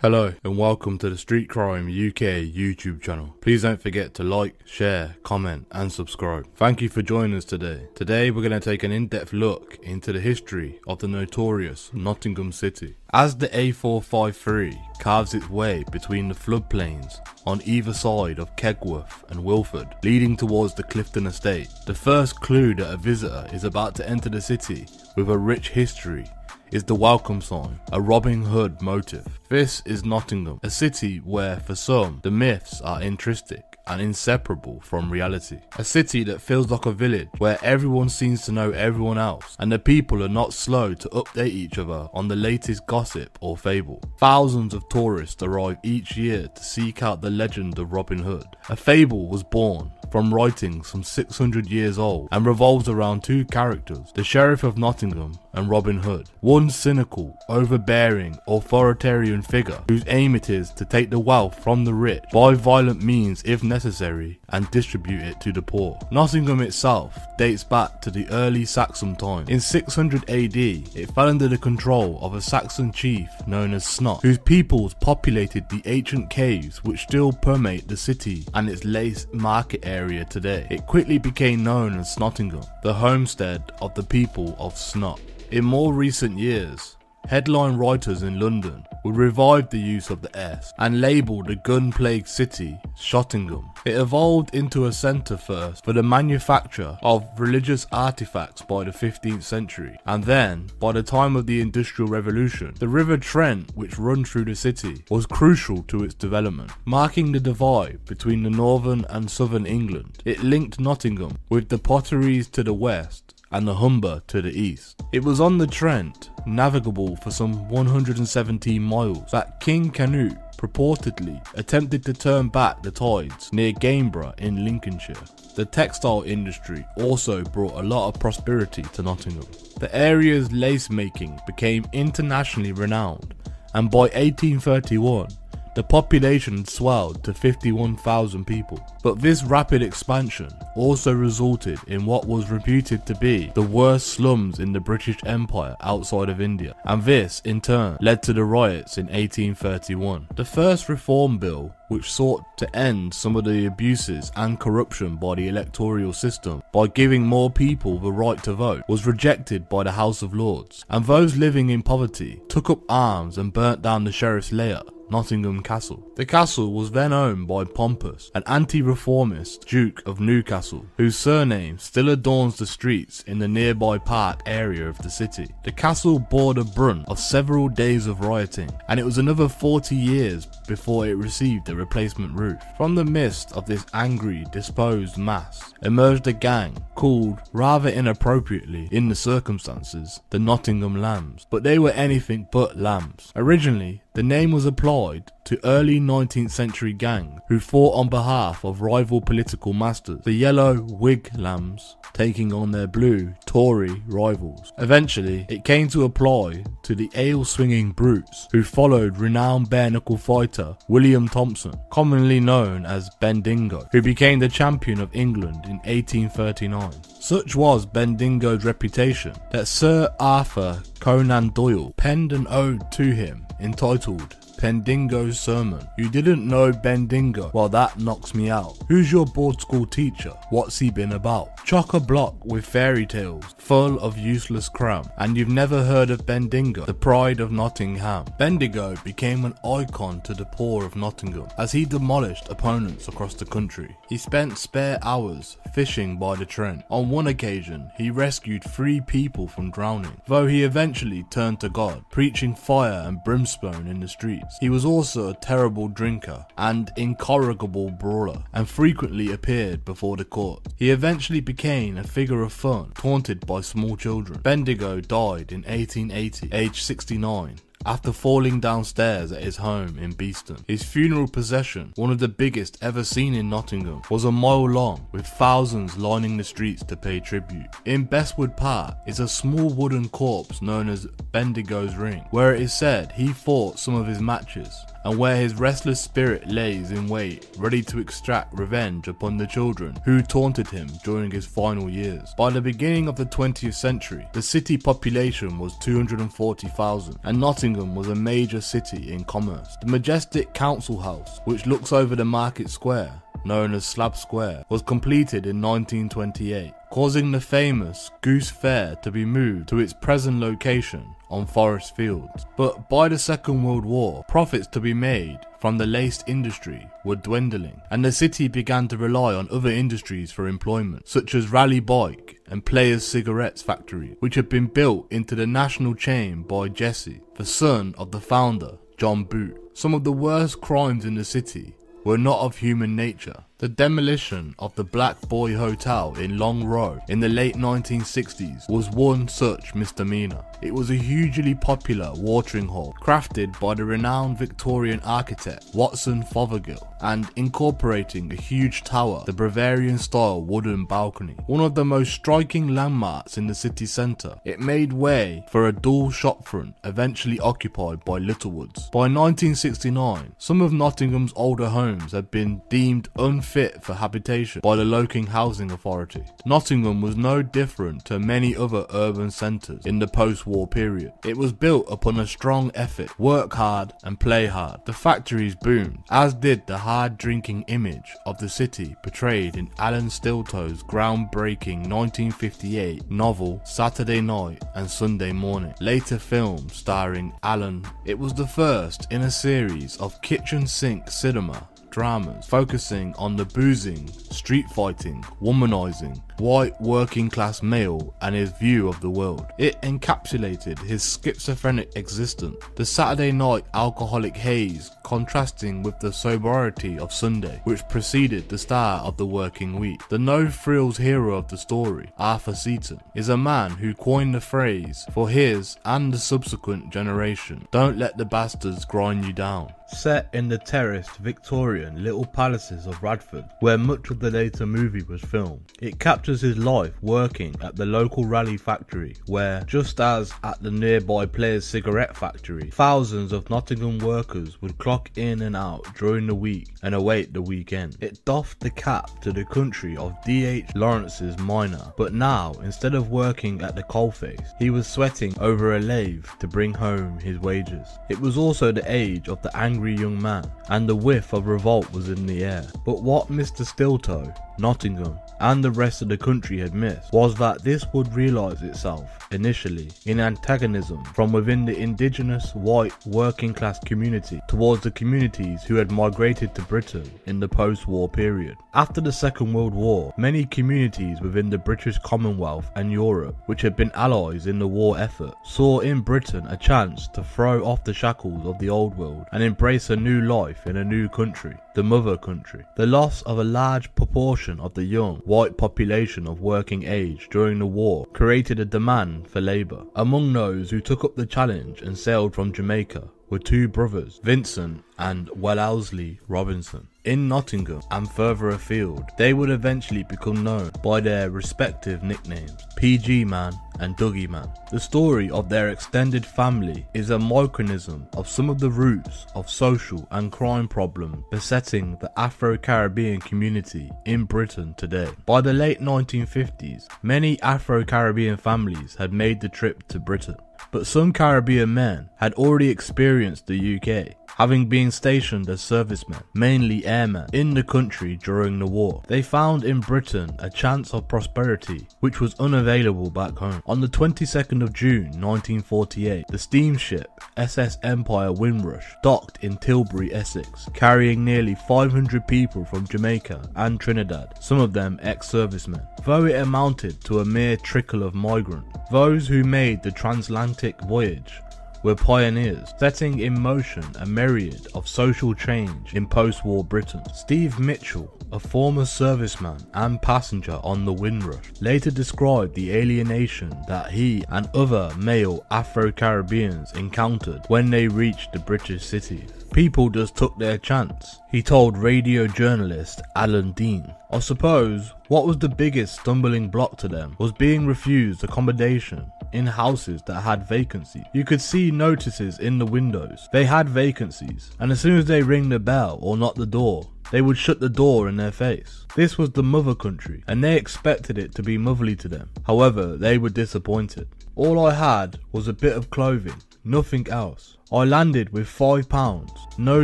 Hello and welcome to the Street Crime UK YouTube channel. Please don't forget to like, share, comment and subscribe. Thank you for joining us today. Today we're going to take an in-depth look into the history of the notorious Nottingham city. As the A453 carves its way between the floodplains on either side of Kegworth and Wilford, leading towards the Clifton estate, the first clue that a visitor is about to enter the city with a rich history is the welcome sign, a Robin Hood motif. This is Nottingham, a city where for some the myths are intrinsic and inseparable from reality. A city that feels like a village where everyone seems to know everyone else and the people are not slow to update each other on the latest gossip or fable. Thousands of tourists arrive each year to seek out the legend of Robin Hood. A fable was born from writings some 600 years old and revolves around two characters, the Sheriff of Nottingham and Robin Hood. One cynical, overbearing, authoritarian figure whose aim it is to take the wealth from the rich by violent means if necessary and distribute it to the poor. Nottingham itself dates back to the early Saxon time. In 600 AD, it fell under the control of a Saxon chief known as Snot, whose peoples populated the ancient caves which still permeate the city and its lace market area today. It quickly became known as Nottingham, the homestead of the people of Snot. In more recent years, headline writers in London would revive the use of the S and label the gun-plagued city Shottingham. It evolved into a centre first for the manufacture of religious artifacts by the 15th century, and then, by the time of the Industrial Revolution, the River Trent, which runs through the city, was crucial to its development, marking the divide between the northern and southern England. It linked Nottingham with the Potteries to the west and the Humber to the east. It was on the Trent, navigable for some 117 miles, that King Canute purportedly attempted to turn back the tides near Gainsborough in Lincolnshire. The textile industry also brought a lot of prosperity to Nottingham. The area's lace making became internationally renowned, and by 1831 the population swelled to 51,000 people. But this rapid expansion also resulted in what was reputed to be the worst slums in the British Empire outside of India, and this in turn led to the riots in 1831. The first reform bill, which sought to end some of the abuses and corruption by the electoral system by giving more people the right to vote, was rejected by the House of Lords, and those living in poverty took up arms and burnt down the sheriff's lair, Nottingham Castle. The castle was then owned by Pompous, an anti-reformist Duke of Newcastle, whose surname still adorns the streets in the nearby park area of the city. The castle bore the brunt of several days of rioting, and it was another 40 years before it received a replacement roof. From the midst of this angry, disposed mass emerged a gang called, rather inappropriately in the circumstances, the Nottingham Lambs, but they were anything but lambs. Originally, the name was applied to early 19th century gangs who fought on behalf of rival political masters, the Yellow Whig Lambs taking on their blue Tory rivals. Eventually, it came to apply to the ale-swinging brutes who followed renowned bare-knuckle fighter William Thompson, commonly known as Bendigo, who became the champion of England in 1839. Such was Bendigo's reputation that Sir Arthur Conan Doyle penned an ode to him entitled Bendigo's Sermon. You didn't know Bendigo? Well, that knocks me out. Who's your board school teacher? What's he been about? Chock-a-block with fairy tales, full of useless cram, and you've never heard of Bendigo, the pride of Nottingham. Bendigo became an icon to the poor of Nottingham as he demolished opponents across the country. He spent spare hours fishing by the Trent. On one occasion, he rescued 3 people from drowning, though he eventually turned to God, preaching fire and brimstone in the streets. He was also a terrible drinker and incorrigible brawler, and frequently appeared before the court. He eventually became a figure of fun, taunted by small children. Bendigo died in 1880, aged 69. After falling downstairs at his home in Beeston. His funeral procession, one of the biggest ever seen in Nottingham, was a mile long, with thousands lining the streets to pay tribute. In Bestwood Park is a small wooden corpse known as Bendigo's Ring, where it is said he fought some of his matches and where his restless spirit lays in wait, ready to extract revenge upon the children who taunted him during his final years. By the beginning of the 20th century, the city population was 240,000, and Nottingham was a major city in commerce. The majestic council house, which looks over the market square, known as Slab Square, was completed in 1928, causing the famous Goose Fair to be moved to its present location on Forest Fields. But by the Second World War, profits to be made from the lace industry were dwindling, and the city began to rely on other industries for employment, such as Raleigh Bike and Players Cigarettes factory, which had been built into the national chain by Jesse, the son of the founder, John Boot. Some of the worst crimes in the city were not of human nature. The demolition of the Black Boy Hotel in Long Row in the late 1960s was one such misdemeanor. It was a hugely popular watering hole crafted by the renowned Victorian architect Watson Fothergill and incorporating a huge tower, the Bavarian style wooden balcony. One of the most striking landmarks in the city centre, it made way for a dual shopfront eventually occupied by Littlewoods. By 1969, some of Nottingham's older homes had been deemed unfit for habitation by the local housing authority. Nottingham was no different to many other urban centres in the post-war period. It was built upon a strong ethic, work hard and play hard. The factories boomed, as did the hard-drinking image of the city portrayed in Alan Stilto's groundbreaking 1958 novel Saturday Night and Sunday Morning, later film starring Alan. It was the first in a series of kitchen sink cinema dramas focusing on the boozing, street fighting, womanizing, white working class male and his view of the world. It encapsulated his schizophrenic existence, the Saturday night alcoholic haze contrasting with the sobriety of Sunday, which preceded the start of the working week. The no-frills hero of the story, Arthur Seaton, is a man who coined the phrase for his and the subsequent generation, "Don't let the bastards grind you down." Set in the terraced Victorian little palaces of Radford, where much of the later movie was filmed, it captures his life working at the local Raleigh factory, where, just as at the nearby Players Cigarette factory, thousands of Nottingham workers would clock in and out during the week and await the weekend. It doffed the cap to the country of D.H. Lawrence's miner, but now, instead of working at the coalface, he was sweating over a lathe to bring home his wages. It was also the age of the angry young man, and the whiff of revolt was in the air. But what Mr. Stilto, Nottingham, and the rest of the country had missed was that this would realise itself, initially, in antagonism from within the indigenous white working class community towards the communities who had migrated to Britain in the post-war period. After the Second World War, many communities within the British Commonwealth and Europe, which had been allies in the war effort, saw in Britain a chance to throw off the shackles of the old world and embrace a new life in a new country, the mother country. The loss of a large proportion of the young white population of working age during the war created a demand for labour. Among those who took up the challenge and sailed from Jamaica were two brothers, Vincent and Wellesley Robinson. In Nottingham and further afield, they would eventually become known by their respective nicknames, PG Man and Dougie Man. The story of their extended family is a micronism of some of the roots of social and crime problems besetting the Afro-Caribbean community in Britain today. By the late 1950s, many Afro-Caribbean families had made the trip to Britain, but some Caribbean men had already experienced the UK, having been stationed as servicemen, mainly airmen, in the country during the war. They found in Britain a chance of prosperity which was unavailable back home. On the 22nd of June 1948, the steamship SS Empire Windrush docked in Tilbury, Essex, carrying nearly 500 people from Jamaica and Trinidad, some of them ex-servicemen. Though it amounted to a mere trickle of migrants, those who made the transatlantic voyage were pioneers, setting in motion a myriad of social change in post-war Britain. Steve Mitchell, a former serviceman and passenger on the Windrush, later described the alienation that he and other male Afro-Caribbeans encountered when they reached the British cities. People just took their chance, he told radio journalist Alan Dean. I suppose what was the biggest stumbling block to them was being refused accommodation in houses that had vacancies. You could see notices in the windows. They had vacancies, and as soon as they ring the bell or knock the door, they would shut the door in their face. This was the mother country, and they expected it to be motherly to them. However, they were disappointed. All I had was a bit of clothing, nothing else. I landed with £5, no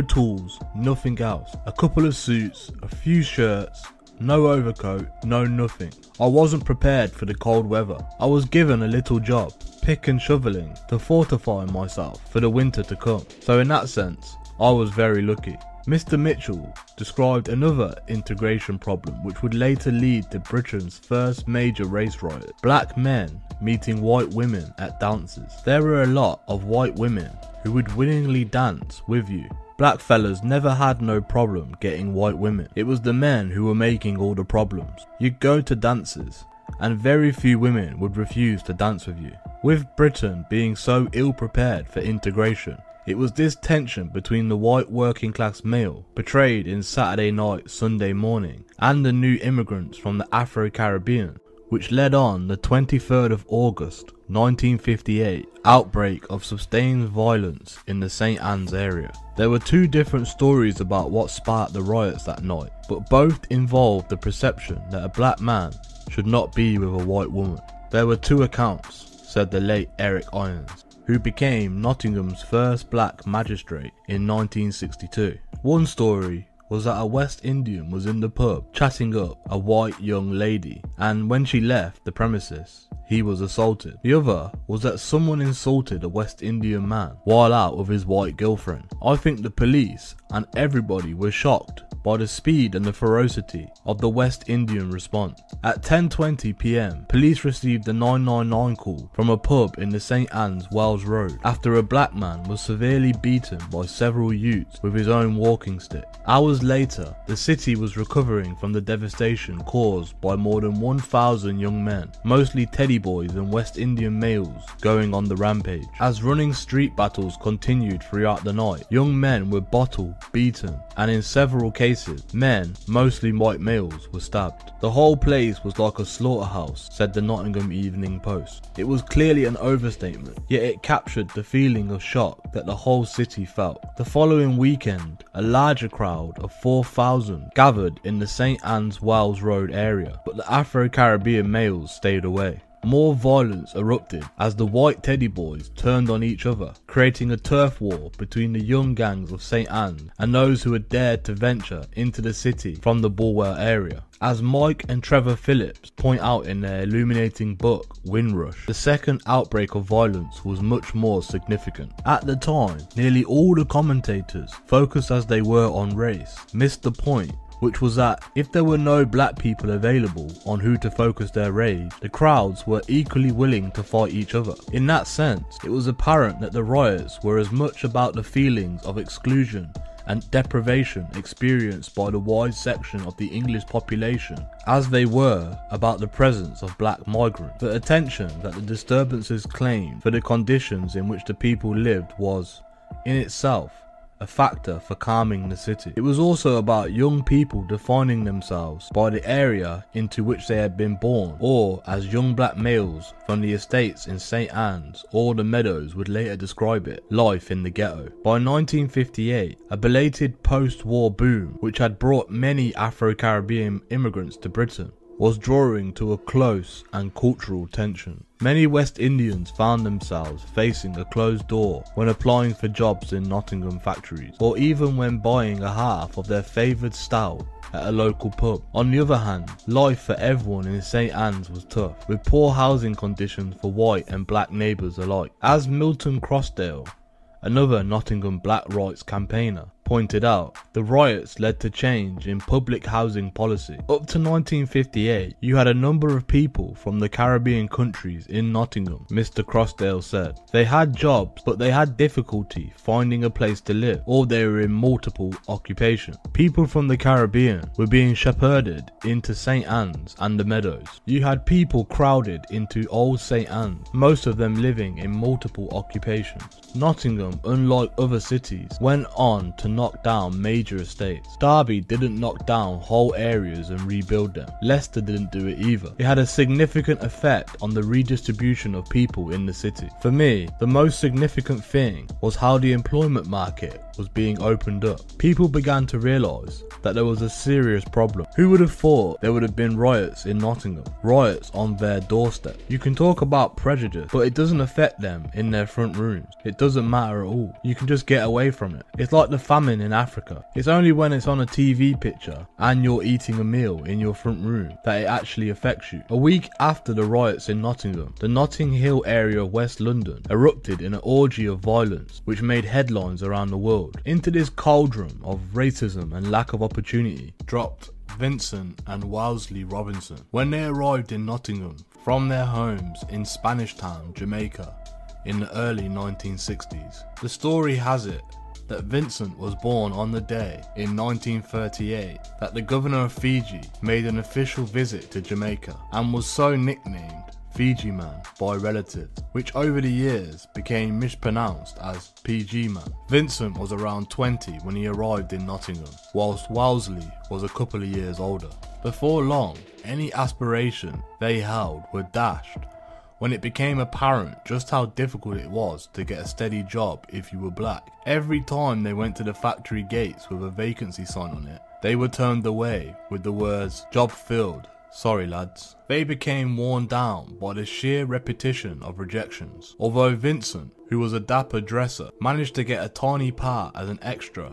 tools, nothing else. A couple of suits, a few shirts, no overcoat, no nothing. I wasn't prepared for the cold weather. I was given a little job, pick and shoveling, to fortify myself for the winter to come. So in that sense, I was very lucky. Mr. Mitchell described another integration problem which would later lead to Britain's first major race riot. Black men meeting white women at dances. There were a lot of white women who would willingly dance with you. Black fellas never had no problem getting white women. It was the men who were making all the problems. You'd go to dances and very few women would refuse to dance with you. With Britain being so ill prepared for integration, it was this tension between the white working class male, portrayed in Saturday Night, Sunday Morning, and the new immigrants from the Afro-Caribbean, which led on the 23rd of August 1958 outbreak of sustained violence in the St. Anne's area. There were two different stories about what sparked the riots that night, but both involved the perception that a black man should not be with a white woman. There were two accounts, said the late Eric Irons, who became Nottingham's first black magistrate in 1962. One story was that a West Indian was in the pub chatting up a white young lady, and when she left the premises, he was assaulted. The other was that someone insulted a West Indian man while out with his white girlfriend. I think the police and everybody were shocked by the speed and the ferocity of the West Indian response. At 10:20 PM, police received a 999 call from a pub in the St. Anne's, Wells Road, after a black man was severely beaten by several youths with his own walking stick. Hours later, the city was recovering from the devastation caused by more than 1,000 young men, mostly teddy boys and West Indian males, going on the rampage. As running street battles continued throughout the night, young men were bottled, beaten, and in several cases, men, mostly white males, were stabbed. The whole place was like a slaughterhouse, said the Nottingham Evening Post. It was clearly an overstatement, yet it captured the feeling of shock that the whole city felt. The following weekend, a larger crowd of 4,000 gathered in the St. Anne's, Wells Road area, but the Afro-Caribbean males stayed away. More violence erupted as the white teddy boys turned on each other, creating a turf war between the young gangs of St. Anne's and those who had dared to venture into the city from the Bulwell area. As Mike and Trevor Phillips point out in their illuminating book Windrush, the second outbreak of violence was much more significant. At the time, nearly all the commentators, focused as they were on race, missed the point, which was that if there were no black people available on who to focus their rage, the crowds were equally willing to fight each other. In that sense, it was apparent that the riots were as much about the feelings of exclusion and deprivation experienced by the wide section of the English population as they were about the presence of black migrants. The attention that the disturbances claimed for the conditions in which the people lived was, in itself, a factor for calming the city. It was also about young people defining themselves by the area into which they had been born, or as young black males from the estates in St. Anne's or the Meadows would later describe it, life in the ghetto. By 1958, a belated post-war boom, which had brought many Afro-Caribbean immigrants to Britain, was drawing to a close and cultural tension. Many West Indians found themselves facing a closed door when applying for jobs in Nottingham factories, or even when buying a half of their favoured stout at a local pub. On the other hand, life for everyone in St. Anne's was tough, with poor housing conditions for white and black neighbours alike. As Milton Crossdale, another Nottingham black rights campaigner, pointed out, the riots led to change in public housing policy. Up to 1958, you had a number of people from the Caribbean countries in Nottingham, Mr. Crossdale said. They had jobs, but they had difficulty finding a place to live, or they were in multiple occupations. People from the Caribbean were being shepherded into St. Anne's and the Meadows. You had people crowded into Old St. Anne's, most of them living in multiple occupations. Nottingham, unlike other cities, went on to knock down major estates. Derby didn't knock down whole areas and rebuild them. Leicester didn't do it either. It had a significant effect on the redistribution of people in the city. For me, the most significant thing was how the employment market was being opened up. People began to realise that there was a serious problem. Who would have thought there would have been riots in Nottingham? Riots on their doorstep. You can talk about prejudice, but it doesn't affect them in their front rooms. It doesn't matter at all. You can just get away from it. It's like the famine in Africa. It's only when it's on a TV picture and you're eating a meal in your front room that it actually affects you. A week after the riots in Nottingham, the Notting Hill area of West London erupted in an orgy of violence which made headlines around the world. Into this cauldron of racism and lack of opportunity dropped Vincent and Wellesley Robinson when they arrived in Nottingham from their homes in Spanish Town, Jamaica in the early 1960s. The story has it that Vincent was born on the day in 1938 that the governor of Fiji made an official visit to Jamaica and was so nicknamed Fiji Man by relatives, which over the years became mispronounced as PG Man. Vincent was around 20 when he arrived in Nottingham, whilst Wellesley was a couple of years older. Before long, any aspiration they held were dashed when it became apparent just how difficult it was to get a steady job if you were black. Every time they went to the factory gates with a vacancy sign on it, they were turned away with the words, "Job filled. Sorry lads." They became worn down by the sheer repetition of rejections. Although Vincent, who was a dapper dresser, managed to get a tiny part as an extra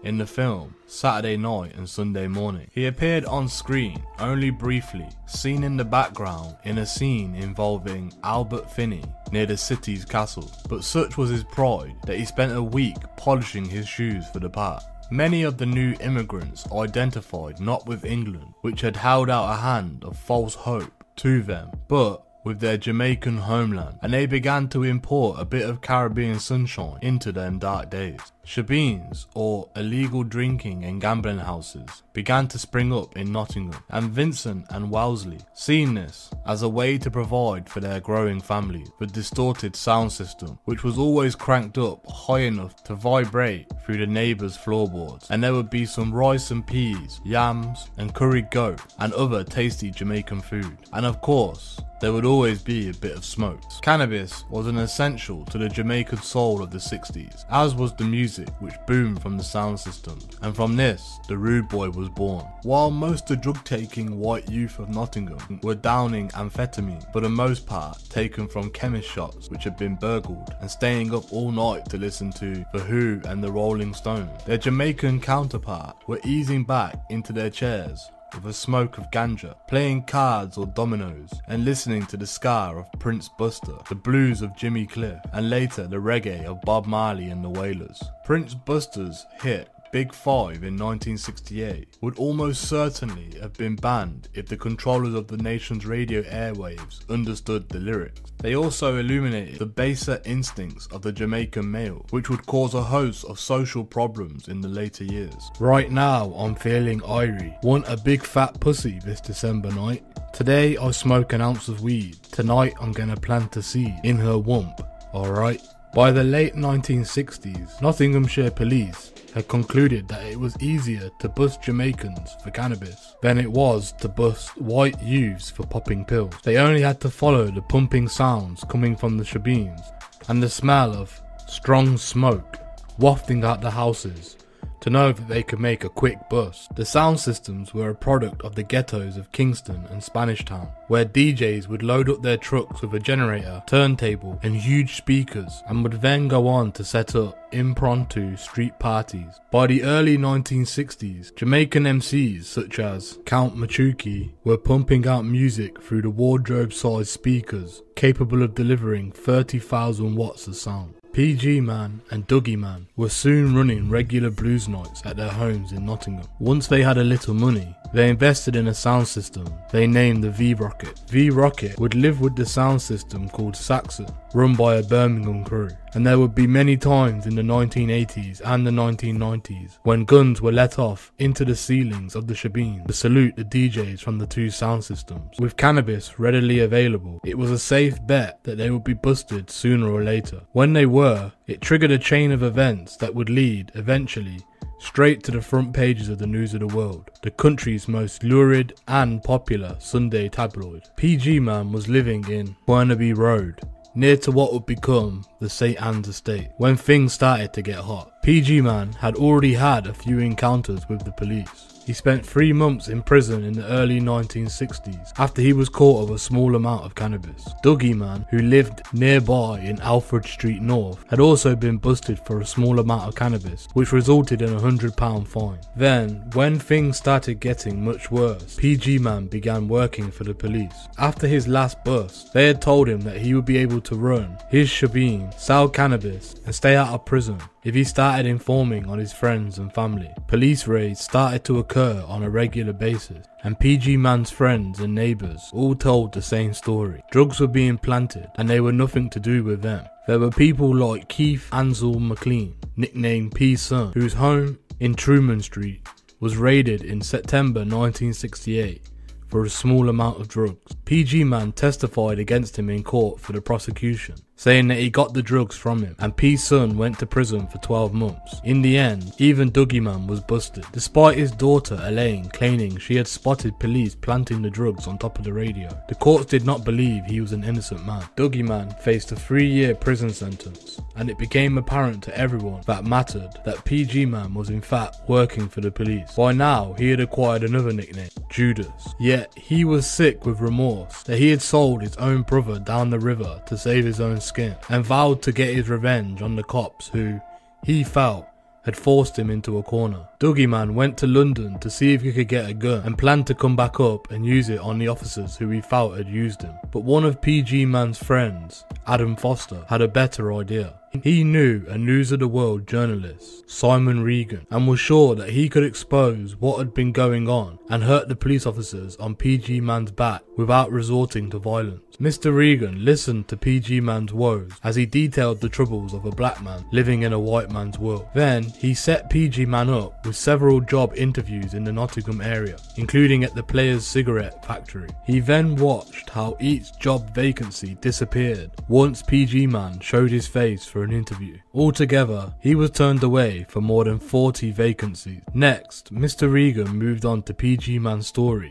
in the film Saturday Night and Sunday Morning. He appeared on screen only briefly, seen in the background in a scene involving Albert Finney near the city's castle, but such was his pride that he spent a week polishing his shoes for the part. Many of the new immigrants identified not with England, which had held out a hand of false hope to them, but with their Jamaican homeland, and they began to import a bit of Caribbean sunshine into them dark days. Shebeens, or illegal drinking and gambling houses, began to spring up in Nottingham, and Vincent and Wellesley seen this as a way to provide for their growing families with distorted sound system, which was always cranked up high enough to vibrate through the neighbours' floorboards, and there would be some rice and peas, yams and curried goat, and other tasty Jamaican food, and of course there would always be a bit of smoke. Cannabis was an essential to the Jamaican soul of the 60s, as was the music which boomed from the sound system, and from this the rude boy was born. While most the drug taking white youth of Nottingham were downing amphetamine, for the most part taken from chemist shops which had been burgled, and staying up all night to listen to The Who and the Rolling Stones, their Jamaican counterpart were easing back into their chairs with a smoke of ganja, playing cards or dominoes, and listening to the ska of Prince Buster, the blues of Jimmy Cliff, and later the reggae of Bob Marley and the Wailers. Prince Buster's hit Big Five in 1968 would almost certainly have been banned if the controllers of the nation's radio airwaves understood the lyrics. They also illuminated the baser instincts of the Jamaican male, which would cause a host of social problems in the later years. Right now I'm feeling irie. Want a big fat pussy this December night? Today I smoke an ounce of weed. Tonight I'm gonna plant a seed in her womp, alright? By the late 1960s, Nottinghamshire police had concluded that it was easier to bust Jamaicans for cannabis than it was to bust white youths for popping pills. They only had to follow the pumping sounds coming from the shebeens and the smell of strong smoke wafting out the houses to know that they could make a quick bust. The sound systems were a product of the ghettos of Kingston and Spanish Town, where DJs would load up their trucks with a generator, turntable and huge speakers, and would then go on to set up impromptu street parties. By the early 1960s, Jamaican MCs such as Count Machuki were pumping out music through the wardrobe-sized speakers, capable of delivering 30,000 watts of sound. PG Man and Dougie Man were soon running regular blues nights at their homes in Nottingham. Once they had a little money, they invested in a sound system they named the V-Rocket. V-Rocket would live with the sound system called Saxon, run by a Birmingham crew. And there would be many times in the 1980s and the 1990s when guns were let off into the ceilings of the shebeens to salute the DJs from the two sound systems. With cannabis readily available, it was a safe bet that they would be busted sooner or later. When they were, it triggered a chain of events that would lead, eventually, straight to the front pages of the News of the World, the country's most lurid and popular Sunday tabloid. PG Man was living in Burnaby Road, near to what would become the St. Anne's estate, when things started to get hot. PG Man had already had a few encounters with the police. He spent 3 months in prison in the early 1960s after he was caught of a small amount of cannabis. Dougie Man, who lived nearby in Alfred Street North, had also been busted for a small amount of cannabis, which resulted in a £100 fine. Then, when things started getting much worse, PG Man began working for the police. After his last bust, they had told him that he would be able to run his shebeen, sell cannabis, and stay out of prison if he started informing on his friends and family. Police raids started to occur on a regular basis, and PG Man's friends and neighbours all told the same story. Drugs were being planted, and they were nothing to do with them. There were people like Keith Ansel McLean, nicknamed P-Son, whose home in Truman Street was raided in September 1968 for a small amount of drugs. PG Man testified against him in court for the prosecution, saying that he got the drugs from him, and P-Son went to prison for 12 months. In the end, even Dougie Man was busted, despite his daughter Elaine claiming she had spotted police planting the drugs on top of the radio. The courts did not believe he was an innocent man. Dougie Man faced a 3-year prison sentence, and it became apparent to everyone that mattered that PG Man was in fact working for the police. By now, he had acquired another nickname, Judas. Yet, he was sick with remorse that he had sold his own brother down the river to save his own skin, and vowed to get his revenge on the cops who, he felt, had forced him into a corner. Dougie Man went to London to see if he could get a gun and planned to come back up and use it on the officers who he felt had used him. But one of PG Man's friends, Adam Foster, had a better idea. He knew a News of the World journalist, Simon Regan, and was sure that he could expose what had been going on and hurt the police officers on PG Man's back without resorting to violence. Mr. Regan listened to PG Man's woes as he detailed the troubles of a black man living in a white man's world. Then he set PG Man up with several job interviews in the Nottingham area, including at the Players Cigarette Factory. He then watched how each job vacancy disappeared once PG Man showed his face for an interview. Altogether, he was turned away for more than 40 vacancies. Next, Mr. Regan moved on to PG Man's story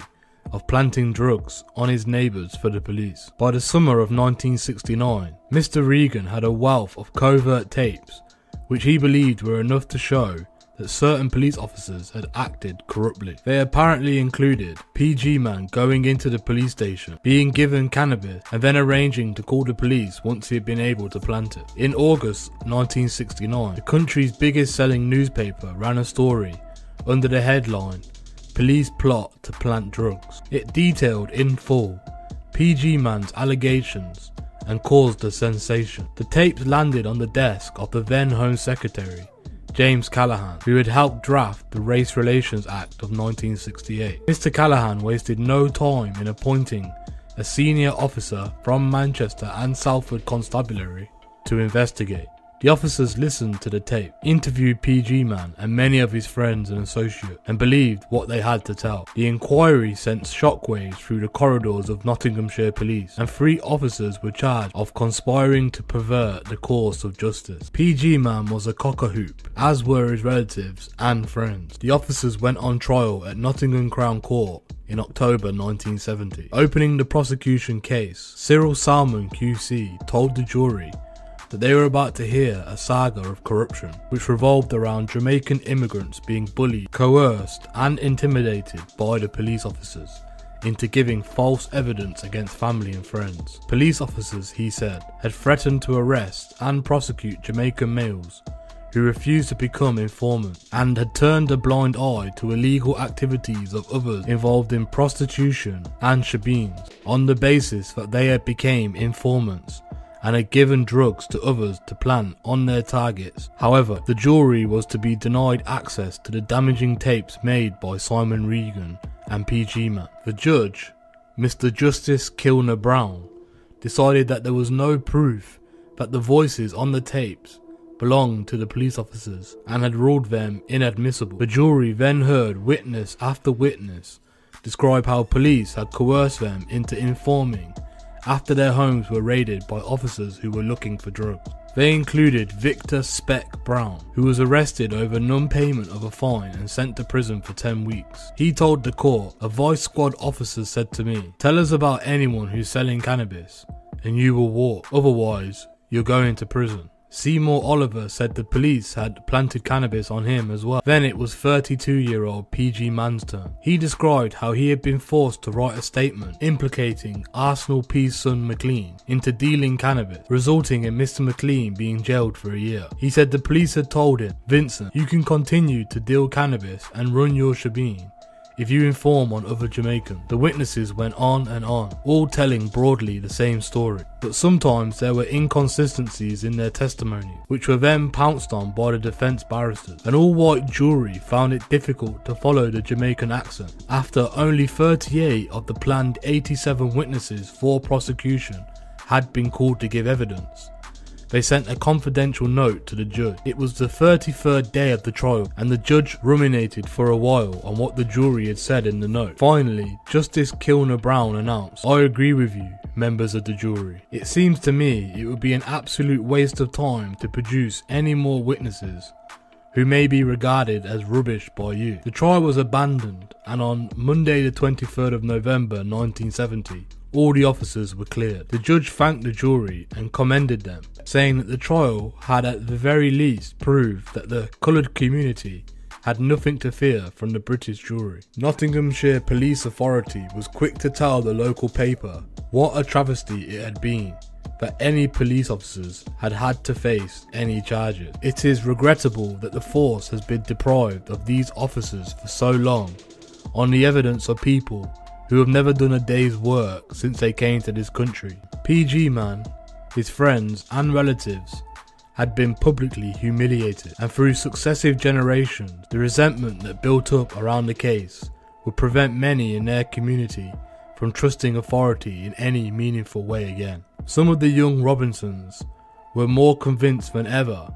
of planting drugs on his neighbours for the police. By the summer of 1969, Mr. Regan had a wealth of covert tapes which he believed were enough to show that certain police officers had acted corruptly. They apparently included PG Man going into the police station, being given cannabis, and then arranging to call the police once he had been able to plant it. In August 1969, the country's biggest selling newspaper ran a story under the headline, "Police Plot to Plant Drugs." It detailed in full PG Man's allegations and caused a sensation. The tapes landed on the desk of the then Home Secretary, James Callaghan, who had helped draft the Race Relations Act of 1968. Mr. Callaghan wasted no time in appointing a senior officer from Manchester and Salford Constabulary to investigate. The officers listened to the tape, interviewed PG Man and many of his friends and associates, and believed what they had to tell. The inquiry sent shockwaves through the corridors of Nottinghamshire police, and 3 officers were charged of conspiring to pervert the course of justice. PG Man was a cock-a-hoop, as were his relatives and friends. The officers went on trial at Nottingham Crown Court in October 1970. Opening the prosecution case, Cyril Salmon QC told the jury that they were about to hear a saga of corruption, which revolved around Jamaican immigrants being bullied, coerced and intimidated by the police officers into giving false evidence against family and friends. Police officers, he said, had threatened to arrest and prosecute Jamaican males who refused to become informants, and had turned a blind eye to illegal activities of others involved in prostitution and shebeens on the basis that they had become informants and had given drugs to others to plant on their targets. However, the jury was to be denied access to the damaging tapes made by Simon Regan and PG Man. The judge, Mr. Justice Kilner Brown, decided that there was no proof that the voices on the tapes belonged to the police officers and had ruled them inadmissible. The jury then heard witness after witness describe how police had coerced them into informing after their homes were raided by officers who were looking for drugs. They included Victor Speck Brown, who was arrested over non-payment of a fine and sent to prison for 10 weeks. He told the court, "A Vice Squad officer said to me, 'Tell us about anyone who's selling cannabis and you will walk, otherwise you're going to prison.'" Seymour Oliver said the police had planted cannabis on him as well. Then it was 32-year-old PG Man's turn. He described how he had been forced to write a statement implicating Arsenal P's son McLean into dealing cannabis, resulting in Mr. McLean being jailed for a year. He said the police had told him, "Vincent, you can continue to deal cannabis and run your shebeen if you inform on other Jamaicans." The witnesses went on and on, all telling broadly the same story, but sometimes there were inconsistencies in their testimony, which were then pounced on by the defence barristers. An all-white jury found it difficult to follow the Jamaican accent. After only 38 of the planned 87 witnesses for prosecution had been called to give evidence, they sent a confidential note to the judge. It was the 33rd day of the trial, and the judge ruminated for a while on what the jury had said in the note. Finally, Justice Kilner Brown announced, "I agree with you, members of the jury. It seems to me it would be an absolute waste of time to produce any more witnesses who may be regarded as rubbish by you." The trial was abandoned, and on Monday the 23rd of November 1970, all the officers were cleared. The judge thanked the jury and commended them, saying that the trial had at the very least proved that the coloured community had nothing to fear from the British jury. Nottinghamshire Police Authority was quick to tell the local paper what a travesty it had been that any police officers had had to face any charges. "It is regrettable that the force has been deprived of these officers for so long on the evidence of people who have never done a day's work since they came to this country." PG Man, his friends and relatives had been publicly humiliated, and through successive generations, the resentment that built up around the case would prevent many in their community from trusting authority in any meaningful way again. Some of the young Robinsons were more convinced than ever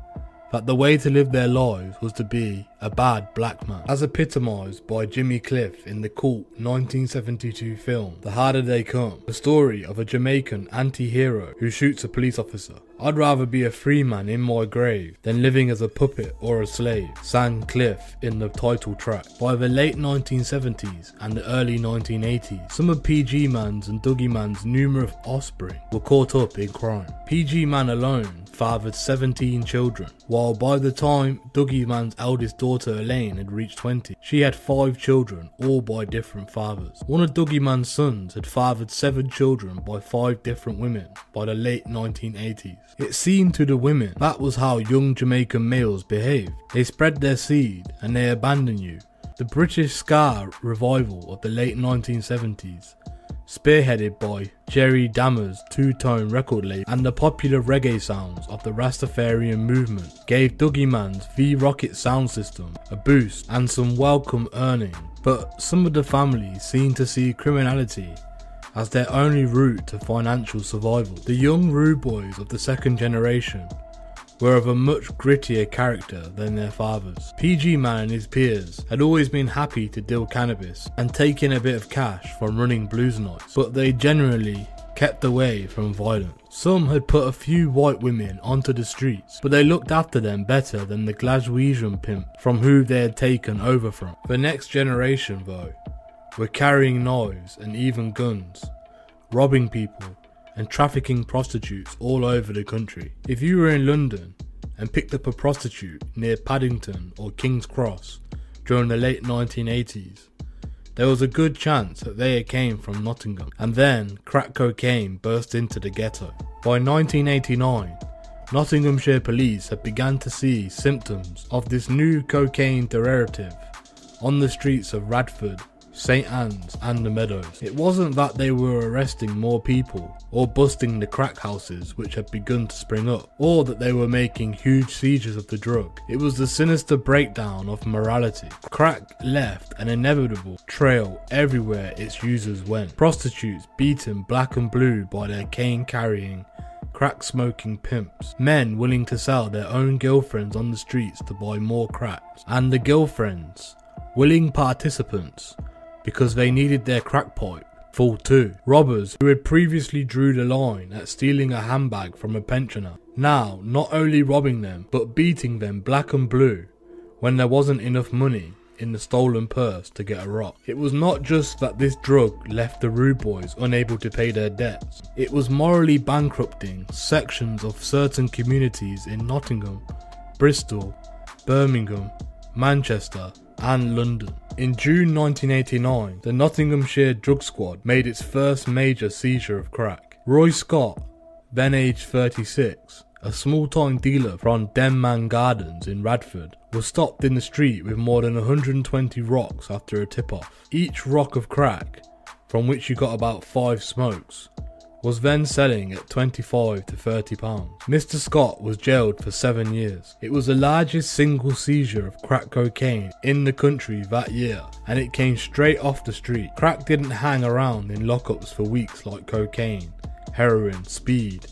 that the way to live their lives was to be a bad black man, as epitomised by Jimmy Cliff in the cult 1972 film The Harder They Come, the story of a Jamaican anti-hero who shoots a police officer. "I'd rather be a free man in my grave than living as a puppet or a slave," sang Cliff in the title track. By the late 1970s and the early 1980s, some of PG Man's and Dougie Man's numerous offspring were caught up in crime. PG Man alone fathered 17 children, while by the time Dougie Man's eldest daughter Elaine had reached 20, she had 5 children, all by different fathers. One of Dougie Man's sons had fathered 7 children by 5 different women by the late 1980s. It seemed to the women that was how young Jamaican males behaved. They spread their seed and they abandon you. The British ska revival of the late 1970s, spearheaded by Jerry Dammer's two-tone record label, and the popular reggae sounds of the Rastafarian movement, gave Dougie Man's V-Rocket sound system a boost and some welcome earning. But some of the families seemed to see criminality as their only route to financial survival. The young rude boys of the second generation were of a much grittier character than their fathers. PG Man and his peers had always been happy to deal cannabis and take in a bit of cash from running blues nights, but they generally kept away from violence. Some had put a few white women onto the streets, but they looked after them better than the Glaswegian pimp from who they had taken over from. The next generation, though, were carrying knives and even guns, robbing people and trafficking prostitutes all over the country. If you were in London and picked up a prostitute near Paddington or King's Cross during the late 1980s, there was a good chance that they came from Nottingham, and then crack cocaine burst into the ghetto. By 1989, Nottinghamshire police had begun to see symptoms of this new cocaine derivative on the streets of Radford, St. Anne's and the Meadows. It wasn't that they were arresting more people or busting the crack houses which had begun to spring up, or that they were making huge seizures of the drug. It was the sinister breakdown of morality. Crack left an inevitable trail everywhere its users went. Prostitutes beaten black and blue by their cane-carrying, crack-smoking pimps. Men willing to sell their own girlfriends on the streets to buy more cracks. And the girlfriends, willing participants, because they needed their crack pipe full too. Robbers who had previously drew the line at stealing a handbag from a pensioner, now not only robbing them but beating them black and blue when there wasn't enough money in the stolen purse to get a rock. It was not just that this drug left the rude boys unable to pay their debts, it was morally bankrupting sections of certain communities in Nottingham, Bristol, Birmingham, Manchester and London. In June 1989, the Nottinghamshire Drug Squad made its first major seizure of crack. Roy Scott, then aged 36, a small-time dealer from Denman Gardens in Radford, was stopped in the street with more than 120 rocks after a tip-off. Each rock of crack, from which you got about 5 smokes, was then selling at £25 to £30. Mr. Scott was jailed for 7 years. It was the largest single seizure of crack cocaine in the country that year, and it came straight off the street. Crack didn't hang around in lockups for weeks like cocaine, heroin, speed,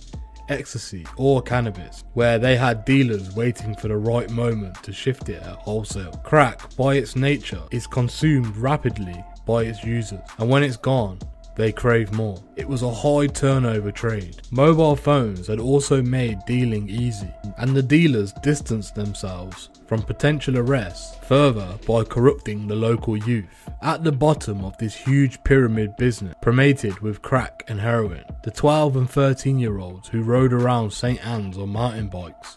ecstasy or cannabis, where they had dealers waiting for the right moment to shift it at wholesale. Crack, by its nature, is consumed rapidly by its users, and when it's gone, they crave more. It was a high turnover trade. Mobile phones had also made dealing easy, and the dealers distanced themselves from potential arrests further by corrupting the local youth. At the bottom of this huge pyramid business promoted with crack and heroin, the 12 and 13-year-olds who rode around St. Anne's on mountain bikes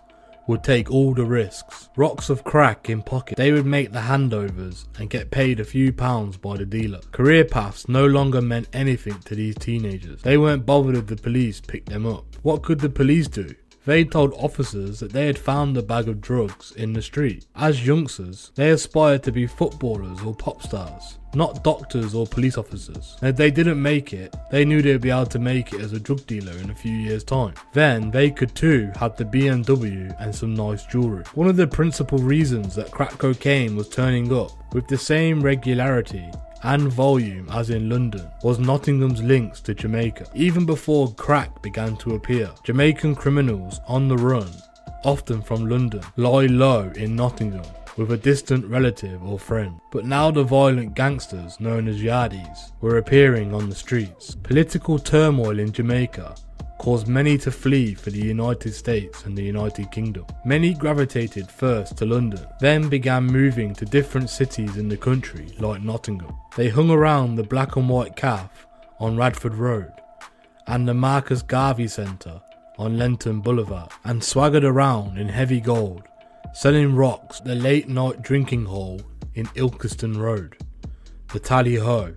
would take all the risks. Rocks of crack in pocket, they would make the handovers and get paid a few pounds by the dealer. Career paths no longer meant anything to these teenagers. They weren't bothered if the police picked them up. What could the police do? They told officers that they had found a bag of drugs in the street. As youngsters, they aspired to be footballers or pop stars, not doctors or police officers. And if they didn't make it, they knew they'd be able to make it as a drug dealer in a few years' time. Then they could too have the BMW and some nice jewellery. One of the principal reasons that crack cocaine was turning up with the same regularity and volume as in London was Nottingham's links to Jamaica. Even before crack began to appear, Jamaican criminals on the run, often from London, lie low in Nottingham with a distant relative or friend. But now the violent gangsters known as Yardis were appearing on the streets. Political turmoil in Jamaica caused many to flee for the United States and the United Kingdom. Many gravitated first to London, then began moving to different cities in the country like Nottingham. They hung around the black and white calf on Radford Road and the Marcus Garvey Centre on Lenton Boulevard, and swaggered around in heavy gold, selling rocks at the late night drinking hole in Ilkeston Road, the Tally Ho,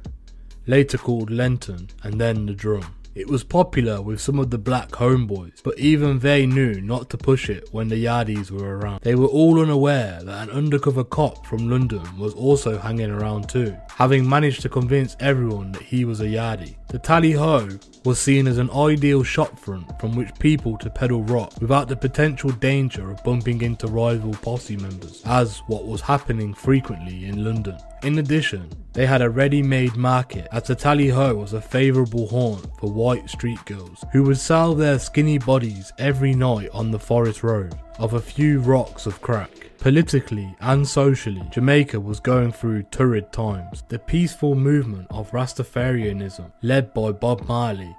later called Lenton and then the Drum. It was popular with some of the black homeboys, but even they knew not to push it when the Yardis were around. They were all unaware that an undercover cop from London was also hanging around too, having managed to convince everyone that he was a Yardie. The Tally Ho was seen as an ideal shopfront from which people to peddle rock without the potential danger of bumping into rival posse members, as what was happening frequently in London. In addition, they had a ready-made market, as the Tally Ho was a favourable haunt for white street girls who would sell their skinny bodies every night on the Forest Road of a few rocks of crack. Politically and socially, Jamaica was going through torrid times. The peaceful movement of Rastafarianism, led by Bob Marley,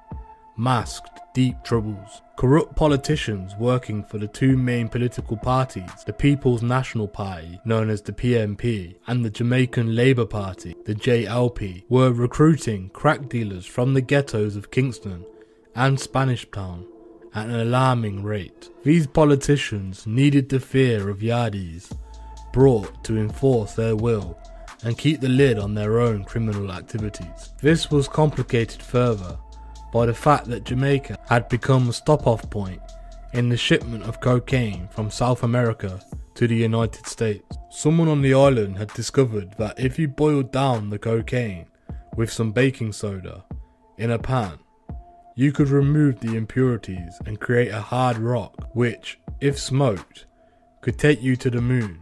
masked deep troubles. Corrupt politicians working for the two main political parties, the People's National Party, known as the PNP, and the Jamaican Labour Party, the JLP, were recruiting crack dealers from the ghettos of Kingston and Spanish Town at an alarming rate. These politicians needed the fear of Yardis brought to enforce their will and keep the lid on their own criminal activities. This was complicated further by the fact that Jamaica had become a stop-off point in the shipment of cocaine from South America to the United States. Someone on the island had discovered that if you boiled down the cocaine with some baking soda in a pan, you could remove the impurities and create a hard rock which, if smoked, could take you to the moon,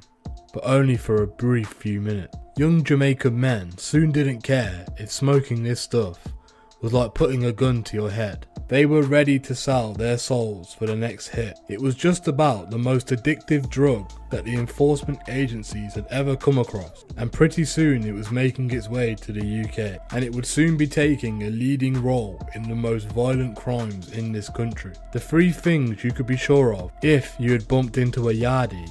but only for a brief few minutes. Young Jamaican men soon didn't care if smoking this stuff was like putting a gun to your head. They were ready to sell their souls for the next hit. It was just about the most addictive drug that the enforcement agencies had ever come across, and pretty soon it was making its way to the UK, and it would soon be taking a leading role in the most violent crimes in this country. The three things you could be sure of if you had bumped into a yardie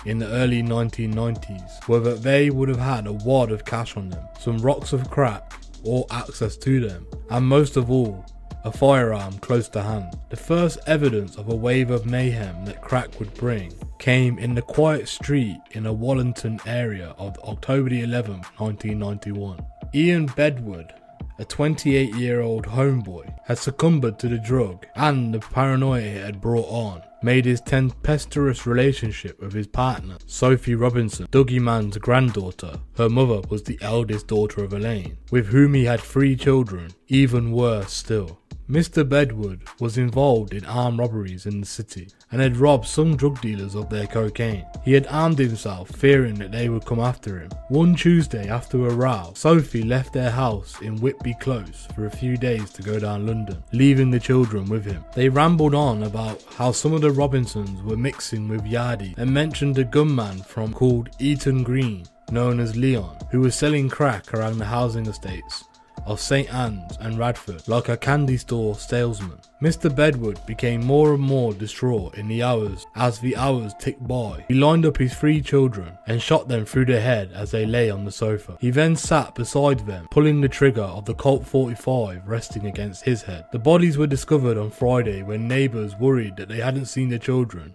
in the early 1990s were that they would have had a wad of cash on them, some rocks of crack or access to them, and most of all, a firearm close to hand. The first evidence of a wave of mayhem that crack would bring came in the quiet street in a Wallington area of October 11th, 1991. Ian Bedward, a 28-year-old homeboy, had succumbed to the drug, and the paranoia it had brought on made his tempestuous relationship with his partner, Sophie Robinson, Dougie Mann's granddaughter. Her mother was the eldest daughter of Elaine, with whom he had 3 children, even worse still. Mr. Bedward was involved in armed robberies in the city and had robbed some drug dealers of their cocaine. He had armed himself, fearing that they would come after him. One Tuesday after a row, Sophie left their house in Whitby Close for a few days to go down London, leaving the children with him. They rambled on about how some of the Robinsons were mixing with Yardie and mentioned a gunman called Eaton Green, known as Leon, who was selling crack around the housing estates of St. Anne's and Radford like a candy store salesman. Mr. Bedward became more and more distraught as the hours ticked by. He lined up his 3 children and shot them through the head as they lay on the sofa. He then sat beside them, pulling the trigger of the Colt 45 resting against his head. The bodies were discovered on Friday when neighbours, worried that they hadn't seen the children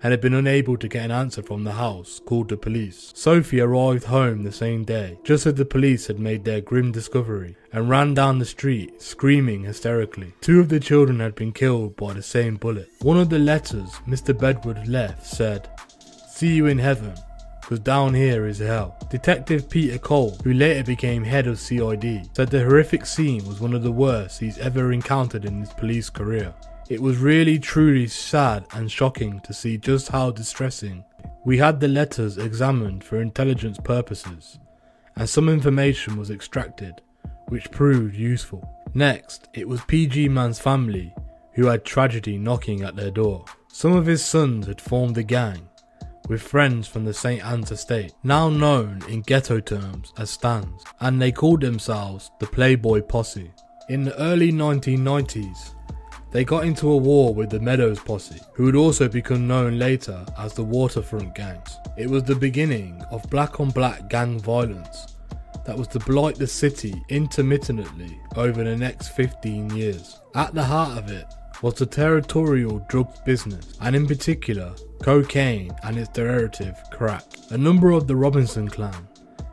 and had been unable to get an answer from the house, called the police. Sophie arrived home the same day, just as the police had made their grim discovery, and ran down the street, screaming hysterically. 2 of the children had been killed by the same bullet. One of the letters Mr. Bedward left said, "See you in heaven, because down here is hell." Detective Peter Cole, who later became head of CID, said the horrific scene was one of the worst he's ever encountered in his police career. It was really truly sad and shocking to see just how distressing. We had the letters examined for intelligence purposes, and some information was extracted, which proved useful. Next, it was PG Man's family who had tragedy knocking at their door. Some of his sons had formed a gang with friends from the St. Anne's estate, now known in ghetto terms as Stans, and they called themselves the Playboy Posse. In the early 1990s, they got into a war with the Meadows posse, who would also become known later as the Waterfront Gangs. It was the beginning of black on black gang violence that was to blight the city intermittently over the next 15 years. At the heart of it was the territorial drugs business, and in particular cocaine and its derivative crack. A number of the Robinson clan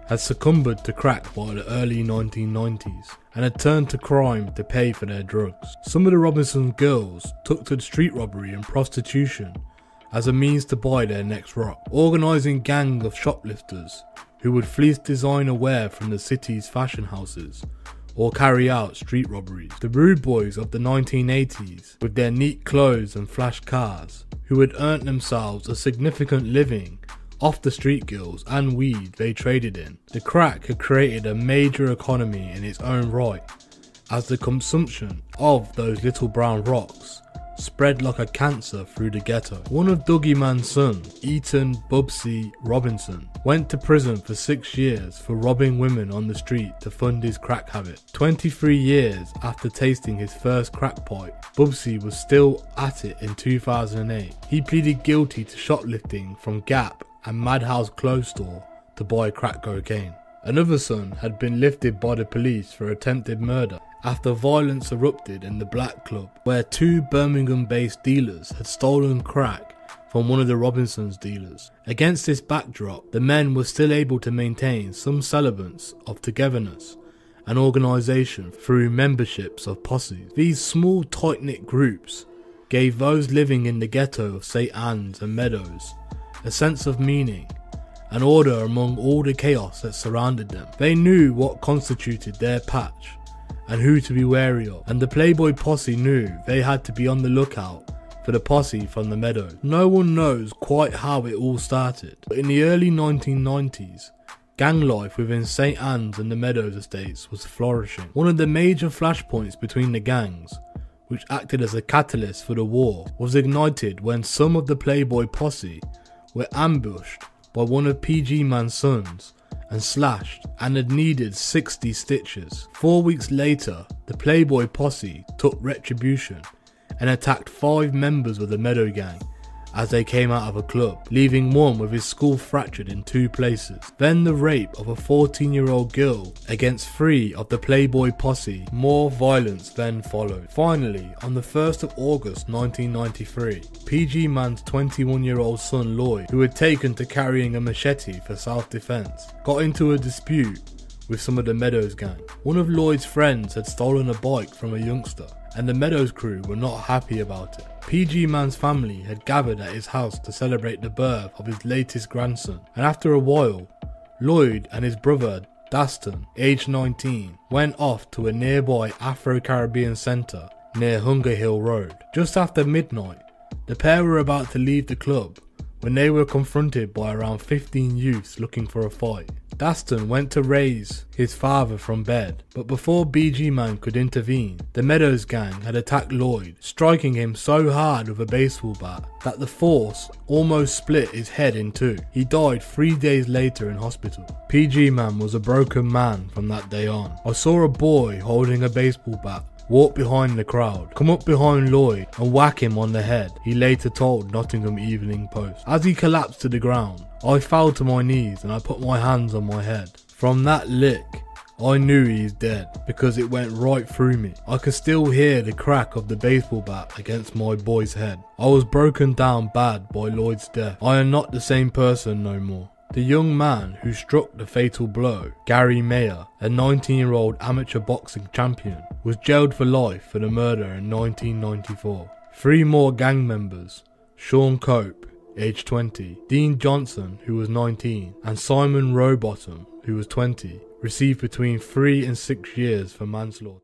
had succumbed to crack by the early 1990s and had turned to crime to pay for their drugs. Some of the Robinson girls took to street robbery and prostitution as a means to buy their next rock, organising gangs of shoplifters who would fleece designer wear from the city's fashion houses or carry out street robberies. The rude boys of the 1980s, with their neat clothes and flash cars, who had earned themselves a significant living off the street girls and weed they traded in. The crack had created a major economy in its own right, as the consumption of those little brown rocks spread like a cancer through the ghetto. One of Dougie Mann's sons, Eaton Bubsy Robinson, went to prison for 6 years for robbing women on the street to fund his crack habit. 23 years after tasting his first crack pipe, Bubsy was still at it in 2008. He pleaded guilty to shoplifting from Gap and Madhouse Clothes Store to buy crack cocaine. Another son had been lifted by the police for attempted murder after violence erupted in the Black Club, where 2 Birmingham-based dealers had stolen crack from one of the Robinsons' dealers. Against this backdrop, the men were still able to maintain some semblance of togetherness and organisation through memberships of posses. These small tight-knit groups gave those living in the ghetto of St. Anne's and Meadows a sense of meaning, and order among all the chaos that surrounded them. They knew what constituted their patch and who to be wary of, and the Playboy posse knew they had to be on the lookout for the posse from the Meadows. No one knows quite how it all started, but in the early 1990s, gang life within St Anne's and the Meadows estates was flourishing. One of the major flashpoints between the gangs, which acted as a catalyst for the war, was ignited when some of the Playboy posse were ambushed by one of PG Man's sons and slashed and had needed 60 stitches. 4 weeks later, the Playboy posse took retribution and attacked 5 members of the Meadow gang as they came out of a club, leaving one with his skull fractured in 2 places. Then the rape of a 14-year-old girl against 3 of the Playboy posse. More violence then followed. Finally, on the 1st of August 1993, PG Man's 21-year-old son Lloyd, who had taken to carrying a machete for self-defense, got into a dispute with some of the Meadows gang. One of Lloyd's friends had stolen a bike from a youngster, and the Meadows crew were not happy about it. PG Man's family had gathered at his house to celebrate the birth of his latest grandson, and after a while, Lloyd and his brother Daston, aged 19, went off to a nearby Afro-Caribbean centre near Hunger Hill Road. Just after midnight, the pair were about to leave the club when they were confronted by around 15 youths looking for a fight. Daston went to raise his father from bed, but before BG Man could intervene, the Meadows gang had attacked Lloyd, striking him so hard with a baseball bat that the force almost split his head in 2. He died 3 days later in hospital. PG Man was a broken man from that day on. I saw a boy holding a baseball bat walk behind the crowd, come up behind Lloyd and whack him on the head, he later told Nottingham Evening Post. As he collapsed to the ground, I fell to my knees and I put my hands on my head. From that lick, I knew he's dead because it went right through me. I could still hear the crack of the baseball bat against my boy's head. I was broken down bad by Lloyd's death. I am not the same person no more. The young man who struck the fatal blow, Gary Mayer, a 19-year-old amateur boxing champion, was jailed for life for the murder in 1994. 3 more gang members, Sean Cope, aged 20, Dean Johnson, who was 19, and Simon Rowbottom, who was 20, received between 3 and 6 years for manslaughter.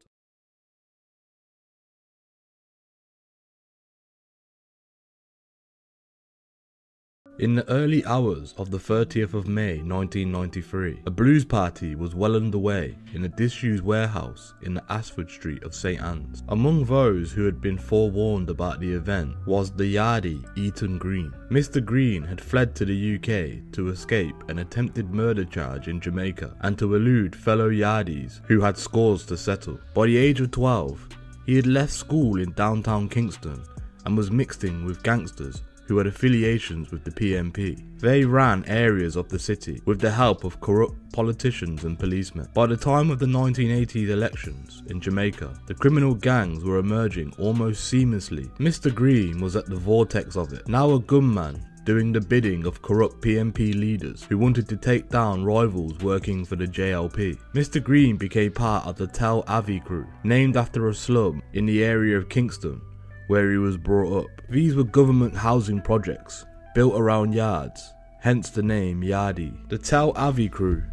In the early hours of the 30th of May 1993, a blues party was well underway in a disused warehouse in the Ashford Street of St Anne's. Among those who had been forewarned about the event was the yardie Ethan Green. Mr. Green had fled to the UK to escape an attempted murder charge in Jamaica and to elude fellow yardies who had scores to settle. By the age of 12, he had left school in downtown Kingston and was mixed in with gangsters who had affiliations with the PMP. They ran areas of the city with the help of corrupt politicians and policemen. By the time of the 1980s elections in Jamaica, the criminal gangs were emerging almost seamlessly. Mr. Green was at the vortex of it, now a gunman doing the bidding of corrupt PMP leaders who wanted to take down rivals working for the JLP. Mr. Green became part of the Tel Aviv crew, named after a slum in the area of Kingston where he was brought up. These were government housing projects built around yards, hence the name Yardie. The Tel Aviv crew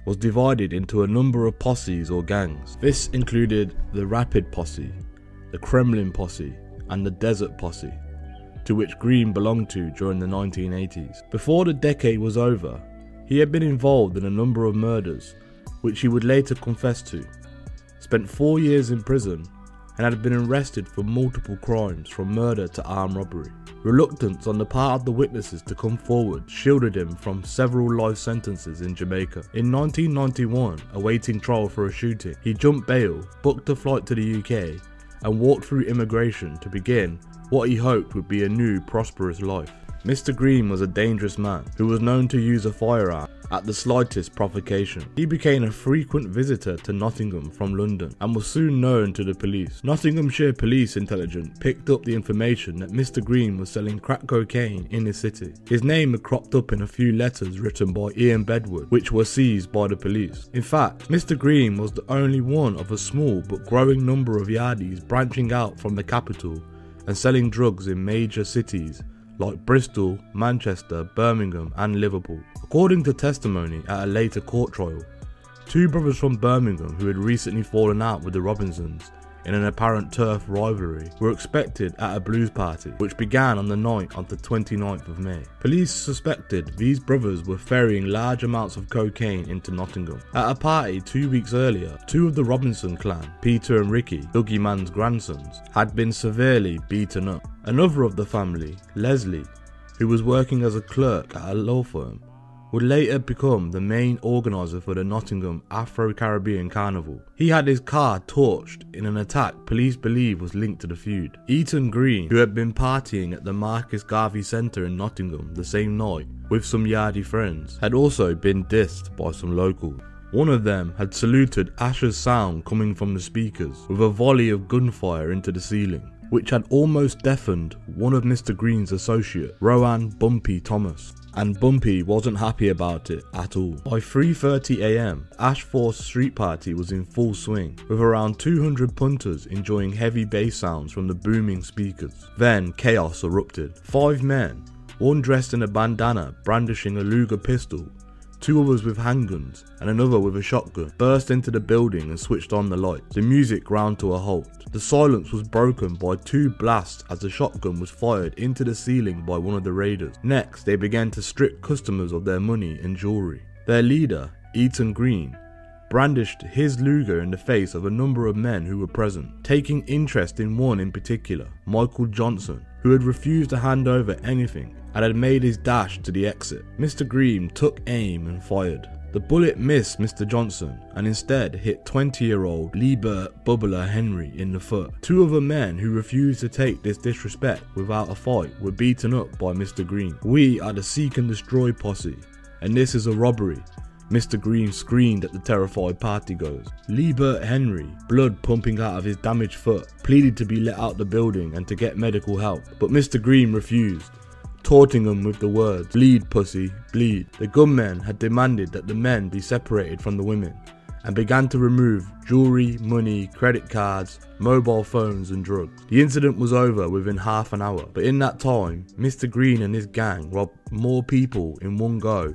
was divided into a number of posses or gangs. This included the Rapid Posse, the Kremlin Posse and the Desert Posse, to which Green belonged to during the 1980s. Before the decade was over, he had been involved in a number of murders, which he would later confess to, spent 4 years in prison, and had been arrested for multiple crimes from murder to armed robbery. Reluctance on the part of the witnesses to come forward shielded him from several life sentences in Jamaica. In 1991, awaiting trial for a shooting, he jumped bail, booked a flight to the UK, and walked through immigration to begin what he hoped would be a new, prosperous life. Mr. Green was a dangerous man who was known to use a firearm at the slightest provocation. He became a frequent visitor to Nottingham from London and was soon known to the police. Nottinghamshire Police Intelligence picked up the information that Mr. Green was selling crack cocaine in the city. His name had cropped up in a few letters written by Ian Bedward, which were seized by the police. In fact, Mr. Green was the only one of a small but growing number of yardies branching out from the capital and selling drugs in major cities like Bristol, Manchester, Birmingham and Liverpool. According to testimony at a later court trial, two brothers from Birmingham who had recently fallen out with the Robinsons in an apparent turf rivalry were expected at a blues party, which began on the night of the 29th of May. Police suspected these brothers were ferrying large amounts of cocaine into Nottingham. At a party 2 weeks earlier, two of the Robinson clan, Peter and Ricky, Dougie Mann's grandsons, had been severely beaten up. Another of the family, Leslie, who was working as a clerk at a law firm, would later become the main organiser for the Nottingham Afro-Caribbean Carnival. He had his car torched in an attack police believe was linked to the feud. Ethan Green, who had been partying at the Marcus Garvey Centre in Nottingham the same night with some yardy friends, had also been dissed by some locals. One of them had saluted Asher's sound coming from the speakers with a volley of gunfire into the ceiling, which had almost deafened one of Mr. Green's associate, Rowan Bumpy Thomas. And Bumpy wasn't happy about it at all. By 3:30 AM, Ashforth's street party was in full swing, with around 200 punters enjoying heavy bass sounds from the booming speakers. Then chaos erupted. 5 men, one dressed in a bandana brandishing a Luger pistol, 2 others with handguns and another with a shotgun, burst into the building and switched on the lights. The music ground to a halt. The silence was broken by 2 blasts as the shotgun was fired into the ceiling by one of the raiders. Next, they began to strip customers of their money and jewellery. Their leader, Ethan Green, brandished his Luger in the face of a number of men who were present, taking interest in one in particular, Michael Johnson, who had refused to hand over anything and had made his dash to the exit. Mr. Green took aim and fired. The bullet missed Mr. Johnson and instead hit 20-year-old Liebert Bubbler Henry in the foot. 2 other men who refused to take this disrespect without a fight were beaten up by Mr. Green. "We are the Seek and Destroy posse, and this is a robbery," Mr. Green screamed at the terrified partygoers. Liebert Henry, blood pumping out of his damaged foot, pleaded to be let out the building and to get medical help, but Mr. Green refused, taunting them with the words, "Bleed, pussy, bleed." The gunmen had demanded that the men be separated from the women and began to remove jewellery, money, credit cards, mobile phones and drugs. The incident was over within half an hour, but in that time, Mr. Green and his gang robbed more people in one go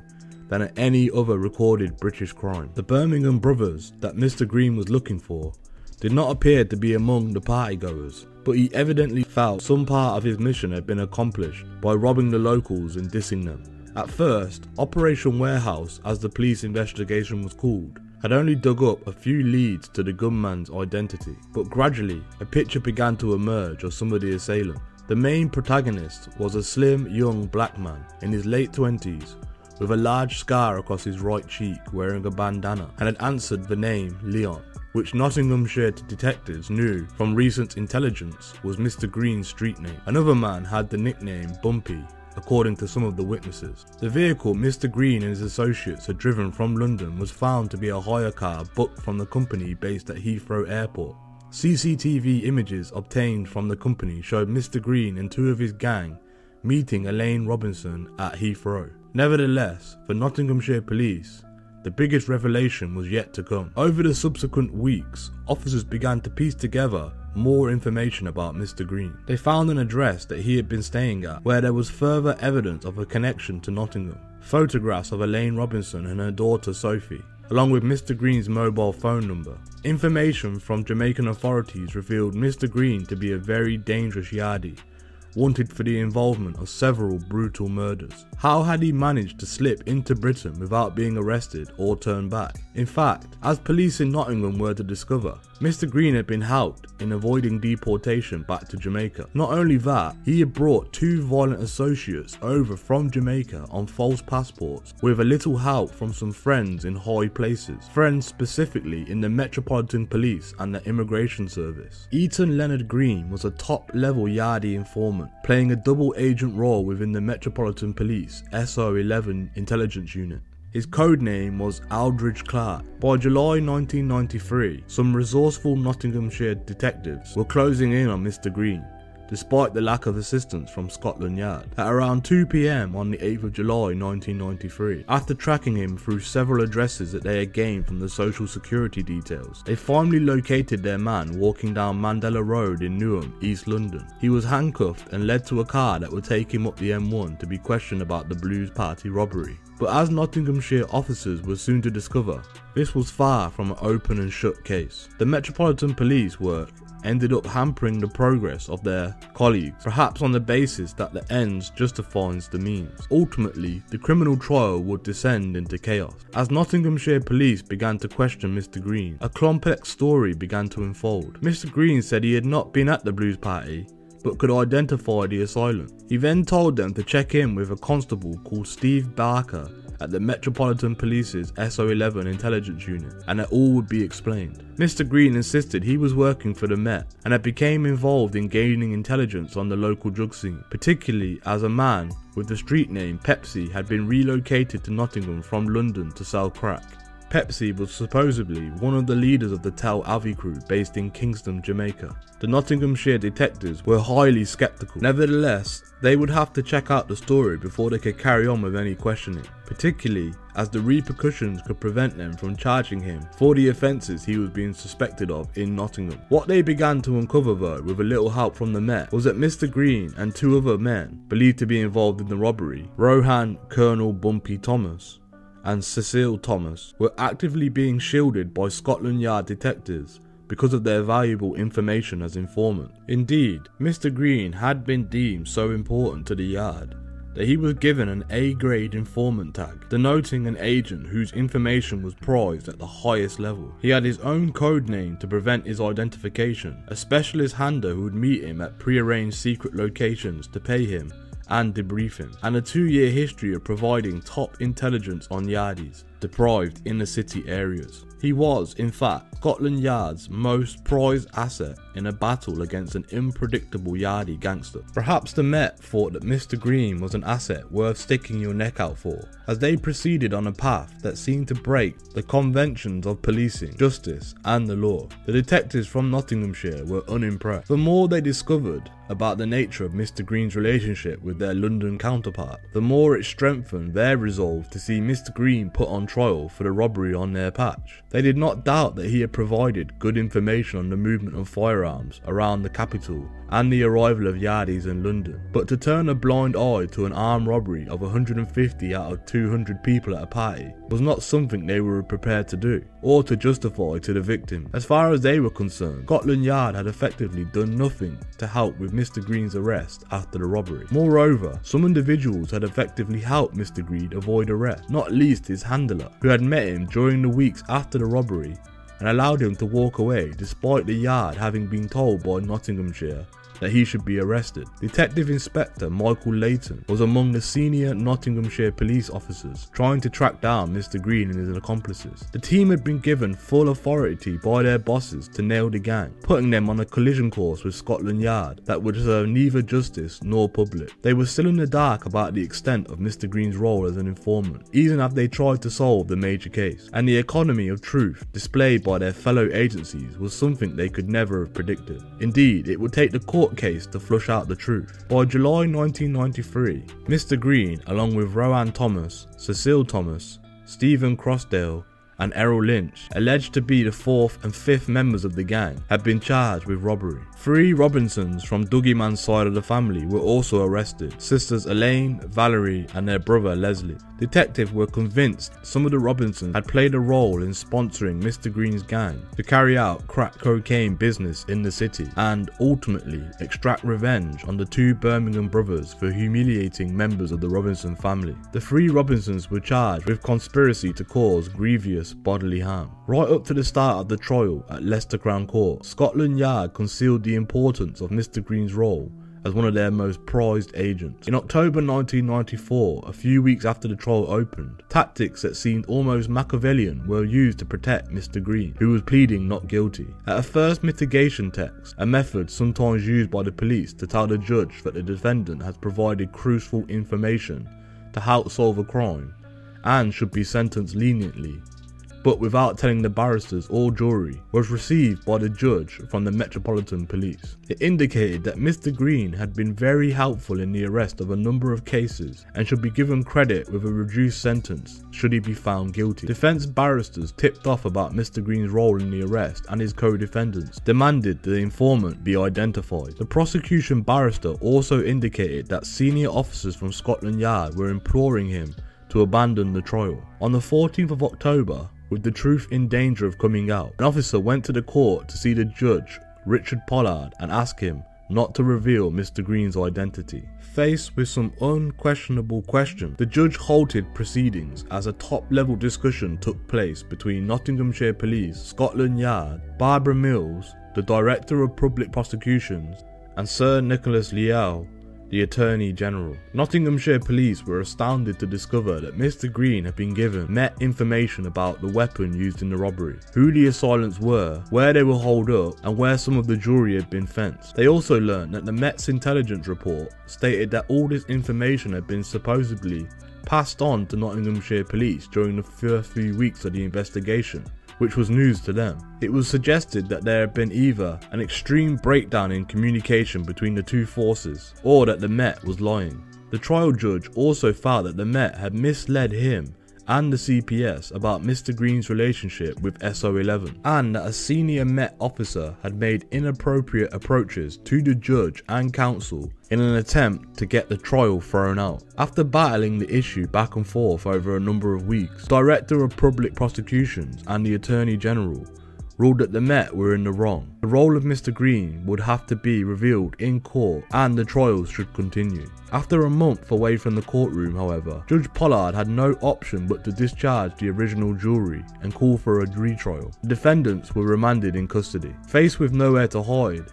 than at any other recorded British crime. The Birmingham brothers that Mr. Green was looking for did not appear to be among the partygoers, but he evidently felt some part of his mission had been accomplished by robbing the locals and dissing them. At first, Operation Warehouse, as the police investigation was called, had only dug up a few leads to the gunman's identity, but gradually a picture began to emerge of some of the assailants. The main protagonist was a slim young black man in his late 20s with a large scar across his right cheek wearing a bandana, and had answered the name Leon, which Nottinghamshire detectives knew from recent intelligence was Mr. Green's street name. Another man had the nickname Bumpy, according to some of the witnesses. The vehicle Mr. Green and his associates had driven from London was found to be a hire car booked from the company based at Heathrow Airport. CCTV images obtained from the company showed Mr. Green and 2 of his gang meeting Elaine Robinson at Heathrow. Nevertheless, for Nottinghamshire police, the biggest revelation was yet to come. Over the subsequent weeks, officers began to piece together more information about Mr. Green. They found an address that he had been staying at, where there was further evidence of a connection to Nottingham. Photographs of Elaine Robinson and her daughter Sophie, along with Mr. Green's mobile phone number. Information from Jamaican authorities revealed Mr. Green to be a very dangerous yardie, wanted for the involvement of several brutal murders. How had he managed to slip into Britain without being arrested or turned back? In fact, as police in Nottingham were to discover, Mr. Green had been helped in avoiding deportation back to Jamaica. Not only that, he had brought 2 violent associates over from Jamaica on false passports with a little help from some friends in high places, friends specifically in the Metropolitan Police and the Immigration Service. Ethan Leonard Green was a top-level yardie informant, playing a double agent role within the Metropolitan Police SO11 intelligence unit. His code name was Aldridge Clark. By July 1993, some resourceful Nottinghamshire detectives were closing in on Mr. Green, despite the lack of assistance from Scotland Yard. At around 2 PM on the 8th of July 1993, after tracking him through several addresses that they had gained from the social security details, they finally located their man walking down Mandela Road in Newham, East London. He was handcuffed and led to a car that would take him up the M1 to be questioned about the Blues Party robbery. But as Nottinghamshire officers were soon to discover, this was far from an open and shut case. The Metropolitan Police work ended up hampering the progress of their colleagues, perhaps on the basis that the ends justifies the means. Ultimately, the criminal trial would descend into chaos. As Nottinghamshire police began to question Mr. Green, a complex story began to unfold. Mr. Green said he had not been at the Blues Party, but could identify the assailant. He then told them to check in with a constable called Steve Barker at the Metropolitan Police's SO11 intelligence unit, and that all would be explained. Mr. Green insisted he was working for the Met and had become involved in gaining intelligence on the local drug scene, particularly as a man with the street name Pepsi had been relocated to Nottingham from London to sell crack. Pepsi was supposedly one of the leaders of the Tel Aviv crew based in Kingston, Jamaica. The Nottinghamshire detectives were highly skeptical. Nevertheless, they would have to check out the story before they could carry on with any questioning, particularly as the repercussions could prevent them from charging him for the offences he was being suspected of in Nottingham. What they began to uncover though, with a little help from the Met, was that Mr. Green and two other men believed to be involved in the robbery, Rohan Colonel Bumpy Thomas and Cecile Thomas, were actively being shielded by Scotland Yard detectives because of their valuable information as informant. Indeed, Mr. Green had been deemed so important to the Yard that he was given an A-grade informant tag, denoting an agent whose information was prized at the highest level. He had his own code name to prevent his identification, a specialist hander who would meet him at pre-arranged secret locations to pay him and debrief him, and a 2-year history of providing top intelligence on Yardies deprived inner city areas. He was, in fact, Scotland Yard's most prized asset in a battle against an unpredictable Yardie gangster. Perhaps the Met thought that Mr. Green was an asset worth sticking your neck out for, as they proceeded on a path that seemed to break the conventions of policing, justice and the law. The detectives from Nottinghamshire were unimpressed. The more they discovered about the nature of Mr. Green's relationship with their London counterpart, the more it strengthened their resolve to see Mr. Green put on trial for the robbery on their patch. They did not doubt that he had provided good information on the movement of firearms around the capital and the arrival of Yardies in London, but to turn a blind eye to an armed robbery of 150 out of 200 people at a party was not something they were prepared to do, or to justify to the victim. As far as they were concerned, Scotland Yard had effectively done nothing to help with Mr. Green's arrest after the robbery. Moreover, some individuals had effectively helped Mr. Green avoid arrest, not least his handler, who had met him during the weeks after the robbery and allowed him to walk away despite the Yard having been told by Nottinghamshire that he should be arrested. Detective Inspector Michael Layton was among the senior Nottinghamshire police officers trying to track down Mr. Green and his accomplices. The team had been given full authority by their bosses to nail the gang, putting them on a collision course with Scotland Yard that would serve neither justice nor public. They were still in the dark about the extent of Mr. Green's role as an informant, even as they tried to solve the major case, and the economy of truth displayed by their fellow agencies was something they could never have predicted. Indeed, it would take the court case to flush out the truth. By July 1993, Mr. Green, along with Rohan Thomas, Cecile Thomas, Stephen Crossdale and Errol Lynch, alleged to be the 4th and 5th members of the gang, had been charged with robbery. 3 Robinsons from Dougie Man's side of the family were also arrested, sisters Elaine, Valerie and their brother Leslie. Detectives were convinced some of the Robinsons had played a role in sponsoring Mr. Green's gang to carry out crack cocaine business in the city and ultimately extract revenge on the 2 Birmingham brothers for humiliating members of the Robinson family. The 3 Robinsons were charged with conspiracy to cause grievous bodily harm. Right up to the start of the trial at Leicester Crown Court, Scotland Yard concealed the importance of Mr. Green's role as one of their most prized agents. In October 1994, a few weeks after the trial opened, tactics that seemed almost Machiavellian were used to protect Mr. Green, who was pleading not guilty. At a first mitigation text, a method sometimes used by the police to tell the judge that the defendant has provided crucial information to help solve a crime and should be sentenced leniently, but without telling the barristers or jury, was received by the judge from the Metropolitan Police. It indicated that Mr. Green had been very helpful in the arrest of a number of cases and should be given credit with a reduced sentence should he be found guilty. Defense barristers tipped off about Mr. Green's role in the arrest and his co-defendants demanded the informant be identified. The prosecution barrister also indicated that senior officers from Scotland Yard were imploring him to abandon the trial. On the 14th of October, with the truth in danger of coming out, an officer went to the court to see the judge, Richard Pollard, and ask him not to reveal Mr. Green's identity. Faced with some unquestionable questions, the judge halted proceedings as a top-level discussion took place between Nottinghamshire Police, Scotland Yard, Barbara Mills, the Director of Public Prosecutions, and Sir Nicholas Liel, the Attorney General. Nottinghamshire Police were astounded to discover that Mr. Green had been given Met information about the weapon used in the robbery, who the assailants were, where they were holed up, and where some of the jewellery had been fenced. They also learned that the Met's intelligence report stated that all this information had been supposedly passed on to Nottinghamshire Police during the first few weeks of the investigation, which was news to them. It was suggested that there had been either an extreme breakdown in communication between the two forces, or that the Met was lying. The trial judge also felt that the Met had misled him and the CPS about Mr. Green's relationship with SO11, and that a senior Met officer had made inappropriate approaches to the judge and counsel in an attempt to get the trial thrown out. After battling the issue back and forth over a number of weeks, Director of Public Prosecutions and the Attorney General ruled that the Met were in the wrong. The role of Mr. Green would have to be revealed in court and the trials should continue. After a month away from the courtroom, however, Judge Pollard had no option but to discharge the original jury and call for a retrial. The defendants were remanded in custody. Faced with nowhere to hide,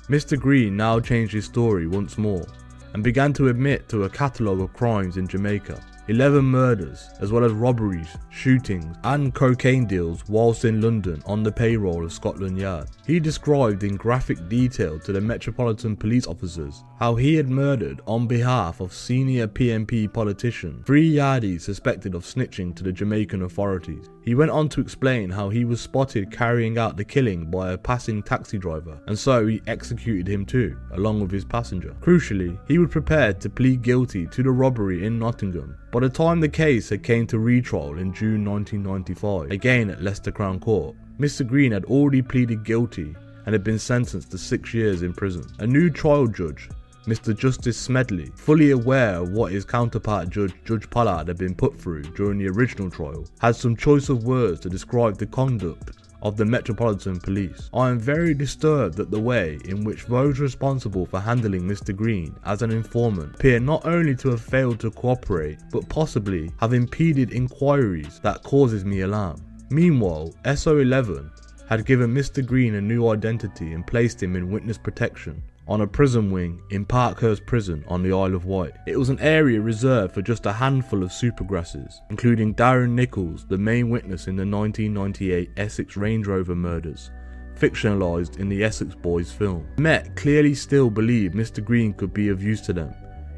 Mr. Green now changed his story once more and began to admit to a catalogue of crimes in Jamaica. 11 murders, as well as robberies, shootings, and cocaine deals whilst in London on the payroll of Scotland Yard. He described in graphic detail to the Metropolitan Police officers how he had murdered, on behalf of senior PNP politician, 3 yardies suspected of snitching to the Jamaican authorities. He went on to explain how he was spotted carrying out the killing by a passing taxi driver, and so he executed him too, along with his passenger. Crucially, he was prepared to plead guilty to the robbery in Nottingham. By the time the case had came to retrial in June 1995, again at Leicester Crown Court, Mr. Green had already pleaded guilty and had been sentenced to 6 years in prison. A new trial judge, Mr. Justice Smedley, fully aware of what his counterpart Judge Pollard had been put through during the original trial, had some choice of words to describe the conduct of the Metropolitan Police. I am very disturbed at the way in which those responsible for handling Mr. Green as an informant appear not only to have failed to cooperate, but possibly have impeded inquiries that causes me alarm. Meanwhile, SO11 had given Mr. Green a new identity and placed him in witness protection on a prison wing in Parkhurst Prison on the Isle of Wight. It was an area reserved for just a handful of supergrasses, including Darren Nichols, the main witness in the 1998 Essex Range Rover murders, fictionalised in the Essex Boys film. Met clearly still believed Mr. Green could be of use to them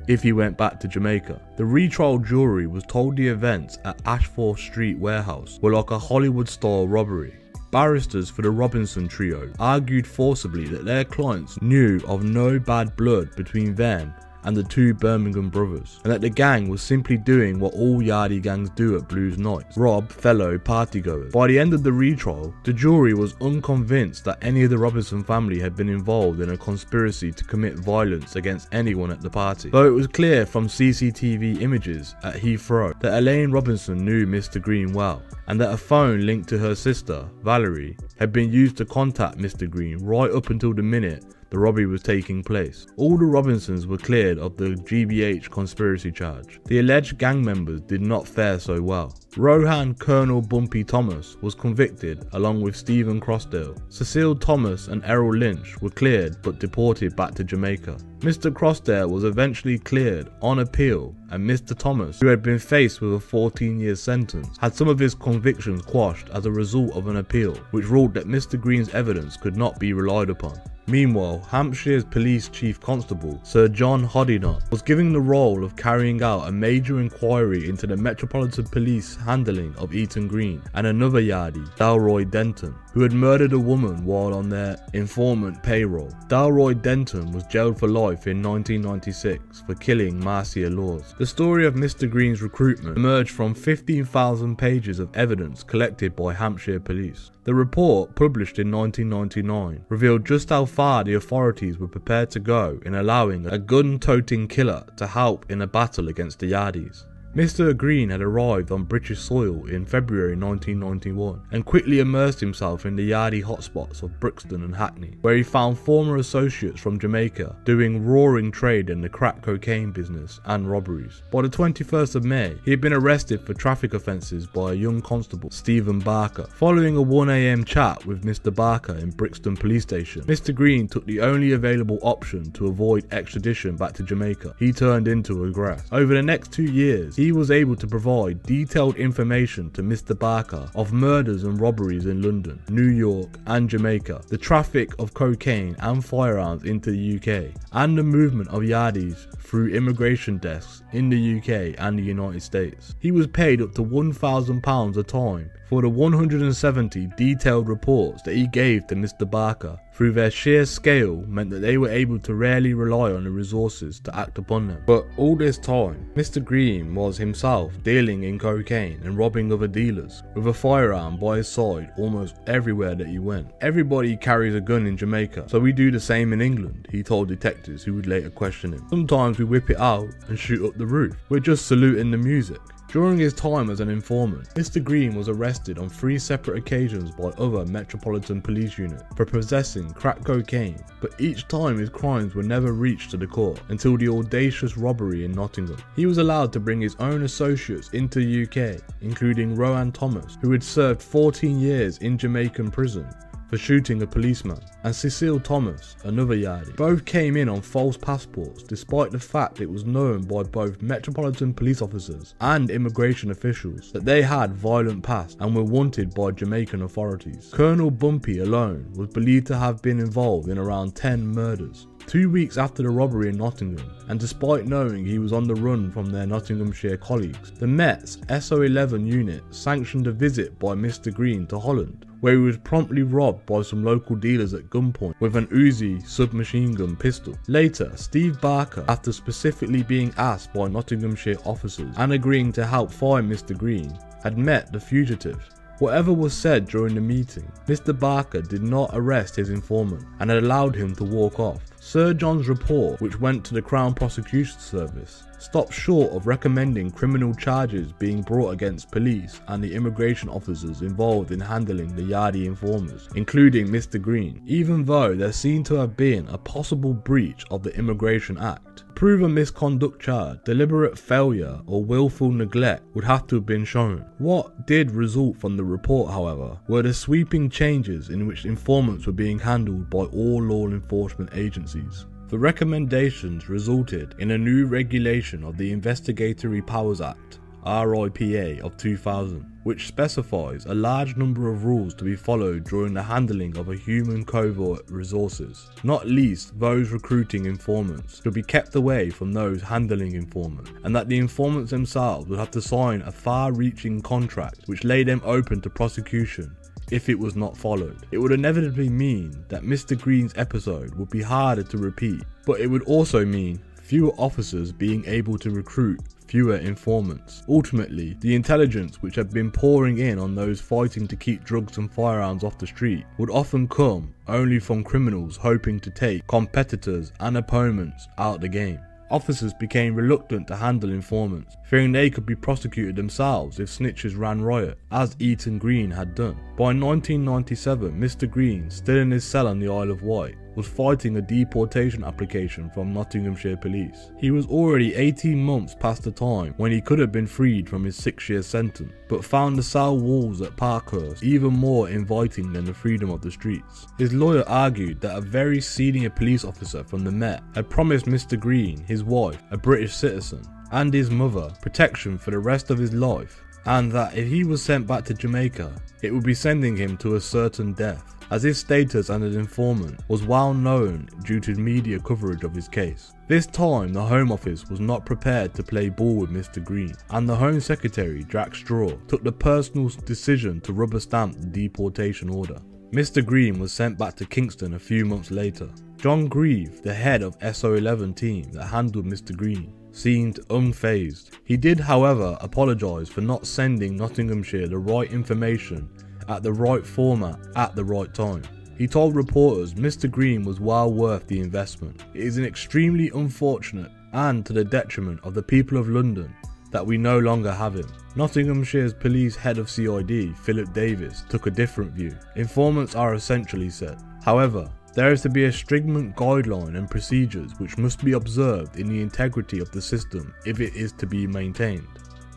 if he went back to Jamaica. The retrial jury was told the events at Ashforth Street warehouse were like a Hollywood-style robbery. Barristers for the Robinson trio argued forcibly that their clients knew of no bad blood between them and the 2 Birmingham brothers, and that the gang was simply doing what all yardie gangs do at blues nights: rob fellow partygoers. By the end of the retrial, the jury was unconvinced that any of the Robinson family had been involved in a conspiracy to commit violence against anyone at the party, though it was clear from CCTV images at Heathrow that Elaine Robinson knew Mr. Green well, and that a phone linked to her sister, Valerie, had been used to contact Mr. Green right up until the minute the robbery was taking place. All the Robinsons were cleared of the GBH conspiracy charge. The alleged gang members did not fare so well. Rohan Colonel Bumpy Thomas was convicted along with Stephen Crossdale. Cecile Thomas and Errol Lynch were cleared but deported back to Jamaica. Mr. Crossdale was eventually cleared on appeal, and Mr. Thomas, who had been faced with a 14-year sentence, had some of his convictions quashed as a result of an appeal, which ruled that Mr. Green's evidence could not be relied upon. Meanwhile, Hampshire's police chief constable, Sir John Hoddinott, was given the role of carrying out a major inquiry into the Metropolitan Police handling of Eaton Green and another yardie, Dalroy Denton, who had murdered a woman while on their informant payroll. Dalroy Denton was jailed for life in 1996 for killing Marcia Laws. The story of Mr. Green's recruitment emerged from 15,000 pages of evidence collected by Hampshire police. The report, published in 1999, revealed just how far the authorities were prepared to go in allowing a gun-toting killer to help in a battle against the yardies. Mr. Green had arrived on British soil in February 1991 and quickly immersed himself in the yardie hotspots of Brixton and Hackney, where he found former associates from Jamaica doing roaring trade in the crack cocaine business and robberies. By the 21st of May, he had been arrested for traffic offences by a young constable, Stephen Barker. Following a 1 AM chat with Mr. Barker in Brixton police station, Mr. Green took the only available option to avoid extradition back to Jamaica. He turned into a grass. Over the next 2 years, he was able to provide detailed information to Mr. Barker of murders and robberies in London, New York and Jamaica, the traffic of cocaine and firearms into the UK, and the movement of yardies through immigration desks in the UK and the United States. He was paid up to £1,000 a time for the 170 detailed reports that he gave to Mr. Barker. Through their sheer scale meant that they were able to rarely rely on the resources to act upon them. But all this time, Mr. Green was himself dealing in cocaine and robbing other dealers, with a firearm by his side almost everywhere that he went. Everybody carries a gun in Jamaica, so we do the same in England, he told detectives who would later question him. Sometimes we whip it out and shoot up the roof. We're just saluting the music. During his time as an informant, Mr. Green was arrested on 3 separate occasions by other Metropolitan Police units for possessing crack cocaine, but each time his crimes were never reached to the court until the audacious robbery in Nottingham. He was allowed to bring his own associates into the UK, including Rowan Thomas, who had served 14 years in Jamaican prison for shooting a policeman, and Cecile Thomas, another yardie. Both came in on false passports despite the fact it was known by both Metropolitan Police officers and immigration officials that they had violent past and were wanted by Jamaican authorities. Colonel Bumpy alone was believed to have been involved in around 10 murders. 2 weeks after the robbery in Nottingham, and despite knowing he was on the run from their Nottinghamshire colleagues, the Met's SO11 unit sanctioned a visit by Mr. Green to Holland, where he was promptly robbed by some local dealers at gunpoint with an Uzi submachine gun pistol. Later, Steve Barker, after specifically being asked by Nottinghamshire officers and agreeing to help find Mr. Green, had met the fugitives. Whatever was said during the meeting, Mr. Barker did not arrest his informant and had allowed him to walk off. Sir John's report, which went to the Crown Prosecution Service, stopped short of recommending criminal charges being brought against police and the immigration officers involved in handling the yardie informers, including Mr. Green, even though there seemed to have been a possible breach of the Immigration Act. To prove a misconduct charge, deliberate failure or willful neglect would have to have been shown. What did result from the report, however, were the sweeping changes in which informants were being handled by all law enforcement agencies. The recommendations resulted in a new regulation of the Investigatory Powers Act, RIPA, of 2000, which specifies a large number of rules to be followed during the handling of a human covert resources. Not least, those recruiting informants should be kept away from those handling informants, and that the informants themselves would have to sign a far-reaching contract which laid them open to prosecution if it was not followed. It would inevitably mean that Mr. Green's episode would be harder to repeat, but it would also mean fewer officers being able to recruit fewer informants. Ultimately, the intelligence which had been pouring in on those fighting to keep drugs and firearms off the street would often come only from criminals hoping to take competitors and opponents out the game. Officers became reluctant to handle informants, fearing they could be prosecuted themselves if snitches ran riot, as Eaton Green had done. By 1997, Mr. Green, still in his cell on the Isle of Wight, was fighting a deportation application from Nottinghamshire police. He was already 18 months past the time when he could have been freed from his 6-year sentence, but found the cell walls at Parkhurst even more inviting than the freedom of the streets. His lawyer argued that a very senior police officer from the Met had promised Mr. Green, his wife, a British citizen, and his mother protection for the rest of his life, and that if he was sent back to Jamaica, it would be sending him to a certain death. as his status as an informant was well known due to media coverage of his case. This time, the Home Office was not prepared to play ball with Mr. Green, and the Home Secretary, Jack Straw, took the personal decision to rubber stamp the deportation order. Mr. Green was sent back to Kingston a few months later. John Grieve, the head of SO11 team that handled Mr. Green, seemed unfazed. He did, however, apologise for not sending Nottinghamshire the right information at the right format at the right time. He told reporters Mr. Green was well worth the investment. It is an extremely unfortunate and to the detriment of the people of London that we no longer have him. Nottinghamshire's police head of CID, Philip Davis, took a different view. Informants are essential, he said. However, there is to be a stringent guideline and procedures which must be observed in the integrity of the system if it is to be maintained.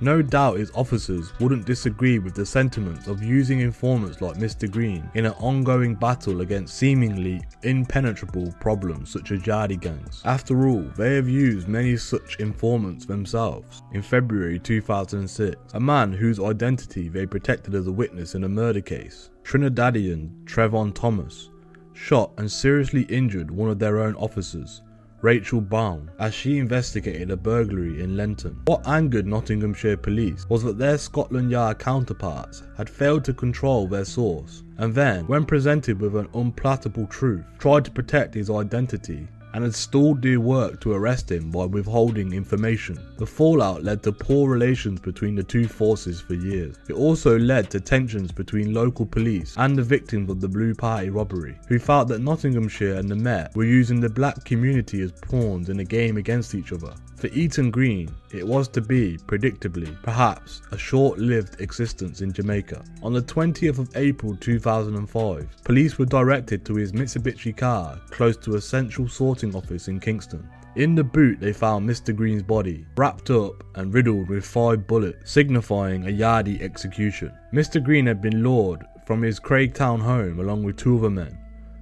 No doubt his officers wouldn't disagree with the sentiments of using informants like Mr. Green in an ongoing battle against seemingly impenetrable problems such as yardie gangs. After all, they have used many such informants themselves. In February 2006, a man whose identity they protected as a witness in a murder case, Trinidadian Trevon Thomas, shot and seriously injured one of their own officers, Rachel Baum, as she investigated a burglary in Lenton. What angered Nottinghamshire police was that their Scotland Yard counterparts had failed to control their source, and then, when presented with an unpalatable truth, tried to protect his identity and had stalled their work to arrest him by withholding information. The fallout led to poor relations between the two forces for years. It also led to tensions between local police and the victims of the Blue Party robbery, who felt that Nottinghamshire and the Met were using the black community as pawns in a game against each other. For Eton Green, it was to be, predictably, perhaps, a short-lived existence in Jamaica. On the 20th of April 2005, police were directed to his Mitsubishi car close to a central sorting office in Kingston. In the boot they found Mr. Green's body, wrapped up and riddled with 5 bullets, signifying a yardie execution. Mr. Green had been lured from his Craigtown home along with 2 other men,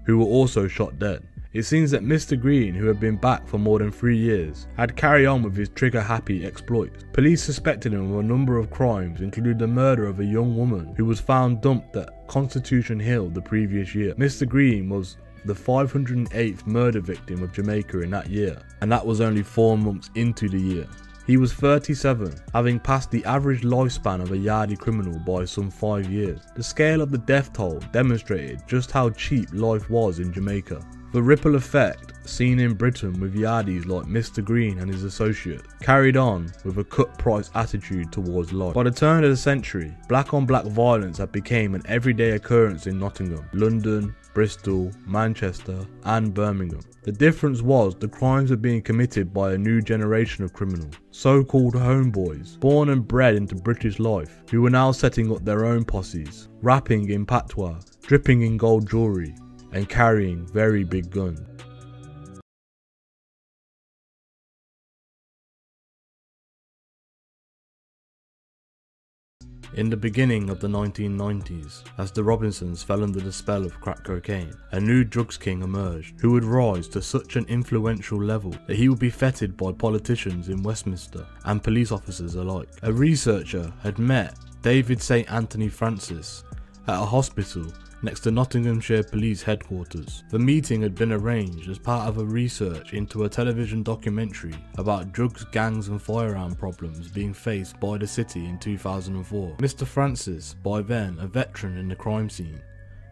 who were also shot dead. It seems that Mr. Green, who had been back for more than 3 years, had carried on with his trigger-happy exploits. Police suspected him of a number of crimes, including the murder of a young woman who was found dumped at Constitution Hill the previous year. Mr. Green was the 508th murder victim of Jamaica in that year, and that was only 4 months into the year. He was 37, having passed the average lifespan of a yardie criminal by some 5 years. The scale of the death toll demonstrated just how cheap life was in Jamaica. The ripple effect seen in Britain with yardies like Mr. Green and his associates carried on with a cut-price attitude towards life. By the turn of the century, black-on-black violence had become an everyday occurrence in Nottingham, London, Bristol, Manchester and Birmingham. The difference was the crimes were being committed by a new generation of criminals, so-called homeboys, born and bred into British life, who were now setting up their own posses, rapping in patois, dripping in gold jewellery, and carrying very big guns. In the beginning of the 1990s, as the Robinsons fell under the spell of crack cocaine, a new drugs king emerged who would rise to such an influential level that he would be feted by politicians in Westminster and police officers alike. A researcher had met David St. Anthony Francis at a hospital next to Nottinghamshire Police Headquarters. The meeting had been arranged as part of a research into a television documentary about drugs, gangs and firearm problems being faced by the city in 2004. Mr. Francis, by then a veteran in the crime scene,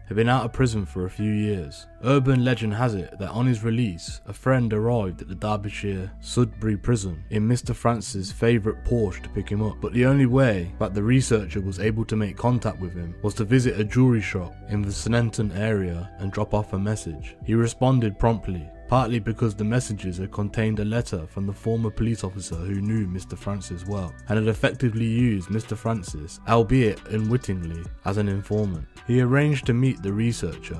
had been out of prison for a few years. Urban legend has it that on his release, a friend arrived at the Derbyshire Sudbury prison in Mr. Francis' favourite Porsche to pick him up, but the only way that the researcher was able to make contact with him was to visit a jewellery shop in the Sneinton area and drop off a message. He responded promptly, partly because the messages had contained a letter from the former police officer who knew Mr. Francis well, and had effectively used Mr. Francis, albeit unwittingly, as an informant. He arranged to meet the researcher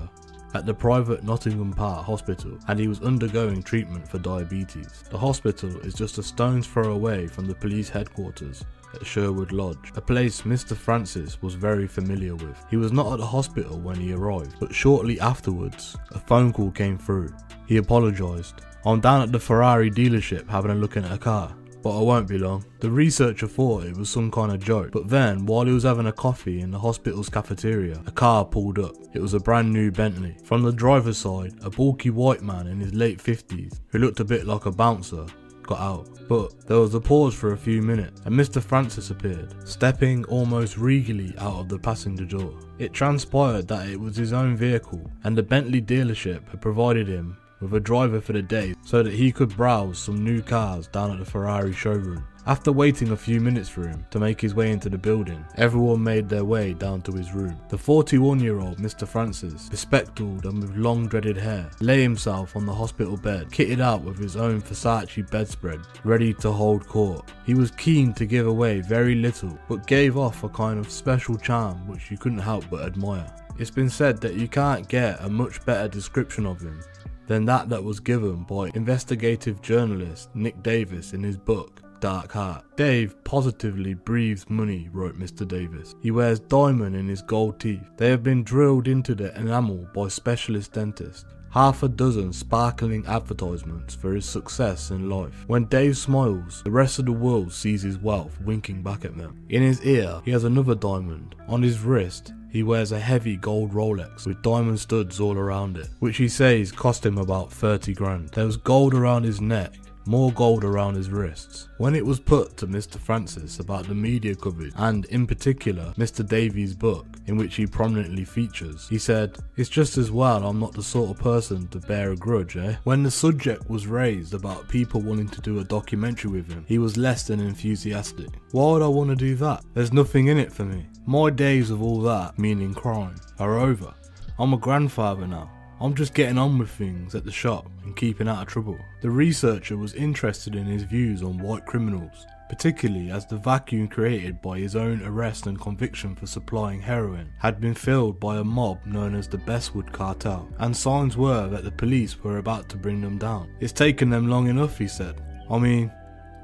at the private Nottingham Park Hospital, and he was undergoing treatment for diabetes. The hospital is just a stone's throw away from the police headquarters at Sherwood Lodge, a place Mr. Francis was very familiar with. He was not at the hospital when he arrived, but shortly afterwards, a phone call came through. He apologised. "I'm down at the Ferrari dealership having a look at a car. but I won't be long. The researcher thought it was some kind of joke, but then, while he was having a coffee in the hospital's cafeteria, a car pulled up. It was a brand new Bentley. From the driver's side, a bulky white man in his late 50s, who looked a bit like a bouncer, got out. But there was a pause for a few minutes, and Mr. Francis appeared, stepping almost regally out of the passenger door. It transpired that it was his own vehicle, and the Bentley dealership had provided him with a driver for the day so that he could browse some new cars down at the Ferrari showroom. After waiting a few minutes for him to make his way into the building, everyone made their way down to his room. The 41-year-old Mr. Francis, bespectacled and with long dreaded hair, lay himself on the hospital bed, kitted out with his own Versace bedspread, ready to hold court. He was keen to give away very little, but gave off a kind of special charm which you couldn't help but admire. It's been said that you can't get a much better description of him than that was given by investigative journalist Nick Davis in his book, Dark Heart. Dave positively breathes money, wrote Mr. Davis. He wears diamond in his gold teeth. They have been drilled into the enamel by specialist dentists. Half a dozen sparkling advertisements for his success in life. When Dave smiles, the rest of the world sees his wealth winking back at them. In his ear, he has another diamond. On his wrist, he wears a heavy gold Rolex with diamond studs all around it, which he says cost him about 30 grand. There was gold around his neck, more gold around his wrists. When it was put to Mr. Francis about the media coverage, and in particular Mr. Davies' book, in which he prominently features, he said, "It's just as well I'm not the sort of person to bear a grudge, eh?" When the subject was raised about people wanting to do a documentary with him, he was less than enthusiastic. "Why would I want to do that? There's nothing in it for me. My days of all that, meaning crime, are over. I'm a grandfather now. I'm just getting on with things at the shop and keeping out of trouble." The researcher was interested in his views on white criminals, particularly as the vacuum created by his own arrest and conviction for supplying heroin had been filled by a mob known as the Bestwood Cartel, and signs were that the police were about to bring them down. "It's taken them long enough," he said. "I mean,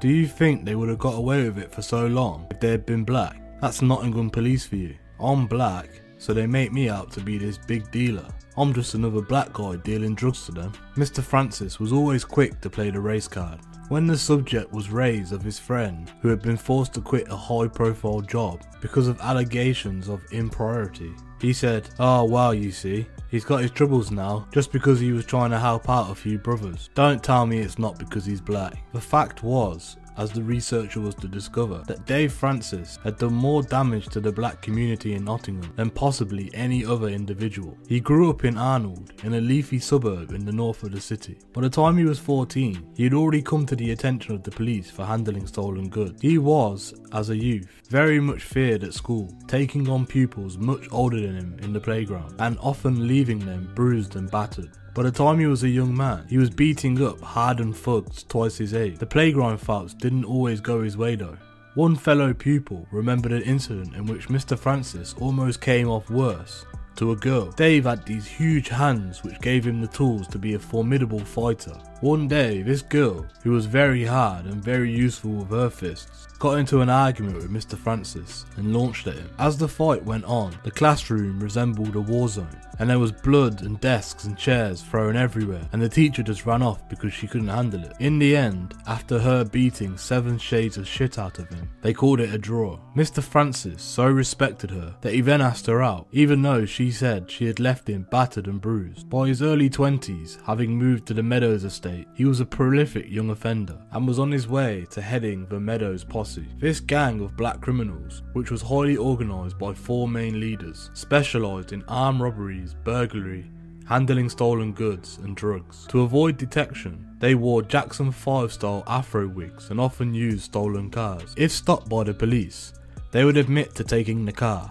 do you think they would have got away with it for so long if they had been black? That's Nottingham police for you. I'm black, so they make me out to be this big dealer. I'm just another black guy dealing drugs to them." Mr. Francis was always quick to play the race card. When the subject was raised of his friend who had been forced to quit a high-profile job because of allegations of impropriety, he said, "Oh well, you see, he's got his troubles now just because he was trying to help out a few brothers. Don't tell me it's not because he's black." The fact was, as the researcher was to discover, that Dave Francis had done more damage to the black community in Nottingham than possibly any other individual. He grew up in Arnold, in a leafy suburb in the north of the city. By the time he was 14, he had already come to the attention of the police for handling stolen goods. He was, as a youth, very much feared at school, taking on pupils much older than him in the playground, and often leaving them bruised and battered. By the time he was a young man, he was beating up hardened thugs twice his age. The playground fights didn't always go his way though. One fellow pupil remembered an incident in which Mr. Francis almost came off worse to a girl. Dave had these huge hands which gave him the tools to be a formidable fighter. One day, this girl, who was very hard and very useful with her fists, got into an argument with Mr. Francis and launched at him. As the fight went on, the classroom resembled a war zone, and there was blood and desks and chairs thrown everywhere, and the teacher just ran off because she couldn't handle it. In the end, after her beating 7 shades of shit out of him, they called it a draw. Mr. Francis so respected her that he then asked her out, even though she said she had left him battered and bruised. By his early 20s, having moved to the Meadows estate, he was a prolific young offender and was on his way to heading the Meadows posse. This gang of black criminals, which was highly organised by 4 main leaders, specialised in armed robberies, burglary, handling stolen goods and drugs. To avoid detection, they wore Jackson 5 style afro wigs and often used stolen cars. If stopped by the police, they would admit to taking the car,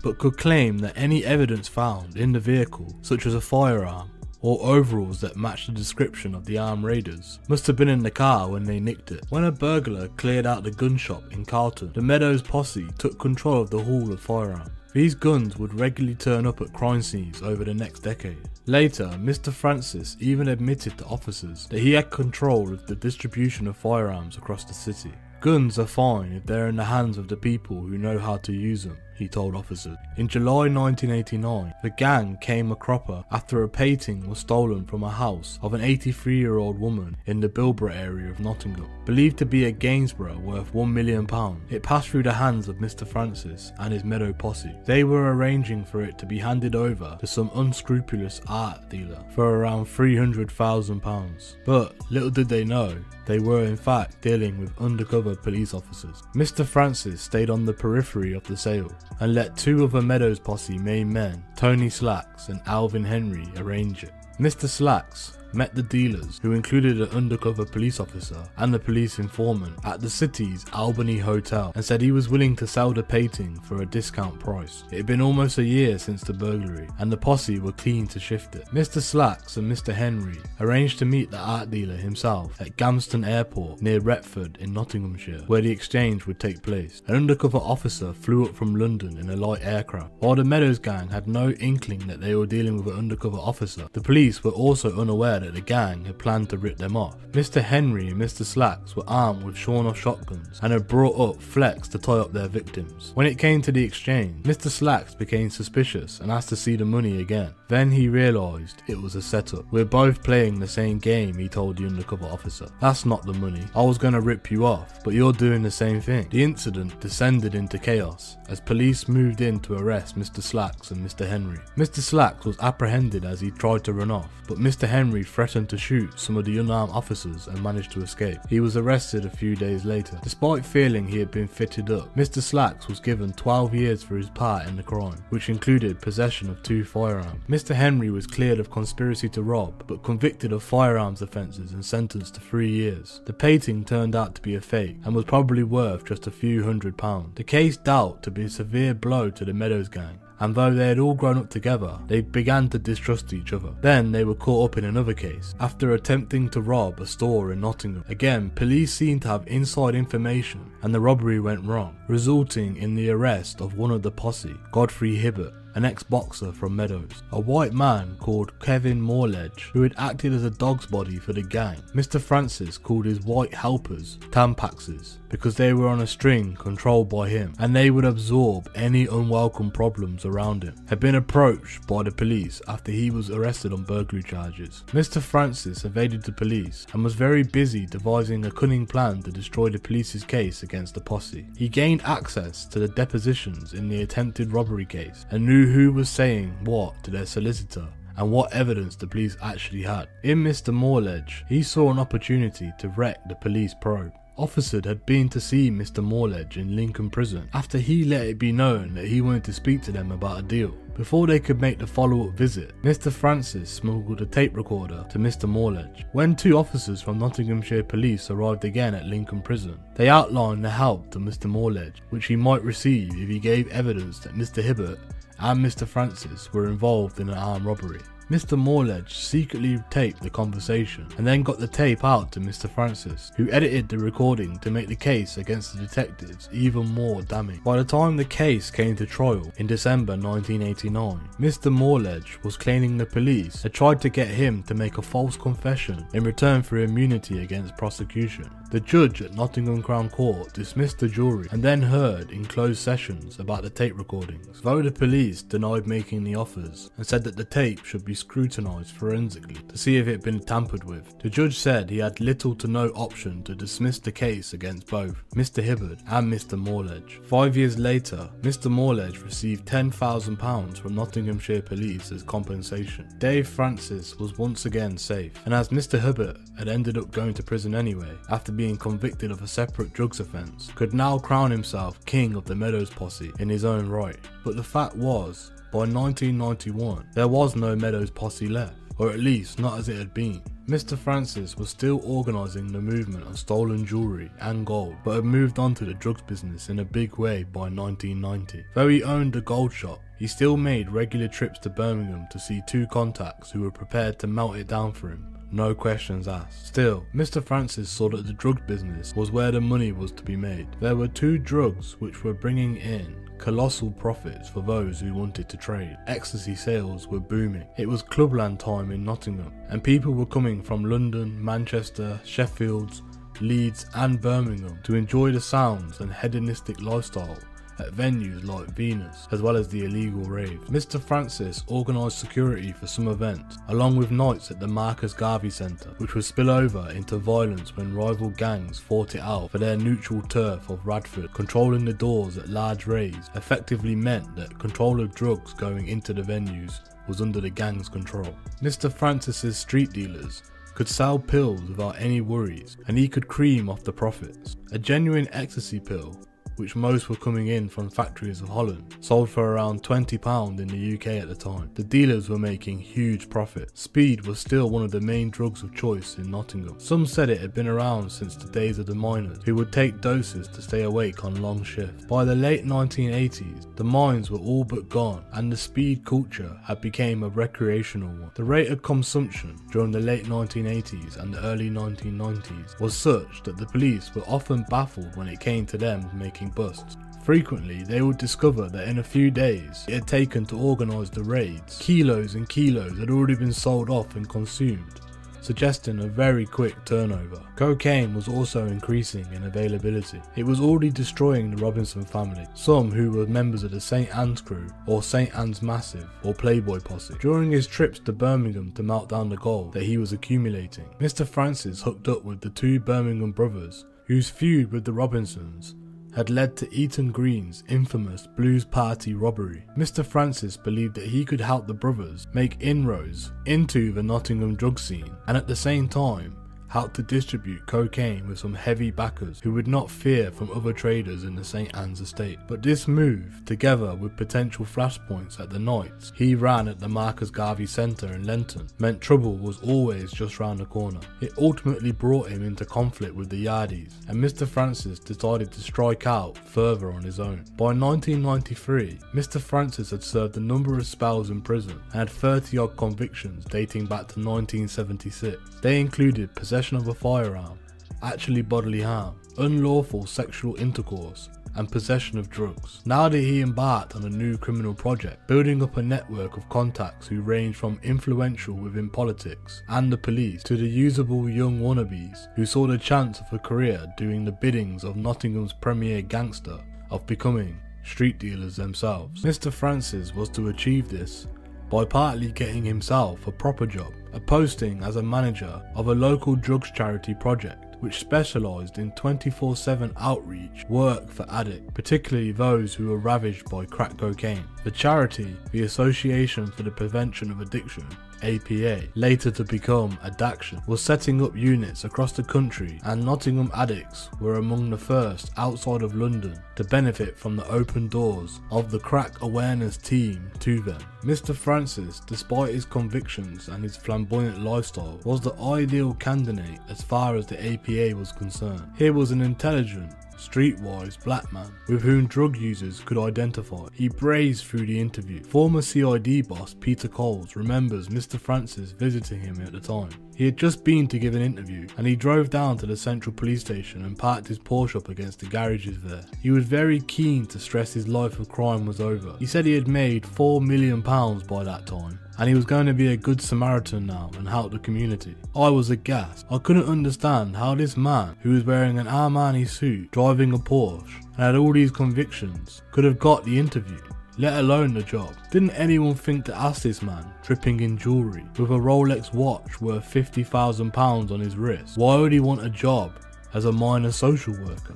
but could claim that any evidence found in the vehicle, such as a firearm or overalls that matched the description of the armed raiders, must have been in the car when they nicked it. When a burglar cleared out the gun shop in Carlton, the Meadows posse took control of the haul of firearms. These guns would regularly turn up at crime scenes over the next decade. Later, Mr. Francis even admitted to officers that he had control of the distribution of firearms across the city. "Guns are fine if they're in the hands of the people who know how to use them," he told officers. In July 1989, the gang came a cropper after a painting was stolen from a house of an 83-year-old woman in the Bilborough area of Nottingham. Believed to be a Gangsters worth £1 million, it passed through the hands of Mr. Francis and his Meadows posse. They were arranging for it to be handed over to some unscrupulous art dealer for around £300,000. But little did they know, they were in fact dealing with undercover police officers. Mr. Francis stayed on the periphery of the sale and let two other Meadows posse main men, Tony Slacks and Alvin Henry, arrange it. Mr. Slacks met the dealers, who included an undercover police officer and the police informant, at the city's Albany Hotel, and said he was willing to sell the painting for a discount price. It had been almost a year since the burglary, and the posse were keen to shift it. Mr. Slacks and Mr. Henry arranged to meet the art dealer himself at Gangsters Airport near Radford in Nottinghamshire, where the exchange would take place. An undercover officer flew up from London in a light aircraft. While the Meadows gang had no inkling that they were dealing with an undercover officer, the police were also unaware that the gang had planned to rip them off. Mr. Henry and Mr. Slacks were armed with sawn-off shotguns and had brought up flex to tie up their victims. When it came to the exchange, Mr. Slacks became suspicious and asked to see the money again. Then he realised it was a setup. "We're both playing the same game," he told the undercover officer. "That's not the money. I was going to rip you off, but you're doing the same thing." The incident descended into chaos as police moved in to arrest Mr. Slacks and Mr. Henry. Mr. Slacks was apprehended as he tried to run off, but Mr. Henry threatened to shoot some of the unarmed officers and managed to escape. He was arrested a few days later. Despite feeling he had been fitted up, Mr. Slacks was given 12 years for his part in the crime, which included possession of 2 firearms. Mr. Henry was cleared of conspiracy to rob, but convicted of firearms offences and sentenced to 3 years. The painting turned out to be a fake and was probably worth just a few £100s. The case dealt to be a severe blow to the Meadows gang, and though they had all grown up together, they began to distrust each other. Then they were caught up in another case, after attempting to rob a store in Nottingham. Again, police seemed to have inside information, and the robbery went wrong, resulting in the arrest of one of the posse, Godfrey Hibbert, an ex-boxer from Meadows, a white man called Kevin Morledge, who had acted as a dog's body for the gang. Mr. Francis called his white helpers Tampaxes because they were on a string controlled by him, and they would absorb any unwelcome problems around him. Had been approached by the police after he was arrested on burglary charges. Mr. Francis evaded the police and was very busy devising a cunning plan to destroy the police's case against the posse. He gained access to the depositions in the attempted robbery case and knew who was saying what to their solicitor and what evidence the police actually had. In Mr. Morledge, he saw an opportunity to wreck the police probe. Officers had been to see Mr. Morledge in Lincoln prison after he let it be known that he wanted to speak to them about a deal. Before they could make the follow-up visit, Mr. Francis smuggled a tape recorder to Mr. Morledge. When 2 officers from Nottinghamshire police arrived again at Lincoln prison, they outlined the help to Mr. Morledge which he might receive if he gave evidence that Mr. Hibbert and Mr. Francis were involved in an armed robbery. Mr. Morledge secretly taped the conversation and then got the tape out to Mr. Francis, who edited the recording to make the case against the detectives even more damning. By the time the case came to trial in December 1989, Mr. Morledge was claiming the police had tried to get him to make a false confession in return for immunity against prosecution. The judge at Nottingham Crown Court dismissed the jury and then heard in closed sessions about the tape recordings, though the police denied making the offers and said that the tape should be scrutinised forensically to see if it had been tampered with. The judge said he had little to no option to dismiss the case against both Mr. Hibbert and Mr. Morledge. 5 years later, Mr. Morledge received £10,000 from Nottinghamshire police as compensation. Dave Francis was once again safe, and as Mr. Hibbert had ended up going to prison anyway after being convicted of a separate drugs offence, could now crown himself king of the Meadows posse in his own right. But the fact was, by 1991, there was no Meadows posse left, or at least not as it had been. Mr. Francis was still organising the movement on stolen jewellery and gold, but had moved on to the drugs business in a big way by 1990. Though he owned a gold shop, he still made regular trips to Birmingham to see 2 contacts who were prepared to melt it down for him. No questions asked. Still, Mr. Francis saw that the drug business was where the money was to be made. There were 2 drugs which were bringing in colossal profits for those who wanted to trade. Ecstasy sales were booming. It was clubland time in Nottingham, and people were coming from London, Manchester, Sheffield, Leeds and Birmingham to enjoy the sounds and hedonistic lifestyle at venues like Venus, as well as the illegal raves. Mr. Francis organised security for some events, along with nights at the Marcus Garvey Centre, which would spill over into violence when rival gangs fought it out for their neutral turf of Radford. Controlling the doors at large raves effectively meant that control of drugs going into the venues was under the gang's control. Mr. Francis's street dealers could sell pills without any worries, and he could cream off the profits. A genuine ecstasy pill, which most were coming in from factories of Holland, sold for around £20 in the UK at the time. The dealers were making huge profits. Speed was still one of the main drugs of choice in Nottingham. Some said it had been around since the days of the miners, who would take doses to stay awake on long shifts. By the late 1980s, the mines were all but gone, and the speed culture had become a recreational one. The rate of consumption during the late 1980s and the early 1990s was such that the police were often baffled when it came to them making busts. Frequently, they would discover that in a few days it had taken to organise the raids, kilos and kilos had already been sold off and consumed, suggesting a very quick turnover. Cocaine was also increasing in availability. It was already destroying the Robinson family, some who were members of the St. Anne's crew or St. Anne's Massive or Playboy posse. During his trips to Birmingham to melt down the gold that he was accumulating, Mr. Francis hooked up with the two Birmingham brothers whose feud with the Robinsons had led to Eton Green's infamous Blues Party robbery. Mr. Francis believed that he could help the brothers make inroads into the Nottingham drug scene, and at the same time helped to distribute cocaine with some heavy backers who would not fear from other traders in the St. Anne's estate. But this move, together with potential flashpoints at the nights he ran at the Marcus Garvey Centre in Lenton, meant trouble was always just round the corner. It ultimately brought him into conflict with the Yardies, and Mr. Francis decided to strike out further on his own. By 1993, Mr. Francis had served a number of spells in prison and had 30 odd convictions dating back to 1976. They included possession of a firearm, actually bodily harm, unlawful sexual intercourse, and possession of drugs. Now that he embarked on a new criminal project, building up a network of contacts who ranged from influential within politics and the police to the usable young wannabes who saw the chance of a career doing the biddings of Nottingham's premier gangster of becoming street dealers themselves. Mr. Francis was to achieve this by partly getting himself a proper job, a posting as a manager of a local drugs charity project which specialised in 24/7 outreach work for addicts, particularly those who were ravaged by crack cocaine. The charity, the Association for the Prevention of Addiction, APA, later to become Addaction, was setting up units across the country, and Nottingham addicts were among the first outside of London to benefit from the open doors of the crack awareness team to them. Mr. Francis, despite his convictions and his flamboyant lifestyle, was the ideal candidate as far as the APA was concerned. Here was an intelligent, streetwise black man with whom drug users could identify. He blazed through the interview. Former CID boss Peter Coles remembers Mr. Francis visiting him at the time. He had just been to give an interview, and he drove down to the central police station and parked his Porsche up against the garages there. He was very keen to stress his life of crime was over. He said he had made £4 million by that time, and he was going to be a good Samaritan now and help the community. I was aghast. I couldn't understand how this man, who was wearing an Armani suit, driving a Porsche, and had all these convictions, could have got the interview, let alone the job. Didn't anyone think to ask this man, dripping in jewellery, with a Rolex watch worth £50,000 on his wrist, why would he want a job as a minor social worker?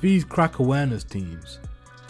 These crack awareness teams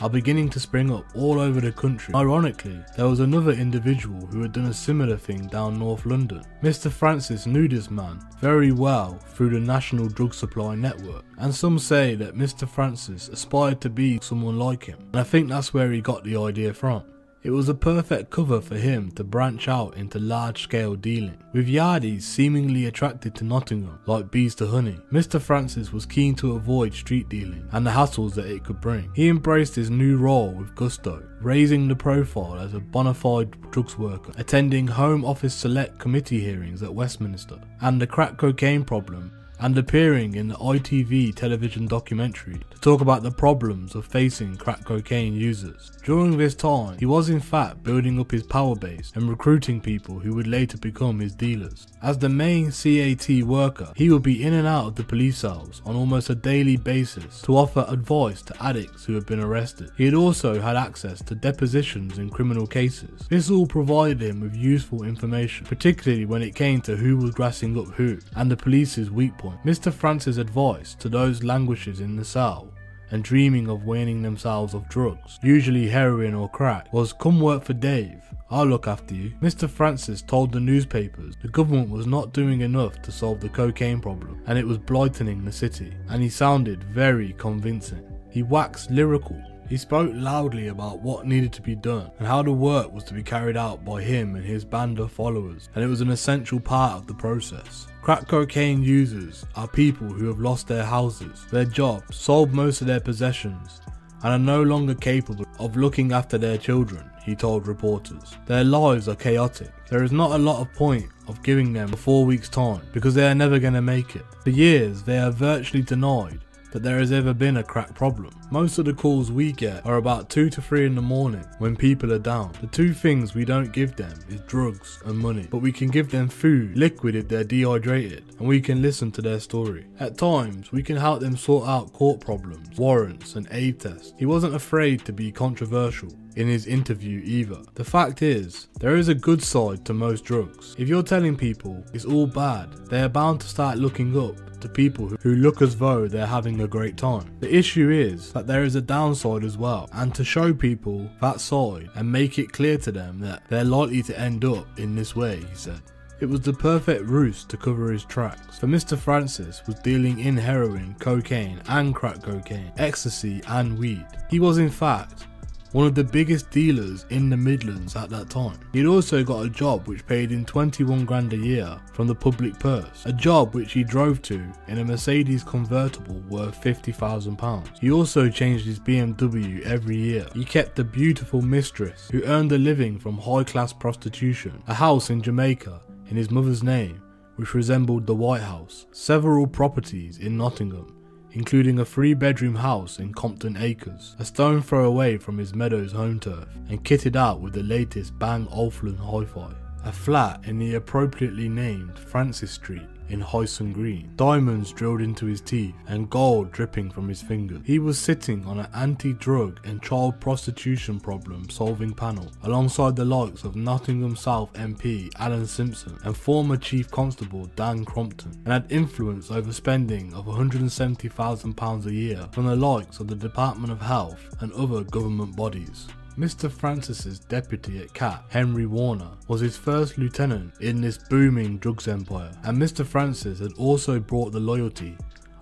are beginning to spring up all over the country. Ironically, there was another individual who had done a similar thing down North London. Mr. Francis knew this man very well through the National Drug Supply Network, and some say that Mr. Francis aspired to be someone like him, and I think that's where he got the idea from. It was a perfect cover for him to branch out into large-scale dealing. With Yardies seemingly attracted to Nottingham like bees to honey, Mr. Francis was keen to avoid street dealing and the hassles that it could bring. He embraced his new role with gusto, raising the profile as a bona fide drugs worker, attending Home Office Select Committee hearings at Westminster, and the crack cocaine problem and appearing in the ITV television documentary to talk about the problems of facing crack cocaine users. During this time, he was in fact building up his power base and recruiting people who would later become his dealers. As the main CAT worker, he would be in and out of the police cells on almost a daily basis to offer advice to addicts who had been arrested. He had also had access to depositions in criminal cases. This all provided him with useful information, particularly when it came to who was grassing up who and the police's weak point. Mr. Francis' advice to those languishers in the cell and dreaming of weaning themselves of drugs, usually heroin or crack, was come work for Dave, I'll look after you. Mr. Francis told the newspapers the government was not doing enough to solve the cocaine problem and it was blightening the city, and he sounded very convincing. He waxed lyrical. He spoke loudly about what needed to be done and how the work was to be carried out by him and his band of followers, and it was an essential part of the process. Crack cocaine users are people who have lost their houses, their jobs, sold most of their possessions, and are no longer capable of looking after their children, he told reporters. Their lives are chaotic. There is not a lot of point of giving them a 4 weeks time because they are never going to make it. For years, they are virtually denied that there has ever been a crack problem. Most of the calls we get are about 2 to 3 in the morning when people are down. The two things we don't give them is drugs and money, but we can give them food, liquid if they're dehydrated, and we can listen to their story. At times, we can help them sort out court problems, warrants and aid tests. He wasn't afraid to be controversial in his interview either. The fact is, there is a good side to most drugs. If you're telling people it's all bad, they are bound to start looking up to people who look as though they're having a great time. The issue is that there is a downside as well, and to show people that side and make it clear to them that they're likely to end up in this way, he said. It was the perfect ruse to cover his tracks, for Mr. Francis was dealing in heroin, cocaine and crack cocaine, ecstasy and weed. He was in fact one of the biggest dealers in the Midlands at that time. He'd also got a job which paid him 21 grand a year from the public purse, a job which he drove to in a Mercedes convertible worth £50,000. He also changed his BMW every year. He kept a beautiful mistress who earned a living from high-class prostitution, a house in Jamaica in his mother's name which resembled the White House, several properties in Nottingham, including a 3-bedroom house in Compton Acres, a stone throw away from his Meadows home turf, and kitted out with the latest Bang Olufsen hi-fi, a flat in the appropriately named Francis Street in Hyson Green, diamonds drilled into his teeth and gold dripping from his fingers. He was sitting on an anti-drug and child prostitution problem solving panel alongside the likes of Nottingham South MP Alan Simpson and former Chief Constable Dan Crompton, and had influence over spending of £170,000 a year from the likes of the Department of Health and other government bodies. Mr. Francis's deputy at CAT, Henry Warner, was his first lieutenant in this booming drugs empire, and Mr. Francis had also brought the loyalty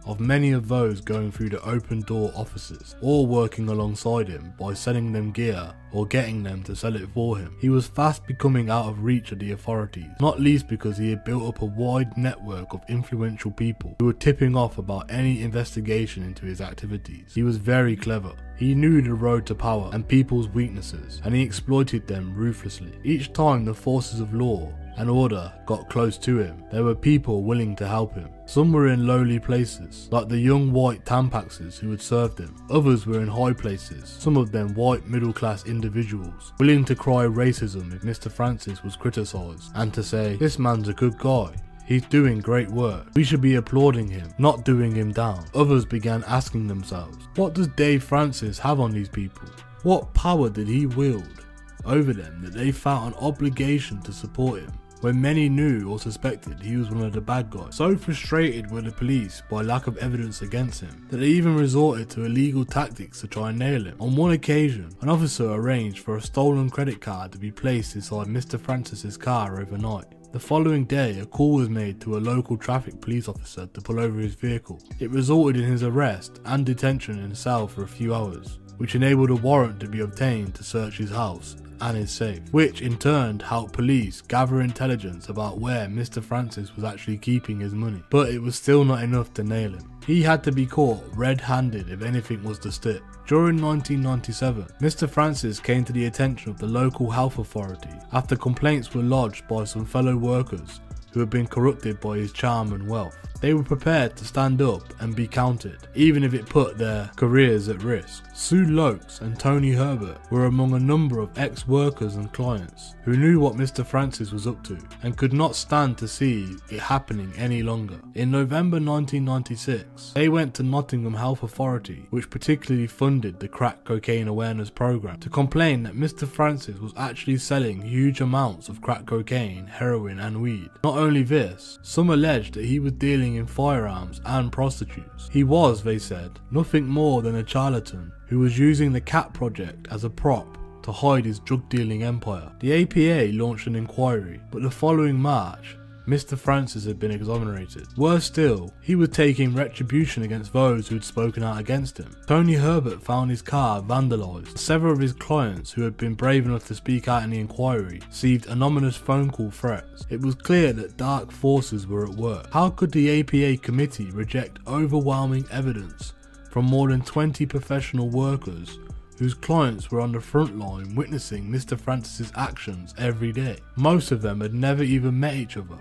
of many of those going through the open door offices, or working alongside him by selling them gear or getting them to sell it for him. He was fast becoming out of reach of the authorities, not least because he had built up a wide network of influential people who were tipping off about any investigation into his activities. He was very clever. He knew the road to power and people's weaknesses, and he exploited them ruthlessly. Each time the forces of law and order got close to him, there were people willing to help him. Some were in lowly places, like the young white Tampaxes who had served him. Others were in high places, some of them white middle-class individuals, willing to cry racism if Mr. Francis was criticised, and to say, "This man's a good guy. He's doing great work. We should be applauding him, not doing him down." Others began asking themselves, what does Dave Francis have on these people? What power did he wield over them that they felt an obligation to support him, when many knew or suspected he was one of the bad guys? So frustrated were the police by lack of evidence against him that they even resorted to illegal tactics to try and nail him. On one occasion, an officer arranged for a stolen credit card to be placed inside Mr. Francis's car overnight. The following day, a call was made to a local traffic police officer to pull over his vehicle. It resulted in his arrest and detention in a cell for a few hours, which enabled a warrant to be obtained to search his house and his safe, which in turn helped police gather intelligence about where Mr. Francis was actually keeping his money. But it was still not enough to nail him. He had to be caught red-handed if anything was to stick. During 1997, Mr. Francis came to the attention of the local health authority after complaints were lodged by some fellow workers who had been corrupted by his charm and wealth. They were prepared to stand up and be counted, even if it put their careers at risk. Sue Lokes and Tony Herbert were among a number of ex-workers and clients who knew what Mr. Francis was up to and could not stand to see it happening any longer. In November 1996, they went to Nottingham Health Authority, which particularly funded the crack cocaine awareness program, to complain that Mr. Francis was actually selling huge amounts of crack cocaine, heroin and weed. Not only this, some alleged that he was dealing in firearms and prostitutes. He was, they said, nothing more than a charlatan who was using the CAT project as a prop to hide his drug dealing empire. The APA launched an inquiry, but the following March, Mr. Francis had been exonerated. Worse still, he was taking retribution against those who had spoken out against him. Tony Herbert found his car vandalised. Several of his clients who had been brave enough to speak out in the inquiry received anonymous phone call threats. It was clear that dark forces were at work. How could the APA committee reject overwhelming evidence from more than 20 professional workers whose clients were on the front line witnessing Mr. Francis's actions every day? Most of them had never even met each other,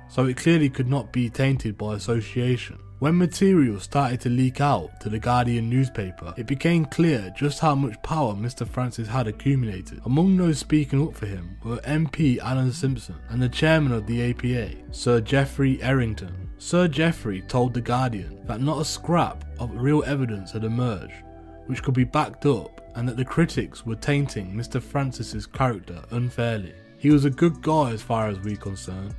so it clearly could not be tainted by association. When material started to leak out to the Guardian newspaper, it became clear just how much power Mr. Francis had accumulated. Among those speaking up for him were MP Alan Simpson and the chairman of the APA, Sir Geoffrey Errington. Sir Geoffrey told the Guardian that not a scrap of real evidence had emerged which could be backed up, and that the critics were tainting Mr. Francis's character unfairly. He was a good guy as far as we're concerned,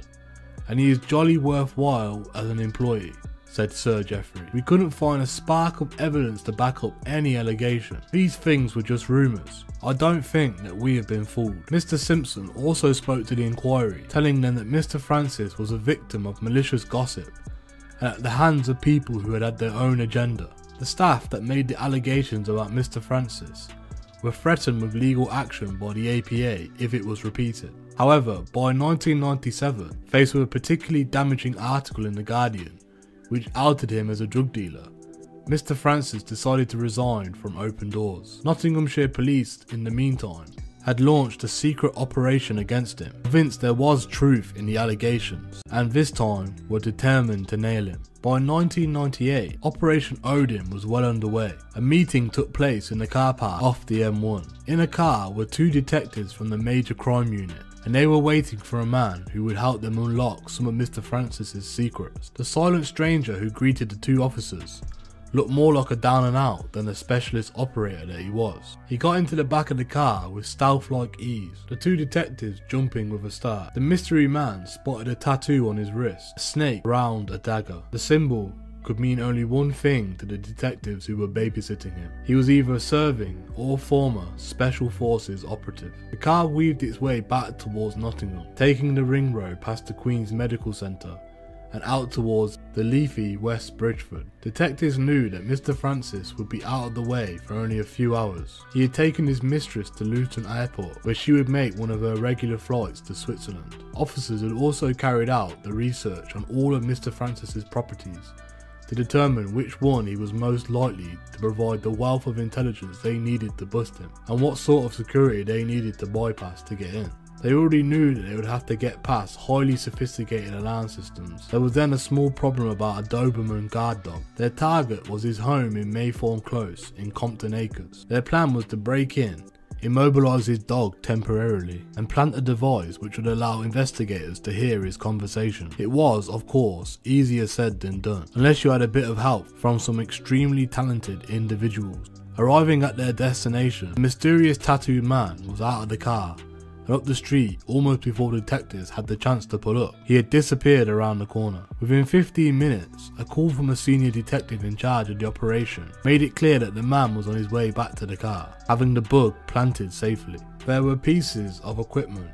and he is jolly worthwhile as an employee, said Sir Geoffrey. We couldn't find a spark of evidence to back up any allegation. These things were just rumours. I don't think that we have been fooled. Mr. Simpson also spoke to the inquiry, telling them that Mr. Francis was a victim of malicious gossip and at the hands of people who had their own agenda. The staff that made the allegations about Mr. Francis were threatened with legal action by the APA if it was repeated. However, by 1997, faced with a particularly damaging article in The Guardian, which outed him as a drug dealer, Mr. Francis decided to resign from Open Doors. Nottinghamshire police, in the meantime, had launched a secret operation against him, convinced there was truth in the allegations, and this time were determined to nail him. By 1998, Operation Odin was well underway. A meeting took place in the car park off the M1. In a car were two detectives from the Major Crime Unit, and they were waiting for a man who would help them unlock some of Mr. Francis's secrets. The silent stranger who greeted the two officers looked more like a down and out than the specialist operator that he was. He got into the back of the car with stealth-like ease, the two detectives jumping with a start. The mystery man spotted a tattoo on his wrist, a snake round a dagger. The symbol could mean only one thing to the detectives who were babysitting him. He was either a serving or former Special Forces operative. The car weaved its way back towards Nottingham, taking the ring road past the Queen's Medical Centre and out towards the leafy West Bridgeford. Detectives knew that Mr. Francis would be out of the way for only a few hours. He had taken his mistress to Luton Airport, where she would make one of her regular flights to Switzerland. Officers had also carried out the research on all of Mr. Francis's properties to determine which one he was most likely to provide the wealth of intelligence they needed to bust him, and what sort of security they needed to bypass to get in. They already knew that they would have to get past highly sophisticated alarm systems. There was then a small problem about a Doberman guard dog. Their target was his home in Maythorne Close in Compton Acres. Their plan was to break in, immobilise his dog temporarily, and plant a device which would allow investigators to hear his conversation. It was, of course, easier said than done, unless you had a bit of help from some extremely talented individuals. Arriving at their destination, the mysterious tattooed man was out of the car and up the street almost before the detectives had the chance to pull up. He had disappeared around the corner. Within 15 minutes, a call from a senior detective in charge of the operation made it clear that the man was on his way back to the car, having the bug planted safely. There were pieces of equipment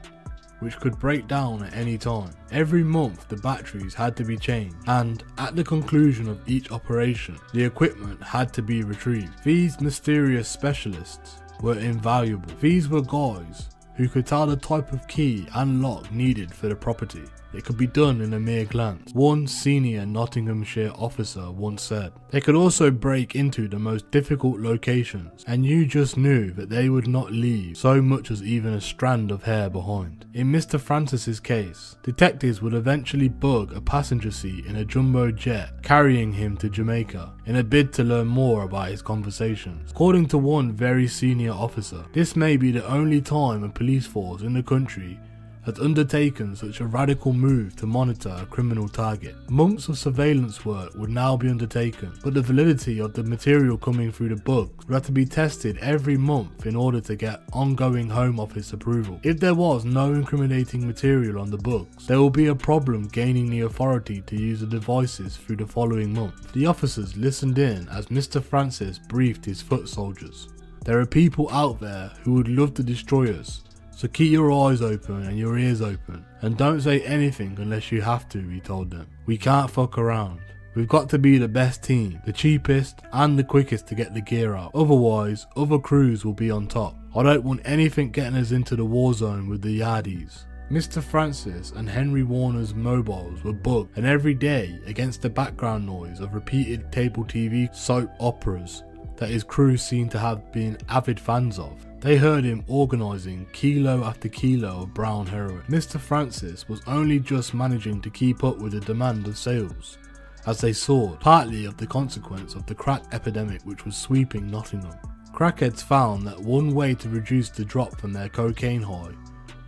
which could break down at any time. Every month the batteries had to be changed, and at the conclusion of each operation, the equipment had to be retrieved. These mysterious specialists were invaluable. These were guys who could tell the type of key and lock needed for the property, it could be done in a mere glance. One senior Nottinghamshire officer once said, "They could also break into the most difficult locations, and you just knew that they would not leave so much as even a strand of hair behind." In Mr. Francis's case, detectives would eventually bug a passenger seat in a jumbo jet carrying him to Jamaica in a bid to learn more about his conversations. According to one very senior officer, this may be the only time a police force in the country has undertaken such a radical move to monitor a criminal target. Months of surveillance work would now be undertaken, but the validity of the material coming through the books would have to be tested every month in order to get ongoing Home Office approval. If there was no incriminating material on the books, there will be a problem gaining the authority to use the devices through the following month. The officers listened in as Mr. Francis briefed his foot soldiers. "There are people out there who would love to destroy us, so keep your eyes open and your ears open, and don't say anything unless you have to," he told them. "We can't fuck around. We've got to be the best team, the cheapest and the quickest to get the gear out. Otherwise, other crews will be on top. I don't want anything getting us into the war zone with the yardies." Mr. Francis and Henry Warner's mobiles were bugged, and every day, against the background noise of repeated cable TV soap operas that his crew seemed to have been avid fans of, they heard him organising kilo after kilo of brown heroin. Mr. Francis was only just managing to keep up with the demand of sales as they soared, partly of the consequence of the crack epidemic which was sweeping Nottingham. Crackheads found that one way to reduce the drop from their cocaine high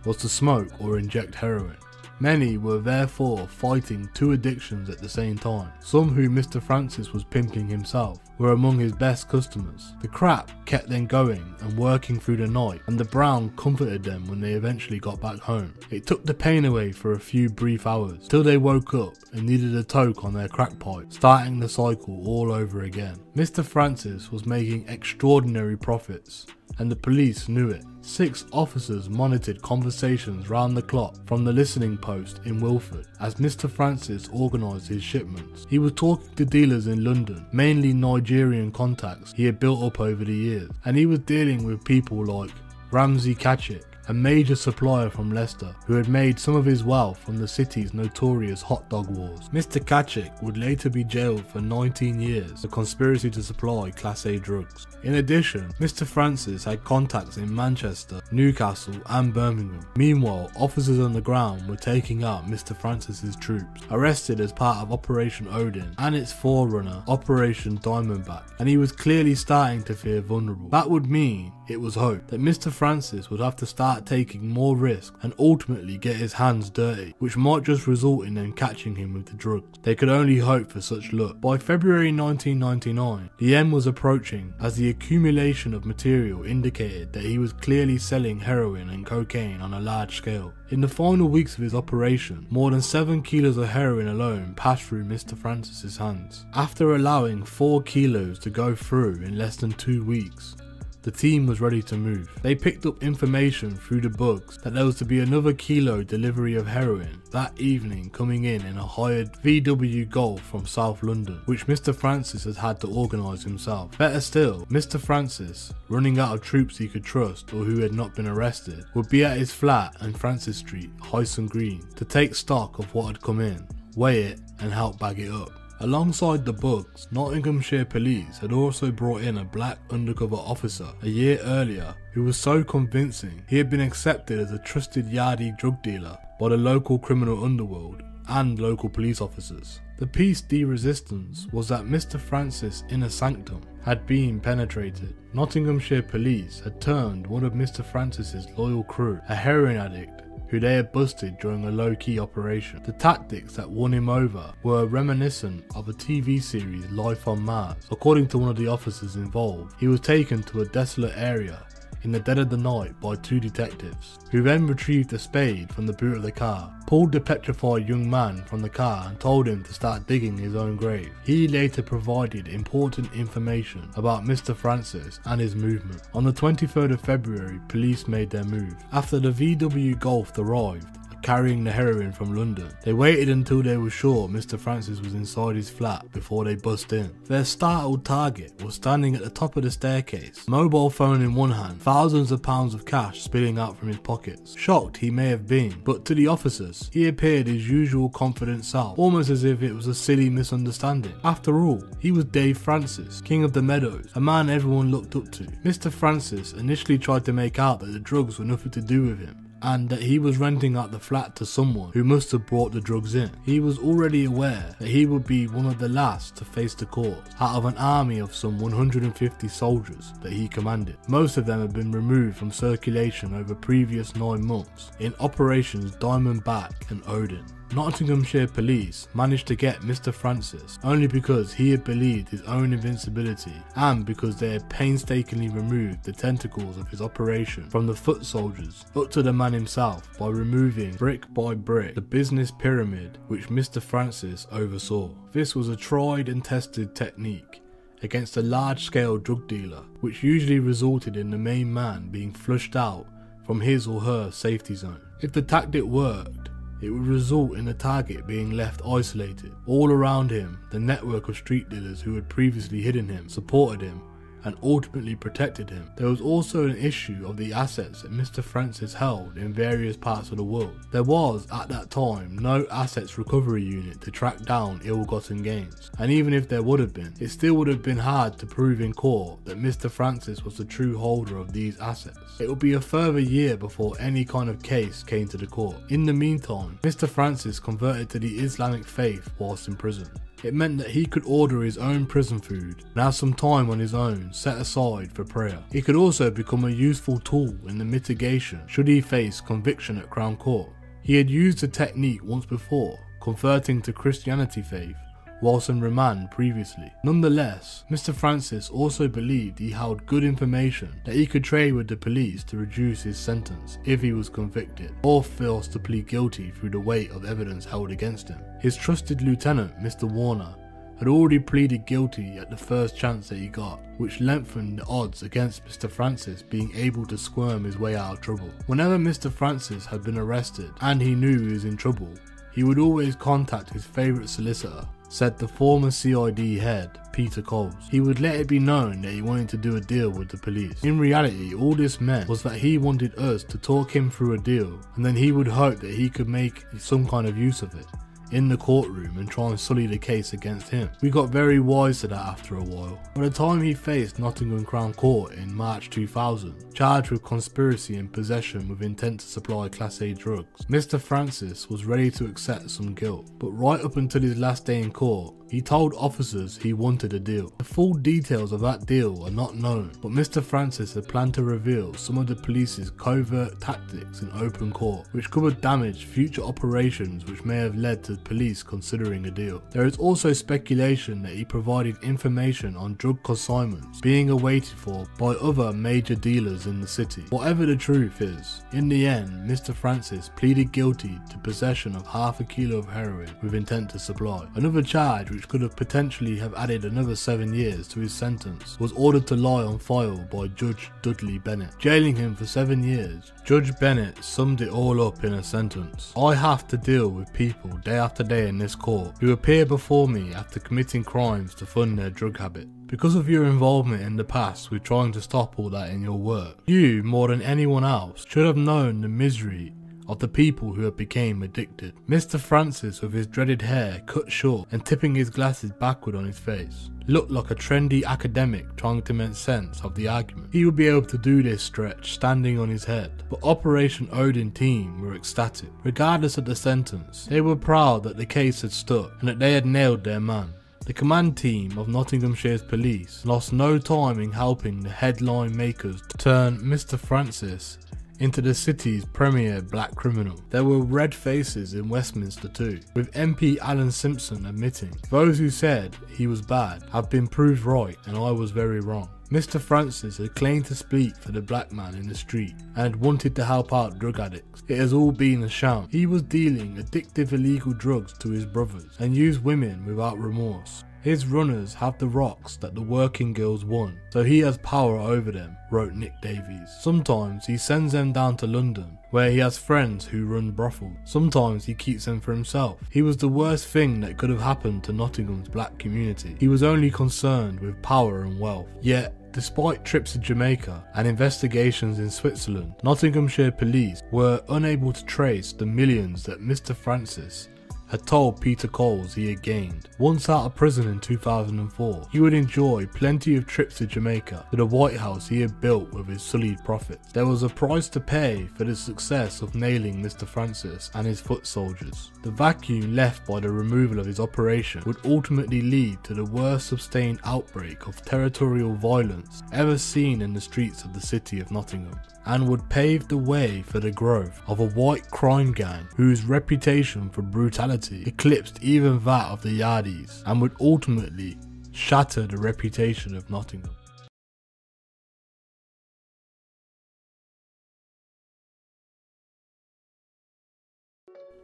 was to smoke or inject heroin. Many were therefore fighting two addictions at the same time. Some who Mr. Francis was pimping himself were among his best customers. The crap kept them going and working through the night, and the brown comforted them when they eventually got back home. It took the pain away for a few brief hours, till they woke up and needed a toke on their crack pipe, starting the cycle all over again. Mr. Francis was making extraordinary profits, and the police knew it. 6 officers monitored conversations round the clock from the listening post in Wilford as Mr. Francis organised his shipments. He was talking to dealers in London, mainly Nigerian contacts he had built up over the years, and he was dealing with people like Ramsey Katchik, a major supplier from Leicester who had made some of his wealth from the city's notorious hot dog wars. Mr. Katchik would later be jailed for 19 years for conspiracy to supply Class A drugs. In addition, Mr. Francis had contacts in Manchester, Newcastle and Birmingham. Meanwhile, officers on the ground were taking out Mr. Francis's troops, arrested as part of Operation Odin and its forerunner, Operation Diamondback, and he was clearly starting to feel vulnerable. That would mean, it was hoped, that Mr. Francis would have to start taking more risk and ultimately get his hands dirty, which might just result in them catching him with the drugs. They could only hope for such luck. By February 1999, the end was approaching as the accumulation of material indicated that he was clearly selling heroin and cocaine on a large scale. In the final weeks of his operation, more than 7 kilos of heroin alone passed through Mr. Francis's hands. After allowing 4 kilos to go through in less than 2 weeks, the team was ready to move. They picked up information through the bugs that there was to be another kilo delivery of heroin that evening coming in a hired VW Golf from South London, which Mr. Francis had to organise himself. Better still, Mr. Francis, running out of troops he could trust or who had not been arrested, would be at his flat on Francis Street, Hyson Green, to take stock of what had come in, weigh it and help bag it up. Alongside the bugs, Nottinghamshire police had also brought in a black undercover officer a year earlier who was so convincing he had been accepted as a trusted yardie drug dealer by the local criminal underworld and local police officers. The piece de resistance was that Mr. Francis' inner sanctum had been penetrated. Nottinghamshire police had turned one of Mr. Francis's loyal crew, a heroin addict who they had busted during a low-key operation. The tactics that won him over were reminiscent of a TV series, Life on Mars. According to one of the officers involved, he was taken to a desolate area in the dead of the night by 2 detectives, who then retrieved a spade from the boot of the car, pulled the petrified young man from the car and told him to start digging his own grave. He later provided important information about Mr. Francis and his movement. On the 23rd of February, police made their move. After the VW Golf arrived, of carrying the heroin from London. They waited until they were sure Mr. Francis was inside his flat before they bust in. Their startled target was standing at the top of the staircase, mobile phone in one hand, thousands of pounds of cash spilling out from his pockets. Shocked he may have been, but to the officers, he appeared his usual confident self, almost as if it was a silly misunderstanding. After all, he was Dave Francis, king of the Meadows, a man everyone looked up to. Mr. Francis initially tried to make out that the drugs were nothing to do with him, and that he was renting out the flat to someone who must have brought the drugs in. He was already aware that he would be one of the last to face the court out of an army of some 150 soldiers that he commanded. Most of them had been removed from circulation over previous 9 months in operations Diamondback and Odin. Nottinghamshire police managed to get Mr. Francis only because he had believed his own invincibility and because they had painstakingly removed the tentacles of his operation from the foot soldiers up to the man himself by removing brick by brick the business pyramid which Mr. Francis oversaw. This was a tried and tested technique against a large-scale drug dealer, which usually resulted in the main man being flushed out from his or her safety zone. If the tactic worked, it would result in the target being left isolated. All around him, the network of street dealers who had previously hidden him, supported him, and ultimately protected him. There was also an issue of the assets that Mr. Francis held in various parts of the world. There was, at that time, no assets recovery unit to track down ill-gotten gains, and even if there would have been, it still would have been hard to prove in court that Mr. Francis was the true holder of these assets. It would be a further year before any kind of case came to the court. In the meantime, Mr. Francis converted to the Islamic faith whilst in prison. It meant that he could order his own prison food and have some time on his own set aside for prayer. He could also become a useful tool in the mitigation should he face conviction at Crown Court. He had used the technique once before, converting to Christianity faith whilst in remand previously. Nonetheless, Mr. Francis also believed he held good information that he could trade with the police to reduce his sentence if he was convicted, or forced to plead guilty through the weight of evidence held against him. His trusted lieutenant, Mr. Warner, had already pleaded guilty at the first chance that he got, which lengthened the odds against Mr. Francis being able to squirm his way out of trouble. Whenever Mr. Francis had been arrested and he knew he was in trouble, he would always contact his favourite solicitor, said the former CID head, Peter Coles. He would let it be known that he wanted to do a deal with the police. In reality, all this meant was that he wanted us to talk him through a deal, and then he would hope that he could make some kind of use of it in the courtroom and try and sully the case against him. We got very wise to that after a while. By the time he faced Nottingham Crown Court in March 2000, charged with conspiracy and possession with intent to supply Class A drugs, Mr. Francis was ready to accept some guilt, but right up until his last day in court, he told officers he wanted a deal. The full details of that deal are not known, but Mr. Francis had planned to reveal some of the police's covert tactics in open court, which could have damaged future operations which may have led to police considering a deal. There is also speculation that he provided information on drug consignments being awaited for by other major dealers in the city. Whatever the truth is, in the end, Mr. Francis pleaded guilty to possession of half a kilo of heroin with intent to supply. Another charge which could have potentially have added another 7 years to his sentence was ordered to lie on file by Judge Dudley Bennett, jailing him for 7 years. Judge Bennett summed it all up in a sentence: "I have to deal with people day after day in this court who appear before me after committing crimes to fund their drug habit. Because of your involvement in the past with trying to stop all that in your work, you, more than anyone else, should have known the misery of the people who had became addicted." Mr. Francis, with his dreaded hair cut short and tipping his glasses backward on his face, looked like a trendy academic trying to make sense of the argument. He would be able to do this stretch standing on his head, but Operation Odin team were ecstatic. Regardless of the sentence, they were proud that the case had stuck and that they had nailed their man. The command team of Nottinghamshire's police lost no time in helping the headline makers turn Mr. Francis into the city's premier black criminal. There were red faces in Westminster too, with MP Alan Simpson admitting, "Those who said he was bad have been proved right and I was very wrong." Mr. Francis had claimed to speak for the black man in the street and had wanted to help out drug addicts. It has all been a sham. He was dealing addictive illegal drugs to his brothers and used women without remorse. His runners have the rocks that the working girls won, so he has power over them, wrote Nick Davies. Sometimes he sends them down to London, where he has friends who run brothels. Sometimes he keeps them for himself. He was the worst thing that could have happened to Nottingham's black community. He was only concerned with power and wealth. Yet, despite trips to Jamaica and investigations in Switzerland, Nottinghamshire police were unable to trace the millions that Mr. Francis had told Peter Coles he had gained. Once out of prison in 2004, he would enjoy plenty of trips to Jamaica to the White House he had built with his sullied profits. There was a price to pay for the success of nailing Mr. Francis and his foot soldiers. The vacuum left by the removal of his operation would ultimately lead to the worst sustained outbreak of territorial violence ever seen in the streets of the city of Nottingham, and would pave the way for the growth of a white crime gang whose reputation for brutality eclipsed even that of the Yardies, and would ultimately shatter the reputation of Nottingham.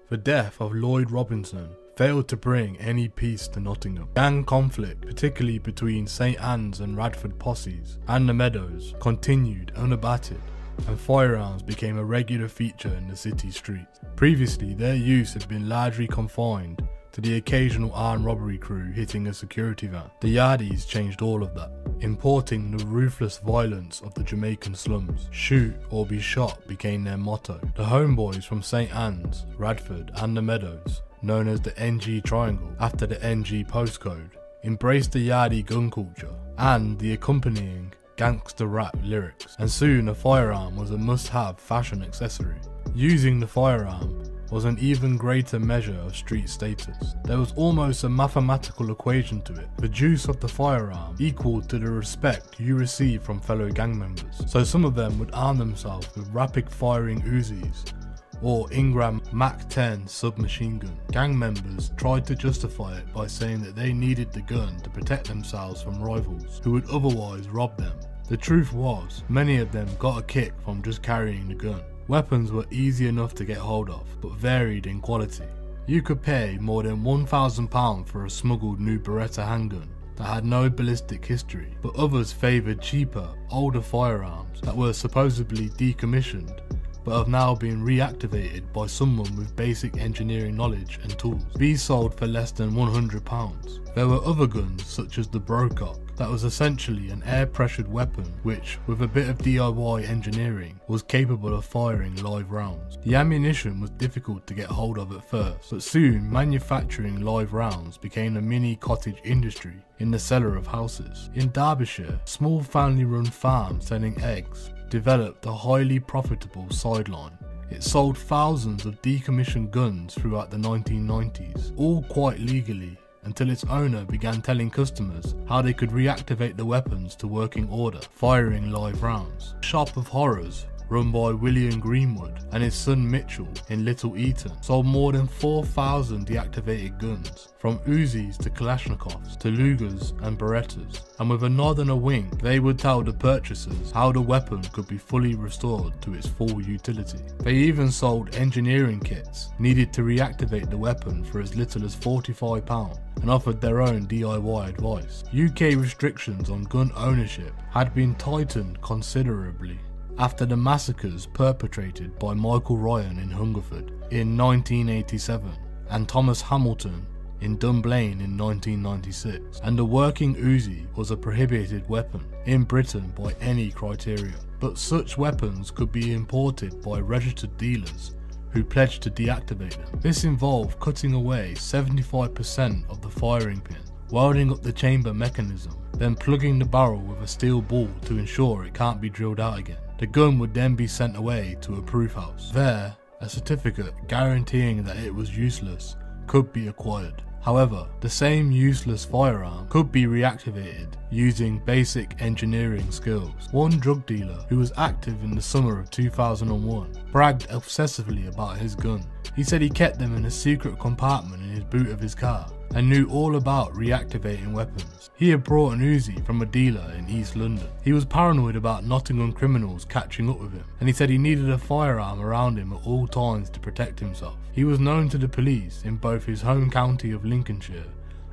The death of Lloyd Robinson failed to bring any peace to Nottingham. Gang conflict, particularly between St Anne's and Radford posses and the Meadows, continued unabated, and firearms became a regular feature in the city streets. Previously, their use had been largely confined to the occasional armed robbery crew hitting a security van. The Yardies changed all of that, importing the ruthless violence of the Jamaican slums. Shoot or be shot became their motto. The homeboys from St Anne's, Radford and the Meadows, known as the NG Triangle after the NG postcode, embraced the Yardie gun culture and the accompanying gangster rap lyrics, and soon a firearm was a must-have fashion accessory. Using the firearm was an even greater measure of street status. There was almost a mathematical equation to it. The juice of the firearm equaled to the respect you receive from fellow gang members, so some of them would arm themselves with rapid-firing Uzis or Ingram Mac-10 submachine gun. Gang members tried to justify it by saying that they needed the gun to protect themselves from rivals who would otherwise rob them. The truth was, many of them got a kick from just carrying the gun. Weapons were easy enough to get hold of, but varied in quality. You could pay more than £1,000 for a smuggled new Beretta handgun that had no ballistic history, but others favoured cheaper, older firearms that were supposedly decommissioned but have now been reactivated by someone with basic engineering knowledge and tools. These sold for less than £100. There were other guns such as the Brocock, that was essentially an air-pressured weapon which, with a bit of DIY engineering, was capable of firing live rounds. The ammunition was difficult to get hold of at first, but soon manufacturing live rounds became a mini cottage industry in the cellar of houses. In Derbyshire, a small family-run farm selling eggs developed a highly profitable sideline. It sold thousands of decommissioned guns throughout the 1990s, all quite legally, until its owner began telling customers how they could reactivate the weapons to working order, firing live rounds. Shop of Horrors, run by William Greenwood and his son Mitchell in Little Eaton, sold more than 4,000 deactivated guns, from Uzis to Kalashnikovs to Lugers and Berettas, and with a nod and a wink they would tell the purchasers how the weapon could be fully restored to its full utility. They even sold engineering kits needed to reactivate the weapon for as little as £45 and offered their own DIY advice. UK restrictions on gun ownership had been tightened considerably after the massacres perpetrated by Michael Ryan in Hungerford in 1987 and Thomas Hamilton in Dunblane in 1996, and the working Uzi was a prohibited weapon in Britain by any criteria. But such weapons could be imported by registered dealers who pledged to deactivate them. This involved cutting away 75% of the firing pin, welding up the chamber mechanism, then plugging the barrel with a steel ball to ensure it can't be drilled out again. The gun would then be sent away to a proof house. There, a certificate guaranteeing that it was useless could be acquired. However, the same useless firearm could be reactivated using basic engineering skills. One drug dealer who was active in the summer of 2001 bragged obsessively about his gun. He said he kept them in a secret compartment in his boot of his car and knew all about reactivating weapons. He had brought an Uzi from a dealer in East London. He was paranoid about Nottingham criminals catching up with him, and he said he needed a firearm around him at all times to protect himself. He was known to the police in both his home county of Lincolnshire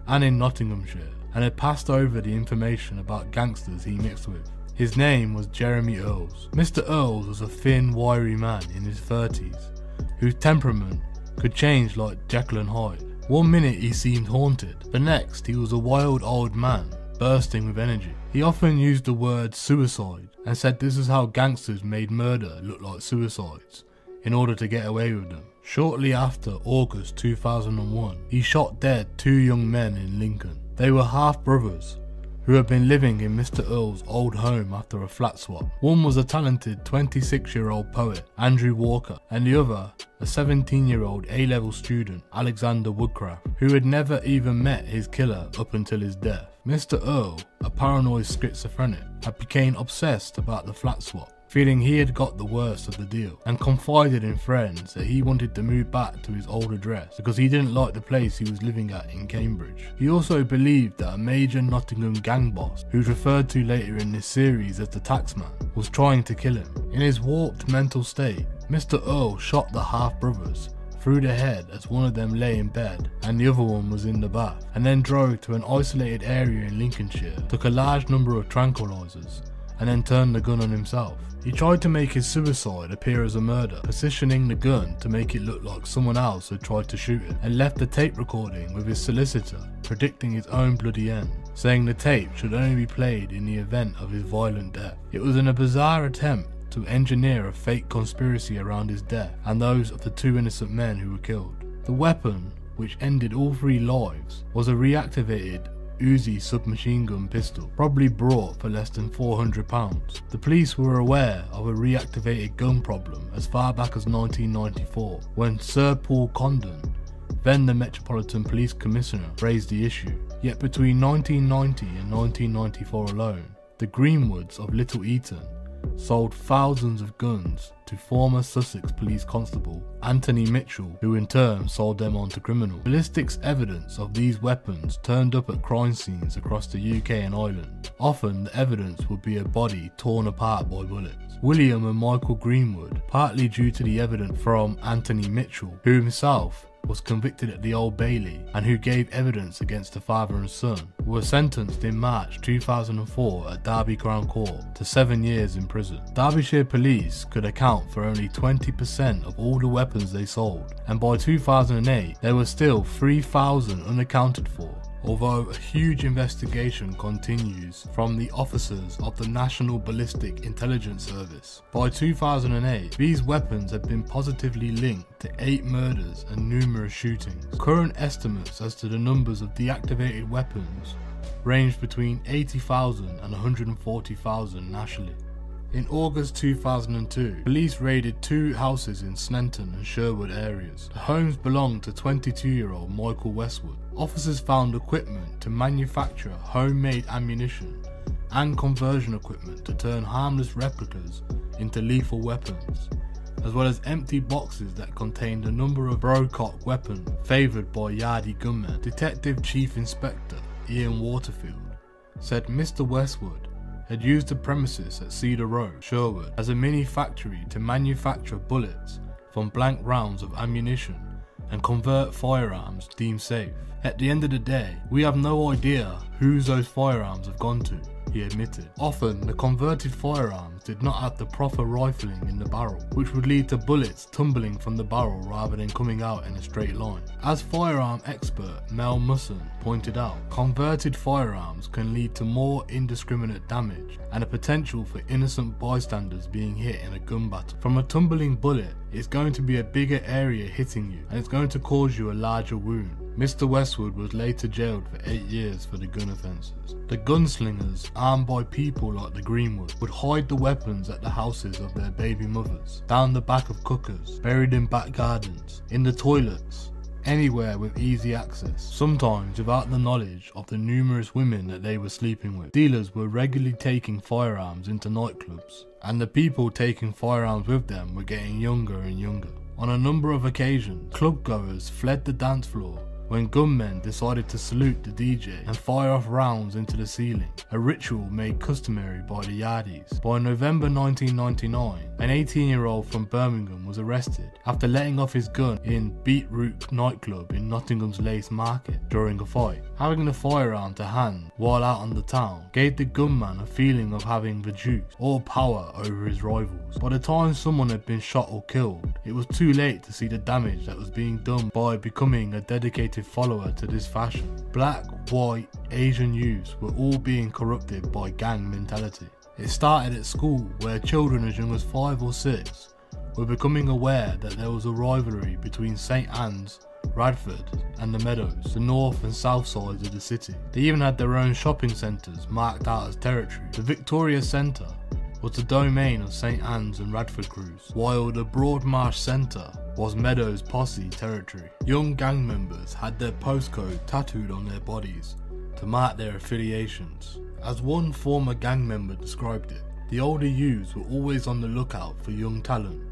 and in Nottinghamshire and had passed over the information about gangsters he mixed with. His name was Jeremy Earls. Mr. Earls was a thin, wiry man in his 30s, whose temperament could change like Jekyll and Hyde. One minute he seemed haunted, the next he was a wild old man, bursting with energy. He often used the word suicide and said this is how gangsters made murder look like suicides in order to get away with them. Shortly after August 2001, he shot dead 2 young men in Lincoln. They were half-brothers who had been living in Mr. Earl's old home after a flat swap. One was a talented 26-year-old poet, Andrew Walker, and the other a 17-year-old A-level student, Alexander Woodcraft, who had never even met his killer up until his death. Mr. Earl, a paranoid schizophrenic, had become obsessed about the flat swap, feeling he had got the worst of the deal, and confided in friends that he wanted to move back to his old address because he didn't like the place he was living at in Cambridge. He also believed that a major Nottingham gang boss, who's referred to later in this series as the Taxman, was trying to kill him. In his warped mental state, Mr. Earl shot the half-brothers through the head as one of them lay in bed and the other one was in the bath, and then drove to an isolated area in Lincolnshire, took a large number of tranquilizers, and then turned the gun on himself. He tried to make his suicide appear as a murder, positioning the gun to make it look like someone else had tried to shoot him, and left the tape recording with his solicitor, predicting his own bloody end, saying the tape should only be played in the event of his violent death. It was in a bizarre attempt to engineer a fake conspiracy around his death and those of the 2 innocent men who were killed. The weapon, which ended all 3 lives, was a reactivated Uzi submachine gun pistol, probably bought for less than £400. The police were aware of a reactivated gun problem as far back as 1994, when Sir Paul Condon, then the Metropolitan Police Commissioner, raised the issue. Yet between 1990 and 1994 alone, the Greenwoods of Little Eaton sold thousands of guns to former Sussex Police Constable Anthony Mitchell, who in turn sold them on to criminals. Ballistics evidence of these weapons turned up at crime scenes across the UK and Ireland. Often the evidence would be a body torn apart by bullets. William and Michael Greenwood, partly due to the evidence from Anthony Mitchell, who himself was convicted at the Old Bailey and who gave evidence against the father and son, were sentenced in March 2004 at Derby Crown Court to 7 years in prison. Derbyshire police could account for only 20% of all the weapons they sold, and by 2008 there were still 3,000 unaccounted for. Although a huge investigation continues from the officers of the National Ballistic Intelligence Service. By 2008, these weapons had been positively linked to 8 murders and numerous shootings. Current estimates as to the numbers of deactivated weapons range between 80,000 and 140,000 nationally. In August 2002, police raided 2 houses in Sneinton and Sherwood areas. The homes belonged to 22-year-old Michael Westwood. Officers found equipment to manufacture homemade ammunition and conversion equipment to turn harmless replicas into lethal weapons, as well as empty boxes that contained a number of Brocock weapons favoured by Yardie gunmen. Detective Chief Inspector Ian Waterfield said Mr. Westwood had used the premises at Cedar Road, Sherwood, as a mini factory to manufacture bullets from blank rounds of ammunition and convert firearms deemed safe. At the end of the day, we have no idea whose those firearms have gone to, he admitted. Often, the converted firearms did not have the proper rifling in the barrel, which would lead to bullets tumbling from the barrel rather than coming out in a straight line. As firearm expert Mel Musson pointed out, converted firearms can lead to more indiscriminate damage and a potential for innocent bystanders being hit in a gun battle. From a tumbling bullet, it's going to be a bigger area hitting you and it's going to cause you a larger wound. Mr. Westwood was later jailed for 8 years for the gun offences. The gunslingers, armed by people like the Greenwoods, would hide the weapons at the houses of their baby mothers, down the back of cookers, buried in back gardens, in the toilets, anywhere with easy access, sometimes without the knowledge of the numerous women that they were sleeping with. Dealers were regularly taking firearms into nightclubs, and the people taking firearms with them were getting younger and younger. On a number of occasions, club-goers fled the dance floor when gunmen decided to salute the DJ and fire off rounds into the ceiling, a ritual made customary by the Yardies. By November 1999, an 18-year-old from Birmingham was arrested after letting off his gun in Beetroot nightclub in Nottingham's Lace Market during a fight. Having the firearm to hand while out on the town gave the gunman a feeling of having the juice or power over his rivals. By the time someone had been shot or killed, it was too late to see the damage that was being done by becoming a dedicated follower to this fashion. Black, white, Asian youths were all being corrupted by gang mentality. It started at school, where children as young as 5 or 6 were becoming aware that there was a rivalry between St Anne's, Radford and the Meadows, the north and south sides of the city. They even had their own shopping centres marked out as territory. The Victoria Centre was the domain of St Anne's and Radford crews, while the Broadmarsh Centre was Meadows' posse territory. Young gang members had their postcode tattooed on their bodies to mark their affiliations. As one former gang member described it, the older youths were always on the lookout for young talent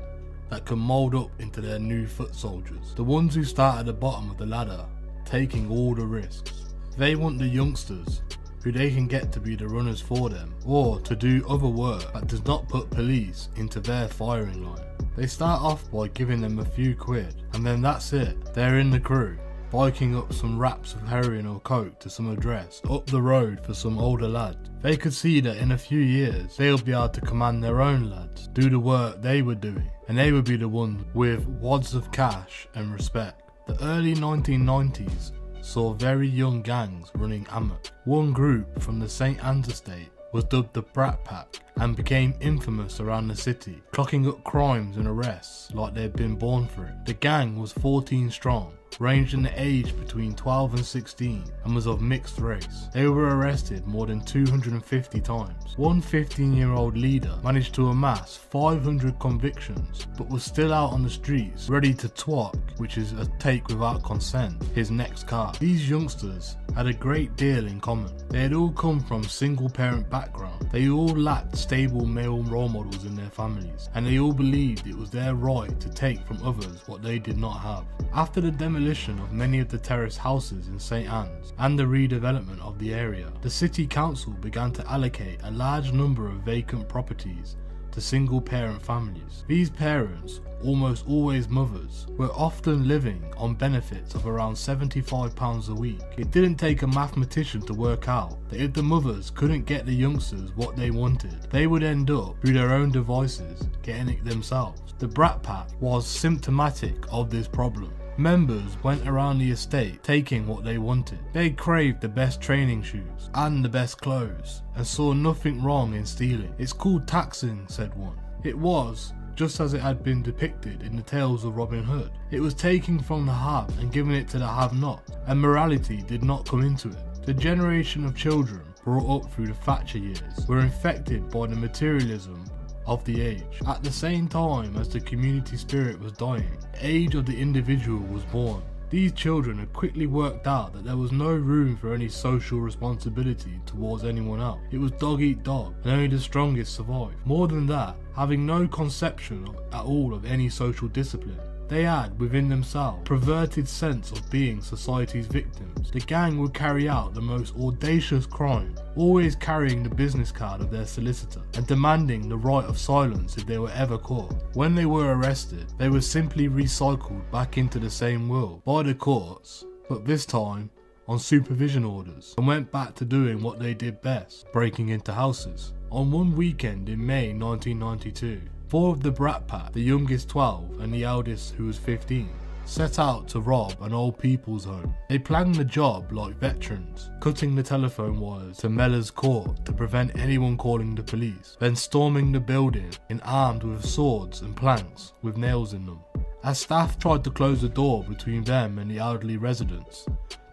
that can mould up into their new foot soldiers, the ones who start at the bottom of the ladder, taking all the risks. They want the youngsters who they can get to be the runners for them, or to do other work that does not put police into their firing line. They start off by giving them a few quid, and then that's it, they're in the crew, biking up some wraps of heroin or coke to some address up the road for some older lad. They could see that in a few years they'll be able to command their own lads, do the work they were doing, and they would be the ones with wads of cash and respect. The early 1990s saw very young gangs running amok. One group from the St Anne's estate was dubbed the Brat Pack and became infamous around the city, clocking up crimes and arrests like they'd been born for it. The gang was 14 strong, ranged in the age between 12 and 16, and was of mixed race. They were arrested more than 250 times. One 15-year-old leader managed to amass 500 convictions, but was still out on the streets ready to twat, which is a take without consent, his next car. These youngsters had a great deal in common. They had all come from single parent background. They all lacked stable male role models in their families, and they all believed it was their right to take from others what they did not have. After the demolition of many of the terraced houses in St Anne's and the redevelopment of the area, the city council began to allocate a large number of vacant properties to single parent families. These parents, almost always mothers, were often living on benefits of around £75 a week. It didn't take a mathematician to work out that if the mothers couldn't get the youngsters what they wanted, they would end up, through their own devices, getting it themselves. The Brat Pack was symptomatic of this problem. Members went around the estate taking what they wanted. They craved the best training shoes and the best clothes and saw nothing wrong in stealing. "It's called taxing," said one. It was, just as it had been depicted in the tales of Robin Hood. It was taking from the have and giving it to the have-not, and morality did not come into it. The generation of children brought up through the Thatcher years were infected by the materialism of the age. At the same time as the community spirit was dying, the age of the individual was born. These children had quickly worked out that there was no room for any social responsibility towards anyone else. It was dog eat dog, and only the strongest survived. More than that, having no conception at all of any social discipline, they had, within themselves, a perverted sense of being society's victims. The gang would carry out the most audacious crime, always carrying the business card of their solicitor, and demanding the right of silence if they were ever caught. When they were arrested, they were simply recycled back into the same world by the courts, but this time on supervision orders, and went back to doing what they did best, breaking into houses. On one weekend in May 1992, 4 of the Brat Pack, the youngest 12 and the eldest who was 15, set out to rob an old people's home. They planned the job like veterans, cutting the telephone wires to Mellors Court to prevent anyone calling the police, then storming the building and armed with swords and planks with nails in them. As staff tried to close the door between them and the elderly residents,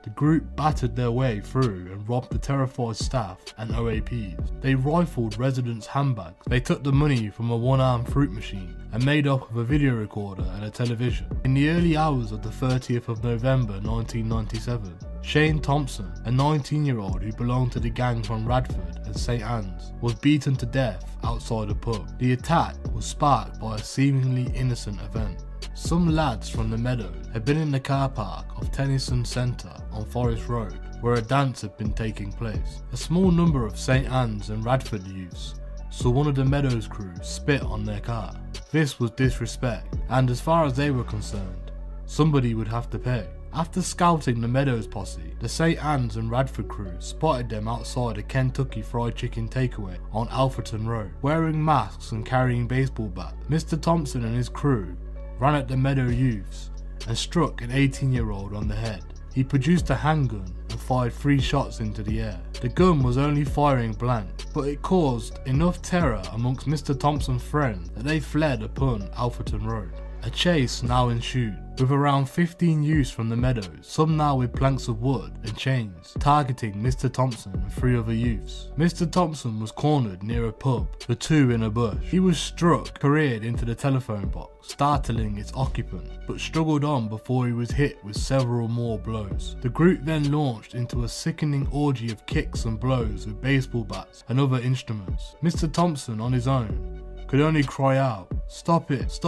the group battered their way through and robbed the terrified staff and OAPs. They rifled residents' handbags. They took the money from a one-armed fruit machine and made off with a video recorder and a television. In the early hours of the 30th of November 1997, Shane Thompson, a 19-year-old who belonged to the gang from Radford and St Anne's, was beaten to death outside a pub. The attack was sparked by a seemingly innocent event. Some lads from the Meadows had been in the car park of Tennyson Centre on Forest Road, where a dance had been taking place. A small number of St Anne's and Radford youths saw one of the Meadows crew spit on their car. This was disrespect, and as far as they were concerned, somebody would have to pay. After scouting the Meadows posse, the St. Anne's and Radford crew spotted them outside a Kentucky Fried Chicken takeaway on Alfreton Road. Wearing masks and carrying baseball bats, Mr. Thompson and his crew ran at the Meadow youths and struck an 18-year-old on the head. He produced a handgun and fired 3 shots into the air. The gun was only firing blank, but it caused enough terror amongst Mr. Thompson's friends that they fled upon Alfreton Road. A chase now ensued, with around 15 youths from the Meadows, some now with planks of wood and chains, targeting Mr. Thompson and 3 other youths. Mr. Thompson was cornered near a pub, the 2 in a bush. He was struck, careered into the telephone box, startling its occupant, but struggled on before he was hit with several more blows. The group then launched into a sickening orgy of kicks and blows with baseball bats and other instruments. Mr. Thompson, on his own, could only cry out, "Stop it,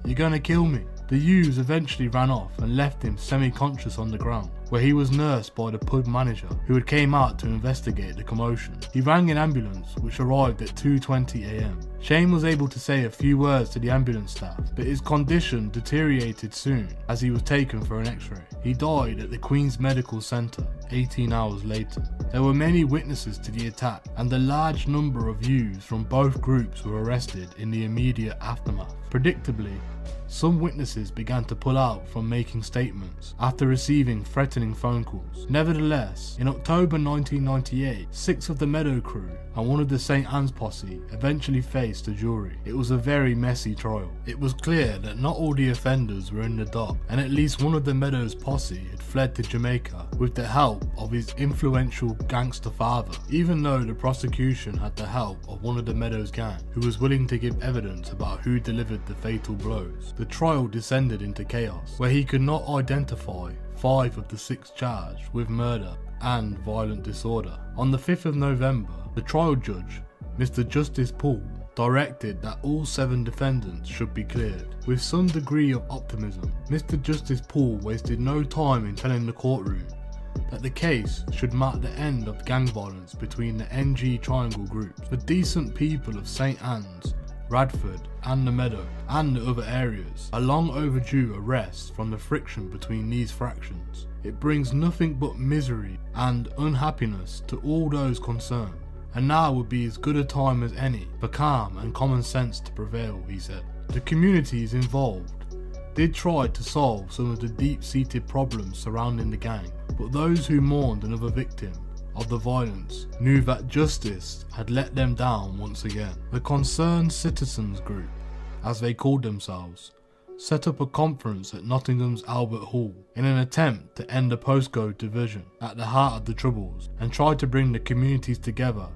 you're gonna kill me." The youths eventually ran off and left him semi-conscious on the ground, where he was nursed by the pub manager, who had came out to investigate the commotion. He rang an ambulance, which arrived at 2:20 AM. Shane was able to say a few words to the ambulance staff, but his condition deteriorated soon as he was taken for an x-ray. He died at the Queen's Medical Centre 18 hours later. There were many witnesses to the attack, and a large number of youths from both groups were arrested in the immediate aftermath. Predictably, some witnesses began to pull out from making statements after receiving threatening phone calls. Nevertheless, in October 1998, 6 of the Meadow crew and one of the St. Anne's posse eventually faced a jury. It was a very messy trial. It was clear that not all the offenders were in the dock, and at least one of the Meadows posse had fled to Jamaica with the help of his influential gangster father, even though the prosecution had the help of one of the Meadows gang, who was willing to give evidence about who delivered the fatal blows. The trial descended into chaos, where he could not identify 5 of the 6 charged with murder and violent disorder. On the 5th of November, the trial judge, Mr. Justice Poole, directed that all 7 defendants should be cleared. With some degree of optimism, Mr. Justice Poole wasted no time in telling the courtroom that the case should mark the end of gang violence between the NG Triangle groups. The decent people of St. Anne's, Radford and the Meadow and the other areas are long overdue arrests from the friction between these fractions. It brings nothing but misery and unhappiness to all those concerned, and now would be as good a time as any for calm and common sense to prevail, he said. The communities involved did try to solve some of the deep-seated problems surrounding the gang, but those who mourned another victim of the violence knew that justice had let them down once again. The Concerned Citizens Group, as they called themselves, set up a conference at Nottingham's Albert Hall in an attempt to end the postcode division at the heart of the troubles and tried to bring the communities together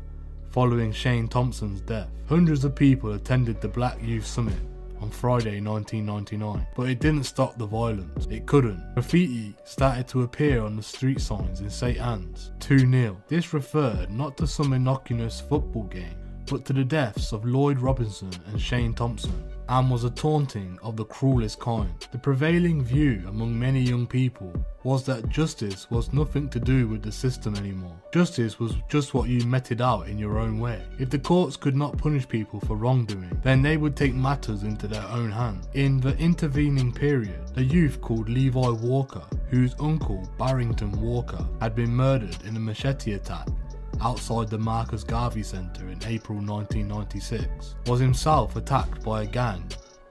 following Shane Thompson's death. Hundreds of people attended the Black Youth Summit on Friday 1999, but it didn't stop the violence. It couldn't. Graffiti started to appear on the street signs in St. Anne's, 2-0. This referred not to some innocuous football game, but to the deaths of Lloyd Robinson and Shane Thompson, and was a taunting of the cruelest kind. The prevailing view among many young people was that justice was nothing to do with the system anymore. Justice was just what you meted out in your own way. If the courts could not punish people for wrongdoing, then they would take matters into their own hands. In the intervening period, a youth called Levi Walker, whose uncle Barrington Walker had been murdered in a machete attack outside the Marcus Garvey Centre in April 1996, was himself attacked by a gang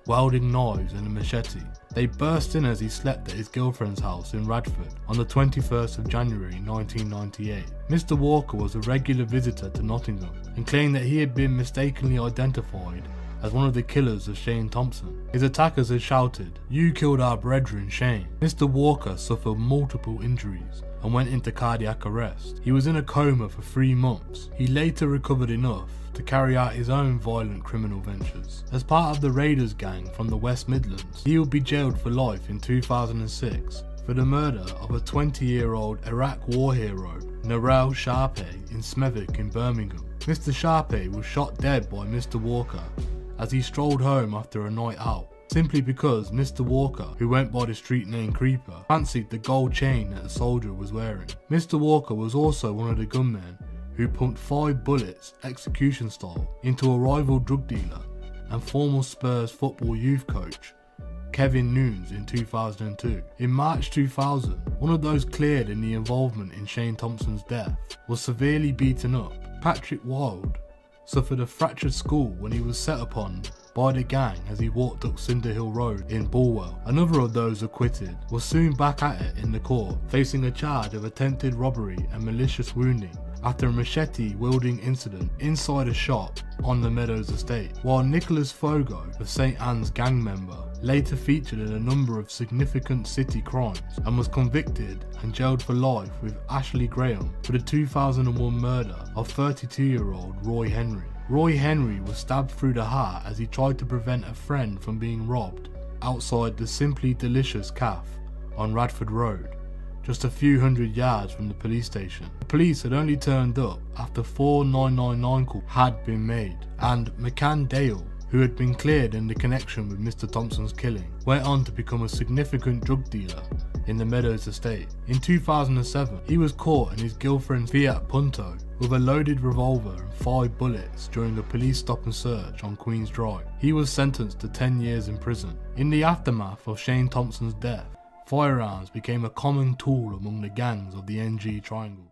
wielding knives and a machete. They burst in as he slept at his girlfriend's house in Radford on the 21st of January 1998. Mr. Walker was a regular visitor to Nottingham and claimed that he had been mistakenly identified as one of the killers of Shane Thompson. His attackers had shouted, "You killed our brethren Shane." Mr. Walker suffered multiple injuries and went into cardiac arrest. He was in a coma for 3 months. He later recovered enough to carry out his own violent criminal ventures. As part of the Raiders gang from the West Midlands, he would be jailed for life in 2006 for the murder of a 20-year-old Iraq war hero, Narelle Sharpe, in Smethwick in Birmingham. Mr. Sharpe was shot dead by Mr. Walker as he strolled home after a night out, simply because Mr. Walker, who went by the street name Creeper, fancied the gold chain that the soldier was wearing. Mr. Walker was also one of the gunmen who pumped 5 bullets, execution style, into a rival drug dealer and former Spurs football youth coach Kevin Nunes in 2002. In March 2000, one of those cleared in the involvement in Shane Thompson's death was severely beaten up. Patrick Wilde suffered a fractured skull when he was set upon by the gang as he walked up Cinder Hill Road in Bulwell. Another of those acquitted was soon back at it in the court, facing a charge of attempted robbery and malicious wounding after a machete-wielding incident inside a shop on the Meadows estate, while Nicholas Fogo, a St Anne's gang member, later featured in a number of significant city crimes and was convicted and jailed for life with Ashley Graham for the 2001 murder of 32-year-old Roy Henry. Roy Henry was stabbed through the heart as he tried to prevent a friend from being robbed outside the Simply Delicious Cafe on Radford Road, just a few hundred yards from the police station. The police had only turned up after 4 999 calls had been made, and McCann Dale, who had been cleared in the connection with Mr. Thompson's killing, went on to become a significant drug dealer in the Meadows estate. In 2007, he was caught in his girlfriend's Fiat Punto with a loaded revolver and 5 bullets during a police stop and search on Queen's Drive. He was sentenced to 10 years in prison. In the aftermath of Shane Thompson's death, firearms became a common tool among the gangs of the NG Triangle.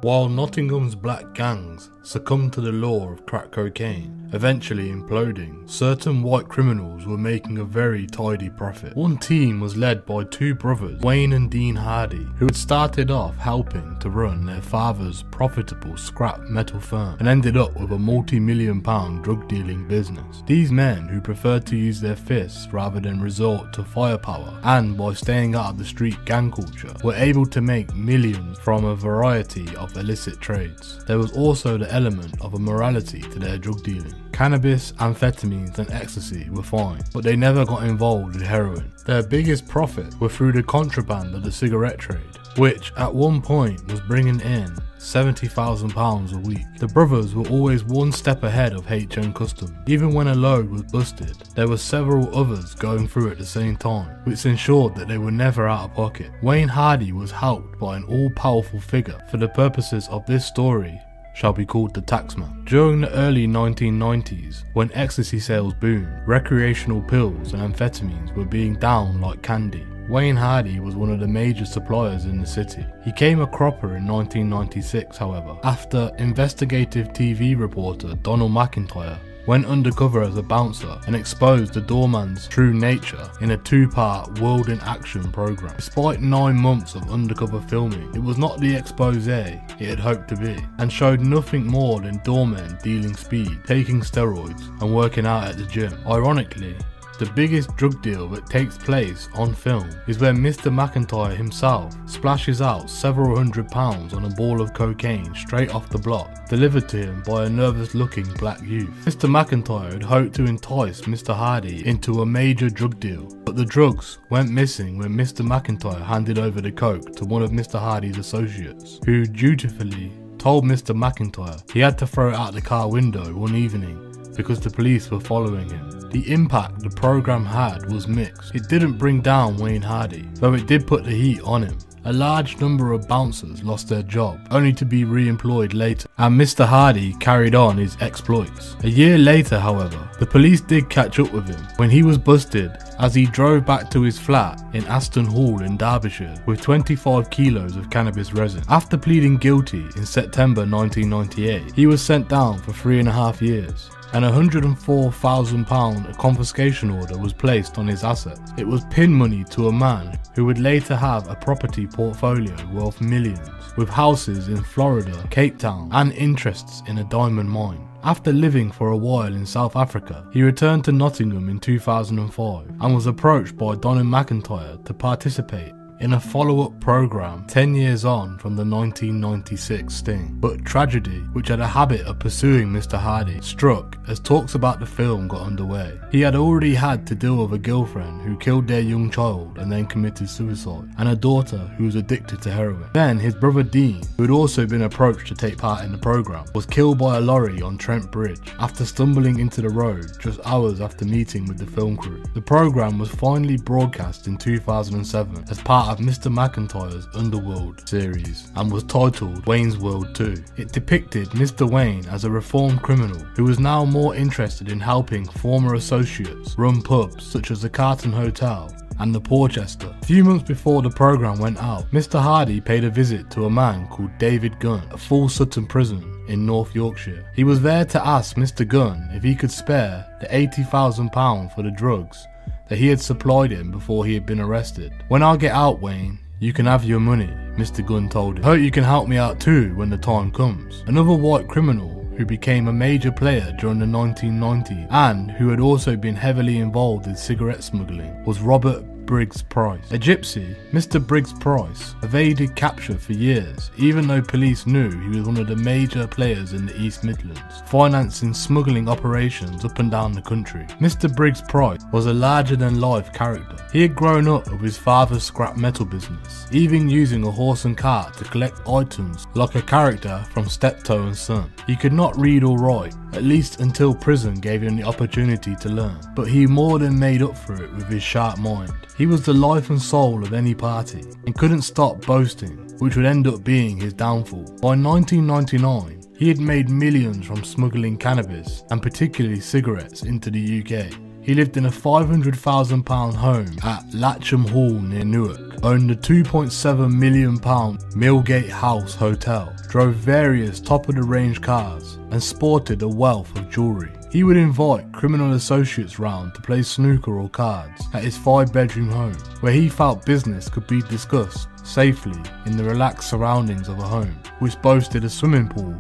While Nottingham's black gangs succumbed to the lure of crack cocaine, eventually imploding, certain white criminals were making a very tidy profit. One team was led by 2 brothers, Wayne and Dean Hardy, who had started off helping to run their father's profitable scrap metal firm and ended up with a multi-million-pound drug dealing business. These men, who preferred to use their fists rather than resort to firepower, and by staying out of the street gang culture, were able to make millions from a variety of illicit trades. There was also the element of immorality to their drug dealing. Cannabis, amphetamines and ecstasy were fine, but they never got involved with heroin. Their biggest profit were through the contraband of the cigarette trade, which at one point was bringing in £70,000 a week. The brothers were always one step ahead of HM Custom. Even when a load was busted, there were several others going through at the same time, which ensured that they were never out of pocket. Wayne Hardy was helped by an all-powerful figure for the purposes of this story shall be called the Taxman. During the early 1990s, when ecstasy sales boomed, recreational pills and amphetamines were being down like candy. Wayne Hardy was one of the major suppliers in the city. He came a cropper in 1996, however, after investigative TV reporter Donald McIntyre went undercover as a bouncer and exposed the doorman's true nature in a 2-part World in Action program. Despite 9 months of undercover filming, it was not the expose it had hoped to be, and showed nothing more than doormen dealing speed, taking steroids and working out at the gym. Ironically, the biggest drug deal that takes place on film is where Mr. McIntyre himself splashes out several £100s on a ball of cocaine straight off the block, delivered to him by a nervous looking black youth. Mr. McIntyre had hoped to entice Mr. Hardy into a major drug deal, but the drugs went missing when Mr. McIntyre handed over the coke to one of Mr. Hardy's associates, who dutifully told Mr. McIntyre he had to throw it out the car window one evening because the police were following him. The impact the program had was mixed. It didn't bring down Wayne Hardy, though it did put the heat on him. A large number of bouncers lost their job, only to be re-employed later, and Mr. Hardy carried on his exploits. A year later, however, the police did catch up with him when he was busted as he drove back to his flat in Aston Hall in Derbyshire with 25 kilos of cannabis resin. After pleading guilty in September 1998, he was sent down for 3.5 years. An £104,000 confiscation order was placed on his assets. It was pin money to a man who would later have a property portfolio worth millions, with houses in Florida, Cape Town, and interests in a diamond mine. After living for a while in South Africa, he returned to Nottingham in 2005 and was approached by Donald McIntyre to participate in a follow-up program 10 years on from the 1996 sting. But tragedy, which had a habit of pursuing Mr. Hardy, struck as talks about the film got underway. He had already had to deal with a girlfriend who killed their young child and then committed suicide, and a daughter who was addicted to heroin. Then his brother Dean, who had also been approached to take part in the program, was killed by a lorry on Trent Bridge after stumbling into the road just hours after meeting with the film crew. The program was finally broadcast in 2007 as part of Mr. McIntyre's Underworld series and was titled Wayne's World 2. It depicted Mr. Wayne as a reformed criminal who was now more interested in helping former associates run pubs such as the Carlton Hotel and the Porchester. A few months before the program went out, Mr. Hardy paid a visit to a man called David Gunn at Full Sutton Prison in North Yorkshire. He was there to ask Mr. Gunn if he could spare the £80,000 for the drugs that he had supplied him before he had been arrested. "When I get out, Wayne, you can have your money," Mr. Gunn told him. "I hope you can help me out too when the time comes." Another white criminal who became a major player during the 1990s and who had also been heavily involved in cigarette smuggling was Robert Briggs Price. A gypsy, Mr. Briggs Price evaded capture for years, even though police knew he was one of the major players in the East Midlands, financing smuggling operations up and down the country. Mr. Briggs Price was a larger-than-life character. He had grown up with his father's scrap metal business, even using a horse and cart to collect items like a character from Steptoe and Son. He could not read or write, at least until prison gave him the opportunity to learn, but he more than made up for it with his sharp mind. He was the life and soul of any party and couldn't stop boasting, which would end up being his downfall. By 1999, he had made millions from smuggling cannabis and particularly cigarettes into the UK. He lived in a £500,000 home at Latcham Hall near Newark, owned a £2.7 million Millgate House hotel, drove various top-of-the-range cars, and sported a wealth of jewellery. He would invite criminal associates round to play snooker or cards at his 5-bedroom home, where he felt business could be discussed safely in the relaxed surroundings of a home, which boasted a swimming pool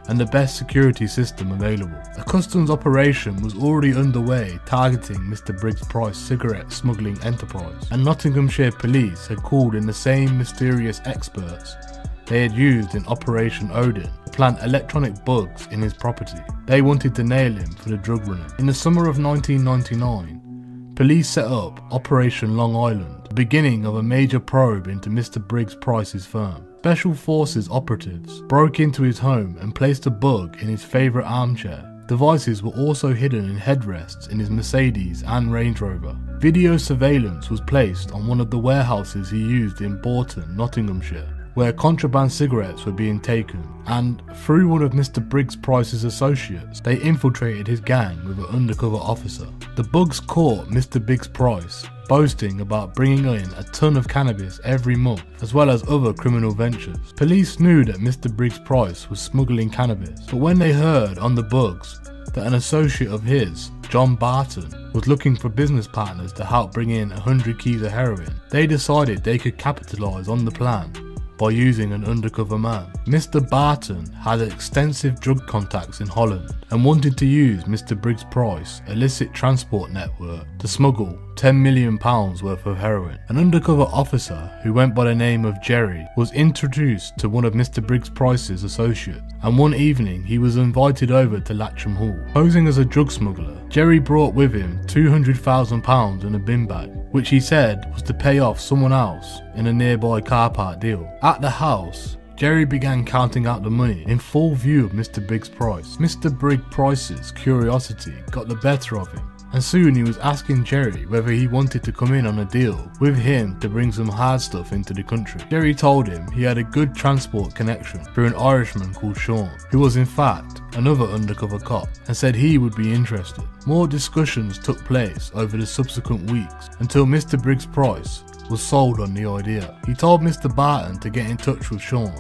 and the best security system available. A customs operation was already underway targeting Mr. Briggs Price's cigarette smuggling enterprise, and Nottinghamshire police had called in the same mysterious experts they had used in Operation Odin to plant electronic bugs in his property. They wanted to nail him for the drug running. In the summer of 1999, police set up Operation Long Island, the beginning of a major probe into Mr. Briggs Price's firm. Special Forces operatives broke into his home and placed a bug in his favourite armchair. Devices were also hidden in headrests in his Mercedes and Range Rover. Video surveillance was placed on one of the warehouses he used in Bourton, Nottinghamshire, where contraband cigarettes were being taken, and through one of Mr. Briggs Price's associates, they infiltrated his gang with an undercover officer. The bugs caught Mr. Briggs Price boasting about bringing in a ton of cannabis every month, as well as other criminal ventures. Police knew that Mr. Briggs Price was smuggling cannabis, but when they heard on the bugs that an associate of his, John Barton, was looking for business partners to help bring in 100 keys of heroin, they decided they could capitalise on the plan by using an undercover man. Mr. Barton had extensive drug contacts in Holland and wanted to use Mr. Briggs Price's illicit transport network to smuggle £10 million worth of heroin. An undercover officer who went by the name of Jerry was introduced to one of Mr. Briggs Price's associates, and one evening he was invited over to Latcham Hall. Posing as a drug smuggler, Jerry brought with him £200,000 in a bin bag, which he said was to pay off someone else in a nearby car park deal. At the house, Jerry began counting out the money in full view of Mr. Briggs Price. Mr. Briggs Price's curiosity got the better of him, and soon he was asking Jerry whether he wanted to come in on a deal with him to bring some hard stuff into the country. Jerry told him he had a good transport connection through an Irishman called Sean, who was in fact another undercover cop, and said he would be interested. More discussions took place over the subsequent weeks until Mr. Briggs Price was sold on the idea. He told Mr. Barton to get in touch with Sean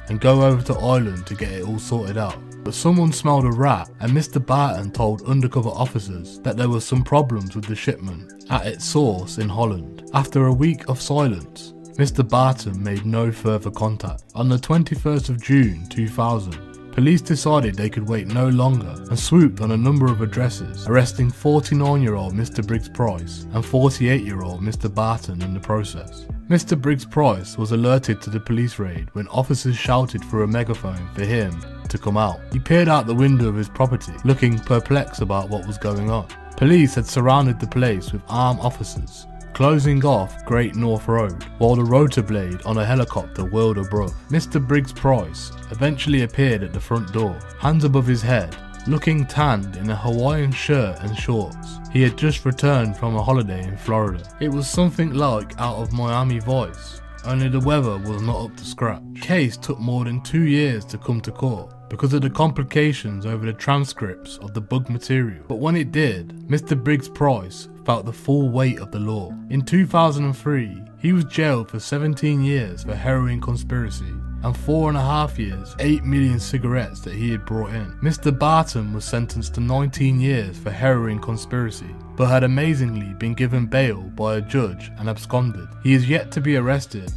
and go over to Ireland to get it all sorted out. But someone smelled a rat, and Mr. Barton told undercover officers that there were some problems with the shipment at its source in Holland. After a week of silence, Mr. Barton made no further contact. On the 21st of June 2000, police decided they could wait no longer and swooped on a number of addresses, arresting 49-year-old Mr. Briggs Price and 48-year-old Mr. Barton in the process. Mr. Briggs Price was alerted to the police raid when officers shouted through a megaphone for him to come out. He peered out the window of his property, looking perplexed about what was going on. Police had surrounded the place with armed officers, closing off Great North Road, while the rotor blade on a helicopter whirled above. Mr. Briggs Price eventually appeared at the front door, hands above his head, looking tanned in a Hawaiian shirt and shorts. He had just returned from a holiday in Florida. It was something like Out of Miami Vice, only the weather was not up to scratch. The case took more than 2 years to come to court because of the complications over the transcripts of the bug material. But when it did, Mr. Briggs Price felt the full weight of the law. In 2003, he was jailed for 17 years for heroin conspiracy and 4.5 years, 8 million cigarettes that he had brought in. Mr. Barton was sentenced to 19 years for heroin conspiracy, but had amazingly been given bail by a judge and absconded. He is yet to be arrested,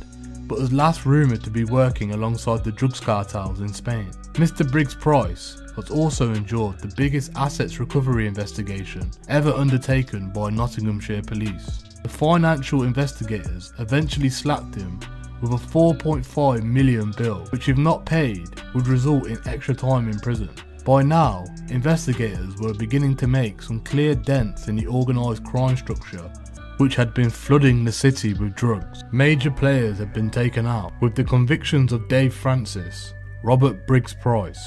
but was last rumoured to be working alongside the drugs cartels in Spain. Mr. Briggs Price has also endured the biggest assets recovery investigation ever undertaken by Nottinghamshire police. The financial investigators eventually slapped him with a 4.5 million bill, which if not paid would result in extra time in prison. By now, investigators were beginning to make some clear dents in the organised crime structure which had been flooding the city with drugs. Major players had been taken out, with the convictions of Dave Francis, Robert Briggs Price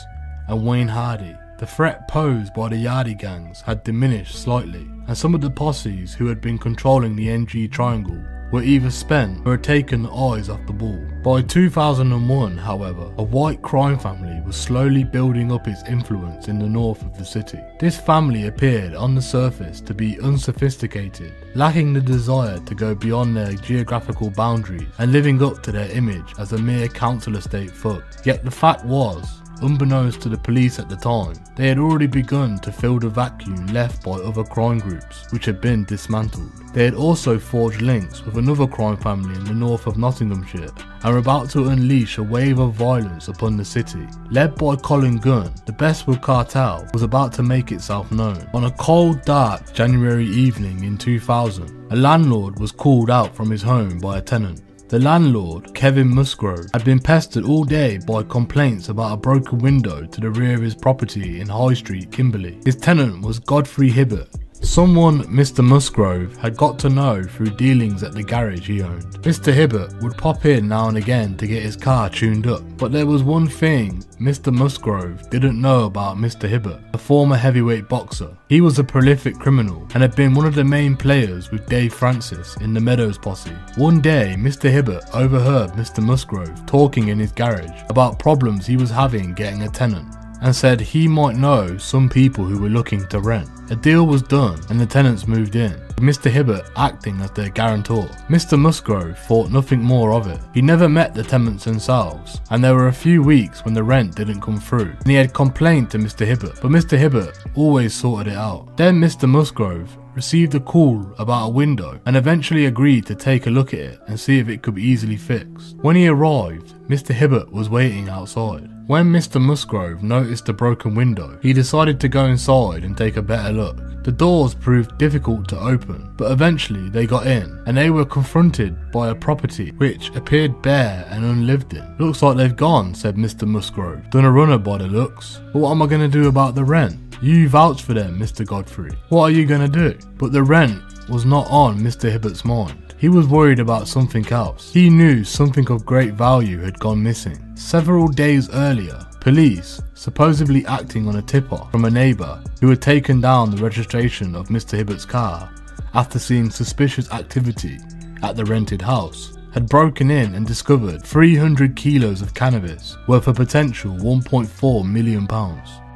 and Wayne Hardy. The threat posed by the Yardie gangs had diminished slightly, and some of the posses who had been controlling the NG Triangle were either spent or had taken the eyes off the ball. By 2001, however, a white crime family was slowly building up its influence in the north of the city. This family appeared on the surface to be unsophisticated, lacking the desire to go beyond their geographical boundaries and living up to their image as a mere council estate thug. Yet the fact was, unbeknownst to the police at the time, they had already begun to fill the vacuum left by other crime groups which had been dismantled. They had also forged links with another crime family in the north of Nottinghamshire and were about to unleash a wave of violence upon the city. Led by Colin Gunn, the Bestwood cartel was about to make itself known. On a cold, dark January evening in 2000, a landlord was called out from his home by a tenant. The landlord, Kevin Musgrove, had been pestered all day by complaints about a broken window to the rear of his property in High Street, Kimberley. His tenant was Godfrey Hibbert, someone Mr. Musgrove had got to know through dealings at the garage he owned. Mr. Hibbert would pop in now and again to get his car tuned up, but there was one thing Mr. Musgrove didn't know about Mr. Hibbert, a former heavyweight boxer. He was a prolific criminal and had been one of the main players with Dave Francis in the Meadows posse. One day, Mr. Hibbert overheard Mr. Musgrove talking in his garage about problems he was having getting a tenant, and said he might know some people who were looking to rent. A deal was done and the tenants moved in, with Mr. Hibbert acting as their guarantor. Mr. Musgrove thought nothing more of it. He never met the tenants themselves, and there were a few weeks when the rent didn't come through, and he had complained to Mr. Hibbert, but Mr. Hibbert always sorted it out. Then Mr. Musgrove received a call about a window and eventually agreed to take a look at it and see if it could be easily fixed. When he arrived, Mr. Hibbert was waiting outside. When Mr. Musgrove noticed the broken window, he decided to go inside and take a better look. The doors proved difficult to open, but eventually they got in, and they were confronted by a property which appeared bare and unlived in. "Looks like they've gone," said Mr. Musgrove. "Done a runner by the looks. But what am I going to do about the rent? You vouched for them, Mr. Godfrey. What are you going to do?" But the rent was not on Mr. Hibbert's mind. He was worried about something else. He knew something of great value had gone missing. Several days earlier, police, supposedly acting on a tip-off from a neighbour who had taken down the registration of Mr. Hibbert's car after seeing suspicious activity at the rented house, had broken in and discovered 300 kilos of cannabis worth a potential £1.4 million.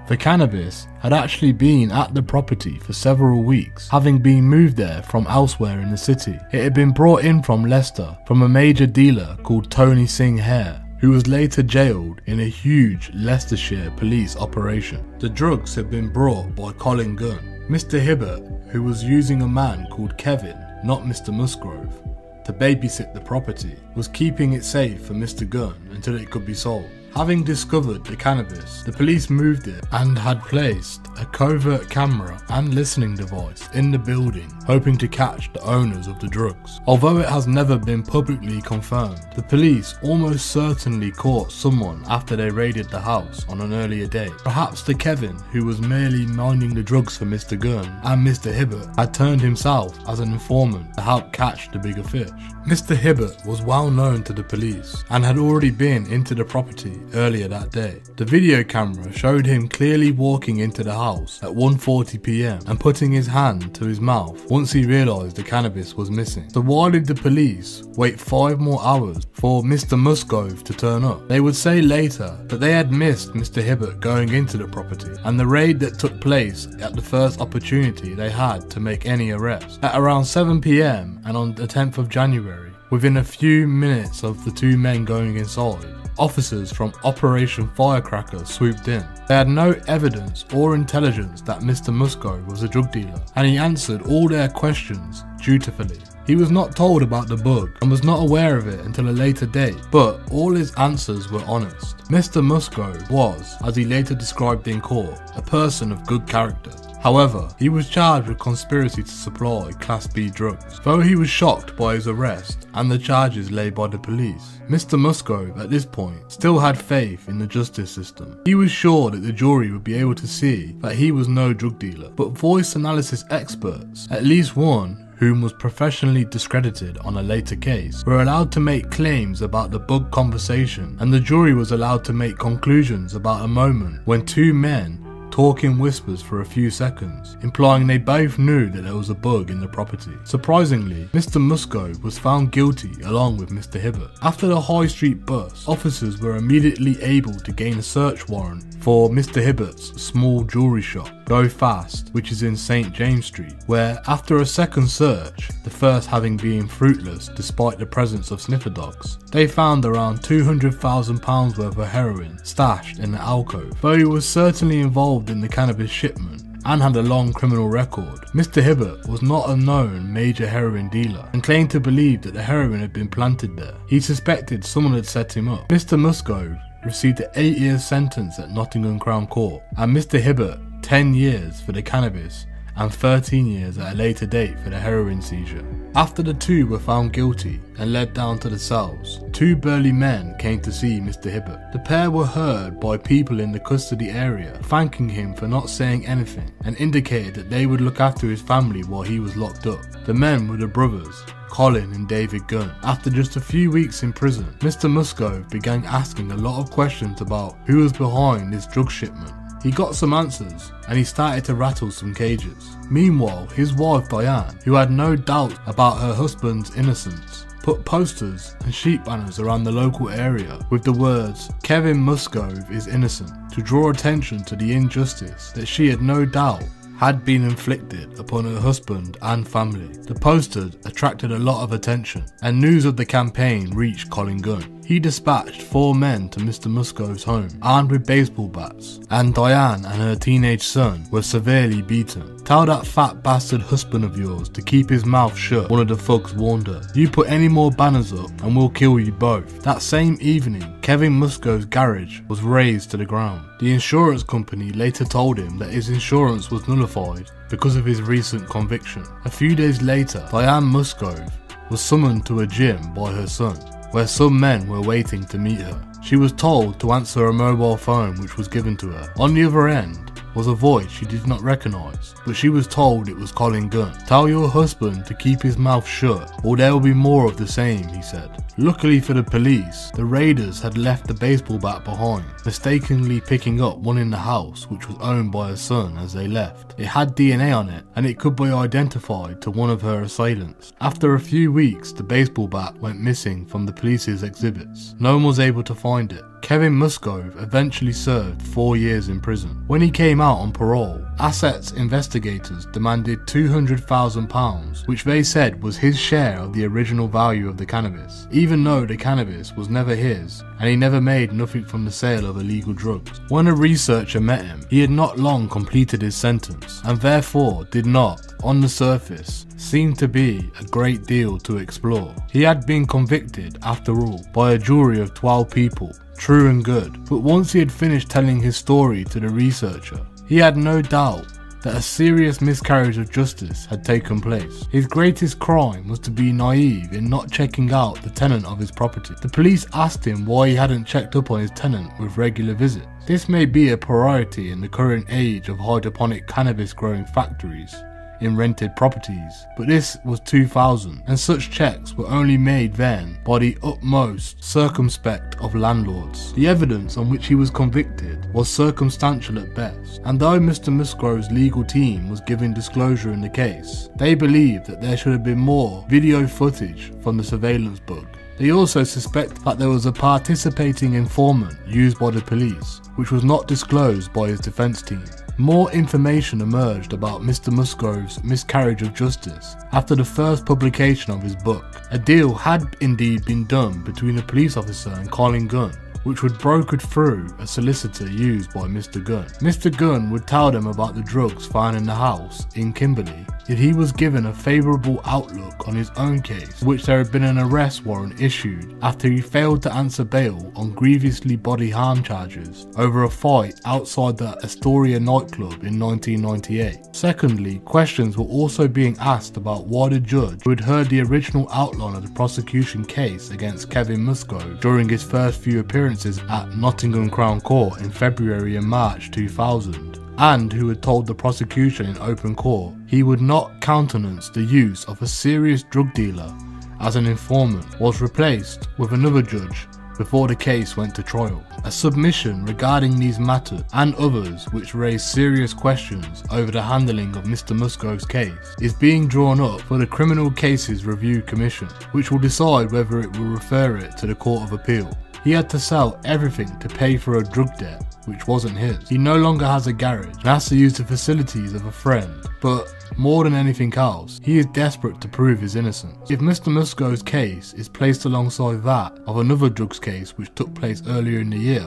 The cannabis had actually been at the property for several weeks, having been moved there from elsewhere in the city. It had been brought in from Leicester from a major dealer called Tony Singh Hare, who was later jailed in a huge Leicestershire police operation. The drugs had been brought by Colin Gunn. Mr. Hibbert, who was using a man called Kevin, not Mr. Musgrove, to babysit the property, was keeping it safe for Mr. Gunn until it could be sold. Having discovered the cannabis, the police moved it and had placed a covert camera and listening device in the building, hoping to catch the owners of the drugs. Although it has never been publicly confirmed, the police almost certainly caught someone after they raided the house on an earlier day. Perhaps the Kevin who was merely minding the drugs for Mr. Gunn and Mr. Hibbert had turned himself as an informant to help catch the bigger fish. Mr. Hibbert was well known to the police and had already been into the property earlier that day. The video camera showed him clearly walking into the house at 1:40 PM and putting his hand to his mouth once he realised the cannabis was missing. So why did the police wait 5 more hours for Mr. Musgrove to turn up? They would say later that they had missed Mr. Hibbert going into the property and the raid that took place at the first opportunity they had to make any arrests. At around 7 PM and on the 10th of January, within a few minutes of the 2 men going inside, officers from Operation Firecracker swooped in. They had no evidence or intelligence that Mr. Musgrove was a drug dealer, and he answered all their questions dutifully. He was not told about the bug and was not aware of it until a later date, but all his answers were honest. Mr. Musgrove was, as he later described in court, a person of good character. However, he was charged with conspiracy to supply Class B drugs. Though he was shocked by his arrest and the charges laid by the police, Mr. Musgrove at this point still had faith in the justice system. He was sure that the jury would be able to see that he was no drug dealer, but voice analysis experts, at least one whom was professionally discredited on a later case, were allowed to make claims about the bug conversation, and the jury was allowed to make conclusions about a moment when 2 men talk in whispers for a few seconds, implying they both knew that there was a bug in the property. Surprisingly, Mr. Musgrove was found guilty along with Mr. Hibbert. After the High Street bust, officers were immediately able to gain a search warrant for Mr. Hibbert's small jewellery shop, Go Fast, which is in St. James Street, where after a second search, the first having been fruitless despite the presence of sniffer dogs, they found around £200,000 worth of heroin stashed in the alcove. Though he was certainly involved in the cannabis shipment and had a long criminal record, Mr. Hibbert was not a known major heroin dealer and claimed to believe that the heroin had been planted there. He suspected someone had set him up. Mr. Musgrove received an 8-year sentence at Nottingham Crown Court, and Mr. Hibbert 10 years for the cannabis and 13 years at a later date for the heroin seizure. After the 2 were found guilty and led down to the cells, 2 burly men came to see Mr. Hibbert. The pair were heard by people in the custody area, thanking him for not saying anything, and indicated that they would look after his family while he was locked up. The men were the brothers, Colin and David Gunn. After just a few weeks in prison, Mr. Musgrove began asking a lot of questions about who was behind this drug shipment. He got some answers and he started to rattle some cages. Meanwhile, his wife Diane, who had no doubt about her husband's innocence, put posters and sheet banners around the local area with the words "Kevin Musgrove is innocent" to draw attention to the injustice that she had no doubt had been inflicted upon her husband and family. The posters attracted a lot of attention, and news of the campaign reached Colin Gunn. He dispatched 4 men to Mr. Musgrove's home, armed with baseball bats, and Diane and her teenage son were severely beaten. "Tell that fat bastard husband of yours to keep his mouth shut," one of the thugs warned her. "You put any more banners up and we'll kill you both." That same evening, Kevin Musgrove's garage was razed to the ground. The insurance company later told him that his insurance was nullified because of his recent conviction. A few days later, Diane Musgrove was summoned to a gym by her son, where some men were waiting to meet her. She was told to answer a mobile phone which was given to her. On the other end was a voice she did not recognise, but she was told it was Colin Gunn. "Tell your husband to keep his mouth shut or there will be more of the same," he said. Luckily for the police, the raiders had left the baseball bat behind, mistakenly picking up one in the house which was owned by her son as they left. It had DNA on it and it could be identified to one of her assailants. After a few weeks, the baseball bat went missing from the police's exhibits. No one was able to find it. Kevin Musgrove eventually served 4 years in prison. When he came out on parole, Assets investigators demanded £200,000, which they said was his share of the original value of the cannabis, even though the cannabis was never his and he never made nothing from the sale of illegal drugs. When a researcher met him, he had not long completed his sentence and therefore did not, on the surface, seem to be a great deal to explore. He had been convicted, after all, by a jury of 12 people true and good. But once he had finished telling his story to the researcher, he had no doubt that a serious miscarriage of justice had taken place. His greatest crime was to be naive in not checking out the tenant of his property. The police asked him why he hadn't checked up on his tenant with regular visits. This may be a priority in the current age of hydroponic cannabis growing factories in rented properties, but this was 2000 and such checks were only made then by the utmost circumspect of landlords. The evidence on which he was convicted was circumstantial at best, and though Mr. Musgrove's legal team was giving disclosure in the case, they believed that there should have been more video footage from the surveillance bug. They also suspect that there was a participating informant used by the police, which was not disclosed by his defence team. More information emerged about Mr. Musgrove's miscarriage of justice after the first publication of his book. A deal had indeed been done between a police officer and Colin Gunn, which would broker through a solicitor used by Mr. Gunn. Mr. Gunn would tell them about the drugs found in the house in Kimberley, yet he was given a favourable outlook on his own case, in which there had been an arrest warrant issued after he failed to answer bail on grievously body harm charges over a fight outside the Astoria nightclub in 1998. Secondly, questions were also being asked about why the judge who had heard the original outline of the prosecution case against Kevin Musgrove during his first few appearances at Nottingham Crown Court in February and March 2000, and who had told the prosecution in open court he would not countenance the use of a serious drug dealer as an informant, was replaced with another judge before the case went to trial. A submission regarding these matters and others which raise serious questions over the handling of Mr. Musgrove's case is being drawn up for the Criminal Cases Review Commission, which will decide whether it will refer it to the Court of Appeal. He had to sell everything to pay for a drug debt which wasn't his. He no longer has a garage and has to use the facilities of a friend, but more than anything else, he is desperate to prove his innocence. If Mr. Musgrove's case is placed alongside that of another drugs case which took place earlier in the year,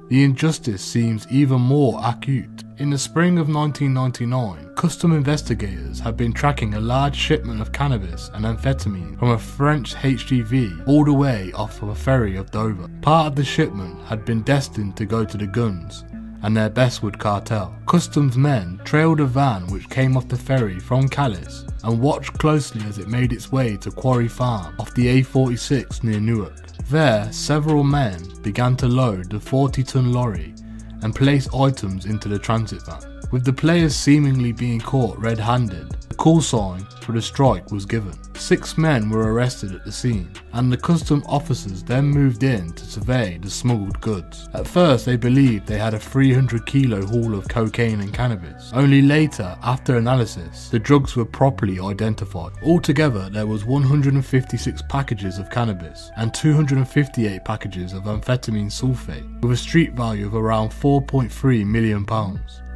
the injustice seems even more acute. In the spring of 1999, custom investigators had been tracking a large shipment of cannabis and amphetamine from a French HGV all the way off of a ferry of Dover. Part of the shipment had been destined to go to the Guns and their Bestwood cartel. Customs men trailed a van which came off the ferry from Calais and watched closely as it made its way to Quarry Farm off the A46 near Newark. There, several men began to load the 40-ton lorry and place items into the transit van. With the players seemingly being caught red-handed, the call sign for the strike was given. 6 men were arrested at the scene, and the custom officers then moved in to survey the smuggled goods. At first they believed they had a 300-kilo haul of cocaine and cannabis. Only later, after analysis, the drugs were properly identified. Altogether there was 156 packages of cannabis and 258 packages of amphetamine sulfate, with a street value of around £4.3 million.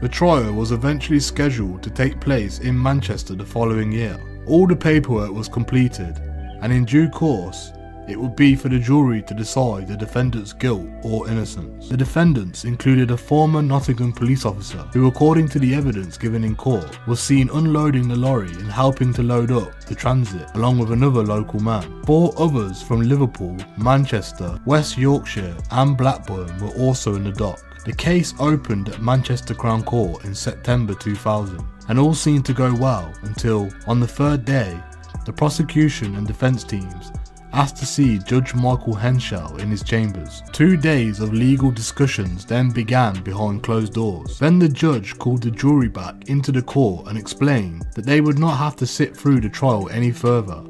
The trial was eventually scheduled to take place in Manchester the following year. All the paperwork was completed, and in due course, it would be for the jury to decide the defendant's guilt or innocence. The defendants included a former Nottingham police officer who, according to the evidence given in court, was seen unloading the lorry and helping to load up the transit along with another local man. 4 others from Liverpool, Manchester, West Yorkshire and Blackburn were also in the dock. The case opened at Manchester Crown Court in September 2000, and all seemed to go well until, on the 3rd day, the prosecution and defence teams asked to see Judge Michael Henschel in his chambers. 2 days of legal discussions then began behind closed doors. Then the judge called the jury back into the court and explained that they would not have to sit through the trial any further,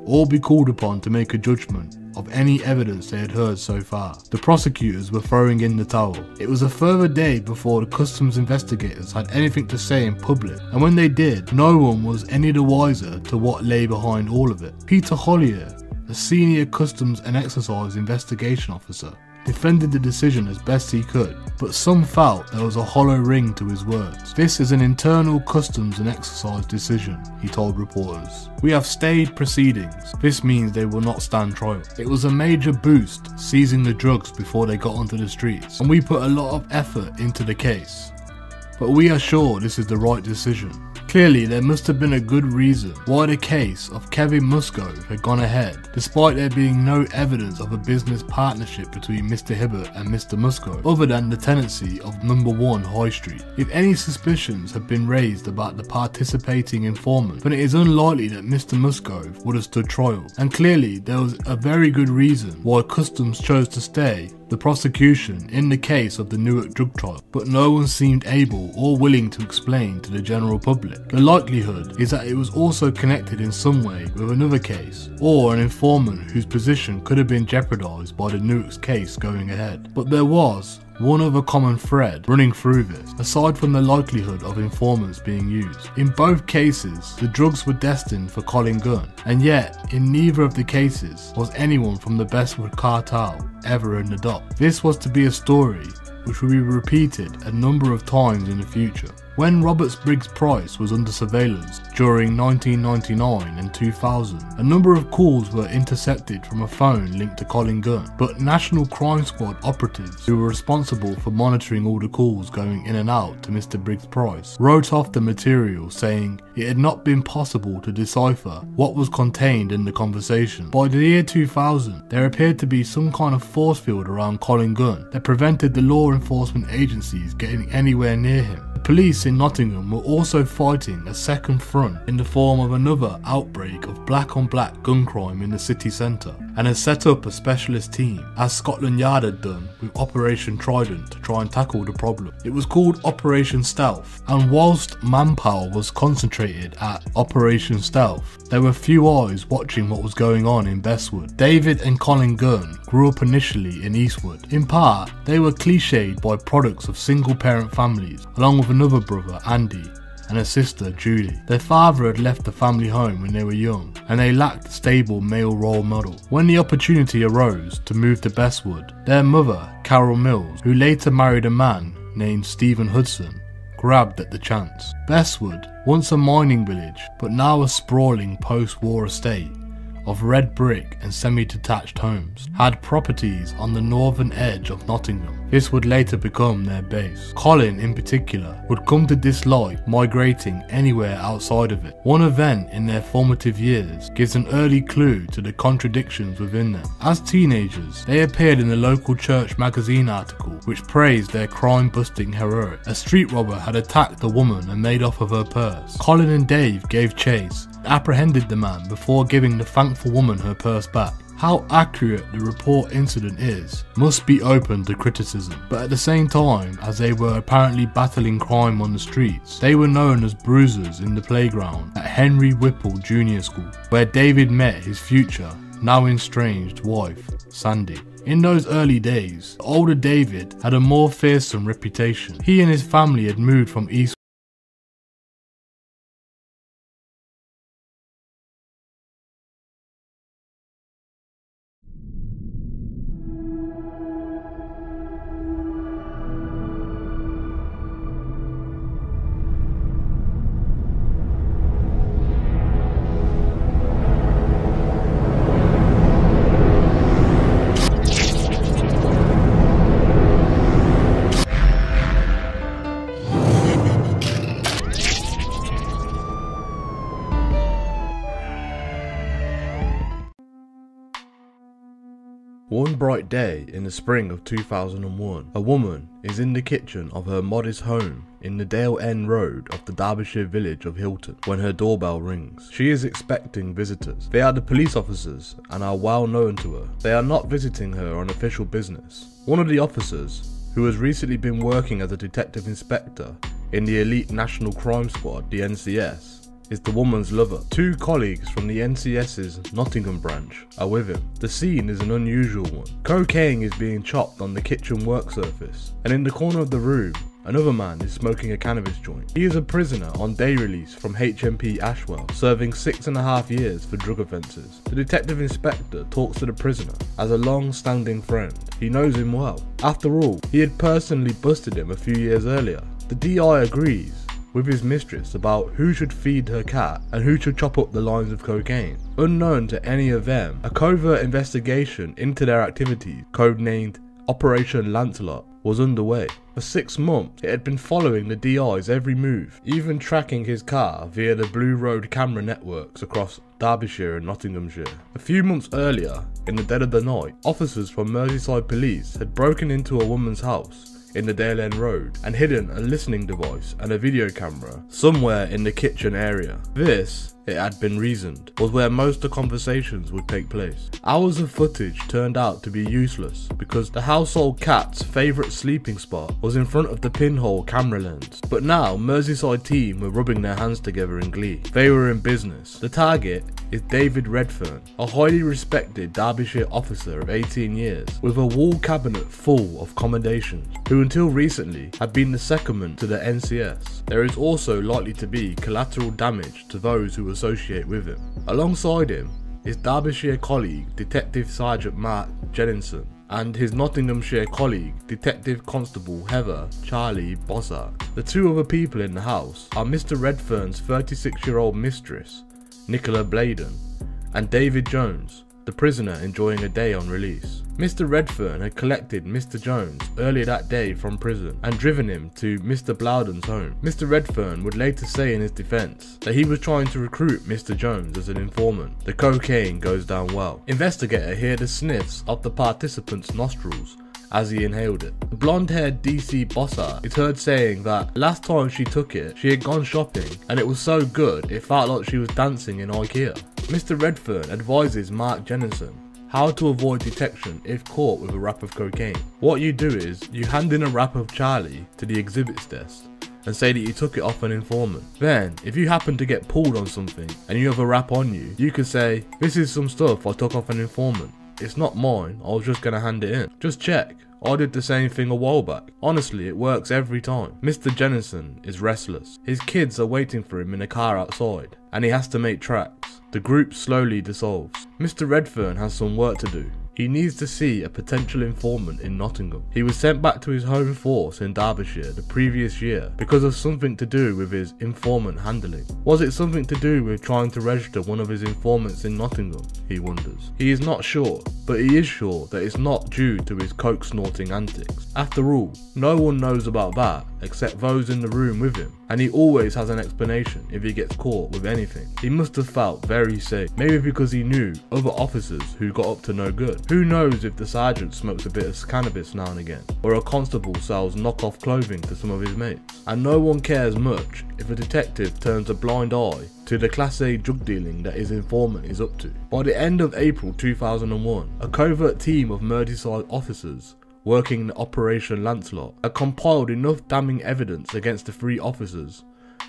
or be called upon to make a judgment of any evidence they had heard so far. The prosecutors were throwing in the towel. It was a further day before the customs investigators had anything to say in public, and when they did, no one was any the wiser to what lay behind all of it. Peter Hollier, a senior customs and excise investigation officer, defended the decision as best he could, but some felt there was a hollow ring to his words. "This is an internal customs and excise decision," he told reporters. "We have stayed proceedings. This means they will not stand trial. It was a major boost seizing the drugs before they got onto the streets, and we put a lot of effort into the case. But we are sure this is the right decision." Clearly, there must have been a good reason why the case of Kevin Musgrove had gone ahead, despite there being no evidence of a business partnership between Mr. Hibbert and Mr. Musgrove, other than the tenancy of number 1 High Street. If any suspicions have been raised about the participating informant, then it is unlikely that Mr. Musgrove would have stood trial, and clearly there was a very good reason why Customs chose to stay the prosecution in the case of the Newark drug trial, but no one seemed able or willing to explain to the general public. The likelihood is that it was also connected in some way with another case, or an informant whose position could have been jeopardised by the Newark's case going ahead. But there was one other common thread running through this, aside from the likelihood of informants being used. In both cases, the drugs were destined for Colin Gunn, and yet in neither of the cases was anyone from the Bestwood cartel ever in the dock. This was to be a story which will be repeated a number of times in the future. When Robert Briggs Price was under surveillance during 1999 and 2000, a number of calls were intercepted from a phone linked to Colin Gunn, but National Crime Squad operatives who were responsible for monitoring all the calls going in and out to Mr. Briggs Price wrote off the material, saying it had not been possible to decipher what was contained in the conversation. By the year 2000, there appeared to be some kind of force field around Colin Gunn that prevented the law enforcement agencies getting anywhere near him. The police in Nottingham were also fighting a second front in the form of another outbreak of black on black gun crime in the city centre, and had set up a specialist team, as Scotland Yard had done with Operation Trident, to try and tackle the problem. It was called Operation Stealth, and whilst manpower was concentrated at Operation Stealth, there were few eyes watching what was going on in Bestwood. David and Colin Gunn grew up initially in Eastwood. In part, they were cliched by products of single parent families, along with another brother, Andy, and a sister, Julie. Their father had left the family home when they were young, and they lacked a stable male role model. When the opportunity arose to move to Bestwood, their mother, Carol Mills, who later married a man named Stephen Hudson, grabbed at the chance. Bestwood, once a mining village, but now a sprawling post-war estate of red brick and semi-detached homes, had properties on the northern edge of Nottingham. This would later become their base. Colin, in particular, would come to dislike migrating anywhere outside of it. One event in their formative years gives an early clue to the contradictions within them. As teenagers, they appeared in the local church magazine article which praised their crime-busting heroic. A street robber had attacked a woman and made off with her purse. Colin and Dave gave chase, apprehended the man before giving the thankful woman her purse back. How accurate the report incident is must be open to criticism, but at the same time, as they were apparently battling crime on the streets, they were known as bruisers in the playground at Henry Whipple Junior School, where David met his future, now estranged wife, Sandy. In those early days, the older David had a more fearsome reputation. He and his family had moved from East One bright day in the spring of 2001, a woman is in the kitchen of her modest home in the Dale End Road of the Derbyshire village of Hilton when her doorbell rings. She is expecting visitors. They are the police officers and are well known to her. They are not visiting her on official business. One of the officers, who has recently been working as a detective inspector in the elite National Crime Squad, the NCS, is the woman's lover. Two colleagues from the NCS's Nottingham branch are with him. The scene is an unusual one. Cocaine is being chopped on the kitchen work surface, and in the corner of the room, another man is smoking a cannabis joint. He is a prisoner on day release from HMP Ashwell, serving 6.5 years for drug offences. The detective inspector talks to the prisoner as a long-standing friend. He knows him well. After all, he had personally busted him a few years earlier. The DI agrees with his mistress about who should feed her cat and who should chop up the lines of cocaine. Unknown to any of them, a covert investigation into their activities, codenamed Operation Lancelot, was underway. For 6 months, it had been following the DI's every move, even tracking his car via the Blue Road camera networks across Derbyshire and Nottinghamshire. A few months earlier, in the dead of the night, officers from Merseyside Police had broken into a woman's house in the Dale End Road and hidden a listening device and a video camera somewhere in the kitchen area. This, it had been reasoned, was where most of the conversations would take place. Hours of footage turned out to be useless because the household cat's favourite sleeping spot was in front of the pinhole camera lens. But now Merseyside team were rubbing their hands together in glee. They were in business. The target is David Redfern, a highly respected Derbyshire officer of 18 years with a wall cabinet full of commendations, who until recently had been the secondment to the NCS. There is also likely to be collateral damage to those who associate with him. Alongside him is Derbyshire colleague Detective Sergeant Mark Jennison and his Nottinghamshire colleague Detective Constable Heather Charlie Bossart. The two other people in the house are Mr. Redfern's 36-year-old mistress, Nicola Bladen, and David Jones, the prisoner enjoying a day on release. Mr. Redfern had collected Mr. Jones earlier that day from prison and driven him to Mr. Blowden's home. Mr. Redfern would later say in his defence that he was trying to recruit Mr. Jones as an informant. The cocaine goes down well. Investigator heard the sniffs of the participant's nostrils as he inhaled it. The blonde-haired DC Bossart is heard saying that last time she took it, she had gone shopping and it was so good it felt like she was dancing in IKEA. Mr. Redfern advises Mark Jennison how to avoid detection if caught with a wrap of cocaine. What you do is, you hand in a wrap of Charlie to the exhibits desk and say that you took it off an informant. Then, if you happen to get pulled on something and you have a wrap on you, you can say, "This is some stuff I took off an informant. It's not mine, I was just gonna hand it in. Just check. I did the same thing a while back." Honestly, it works every time. Mr. Jennison is restless. His kids are waiting for him in a car outside, and he has to make tracks. The group slowly dissolves. Mr. Redfern has some work to do. He needs to see a potential informant in Nottingham. He was sent back to his home force in Derbyshire the previous year because of something to do with his informant handling. Was it something to do with trying to register one of his informants in Nottingham? He wonders. He is not sure, but he is sure that it's not due to his coke snorting antics. After all, no one knows about that except those in the room with him, and he always has an explanation if he gets caught with anything. He must have felt very safe, maybe because he knew other officers who got up to no good. Who knows if the sergeant smokes a bit of cannabis now and again, or a constable sells knockoff clothing to some of his mates. And no one cares much if a detective turns a blind eye to the Class A drug dealing that his informant is up to. By the end of April 2001, a covert team of Merseyside officers working in Operation Lancelot had compiled enough damning evidence against the 3 officers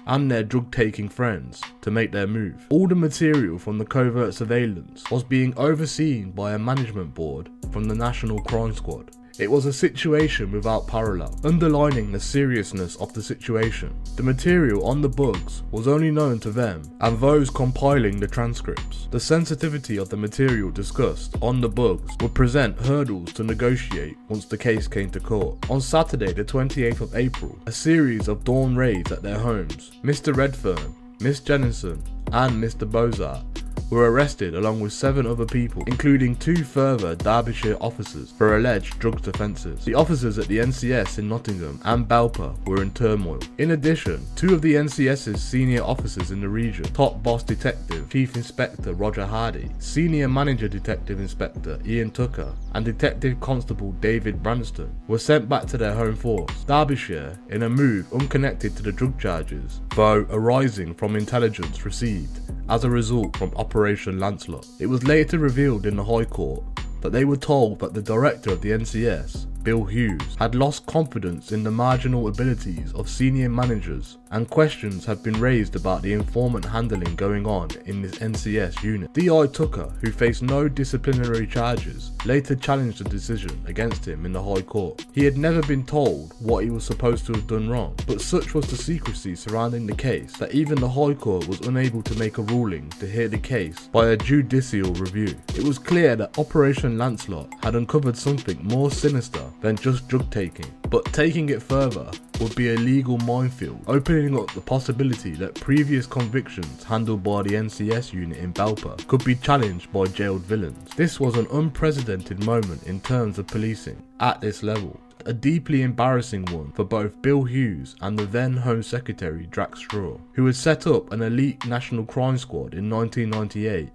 and their drug-taking friends to make their move. All the material from the covert surveillance was being overseen by a management board from the National Crime Squad. It was a situation without parallel, underlining the seriousness of the situation. The material on the bugs was only known to them and those compiling the transcripts. The sensitivity of the material discussed on the bugs would present hurdles to negotiate once the case came to court. On Saturday the 28th of April, a series of dawn raids at their homes, Mr. Redfern, Miss Jennison and Mr. Bossart were arrested along with 7 other people, including 2 further Derbyshire officers for alleged drugs offences. The officers at the NCS in Nottingham and Belper were in turmoil. In addition, 2 of the NCS's senior officers in the region, Top Boss Detective Chief Inspector Roger Hardy, Senior Manager Detective Inspector Ian Tucker, and Detective Constable David Branston, were sent back to their home force, Derbyshire, in a move unconnected to the drug charges, though arising from intelligence received as a result from Operation Lancelot. It was later revealed in the High Court that they were told that the director of the NCS, Bill Hughes, had lost confidence in the marginal abilities of senior managers, and questions have been raised about the informant handling going on in this NCS unit. D.I. Tucker, who faced no disciplinary charges, later challenged the decision against him in the High Court. He had never been told what he was supposed to have done wrong, but such was the secrecy surrounding the case that even the High Court was unable to make a ruling to hear the case by a judicial review. It was clear that Operation Lancelot had uncovered something more sinister than just drug taking, but taking it further would be a legal minefield, opening up the possibility that previous convictions handled by the NCS unit in Belper could be challenged by jailed villains. This was an unprecedented moment in terms of policing at this level. a deeply embarrassing one for both Bill Hughes and the then Home Secretary Drax Straw, who had set up an elite national crime squad in 1998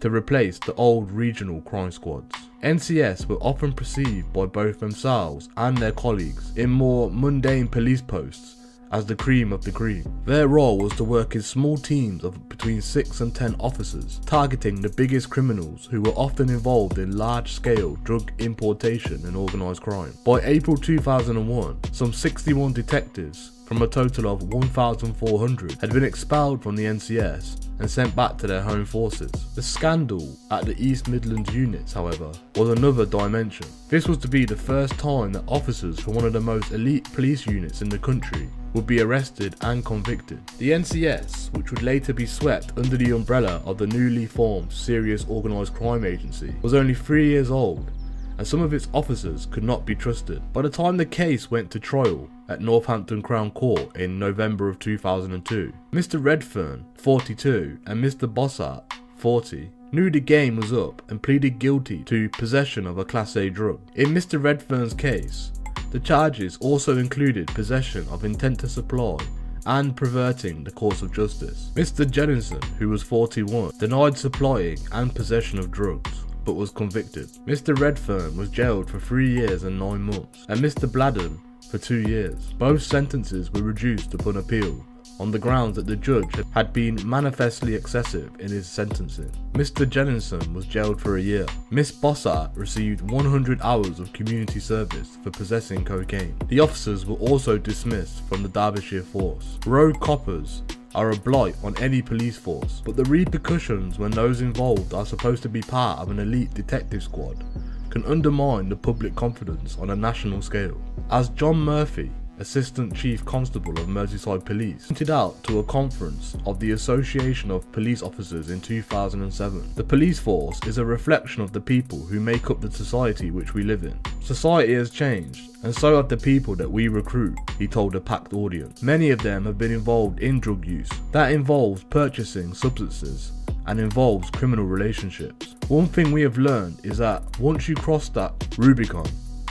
to replace the old regional crime squads. NCS were often perceived by both themselves and their colleagues in more mundane police posts as the cream of the cream. Their role was to work in small teams of between 6 and 10 officers, targeting the biggest criminals who were often involved in large-scale drug importation and organised crime. By April 2001, some 61 detectives from a total of 1,400 had been expelled from the NCS and sent back to their home forces. The scandal at the East Midlands units, however, was another dimension. This was to be the first time that officers from one of the most elite police units in the country would be arrested and convicted. The NCS, which would later be swept under the umbrella of the newly formed Serious Organised Crime Agency, was only 3 years old, and some of its officers could not be trusted. By the time the case went to trial at Northampton Crown Court in November of 2002, Mr. Redfern, 42, and Mr. Bossart, 40, knew the game was up and pleaded guilty to possession of a Class A drug. In Mr. Redfern's case, the charges also included possession of intent to supply and perverting the course of justice. Mr. Jennison, who was 41, denied supplying and possession of drugs, but was convicted. Mr. Redfern was jailed for 3 years and 9 months, and Mr. Bladden for 2 years. Both sentences were reduced upon appeal on the grounds that the judge had been manifestly excessive in his sentencing. Mr. Jennison was jailed for a year. Miss Bossart received 100 hours of community service for possessing cocaine. The officers were also dismissed from the Derbyshire force. Rogue coppers are a blight on any police force, but the repercussions when those involved are supposed to be part of an elite detective squad can undermine the public confidence on a national scale. As John Murphy, Assistant Chief Constable of Merseyside Police, pointed out to a conference of the Association of Police Officers in 2007, the police force is a reflection of the people who make up the society which we live in. Society has changed, and so have the people that we recruit, he told a packed audience. Many of them have been involved in drug use. That involves purchasing substances and involves criminal relationships. One thing we have learned is that once you cross that Rubicon,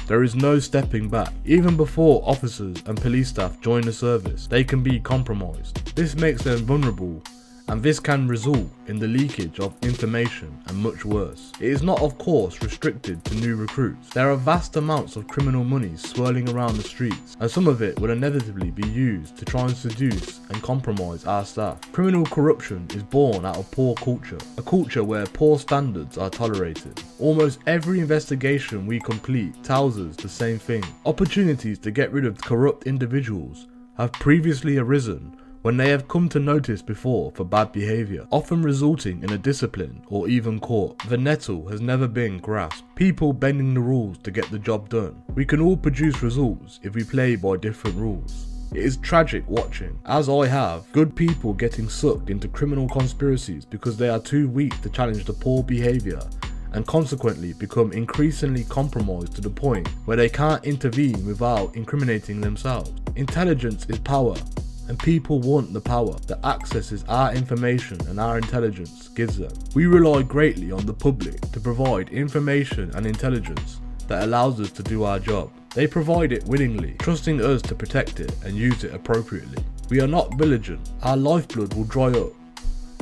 there is no stepping back. Even before officers and police staff join the service, they can be compromised. This makes them vulnerable, and this can result in the leakage of information and much worse. It is not, of course, restricted to new recruits. There are vast amounts of criminal money swirling around the streets, and some of it will inevitably be used to try and seduce and compromise our staff. Criminal corruption is born out of poor culture, a culture where poor standards are tolerated. Almost every investigation we complete tells us the same thing. Opportunities to get rid of corrupt individuals have previously arisen when they have come to notice before for bad behaviour, often resulting in a discipline or even court. The nettle has never been grasped. People bending the rules to get the job done. We can all produce results if we play by different rules. It is tragic watching, as I have, good people getting sucked into criminal conspiracies because they are too weak to challenge the poor behaviour and consequently become increasingly compromised to the point where they can't intervene without incriminating themselves. Intelligence is power, and people want the power that accesses our information and our intelligence gives them. We rely greatly on the public to provide information and intelligence that allows us to do our job. They provide it willingly, trusting us to protect it and use it appropriately. We are not vigilant. Our lifeblood will dry up,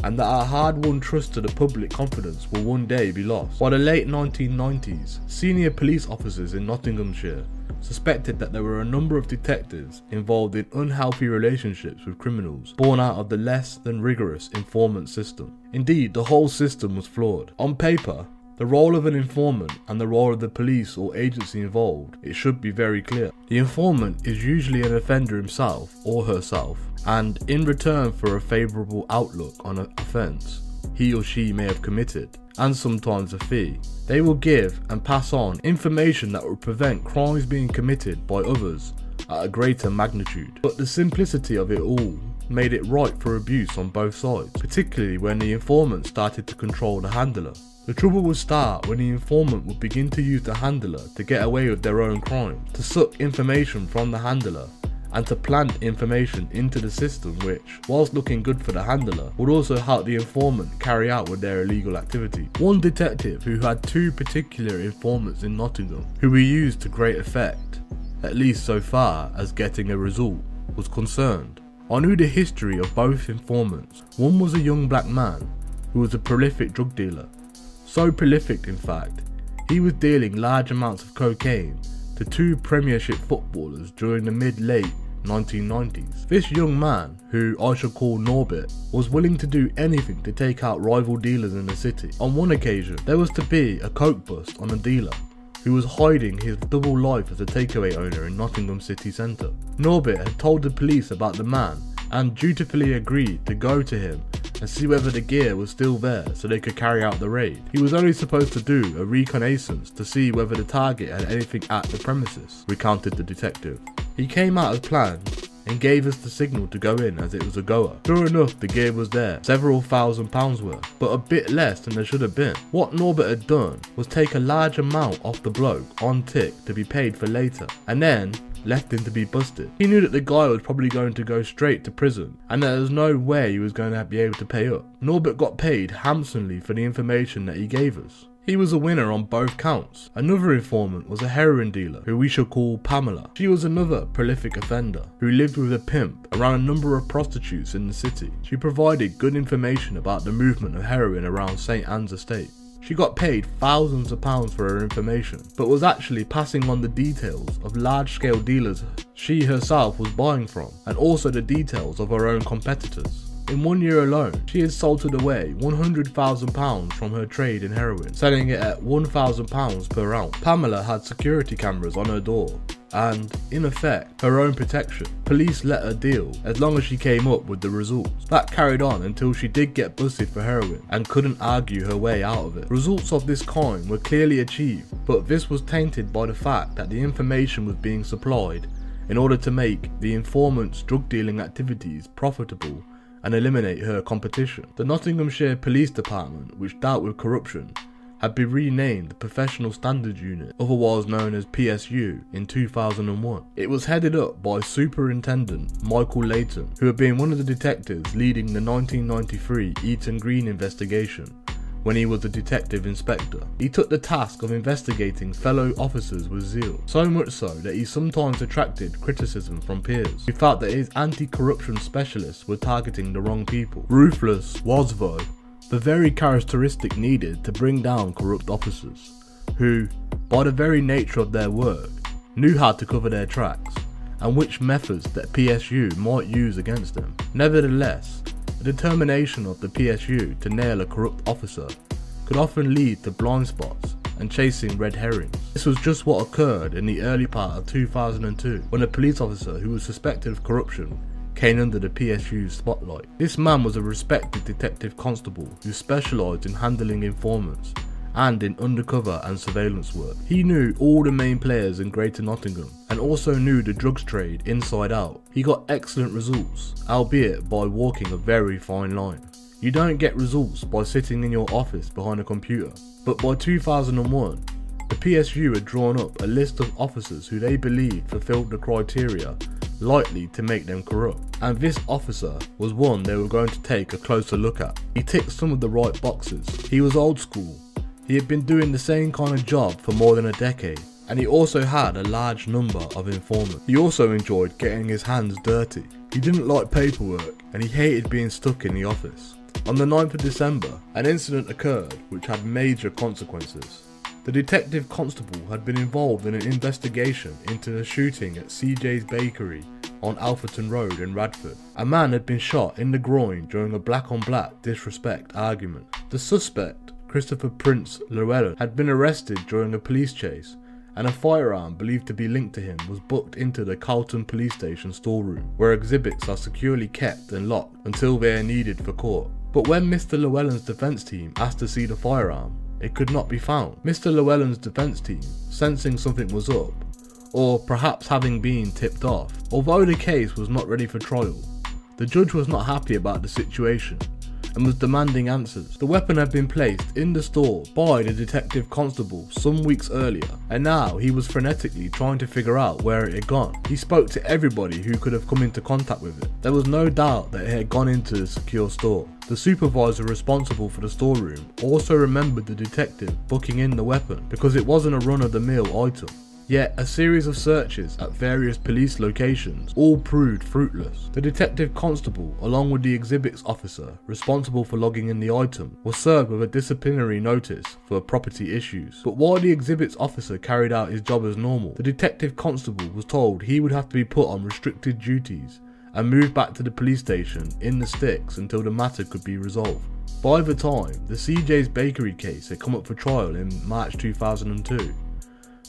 and that our hard-won trust to the public confidence will one day be lost. By the late 1990s, senior police officers in Nottinghamshire suspected that there were a number of detectives involved in unhealthy relationships with criminals born out of the less than rigorous informant system. Indeed, the whole system was flawed. On paper, the role of an informant and the role of the police or agency involved, it should be very clear. The informant is usually an offender himself or herself, and in return for a favourable outlook on an offence he or she may have committed, and sometimes a fee, they will give and pass on information that will prevent crimes being committed by others at a greater magnitude. But the simplicity of it all made it ripe for abuse on both sides, particularly when the informant started to control the handler. The trouble would start when the informant would begin to use the handler to get away with their own crimes, to suck information from the handler and to plant information into the system which, whilst looking good for the handler, would also help the informant carry out with their illegal activity. One detective who had two particular informants in Nottingham, who he used to great effect, at least so far as getting a result was concerned. I knew the history of both informants. One was a young black man who was a prolific drug dealer. So prolific, in fact, he was dealing large amounts of cocaine to two Premiership footballers during the mid-late 1990s. This young man, who I shall call Norbert, was willing to do anything to take out rival dealers in the city. On one occasion, there was to be a coke bust on a dealer who was hiding his double life as a takeaway owner in Nottingham city centre. Norbert had told the police about the man and dutifully agreed to go to him and see whether the gear was still there so they could carry out the raid. He was only supposed to do a reconnaissance to see whether the target had anything at the premises, recounted the detective. He came out as planned and gave us the signal to go in as it was a goer. Sure enough, the gear was there, several £1,000s worth, but a bit less than there should have been. What Norbert had done was take a large amount off the bloke on tick to be paid for later, and then left him to be busted. He knew that the guy was probably going to go straight to prison and that there was no way he was going to be able to pay up. Norbert got paid handsomely for the information that he gave us. He was a winner on both counts. Another informant was a heroin dealer who we shall call Pamela. She was another prolific offender who lived with a pimp around a number of prostitutes in the city. She provided good information about the movement of heroin around St. Anne's estate. She got paid thousands of pounds for her information, but was actually passing on the details of large-scale dealers she herself was buying from, and also the details of her own competitors. In 1 year alone, she had salted away £100,000 from her trade in heroin, selling it at £1,000 per ounce. Pamela had security cameras on her door, and, in effect, her own protection. Police let her deal as long as she came up with the results. That carried on until she did get busted for heroin and couldn't argue her way out of it. Results of this kind were clearly achieved, but this was tainted by the fact that the information was being supplied in order to make the informant's drug dealing activities profitable and eliminate her competition. The Nottinghamshire Police Department, which dealt with corruption, had been renamed the Professional Standards Unit, otherwise known as PSU, in 2001. It was headed up by Superintendent Michael Layton, who had been one of the detectives leading the 1993 Eton Green investigation when he was a detective inspector. He took the task of investigating fellow officers with zeal, so much so that he sometimes attracted criticism from peers who felt that his anti-corruption specialists were targeting the wrong people. Ruthless was, though, the very characteristic needed to bring down corrupt officers, who, by the very nature of their work, knew how to cover their tracks, and which methods that PSU might use against them. Nevertheless, the determination of the PSU to nail a corrupt officer could often lead to blind spots and chasing red herrings. This was just what occurred in the early part of 2002, when a police officer who was suspected of corruption came under the PSU's spotlight. This man was a respected detective constable who specialised in handling informants and in undercover and surveillance work. He knew all the main players in Greater Nottingham and also knew the drugs trade inside out. He got excellent results, albeit by walking a very fine line. You don't get results by sitting in your office behind a computer. But by 2001, the PSU had drawn up a list of officers who they believed fulfilled the criteria likely to make them corrupt, and this officer was one they were going to take a closer look at. He ticked some of the right boxes. He was old school. He had been doing the same kind of job for more than a decade, and he also had a large number of informants. He also enjoyed getting his hands dirty. He didn't like paperwork, and he hated being stuck in the office. On the 9th of December, an incident occurred which had major consequences. The detective constable had been involved in an investigation into the shooting at CJ's Bakery on Alferton Road in Radford. A man had been shot in the groin during a black-on-black disrespect argument. The suspect, Christopher Prince Llewellyn, had been arrested during a police chase, and a firearm believed to be linked to him was booked into the Carlton Police Station storeroom, where exhibits are securely kept and locked until they are needed for court. But when Mr. Llewellyn's defence team asked to see the firearm, it could not be found. Mr. Llewellyn's defence team, sensing something was up, or perhaps having been tipped off, although the case was not ready for trial, the judge was not happy about the situation and was demanding answers. The weapon had been placed in the store by the detective constable some weeks earlier, and now he was frenetically trying to figure out where it had gone. He spoke to everybody who could have come into contact with it. There was no doubt that it had gone into the secure store. The supervisor responsible for the storeroom also remembered the detective booking in the weapon because it wasn't a run-of-the-mill item. Yet a series of searches at various police locations all proved fruitless. The detective constable, along with the exhibits officer responsible for logging in the item, was served with a disciplinary notice for property issues. But while the exhibits officer carried out his job as normal, the detective constable was told he would have to be put on restricted duties and moved back to the police station in the sticks until the matter could be resolved. By the time the CJ's Bakery case had come up for trial in March 2002,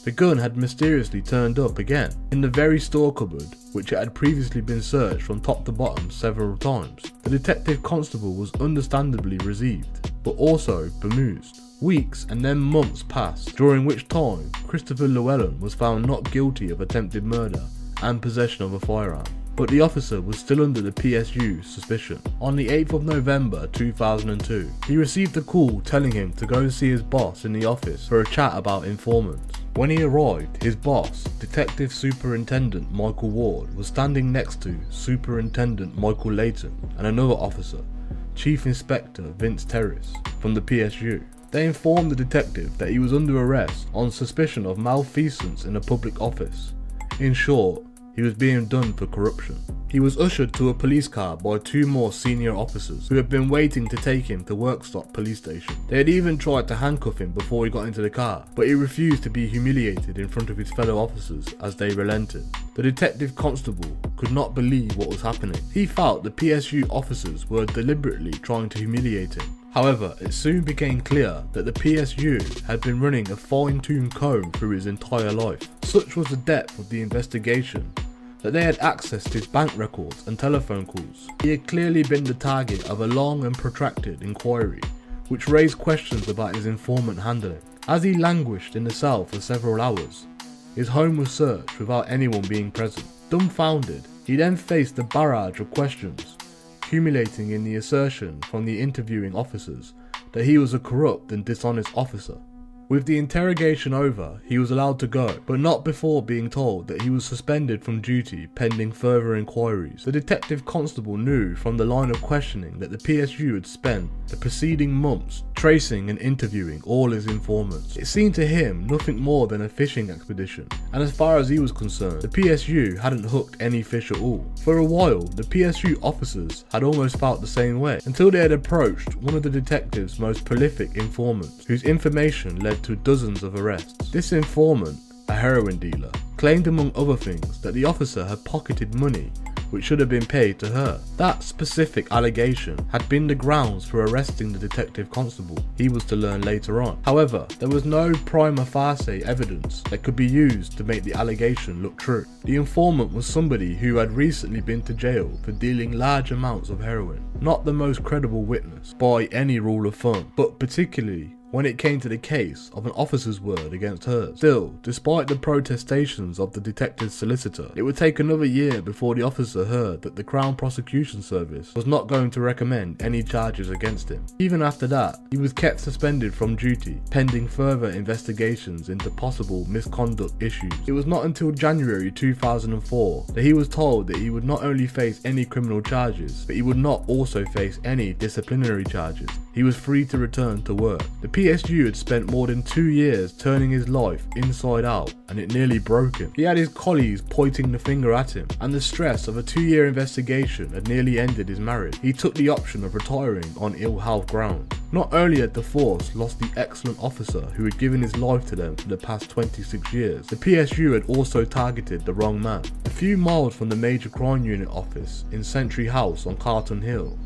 the gun had mysteriously turned up again in the very store cupboard which it had previously been searched from top to bottom several times. The detective constable was understandably relieved, but also bemused. Weeks and then months passed, during which time Christopher Llewellyn was found not guilty of attempted murder and possession of a firearm. But the officer was still under the PSU's suspicion. On the 8th of November 2002, he received a call telling him to go see his boss in the office for a chat about informants. When he arrived, his boss, Detective Superintendent Michael Ward, was standing next to Superintendent Michael Layton and another officer, Chief Inspector Vince Terrace, from the PSU. They informed the detective that he was under arrest on suspicion of malfeasance in a public office. In short, he was being done for corruption. He was ushered to a police car by two more senior officers who had been waiting to take him to Workstock police station. They had even tried to handcuff him before he got into the car, but he refused to be humiliated in front of his fellow officers as they relented. The detective constable could not believe what was happening. He felt the PSU officers were deliberately trying to humiliate him. However, it soon became clear that the PSU had been running a fine-tooth comb through his entire life. Such was the depth of the investigation that they had accessed his bank records and telephone calls. He had clearly been the target of a long and protracted inquiry, which raised questions about his informant handling. As he languished in the cell for several hours, his home was searched without anyone being present. Dumbfounded, he then faced a barrage of questions, culminating in the assertion from the interviewing officers that he was a corrupt and dishonest officer. With the interrogation over, he was allowed to go, but not before being told that he was suspended from duty pending further inquiries. The detective constable knew from the line of questioning that the PSU had spent the preceding months tracing and interviewing all his informants. It seemed to him nothing more than a fishing expedition, and as far as he was concerned, the PSU hadn't hooked any fish at all. For a while, the PSU officers had almost felt the same way, until they had approached one of the detective's most prolific informants, whose information led to dozens of arrests. This informant, a heroin dealer, claimed among other things that the officer had pocketed money which should have been paid to her. That specific allegation had been the grounds for arresting the detective constable, he was to learn later on. However, there was no prima facie evidence that could be used to make the allegation look true. The informant was somebody who had recently been to jail for dealing large amounts of heroin. Not the most credible witness by any rule of thumb, but particularly when it came to the case of an officer's word against hers. Still, despite the protestations of the detective's solicitor, it would take another year before the officer heard that the Crown Prosecution Service was not going to recommend any charges against him. Even after that, he was kept suspended from duty, pending further investigations into possible misconduct issues. It was not until January 2004 that he was told that he would not only face any criminal charges, but he would not also face any disciplinary charges. He was free to return to work. The PSU had spent more than 2 years turning his life inside out, and it nearly broke him. He had his colleagues pointing the finger at him, and the stress of a 2-year investigation had nearly ended his marriage. He took the option of retiring on ill health grounds. Not only had the force lost the excellent officer who had given his life to them for the past 26 years, the PSU had also targeted the wrong man. A few miles from the Major Crime Unit office in Sentry House on Carlton Hill,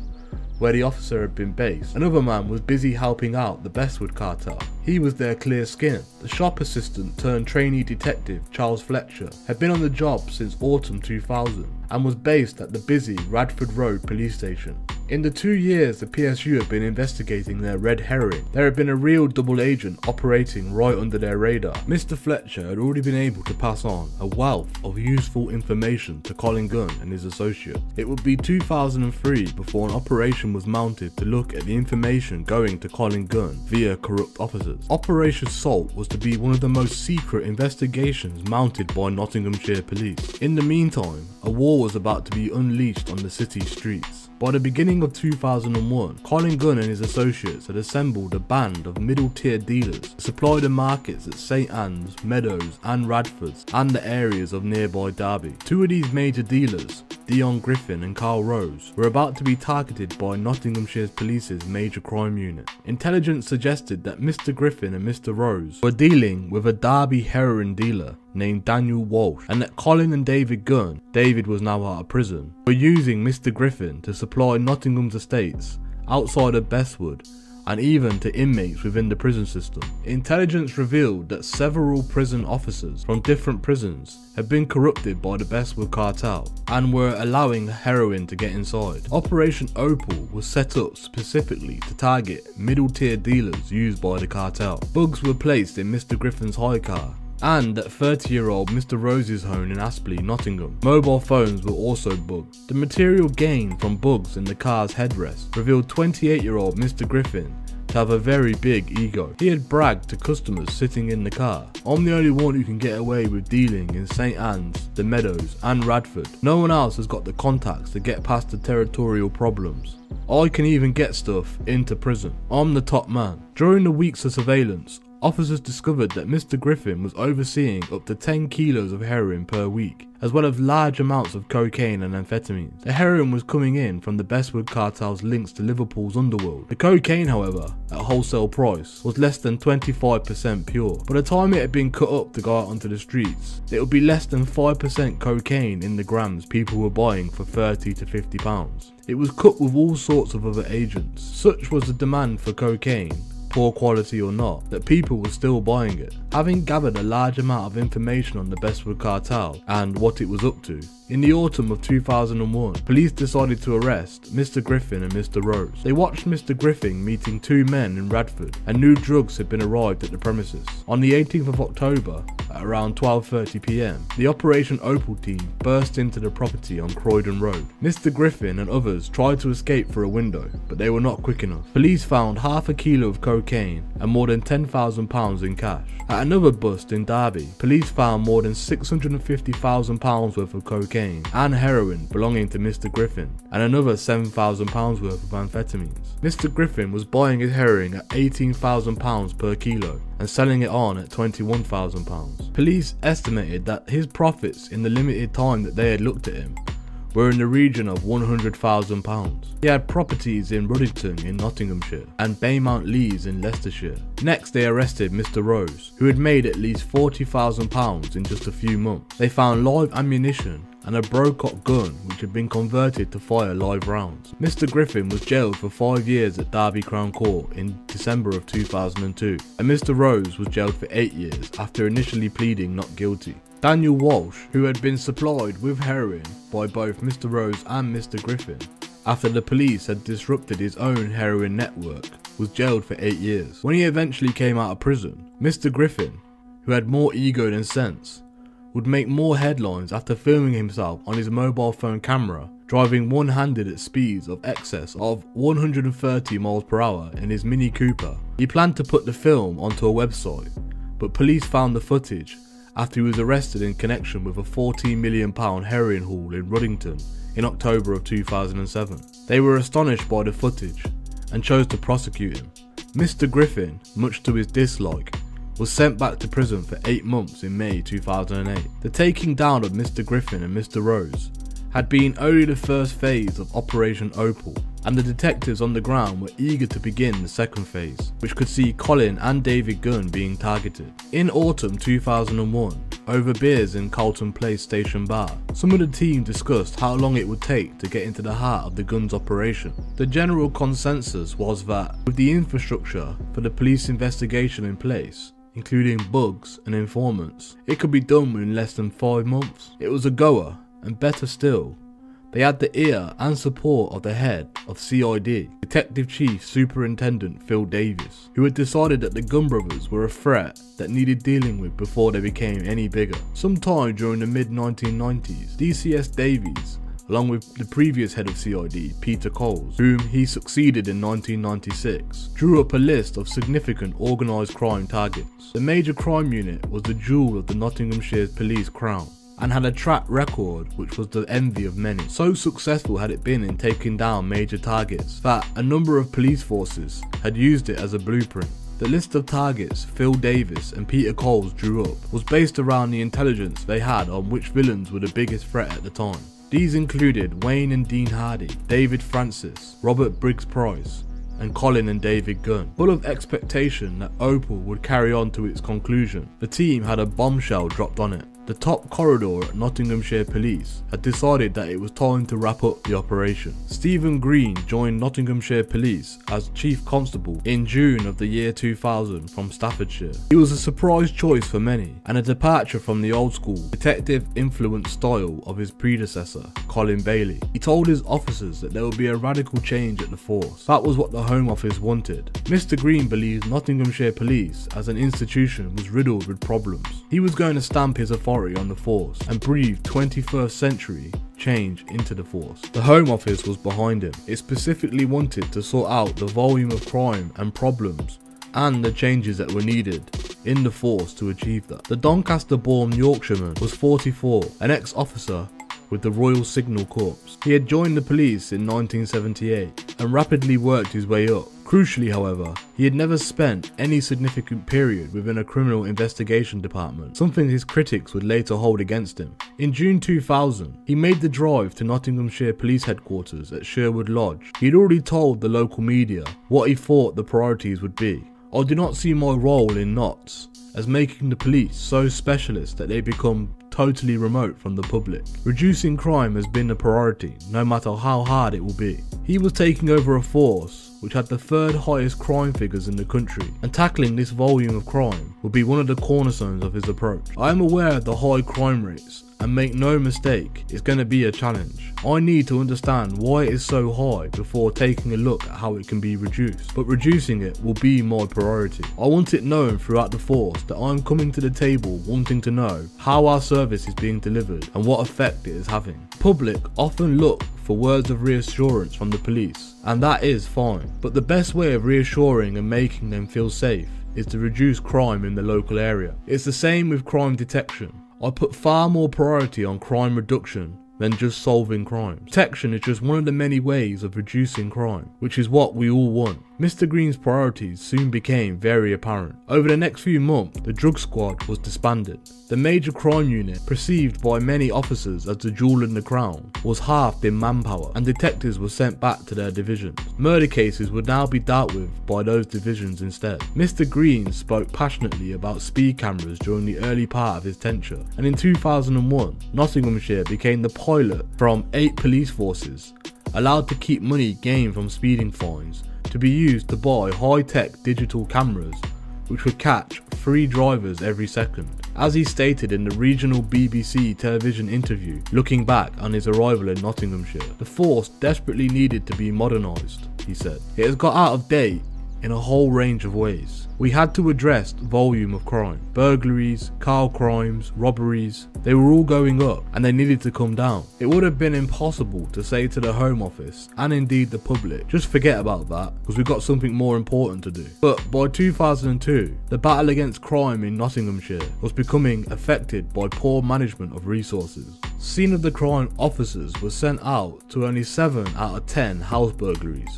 where the officer had been based, another man was busy helping out the Bestwood cartel. He was their clear skin. The shop assistant turned trainee detective Charles Fletcher had been on the job since autumn 2000 and was based at the busy Radford Road police station. In the 2 years the PSU had been investigating their red herring, there had been a real double agent operating right under their radar. Mr. Fletcher had already been able to pass on a wealth of useful information to Colin Gunn and his associates. It would be 2003 before an operation was mounted to look at the information going to Colin Gunn via corrupt officers. Operation Salt was to be one of the most secret investigations mounted by Nottinghamshire police. In the meantime, a war was about to be unleashed on the city streets. By the beginning of 2001, Colin Gunn and his associates had assembled a band of middle-tier dealers to supply the markets at St Anne's, Meadows and Radford's and the areas of nearby Derby. Two of these major dealers, Dion Griffin and Carl Rose, were about to be targeted by Nottinghamshire Police's major crime unit. Intelligence suggested that Mr. Griffin and Mr. Rose were dealing with a Derby heroin dealer named Daniel Walsh, and that Colin and David Gunn, David was now out of prison, were using Mr. Griffin to supply Nottingham's estates outside of Bestwood and even to inmates within the prison system. Intelligence revealed that several prison officers from different prisons had been corrupted by the Bestwood cartel and were allowing heroin to get inside. Operation Opal was set up specifically to target middle-tier dealers used by the cartel. Bugs were placed in Mr. Griffin's hire car and at 30-year-old Mr. Rose's home in Aspley, Nottingham. Mobile phones were also bugged. The material gained from bugs in the car's headrest revealed 28-year-old Mr. Griffin to have a very big ego. He had bragged to customers sitting in the car, "I'm the only one who can get away with dealing in St Anne's, the Meadows and Radford. No one else has got the contacts to get past the territorial problems. I can even get stuff into prison. I'm the top man." During the weeks of surveillance, officers discovered that Mr. Griffin was overseeing up to 10 kilos of heroin per week, as well as large amounts of cocaine and amphetamines. The heroin was coming in from the Bestwood cartel's links to Liverpool's underworld. The cocaine, however, at wholesale price, was less than 25% pure. By the time it had been cut up to go out onto the streets, it would be less than 5% cocaine in the grams people were buying for £30 to £50. It was cut with all sorts of other agents. Such was the demand for cocaine, poor quality or not, that people were still buying it. Having gathered a large amount of information on the Bestwood cartel and what it was up to, in the autumn of 2001, police decided to arrest Mr. Griffin and Mr. Rose. They watched Mr. Griffin meeting two men in Radford, and new drugs had been arrived at the premises. On the 18th of October, at around 12:30 PM, the Operation Opal team burst into the property on Croydon Road. Mr. Griffin and others tried to escape through a window, but they were not quick enough. Police found half a kilo of cocaine and more than £10,000 in cash. At another bust in Derby, police found more than £650,000 worth of cocaine and heroin belonging to Mr. Griffin, and another £7,000 worth of amphetamines. Mr. Griffin was buying his heroin at £18,000 per kilo and selling it on at £21,000. Police estimated that his profits in the limited time that they had looked at him were in the region of £100,000. He had properties in Ruddington in Nottinghamshire and Baymount Lees in Leicestershire. Next, they arrested Mr. Rose, who had made at least £40,000 in just a few months. They found live ammunition and a broke-up gun which had been converted to fire live rounds. Mr. Griffin was jailed for 5 years at Derby Crown Court in December of 2002, and Mr. Rose was jailed for 8 years after initially pleading not guilty. Daniel Walsh, who had been supplied with heroin by both Mr. Rose and Mr. Griffin after the police had disrupted his own heroin network, was jailed for 8 years. When he eventually came out of prison, Mr. Griffin, who had more ego than sense, would make more headlines after filming himself on his mobile phone camera driving one-handed at speeds of excess of 130 miles per hour in his Mini Cooper. He planned to put the film onto a website, but police found the footage after he was arrested in connection with a £14 million heroin haul in Ruddington in October of 2007. They were astonished by the footage and chose to prosecute him. Mr. Griffin, much to his dislike, was sent back to prison for 8 months in May 2008. The taking down of Mr. Griffin and Mr. Rose had been only the first phase of Operation Opal, and the detectives on the ground were eager to begin the second phase, which could see Colin and David Gunn being targeted. In autumn 2001, over beers in Carlton Place Station Bar, some of the team discussed how long it would take to get into the heart of the Gunn's operation. The general consensus was that, with the infrastructure for the police investigation in place, including bugs and informants, it could be done within less than 5 months. It was a goer, and better still, they had the ear and support of the head of CID, Detective Chief Superintendent Phil Davies, who had decided that the Gunn brothers were a threat that needed dealing with before they became any bigger. Sometime during the mid-1990s, DCS Davies, along with the previous head of CID, Peter Coles, whom he succeeded in 1996, drew up a list of significant organised crime targets. The major crime unit was the jewel of the Nottinghamshire police crown, and had a track record which was the envy of many. So successful had it been in taking down major targets that a number of police forces had used it as a blueprint. The list of targets Phil Davis and Peter Coles drew up was based around the intelligence they had on which villains were the biggest threat at the time. These included Wayne and Dean Hardy, David Francis, Robert Briggs Price, and Colin and David Gunn. Full of expectation that Opal would carry on to its conclusion, the team had a bombshell dropped on it. The top corridor at Nottinghamshire Police had decided that it was time to wrap up the operation. Stephen Green joined Nottinghamshire Police as Chief Constable in June of the year 2000 from Staffordshire. He was a surprise choice for many, and a departure from the old school, detective-influenced style of his predecessor, Colin Bailey. He told his officers that there would be a radical change at the force. That was what the Home Office wanted. Mr. Green believes Nottinghamshire Police as an institution was riddled with problems. He was going to stamp his authority on the force and breathe 21st century change into the force. The Home Office was behind him. It specifically wanted to sort out the volume of crime and problems and the changes that were needed in the force to achieve that. The Doncaster-born Yorkshireman was 44, an ex-officer with the Royal Signal Corps. He had joined the police in 1978 and rapidly worked his way up. Crucially, however, he had never spent any significant period within a criminal investigation department, something his critics would later hold against him. In June 2000, he made the drive to Nottinghamshire Police Headquarters at Sherwood Lodge. He had already told the local media what he thought the priorities would be. "I do not see my role in Notts as making the police so specialist that they become totally remote from the public. Reducing crime has been a priority, no matter how hard it will be." He was taking over a force which had the third highest crime figures in the country, and tackling this volume of crime would be one of the cornerstones of his approach. "I am aware of the high crime rates, and make no mistake, it's going to be a challenge. I need to understand why it is so high before taking a look at how it can be reduced, but reducing it will be my priority. I want it known throughout the force that I am coming to the table wanting to know how our service is being delivered and what effect it is having." Public often look for words of reassurance from the police, and that is fine, but the best way of reassuring and making them feel safe is to reduce crime in the local area. It's the same with crime detection. I put far more priority on crime reduction than just solving crimes. Detection is just one of the many ways of reducing crime, which is what we all want. Mr. Green's priorities soon became very apparent. Over the next few months, the drug squad was disbanded. The major crime unit, perceived by many officers as the jewel in the crown, was halved in manpower, and detectives were sent back to their divisions. Murder cases would now be dealt with by those divisions instead. Mr. Green spoke passionately about speed cameras during the early part of his tenure, and in 2001, Nottinghamshire became the pilot from 8 police forces, allowed to keep money gained from speeding fines to be used to buy high-tech digital cameras which would catch 3 drivers every second. As he stated in the regional BBC television interview looking back on his arrival in Nottinghamshire, the force desperately needed to be modernised, he said. It has got out of date in a whole range of ways. We had to address the volume of crime. Burglaries, car crimes, robberies, they were all going up and they needed to come down. It would have been impossible to say to the Home Office, and indeed the public, just forget about that because we've got something more important to do. But by 2002, the battle against crime in Nottinghamshire was becoming affected by poor management of resources. Scene of the crime officers were sent out to only 7 out of 10 house burglaries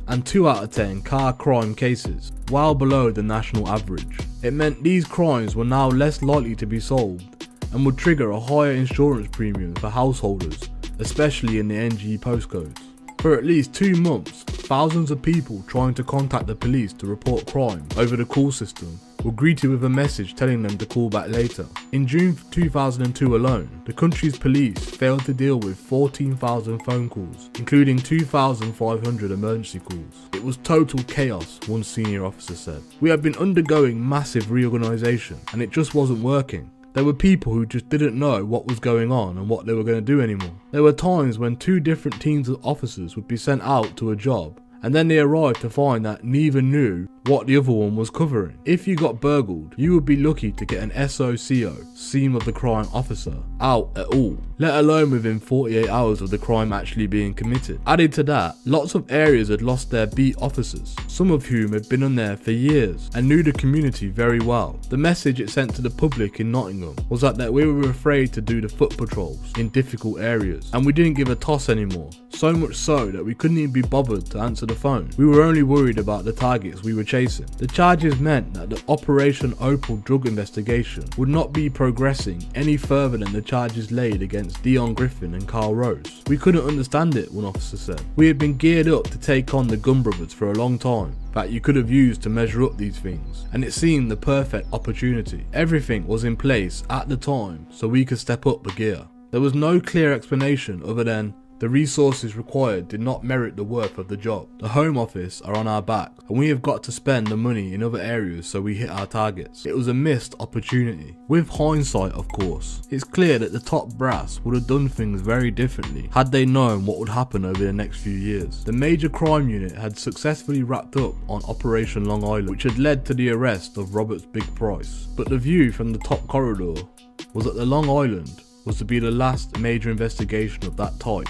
and 2 out of 10 car crime cases, well below the national average. It meant these crimes were now less likely to be solved and would trigger a higher insurance premium for householders, especially in the NG postcodes. For at least 2 months, thousands of people trying to contact the police to report crime over the call system were greeted with a message telling them to call back later. In June 2002 alone, the country's police failed to deal with 14,000 phone calls, including 2,500 emergency calls. It was total chaos, one senior officer said. "We had been undergoing massive reorganisation and it just wasn't working. There were people who just didn't know what was going on and what they were going to do anymore. There were times when 2 different teams of officers would be sent out to a job, and then they arrived to find that neither knew what the other one was covering. If you got burgled, you would be lucky to get an SOCO, scene of the crime officer, out at all, let alone within 48 hours of the crime actually being committed. Added to that, lots of areas had lost their beat officers, some of whom had been on there for years and knew the community very well. The message it sent to the public in Nottingham was that we were afraid to do the foot patrols in difficult areas, and we didn't give a toss anymore, so much so that we couldn't even be bothered to answer the phone. We were only worried about the targets we were chasing. The charges meant that the Operation Opal drug investigation would not be progressing any further than the charges laid against Dion Griffin and Carl Rose. We couldn't understand it, one officer said. We had been geared up to take on the Gun Brothers for a long time that you could have used to measure up these things, and it seemed the perfect opportunity. Everything was in place at the time so we could step up the gear. There was no clear explanation other than the resources required did not merit the worth of the job. The Home Office are on our back, and we have got to spend the money in other areas so we hit our targets. It was a missed opportunity. With hindsight, of course, it's clear that the top brass would have done things very differently had they known what would happen over the next few years. The major crime unit had successfully wrapped up on Operation Long Island, which had led to the arrest of Robert's Big Price. But the view from the top corridor was that the Long Island was to be the last major investigation of that type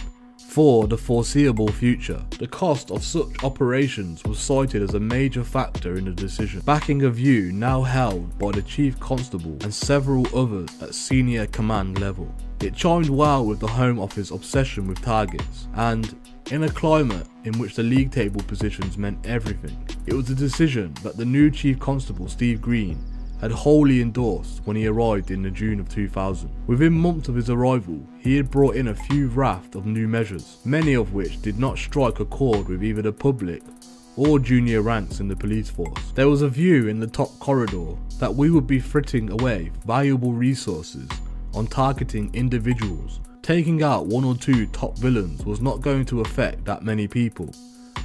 for the foreseeable future. The cost of such operations was cited as a major factor in the decision, backing a view now held by the Chief Constable and several others at senior command level. It chimed well with the Home Office obsession with targets, and in a climate in which the league table positions meant everything, it was a decision that the new Chief Constable Steve Green had wholly endorsed when he arrived in the June of 2000. Within months of his arrival, he had brought in a few raft of new measures, many of which did not strike a chord with either the public or junior ranks in the police force. There was a view in the top corridor that we would be fritting away valuable resources on targeting individuals. Taking out one or two top villains was not going to affect that many people,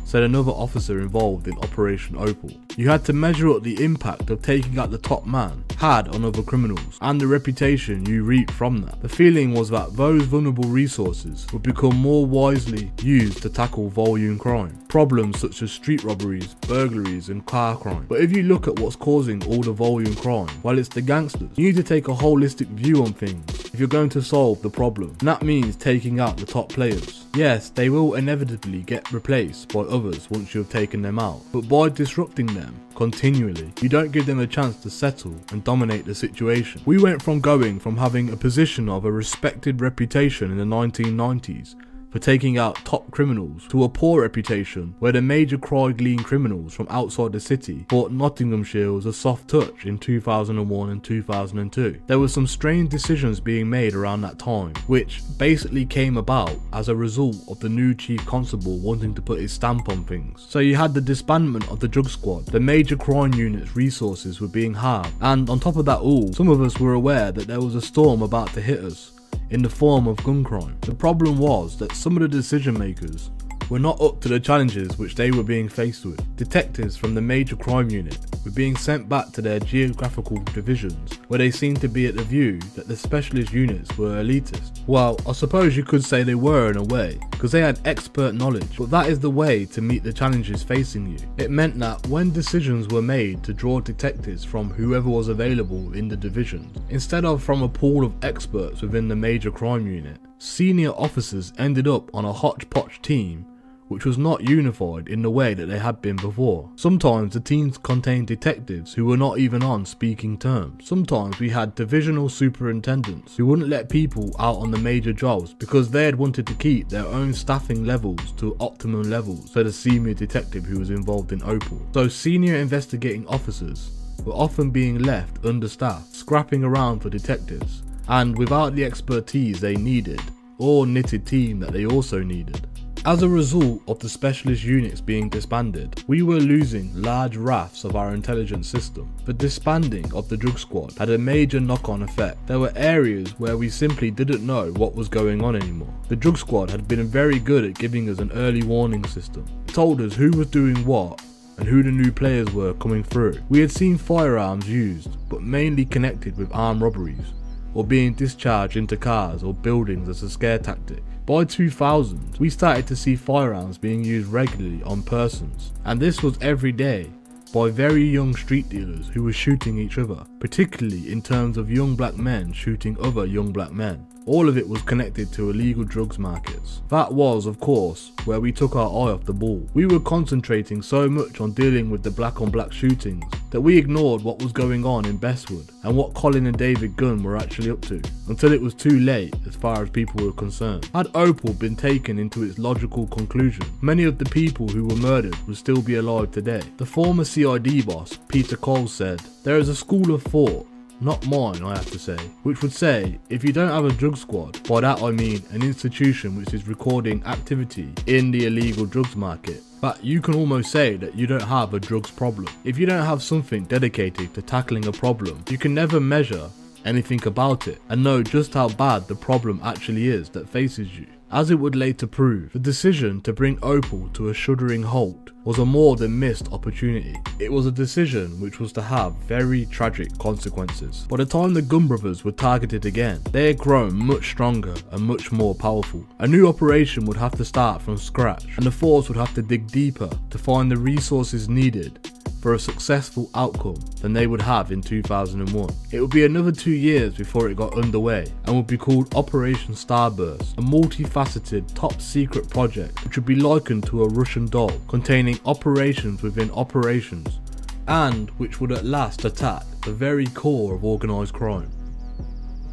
said another officer involved in Operation Opal. You had to measure up the impact of taking out the top man had on other criminals, and the reputation you reap from that. The feeling was that those vulnerable resources would become more wisely used to tackle volume crime, problems such as street robberies, burglaries and car crime. But if you look at what's causing all the volume crime, well, it's the gangsters. You need to take a holistic view on things if you're going to solve the problem, and that means taking out the top players. Yes, they will inevitably get replaced by others once you've taken them out, but by disrupting them continually, you don't give them a chance to settle and dominate the situation. We went from going from having a position of a respected reputation in the 1990s for taking out top criminals to a poor reputation where the major crime-lean criminals from outside the city thought Nottinghamshire was a soft touch in 2001 and 2002. There were some strange decisions being made around that time, which basically came about as a result of the new Chief Constable wanting to put his stamp on things. So you had the disbandment of the drug squad, the major crime unit's resources were being halved, and on top of that all, some of us were aware that there was a storm about to hit us in the form of gun crime. The problem was that some of the decision makers were not up to the challenges which they were being faced with. Detectives from the major crime unit were being sent back to their geographical divisions, where they seemed to be at the view that the specialist units were elitist. Well, I suppose you could say they were in a way, because they had expert knowledge, but that is the way to meet the challenges facing you. It meant that when decisions were made to draw detectives from whoever was available in the divisions, instead of from a pool of experts within the major crime unit, senior officers ended up on a hodgepodge team which was not unified in the way that they had been before. Sometimes the teams contained detectives who were not even on speaking terms. Sometimes we had divisional superintendents who wouldn't let people out on the major jobs because they had wanted to keep their own staffing levels to optimum levels, so the senior detective who was involved in Opal. So senior investigating officers were often being left understaffed, scrapping around for detectives, and without the expertise they needed, or knitted team that they also needed. As a result of the specialist units being disbanded, we were losing large rafts of our intelligence system. The disbanding of the drug squad had a major knock-on effect. There were areas where we simply didn't know what was going on anymore. The drug squad had been very good at giving us an early warning system. It told us who was doing what and who the new players were coming through. We had seen firearms used, but mainly connected with armed robberies, or being discharged into cars or buildings as a scare tactic. By 2000, we started to see firearms being used regularly on persons, and this was every day, by very young street dealers who were shooting each other, particularly in terms of young black men shooting other young black men. All of it was connected to illegal drugs markets. That was, of course, where we took our eye off the ball. We were concentrating so much on dealing with the black on black shootings that we ignored what was going on in Bestwood and what Colin and David Gunn were actually up to, until it was too late as far as people were concerned. Had Opal been taken into its logical conclusion, many of the people who were murdered would still be alive today. The former CID boss, Peter Cole, said, "There is a school of thought, not mine I have to say, which would say if you don't have a drug squad, by that I mean an institution which is recording activity in the illegal drugs market, that you can almost say that you don't have a drugs problem. If you don't have something dedicated to tackling a problem, you can never measure anything about it and know just how bad the problem actually is that faces you." As it would later prove, the decision to bring Opal to a shuddering halt was a more than missed opportunity. It was a decision which was to have very tragic consequences. By the time the Gunn brothers were targeted again, they had grown much stronger and much more powerful. A new operation would have to start from scratch, and the force would have to dig deeper to find the resources needed for a successful outcome than they would have in 2001. It would be another 2 years before it got underway and would be called Operation Starburst, a multifaceted top secret project which would be likened to a Russian doll containing operations within operations, and which would at last attack the very core of organised crime.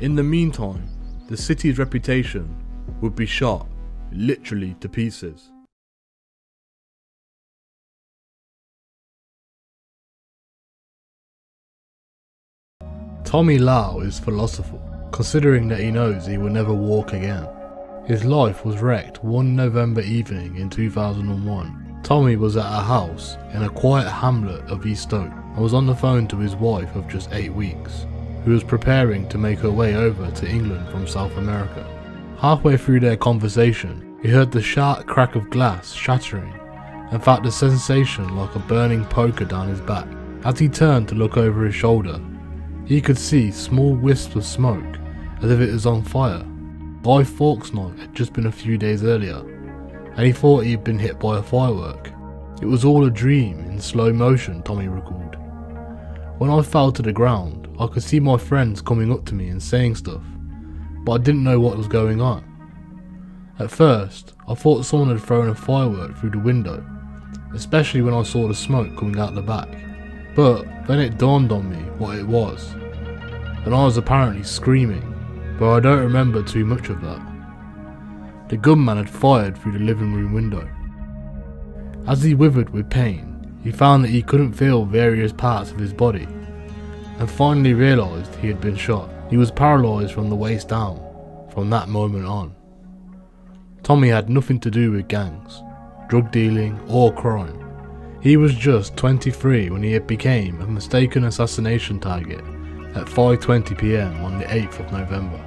In the meantime, the city's reputation would be shot literally to pieces. Tommy Lau is philosophical, considering that he knows he will never walk again. His life was wrecked one November evening in 2001. Tommy was at a house in a quiet hamlet of East Stoke and was on the phone to his wife of just 8 weeks, who was preparing to make her way over to England from South America. Halfway through their conversation, he heard the sharp crack of glass shattering and felt the sensation like a burning poker down his back. As he turned to look over his shoulder, he could see small wisps of smoke as if it was on fire. Guy Fawkes' night had just been a few days earlier, and he thought he had been hit by a firework. It was all a dream in slow motion, Tommy recalled. When I fell to the ground, I could see my friends coming up to me and saying stuff, but I didn't know what was going on. At first, I thought someone had thrown a firework through the window, especially when I saw the smoke coming out the back. But then it dawned on me what it was, and I was apparently screaming, but I don't remember too much of that. The gunman had fired through the living room window. As he withered with pain, he found that he couldn't feel various parts of his body, and finally realised he had been shot. He was paralysed from the waist down from that moment on. Tommy had nothing to do with gangs, drug dealing or crime. He was just 23 when he became a mistaken assassination target at 5:20 PM on the 8th of November.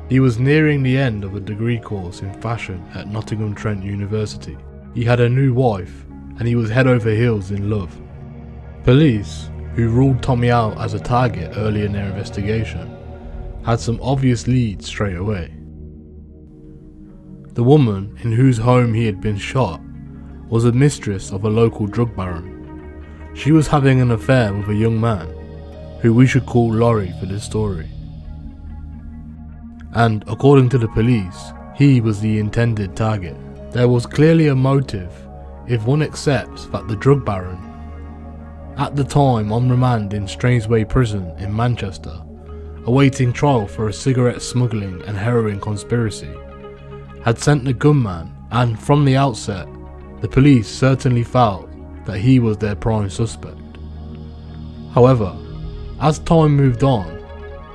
He was nearing the end of a degree course in fashion at Nottingham Trent University. He had a new wife and he was head over heels in love. Police, who ruled Tommy out as a target early in their investigation, had some obvious leads straight away. The woman in whose home he had been shot was a mistress of a local drug baron. She was having an affair with a young man, who we should call Laurie for this story. And according to the police, he was the intended target. There was clearly a motive if one accepts that the drug baron, at the time on remand in Strangeways Prison in Manchester, awaiting trial for a cigarette smuggling and heroin conspiracy, had sent the gunman, and from the outset, the police certainly felt that he was their prime suspect. However, as time moved on,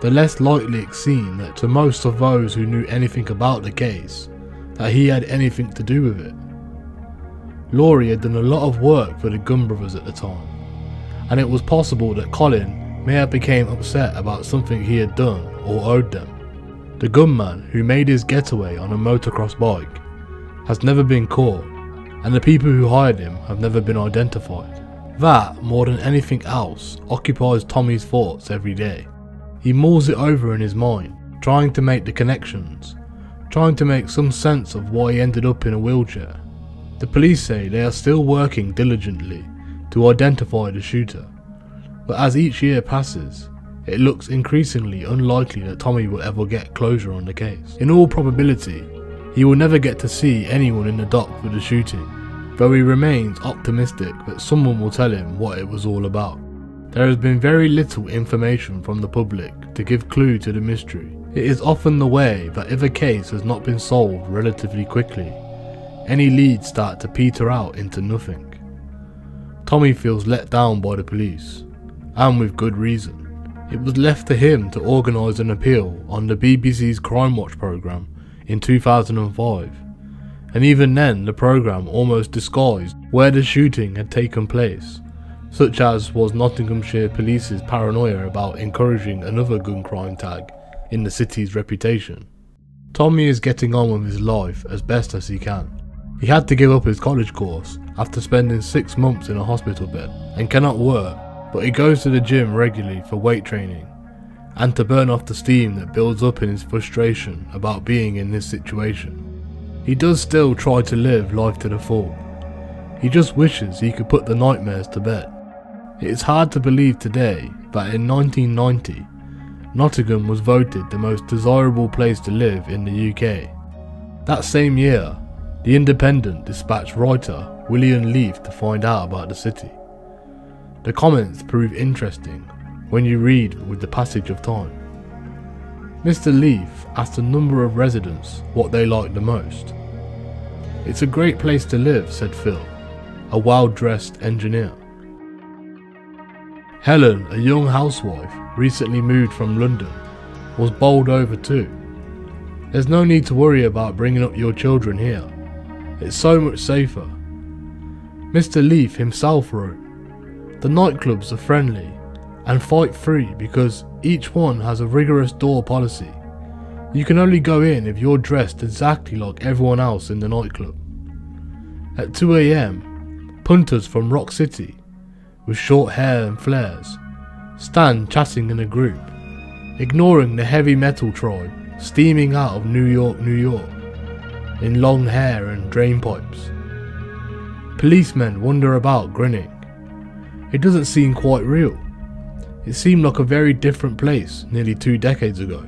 the less likely it seemed that to most of those who knew anything about the case, that he had anything to do with it. Laurie had done a lot of work for the Gunn brothers at the time, and it was possible that Colin may have become upset about something he had done or owed them. The gunman, who made his getaway on a motocross bike, has never been caught, and the people who hired him have never been identified. That, more than anything else, occupies Tommy's thoughts every day. He mulls it over in his mind, trying to make the connections, trying to make some sense of why he ended up in a wheelchair. The police say they are still working diligently to to identify the shooter, but as each year passes, it looks increasingly unlikely that Tommy will ever get closure on the case. In all probability, he will never get to see anyone in the dock for the shooting, though he remains optimistic that someone will tell him what it was all about. There has been very little information from the public to give clue to the mystery. It is often the way that if a case has not been solved relatively quickly, any leads start to peter out into nothing. Tommy feels let down by the police, and with good reason. It was left to him to organise an appeal on the BBC's Crime Watch programme in 2005, and even then the programme almost disguised where the shooting had taken place, such as was Nottinghamshire Police's paranoia about encouraging another gun crime tag in the city's reputation. Tommy is getting on with his life as best as he can. He had to give up his college course after spending 6 months in a hospital bed and cannot work, but he goes to the gym regularly for weight training and to burn off the steam that builds up in his frustration about being in this situation. He does still try to live life to the full. He just wishes he could put the nightmares to bed. It is hard to believe today that in 1990, Nottingham was voted the most desirable place to live in the UK. That same year, the Independent dispatched writer William Leaf to find out about the city. The comments prove interesting when you read with the passage of time. Mr. Leaf asked a number of residents what they liked the most. "It's a great place to live," said Phil, a well-dressed engineer. Helen, a young housewife recently moved from London, was bowled over too. "There's no need to worry about bringing up your children here. It's so much safer." Mr. Leaf himself wrote, "The nightclubs are friendly and fight free because each one has a rigorous door policy. You can only go in if you're dressed exactly like everyone else in the nightclub." At 2 AM, punters from Rock City, with short hair and flares, stand chatting in a group, ignoring the heavy metal tribe steaming out of New York, in long hair and drain pipes. Policemen wander about grinning. It doesn't seem quite real. It seemed like a very different place nearly 2 decades ago.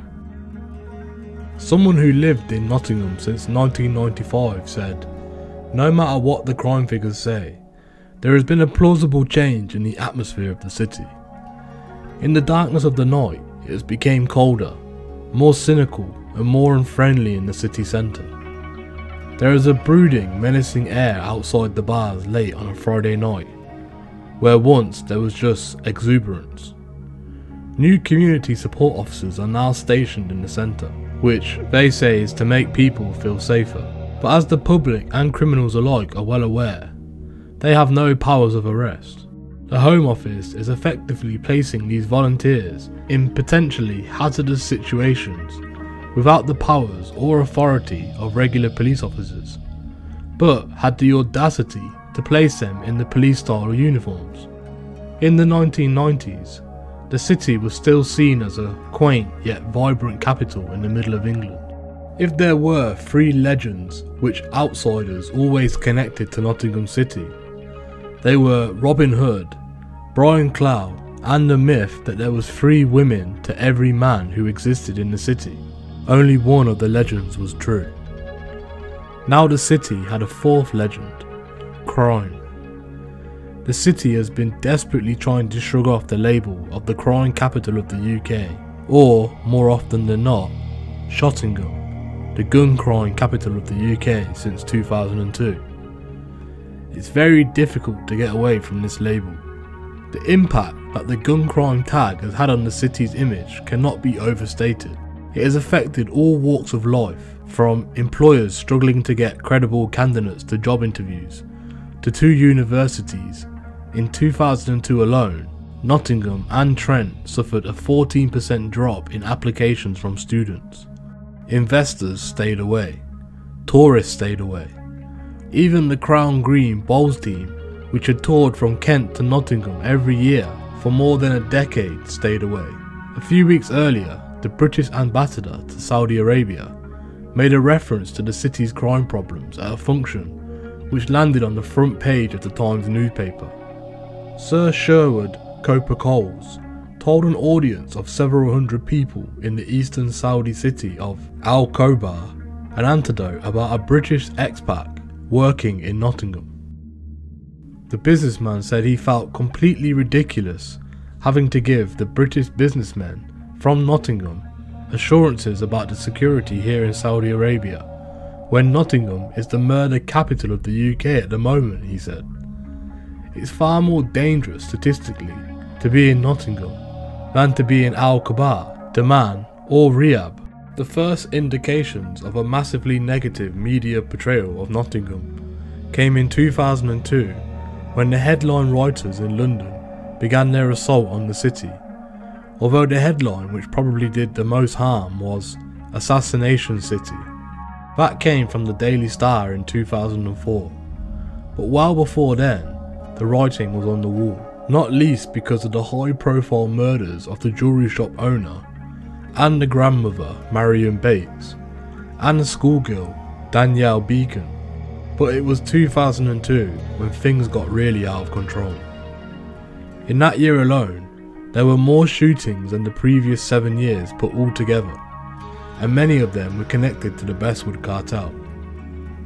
Someone who lived in Nottingham since 1995 said, "No matter what the crime figures say, there has been a plausible change in the atmosphere of the city. In the darkness of the night, it has become colder, more cynical and more unfriendly in the city centre. There is a brooding, menacing air outside the bars late on a Friday night, where once there was just exuberance. New community support officers are now stationed in the centre, which they say is to make people feel safer. But as the public and criminals alike are well aware, they have no powers of arrest. The Home Office is effectively placing these volunteers in potentially hazardous situations without the powers or authority of regular police officers, but had the audacity to place them in the police-style uniforms. In the 1990s, the city was still seen as a quaint yet vibrant capital in the middle of England. If there were 3 legends which outsiders always connected to Nottingham City, they were Robin Hood, Brian Clough, and the myth that there was 3 women to every man who existed in the city. Only one of the legends was true. Now the city had a 4th legend: crime. The city has been desperately trying to shrug off the label of the crime capital of the UK, or, more often than not, Shottingham, the gun crime capital of the UK since 2002. It's very difficult to get away from this label. The impact that the gun crime tag has had on the city's image cannot be overstated. It has affected all walks of life, from employers struggling to get credible candidates to job interviews, to 2 universities. In 2002 alone, Nottingham and Trent suffered a 14% drop in applications from students. Investors stayed away. Tourists stayed away. Even the Crown Green bowls team, which had toured from Kent to Nottingham every year for more than a decade, stayed away. A few weeks earlier, the British ambassador to Saudi Arabia made a reference to the city's crime problems at a function which landed on the front page of the Times newspaper. Sir Sherwood Coper-Coles told an audience of several hundred people in the eastern Saudi city of Al Khobar an anecdote about a British expat working in Nottingham. The businessman said he felt completely ridiculous having to give the British businessmen from Nottingham assurances about the security here in Saudi Arabia, when Nottingham is the murder capital of the UK at the moment, he said. It's far more dangerous statistically to be in Nottingham than to be in Al Khobar, Daman or Riyadh. The first indications of a massively negative media portrayal of Nottingham came in 2002 when the headline writers in London began their assault on the city, although the headline which probably did the most harm was Assassination City. That came from the Daily Star in 2004, but well before then the writing was on the wall, not least because of the high profile murders of the jewellery shop owner and the grandmother Marion Bates and the schoolgirl Danielle Beacon. But it was 2002 when things got really out of control. In that year alone, there were more shootings than the previous 7 years put all together, and many of them were connected to the Bestwood cartel.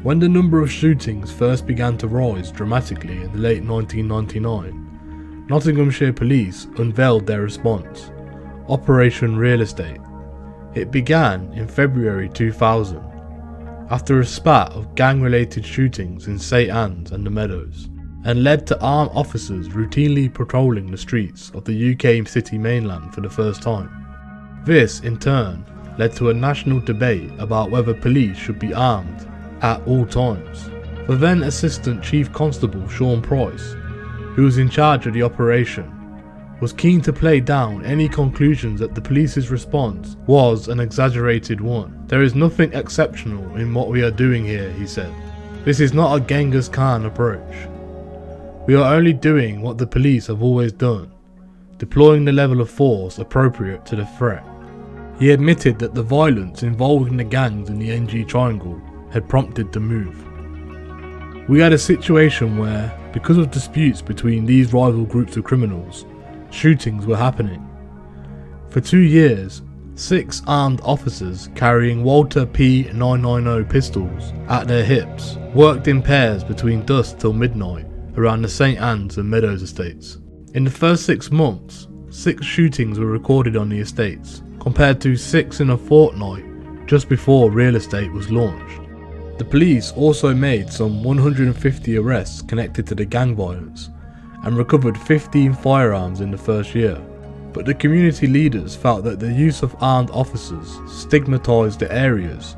When the number of shootings first began to rise dramatically in the late 1999, Nottinghamshire Police unveiled their response, Operation Real Estate. It began in February 2000, after a spat of gang-related shootings in St Anne's and the Meadows, and led to armed officers routinely patrolling the streets of the UK city mainland for the first time. This, in turn, led to a national debate about whether police should be armed at all times. The then Assistant Chief Constable Sean Price, who was in charge of the operation, was keen to play down any conclusions that the police's response was an exaggerated one. There is nothing exceptional in what we are doing here, he said. This is not a Genghis Khan approach. We are only doing what the police have always done, deploying the level of force appropriate to the threat. He admitted that the violence involving the gangs in the NG Triangle had prompted the move. We had a situation where, because of disputes between these rival groups of criminals, shootings were happening. For 2 years, 6 armed officers carrying Walter P990 pistols at their hips worked in pairs between dusk till midnight around the St Anne's and Meadows estates. In the first 6 months, 6 shootings were recorded on the estates, compared to 6 in a fortnight just before real estate was launched. The police also made some 150 arrests connected to the gang violence and recovered 15 firearms in the first year. But the community leaders felt that the use of armed officers stigmatised the areas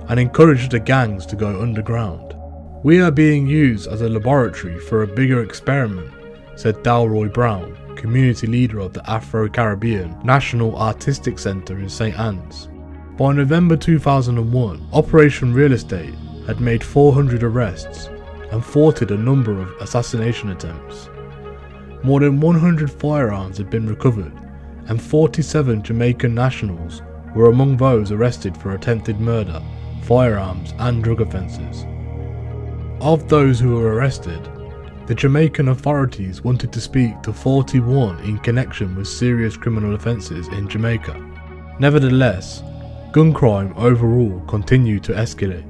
and encouraged the gangs to go underground. We are being used as a laboratory for a bigger experiment, said Dalroy Brown, community leader of the Afro-Caribbean National Artistic Centre in St Anne's. By November 2001, Operation Real Estate had made 400 arrests and thwarted a number of assassination attempts. More than 100 firearms had been recovered, and 47 Jamaican nationals were among those arrested for attempted murder, firearms and drug offences. Of those who were arrested, the Jamaican authorities wanted to speak to 41 in connection with serious criminal offences in Jamaica. Nevertheless, gun crime overall continued to escalate.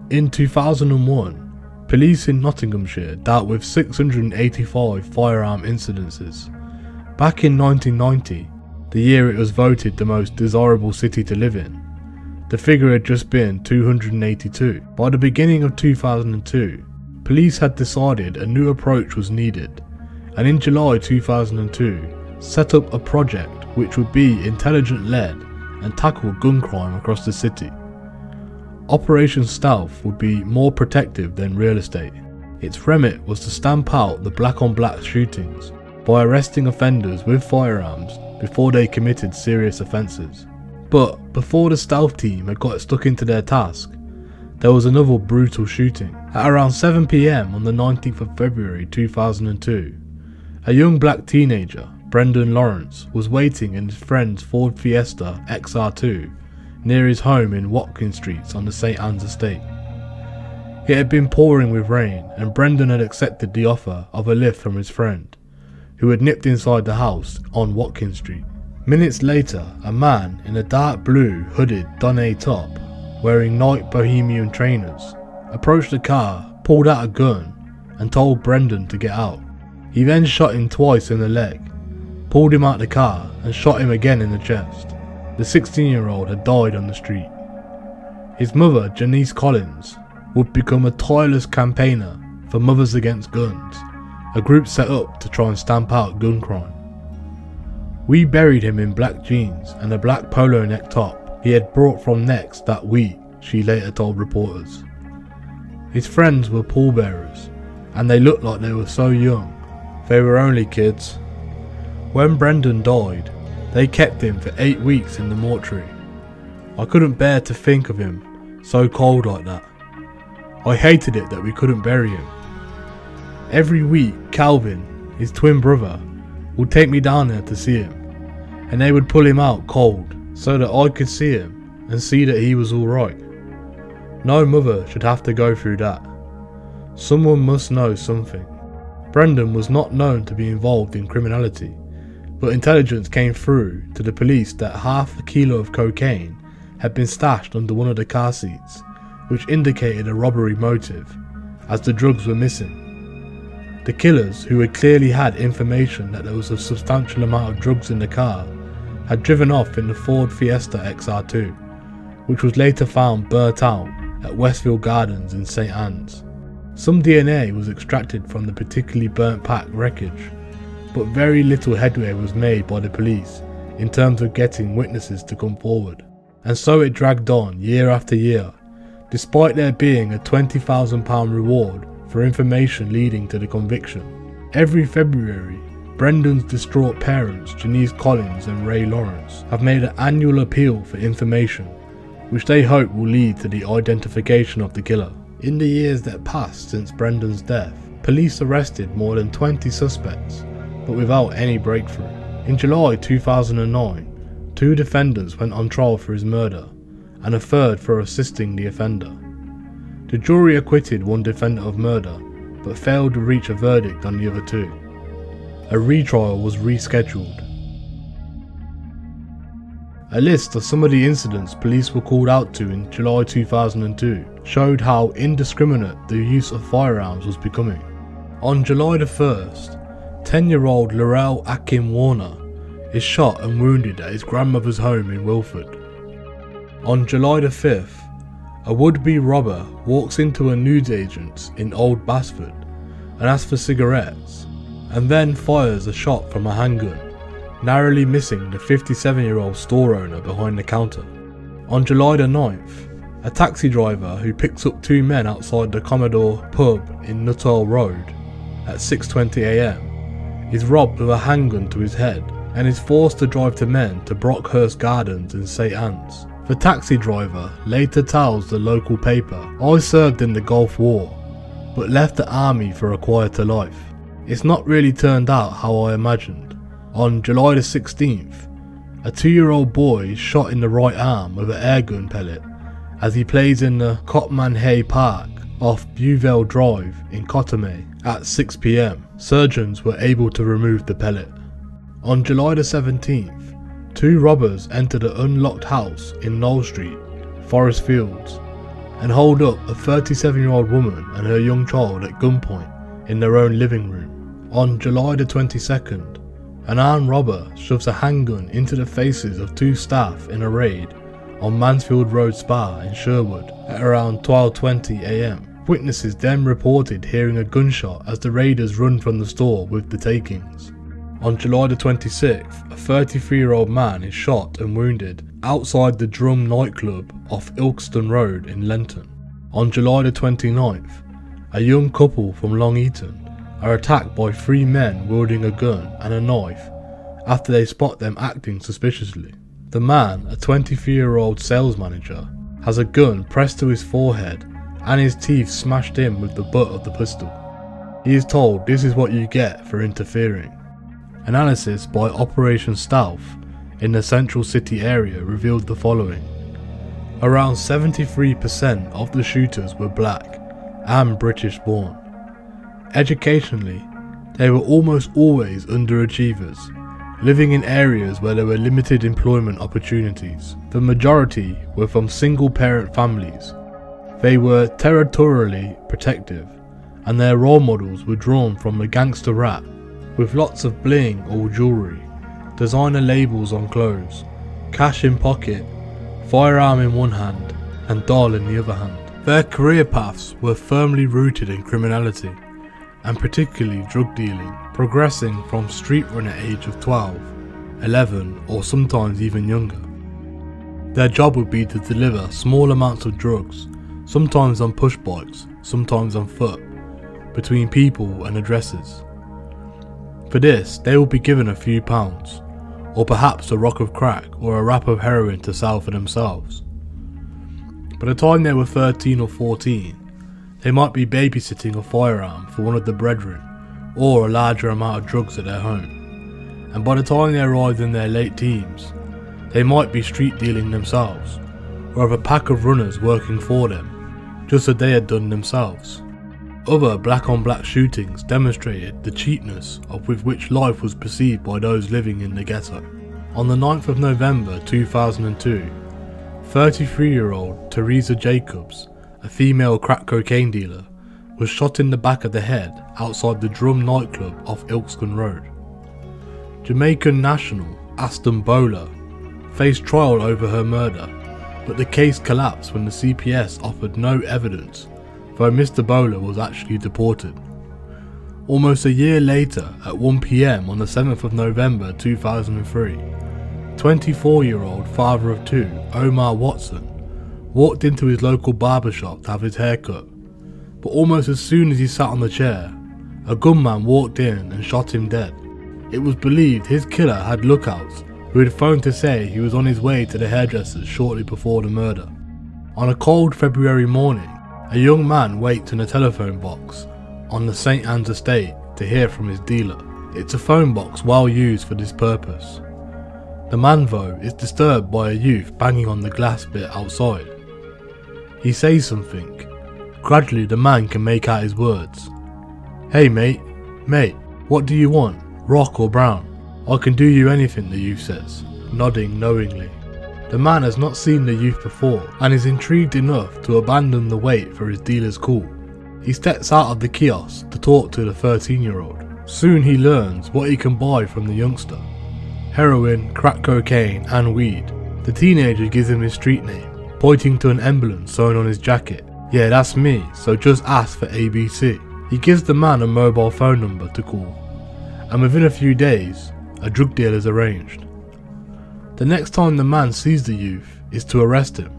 In 2001, police in Nottinghamshire dealt with 685 firearm incidences. Back in 1990, the year it was voted the most desirable city to live in, the figure had just been 282. By the beginning of 2002, police had decided a new approach was needed, and in July 2002 set up a project which would be intelligence-led and tackle gun crime across the city. Operation Stealth would be more protective than real estate. Its remit was to stamp out the black-on-black shootings by arresting offenders with firearms before they committed serious offences. But before the stealth team had got stuck into their task, there was another brutal shooting. At around 7 PM on the 19th of February 2002, a young black teenager, Brendan Lawrence, was waiting in his friend's Ford Fiesta XR2 near his home in Watkin Streets on the St Anne's estate. It had been pouring with rain, and Brendan had accepted the offer of a lift from his friend, who had nipped inside the house on Watkins Street. Minutes later, a man in a dark blue hooded Donnay top, wearing Nike Bohemian trainers, approached the car, pulled out a gun and told Brendan to get out. He then shot him twice in the leg, pulled him out the car and shot him again in the chest. The 16-year-old had died on the street. His mother, Janice Collins, would become a tireless campaigner for Mothers Against Guns, a group set up to try and stamp out gun crime. "We buried him in black jeans and a black polo neck top he had brought from Next that week," she later told reporters. His friends were pallbearers, and they looked like they were so young. They were only kids. When Brendan died, they kept him for 8 weeks in the mortuary. I couldn't bear to think of him so cold like that. I hated it that we couldn't bury him. Every week, Calvin, his twin brother, would take me down there to see him, and they would pull him out cold so that I could see him and see that he was alright. No mother should have to go through that. Someone must know something. Brendan was not known to be involved in criminality, but intelligence came through to the police that half a kilo of cocaine had been stashed under one of the car seats, which indicated a robbery motive, as the drugs were missing. The killers, who had clearly had information that there was a substantial amount of drugs in the car, had driven off in the Ford Fiesta XR2, which was later found burnt out at Westfield Gardens in St Anne's. Some DNA was extracted from the particularly burnt pack wreckage, but very little headway was made by the police in terms of getting witnesses to come forward, and so it dragged on year after year, despite there being a £20,000 reward for information leading to the conviction. Every February, Brendan's distraught parents, Janice Collins and Ray Lawrence, have made an annual appeal for information, which they hope will lead to the identification of the killer. In the years that passed since Brendan's death, police arrested more than 20 suspects, but without any breakthrough. In July 2009, 2 defendants went on trial for his murder, and a third for assisting the offender. The jury acquitted one defendant of murder, but failed to reach a verdict on the other 2. A retrial was rescheduled. A list of some of the incidents police were called out to in July 2002 showed how indiscriminate the use of firearms was becoming. On July the 1st, 10-year-old Laurel Akin Warner is shot and wounded at his grandmother's home in Wilford. On July the 5th, a would-be robber walks into a newsagent's in Old Basford and asks for cigarettes, and then fires a shot from a handgun, narrowly missing the 57-year-old store owner behind the counter. On July the 9th, a taxi driver who picks up 2 men outside the Commodore pub in Nuttall Road at 6:20 AM is robbed with a handgun to his head and is forced to drive the men to Brockhurst Gardens in St Anne's. The taxi driver later tells the local paper, "I served in the Gulf War, but left the army for a quieter life. It's not really turned out how I imagined." On July the 16th, a 2-year-old boy is shot in the right arm with an airgun pellet as he plays in the Cotman Hay Park off Buvelle Drive in Cottamy at 6 PM. Surgeons were able to remove the pellet. On July the 17th, 2 robbers entered an unlocked house in Knoll Street, Forest Fields, and hold up a 37-year-old woman and her young child at gunpoint in their own living room. On July the 22nd, an armed robber shoves a handgun into the faces of 2 staff in a raid on Mansfield Road Spa in Sherwood at around 12:20 AM. Witnesses then reported hearing a gunshot as the raiders run from the store with the takings. On July the 26th, a 33-year-old man is shot and wounded outside the Drum nightclub off Ilkeston Road in Lenton. On July the 29th, a young couple from Long Eaton are attacked by 3 men wielding a gun and a knife after they spot them acting suspiciously. The man, a 23-year-old sales manager, has a gun pressed to his forehead and his teeth smashed in with the butt of the pistol. He is told this is what you get for interfering. Analysis by Operation Stealth in the central city area revealed the following. Around 73% of the shooters were black and British born. Educationally, They were almost always underachievers, living in areas where there were limited employment opportunities. The majority were from single-parent families. They were territorially protective, and their role models were drawn from the gangster rap, with lots of bling or jewellery, designer labels on clothes, cash in pocket, firearm in one hand and doll in the other hand. Their career paths were firmly rooted in criminality, and particularly drug dealing, progressing from street run at age of 12, 11 or sometimes even younger. Their job would be to deliver small amounts of drugs, sometimes on push bikes, sometimes on foot, between people and addresses. For this, they will be given a few pounds, or perhaps a rock of crack or a wrap of heroin to sell for themselves. By the time they were 13 or 14, they might be babysitting a firearm for one of the brethren, or a larger amount of drugs at their home. And by the time they arrived in their late teens, they might be street dealing themselves, or have a pack of runners working for them, just as they had done themselves. Other black on black shootings demonstrated the cheapness with which life was perceived by those living in the ghetto. On the 9th of November 2002, 33-year-old Teresa Jacobs, a female crack cocaine dealer, was shot in the back of the head outside the Drum nightclub off Ilkston Road. Jamaican national Aston Bowler faced trial over her murder, but the case collapsed when the CPS offered no evidence, though Mr. Bowler was actually deported. Almost a year later, at 1 PM on the 7th of November 2003, 24-year-old father of two, Omar Watson, walked into his local barbershop to have his hair cut, but almost as soon as he sat on the chair, a gunman walked in and shot him dead. It was believed his killer had lookouts who had phoned to say he was on his way to the hairdresser's shortly before the murder. On a cold February morning, a young man waits in a telephone box on the St. Anne's estate to hear from his dealer. It's a phone box well used for this purpose. The man though is disturbed by a youth banging on the glass bit outside. He says something. Gradually the man can make out his words. "Hey mate, what do you want, rock or brown? I can do you anything," the youth says, nodding knowingly. The man has not seen the youth before and is intrigued enough to abandon the wait for his dealer's call. He steps out of the kiosk to talk to the 13-year-old. Soon he learns what he can buy from the youngster: heroin, crack cocaine and weed. The teenager gives him his street name, pointing to an emblem sewn on his jacket. "Yeah, that's me, so just ask for ABC." He gives the man a mobile phone number to call, and within a few days, a drug deal is arranged. The next time the man sees the youth is to arrest him.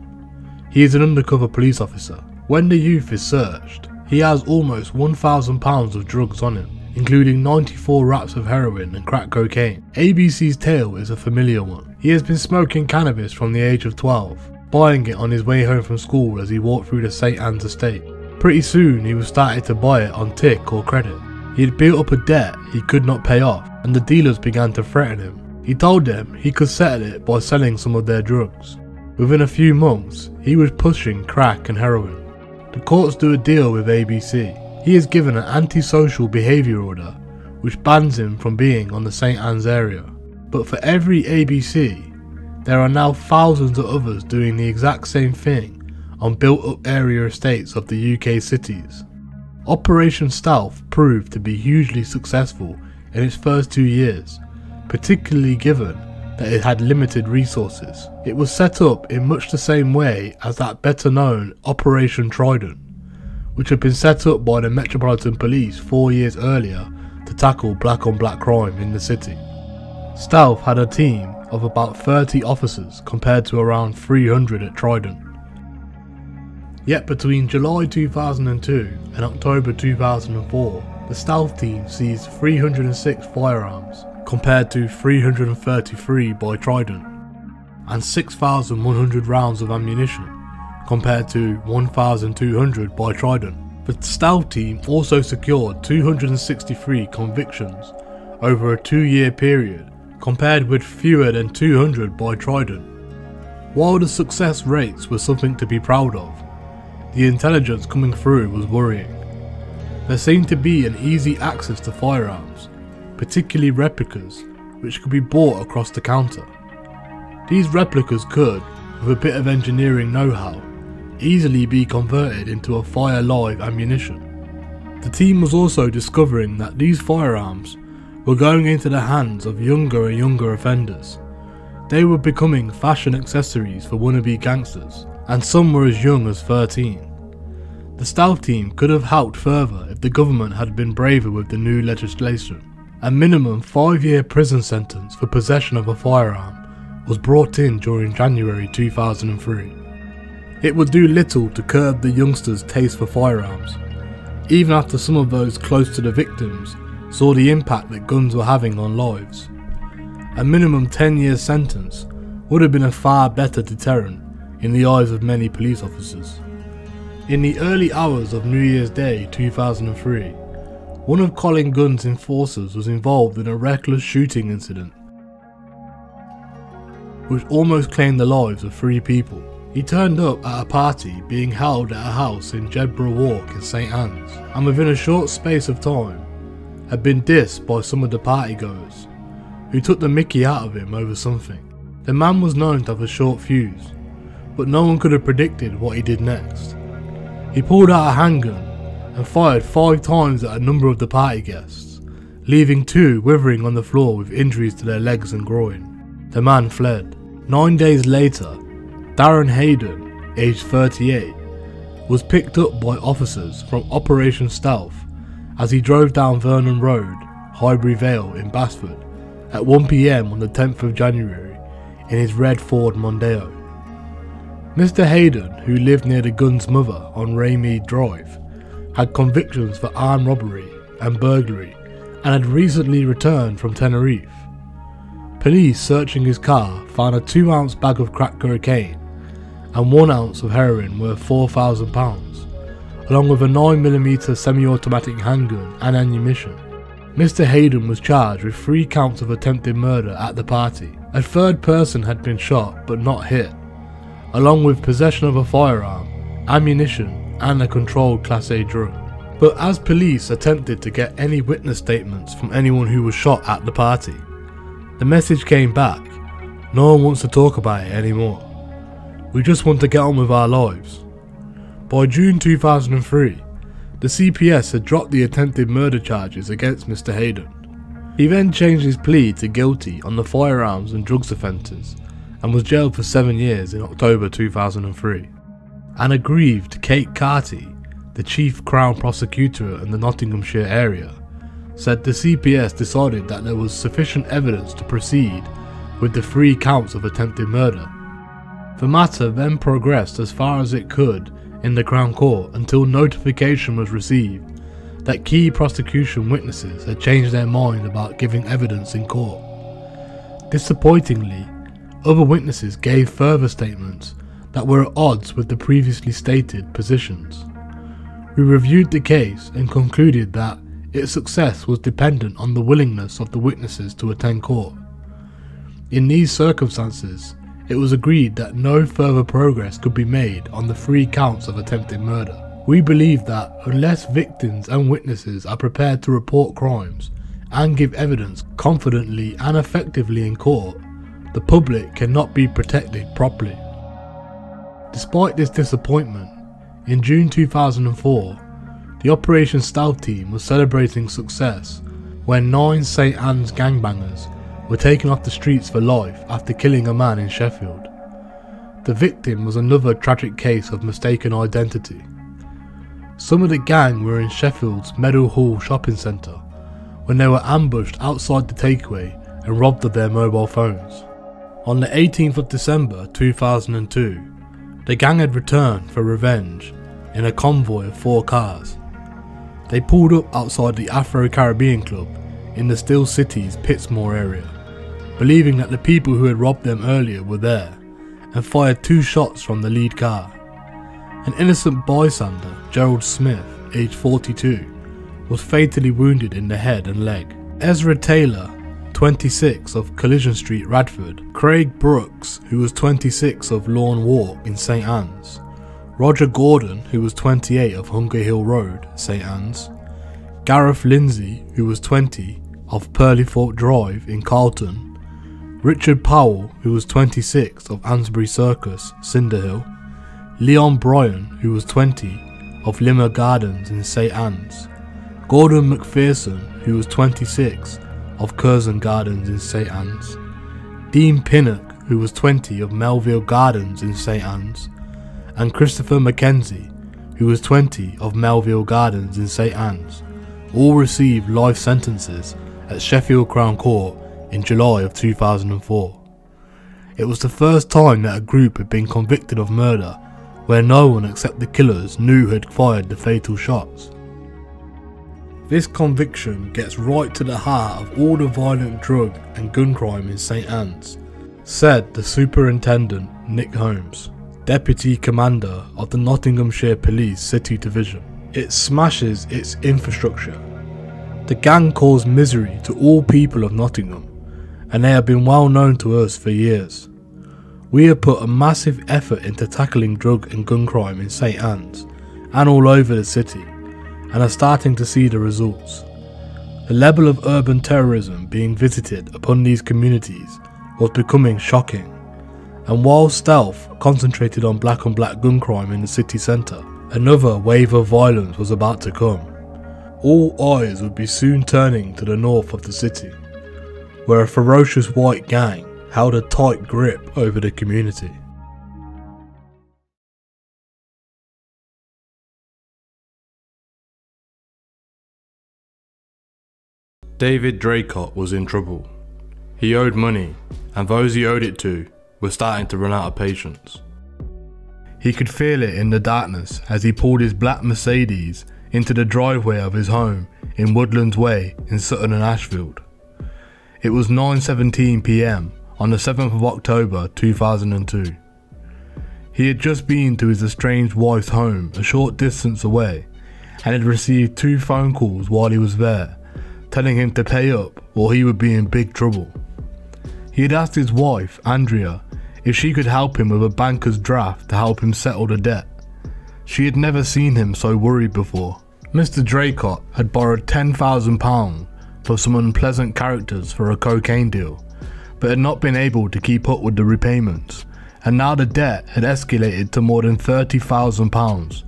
He is an undercover police officer. When the youth is searched, he has almost £1,000 of drugs on him, including 94 wraps of heroin and crack cocaine. ABC's tale is a familiar one. He has been smoking cannabis from the age of 12, buying it on his way home from school as he walked through the St. Anne's estate. Pretty soon he was starting to buy it on tick or credit. He had built up a debt he could not pay off, and the dealers began to threaten him. He told them he could settle it by selling some of their drugs. Within a few months, he was pushing crack and heroin. The courts do a deal with ABC. He is given an antisocial behaviour order which bans him from being on the St. Anne's area. But for every ABC, there are now thousands of others doing the exact same thing on built-up area estates of the UK cities. Operation Stealth proved to be hugely successful in its first 2 years, particularly given that it had limited resources. It was set up in much the same way as that better known Operation Trident, which had been set up by the Metropolitan Police 4 years earlier to tackle black on black crime in the city. Stealth had a team of about 30 officers compared to around 300 at Trident. Yet between July 2002 and October 2004, the Stealth team seized 306 firearms compared to 333 by Trident, and 6,100 rounds of ammunition compared to 1,200 by Trident. The Stealth team also secured 263 convictions over a 2-year period compared with fewer than 200 by Trident. While the success rates were something to be proud of, the intelligence coming through was worrying. There seemed to be an easy access to firearms, particularly replicas, which could be bought across the counter. These replicas could, with a bit of engineering know-how, easily be converted into a fire-live ammunition. The team was also discovering that these firearms were going into the hands of younger and younger offenders. They were becoming fashion accessories for wannabe gangsters, and some were as young as 13. The stealth team could have helped further if the government had been braver with the new legislation. A minimum 5-year prison sentence for possession of a firearm was brought in during January 2003. It would do little to curb the youngsters' taste for firearms, even after some of those close to the victims saw the impact that guns were having on lives. A minimum 10-year sentence would have been a far better deterrent in the eyes of many police officers. In the early hours of New Year's Day 2003, one of Colin Gunn's enforcers was involved in a reckless shooting incident which almost claimed the lives of 3 people. He turned up at a party being held at a house in Jedburgh Walk in St Anne's, and within a short space of time had been dissed by some of the partygoers, who took the mickey out of him over something. The man was known to have a short fuse, but no one could have predicted what he did next. He pulled out a handgun and fired 5 times at a number of the party guests, leaving 2 withering on the floor with injuries to their legs and groin. The man fled. 9 days later, Darren Hayden, aged 38, was picked up by officers from Operation Stealth as he drove down Vernon Road, Highbury Vale in Basford at 1 PM on the 10th of January in his red Ford Mondeo. Mr Hayden, who lived near the gun's mother on Raymead Drive, had convictions for armed robbery and burglary and had recently returned from Tenerife. Police searching his car found a 2-ounce bag of crack cocaine and 1 ounce of heroin worth £4,000, along with a 9mm semi-automatic handgun and ammunition. Mr Hayden was charged with 3 counts of attempted murder at the party. A 3rd person had been shot but not hit, along with possession of a firearm, ammunition and a controlled Class A drug. But as police attempted to get any witness statements from anyone who was shot at the party, the message came back: no one wants to talk about it anymore. We just want to get on with our lives. By June 2003, the CPS had dropped the attempted murder charges against Mr Hayden. He then changed his plea to guilty on the firearms and drugs offences and was jailed for 7 years in October 2003. An aggrieved Kate Carty, the chief Crown prosecutor in the Nottinghamshire area, said the CPS decided that there was sufficient evidence to proceed with the 3 counts of attempted murder. The matter then progressed as far as it could in the Crown Court until notification was received that key prosecution witnesses had changed their mind about giving evidence in court. Disappointingly, other witnesses gave further statements that were at odds with the previously stated positions. We reviewed the case and concluded that its success was dependent on the willingness of the witnesses to attend court. In these circumstances, it was agreed that no further progress could be made on the 3 counts of attempted murder. We believe that unless victims and witnesses are prepared to report crimes and give evidence confidently and effectively in court, the public cannot be protected properly. Despite this disappointment, in June 2004, the Operation Stealth team was celebrating success when 9 St Anne's gangbangers were taken off the streets for life after killing a man in Sheffield. The victim was another tragic case of mistaken identity. Some of the gang were in Sheffield's Meadows shopping centre when they were ambushed outside the takeaway and robbed of their mobile phones. On the 18th of December 2002, the gang had returned for revenge in a convoy of 4 cars. They pulled up outside the Afro-Caribbean Club in the Still City's Pittsmore area, believing that the people who had robbed them earlier were there, and fired 2 shots from the lead car. An innocent bystander, Gerald Smith, aged 42, was fatally wounded in the head and leg. Ezra Taylor, 26, of Collision Street, Radford; Craig Brooks, who was 26, of Lawn Walk in St Anne's; Roger Gordon, who was 28, of Hunger Hill Road, St Anne's; Gareth Lindsay, who was 20, of Purleythorpe Drive in Carlton, Richard Powell, who was 26, of Ansbury Circus, Cinderhill, Leon Bryan, who was 20, of Limmer Gardens in St Anne's, Gordon McPherson, who was 26, of Curzon Gardens in St Anne's, Dean Pinnock, who was 20, of Melville Gardens in St Anne's, and Christopher Mackenzie, who was 20, of Melville Gardens in St Anne's, all received life sentences at Sheffield Crown Court in July of 2004. It was the first time that a group had been convicted of murder where no one except the killers knew who had fired the fatal shots. This conviction gets right to the heart of all the violent drug and gun crime in St Anne's, said the Superintendent Nick Holmes, Deputy Commander of the Nottinghamshire Police City Division. It smashes its infrastructure. The gang caused misery to all people of Nottingham, and they have been well known to us for years. We have put a massive effort into tackling drug and gun crime in St Anne's and all over the city, and are starting to see the results. The level of urban terrorism being visited upon these communities was becoming shocking, and while stealth concentrated on black on black gun crime in the city centre, another wave of violence was about to come. All eyes would be soon turning to the north of the city, where a ferocious white gang held a tight grip over the community. David Draycott was in trouble. He owed money, and those he owed it to were starting to run out of patience. He could feel it in the darkness as he pulled his black Mercedes into the driveway of his home in Woodlands Way in Sutton and Ashfield. It was 9:17 PM on the 7th of October 2002. He had just been to his estranged wife's home a short distance away and had received 2 phone calls while he was there, telling him to pay up or he would be in big trouble. He had asked his wife, Andrea, if she could help him with a banker's draft to help him settle the debt. She had never seen him so worried before. Mr. Draycott had borrowed £10,000 for some unpleasant characters for a cocaine deal, but had not been able to keep up with the repayments, and now the debt had escalated to more than £30,000,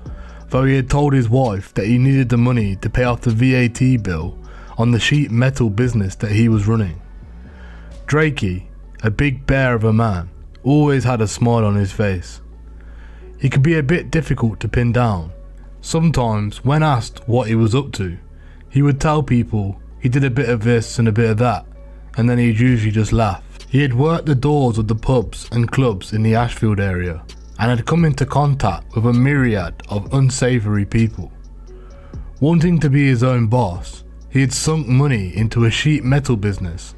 though he had told his wife that he needed the money to pay off the VAT bill on the sheet metal business that he was running. Drakey, a big bear of a man, always had a smile on his face. He could be a bit difficult to pin down. Sometimes, when asked what he was up to, he would tell people he did a bit of this and a bit of that, and then he'd usually just laugh. He had worked the doors of the pubs and clubs in the Ashfield area, and had come into contact with a myriad of unsavoury people. Wanting to be his own boss, he had sunk money into a sheet metal business,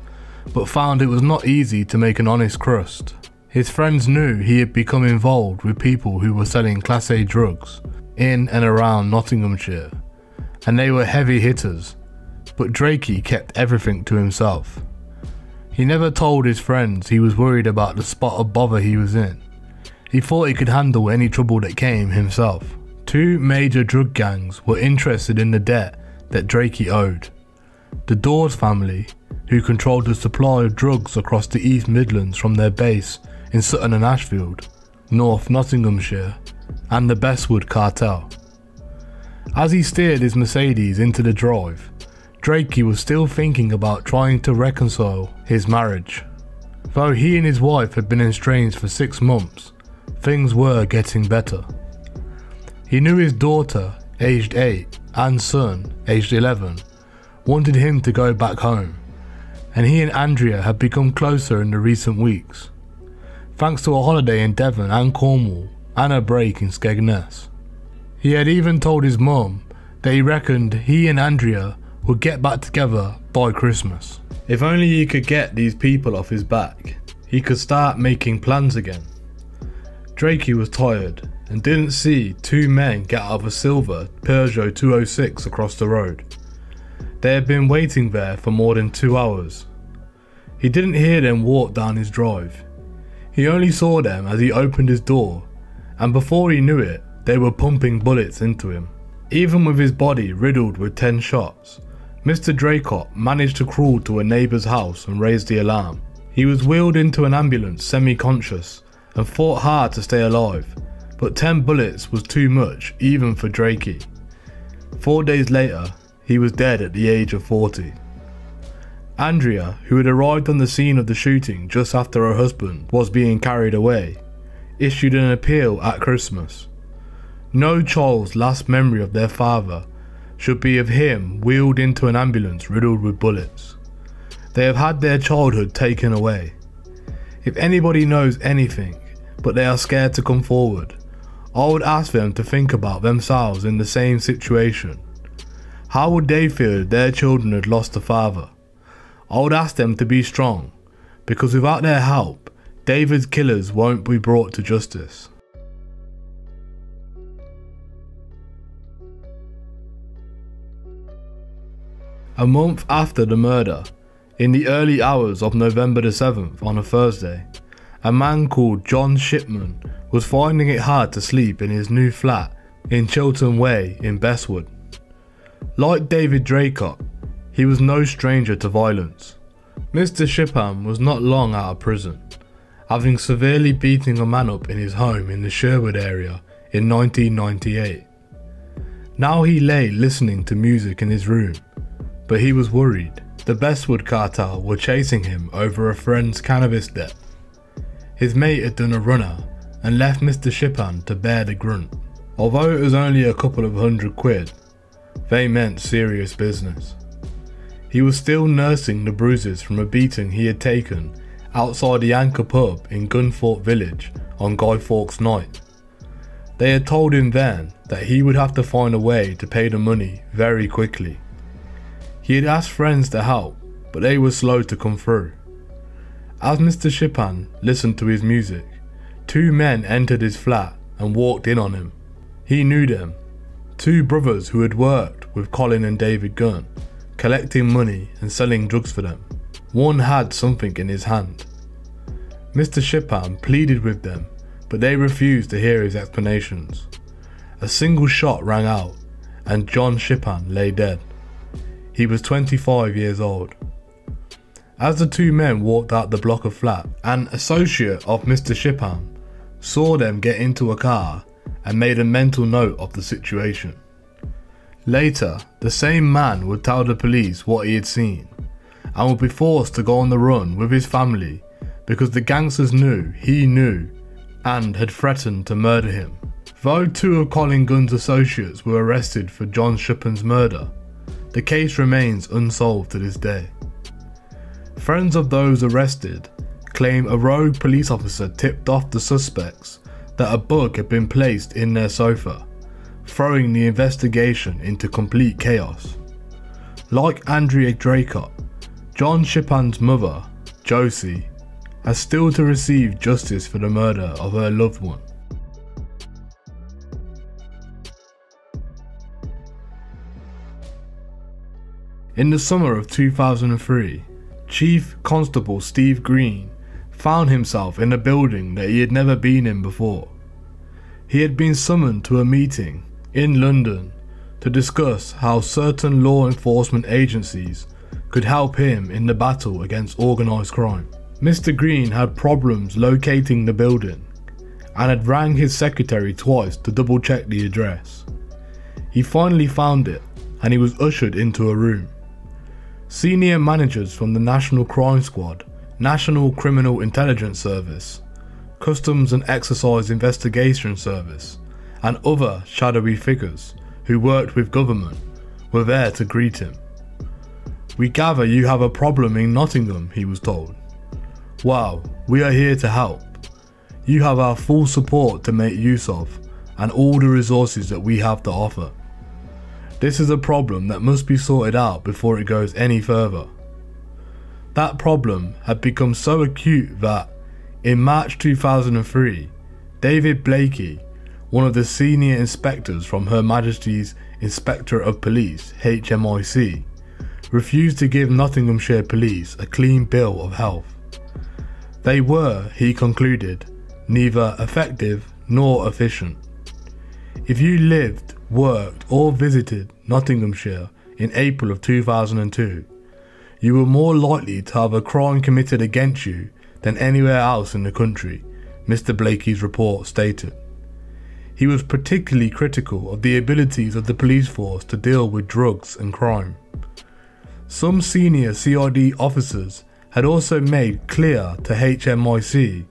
but found it was not easy to make an honest crust. His friends knew he had become involved with people who were selling Class A drugs in and around Nottinghamshire, and they were heavy hitters, but Drakey kept everything to himself. He never told his friends he was worried about the spot of bother he was in. He thought he could handle any trouble that came himself. 2 major drug gangs were interested in the debt that Drakey owed. The Dawes family, who controlled the supply of drugs across the East Midlands from their base in Sutton and Ashfield, North Nottinghamshire, and the Bestwood cartel. As he steered his Mercedes into the drive, Drakey was still thinking about trying to reconcile his marriage. Though he and his wife had been estranged for 6 months, things were getting better. He knew his daughter, aged 8, and son, aged 11, wanted him to go back home, and he and Andrea had become closer in the recent weeks, thanks to a holiday in Devon and Cornwall and a break in Skegness. He had even told his mum that he reckoned he and Andrea would get back together by Christmas. If only he could get these people off his back, he could start making plans again. Drakey was tired and didn't see 2 men get out of a silver Peugeot 206 across the road. They had been waiting there for more than 2 hours. He didn't hear them walk down his drive. He only saw them as he opened his door, and before he knew it, they were pumping bullets into him. Even with his body riddled with 10 shots, Mr. Draycott managed to crawl to a neighbour's house and raise the alarm. He was wheeled into an ambulance semi-conscious and fought hard to stay alive, but 10 bullets was too much even for Drakey. 4 days later, he was dead at the age of 40. Andrea, who had arrived on the scene of the shooting just after her husband was being carried away, issued an appeal at Christmas. No child's last memory of their father should be of him wheeled into an ambulance riddled with bullets. They have had their childhood taken away. If anybody knows anything, but they are scared to come forward, I would ask them to think about themselves in the same situation. How would they feel if their children had lost a father? I would ask them to be strong, because without their help, David's killers won't be brought to justice. A month after the murder, in the early hours of November the 7th on a Thursday, a man called John Shipman was finding it hard to sleep in his new flat in Chiltern Way in Bestwood. Like David Draycott, he was no stranger to violence. Mr. Shipman was not long out of prison, having severely beaten a man up in his home in the Sherwood area in 1998. Now he lay listening to music in his room, but he was worried. The Bestwood cartel were chasing him over a friend's cannabis debt. His mate had done a runner and left Mr. Shipman to bear the grunt. Although it was only a couple of £100, they meant serious business. He was still nursing the bruises from a beating he had taken outside the Anchor pub in Gunthorpe Village on Guy Fawkes night. They had told him then that he would have to find a way to pay the money very quickly. He had asked friends to help, but they were slow to come through. As Mr. Shipman listened to his music, 2 men entered his flat and walked in on him. He knew them, 2 brothers who had worked with Colin and David Gunn, collecting money and selling drugs for them. One had something in his hand. Mr. Shipman pleaded with them, but they refused to hear his explanations. A single shot rang out and John Shipman lay dead. He was 25 years old. As the 2 men walked out the block of flat, an associate of Mr. Shipman saw them get into a car and made a mental note of the situation. Later, the same man would tell the police what he had seen and would be forced to go on the run with his family because the gangsters knew he knew and had threatened to murder him. Though 2 of Colin Gunn's associates were arrested for John Shipman's murder, the case remains unsolved to this day. Friends of those arrested claim a rogue police officer tipped off the suspects that a bug had been placed in their sofa, throwing the investigation into complete chaos. Like Andrea Draycott, John Shipman's mother, Josie, has still to receive justice for the murder of her loved one. In the summer of 2003, Chief Constable Steve Green found himself in a building that he had never been in before. He had been summoned to a meeting in London to discuss how certain law enforcement agencies could help him in the battle against organised crime. Mr. Green had problems locating the building and had rang his secretary twice to double check the address. He finally found it and he was ushered into a room. Senior managers from the National Crime Squad, National Criminal Intelligence Service, Customs and Exercise Investigation Service, and other shadowy figures who worked with government were there to greet him. "We gather you have a problem in Nottingham," he was told. "Well, we are here to help. You have our full support to make use of and all the resources that we have to offer. This is a problem that must be sorted out before it goes any further." That problem had become so acute that, in March 2003, David Blakey, one of the senior inspectors from Her Majesty's Inspectorate of Police, HMIC, refused to give Nottinghamshire Police a clean bill of health. They were, he concluded, neither effective nor efficient. If you lived worked or visited Nottinghamshire in April of 2002, you were more likely to have a crime committed against you than anywhere else in the country, Mr. Blakey's report stated. He was particularly critical of the abilities of the police force to deal with drugs and crime. Some senior CID officers had also made clear to HMIC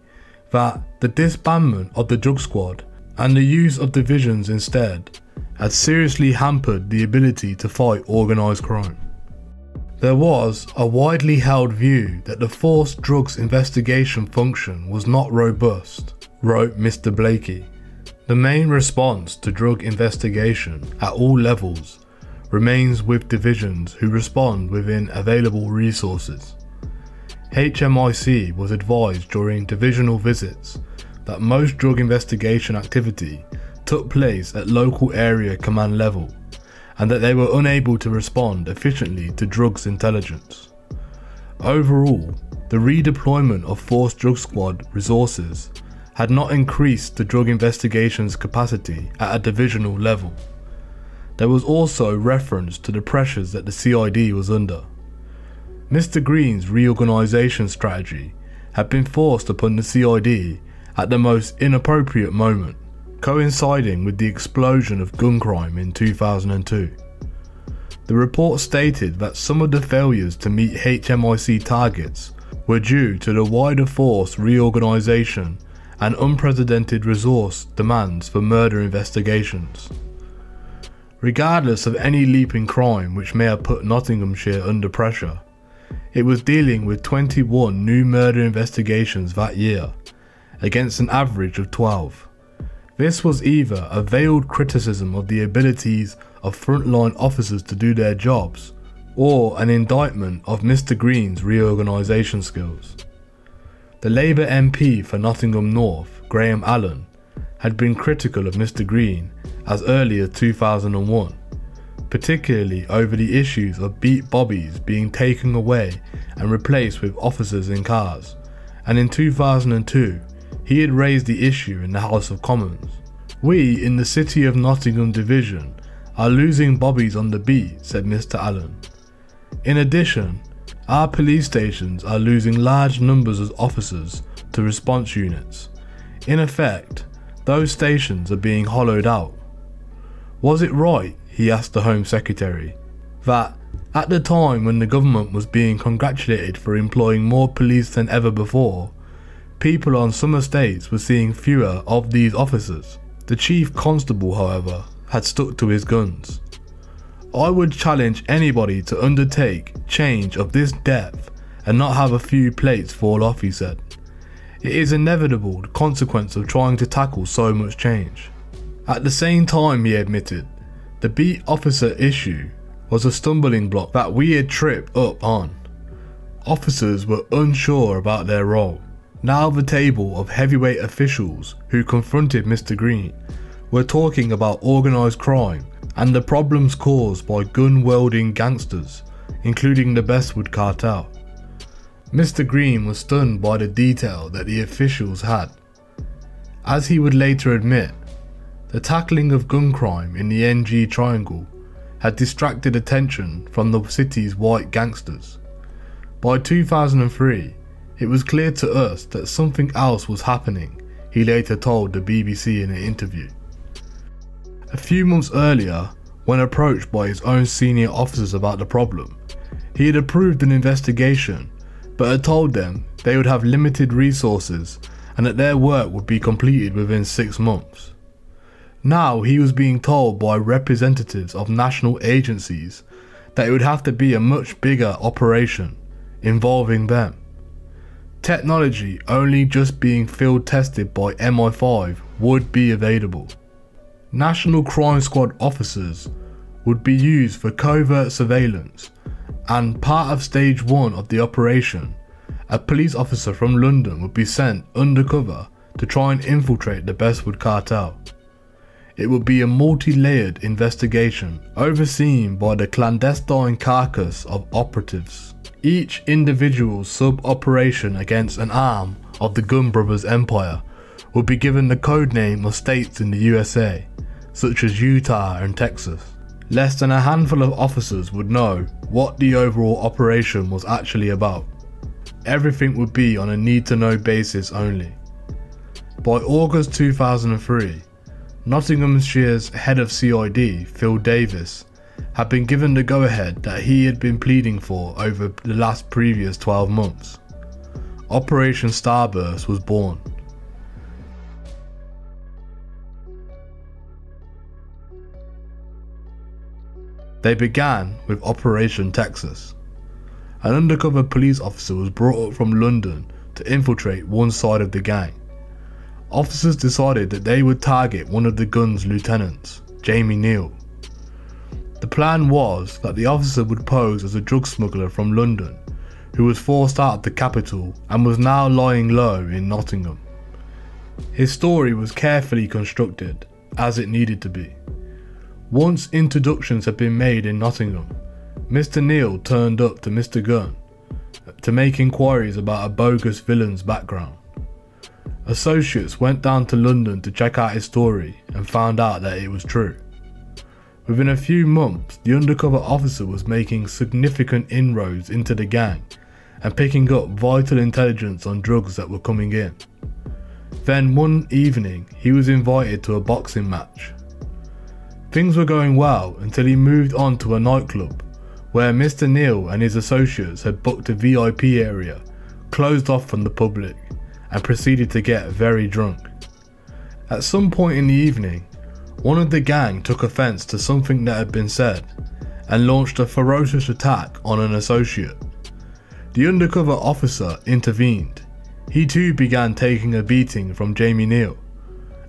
that the disbandment of the drug squad and the use of divisions instead had seriously hampered the ability to fight organised crime. There was a widely held view that the forced drugs investigation function was not robust, wrote Mr. Blakey. The main response to drug investigation at all levels remains with divisions who respond within available resources. HMIC was advised during divisional visits that most drug investigation activity took place at local area command level, and that they were unable to respond efficiently to drugs intelligence. Overall, the redeployment of forced drug squad resources had not increased the drug investigations capacity at a divisional level. There was also reference to the pressures that the CID was under. Mr. Green's reorganisation strategy had been forced upon the CID at the most inappropriate moment, coinciding with the explosion of gun crime in 2002. The report stated that some of the failures to meet HMIC targets were due to the wider force reorganisation and unprecedented resource demands for murder investigations. Regardless of any leap in crime which may have put Nottinghamshire under pressure, it was dealing with 21 new murder investigations that year, against an average of 12. This was either a veiled criticism of the abilities of frontline officers to do their jobs, or an indictment of Mr. Green's reorganisation skills. The Labour MP for Nottingham North, Graham Allen, had been critical of Mr. Green as early as 2001, particularly over the issues of beat bobbies being taken away and replaced with officers in cars, and in 2002 he had raised the issue in the House of Commons. "We in the City of Nottingham Division are losing bobbies on the beat," said Mr. Allen. In addition, our police stations are losing large numbers of officers to response units. In effect, those stations are being hollowed out. Was it right, he asked the Home Secretary, that at the time when the government was being congratulated for employing more police than ever before, people on some estates were seeing fewer of these officers? The Chief Constable, however, had stuck to his guns. "I would challenge anybody to undertake change of this depth and not have a few plates fall off," he said. "It is inevitable, the consequence of trying to tackle so much change." At the same time, he admitted, the beat officer issue was a stumbling block that we had tripped up on. Officers were unsure about their role. Now the table of heavyweight officials who confronted Mr. Green were talking about organised crime and the problems caused by gun-wielding gangsters, including the Bestwood cartel. Mr. Green was stunned by the detail that the officials had. As he would later admit, the tackling of gun crime in the NG Triangle had distracted attention from the city's white gangsters. By 2003, it was clear to us that something else was happening, he later told the BBC in an interview. A few months earlier, when approached by his own senior officers about the problem, he had approved an investigation, but had told them they would have limited resources and that their work would be completed within 6 months. Now he was being told by representatives of national agencies that it would have to be a much bigger operation involving them. Technology only just being field tested by MI5 would be available. National Crime Squad officers would be used for covert surveillance, and part of stage 1 of the operation, a police officer from London would be sent undercover to try and infiltrate the Bestwood cartel. It would be a multi-layered investigation overseen by the clandestine carcass of operatives. Each individual sub-operation against an arm of the Gun Brothers empire would be given the codename of states in the USA, such as Utah and Texas. Less than a handful of officers would know what the overall operation was actually about. Everything would be on a need-to-know basis only. By August 2003, Nottinghamshire's head of CID, Phil Davis, had been given the go-ahead that he had been pleading for over the previous 12 months. Operation Starburst was born. They began with Operation Texas. An undercover police officer was brought up from London to infiltrate one side of the gang. Officers decided that they would target one of the gun's lieutenants, Jamie Neal. The plan was that the officer would pose as a drug smuggler from London who was forced out of the capital and was now lying low in Nottingham. His story was carefully constructed, as it needed to be. Once introductions had been made in Nottingham, Mr. Neal turned up to Mr. Gunn to make inquiries about a bogus villain's background. Associates went down to London to check out his story and found out that it was true. Within a few months, the undercover officer was making significant inroads into the gang and picking up vital intelligence on drugs that were coming in. Then one evening, he was invited to a boxing match. Things were going well until he moved on to a nightclub where Mr. Neal and his associates had booked a VIP area closed off from the public and proceeded to get very drunk. At some point in the evening, one of the gang took offence to something that had been said and launched a ferocious attack on an associate. The undercover officer intervened. He too began taking a beating from Jamie Neal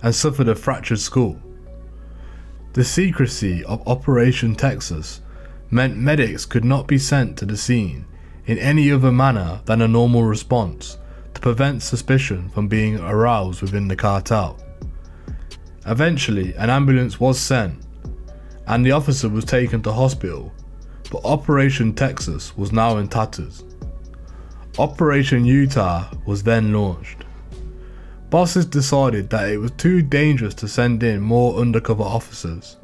and suffered a fractured skull. The secrecy of Operation Texas meant medics could not be sent to the scene in any other manner than a normal response to prevent suspicion from being aroused within the cartel. Eventually, an ambulance was sent and the officer was taken to hospital, but Operation Texas was now in tatters. Operation Utah was then launched. Bosses decided that it was too dangerous to send in more undercover officers,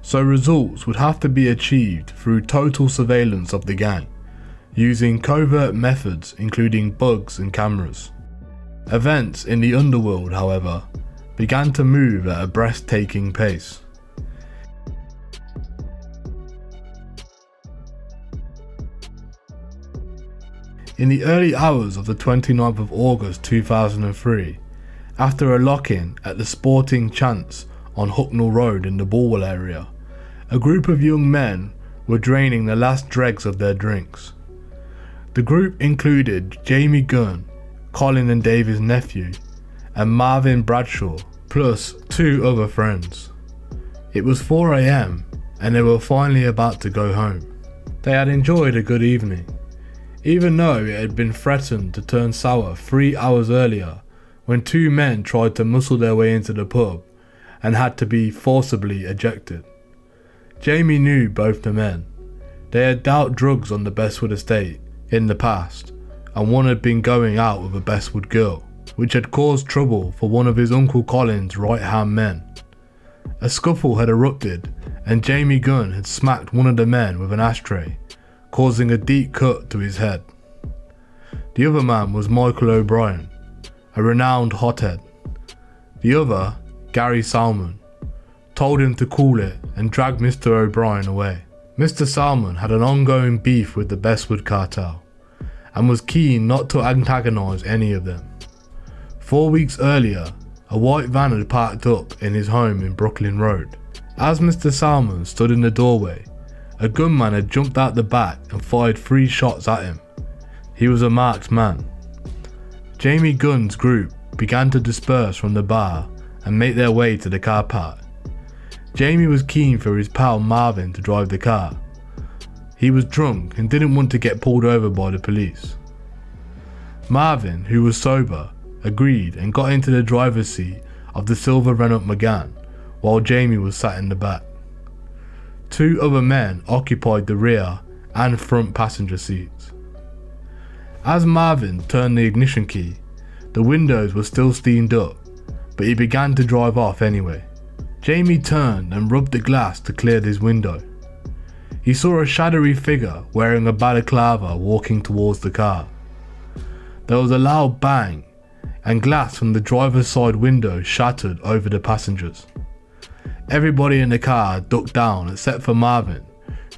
so results would have to be achieved through total surveillance of the gang, using covert methods including bugs and cameras. Events in the underworld, however, began to move at a breathtaking pace. In the early hours of the 29th of August 2003, after a lock-in at the Sporting Chance on Hucknall Road in the Bulwell area, a group of young men were draining the last dregs of their drinks. The group included Jamie Gunn, Colin and David's nephew, and Marvin Bradshaw, plus 2 other friends. It was 4 AM and they were finally about to go home. They had enjoyed a good evening, even though it had been threatened to turn sour 3 hours earlier when 2 men tried to muscle their way into the pub and had to be forcibly ejected. Jamie knew both the men. They had dealt drugs on the Bestwood estate in the past, and one had been going out with a Bestwood girl, which had caused trouble for one of his Uncle Colin's right-hand men. A scuffle had erupted and Jamie Gunn had smacked one of the men with an ashtray, causing a deep cut to his head. The other man was Michael O'Brien, a renowned hothead. The other, Gary Salmon, told him to cool it and dragged Mr. O'Brien away. Mr. Salmon had an ongoing beef with the Bestwood cartel and was keen not to antagonise any of them. 4 weeks earlier, a white van had parked up in his home in Brooklyn Road. As Mr. Salmon stood in the doorway, a gunman had jumped out the back and fired 3 shots at him. He was a marked man. Jamie Gunn's group began to disperse from the bar and make their way to the car park. Jamie was keen for his pal Marvin to drive the car. He was drunk and didn't want to get pulled over by the police. Marvin, who was sober, agreed and got into the driver's seat of the silver Renault Megane while Jamie was sat in the back. 2 other men occupied the rear and front passenger seats. As Marvin turned the ignition key, the windows were still steamed up, but he began to drive off anyway. Jamie turned and rubbed the glass to clear his window. He saw a shadowy figure wearing a balaclava walking towards the car. There was a loud bang, and glass from the driver's side window shattered over the passengers. Everybody in the car ducked down except for Marvin,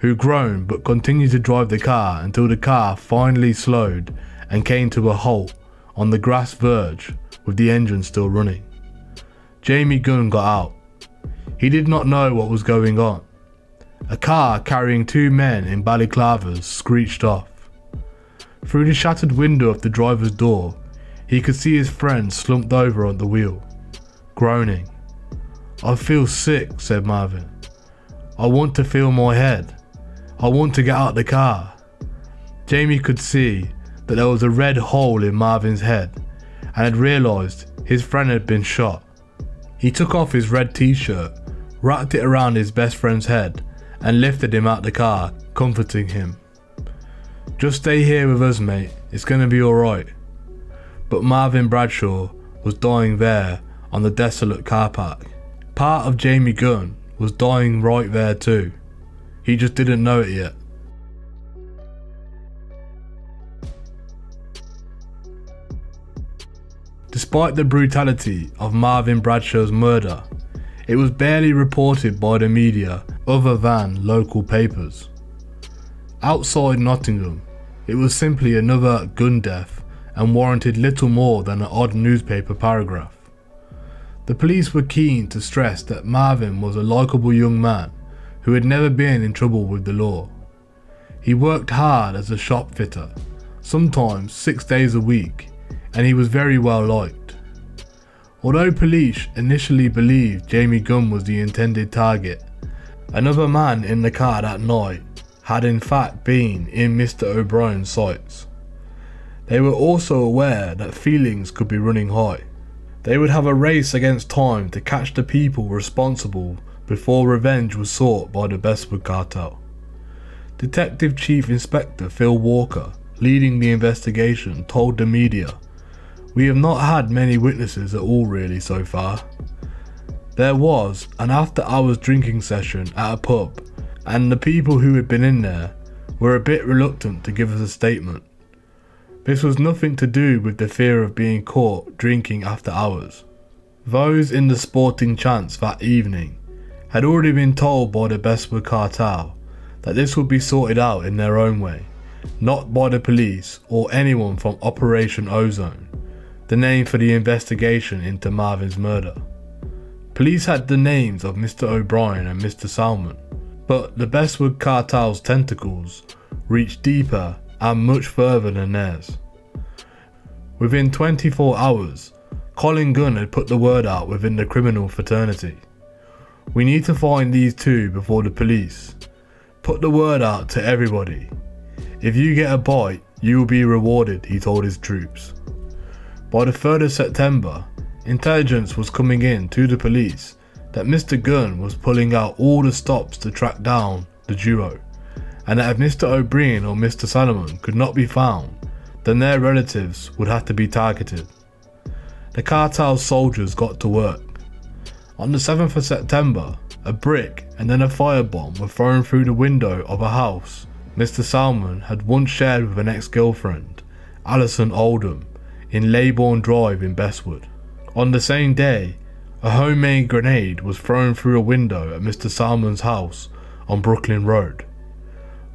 who groaned but continued to drive the car until the car finally slowed and came to a halt on the grass verge with the engine still running. Jamie Gunn got out. He did not know what was going on. A car carrying two men in balaclavas screeched off. Through the shattered window of the driver's door, he could see his friend slumped over on the wheel, groaning. "I feel sick," said Marvin. "I want to feel my head. I want to get out the car." Jamie could see that there was a red hole in Marvin's head and had realised his friend had been shot. He took off his red t-shirt, wrapped it around his best friend's head and lifted him out the car, comforting him. "Just stay here with us, mate, it's gonna be alright." But Marvin Bradshaw was dying there on the desolate car park. Part of Jamie Gunn was dying right there too. He just didn't know it yet. Despite the brutality of Marvin Bradshaw's murder, it was barely reported by the media other than local papers. Outside Nottingham, it was simply another gun death and warranted little more than an odd newspaper paragraph. The police were keen to stress that Marvin was a likeable young man who had never been in trouble with the law. He worked hard as a shop fitter, sometimes 6 days a week, and he was very well liked. Although police initially believed Jamie Gunn was the intended target, another man in the car that night had in fact been in Mr. O'Brien's sights. They were also aware that feelings could be running high. They would have a race against time to catch the people responsible before revenge was sought by the Bestwood cartel. Detective Chief Inspector Phil Walker, leading the investigation, told the media, "We have not had many witnesses at all really so far. There was an after hours drinking session at a pub and the people who had been in there were a bit reluctant to give us a statement. This was nothing to do with the fear of being caught drinking after hours. Those in the sporting chants that evening had already been told by the Bestwood cartel that this would be sorted out in their own way, not by the police or anyone from Operation Ozone, the name for the investigation into Marvin's murder. Police had the names of Mr. O'Brien and Mr. Salmon, but the Bestwood cartel's tentacles reached deeper and much further than theirs. Within 24 hours, Colin Gunn had put the word out within the criminal fraternity. "We need to find these two before the police. Put the word out to everybody. If you get a bite, you will be rewarded," he told his troops. By the 3rd of September, intelligence was coming in to the police that Mr. Gunn was pulling out all the stops to track down the duo, and that if Mr. O'Brien or Mr. Salomon could not be found, then their relatives would have to be targeted. The cartel's soldiers got to work. On the 7th of September, a brick and then a firebomb were thrown through the window of a house Mr. Salmon had once shared with an ex-girlfriend, Alison Oldham, in Leybourne Drive in Bestwood. On the same day, a homemade grenade was thrown through a window at Mr. Salmon's house on Brooklyn Road.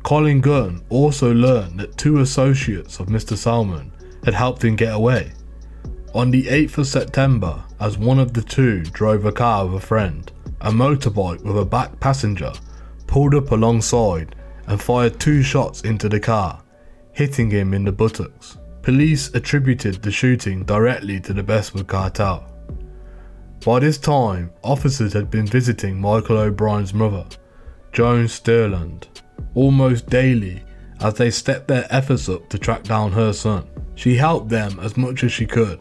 Colin Gunn also learned that 2 associates of Mr. Salmon had helped him get away. On the 8th of September, as one of the two drove a car with a friend, a motorbike with a back passenger pulled up alongside and fired 2 shots into the car, hitting him in the buttocks. Police attributed the shooting directly to the Bestwood cartel. By this time, officers had been visiting Michael O'Brien's mother, Joan Sterland, almost daily as they stepped their efforts up to track down her son. She helped them as much as she could,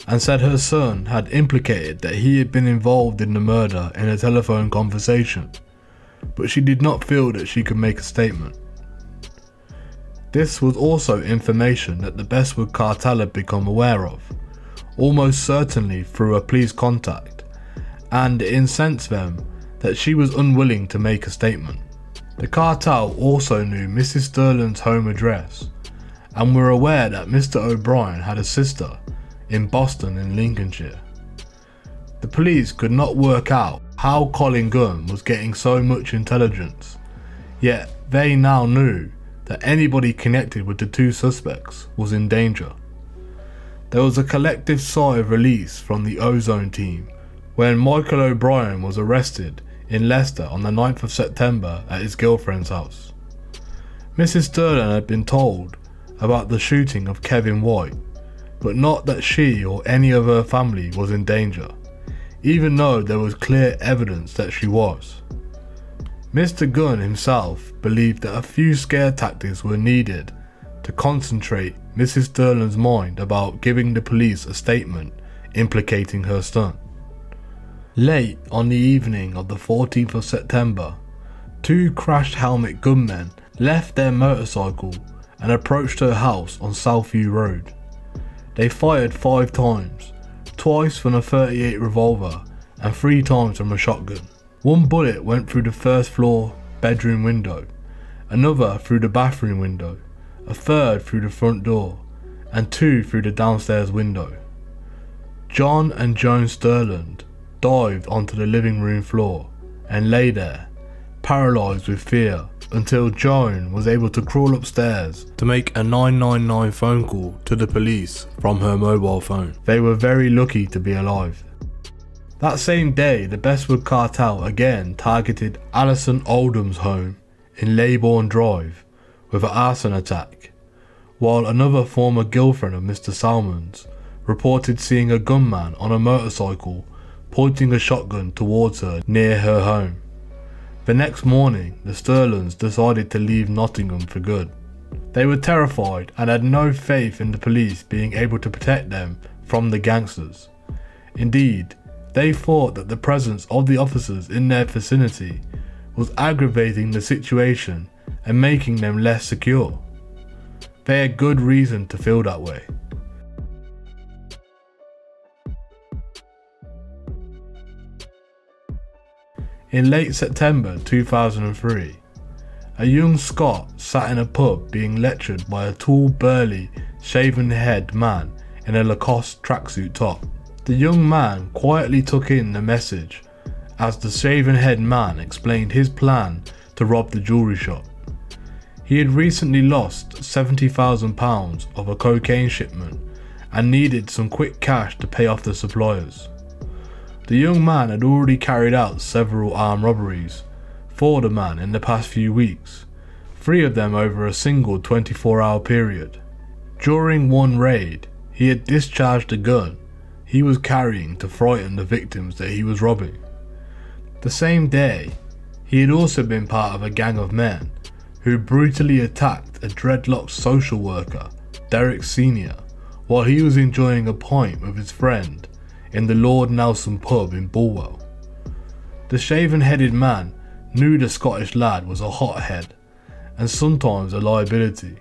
and said her son had implicated that he had been involved in the murder in a telephone conversation, but she did not feel that she could make a statement. This was also information that the Bestwood cartel had become aware of, almost certainly through a police contact, and it incensed them that she was unwilling to make a statement. The cartel also knew Mrs. Sterling's home address and were aware that Mr. O'Brien had a sister in Boston in Lincolnshire. The police could not work out how Colin Gunn was getting so much intelligence, yet they now knew that anybody connected with the two suspects was in danger. There was a collective sigh of release from the Ozone team when Michael O'Brien was arrested in Leicester on the 9th of September at his girlfriend's house. Mrs. Sterling had been told about the shooting of Kevin White, but not that she or any of her family was in danger, even though there was clear evidence that she was. Mr. Gunn himself believed that a few scare tactics were needed to concentrate Mrs. Sterling's mind about giving the police a statement implicating her son. Late on the evening of the 14th of September, two crashed helmet gunmen left their motorcycle and approached her house on Southview Road. They fired 5 times, twice from a .38 revolver and 3 times from a shotgun. One bullet went through the first floor bedroom window, another through the bathroom window, a third through the front door, and 2 through the downstairs window. John and Joan Sterling dived onto the living room floor and lay there, paralysed with fear, until Joan was able to crawl upstairs to make a 999 phone call to the police from her mobile phone. They were very lucky to be alive. That same day, the Bestwood cartel again targeted Alison Oldham's home in Leybourne Drive with an arson attack, while another former girlfriend of Mr. Salmon's reported seeing a gunman on a motorcycle pointing a shotgun towards her near her home. The next morning, the Sterlings decided to leave Nottingham for good. They were terrified and had no faith in the police being able to protect them from the gangsters. Indeed, they thought that the presence of the officers in their vicinity was aggravating the situation and making them less secure. They had good reason to feel that way. In late September 2003, a young Scot sat in a pub being lectured by a tall, burly, shaven-head man in a Lacoste tracksuit top. The young man quietly took in the message as the shaven-head man explained his plan to rob the jewellery shop. He had recently lost £70,000 of a cocaine shipment and needed some quick cash to pay off the suppliers. The young man had already carried out several armed robberies for the man in the past few weeks, 3 of them over a single 24-hour period. During one raid, he had discharged a gun he was carrying to frighten the victims that he was robbing. The same day, he had also been part of a gang of men who brutally attacked a dreadlocked social worker, Derek Sr., while he was enjoying a pint with his friend in the Lord Nelson pub in Bulwell. The shaven-headed man knew the Scottish lad was a hothead and sometimes a liability,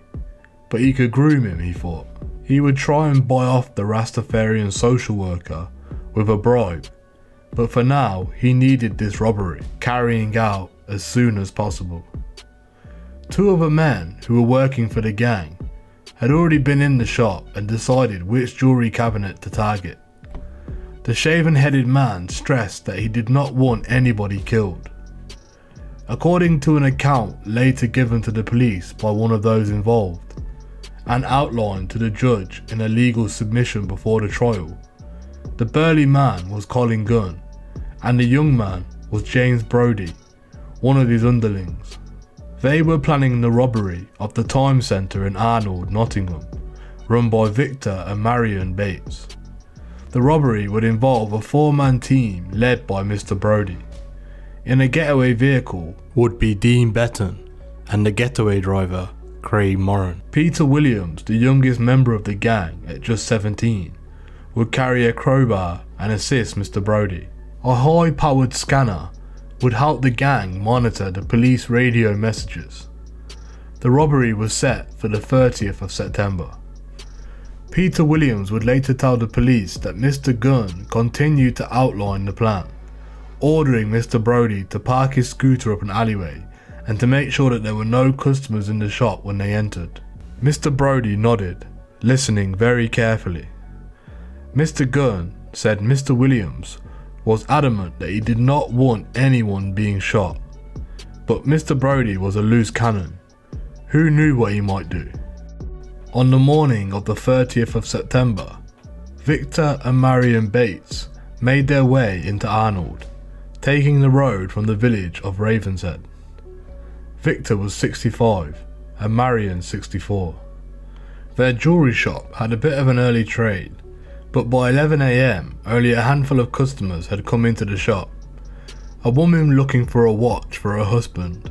but he could groom him, he thought. He would try and buy off the Rastafarian social worker with a bribe, but for now he needed this robbery carrying out as soon as possible. 2 other men who were working for the gang had already been in the shop and decided which jewellery cabinet to target. The shaven-headed man stressed that he did not want anybody killed. According to an account later given to the police by one of those involved, and outlined to the judge in a legal submission before the trial, the burly man was Colin Gunn, and the young man was James Brodie, one of his underlings. They were planning the robbery of the Time Centre in Arnold, Nottingham, run by Victor and Marion Bates. The robbery would involve a 4-man team led by Mr. Brodie. In a getaway vehicle would be Dean Betton and the getaway driver Craig Moran. Peter Williams, the youngest member of the gang at just 17, would carry a crowbar and assist Mr. Brodie. A high-powered scanner would help the gang monitor the police radio messages. The robbery was set for the 30th of September. Peter Williams would later tell the police that Mr. Gunn continued to outline the plan, ordering Mr. Brody to park his scooter up an alleyway and to make sure that there were no customers in the shop when they entered. Mr. Brody nodded, listening very carefully. Mr. Gunn said Mr. Williams was adamant that he did not want anyone being shot, but Mr. Brody was a loose cannon. Who knew what he might do? On the morning of the 30th of September, Victor and Marion Bates made their way into Arnold, taking the road from the village of Ravenshead. Victor was 65 and Marion 64. Their jewellery shop had a bit of an early trade, but by 11 AM only a handful of customers had come into the shop. A woman looking for a watch for her husband,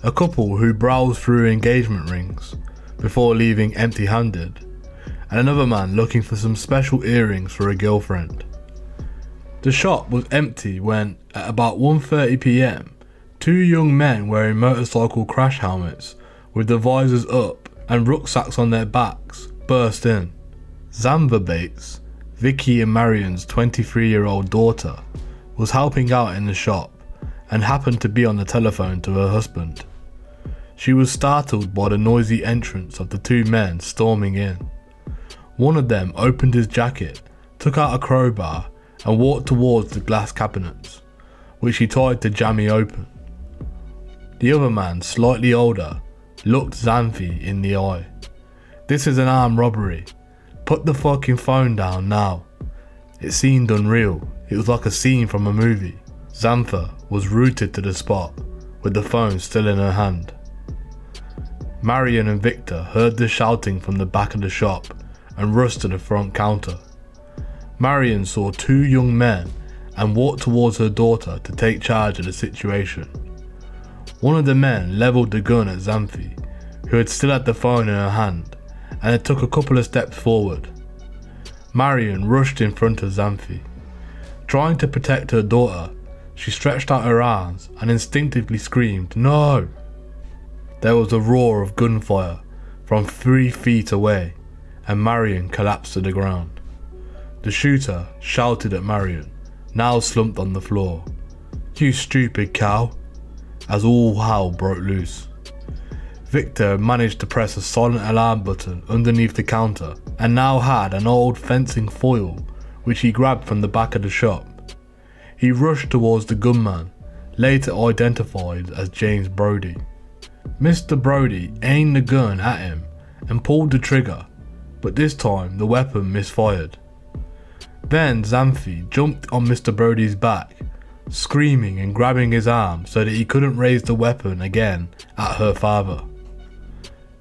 a couple who browsed through engagement rings before leaving empty-handed, and another man looking for some special earrings for a girlfriend. The shop was empty when, at about 1:30 PM, two young men wearing motorcycle crash helmets with the visors up and rucksacks on their backs burst in. Xander Bates, Vicky and Marion's 23-year-old daughter, was helping out in the shop and happened to be on the telephone to her husband. She was startled by the noisy entrance of the two men storming in. One of them opened his jacket, took out a crowbar and walked towards the glass cabinets, which he tried to jammy open. The other man, slightly older, looked Xanthi in the eye. "This is an armed robbery. Put the fucking phone down now." It seemed unreal. It was like a scene from a movie. Xantha was rooted to the spot, with the phone still in her hand. Marion and Victor heard the shouting from the back of the shop and rushed to the front counter. Marion saw two young men and walked towards her daughter to take charge of the situation. One of the men levelled the gun at Xanthi, who had still had the phone in her hand, and it took a couple of steps forward. Marion rushed in front of Xanthi. Trying to protect her daughter, she stretched out her arms and instinctively screamed, "No!" There was a roar of gunfire from 3 feet away, and Marion collapsed to the ground. The shooter shouted at Marion, now slumped on the floor, "You stupid cow," as all hell broke loose. Victor managed to press a silent alarm button underneath the counter and now had an old fencing foil which he grabbed from the back of the shop. He rushed towards the gunman, later identified as James Brody. Mr. Brody aimed the gun at him and pulled the trigger, but this time the weapon misfired. Then Xanthi jumped on Mr. Brody's back, screaming and grabbing his arm so that he couldn't raise the weapon again at her father.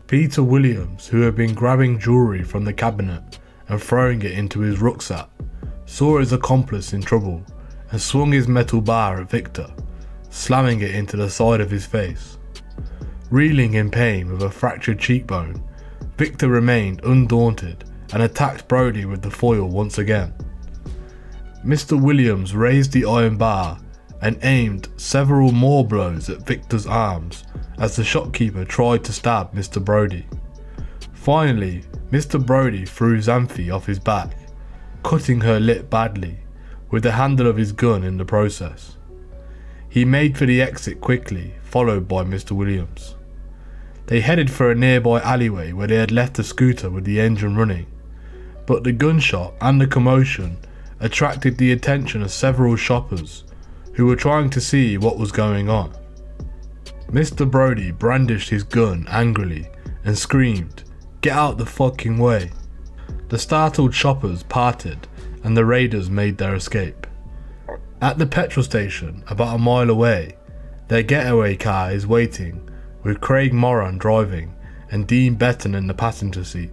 Peter Williams, who had been grabbing jewellery from the cabinet and throwing it into his rucksack, saw his accomplice in trouble and swung his metal bar at Victor, slamming it into the side of his face. Reeling in pain with a fractured cheekbone, Victor remained undaunted and attacked Brody with the foil once again. Mr. Williams raised the iron bar and aimed several more blows at Victor's arms as the shopkeeper tried to stab Mr. Brody. Finally, Mr. Brody threw Xanthi off his back, cutting her lip badly, with the handle of his gun in the process. He made for the exit quickly, followed by Mr. Williams. They headed for a nearby alleyway where they had left the scooter with the engine running, but the gunshot and the commotion attracted the attention of several shoppers who were trying to see what was going on. Mr. Brody brandished his gun angrily and screamed, "Get out the fucking way." The startled shoppers parted and the raiders made their escape. At the petrol station about a mile away, their getaway car is waiting, with Craig Moran driving and Dean Betton in the passenger seat.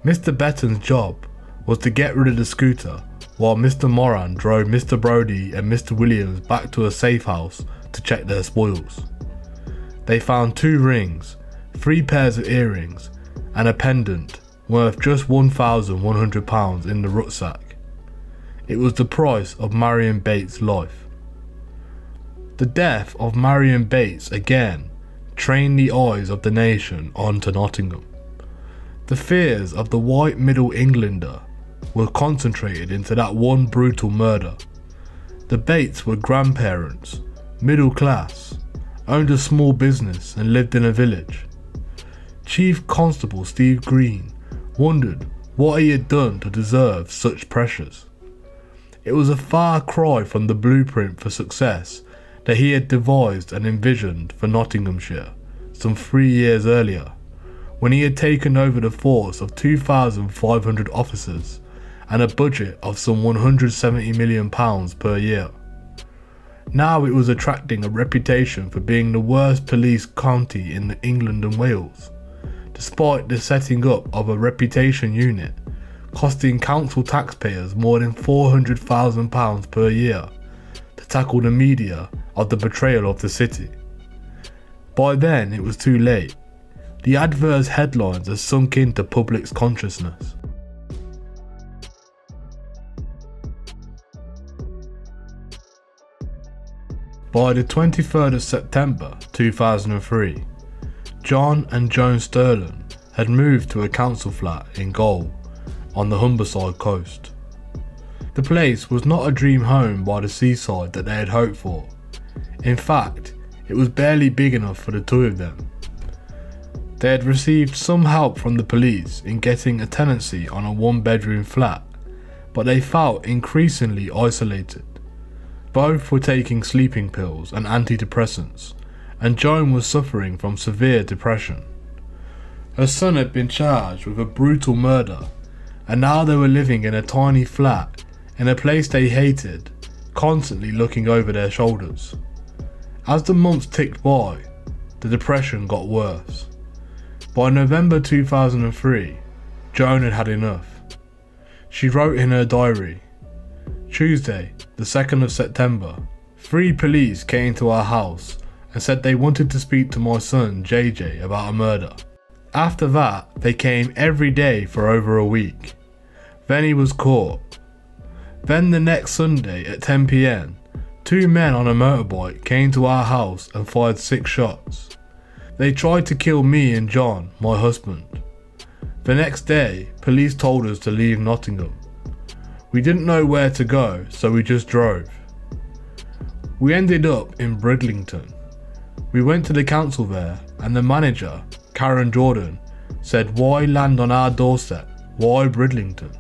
Mr. Betton's job was to get rid of the scooter while Mr. Moran drove Mr. Brody and Mr. Williams back to a safe house to check their spoils. They found 2 rings, 3 pairs of earrings and a pendant worth just £1,100 in the rucksack. It was the price of Marion Bates' life. The death of Marion Bates again trained the eyes of the nation onto Nottingham. The fears of the white Middle Englander were concentrated into that one brutal murder. The Bates were grandparents, middle class, owned a small business and lived in a village. Chief Constable Steve Green wondered what he had done to deserve such pressures. It was a far cry from the blueprint for success that he had devised and envisioned for Nottinghamshire some 3 years earlier, when he had taken over the force of 2,500 officers and a budget of some £170 million per year. Now it was attracting a reputation for being the worst police county in England and Wales, despite the setting up of a reputation unit costing council taxpayers more than £400,000 per year to tackle the media of the betrayal of the city. By then it was too late. The adverse headlines had sunk into public's consciousness. By the 23rd of September 2003, John and Joan Sterling had moved to a council flat in Goal on the Humberside coast. The place was not a dream home by the seaside that they had hoped for. In fact, it was barely big enough for the two of them. They had received some help from the police in getting a tenancy on a one-bedroom flat, but they felt increasingly isolated. Both were taking sleeping pills and antidepressants, and Joan was suffering from severe depression. Her son had been charged with a brutal murder, and now they were living in a tiny flat in a place they hated, constantly looking over their shoulders. As the months ticked by, the depression got worse. By November 2003, Joan had had enough. She wrote in her diary, "Tuesday, the 2nd of September, 3 police came to our house and said they wanted to speak to my son JJ about a murder. After that, they came every day for over a week. Then he was caught. Then the next Sunday at 10 PM, 2 men on a motorbike came to our house and fired 6 shots. They tried to kill me and John, my husband. The next day, police told us to leave Nottingham. We didn't know where to go, so we just drove. We ended up in Bridlington. We went to the council there, and the manager, Karen Jordan, said, 'Why land on our doorstep? Why Bridlington?'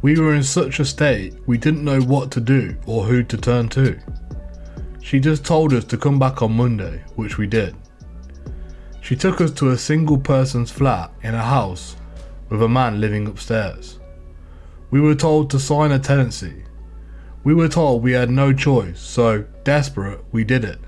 We were in such a state we didn't know what to do or who to turn to. She just told us to come back on Monday, which we did. She took us to a single person's flat in a house with a man living upstairs. We were told to sign a tenancy. We were told we had no choice, so, desperate, we did it.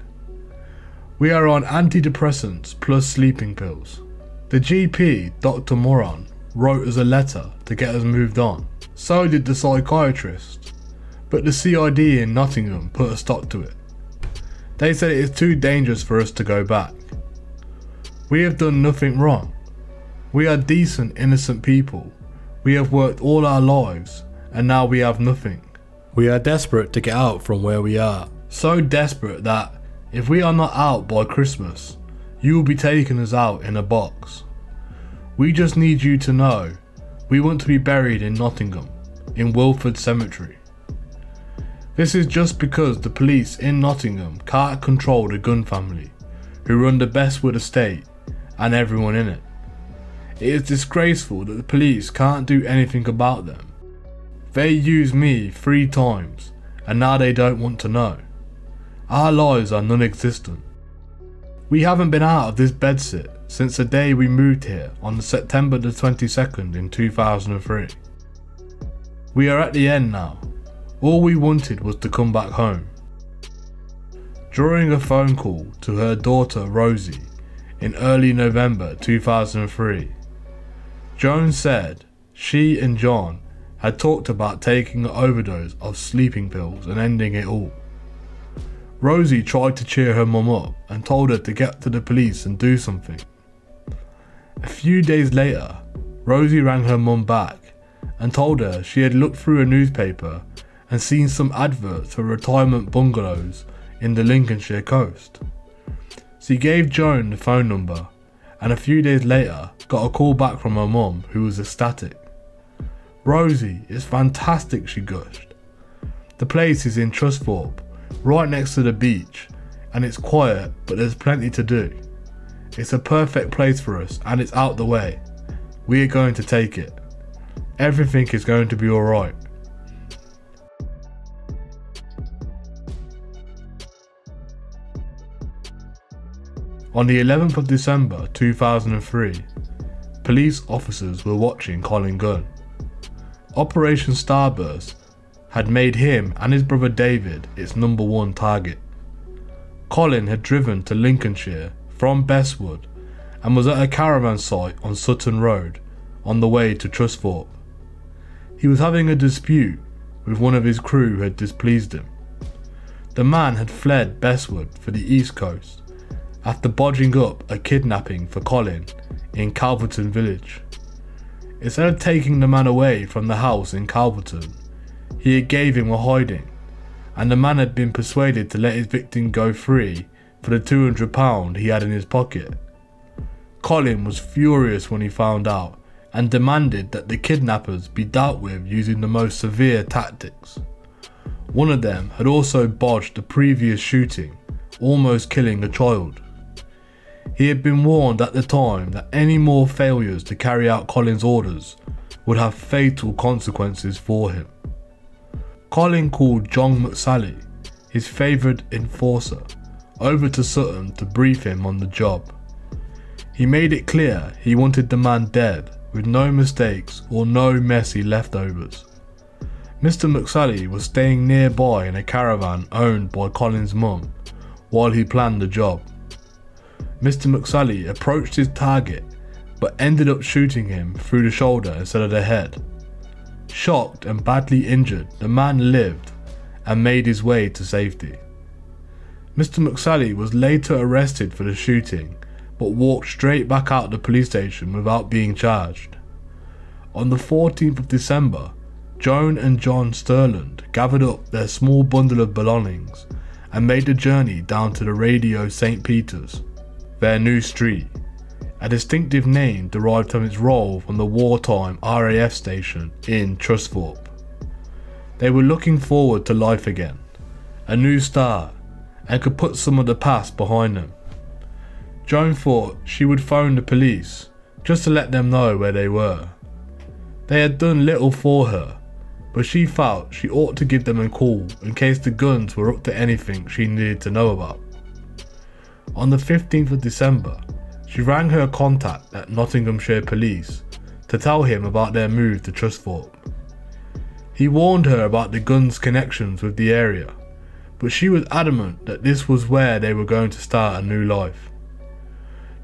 We are on antidepressants plus sleeping pills. The GP, Dr. Moran, wrote us a letter to get us moved on. So did the psychiatrist, but the CID in Nottingham put a stop to it. They said it is too dangerous for us to go back. We have done nothing wrong. We are decent, innocent people. We have worked all our lives, and now we have nothing. We are desperate to get out from where we are. So desperate that, if we are not out by Christmas, you will be taking us out in a box. We just need you to know, we want to be buried in Nottingham, in Wilford Cemetery. This is just because the police in Nottingham can't control the Gunn family, who run the Bestwood estate, and everyone in it. It is disgraceful that the police can't do anything about them. They used me 3 times, and now they don't want to know. Our lives are non-existent. We haven't been out of this bedsit since the day we moved here on September the 22nd in 2003. We are at the end now. All we wanted was to come back home." During a phone call to her daughter Rosie in early November 2003, Joan said she and John had talked about taking an overdose of sleeping pills and ending it all. Rosie tried to cheer her mum up and told her to get to the police and do something. A few days later, Rosie rang her mum back and told her she had looked through a newspaper and seen some adverts for retirement bungalows in the Lincolnshire coast. She gave Joan the phone number, and a few days later got a call back from her mum, who was ecstatic. "Rosie, it's fantastic," she gushed. The place is in Trusthorpe, right next to the beach, and it's quiet, but there's plenty to do. It's a perfect place for us, and it's out the way. We are going to take it. Everything is going to be alright. On the 11th of December 2003, police officers were watching Colin Gunn. Operation Starburst had made him and his brother David its #1 target. Colin had driven to Lincolnshire from Bestwood and was at a caravan site on Sutton Road on the way to Trusthorpe. He was having a dispute with one of his crew who had displeased him. The man had fled Bestwood for the East Coast after bodging up a kidnapping for Colin in Calverton village. Instead of taking the man away from the house in Calverton, he gave him a hiding, and the man had been persuaded to let his victim go free for the £200 he had in his pocket. Colin was furious when he found out and demanded that the kidnappers be dealt with using the most severe tactics. One of them had also bodged the previous shooting, almost killing a child. He had been warned at the time that any more failures to carry out Colin's orders would have fatal consequences for him. Colin called John McSally, his favoured enforcer, over to Sutton to brief him on the job. He made it clear he wanted the man dead, with no mistakes or no messy leftovers. Mr. McSally was staying nearby in a caravan owned by Colin's mum while he planned the job. Mr. McSally approached his target but ended up shooting him through the shoulder instead of the head. Shocked and badly injured, the man lived and made his way to safety. Mr. McSally was later arrested for the shooting but walked straight back out the police station without being charged. On the 14th of December, Joan and John Sterland gathered up their small bundle of belongings and made the journey down to the Radio St. Peter's, their new street, a distinctive name derived from its role from the wartime RAF station in Trusthorpe. They were looking forward to life again, a new start, and could put some of the past behind them. Joan thought she would phone the police just to let them know where they were. They had done little for her, but she felt she ought to give them a call in case the Gunns were up to anything she needed to know about. On the 15th of December, she rang her contact at Nottinghamshire Police to tell him about their move to Trusthorpe. He warned her about the Gunns' connections with the area, but she was adamant that this was where they were going to start a new life.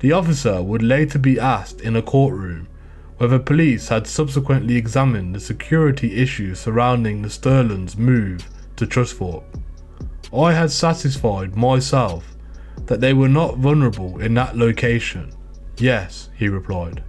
The officer would later be asked in a courtroom whether police had subsequently examined the security issues surrounding the Sterlands' move to Trusthorpe. I had satisfied myself that they were not vulnerable in that location. Yes, he replied.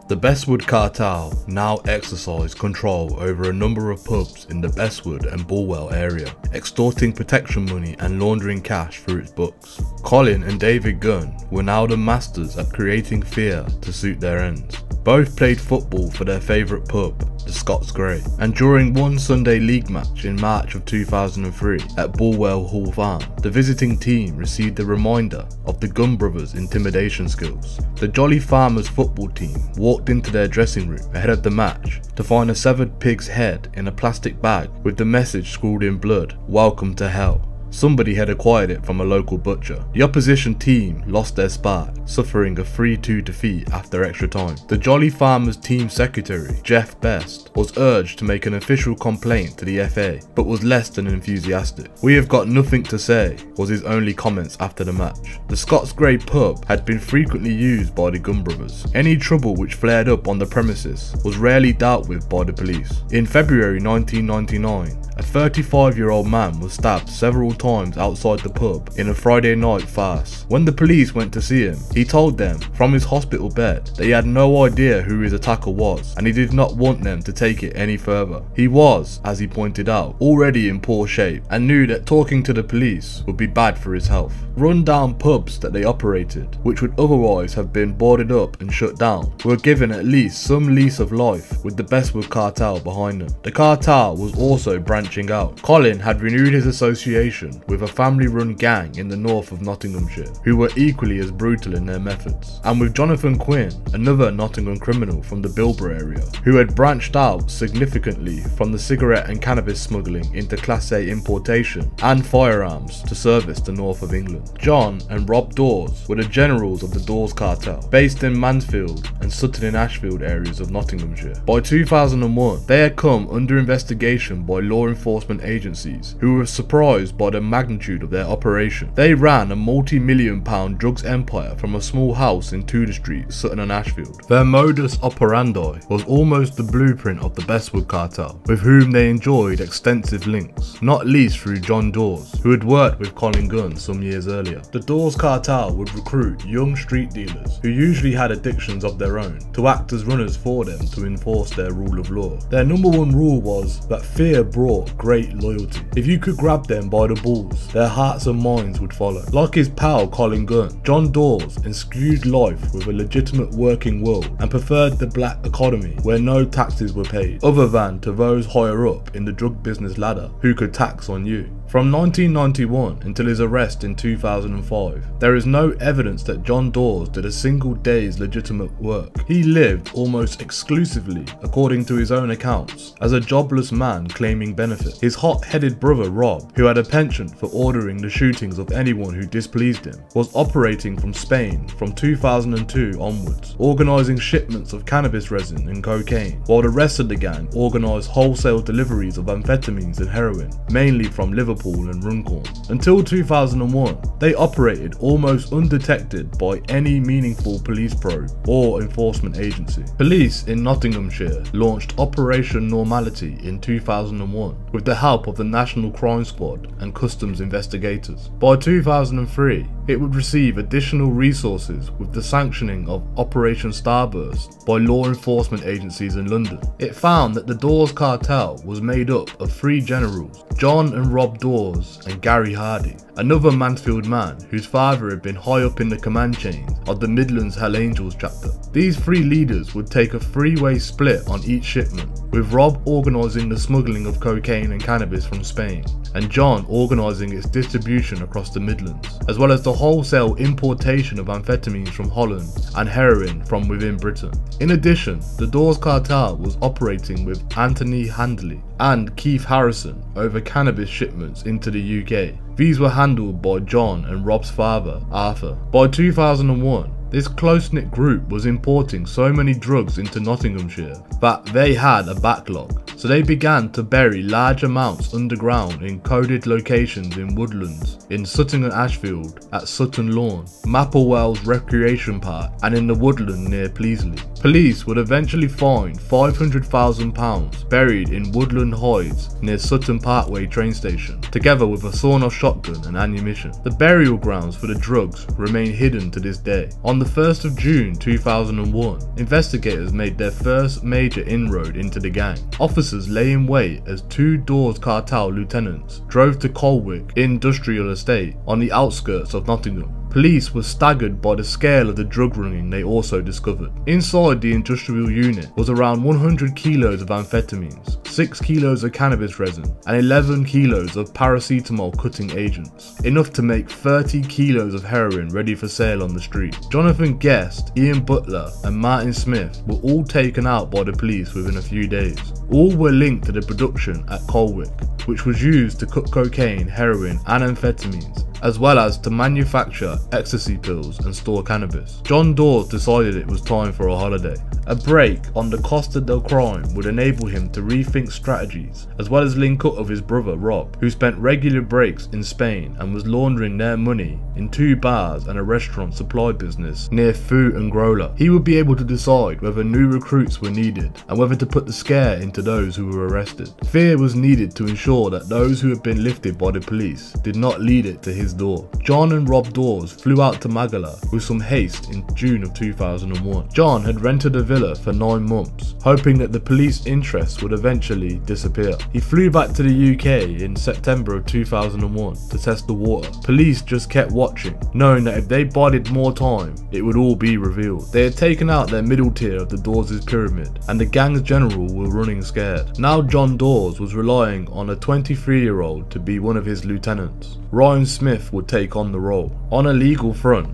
The Bestwood cartel now exercised control over a number of pubs in the Bestwood and Bulwell area, extorting protection money and laundering cash through its books. Colin and David Gunn were now the masters at creating fear to suit their ends. Both played football for their favourite pub, the Scots Grey, and during one Sunday league match in March of 2003 at Bulwell Hall Farm, the visiting team received a reminder of the Gunn brothers' intimidation skills. The Jolly Farmers football team walked into their dressing room ahead of the match to find a severed pig's head in a plastic bag with the message scrawled in blood, "Welcome to hell." Somebody had acquired it from a local butcher. The opposition team lost their spark, suffering a 3-2 defeat after extra time. The Jolly Farmers team secretary, Jeff Best, was urged to make an official complaint to the FA, but was less than enthusiastic. "We have got nothing to say," was his only comments after the match. The Scots Grey pub had been frequently used by the Gunn brothers. Any trouble which flared up on the premises was rarely dealt with by the police. In February 1999, a 35-year-old man was stabbed several times outside the pub in a Friday night farce. When the police went to see him, He told them from his hospital bed that he had no idea who his attacker was, and he did not want them to take it any further. He was, as he pointed out, already in poor shape and knew that talking to the police would be bad for his health. Run-down pubs that they operated, which would otherwise have been boarded up and shut down, were given at least some lease of life with the Bestwood cartel behind them. The cartel was also branching out. Colin had renewed his association with a family-run gang in the north of Nottinghamshire, who were equally as brutal in their methods, and with Jonathan Quinn, another Nottingham criminal from the Bilborough area, who had branched out significantly from the cigarette and cannabis smuggling into Class A importation and firearms to service the north of England. John and Rob Dawes were the generals of the Dawes cartel, based in Mansfield and Sutton-in-Ashfield areas of Nottinghamshire. By 2001, they had come under investigation by law enforcement agencies, who were surprised by the magnitude of their operation. They ran a multi-million-pound drugs empire from a small house in Tudor Street, Sutton-in-Ashfield. Their modus operandi was almost the blueprint of the Bestwood cartel, with whom they enjoyed extensive links, not least through John Dawes, who had worked with Colin Gunn some years earlier. The Dawes cartel would recruit young street dealers, who usually had addictions of their own, to act as runners for them to enforce their rule of law. Their number one rule was that fear brought great loyalty. If you could grab them by the balls, their hearts and minds would follow. Like his pal Colin Gunn, John Dawes eschewed life with a legitimate working world and preferred the black economy where no taxes were paid, other than to those higher up in the drug business ladder who could tax on you. From 1991 until his arrest in 2005, there is no evidence that John Dawes did a single day's legitimate work. He lived almost exclusively, according to his own accounts, as a jobless man claiming benefit. His hot-headed brother Rob, who had a penchant for ordering the shootings of anyone who displeased him, was operating from Spain from 2002 onwards, organising shipments of cannabis resin and cocaine, while the rest of the gang organised wholesale deliveries of amphetamines and heroin, mainly from Liverpool and Runcorn. Until 2001, they operated almost undetected by any meaningful police probe or enforcement agency. Police in Nottinghamshire launched Operation Normality in 2001 with the help of the National Crime Squad and customs investigators. By 2003, it would receive additional resources with the sanctioning of Operation Starburst by law enforcement agencies in London. It found that the Dawes cartel was made up of three generals, John and Rob Dawes and Gary Hardy, another Mansfield man whose father had been high up in the command chain of the Midlands Hell Angels chapter. These three leaders would take a three-way split on each shipment, with Rob organising the smuggling of cocaine and cannabis from Spain, and John organising its distribution across the Midlands, as well as the wholesale importation of amphetamines from Holland and heroin from within Britain. In addition, the Dawes cartel was operating with Anthony Handley and Keith Harrison over cannabis shipments into the UK. These were handled by John and Rob's father, Arthur. By 2001, this close-knit group was importing so many drugs into Nottinghamshire that they had a backlog, so they began to bury large amounts underground in coded locations in woodlands, in Sutton-in-Ashfield, at Sutton Lawn, Mapplewells Recreation Park, and in the woodland near Pleasley. Police would eventually find £500,000 buried in woodland hides near Sutton Parkway train station, together with a sawn-off shotgun and ammunition. The burial grounds for the drugs remain hidden to this day. On the 1st of June 2001, investigators made their first major inroad into the gang. Officers lay in wait as two Dawes cartel lieutenants drove to Colwick Industrial Estate on the outskirts of Nottingham. Police were staggered by the scale of the drug running they also discovered. Inside the industrial unit was around 100 kilos of amphetamines, 6 kilos of cannabis resin, and 11 kilos of paracetamol cutting agents, enough to make 30 kilos of heroin ready for sale on the street. Jonathan Guest, Ian Butler, and Martin Smith were all taken out by the police within a few days. All were linked to the production at Colwick, which was used to cut cocaine, heroin, and amphetamines, as well as to manufacture ecstasy pills and store cannabis. John Dawes decided it was time for a holiday. A break on the Costa del Crime would enable him to rethink strategies, as well as link up with his brother Rob, who spent regular breaks in Spain and was laundering their money in 2 bars and a restaurant supply business near Fu and Grola. He would be able to decide whether new recruits were needed and whether to put the scare into those who were arrested. Fear was needed to ensure that those who had been lifted by the police did not lead it to his door. John and Rob Dawes flew out to Magala with some haste in June of 2001. John had rented a villa for 9 months, hoping that the police interest would eventually disappear. He flew back to the UK in September of 2001 to test the water. Police just kept watching, knowing that if they bided more time, it would all be revealed. They had taken out their middle tier of the Dawes' pyramid, and the gang's general were running scared. Now John Dawes was relying on a 23-year-old to be one of his lieutenants. Ryan Smith would take on the role. On a legal front,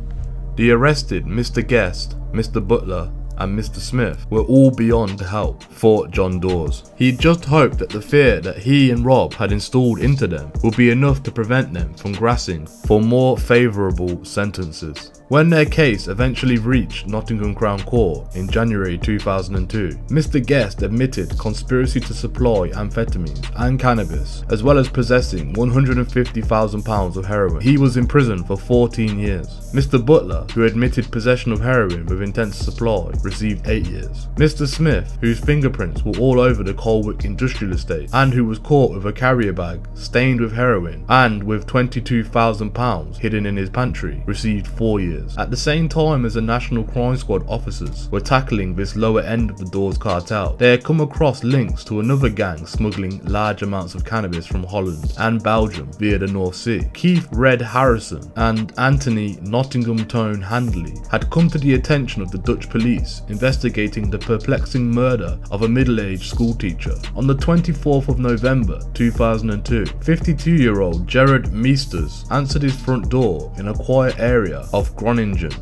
the arrested Mr. Guest, Mr. Butler, and Mr. Smith were all beyond help, thought John Dawes. He just hoped that the fear that he and Rob had installed into them would be enough to prevent them from grasping for more favourable sentences. When their case eventually reached Nottingham Crown Court in January 2002, Mr. Guest admitted conspiracy to supply amphetamines and cannabis, as well as possessing £150,000 of heroin. He was in prison for 14 years. Mr. Butler, who admitted possession of heroin with intent to supply, received 8 years. Mr. Smith, whose fingerprints were all over the Colwick industrial estate and who was caught with a carrier bag stained with heroin and with £22,000 hidden in his pantry, received 4 years. At the same time as the National Crime Squad officers were tackling this lower end of the Dawes cartel, they had come across links to another gang smuggling large amounts of cannabis from Holland and Belgium via the North Sea. Keith Red Harrison and Anthony Nottingham Tone Handley had come to the attention of the Dutch police investigating the perplexing murder of a middle-aged schoolteacher. On the 24th of November 2002, 52-year-old Gerard Meesters answered his front door in a quiet area of Groningen.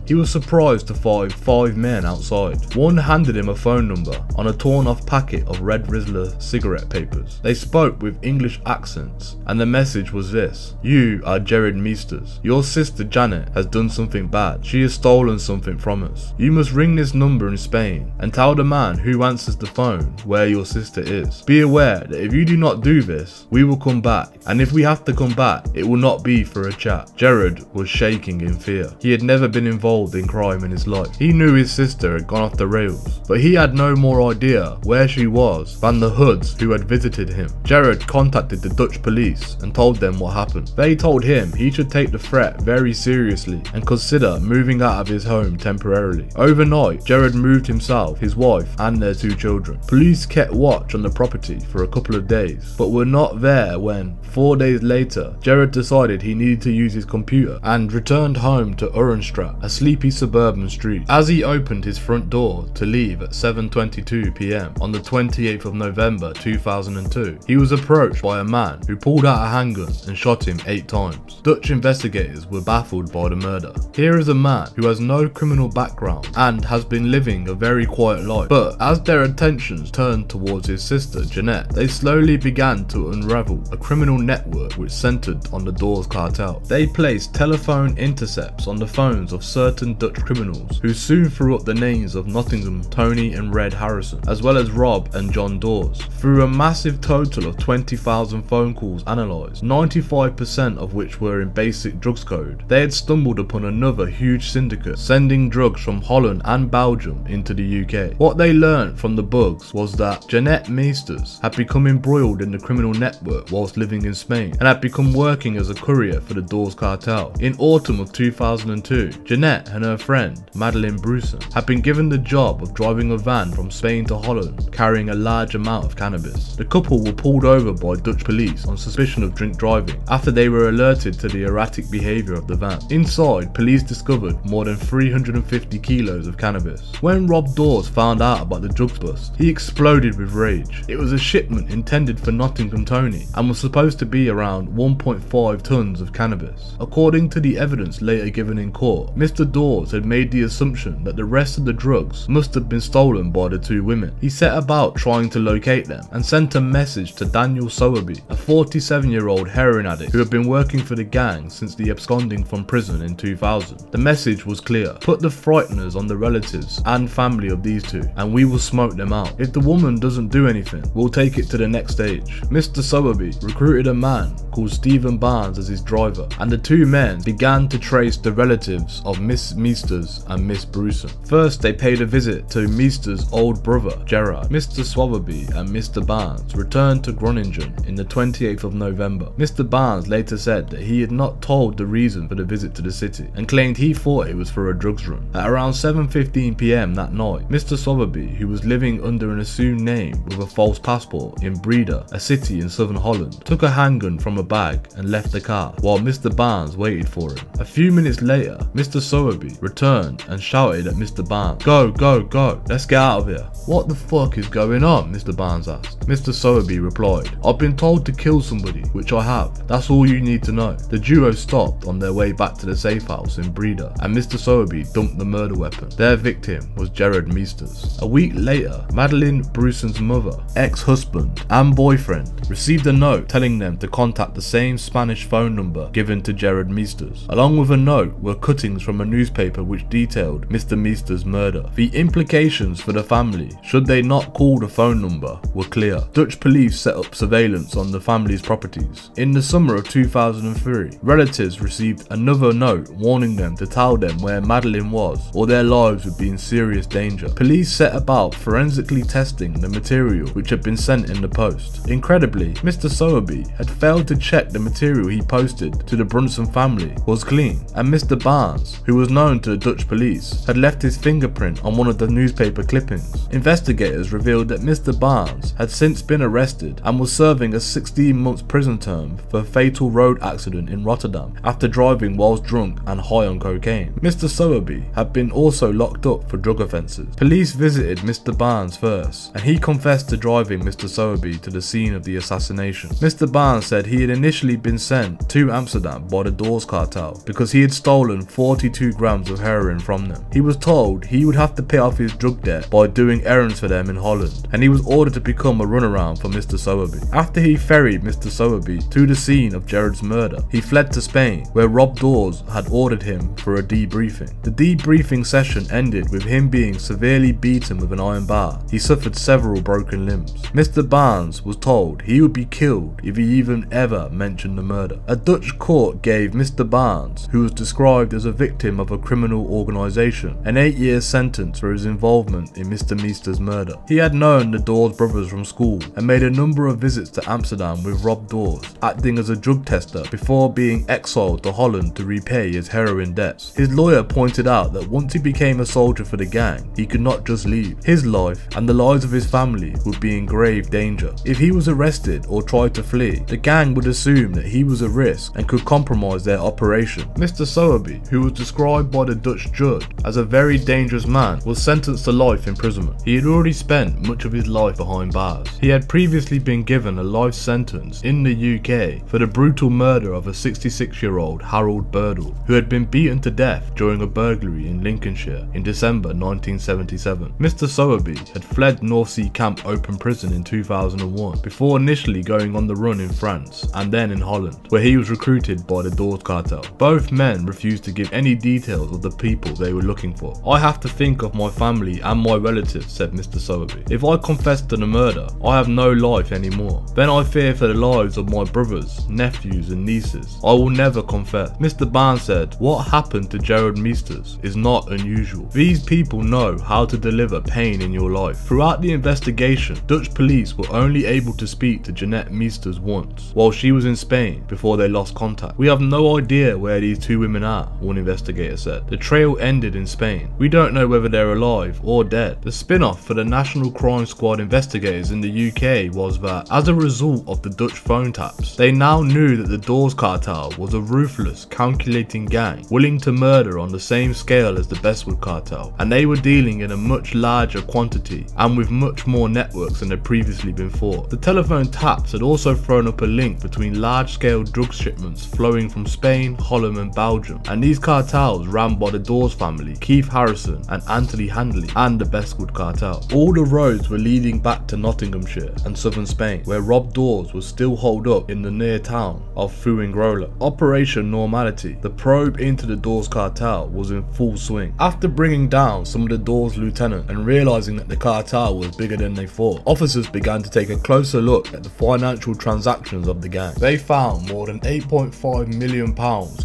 He was surprised to find 5 men outside. One handed him a phone number on a torn off packet of Red Rizzler cigarette papers. They spoke with English accents, and the message was this: "You are Gerard Meesters. Your sister Janet has done something bad. She has stolen something from us. You must ring this number in Spain and tell the man who answers the phone where your sister is. Be aware that if you do not do this, we will come back, and if we have to come back, it will not be for a chat." Gerard was shaking in fear. He had never been involved in crime in his life. He knew his sister had gone off the rails, but he had no more idea where she was than the hoods who had visited him. Gerard contacted the Dutch police and told them what happened. They told him he should take the threat very seriously and consider moving out of his home temporarily. Overnight, Gerard moved himself, his wife and their 2 children. Police kept watch on the property for a couple of days, but were not there when, 4 days later, Gerard decided he needed to use his computer and returned home to Urenstraat, a sleepy suburban street. As he opened his front door to leave at 7:22 PM on the 28th of November 2002, he was approached by a man who pulled out a handgun and shot him 8 times. Dutch investigators were baffled by the murder. Here is a man who has no criminal background and has been living a very quiet life, but as their attentions turned towards his sister Jeanette, they slowly began to unravel a criminal network which centered on the Dawes cartel. They placed telephone intercepts on the phones of certain Dutch criminals who soon threw up the names of Nottingham, Tony and Red Harrison, as well as Rob and John Dawes. Through a massive total of 20,000 phone calls analysed, 95% of which were in basic drugs code, they had stumbled upon another huge syndicate sending drugs from Holland and Belgium into the UK. What they learned from the bugs was that Jeanette Meesters had become embroiled in the criminal network whilst living in Spain and had become working as a courier for the Dawes cartel. In autumn of 2002, Jeanette and her friend, Madeleine Bruson, had been given the job of driving a van from Spain to Holland, carrying a large amount of cannabis. The couple were pulled over by Dutch police on suspicion of drink driving after they were alerted to the erratic behaviour of the van. Inside, police discovered more than 350 kilos of cannabis. When Rob Dawes found out about the drugs bust, he exploded with rage. It was a shipment intended for Nottingham Tony and was supposed to be around 1.5 tons of cannabis. According to the evidence later given in court, Mr. Dawes had made the assumption that the rest of the drugs must have been stolen by the 2 women. He set about trying to locate them and sent a message to Daniel Sowerby, a 47-year-old heroin addict who had been working for the gang since the absconding from prison in 2000. 2000. The message was clear: put the frighteners on the relatives and family of these two, and we will smoke them out. If the woman doesn't do anything, we'll take it to the next stage. Mr. Sowerby recruited a man called Stephen Barnes as his driver, and the two men began to trace the relatives of Miss Meadows and Miss Brewson. First, they paid a visit to Meadows' old brother, Gerard. Mr. Sowerby and Mr. Barnes returned to Groningen in the 28th of November. Mr. Barnes later said that he had not told the reason for the visit to the city, and claimed he thought it was for a drugs run. At around 7:15 PM that night, Mr. Sowerby, who was living under an assumed name with a false passport in Breda, a city in southern Holland, took a handgun from a bag and left the car, while Mr. Barnes waited for him. A few minutes later, Mr. Sowerby returned and shouted at Mr. Barnes, "Go, go, go, let's get out of here." "What the fuck is going on?" Mr. Barnes asked. Mr. Sowerby replied, "I've been told to kill somebody, which I have. That's all you need to know." The duo stopped on their way back to the safe house in Breda, and Mr. Sowerby dumped the murder weapon. Their victim was Gerard Meadows. A week later, Madeleine Brewson's mother, ex-husband and boyfriend received a note telling them to contact the same Spanish phone number given to Gerard Meadows. Along with a note were cuttings from a newspaper which detailed Mr. Meadows' murder. The implications for the family, should they not call the phone number, were clear. Dutch police set up surveillance on the family's properties. In the summer of 2003, relatives received another note warning them to tell them where Madeleine was, or their lives would be in serious danger. Police set about forensically testing the material which had been sent in the post. Incredibly, Mr. Sowerby had failed to check the material he posted to the Brunson family was clean, and Mr. Barnes, who was known to the Dutch police, had left his fingerprint on one of the newspaper clippings. Investigators revealed that Mr. Barnes had since been arrested and was serving a 16-month prison term for a fatal road accident in Rotterdam after driving whilst drunk and high on cocaine. Mr. Sowerby had been also locked up for drug offences. Police visited Mr. Barnes first, and he confessed to driving Mr. Sowerby to the scene of the assassination. Mr. Barnes said he had initially been sent to Amsterdam by the Doors cartel because he had stolen 42 grams of heroin from them. He was told he would have to pay off his drug debt by doing errands for them in Holland, and he was ordered to become a runaround for Mr. Sowerby. After he ferried Mr. Sowerby to the scene of Gerard's murder, he fled to Spain, where Rob Dawes had ordered him for a debriefing. The debriefing session ended with him being severely beaten with an iron bar. He suffered several broken limbs. Mr. Barnes was told he would be killed if he even ever mentioned the murder. A Dutch court gave Mr. Barnes, who was described as a victim of a criminal organisation, an 8-year sentence for his involvement in Mr. Meadows' murder. He had known the Dawes brothers from school and made a number of visits to Amsterdam with Rob Dawes, acting as a drug tester before being exiled to Holland to repay his heroin debts. His lawyer pointed out that once he became a soldier for the gang, he could not just leave. His life and the lives of his family would be in grave danger. If he was arrested or tried to flee, the gang would assume that he was a risk and could compromise their operation. Mr. Sowerby, who was described by the Dutch judge as a very dangerous man, was sentenced to life imprisonment. He had already spent much of his life behind bars. He had previously been given a life sentence in the UK for the brutal murder of a 66-year-old Harold Birdle, who had been beaten to death during a burglary in Lincolnshire in December 1977. Mr. Sowerby had fled North Sea Camp Open Prison in 2001, before initially going on the run in France and then in Holland, where he was recruited by the Doors cartel. Both men refused to give any details of the people they were looking for. "I have to think of my family and my relatives," said Mr. Sowerby. "If I confess to the murder, I have no life anymore. Then I fear for the lives of my brothers, nephews and nieces. I will never confess." Mr. Barnes said, "What happened to Gerard Meadows is not unusual. These people know how to deliver pain in your life." Throughout the investigation, Dutch police were only able to speak to Jeanette Meadows once, while she was in Spain, before they lost contact. "We have no idea where these two women are," one investigator said. "The trail ended in Spain. We don't know whether they're alive or dead." The spin-off for the National Crime Squad investigators in the UK was that, as a result of the Dutch phone taps, they now knew that the Doors cartel was a ruthless, calculating gang, willing to murder on the same scale as the Bestwood cartel, and they were dealing in a much larger quantity and with much more networks than had previously been thought. The telephone taps had also thrown up a link between large-scale drug shipments flowing from Spain, Holland and Belgium, and these cartels ran by the Doors family, Keith Harrison and Anthony Handley, and the Bestwood cartel. All the roads were leading back to Nottinghamshire and southern Spain, where Rob Dawes was still holed up in the near town of Fuengirola. Operation Normality, the pro probe into the Dawes cartel was in full swing. After bringing down some of the Dawes lieutenants and realizing that the cartel was bigger than they thought, officers began to take a closer look at the financial transactions of the gang. They found more than £8.5 million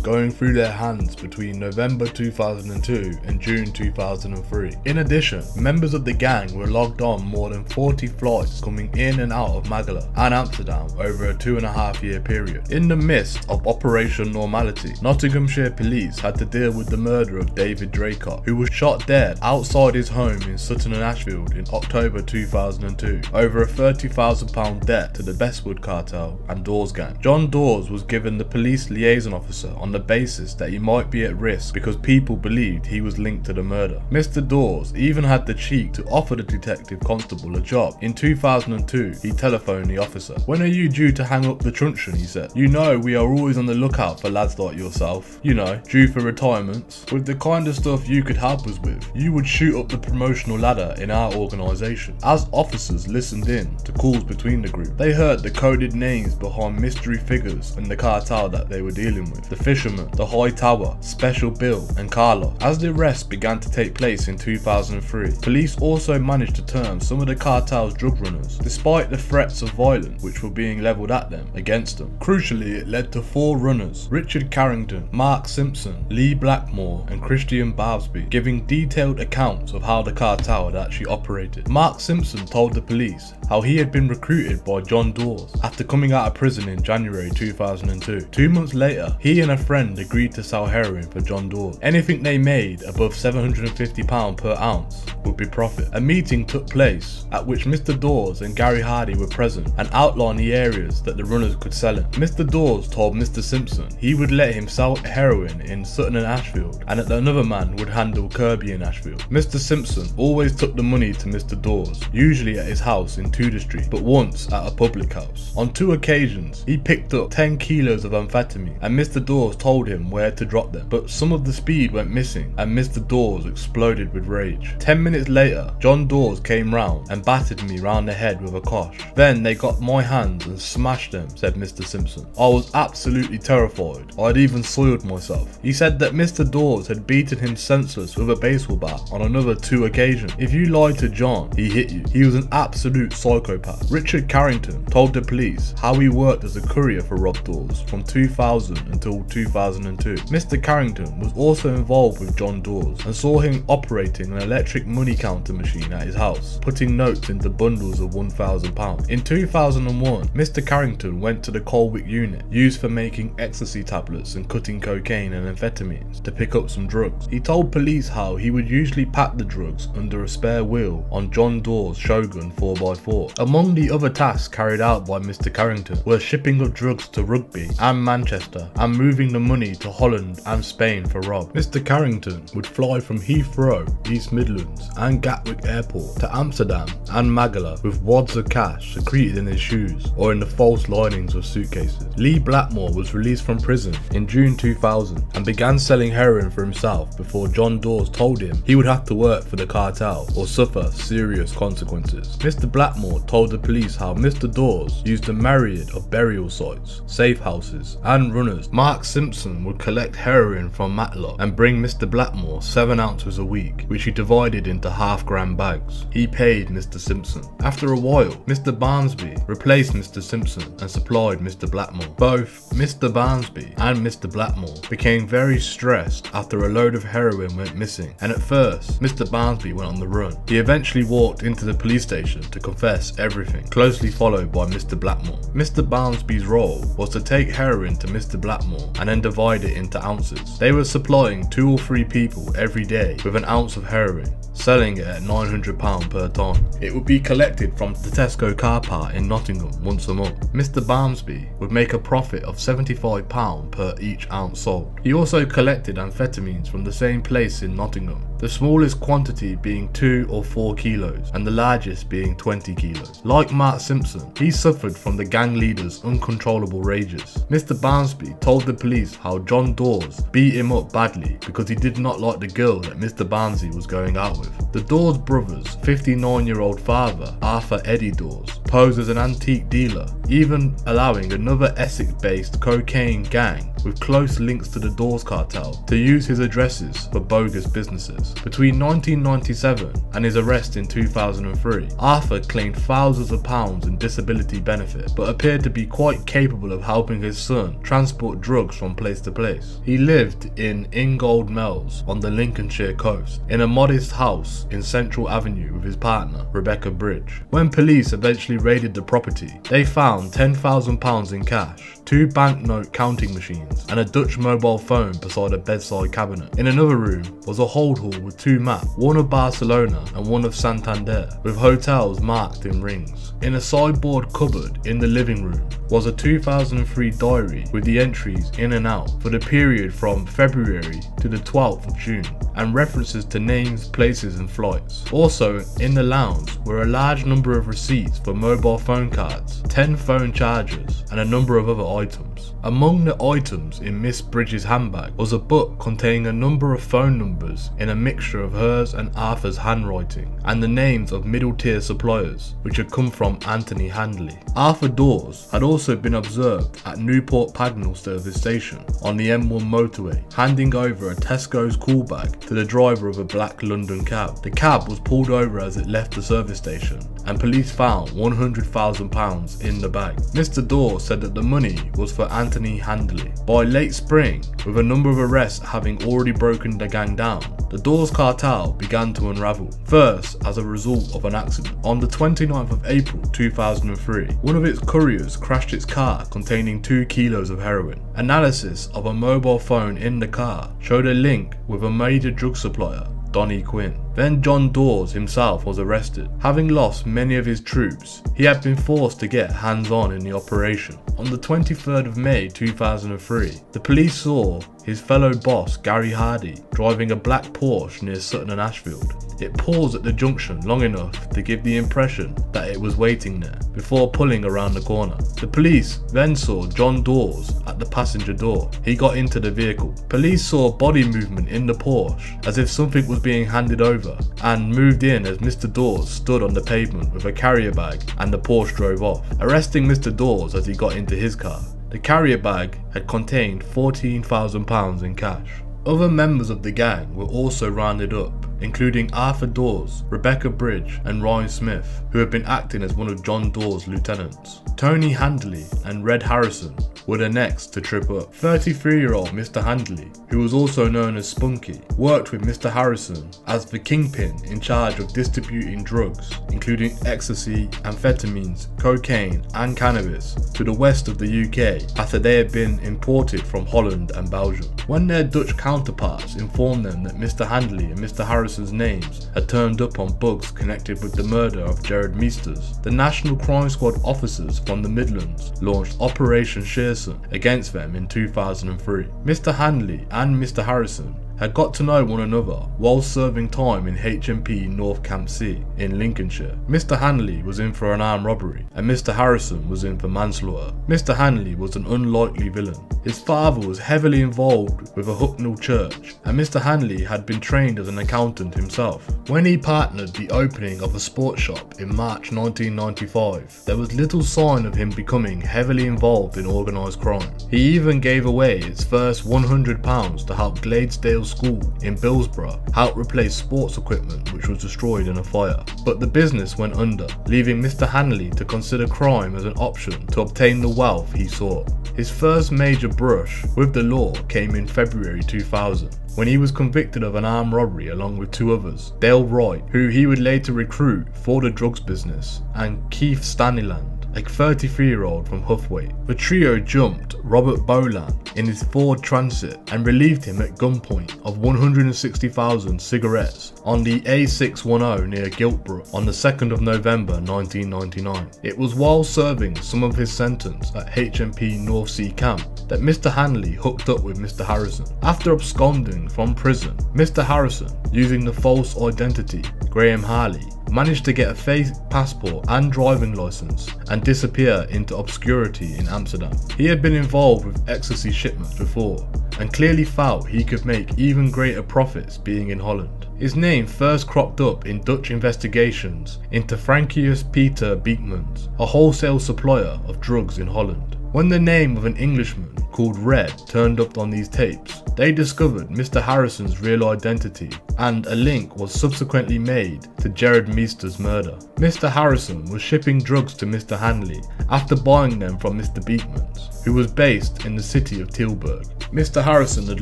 going through their hands between November 2002 and June 2003. In addition, members of the gang were logged on more than 40 flights coming in and out of Magala and Amsterdam over a 2.5-year period. In the midst of Operation Normality, Nottinghamshire police had to deal with the murder of David Draycott, who was shot dead outside his home in Sutton and Ashfield in October 2002 over a £30,000 debt to the Bestwood cartel and Dawes gang. John Dawes was given the police liaison officer on the basis that he might be at risk because people believed he was linked to the murder. Mr. Dawes even had the cheek to offer the detective constable a job. In 2002, he telephoned the officer. "When are you due to hang up the truncheon?" he said. "You know we are always on the lookout for lads like yourself, you know, due for retirements. With the kind of stuff you could help us with, you would shoot up the promotional ladder in our organisation." As officers listened in to calls between the group, they heard the coded names behind mystery figures in the cartel that they were dealing with: the Fisherman, the High Tower, Special Bill and Carlos. As the arrests began to take place in 2003, police also managed to turn some of the cartel's drug runners, despite the threats of violence which were being levelled at them, against them. Crucially, it led to 4 runners: Richard Carrington, Mark Simpson, Lee Blackmore and Christian Barbsby, giving detailed accounts of how the cartel had actually operated. Mark Simpson told the police how he had been recruited by John Dawes after coming out of prison in January 2002. 2 months later, he and a friend agreed to sell heroin for John Dawes. Anything they made above £750 per ounce would be profit. A meeting took place at which Mr. Dawes and Gary Hardy were present and outlined the areas that the runners could sell in. Mr. Dawes told Mr. Simpson he would let him sell heroin in Sutton and Ashfield and that another man would handle Kirby and Ashfield. Mr. Simpson always took the money to Mr. Dawes, usually at his house in Tudor Street, but once at a public house. On 2 occasions, he picked up 10 kilos of amphetamine and Mr. Dawes told him where to drop them, but some of the speed went missing and Mr. Dawes exploded with rage. 10 minutes later, John Dawes came round and battered me round the head with a kosh. Then they got my hands and smashed them, said Mr. Simpson. I was absolutely terrified. I'd even soiled myself. He said that Mr. Dawes had beaten him senseless with a baseball bat on another 2 occasions. If you lied to John, he hit you. He was an absolute psychopath. Richard Carrington told the police how he worked as a courier for Rob Dawes from 2000 until 2002. Mr. Carrington was also involved with John Dawes and saw him operating an electric money counter machine at his house, putting notes into bundles of £1,000. In 2001, Mr. Carrington went to the Colwick unit used for making ecstasy tablets and cutting cocaine and amphetamines to pick up some drugs. He told police how he would usually pack the drugs under a spare wheel on John Dawes' Shogun 4x4. Among the other tasks carried out by Mr. Carrington were shipping of drugs to Rugby and Manchester and moving the money to Holland and Spain for Rob. Mr. Carrington would fly from Heathrow, East Midlands and Gatwick Airport to Amsterdam and Magala with wads of cash secreted in his shoes or in the false linings of suitcases. Lee Blackmore was released from prison in June 2000 and began selling heroin for himself before John Dawes told him he would have to work for the cartel or suffer serious consequences. Mr. Blackmore told the police how Mr. Dawes used a myriad of burial sites, safe houses and runners. Mark Simpson would collect heroin from Matlock and bring Mr. Blackmore 7 ounces a week, which he divided into half-gram bags. He paid Mr. Simpson. After a while, Mr. Barnsby replaced Mr. Simpson and supplied Mr. Blackmore. Both Mr. Barnsby and Mr. Blackmore became very stressed after a load of heroin went missing, and at first Mr. Barnsby went on the run. He eventually walked into the police station to confess everything, closely followed by Mr. Blackmore. Mr. Barnsby's role was to take heroin to Mr. Blackmore and then divide it into ounces. They were supplying 2 or 3 people every day with an ounce of heroin, selling it at £900 per ton. It would be collected from the Tesco car park in Nottingham once a month. Mr. Barnsby would make a profit of £75 per each ounce sold. He also collected amphetamines from the same place in Nottingham, the smallest quantity being 2 or 4 kilos and the largest being 20 kilos. Like Mark Simpson, he suffered from the gang leader's uncontrollable rages. Mr. Barnsby told the police how John Dawes beat him up badly because he did not like the girl that Mr. Barnsby was going out with. The Dawes brothers' 59-year-old father, Arthur Eddie Dawes, posed as an antique dealer, even allowing another Essex-based cocaine gang with close links to the Dawes cartel to use his addresses for bogus businesses. Between 1997 and his arrest in 2003, Arthur claimed thousands of pounds in disability benefit, but appeared to be quite capable of helping his son transport drugs from place to place. He lived in Ingold Mells on the Lincolnshire coast, in a modest house in Central Avenue with his partner, Rebecca Bridge. When police eventually raided the property, they found £10,000 in cash, 2 banknote counting machines, and a Dutch mobile phone beside a bedside cabinet. In another room was a hold hall with 2 maps, one of Barcelona and one of Santander, with hotels marked in rings. In a sideboard cupboard in the living room was a 2003 diary with the entries in and out for the period from February to the 12th of June, and references to names, places and flights. Also in the lounge were a large number of receipts for mobile phone cards, 10 phone chargers and a number of other items. Among the items in Miss Bridges' handbag was a book containing a number of phone numbers in a mixture of hers and Arthur's handwriting, and the names of middle tier suppliers which had come from Anthony Handley. Arthur Dawes had also been observed at Newport Pagnell service station on the M1 motorway, handing over a Tesco's call bag to the driver of a black London cab. The cab was pulled over as it left the service station, and police found £100,000 in the bag. Mr. Dawes said that the money was for Anthony Handley. By late spring, with a number of arrests having already broken the gang down, the Dawes cartel began to unravel, first as a result of an accident. On the 29th of April 2003, one of its couriers crashed its car containing 2 kilos of heroin. Analysis of a mobile phone in the car showed a link with a major drug supplier, Donnie Quinn. Then John Dawes himself was arrested. Having lost many of his troops, he had been forced to get hands-on in the operation. On the 23rd of May 2003, the police saw his fellow boss Gary Hardy driving a black Porsche near Sutton and Ashfield. It paused at the junction long enough to give the impression that it was waiting there, before pulling around the corner. The police then saw John Dawes at the passenger door. He got into the vehicle. Police saw body movement in the Porsche, as if something was being handed over, and moved in as Mr. Dawes stood on the pavement with a carrier bag, and the Porsche drove off, arresting Mr. Dawes as he got into his car. The carrier bag had contained £14,000 in cash. Other members of the gang were also rounded up, including Arthur Dawes, Rebecca Bridge and Ryan Smith, who had been acting as one of John Dawes' lieutenants. Tony Handley and Red Harrison were the next to trip up. 33-year-old Mr. Handley, who was also known as Spunky, worked with Mr. Harrison as the kingpin in charge of distributing drugs, including ecstasy, amphetamines, cocaine and cannabis, to the west of the UK after they had been imported from Holland and Belgium. When their Dutch counterparts informed them that Mr. Handley and Mr. Harrison's names had turned up on bugs connected with the murder of Jared Meesters, the National Crime Squad officers from the Midlands launched Operation Shearson against them in 2003. Mr. Handley and Mr. Harrison had got to know one another while serving time in HMP North Campsie in Lincolnshire. Mr. Handley was in for an armed robbery and Mr. Harrison was in for manslaughter. Mr. Handley was an unlikely villain. His father was heavily involved with a Hucknall church, and Mr. Handley had been trained as an accountant himself. When he partnered the opening of a sports shop in March 1995, there was little sign of him becoming heavily involved in organised crime. He even gave away his first £100 to help Gladesdale School in Billsborough help replace sports equipment which was destroyed in a fire. But the business went under, leaving Mr. Handley to consider crime as an option to obtain the wealth he sought. His first major brush with the law came in February 2000, when he was convicted of an armed robbery along with 2 others, Dale Wright, who he would later recruit for the drugs business, and Keith Stanleyland, a 33-year-old from Huthwaite. The trio jumped Robert Boland in his Ford Transit and relieved him at gunpoint of 160,000 cigarettes on the A610 near Giltbrook on the 2nd of November 1999. It was while serving some of his sentence at HMP North Sea Camp that Mr. Handley hooked up with Mr. Harrison. After absconding from prison, Mr. Harrison, using the false identity Graham Harley, managed to get a fake passport and driving license and disappear into obscurity in Amsterdam. He had been involved with ecstasy shipments before, and clearly felt he could make even greater profits being in Holland. His name first cropped up in Dutch investigations into Frankius Peter Beekmans, a wholesale supplier of drugs in Holland. When the name of an Englishman called Red turned up on these tapes, they discovered Mr. Harrison's real identity, and a link was subsequently made to Gerard Meester's murder. Mr. Harrison was shipping drugs to Mr. Hanley after buying them from Mr. Beekmans, who was based in the city of Tilburg. Mr. Harrison had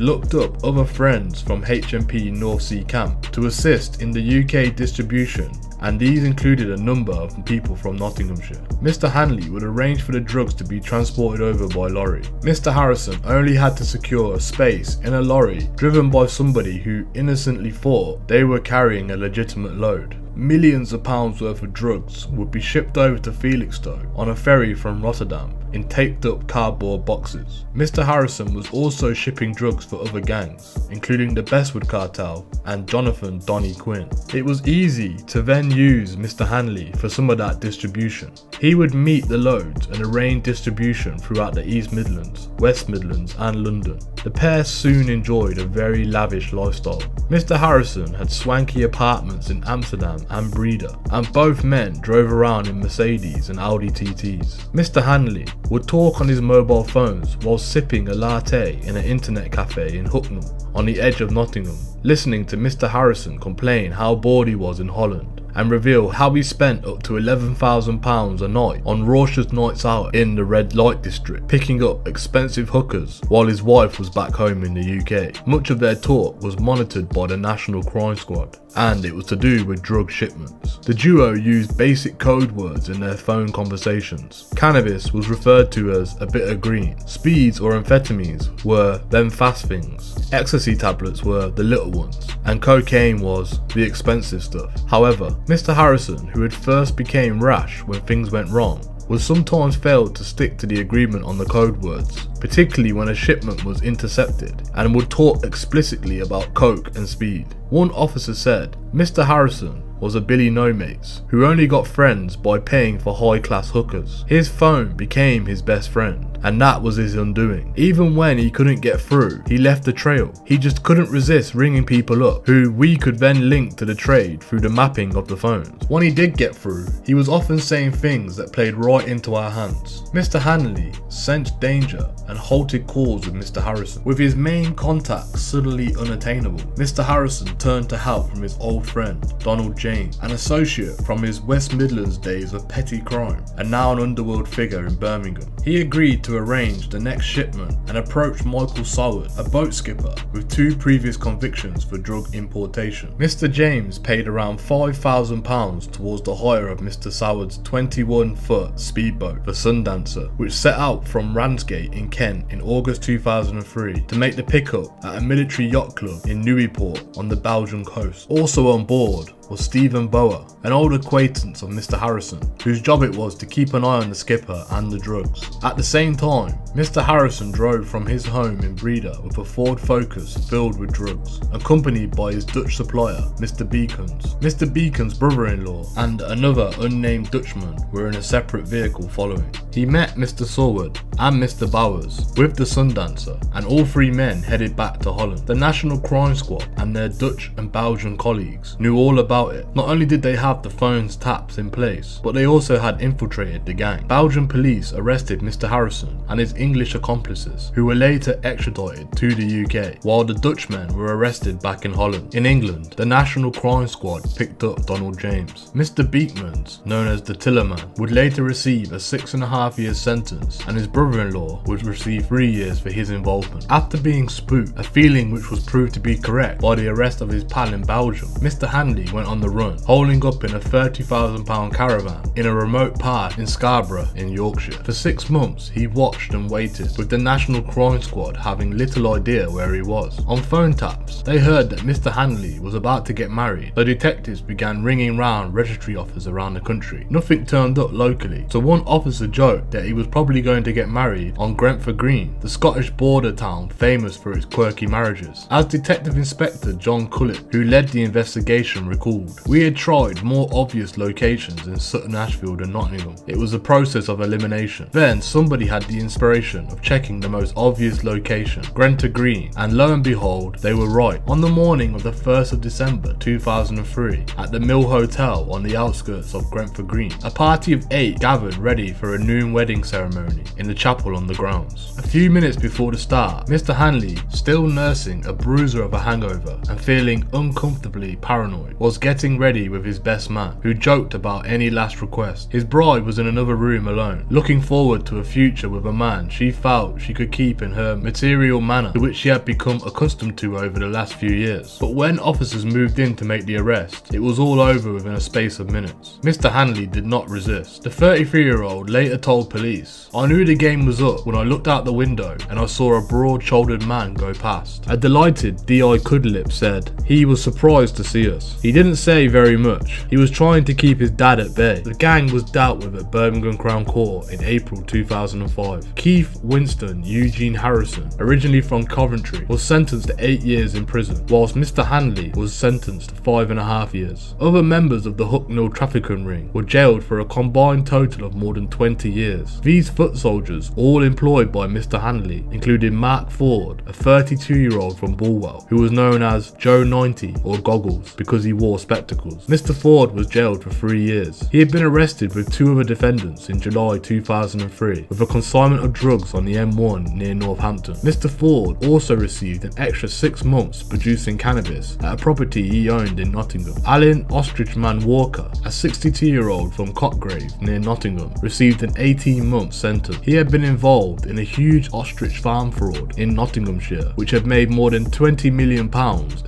looked up other friends from HMP North Sea Camp to assist in the UK distribution, and these included a number of people from Nottinghamshire. Mr. Hanley would arrange for the drugs to be transported over by lorry. Mr. Harrison only had to secure a space in a lorry driven by somebody who innocently thought they were carrying a legitimate load. Millions of pounds worth of drugs would be shipped over to Felixstowe on a ferry from Rotterdam in taped up cardboard boxes. Mr. Harrison was also shipping drugs for other gangs, including the Bestwood Cartel and Jonathan Donny Quinn. It was easy to then use Mr. Hanley for some of that distribution. He would meet the loads and arrange distribution throughout the East Midlands, West Midlands and London. The pair soon enjoyed a very lavish lifestyle. Mr. Harrison had swanky apartments in Amsterdam and Breda, and both men drove around in Mercedes and Audi TTs. Mr. Hanley would talk on his mobile phones while sipping a latte in an internet cafe in Hucknall on the edge of Nottingham, listening to Mr. Harrison complain how bored he was in Holland, and reveal how he spent up to £11,000 a night on raucous nights out in the red light district, picking up expensive hookers while his wife was back home in the UK. Much of their talk was monitored by the National Crime Squad, and it was to do with drug shipments. The duo used basic code words in their phone conversations. Cannabis was referred to as a bit of green. Speeds or amphetamines were them fast things. Ecstasy tablets were the little ones, and cocaine was the expensive stuff. However, Mr. Harrison, who had first became rash when things went wrong, was sometimes failed to stick to the agreement on the code words, particularly when a shipment was intercepted, and would talk explicitly about coke and speed. One officer said, Mr. Harrison was a Billy No-Mates who only got friends by paying for high-class hookers. His phone became his best friend, and that was his undoing. Even when he couldn't get through, he left a trail. He just couldn't resist ringing people up, who we could then link to the trade through the mapping of the phones. When he did get through, he was often saying things that played right into our hands. Mr. Hanley sensed danger and halted calls with Mr. Harrison. With his main contact suddenly unattainable, Mr. Harrison turned to help from his old friend, Donald James, an associate from his West Midlands days of petty crime, and now an underworld figure in Birmingham. He agreed to arrange the next shipment and approached Michael Soward, a boat skipper with 2 previous convictions for drug importation. Mr. James paid around £5,000 towards the hire of Mr. Soward's 21-foot speedboat, the Sundancer, which set out from Ramsgate in Kent in August 2003 to make the pickup at a military yacht club in Nieuwpoort on the Belgian coast. Also on board was Stephen Bower, an old acquaintance of Mr. Harrison, whose job it was to keep an eye on the skipper and the drugs. At the same time, Mr. Harrison drove from his home in Breda with a Ford Focus filled with drugs, accompanied by his Dutch supplier, Mr. Beekens. Mr. Beekens' brother-in-law and another unnamed Dutchman were in a separate vehicle following. He met Mr. Soward and Mr. Bowers with the Sundancer, and all 3 men headed back to Holland. The National Crime Squad and their Dutch and Belgian colleagues knew all about it. Not only did they have the phone's taps in place, but they also had infiltrated the gang. Belgian police arrested Mr. Harrison and his English accomplices, who were later extradited to the UK, while the Dutchmen were arrested back in Holland. In England, the National Crime Squad picked up Donald James. Mr. Beekmans, known as the Tillerman, would later receive a 6.5-year sentence, and his brother-in-law would receive 3 years for his involvement. After being spooked, a feeling which was proved to be correct by the arrest of his pal in Belgium, Mr. Hanley went on the run, holding up in a £30,000 caravan in a remote part in Scarborough in Yorkshire. For 6 months he watched and waited, with the National Crime Squad having little idea where he was. On phone taps, they heard that Mr. Hanley was about to get married, so detectives began ringing round registry offices around the country. Nothing turned up locally, so one officer joked that he was probably going to get married on Grenford Green, the Scottish border town famous for its quirky marriages. As Detective Inspector John Cullip, who led the investigation, recalled, we had tried more obvious locations in Sutton Ashfield and Nottingham. It was a process of elimination. Then somebody had the inspiration operation of checking the most obvious location, Gretna Green, and lo and behold, they were right. On the morning of the 1st of December 2003, at the Mill Hotel on the outskirts of Gretna Green, a party of 8 gathered ready for a noon wedding ceremony in the chapel on the grounds. A few minutes before the start, Mr. Hanley, still nursing a bruiser of a hangover and feeling uncomfortably paranoid, was getting ready with his best man, who joked about any last request. His bride was in another room alone, looking forward to a future with a man she felt she could keep in her material manner, to which she had become accustomed to over the last few years. But when officers moved in to make the arrest, it was all over within a space of minutes. Mr. Hanley did not resist. The 33-year-old later told police, "I knew the game was up when I looked out the window and I saw a broad-shouldered man go past." A delighted D.I. Kudlip said he was surprised to see us. He didn't say very much. He was trying to keep his dad at bay. The gang was dealt with at Birmingham Crown Court in April 2005. Keith Winston Eugene Harrison, originally from Coventry, was sentenced to 8 years in prison, whilst Mr. Hanley was sentenced to 5.5 years. Other members of the Hucknall trafficking ring were jailed for a combined total of more than 20 years. These foot soldiers, all employed by Mr. Hanley, included Mark Ford, a 32-year-old from Bulwell, who was known as Joe 90 or Goggles because he wore spectacles. Mr. Ford was jailed for 3 years. He had been arrested with 2 other defendants in July 2003 with a consignment of drugs on the M1 near Northampton. Mr. Ford also received an extra 6 months producing cannabis at a property he owned in Nottingham. Alan Ostrichman Walker, a 62-year-old from Cotgrave near Nottingham, received an 18-month sentence. He had been involved in a huge ostrich farm fraud in Nottinghamshire, which had made more than £20 million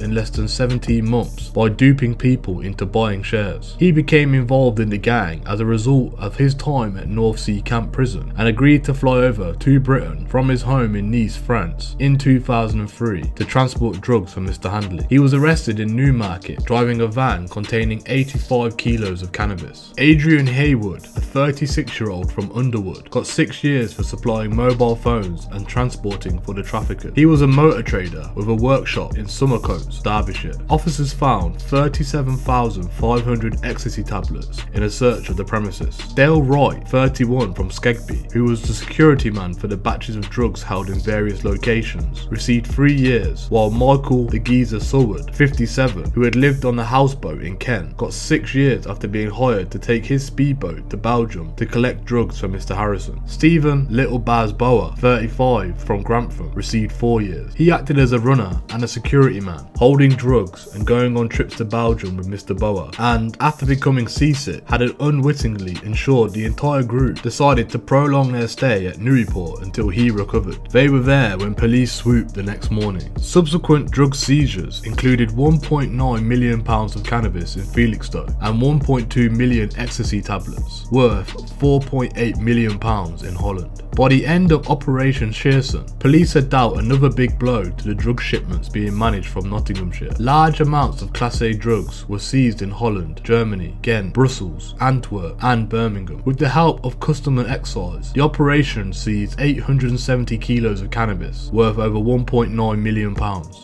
in less than 17 months by duping people into buying shares. He became involved in the gang as a result of his time at North Sea Camp Prison and agreed to fly over to Britain from his home in Nice, France in 2003 to transport drugs for Mr. Hanley. He was arrested in Newmarket driving a van containing 85 kilos of cannabis. Adrian Haywood, a 36-year-old from Underwood, got 6 years for supplying mobile phones and transporting for the traffickers. He was a motor trader with a workshop in Somercotes, Derbyshire. Officers found 37,500 ecstasy tablets in a search of the premises. Dale Wright, 31, from Skegby, who was the security man for the batches of drugs held in various locations, received 3 years, while Michael the Geezer Seward, 57, who had lived on a houseboat in Kent, got 6 years after being hired to take his speedboat to Belgium to collect drugs for Mr. Harrison. Stephen Little Baz Bower, 35, from Grantham, received 4 years. He acted as a runner and a security man, holding drugs and going on trips to Belgium with Mr. Bower, and after becoming seasick, had unwittingly ensured the entire group decided to prolong their stay at Newport until he recovered. They were there when police swooped the next morning. Subsequent drug seizures included £1.9 million of cannabis in Felixstowe and 1.2 million ecstasy tablets, worth £4.8 million in Holland. By the end of Operation Shearson, police had dealt another big blow to the drug shipments being managed from Nottinghamshire. Large amounts of Class A drugs were seized in Holland, Germany, Ghent, Brussels, Antwerp and Birmingham. With the help of custom and excise, the operation seized 870 kilos of cannabis, worth over £1.9 million,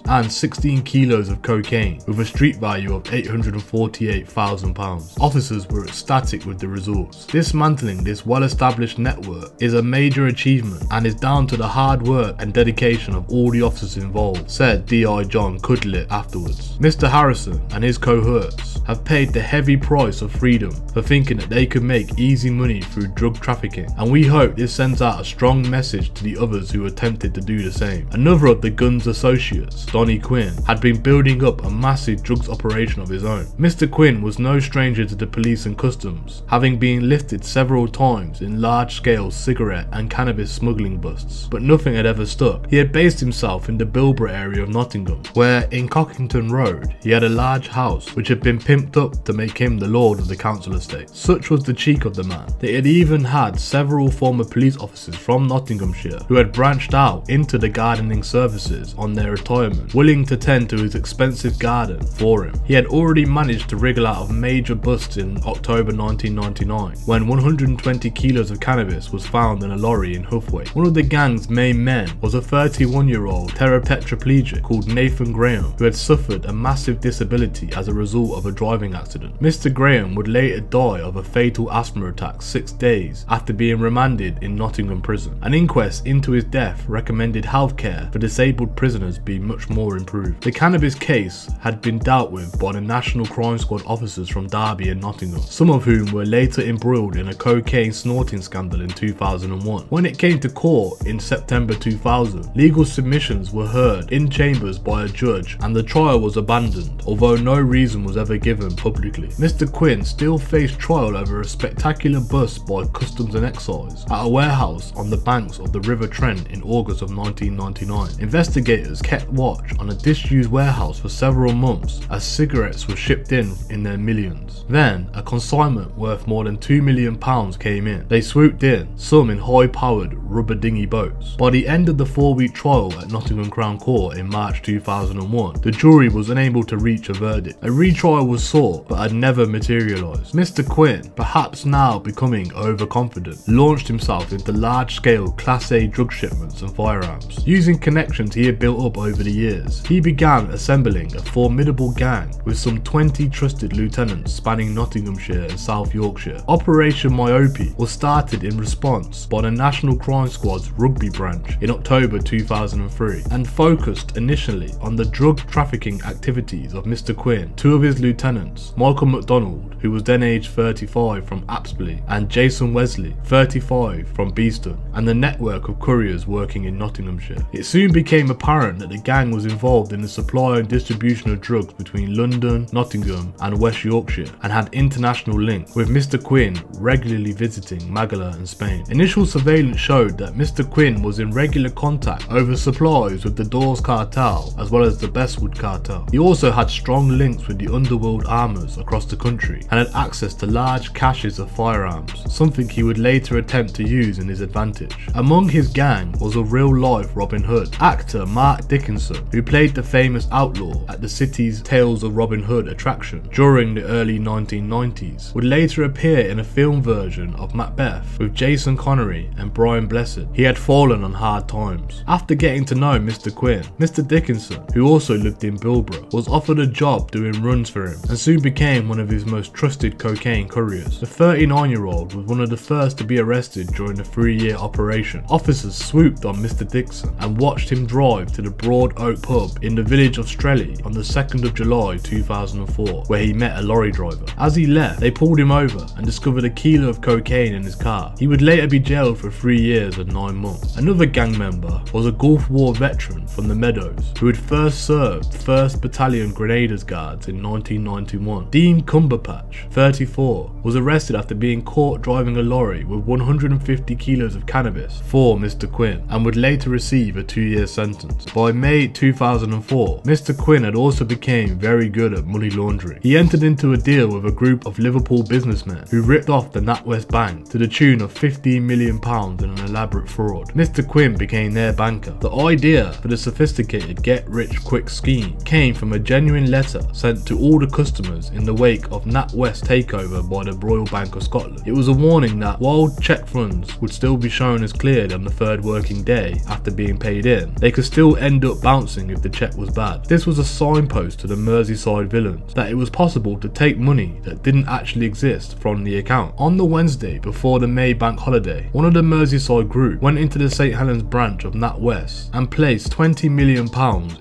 and 16 kilos of cocaine, with a street value of £848,000. Officers were ecstatic with the results. Dismantling this well-established network is a major achievement and is down to the hard work and dedication of all the officers involved, said D.I. John Kudlip afterwards. Mr. Harrison and his cohorts have paid the heavy price of freedom for thinking that they could make easy money through drug trafficking, and we hope this sends out a strong message to the others who attempted to do the same. Another of the gun's associates, Donnie Quinn, had been building up a massive drugs operation of his own. Mr. Quinn was no stranger to the police and customs, having been lifted several times in large-scale cigarette and cannabis smuggling busts, but nothing had ever stuck. He had based himself in the Bilborough area of Nottingham, where in Cockington Road he had a large house which had been pimped up to make him the lord of the council estate. Such was the cheek of the man that he had even had several former police officers from Nottinghamshire who had branched out into the gardening services on their retirement, willing to tend to his expensive garden for him. He had already managed to wriggle out of major busts in October 1999 when 120 kilos of cannabis was found in a lorry in Huthwaite. One of the gang's main men was a 31-year-old tetraplegic called Nathan Graham, who had suffered a massive disability as a result of a driving accident. Mr. Graham would later die of a fatal asthma attack 6 days after being remanded in Nottingham prison. An inquest into his death recommended healthcare for disabled prisoners be much more improved. The cannabis case had been dealt with by the National Crime Squad officers from Derby and Nottingham, some of whom were later embroiled in a cocaine snorting scandal in 2001. When it came to court in September 2000, legal submissions were heard in chambers by a judge and the trial was abandoned, although no reason was ever given publicly. Mr. Quinn still faced trial over a spectacular bust by Customs and Excise at a warehouse on the banks of the River Trent in August of 1999. Investigators kept watch on a disused warehouse for several months as cigarettes were shipped in their millions. Then, a consignment worth more than £2 million came in. They swooped in, some in high-powered rubber dinghy boats. By the end of the 4-week trial at Nottingham Crown Court in March 2001, the jury was unable to reach a verdict. A retrial was sought but had never materialised. Mr. Quinn, perhaps now becoming overconfident, launched himself into large-scale Class A drug shipments and firearms. Using connections he had built up over the years, he began assembling a formidable gang with some 20 trusted lieutenants spanning Nottinghamshire and South Yorkshire. Operation Myopia was started in response by the National Crime Squad's rugby branch in October 2003 and focused initially on the drug trafficking activities of Mr. Quinn, 2 of his lieutenants, Michael MacDonald, who was then aged 35 from Apsley, and Jason Wesley, 35 from Beeston, and the network of couriers working in Nottinghamshire. It soon became apparent that the gang was involved in the supply and distribution of drugs between London, Nottingham and West Yorkshire and had international links, with Mr. Quinn regularly visiting Malaga and Spain. Initial surveillance showed that Mr. Quinn was in regular contact over supplies with the Dawes cartel as well as the Bestwood cartel. He also had strong links with the underworld armors across the country and had access to large caches of firearms, something he would later attempt to use in his advantage. Among his gang was a real-life Robin Hood. Actor Mark Dickinson, who played the famous outlaw at the city's Tales of Robin Hood attraction during the early 1990s, would later appear in a film version of Macbeth with Jason Connery and Brian Blessed. He had fallen on hard times. After getting to know Mr. Quinn, Mr. Dickinson, who also lived in Bilborough, was offered a job doing runs for him and soon became one of his most trusted cocaine couriers. The 39-year-old was one of the first to be arrested during the 3-year operation. Officers swooped on Mr. Dixon and watched him drive to the Broad Oak pub in the village of Strelly on the 2nd of July 2004, where he met a lorry driver. As he left, they pulled him over and discovered a kilo of cocaine in his car. He would later be jailed for 3 years and 9 months. Another gang member was a Gulf War veteran from the Meadows, who had first served 1st Battalion Grenadiers Guards in 1991. Dean Cumberpatch, 34, was arrested after being caught driving a lorry with 150 kilos of cannabis for Mr. Quinn and would later receive a 2-year sentence. By May 2004, Mr. Quinn had also become very good at money laundering. He entered into a deal with a group of Liverpool businessmen who ripped off the NatWest Bank to the tune of £15 million in an elaborate fraud. Mr. Quinn became their banker. The idea for the sophisticated get-rich-quick scheme came from a genuine letter sent to all the customers in the wake of NatWest takeover by the Royal Bank of Scotland. It was a warning that while cheque funds would still be shown as cleared on the 3rd working day after being paid in, they could still end up bouncing if the cheque was bad. This was a signpost to the Merseyside villains that it was possible to take money that didn't actually exist from the account. On the Wednesday before the May bank holiday, one of the Merseyside group went into the St Helens branch of NatWest and placed £20 million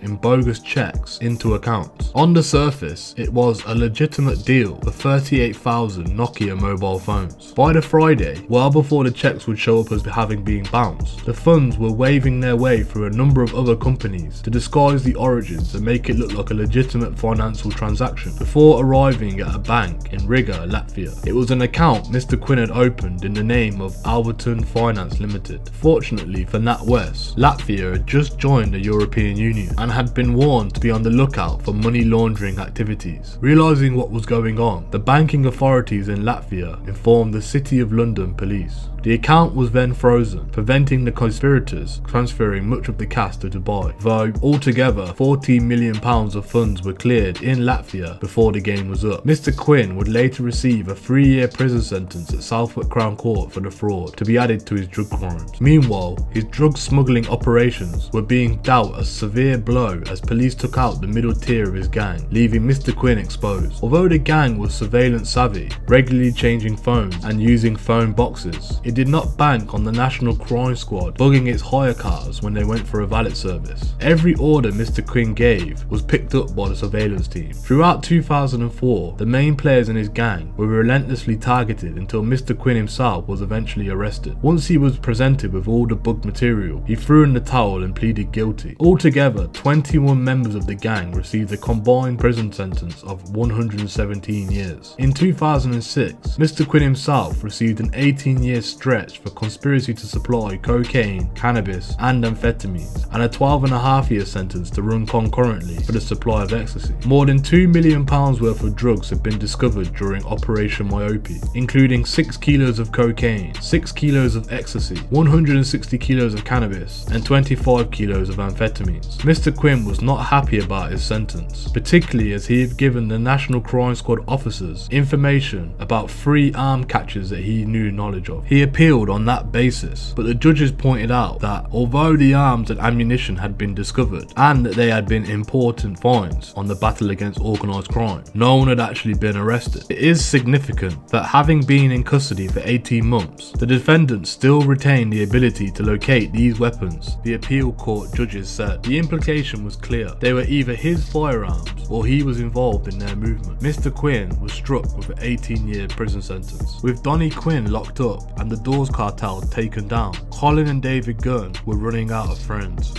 in bogus cheques into accounts. On the surface, it was a legitimate deal for 38,000 Nokia mobile phones. By the Friday, well before the cheques would show up as having been bounced, the funds were waving their way through a number of other companies to disguise the origins and make it look like a legitimate financial transaction before arriving at a bank in Riga, Latvia. It was an account Mr. Quinn had opened in the name of Alberton Finance Limited. Fortunately for NatWest, Latvia had just joined the European Union and had been warned to be on the lookout for money laundering activities. Realising what was going on, the banking authorities in Latvia informed the City of London police. The account was then frozen, preventing the conspirators transferring much of the cash to Dubai, though altogether £14 million of funds were cleared in Latvia before the game was up. Mr. Quinn would later receive a 3-year prison sentence at Southwark Crown Court for the fraud, to be added to his drug crimes. Meanwhile, his drug smuggling operations were being dealt a severe blow as police took out the middle tier of his gang, leaving Mr. Quinn exposed. Although the gang was surveillance savvy, regularly changing phones and using phone boxes, it did not bank on the National Crime Squad bugging its hire cars when they went for a valet service. Every order Mr. Quinn gave was picked up by the surveillance team. Throughout 2004, the main players in his gang were relentlessly targeted until Mr. Quinn himself was eventually arrested. Once he was presented with all the bug material, he threw in the towel and pleaded guilty. Altogether, 21 members of the gang received a combined prison sentence of 117 years. In 2006, Mr. Quinn himself received an 18-year stretch for conspiracy to supply cocaine, cannabis and amphetamines, and a 12.5-year sentence to run concurrently for the supply of ecstasy. More than £2 million worth of drugs have been discovered during Operation Myope, including 6 kilos of cocaine, 6 kilos of ecstasy, 160 kilos of cannabis, and 25 kilos of amphetamines. Mr. Quinn was not happy about his sentence, particularly as he had given the National Crime Squad officers information about 3 arm catches that he knew knowledge of. He appealed on that basis, but the judges pointed out that although the arms and ammunition had been discovered and that they had been important finds on the battle against organised crime, no one had actually been arrested. It is significant that having been in custody for 18 months, the defendants still retained the ability to locate these weapons, the appeal court judges said. The implication was clear. They were either his firearms or he was involved in their movement. Mr. Quinn was struck with an 18-year prison sentence. With Donnie Quinn locked up and the Dawes cartel taken down, Colin and David Gunn were running out of friends.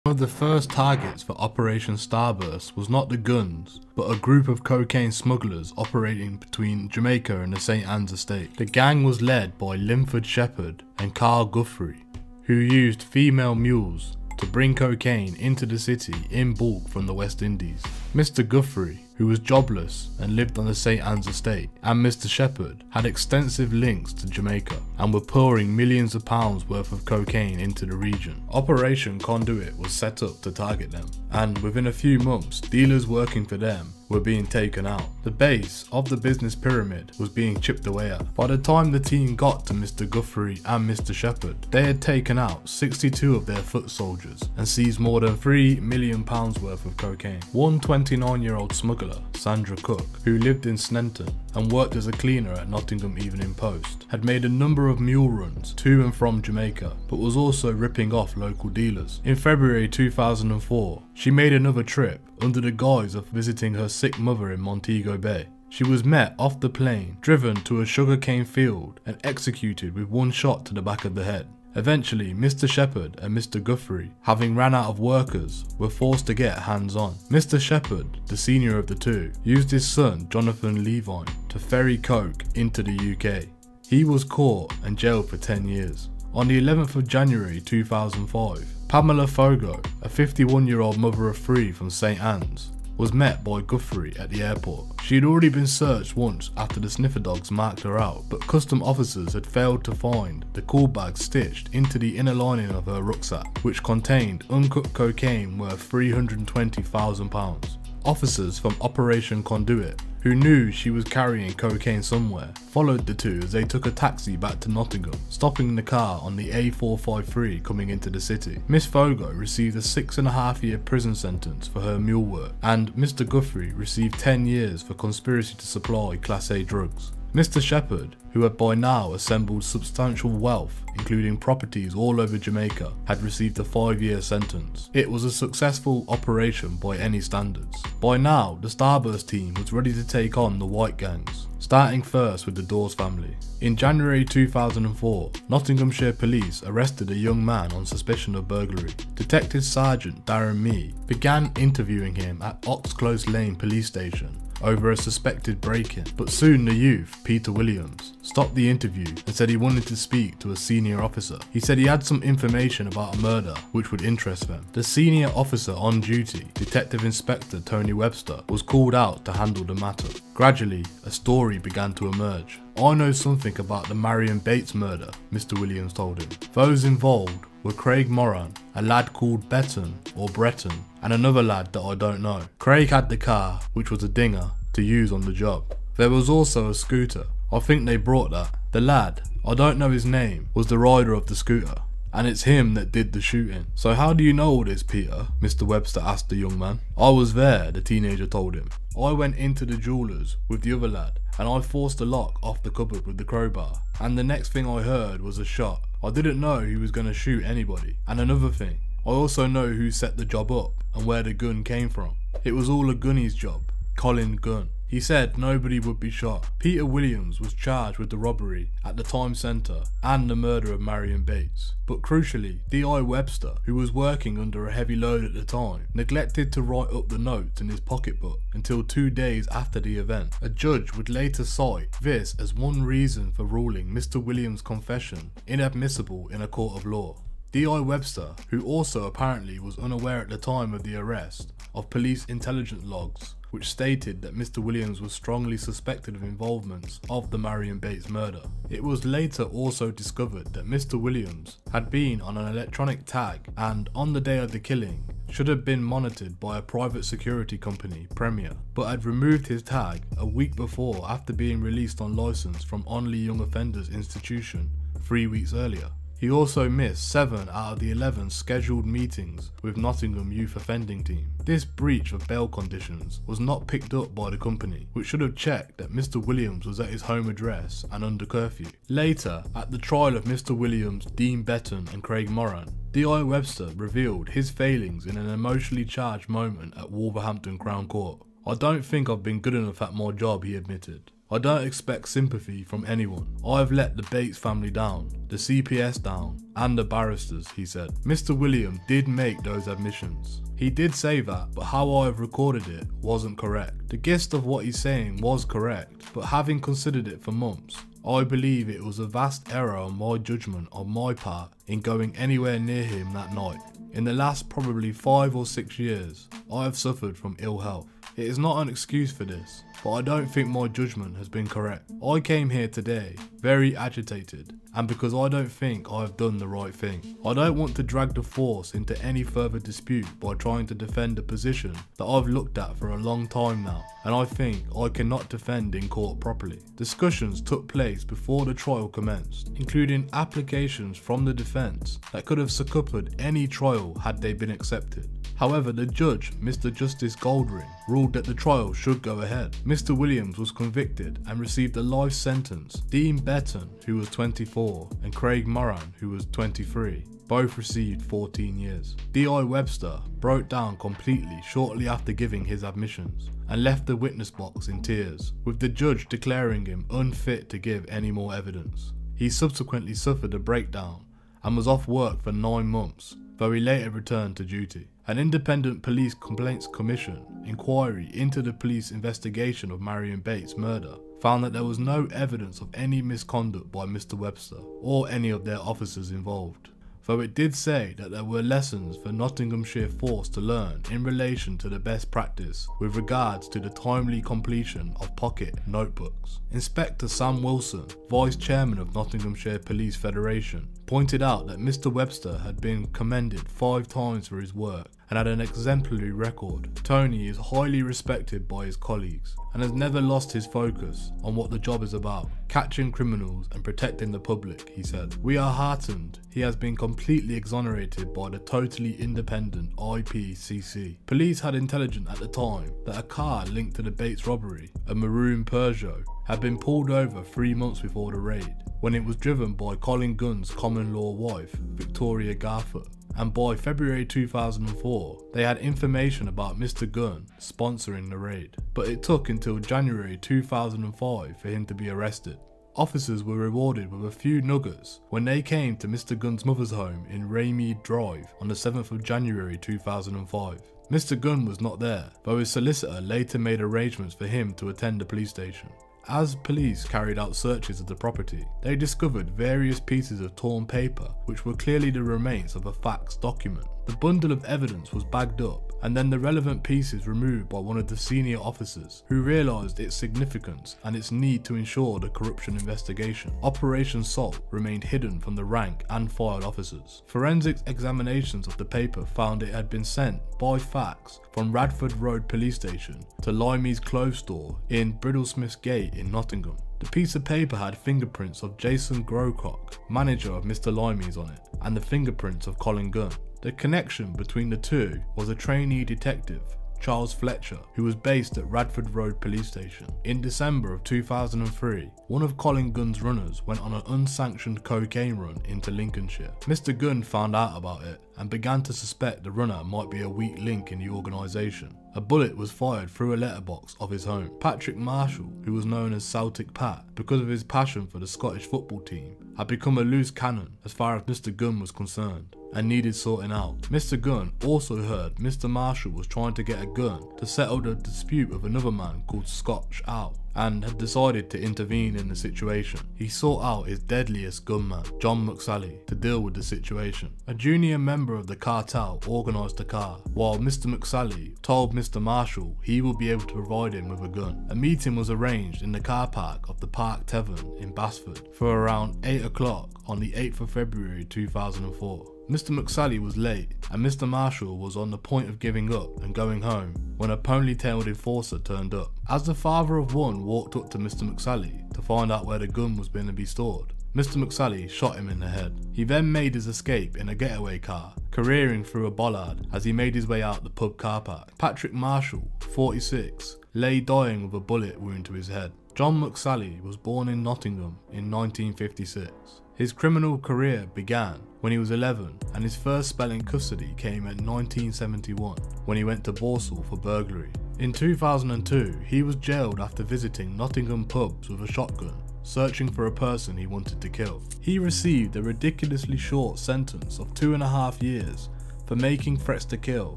One of the first targets for Operation Starburst was not the guns, but a group of cocaine smugglers operating between Jamaica and the St. Anne's estate. The gang was led by Linford Shepherd and Carl Guthrie, who used female mules to bring cocaine into the city in bulk from the West Indies. Mr. Guthrie, who was jobless and lived on the St. Anne's estate, and Mr. Shepherd had extensive links to Jamaica and were pouring millions of pounds worth of cocaine into the region. Operation Conduit was set up to target them, and within a few months, dealers working for them were being taken out. The base of the business pyramid was being chipped away at. By the time the team got to Mr. Guthrie and Mr. Shepherd, they had taken out 62 of their foot soldiers and seized more than £3 million worth of cocaine. One 29-year-old smuggler, Sandra Cook, who lived in Sneinton and worked as a cleaner at Nottingham Evening Post, had made a number of mule runs to and from Jamaica, but was also ripping off local dealers. In February 2004, she made another trip under the guise of visiting her sick mother in Montego Bay. She was met off the plane, driven to a sugarcane field and executed with one shot to the back of the head. Eventually, Mr. Shepherd and Mr. Guthrie, having ran out of workers, were forced to get hands-on. Mr. Shepherd, the senior of the two, used his son Jonathan Levine to ferry coke into the UK. He was caught and jailed for 10 years. On the 11th of January 2005, Pamela Fogo, a 51-year-old mother of 3 from St. Anne's, was met by Guthrie at the airport. She had already been searched once after the sniffer dogs marked her out, but custom officers had failed to find the cool bag stitched into the inner lining of her rucksack, which contained uncut cocaine worth £320,000. Officers from Operation Conduit, who knew she was carrying cocaine somewhere, followed the two as they took a taxi back to Nottingham, stopping the car on the A453 coming into the city. Miss Fogo received a 6.5-year prison sentence for her mule work, and Mr. Guthrie received 10 years for conspiracy to supply Class A drugs. Mr. Shepherd, who had by now assembled substantial wealth, including properties all over Jamaica, had received a 5-year sentence. It was a successful operation by any standards. By now, the Starburst team was ready to take on the white gangs, starting first with the Dawes family. In January 2004, Nottinghamshire police arrested a young man on suspicion of burglary. Detective Sergeant Darren Mee began interviewing him at Oxclose Lane police station over a suspected break-in, but soon the youth, Peter Williams, stopped the interview and said he wanted to speak to a senior officer. He said he had some information about a murder which would interest them. The senior officer on duty, Detective Inspector Tony Webster, was called out to handle the matter. Gradually, a story began to emerge. "I know something about the Marion Bates murder," Mr. Williams told him. Those involved were Craig Moran, a lad called Betton or Breton, and another lad that I don't know. Craig had the car, which was a dinger, to use on the job. There was also a scooter. I think they brought that. The lad, I don't know his name, was the rider of the scooter, and it's him that did the shooting. "So how do you know all this, Peter?" Mr. Webster asked the young man. "I was there," the teenager told him. "I went into the jeweller's with the other lad, and I forced the lock off the cupboard with the crowbar, and the next thing I heard was a shot. I didn't know he was going to shoot anybody. And another thing, I also know who set the job up and where the gun came from. It was all a gunny's job, Colin Gunn." He said nobody would be shot. Peter Williams was charged with the robbery at the Time Centre and the murder of Marion Bates. But crucially, D.I. Webster, who was working under a heavy load at the time, neglected to write up the notes in his pocketbook until 2 days after the event. A judge would later cite this as one reason for ruling Mr. Williams' confession inadmissible in a court of law. D.I. Webster, who also apparently was unaware at the time of the arrest of police intelligence logs, which stated that Mr. Williams was strongly suspected of involvement of the Marion Bates murder. It was later also discovered that Mr. Williams had been on an electronic tag and, on the day of the killing, should have been monitored by a private security company, Premier, but had removed his tag a week before after being released on licence from Only Young Offenders Institution 3 weeks earlier. He also missed 7 out of the 11 scheduled meetings with Nottingham Youth Offending Team. This breach of bail conditions was not picked up by the company, which should have checked that Mr. Williams was at his home address and under curfew. Later, at the trial of Mr. Williams, Dean Betton and Craig Moran, D.I. Webster revealed his failings in an emotionally charged moment at Wolverhampton Crown Court. "I don't think I've been good enough at my job," he admitted. "I don't expect sympathy from anyone. I've let the Bates family down, the CPS down, and the barristers," he said. Mr. Williams did make those admissions. He did say that, but how I've recorded it wasn't correct. The gist of what he's saying was correct, but having considered it for months, I believe it was a vast error on my judgment on my part in going anywhere near him that night. In the last probably 5 or 6 years, I have suffered from ill health. It is not an excuse for this, but I don't think my judgment has been correct. I came here today very agitated, and because I don't think I have done the right thing. I don't want to drag the force into any further dispute by trying to defend a position that I've looked at for a long time now, and I think I cannot defend in court properly. Discussions took place before the trial commenced, including applications from the defence that could have succumbed any trial had they been accepted. However, the judge, Mr. Justice Goldring, ruled that the trial should go ahead. Mr. Williams was convicted and received a life sentence. Dean Betton, who was 24, and Craig Moran, who was 23, both received 14 years. D.I. Webster broke down completely shortly after giving his admissions and left the witness box in tears, with the judge declaring him unfit to give any more evidence. He subsequently suffered a breakdown and was off work for 9 months, though he later returned to duty. An independent police complaints commission inquiry into the police investigation of Marion Bates' murder found that there was no evidence of any misconduct by Mr. Webster or any of their officers involved, though it did say that there were lessons for Nottinghamshire force to learn in relation to the best practice with regards to the timely completion of pocket notebooks. Inspector Sam Wilson, Vice Chairman of Nottinghamshire Police Federation, pointed out that Mr. Webster had been commended 5 times for his work and had an exemplary record. Tony is highly respected by his colleagues and has never lost his focus on what the job is about, catching criminals and protecting the public, he said. "We are heartened he has been completely exonerated by the totally independent IPCC. Police had intelligence at the time that a car linked to the Bates robbery, a maroon Peugeot, had been pulled over 3 months before the raid, when it was driven by Colin Gunn's common-law wife, Victoria Garfoot. And by February 2004, they had information about Mr. Gunn sponsoring the raid. But it took until January 2005 for him to be arrested. Officers were rewarded with a few nuggets when they came to Mr. Gunn's mother's home in Raymead Drive on the 7th of January 2005. Mr. Gunn was not there, though his solicitor later made arrangements for him to attend the police station. As police carried out searches of the property, they discovered various pieces of torn paper which were clearly the remains of a fax document. The bundle of evidence was bagged up and then the relevant pieces removed by one of the senior officers who realised its significance and its need to ensure the corruption investigation. Operation Salt remained hidden from the rank and file officers. Forensics examinations of the paper found it had been sent by fax from Radford Road Police Station to Limey's clothes store in Bridlesmith's Gate in Nottingham. The piece of paper had fingerprints of Jason Grocott, manager of Mr. Limey's, on it, and the fingerprints of Colin Gunn. The connection between the two was a trainee detective, Charles Fletcher, who was based at Radford Road Police Station. In December of 2003, one of Colin Gunn's runners went on an unsanctioned cocaine run into Lincolnshire. Mr. Gunn found out about it and began to suspect the runner might be a weak link in the organisation. A bullet was fired through a letterbox of his home. Patrick Marshall, who was known as Celtic Pat because of his passion for the Scottish football team, had become a loose cannon as far as Mr. Gunn was concerned and needed sorting out. Mr. Gunn also heard Mr. Marshall was trying to get a gun to settle the dispute with another man called Scotch Al, and had decided to intervene in the situation. He sought out his deadliest gunman, John McSally, to deal with the situation. A junior member of the cartel organised the car, while Mr. McSally told Mr. Marshall he will be able to provide him with a gun. A meeting was arranged in the car park of the Park Tavern in Basford for around 8 o'clock on the 8th of February 2004. Mr. McSally was late and Mr. Marshall was on the point of giving up and going home when a ponytailed enforcer turned up. As the father of one walked up to Mr. McSally to find out where the gun was going to be stored, Mr. McSally shot him in the head. He then made his escape in a getaway car, careering through a bollard as he made his way out the pub car park. Patrick Marshall, 46, lay dying with a bullet wound to his head. John McSally was born in Nottingham in 1956. His criminal career began when he was 11 and his first spell in custody came in 1971 when he went to Borsal for burglary. In 2002, he was jailed after visiting Nottingham pubs with a shotgun, searching for a person he wanted to kill. He received a ridiculously short sentence of 2.5 years for making threats to kill,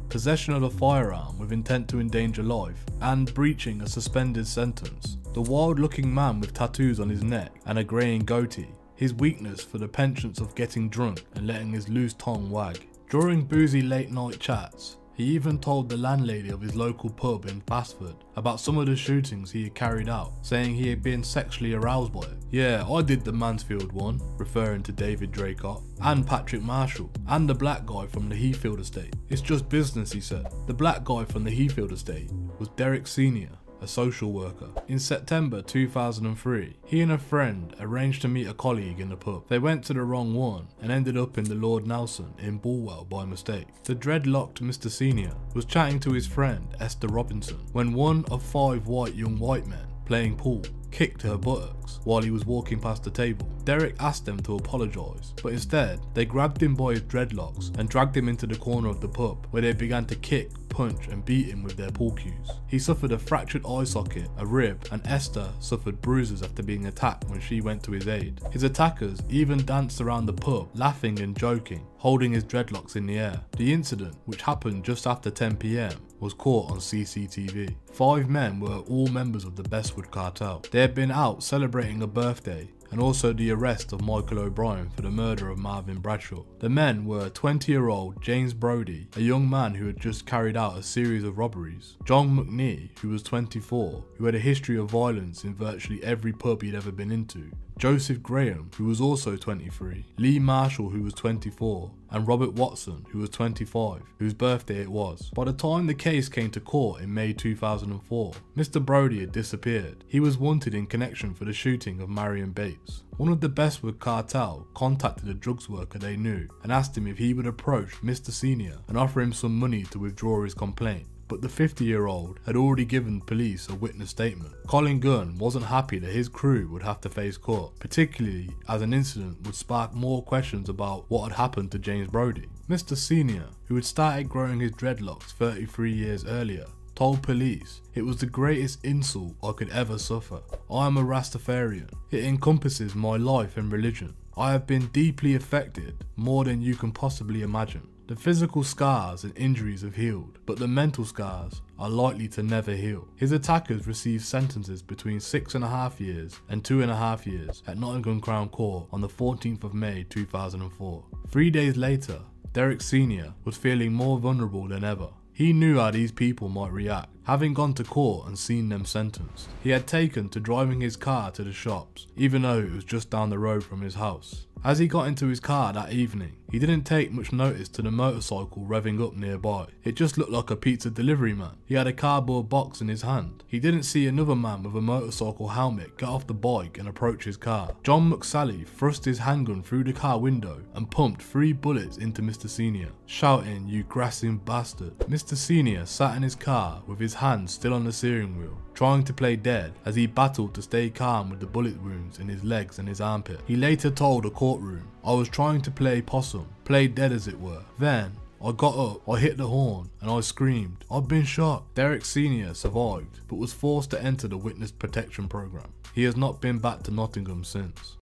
possession of a firearm with intent to endanger life, and breaching a suspended sentence. The wild-looking man with tattoos on his neck and a greying goatee, his weakness for the penchants of getting drunk and letting his loose tongue wag. During boozy late-night chats, he even told the landlady of his local pub in Basford about some of the shootings he had carried out, saying he had been sexually aroused by it. "Yeah, I did the Mansfield one," referring to David Draycott, and Patrick Marshall, and the black guy from the Heathfield estate. "It's just business," he said. The black guy from the Heathfield estate was Derek Sr., a social worker. In September 2003, he and a friend arranged to meet a colleague in the pub. They went to the wrong one and ended up in the Lord Nelson in Bulwell by mistake. The dreadlocked Mr. Senior was chatting to his friend Esther Robinson when one of 5 young white men playing pool kicked her buttocks while he was walking past the table. Derek asked them to apologise, but instead they grabbed him by his dreadlocks and dragged him into the corner of the pub where they began to kick, punch and beat him with their pool cues. He suffered a fractured eye socket, a rib, and Esther suffered bruises after being attacked when she went to his aid. His attackers even danced around the pub, laughing and joking, holding his dreadlocks in the air. The incident, which happened just after 10 PM, was caught on CCTV. 5 men were all members of the Bestwood cartel. They had been out celebrating a birthday and also the arrest of Michael O'Brien for the murder of Marvin Bradshaw. The men were 20-year-old James Brodie, a young man who had just carried out a series of robberies, John McNee, who was 24, who had a history of violence in virtually every pub he'd ever been into, Joseph Graham, who was also 23, Lee Marshall, who was 24, and Robert Watson, who was 25, whose birthday it was. By the time the case came to court in May 2004, Mr. Brodie had disappeared. He was wanted in connection for the shooting of Marion Bates. One of the Bestwood cartel contacted a drugs worker they knew and asked him if he would approach Mr. Senior and offer him some money to withdraw his complaint. But the 50-year-old had already given police a witness statement. Colin Gunn wasn't happy that his crew would have to face court, particularly as an incident would spark more questions about what had happened to James Brodie. Mr. Senior, who had started growing his dreadlocks 33 years earlier, told police, "It was the greatest insult I could ever suffer. I am a Rastafarian. It encompasses my life and religion. I have been deeply affected, more than you can possibly imagine. The physical scars and injuries have healed, but the mental scars are likely to never heal." His attackers received sentences between 6.5 years and 2.5 years at Nottingham Crown Court on the 14th of May 2004. 3 days later, Derek Sr. was feeling more vulnerable than ever. He knew how these people might react, having gone to court and seen them sentenced. He had taken to driving his car to the shops, even though it was just down the road from his house. As he got into his car that evening, he didn't take much notice to the motorcycle revving up nearby. It just looked like a pizza delivery man. He had a cardboard box in his hand. He didn't see another man with a motorcycle helmet get off the bike and approach his car. John McSally thrust his handgun through the car window and pumped 3 bullets into Mr. Senior, shouting, "You grassing bastard." Mr. Senior sat in his car with his hands still on the steering wheel, trying to play dead as he battled to stay calm with the bullet wounds in his legs and his armpit. He later told a courtroom, "I was trying to play possum, play dead as it were. Then I got up, I hit the horn, and I screamed, 'I've been shot.'" Derek Sr. survived, but was forced to enter the witness protection program. He has not been back to Nottingham since.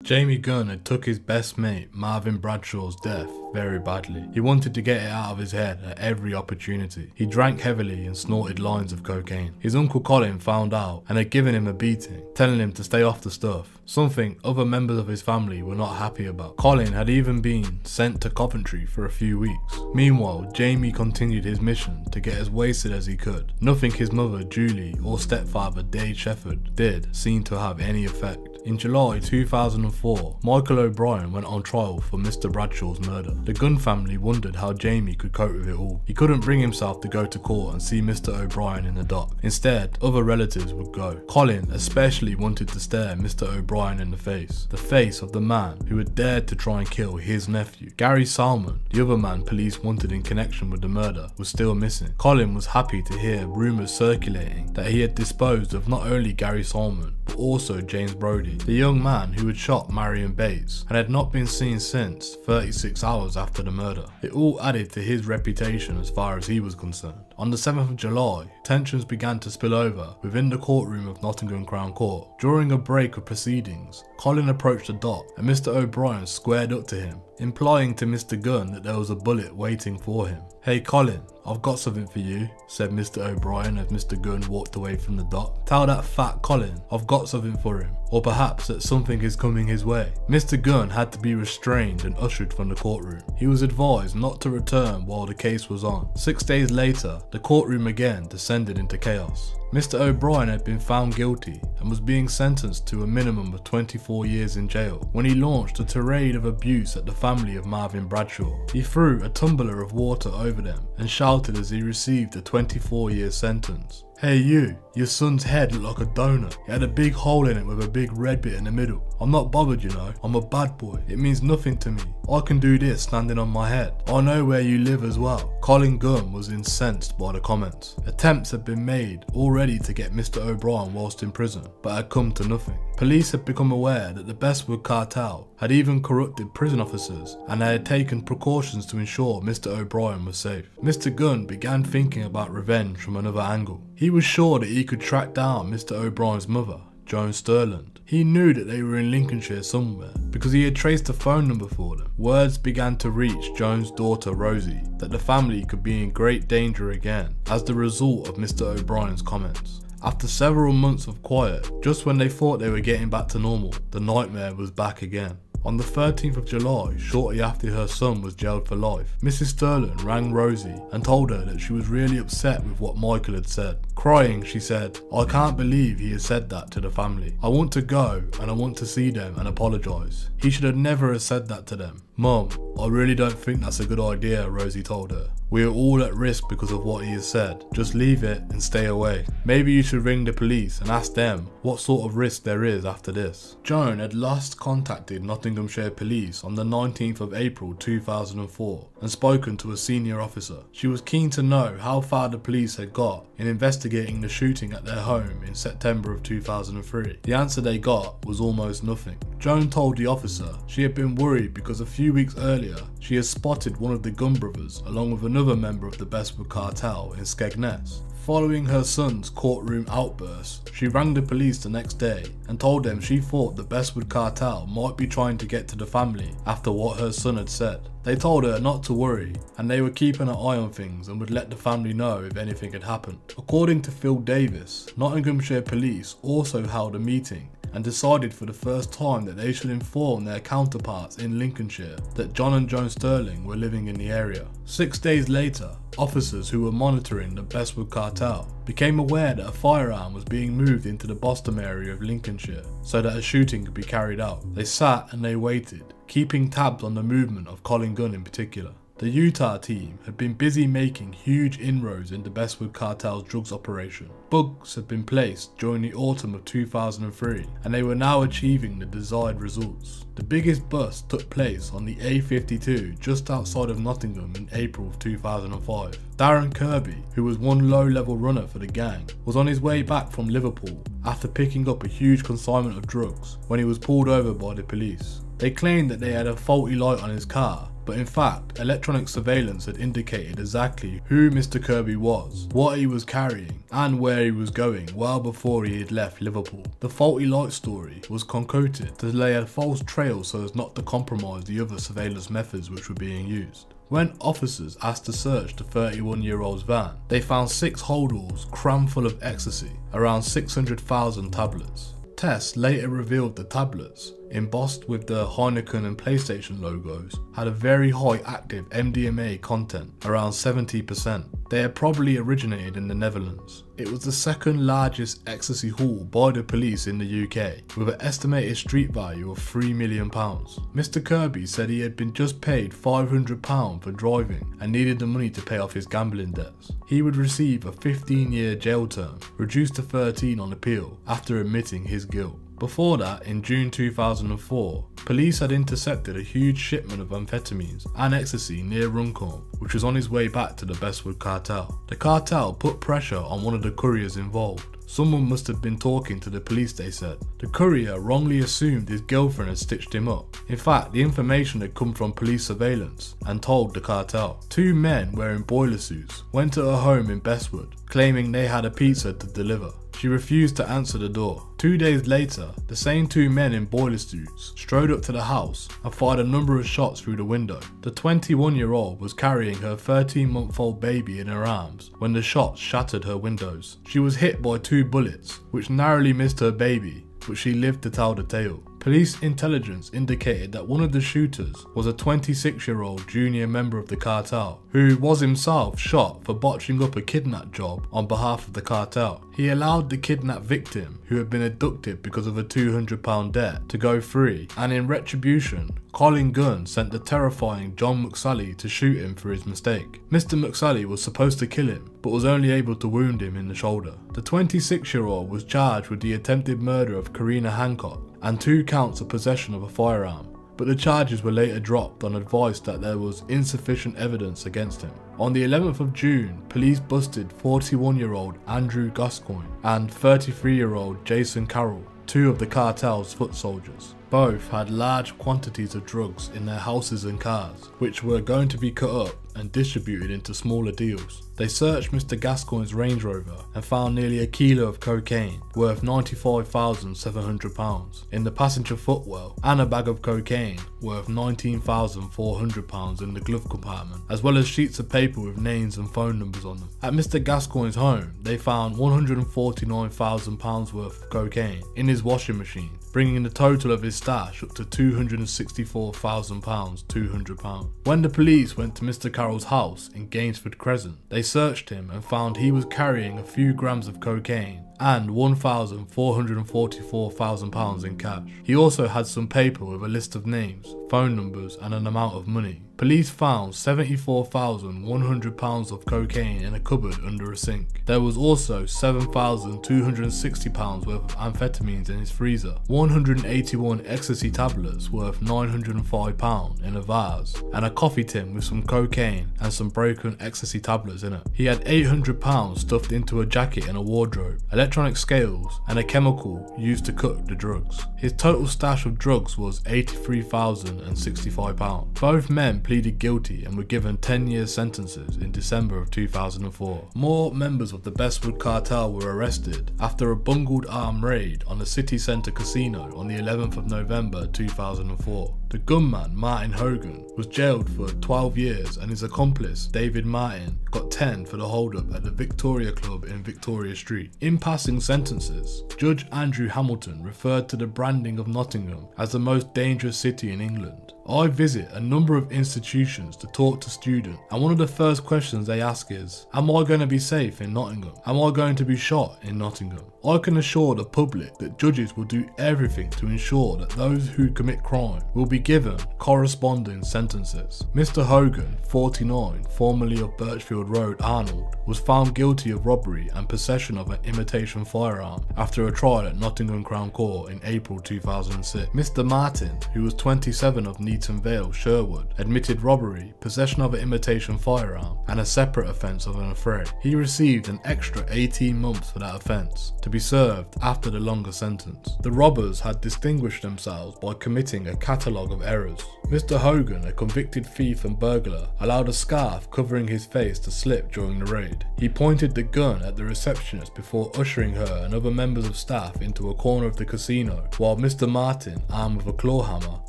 Jamie Gunn had took his best mate Marvin Bradshaw's death very badly. He wanted to get it out of his head at every opportunity. He drank heavily and snorted lines of cocaine. His uncle Colin found out and had given him a beating, telling him to stay off the stuff, something other members of his family were not happy about. Colin had even been sent to Coventry for a few weeks. Meanwhile, Jamie continued his mission to get as wasted as he could. Nothing his mother Julie or stepfather Dave Shefford did seemed to have any effect. In July 2004, Michael O'Brien went on trial for Mr. Bradshaw's murder. The Gunn family wondered how Jamie could cope with it all. He couldn't bring himself to go to court and see Mr. O'Brien in the dock. Instead, other relatives would go. Colin especially wanted to stare Mr. O'Brien in the face of the man who had dared to try and kill his nephew. Gary Salmon, the other man police wanted in connection with the murder, was still missing. Colin was happy to hear rumours circulating that he had disposed of not only Gary Salmon, but also James Brody, the young man who had shot Marion Bates and had not been seen since 36 hours after the murder. It all added to his reputation as far as he was concerned. On the 7th of July, tensions began to spill over within the courtroom of Nottingham Crown Court. During a break of proceedings, Colin approached the dock and Mr. O'Brien squared up to him, implying to Mr. Gunn that there was a bullet waiting for him. "Hey Colin, I've got something for you," said Mr. O'Brien as Mr. Gunn walked away from the dock. "Tell that fat Colin I've got something for him, or perhaps that something is coming his way." Mr. Gunn had to be restrained and ushered from the courtroom. He was advised not to return while the case was on. 6 days later, the courtroom again descended into chaos. Mr. O'Brien had been found guilty and was being sentenced to a minimum of 24 years in jail when he launched a tirade of abuse at the family of Marvin Bradshaw. He threw a tumbler of water over them and shouted as he received a 24-year sentence, "Hey you, your son's head looked like a donut. It had a big hole in it with a big red bit in the middle. I'm not bothered, you know. I'm a bad boy. It means nothing to me. I can do this standing on my head. I know where you live as well." Colin Gunn was incensed by the comments. Attempts had been made already to get Mr. O'Brien whilst in prison, but had come to nothing. Police had become aware that the Bestwood cartel had even corrupted prison officers, and they had taken precautions to ensure Mr. O'Brien was safe. Mr. Gunn began thinking about revenge from another angle. He was sure that he could track down Mr. O'Brien's mother, Joan Sterland. He knew that they were in Lincolnshire somewhere because he had traced a phone number for them. Words began to reach Joan's daughter Rosie that the family could be in great danger again as the result of Mr. O'Brien's comments. After several months of quiet, just when they thought they were getting back to normal, the nightmare was back again. On the 13th of July, shortly after her son was jailed for life, Mrs. Sterland rang Rosie and told her that she was really upset with what Michael had said. Crying, she said, "I can't believe he has said that to the family. I want to go and I want to see them and apologise. He should have never have said that to them." "Mum, I really don't think that's a good idea," Rosie told her. "We are all at risk because of what he has said. Just leave it and stay away. Maybe you should ring the police and ask them what sort of risk there is after this." Joan had last contacted Nottinghamshire police on the 19th of April 2004 and spoken to a senior officer. She was keen to know how far the police had got in investigating investigating the shooting at their home in September of 2003. The answer they got was almost nothing. Joan told the officer she had been worried because a few weeks earlier she had spotted one of the Gun brothers along with another member of the Bestwood cartel in Skegness. Following her son's courtroom outburst, she rang the police the next day and told them she thought the Bestwood cartel might be trying to get to the family after what her son had said. They told her not to worry and they were keeping an eye on things and would let the family know if anything had happened. According to Phil Davis, Nottinghamshire police also held a meeting and decided for the first time that they should inform their counterparts in Lincolnshire that John and Joan Sterling were living in the area. 6 days later, officers who were monitoring the Bestwood cartel became aware that a firearm was being moved into the Boston area of Lincolnshire so that a shooting could be carried out. They sat and they waited, keeping tabs on the movement of Colin Gunn in particular. The Utah team had been busy making huge inroads into Bestwood cartel's drugs operation. Bugs had been placed during the autumn of 2003 and they were now achieving the desired results. The biggest bust took place on the A52 just outside of Nottingham in April of 2005. Darren Kirby, who was one low-level runner for the gang, was on his way back from Liverpool after picking up a huge consignment of drugs when he was pulled over by the police. They claimed that they had a faulty light on his car, but in fact, electronic surveillance had indicated exactly who Mr. Kirby was, what he was carrying, and where he was going well before he had left Liverpool. The faulty light story was concocted to lay a false trail so as not to compromise the other surveillance methods which were being used. When officers asked to search the 31-year-old's van, they found 6 holdalls crammed full of ecstasy, around 600,000 tablets. Tests later revealed the tablets, embossed with the Heineken and PlayStation logos, had a very high active MDMA content, around 70%. They had probably originated in the Netherlands. It was the second largest ecstasy haul by the police in the UK, with an estimated street value of £3 million. Mr. Kirby said he had been just paid £500 for driving and needed the money to pay off his gambling debts. He would receive a 15-year jail term, reduced to 13 on appeal, after admitting his guilt. Before that, in June 2004, police had intercepted a huge shipment of amphetamines and ecstasy near Runcorn, which was on his way back to the Bestwood cartel. The cartel put pressure on one of the couriers involved. Someone must have been talking to the police, they said. The courier wrongly assumed his girlfriend had stitched him up. In fact, the information had come from police surveillance and told the cartel. 2 men wearing boiler suits went to her home in Bestwood, claiming they had a pizza to deliver. She refused to answer the door. 2 days later, the same 2 men in boiler suits strode up to the house and fired a number of shots through the window. The 21-year-old was carrying her 13-month-old baby in her arms when the shots shattered her windows. She was hit by 2 bullets, which narrowly missed her baby, but she lived to tell the tale. Police intelligence indicated that one of the shooters was a 26-year-old junior member of the cartel, who was himself shot for botching up a kidnap job on behalf of the cartel. He allowed the kidnapped victim, who had been abducted because of a £200 debt, to go free, and in retribution, Colin Gunn sent the terrifying John McSally to shoot him for his mistake. Mr. McSally was supposed to kill him, but was only able to wound him in the shoulder. The 26-year-old was charged with the attempted murder of Karina Hancock and 2 counts of possession of a firearm, but the charges were later dropped on advice that there was insufficient evidence against him. On the 11th of June, police busted 41-year-old Andrew Gascoigne and 33-year-old Jason Carroll, 2 of the cartel's foot soldiers. Both had large quantities of drugs in their houses and cars, which were going to be cut up and distributed into smaller deals. They searched Mr. Gascoigne's Range Rover and found nearly a kilo of cocaine worth £95,700 in the passenger footwell, and a bag of cocaine worth £19,400 in the glove compartment, as well as sheets of paper with names and phone numbers on them. At Mr. Gascoigne's home, they found £149,000 worth of cocaine in his washing machine, bringing the total of his stash up to £264,200. When the police went to Mr. Carroll's house in Gainsford Crescent, they searched him and found he was carrying a few grams of cocaine and £1,444,000 in cash. He also had some paper with a list of names, phone numbers and an amount of money. Police found £74,100 of cocaine in a cupboard under a sink. There was also £7,260 worth of amphetamines in his freezer, 181 ecstasy tablets worth £905 in a vase, and a coffee tin with some cocaine and some broken ecstasy tablets in it. He had £800 stuffed into a jacket and a wardrobe, electronic scales, and a chemical used to cook the drugs. His total stash of drugs was £83,065. Both men pleaded guilty and were given 10-year sentences in December of 2004. More members of the Bestwood cartel were arrested after a bungled armed raid on the city centre casino on the 11th of November 2004. The gunman, Martin Hogan, was jailed for 12 years and his accomplice, David Martin, got 10 for the hold-up at the Victoria Club in Victoria Street. In passing sentences, Judge Andrew Hamilton referred to the branding of Nottingham as the most dangerous city in England. I visit a number of institutions to talk to students, and one of the first questions they ask is, am I going to be safe in Nottingham? Am I going to be shot in Nottingham? I can assure the public that judges will do everything to ensure that those who commit crime will be given corresponding sentences. Mr. Hogan, 49, formerly of Birchfield Road, Arnold, was found guilty of robbery and possession of an imitation firearm after a trial at Nottingham Crown Court in April 2006. Mr. Martin, who was 27 of Neaton Vale, Sherwood, admitted robbery, possession of an imitation firearm, and a separate offence of an affray. He received an extra 18 months for that offence, to be served after the longer sentence. The robbers had distinguished themselves by committing a catalogue of errors. Mr. Hogan, a convicted thief and burglar, allowed a scarf covering his face to slip during the raid. He pointed the gun at the receptionist before ushering her and other members of staff into a corner of the casino, while Mr. Martin, armed with a claw hammer,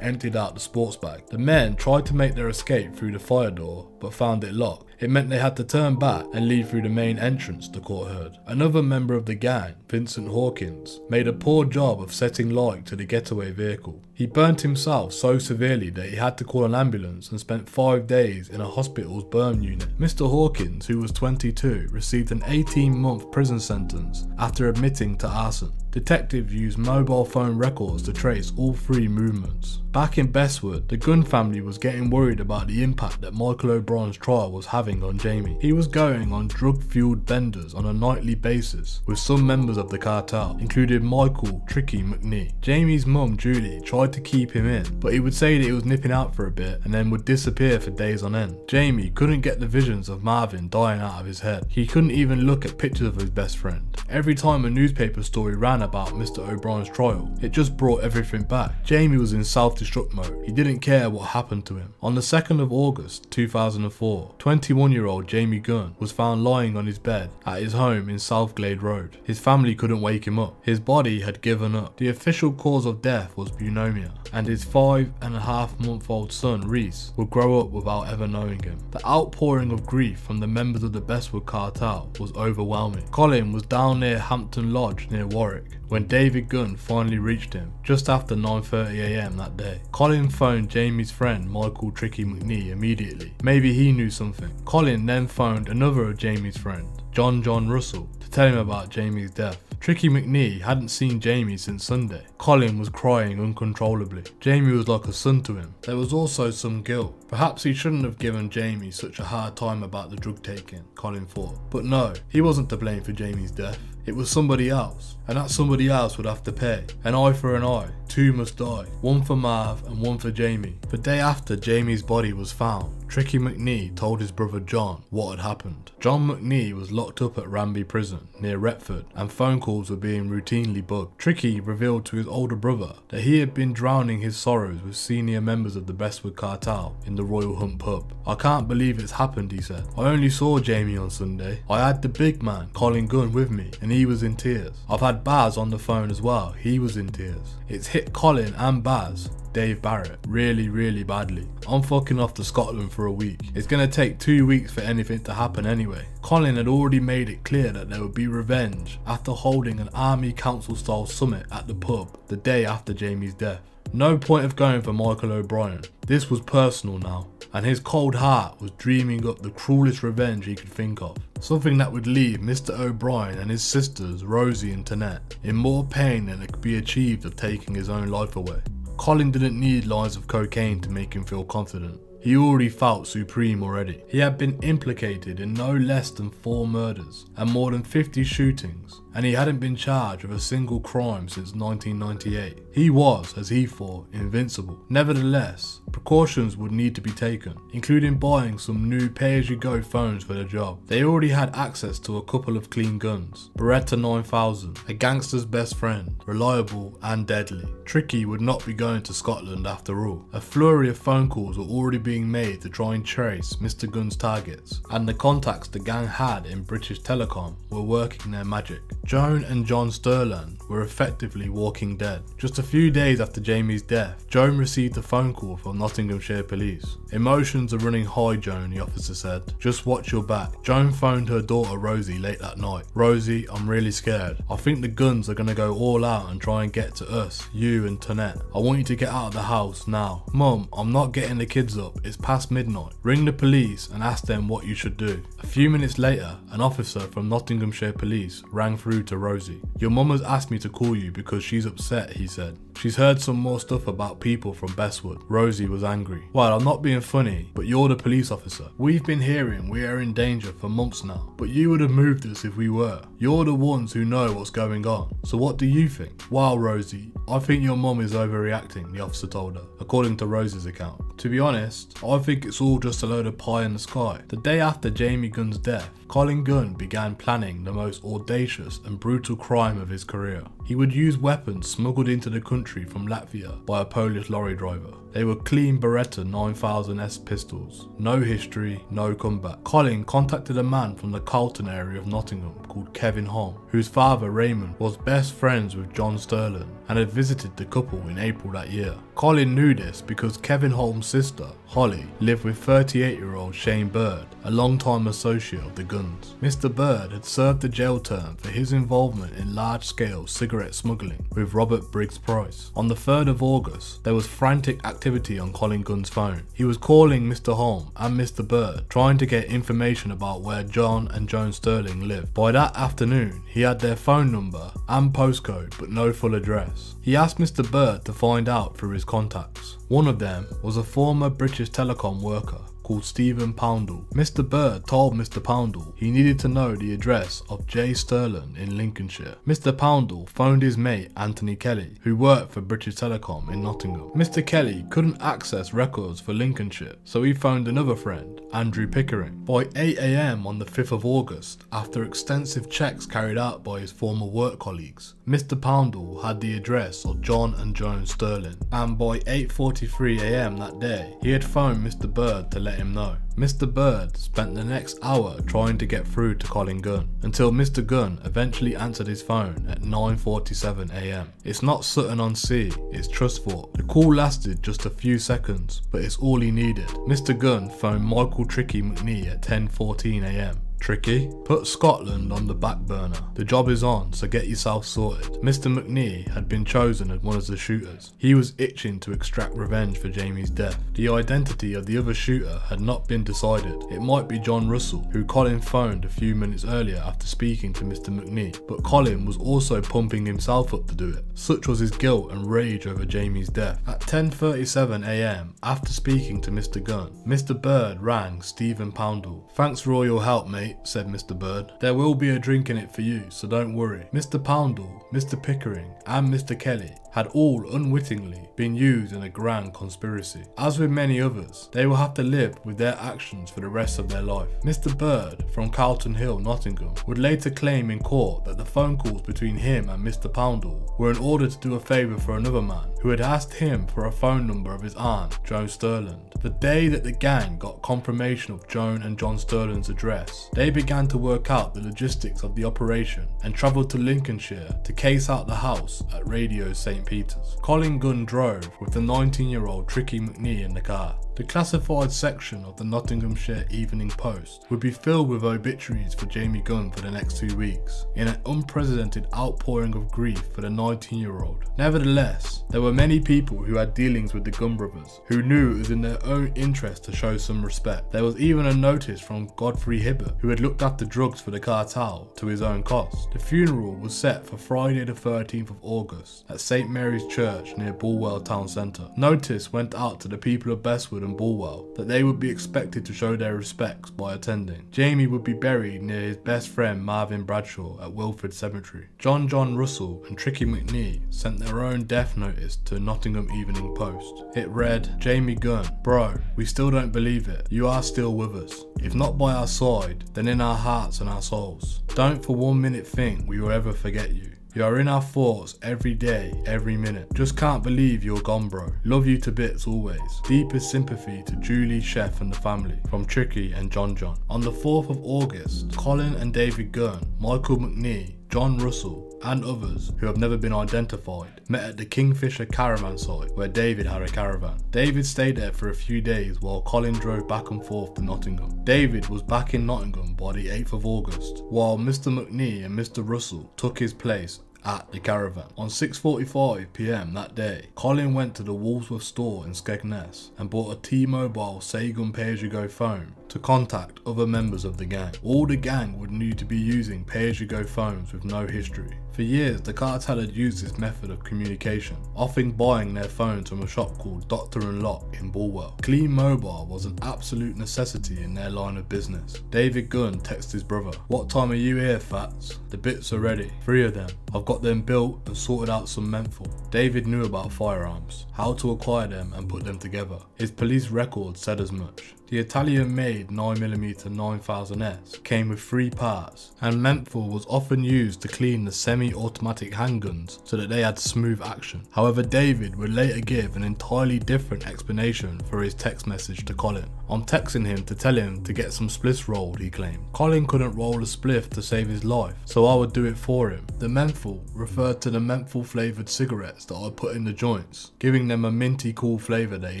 emptied out the sports bag. The men tried to make their escape through the fire door, but found it locked. It meant they had to turn back and leave through the main entrance, the court heard. Another member of the gang, Vincent Hawkins, made a poor job of setting light to the getaway vehicle. He burnt himself so severely that he had to call an ambulance and spent 5 days in a hospital's burn unit. Mr. Hawkins, who was 22, received an 18-month prison sentence after admitting to arson. Detectives used mobile phone records to trace all three movements. Back in Bestwood, the Gunn family was getting worried about the impact that Michael O'Brien's trial was having on Jamie. He was going on drug-fueled benders on a nightly basis with some members of the cartel, including Michael "Tricky" McNee. Jamie's mum, Julie, tried to keep him in, but he would say that he was nipping out for a bit and then would disappear for days on end. Jamie couldn't get the visions of Marvin dying out of his head. He couldn't even look at pictures of his best friend. Every time a newspaper story ran about Mr. O'Brien's trial, it just brought everything back. Jamie was in self-destruct mode. He didn't care what happened to him. On the 2nd of August 2004, 21-year-old Jamie Gunn was found lying on his bed at his home in Southglade Road. His family couldn't wake him up. His body had given up. The official cause of death was pneumonia, and his 5.5-month-old son Reese would grow up without ever knowing him. The outpouring of grief from the members of the Bestwood cartel was overwhelming. Colin was down near Hampton Lodge near Warwick when David Gunn finally reached him, just after 9:30 AM that day. Colin phoned Jamie's friend Michael "Tricky" McNee immediately. Maybe he knew something. Colin then phoned another of Jamie's friends, John Russell, to tell him about Jamie's death. Tricky McNee hadn't seen Jamie since Sunday. Colin was crying uncontrollably. Jamie was like a son to him. There was also some guilt. Perhaps he shouldn't have given Jamie such a hard time about the drug taking, Colin thought. But no, he wasn't to blame for Jamie's death. It was somebody else, and that somebody else would have to pay. An eye for an eye, two must die, one for Marv and one for Jamie. The day after Jamie's body was found, Tricky McNee told his brother John what had happened. John McNee was locked up at Ranby Prison near Radford, and phone calls were being routinely bugged. Tricky revealed to his older brother that he had been drowning his sorrows with senior members of the Bestwood cartel in the Royal Hunt pub. "I can't believe it's happened," he said. "I only saw Jamie on Sunday. I had the big man, Colin Gunn, with me, and he was in tears. I've had Baz on the phone as well. He was in tears. It's hit Colin and Baz, Dave Barrett, really badly. I'm fucking off to Scotland for a week. It's gonna take 2 weeks for anything to happen anyway." Colin had already made it clear that there would be revenge after holding an army council style summit at the pub the day after Jamie's death. No point of going for Michael O'Brien. This was personal now. and his cold heart was dreaming up the cruelest revenge he could think of. Something that would leave Mr. O'Brien and his sisters, Rosie and Tonette, in more pain than it could be achieved of taking his own life away. Colin didn't need lines of cocaine to make him feel confident. He already felt supreme already. He had been implicated in no less than 4 murders and more than 50 shootings, and he hadn't been charged with a single crime since 1998. He was, as he thought, invincible. Nevertheless, precautions would need to be taken, including buying some new pay-as-you-go phones for the job. They already had access to a couple of clean guns. Beretta 9000, a gangster's best friend, reliable and deadly. Tricky would not be going to Scotland after all. A flurry of phone calls were already being made to try and trace Mr. Gunn's targets, and the contacts the gang had in British Telecom were working their magic. Joan and John Sterland were effectively walking dead. Just a few days after Jamie's death, Joan received a phone call from Nottinghamshire police. "Emotions are running high, Joan," the officer said. "Just watch your back." Joan phoned her daughter Rosie late that night. "Rosie, I'm really scared. I think the Gunns are going to go all out and try and get to us, you and Tonette. I want you to get out of the house now." "Mum, I'm not getting the kids up. It's past midnight. Ring the police and ask them what you should do." A few minutes later, an officer from Nottinghamshire police rang through to Rosie. "Your mum has asked me to call you because she's upset," he said. "She's heard some more stuff about people from Bestwood." Rosie was angry. "Well, I'm not being funny, but you're the police officer. We've been hearing we are in danger for months now, but you would have moved us if we were. You're the ones who know what's going on. So what do you think?" "Wow, Rosie, I think your mum is overreacting," the officer told her, according to Rosie's account. "To be honest, I think it's all just a load of pie in the sky." The day after Jamie Gunn's death, Colin Gunn began planning the most audacious and brutal crime of his career. He would use weapons smuggled into the country from Latvia by a Polish lorry driver. They were clean Beretta 9000S pistols. No history, no comeback. Colin contacted a man from the Carlton area of Nottingham called Kevin Holm, whose father Raymond was best friends with John Sterland and had visited the couple in April that year. Colin knew this because Kevin Holm's sister, Holly, lived with 38-year-old Shane Bird, a long-time associate of the Gunns. Mr. Bird had served a jail term for his involvement in large-scale cigarette smuggling with Robert Briggs Price. On the 3rd of August, there was frantic activity on Colin Gunn's phone. He was calling Mr. Holm and Mr. Bird, trying to get information about where John and Joan Sterling lived. By that afternoon, he had their phone number and postcode, but no full address. He asked Mr. Bird to find out through his contacts. One of them was a former British Telecom worker called Stephen Poundle. Mr. Bird told Mr. Poundle he needed to know the address of J. Sterland in Lincolnshire. Mr. Poundle phoned his mate Anthony Kelly, who worked for British Telecom in Nottingham. Mr. Kelly couldn't access records for Lincolnshire, so he phoned another friend, Andrew Pickering. By 8 AM on the 5th of August, after extensive checks carried out by his former work colleagues, Mr. Poundle had the address of John and Joan Sterling, and by 8:43 AM that day, he had phoned Mr. Bird to let him know. Mr. Bird spent the next hour trying to get through to Colin Gunn, until Mr. Gunn eventually answered his phone at 9:47 AM. It's not Sutton-on-Sea, it's Trustford. The call lasted just a few seconds, but it's all he needed. Mr. Gunn phoned Michael Tricky McNee at 10:14 AM. "Tricky, put Scotland on the back burner. The job is on, so get yourself sorted." Mr. McNee had been chosen as one of the shooters. He was itching to extract revenge for Jamie's death. The identity of the other shooter had not been decided. It might be John Russell, who Colin phoned a few minutes earlier after speaking to Mr. McNee, but Colin was also pumping himself up to do it. Such was his guilt and rage over Jamie's death. At 10:37 AM, after speaking to Mr. Gunn, Mr. Bird rang Stephen Poundle. "Thanks for all your help, mate," said Mr. Bird. "There will be a drink in it for you, so don't worry." Mr. Poundle, Mr. Pickering and Mr. Kelly had all unwittingly been used in a grand conspiracy. As with many others, they will have to live with their actions for the rest of their life. Mr. Bird from Carlton Hill, Nottingham, would later claim in court that the phone calls between him and Mr. Poundle were in order to do a favour for another man who had asked him for a phone number of his aunt, Joan Sterland. The day that the gang got confirmation of Joan and John Sterland's address, they began to work out the logistics of the operation and travelled to Lincolnshire to case out the house at Radio St. St. Peter's. Colin Gunn drove with the 19-year-old Tricky McNee in the car. The classified section of the Nottinghamshire Evening Post would be filled with obituaries for Jamie Gunn for the next 2 weeks, in an unprecedented outpouring of grief for the 19-year-old. Nevertheless, there were many people who had dealings with the Gunn brothers, who knew it was in their own interest to show some respect. There was even a notice from Godfrey Hibbert, who had looked after drugs for the cartel to his own cost. The funeral was set for Friday the 13th of August at St. Mary's Church near Bulwell Town Centre. Notice went out to the people of Bestwood and Bulwell that they would be expected to show their respects by attending. Jamie would be buried near his best friend Marvin Bradshaw at Wilford Cemetery. John Russell and Tricky McNee sent their own death notice to Nottingham Evening Post. It read, "Jamie Gunn, bro, we still don't believe it. You are still with us. If not by our side, then in our hearts and our souls. Don't for 1 minute think we will ever forget you. You are in our thoughts every day, every minute. Just can't believe you're gone, bro. Love you to bits always. Deepest sympathy to Julie, Chef and the family." From Tricky and John. On the 4th of August, Colin and David Gunn, Michael McNee, John Russell and others who have never been identified met at the Kingfisher caravan site where David had a caravan. David stayed there for a few days while Colin drove back and forth to Nottingham. David was back in Nottingham by the 8th of August, while Mr. McNee and Mr. Russell took his place at the caravan. On 6:45 PM that day, Colin went to the Woolsworth store in Skegness and bought a T-Mobile Sagan pay-as-you-go phone to contact other members of the gang. All the gang would need to be using pay-as-you-go phones with no history. For years, the cartel had used this method of communication, often buying their phones from a shop called Dr. & Lock in Bulwell. Clean mobile was an absolute necessity in their line of business. David Gunn texted his brother, "What time are you here, Fats? The bits are ready. 3 of them. I've got them built and sorted out some menthol." David knew about firearms, how to acquire them and put them together. His police record said as much. The Italian-made 9mm 9000S came with 3 parts, and menthol was often used to clean the semi-automatic handguns so that they had smooth action. However, David would later give an entirely different explanation for his text message to Colin. "I'm texting him to tell him to get some spliffs rolled," he claimed. Colin couldn't roll a spliff to save his life, so I would do it for him. The menthol referred to the menthol flavoured cigarettes that I put in the joints, giving them a minty cool flavour that he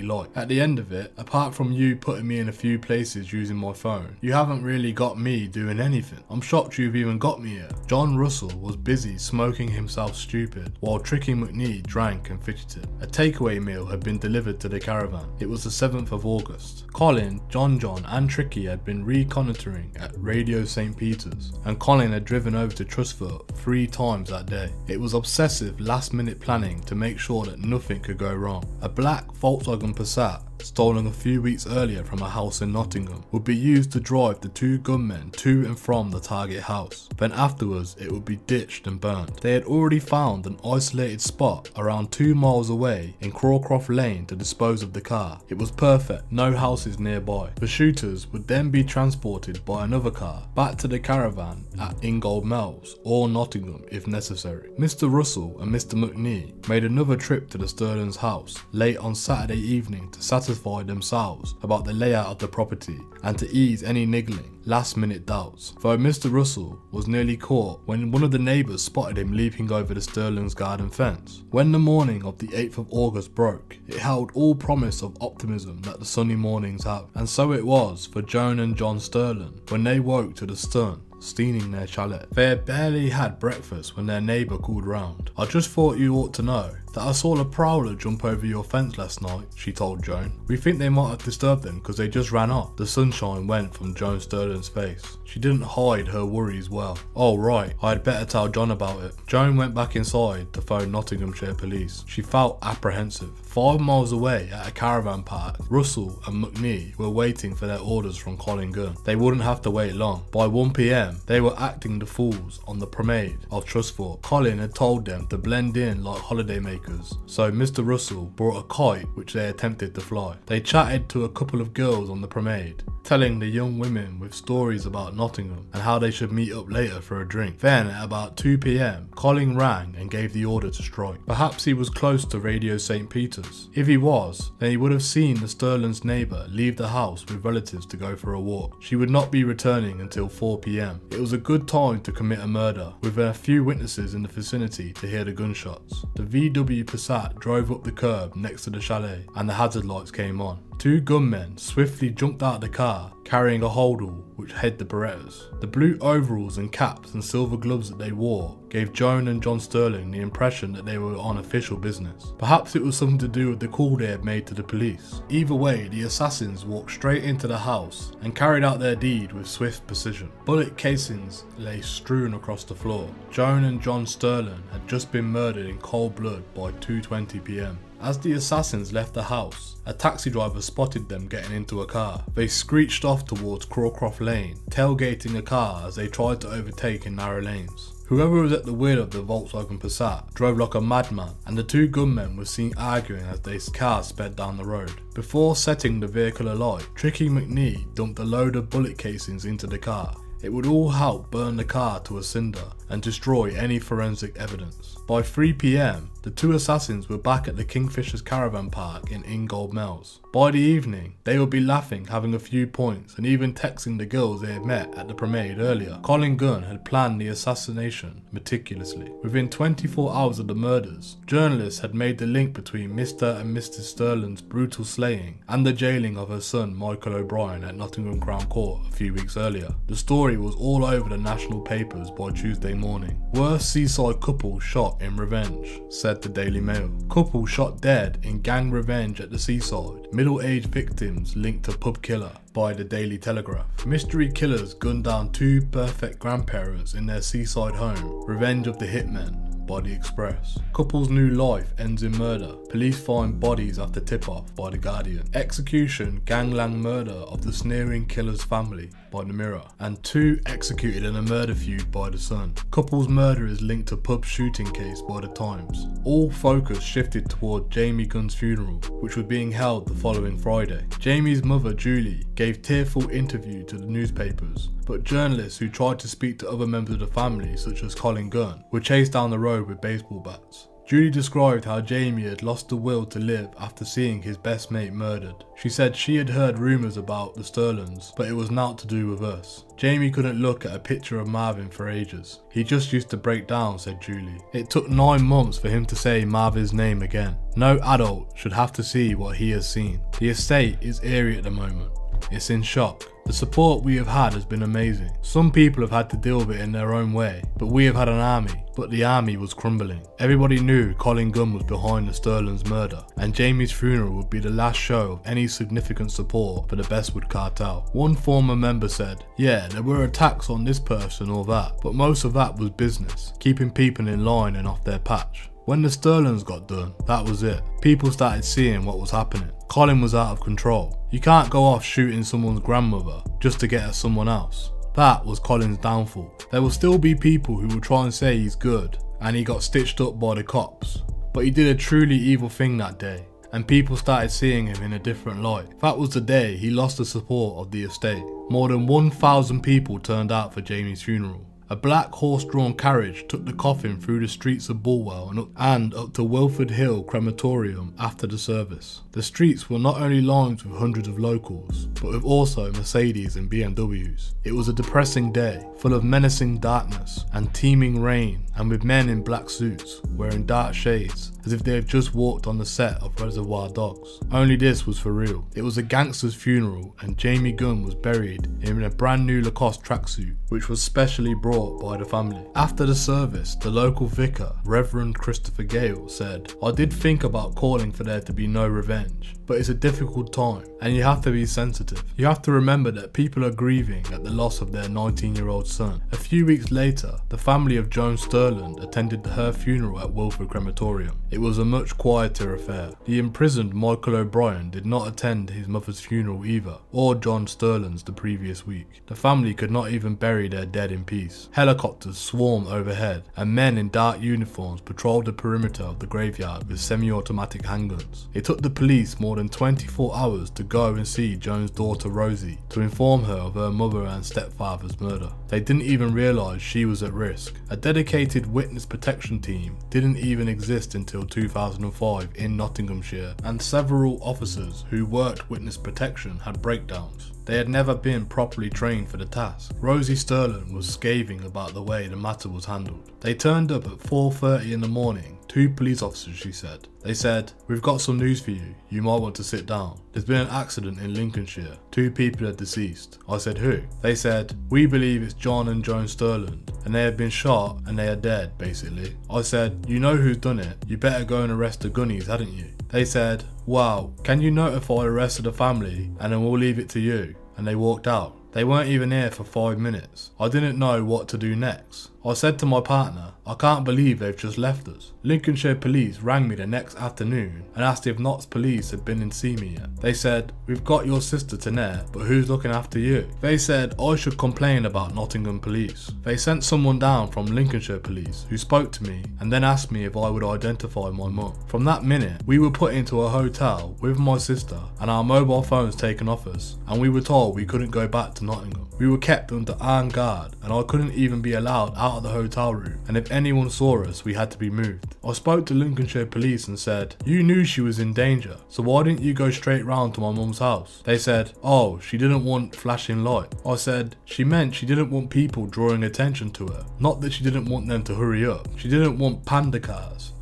liked. At the end of it, apart from you putting me in a few places using my phone, you haven't really got me doing anything. I'm shocked you've even got me here. John Russell was busy smoking himself stupid while Tricky McNee drank and fidgeted. A takeaway meal had been delivered to the caravan. It was the 7th of August. Colin, John and Tricky had been reconnoitering at Radio St. Peter's, and Colin had driven over to Trustfoot 3 times that day. It was obsessive last-minute planning to make sure that nothing could go wrong. A black Volkswagen Passat, stolen a few weeks earlier from a house in Nottingham, would be used to drive the 2 gunmen to and from the target house. Then afterwards it would be ditched and burned. They had already found an isolated spot around 2 miles away in Crawcroft Lane to dispose of the car. It was perfect, no houses nearby. The shooters would then be transported by another car back to the caravan at Ingold Mells or Nottingham if necessary. Mr. Russell and Mr. McNee made another trip to the Sterling's house late on Saturday evening to satisfy themselves about the layout of the property and to ease any niggling last-minute doubts, though Mr. Russell was nearly caught when one of the neighbours spotted him leaping over the Sterling's garden fence. When the morning of the 8th of August broke, it held all promise of optimism that the sunny mornings have, and so it was for Joan and John Sterling when they woke to the sun steaming their chalet. They had barely had breakfast when their neighbour called round. "I just thought you ought to know that I saw a prowler jump over your fence last night," she told Joan. "We think they might have disturbed them because they just ran off." The sunshine went from Joan Sterling's face. She didn't hide her worries well. "Oh right, I'd better tell John about it." Joan went back inside to phone Nottinghamshire police. She felt apprehensive. 5 miles away at a caravan park, Russell and McNee were waiting for their orders from Colin Gunn. They wouldn't have to wait long. By 1 PM, they were acting the fools on the promenade of Trustfoot. Colin had told them to blend in like holidaymakers, so Mr. Russell brought a kite which they attempted to fly. They chatted to a couple of girls on the promenade telling the young women with stories about Nottingham and how they should meet up later for a drink. Then at about 2 PM, Colin rang and gave the order to strike. Perhaps he was close to Radio St. Peter's. If he was, then he would have seen the Sterlings' neighbour leave the house with relatives to go for a walk. She would not be returning until 4 PM. It was a good time to commit a murder, with a few witnesses in the vicinity to hear the gunshots. The VW Passat drove up the curb next to the chalet and the hazard lights came on. Two gunmen swiftly jumped out of the car, carrying a holdall which hid the Berettas. The blue overalls and caps and silver gloves that they wore gave Joan and John Sterling the impression that they were on official business. Perhaps it was something to do with the call they had made to the police. Either way, the assassins walked straight into the house and carried out their deed with swift precision. Bullet casings lay strewn across the floor. Joan and John Sterling had just been murdered in cold blood by 2:20 PM. As the assassins left the house, a taxi driver spotted them getting into a car. They screeched off towards Crawcroft Lane, tailgating a car as they tried to overtake in narrow lanes. Whoever was at the wheel of the Volkswagen Passat drove like a madman, and the two gunmen were seen arguing as their car sped down the road. Before setting the vehicle alight, Tricky McNee dumped a load of bullet casings into the car. It would all help burn the car to a cinder and destroy any forensic evidence. By 3 PM, the two assassins were back at the Kingfisher's Caravan Park in Ingold Mills. By the evening, they would be laughing, having a few points, and even texting the girls they had met at the promenade earlier. Colin Gunn had planned the assassination meticulously. Within 24 hours of the murders, journalists had made the link between Mr. and Mrs. Sterling's brutal slaying and the jailing of her son Michael O'Brien at Nottingham Crown Court a few weeks earlier. The story was all over the national papers by Tuesday morning. Worst seaside couple shot in revenge, said the Daily Mail. Couple shot dead in gang revenge at the seaside. Middle-aged victims linked to pub killer by the Daily Telegraph. Mystery killers gunned down two perfect grandparents in their seaside home. Revenge of the hitmen by the Express. Couple's new life ends in murder. Police find bodies after tip-off by the Guardian. Execution, gangland murder of the sneering killer's family by the Mirror. And two executed in a murder feud by the Sun. Couple's murder is linked to pub shooting case by the Times. All focus shifted toward Jamie Gunn's funeral, which was being held the following Friday. Jamie's mother, Julie, gave tearful interview to the newspapers, but journalists who tried to speak to other members of the family, such as Colin Gunn, were chased down the road with baseball bats. Julie described how Jamie had lost the will to live after seeing his best mate murdered. She said she had heard rumours about the Sterlings, but it was naught to do with us. Jamie couldn't look at a picture of Marvin for ages. He just used to break down, said Julie. It took 9 months for him to say Marvin's name again. No adult should have to see what he has seen. The estate is eerie at the moment. It's in shock. The support we have had has been amazing. Some people have had to deal with it in their own way, but we have had an army. But the army was crumbling. Everybody knew Colin Gunn was behind the Sterling's murder, and Jamie's funeral would be the last show of any significant support for the Bestwood cartel. One former member said, "Yeah, there were attacks on this person or that, but most of that was business, keeping people in line and off their patch. When the Sterlings got done, that was it. People started seeing what was happening. Colin was out of control. You can't go off shooting someone's grandmother just to get at someone else." That was Colin's downfall. There will still be people who will try and say he's good and he got stitched up by the cops, but he did a truly evil thing that day, and people started seeing him in a different light. That was the day he lost the support of the estate. More than 1,000 people turned out for Jamie's funeral. A black horse-drawn carriage took the coffin through the streets of Bulwell and up to Wilford Hill Crematorium after the service. The streets were not only lined with hundreds of locals, but with also Mercedes and BMWs. It was a depressing day, full of menacing darkness and teeming rain, and with men in black suits, wearing dark shades, as if they had just walked on the set of Reservoir Dogs. Only this was for real. It was a gangster's funeral, and Jamie Gunn was buried in a brand new Lacoste tracksuit, which was specially brought by the family. After the service, the local vicar, Reverend Christopher Gale, said, "I did think about calling for there to be no revenge, but it's a difficult time, and you have to be sensitive. You have to remember that people are grieving at the loss of their 19-year-old son." A few weeks later, the family of Joan Sterling attended her funeral at Wilford Crematorium. It was a much quieter affair. The imprisoned Michael O'Brien did not attend his mother's funeral either, or John Sterling's the previous week. The family could not even bury their dead in peace. Helicopters swarmed overhead, and men in dark uniforms patrolled the perimeter of the graveyard with semi-automatic handguns. It took the police more than 24 hours to go and see Joan's daughter Rosie to inform her of her mother and stepfather's murder. They didn't even realise she was at risk. A dedicated witness protection team didn't even exist until 2005 in Nottinghamshire, and several officers who worked witness protection had breakdowns. They had never been properly trained for the task. Rosie Sterling was scathing about the way the matter was handled. They turned up at 4:30 in the morning. 2 police officers, she said. They said, "We've got some news for you. You might want to sit down. There's been an accident in Lincolnshire. 2 people are deceased." I said, "Who?" They said, "We believe it's John and Joan Sterling, and they have been shot and they are dead, basically." I said, "You know who's done it. You better go and arrest the gunnies, hadn't you?" They said, "Wow, can you notify the rest of the family and then we'll leave it to you?" And they walked out. They weren't even here for 5 minutes. I didn't know what to do next. I said to my partner, "I can't believe they've just left us." Lincolnshire police rang me the next afternoon and asked if Notts police had been in to see me yet. They said, "We've got your sister Tanette, but who's looking after you?" They said I should complain about Nottingham police. They sent someone down from Lincolnshire police who spoke to me and then asked me if I would identify my mum. From that minute, we were put into a hotel with my sister and our mobile phones taken off us, and we were told we couldn't go back to Nottingham. We were kept under armed guard and I couldn't even be allowed out of the hotel room, and if anyone saw us we had to be moved. I spoke to Lincolnshire police and said, "You knew she was in danger, so why didn't you go straight round to my mum's house?" They said, "Oh, she didn't want flashing light." I said, "She meant she didn't want people drawing attention to her, not that she didn't want them to hurry up. She didn't want panda cars.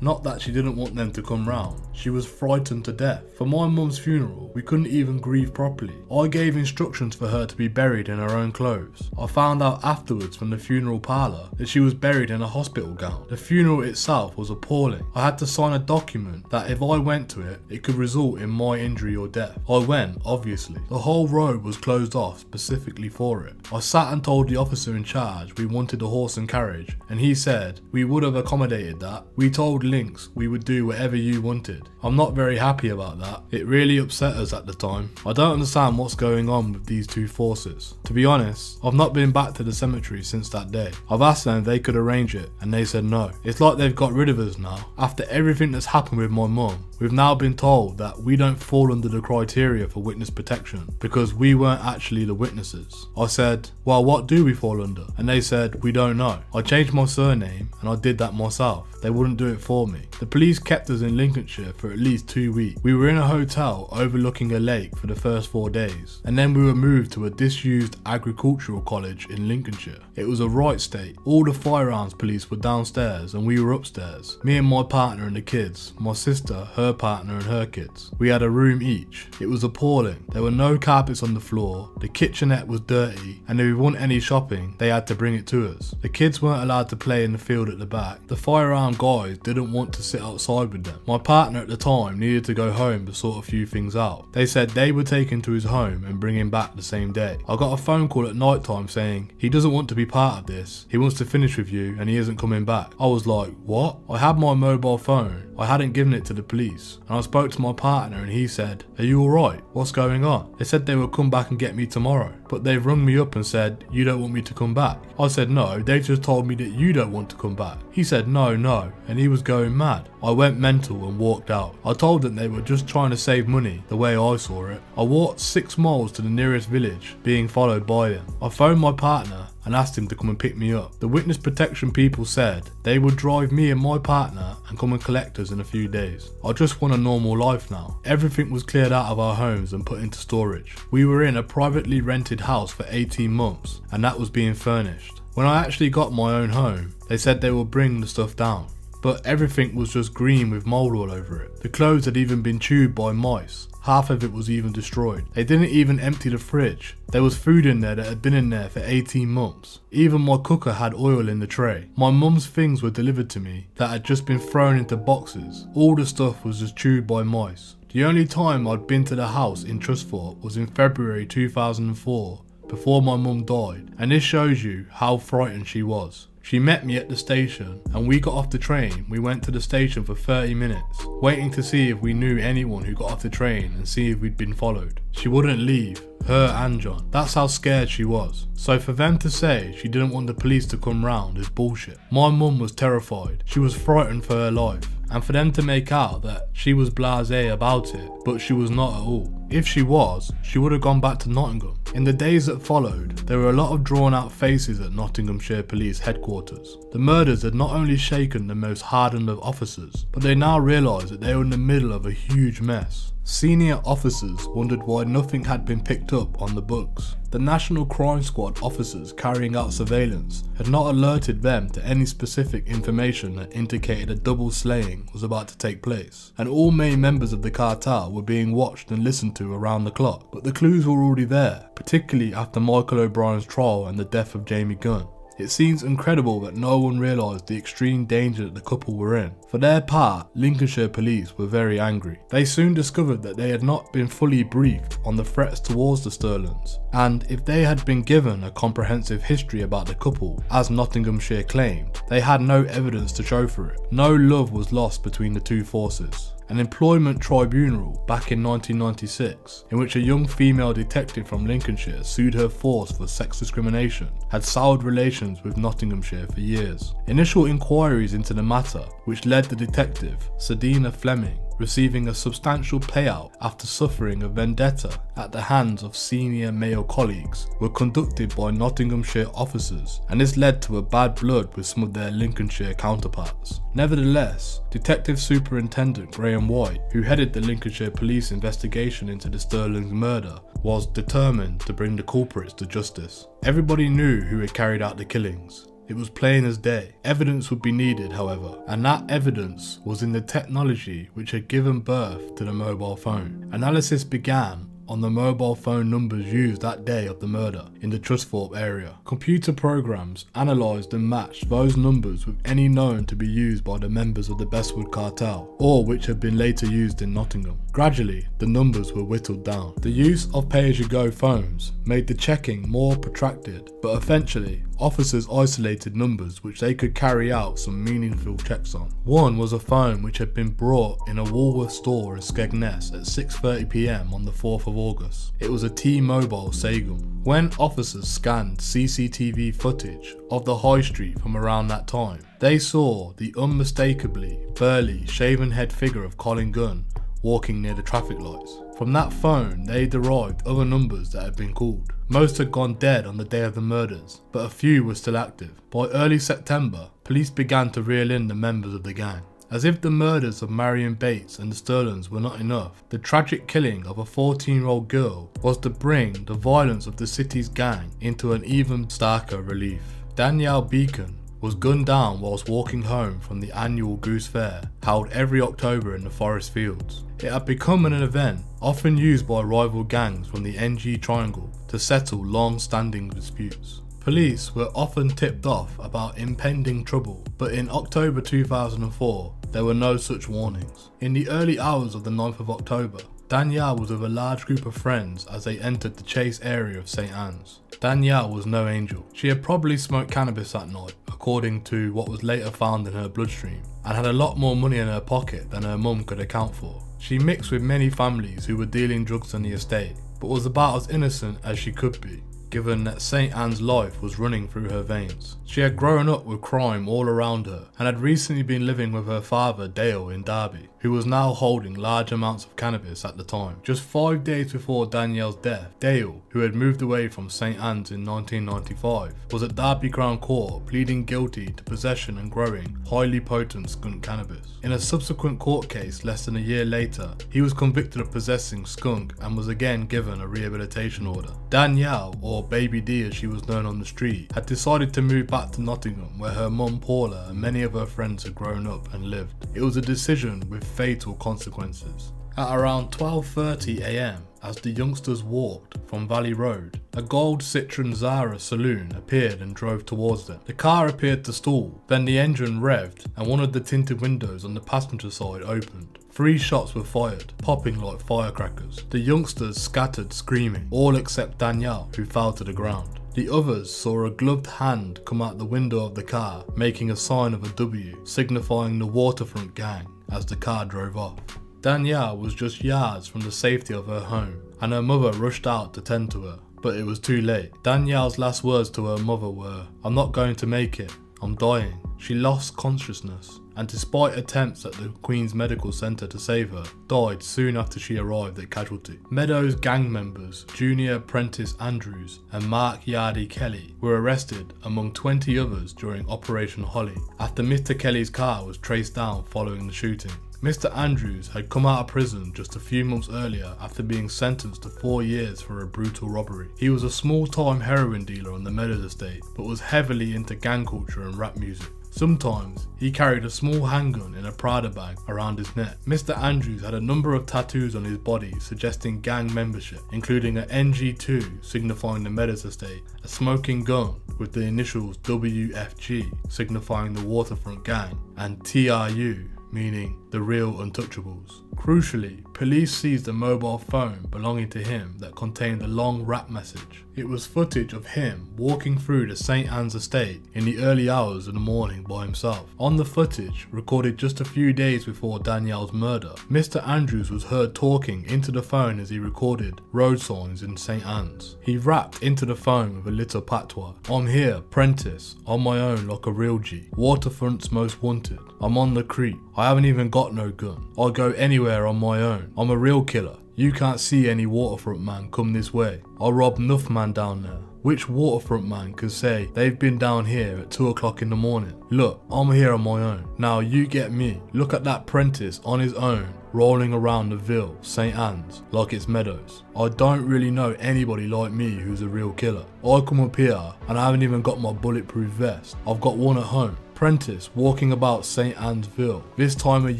Not that she didn't want them to come round. She was frightened to death. For my mum's funeral, we couldn't even grieve properly. I gave instructions for her to be buried in her own clothes. I found out afterwards from the funeral parlour that she was buried in a hospital gown. The funeral itself was appalling. I had to sign a document that if I went to it, it could result in my injury or death. I went, obviously. The whole road was closed off specifically for it. I sat and told the officer in charge we wanted a horse and carriage, and he said we would have accommodated that. We told Links we would do whatever you wanted. I'm not very happy about that. It really upset us at the time. I don't understand what's going on with these 2 forces. To be honest, I've not been back to the cemetery since that day. I've asked them if they could arrange it and they said no. It's like they've got rid of us now. After everything that's happened with my mum, we've now been told that we don't fall under the criteria for witness protection because we weren't actually the witnesses. I said, "Well, what do we fall under?" And they said, "We don't know." I changed my surname and I did that myself. They wouldn't do it for me. The police kept us in Lincolnshire for at least 2 weeks. We were in a hotel overlooking a lake for the first 4 days, and then we were moved to a disused agricultural college in Lincolnshire. It was a right state. All the firearms police were downstairs and we were upstairs. Me and my partner and the kids, my sister, her partner and her kids. We had a room each. It was appalling. There were no carpets on the floor, the kitchenette was dirty, and if we wanted any shopping, they had to bring it to us. The kids weren't allowed to play in the field at the back. The firearm guys didn't want to sit outside with them. My partner at the time needed to go home to sort a few things out. They said they would take him to his home and bring him back the same day. I got a phone call at night time saying he doesn't want to be part of this. He wants to finish with you and he isn't coming back. I was like, what? I had my mobile phone. I hadn't given it to the police, and I spoke to my partner and he said, "Are you alright? What's going on?" They said they would come back and get me tomorrow, but they've rung me up and said, "You don't want me to come back." I said, "No, they just told me that you don't want to come back." He said, no, and he was going mad. I went mental and walked out. I told them they were just trying to save money, the way I saw it. I walked 6 miles to the nearest village, being followed by them. I phoned my partner and asked him to come and pick me up. The witness protection people said they would drive me and my partner and come and collect us in a few days. I just want a normal life now. Everything was cleared out of our homes and put into storage. We were in a privately rented house for 18 months and that was being furnished. When I actually got my own home, they said they would bring the stuff down, but everything was just green with mold all over it. The clothes had even been chewed by mice. Half of it was even destroyed. They didn't even empty the fridge. There was food in there that had been in there for 18 months. Even my cooker had oil in the tray. My mum's things were delivered to me that had just been thrown into boxes. All the stuff was just chewed by mice. The only time I'd been to the house in Trustford was in February 2004, before my mum died, and this shows you how frightened she was. She met me at the station and we got off the train. We went to the station for 30 minutes, waiting to see if we knew anyone who got off the train and see if we'd been followed. She wouldn't leave, her and John. That's how scared she was. So for them to say she didn't want the police to come round is bullshit. My mum was terrified. She was frightened for her life. And for them to make out that she was blasé about it, but she was not at all. If she was, she would have gone back to Nottingham. In the days that followed, there were a lot of drawn out faces at Nottinghamshire Police headquarters. The murders had not only shaken the most hardened of officers, but they now realised that they were in the middle of a huge mess. Senior officers wondered why nothing had been picked up on the books. The National Crime Squad officers carrying out surveillance had not alerted them to any specific information that indicated a double slaying was about to take place, and all main members of the cartel were being watched and listened to around the clock. But the clues were already there, particularly after Michael O'Brien's trial and the death of Jamie Gunn. It seems incredible that no one realised the extreme danger that the couple were in. For their part, Lincolnshire police were very angry. They soon discovered that they had not been fully briefed on the threats towards the Sterlings, and if they had been given a comprehensive history about the couple, as Nottinghamshire claimed, they had no evidence to show for it. No love was lost between the two forces. An employment tribunal back in 1996, in which a young female detective from Lincolnshire sued her force for sex discrimination, had soured relations with Nottinghamshire for years. Initial inquiries into the matter, which led the detective, Sedina Fleming, receiving a substantial payout after suffering a vendetta at the hands of senior male colleagues, were conducted by Nottinghamshire officers, and this led to a bad blood with some of their Lincolnshire counterparts. Nevertheless, Detective Superintendent Graham White, who headed the Lincolnshire police investigation into the Sterling's murder, was determined to bring the culprits to justice. Everybody knew who had carried out the killings. It was plain as day. Evidence would be needed, however, and that evidence was in the technology which had given birth to the mobile phone. Analysis began on the mobile phone numbers used that day of the murder in the Trusthorpe area. Computer programs analysed and matched those numbers with any known to be used by the members of the Bestwood cartel, or which had been later used in Nottingham. Gradually, the numbers were whittled down. The use of pay-as-you-go phones made the checking more protracted, but eventually, officers isolated numbers which they could carry out some meaningful checks on. One was a phone which had been brought in a Woolworth store in Skegness at 6:30 PM on the 4th of August. It was a T-Mobile Sagum. When officers scanned CCTV footage of the high street from around that time, they saw the unmistakably burly, shaven-head figure of Colin Gunn walking near the traffic lights. From that phone, they derived other numbers that had been called. Most had gone dead on the day of the murders, but a few were still active. By early September, police began to reel in the members of the gang. As if the murders of Marion Bates and the Sterlings were not enough, the tragic killing of a 14-year-old girl was to bring the violence of the city's gang into an even starker relief. Danielle Beacon was gunned down whilst walking home from the annual Goose Fair, held every October in the Forest Fields. It had become an event often used by rival gangs from the NG Triangle to settle long-standing disputes. Police were often tipped off about impending trouble, but in October 2004, there were no such warnings. In the early hours of the 9th of October, Danielle was with a large group of friends as they entered the Chase area of St Anne's. Danielle was no angel. She had probably smoked cannabis that night, according to what was later found in her bloodstream, and had a lot more money in her pocket than her mum could account for. She mixed with many families who were dealing drugs on the estate, but was about as innocent as she could be, given that St Anne's life was running through her veins. She had grown up with crime all around her and had recently been living with her father Dale in Derby, who was now holding large amounts of cannabis at the time. Just 5 days before Danielle's death, Dale, who had moved away from St Anne's in 1995, was at Derby Crown Court pleading guilty to possession and growing highly potent skunk cannabis. In a subsequent court case less than a year later, he was convicted of possessing skunk and was again given a rehabilitation order. Danielle, or Baby D as she was known on the street, had decided to move back to Nottingham where her mum Paula and many of her friends had grown up and lived. It was a decision with fatal consequences. At around 12:30 AM, as the youngsters walked from Valley Road, a gold Citroen Zara saloon appeared and drove towards them. The car appeared to stall, then the engine revved and one of the tinted windows on the passenger side opened. 3 shots were fired, popping like firecrackers. The youngsters scattered screaming, all except Danielle, who fell to the ground. The others saw a gloved hand come out the window of the car, making a sign of a W, signifying the Waterfront gang, as the car drove off. Danielle was just yards from the safety of her home, and her mother rushed out to tend to her, but it was too late. Danielle's last words to her mother were, "I'm not going to make it, I'm dying." She lost consciousness, and despite attempts at the Queen's Medical Centre to save her, died soon after she arrived at casualty. Meadows gang members Junior Prentice Andrews and Mark Yardy Kelly were arrested among 20 others during Operation Holly after Mr. Kelly's car was traced down following the shooting. Mr. Andrews had come out of prison just a few months earlier after being sentenced to 4 years for a brutal robbery. He was a small-time heroin dealer on the Meadows estate, but was heavily into gang culture and rap music. Sometimes, he carried a small handgun in a Prada bag around his neck. Mr. Andrews had a number of tattoos on his body suggesting gang membership, including an NG2 signifying the Meadows estate, a smoking gun with the initials WFG signifying the Waterfront gang, and TRU meaning the real untouchables. Crucially, police seized a mobile phone belonging to him that contained a long rap message. It was footage of him walking through the St. Anne's estate in the early hours of the morning by himself. On the footage, recorded just a few days before Danielle's murder, Mr. Andrews was heard talking into the phone as he recorded road signs in St. Anne's. He rapped into the phone with a little patois. "I'm here, Prentice, on my own like a real G. Waterfront's most wanted. I'm on the creep. I haven't even got no gun. I go anywhere on my own. I'm a real killer. You can't see any waterfront man come this way. I robbed enough man down there." Which waterfront man could say they've been down here at 2 o'clock in the morning? "Look, I'm here on my own. Now you get me. Look at that Prentice on his own, rolling around the Ville, St. Anne's, like it's Meadows. I don't really know anybody like me who's a real killer. I come up here and I haven't even got my bulletproof vest. I've got one at home. Prentice walking about St. Anne's Ville this time of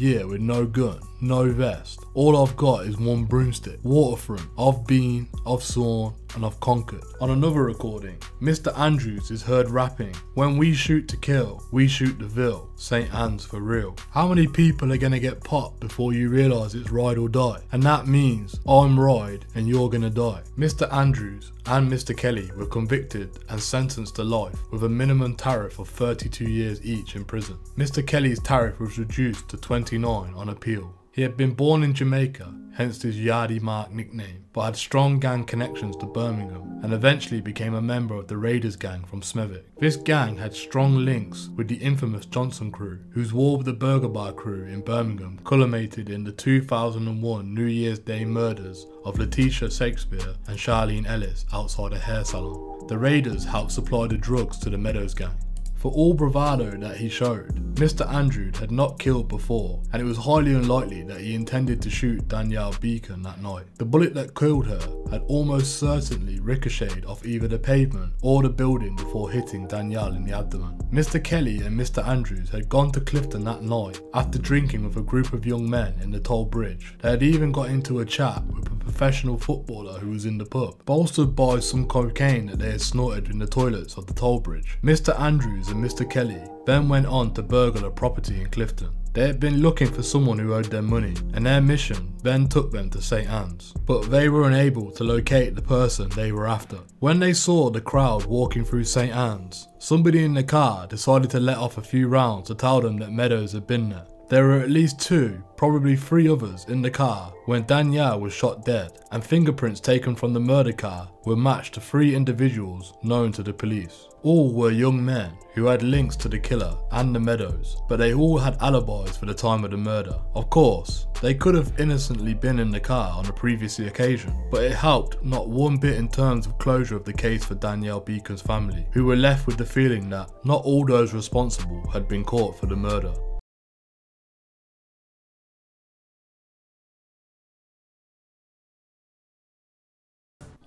year with no gun, no vest. All I've got is one broomstick. Waterfront. I've been, I've sworn, and I've conquered." On another recording, Mr. Andrews is heard rapping, "When we shoot to kill, we shoot the Ville, St. Anne's for real." How many people are gonna get popped before you realise it's ride or die? And that means I'm ride and you're gonna die. Mr. Andrews and Mr. Kelly were convicted and sentenced to life with a minimum tariff of 32 years each in prison. Mr. Kelly's tariff was reduced to 29 on appeal. He had been born in Jamaica, hence his Yardy Mark nickname, but had strong gang connections to Birmingham and eventually became a member of the Raiders gang from Smethwick. This gang had strong links with the infamous Johnson crew, whose war with the Burger Bar crew in Birmingham culminated in the 2001 New Year's Day murders of Letitia Shakespeare and Charlene Ellis outside a hair salon. The Raiders helped supply the drugs to the Meadows gang. For all bravado that he showed, Mr. Andrews had not killed before, and it was highly unlikely that he intended to shoot Danielle Beacon that night. The bullet that killed her had almost certainly ricocheted off either the pavement or the building before hitting Danielle in the abdomen. Mr. Kelly and Mr. Andrews had gone to Clifton that night after drinking with a group of young men in the Toll Bridge. They had even got into a chat with a professional footballer who was in the pub, bolstered by some cocaine that they had snorted in the toilets of the Toll Bridge. Mr. Andrews and Mr. Kelly then went on to burgle a property in Clifton. They had been looking for someone who owed them money, and their mission then took them to St. Anne's, but they were unable to locate the person they were after. When they saw the crowd walking through St. Anne's, somebody in the car decided to let off a few rounds to tell them that Meadows had been there. There were at least 2, probably 3 others in the car when Danielle was shot dead, and fingerprints taken from the murder car were matched to 3 individuals known to the police. All were young men who had links to the killer and the Meadows, but they all had alibis for the time of the murder. Of course, they could have innocently been in the car on a previous occasion, but it helped not one bit in terms of closure of the case for Danielle Beacon's family, who were left with the feeling that not all those responsible had been caught for the murder.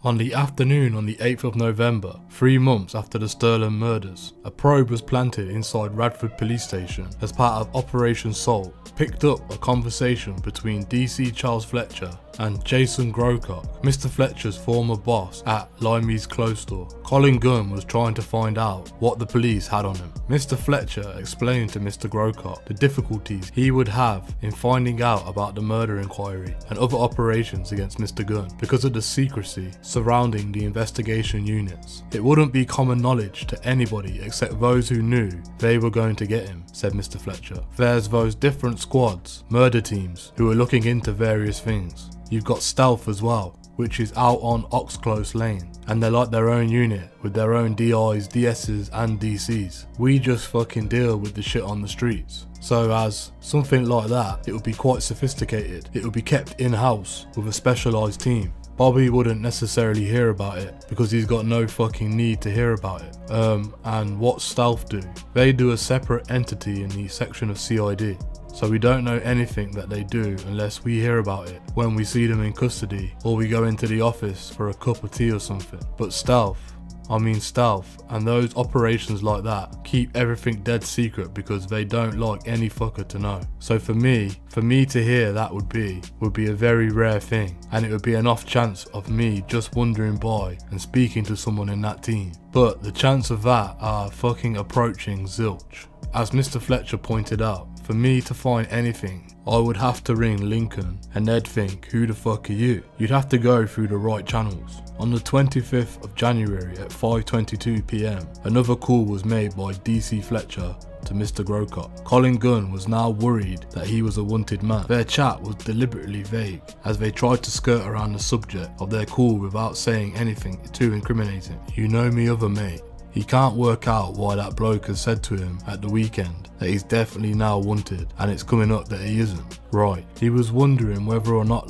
On the afternoon on the 8th of November, 3 months after the Sterling murders, a probe was planted inside Radford police station as part of Operation Salt, picked up a conversation between DC Charles Fletcher and Jason Grocott, Mr. Fletcher's former boss at Limey's clothes store. Colin Gunn was trying to find out what the police had on him. Mr. Fletcher explained to Mr. Grocott the difficulties he would have in finding out about the murder inquiry and other operations against Mr. Gunn because of the secrecy surrounding the investigation units. It wouldn't be common knowledge to anybody except those who knew they were going to get him, said Mr. Fletcher. There's those different squads, murder teams, who are looking into various things. You've got Stealth as well, which is out on Oxclose Lane, and they're like their own unit with their own DIs, DSs and DCs. We just fucking deal with the shit on the streets. So as something like that, it would be quite sophisticated. It would be kept in-house with a specialised team. Bobby wouldn't necessarily hear about it because he's got no fucking need to hear about it. And what Stealth do? They do a separate entity in the section of CID. So we don't know anything that they do unless we hear about it when we see them in custody or we go into the office for a cup of tea or something. But Stealth, and those operations like that keep everything dead secret because they don't like any fucker to know. So for me to hear that would be a very rare thing, and it would be an off chance of me just wandering by and speaking to someone in that team. But the chance of that are fucking approaching zilch. As Mr. Fletcher pointed out, for me to find anything, I would have to ring Lincoln and they'd think, who the fuck are you? You'd have to go through the right channels. On the 25th of January at 5:22 PM, another call was made by DC Fletcher to Mr. Grocott. Colin Gunn was now worried that he was a wanted man. Their chat was deliberately vague as they tried to skirt around the subject of their call without saying anything too incriminating. You know me other mate. He can't work out why that bloke has said to him at the weekend that he's definitely now wanted and it's coming up that he isn't. Right, he was wondering whether or not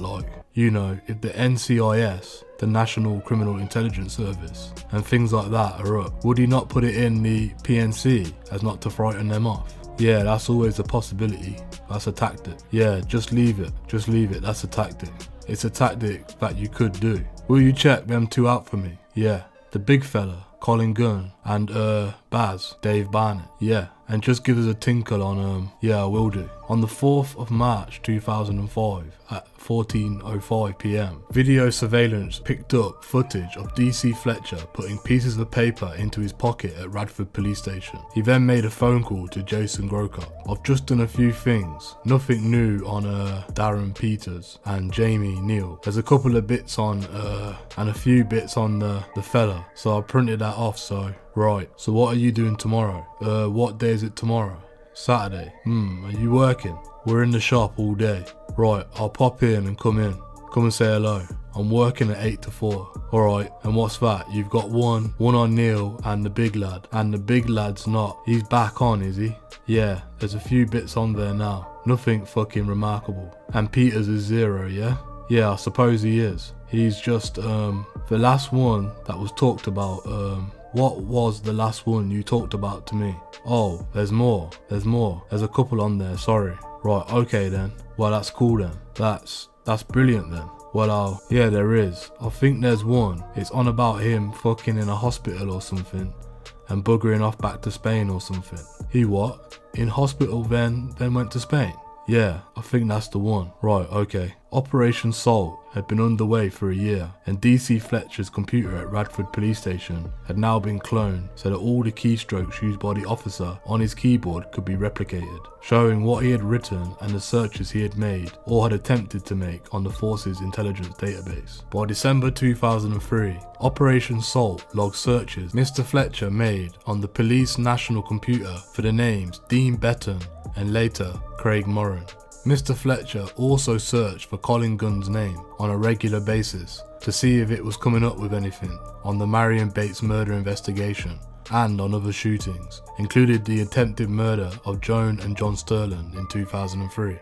if the NCIS, the National Criminal Intelligence Service, and things like that are up, would he not put it in the PNC as not to frighten them off? Yeah, that's always a possibility. That's a tactic. Yeah, just leave it, that's a tactic. It's a tactic that you could do. Will you check them two out for me? Yeah, the big fella, Colin Gunn, and Baz, Dave Barnett. Yeah, and just give us a tinkle on yeah, I will do. On the 4th of March 2005 at 14:05 PM, video surveillance picked up footage of DC Fletcher putting pieces of paper into his pocket at Radford police station. He then made a phone call to Jason Grocott. I've just done a few things, nothing new on Darren Peters and Jamie Neal. There's a couple of bits on and a few bits on the fella, so I printed that off. So right, so what are you doing tomorrow? What day is it tomorrow? Saturday. Are you working? We're in the shop all day. Right, I'll pop in and come and say hello. I'm working at 8 to 4. Alright, and what's that? You've got one on Neil and the big lad. And the big lad's not. He's back on, is he? Yeah, there's a few bits on there now. Nothing fucking remarkable. And Peters is 0, yeah? Yeah, I suppose he is. He's just, the last one that was talked about, what was the last one you talked about to me? Oh, there's more. There's a couple on there, sorry. Right, okay then. Well, that's cool then. That's brilliant then. Well, yeah, there is. I think there's one. It's on about him fucking in a hospital or something and buggering off back to Spain or something. He what? In hospital then went to Spain? Yeah, I think that's the one. Right, okay. Operation Salt had been underway for a year, and DC Fletcher's computer at Radford police station had now been cloned so that all the keystrokes used by the officer on his keyboard could be replicated, showing what he had written and the searches he had made or had attempted to make on the force's intelligence database. By December 2003, Operation Salt logged searches Mr. Fletcher made on the police national computer for the names Dean Betton and later Craig Moran. Mr. Fletcher also searched for Colin Gunn's name on a regular basis to see if it was coming up with anything on the Marion Bates murder investigation and on other shootings, including the attempted murder of Joan and John Sterling in 2003.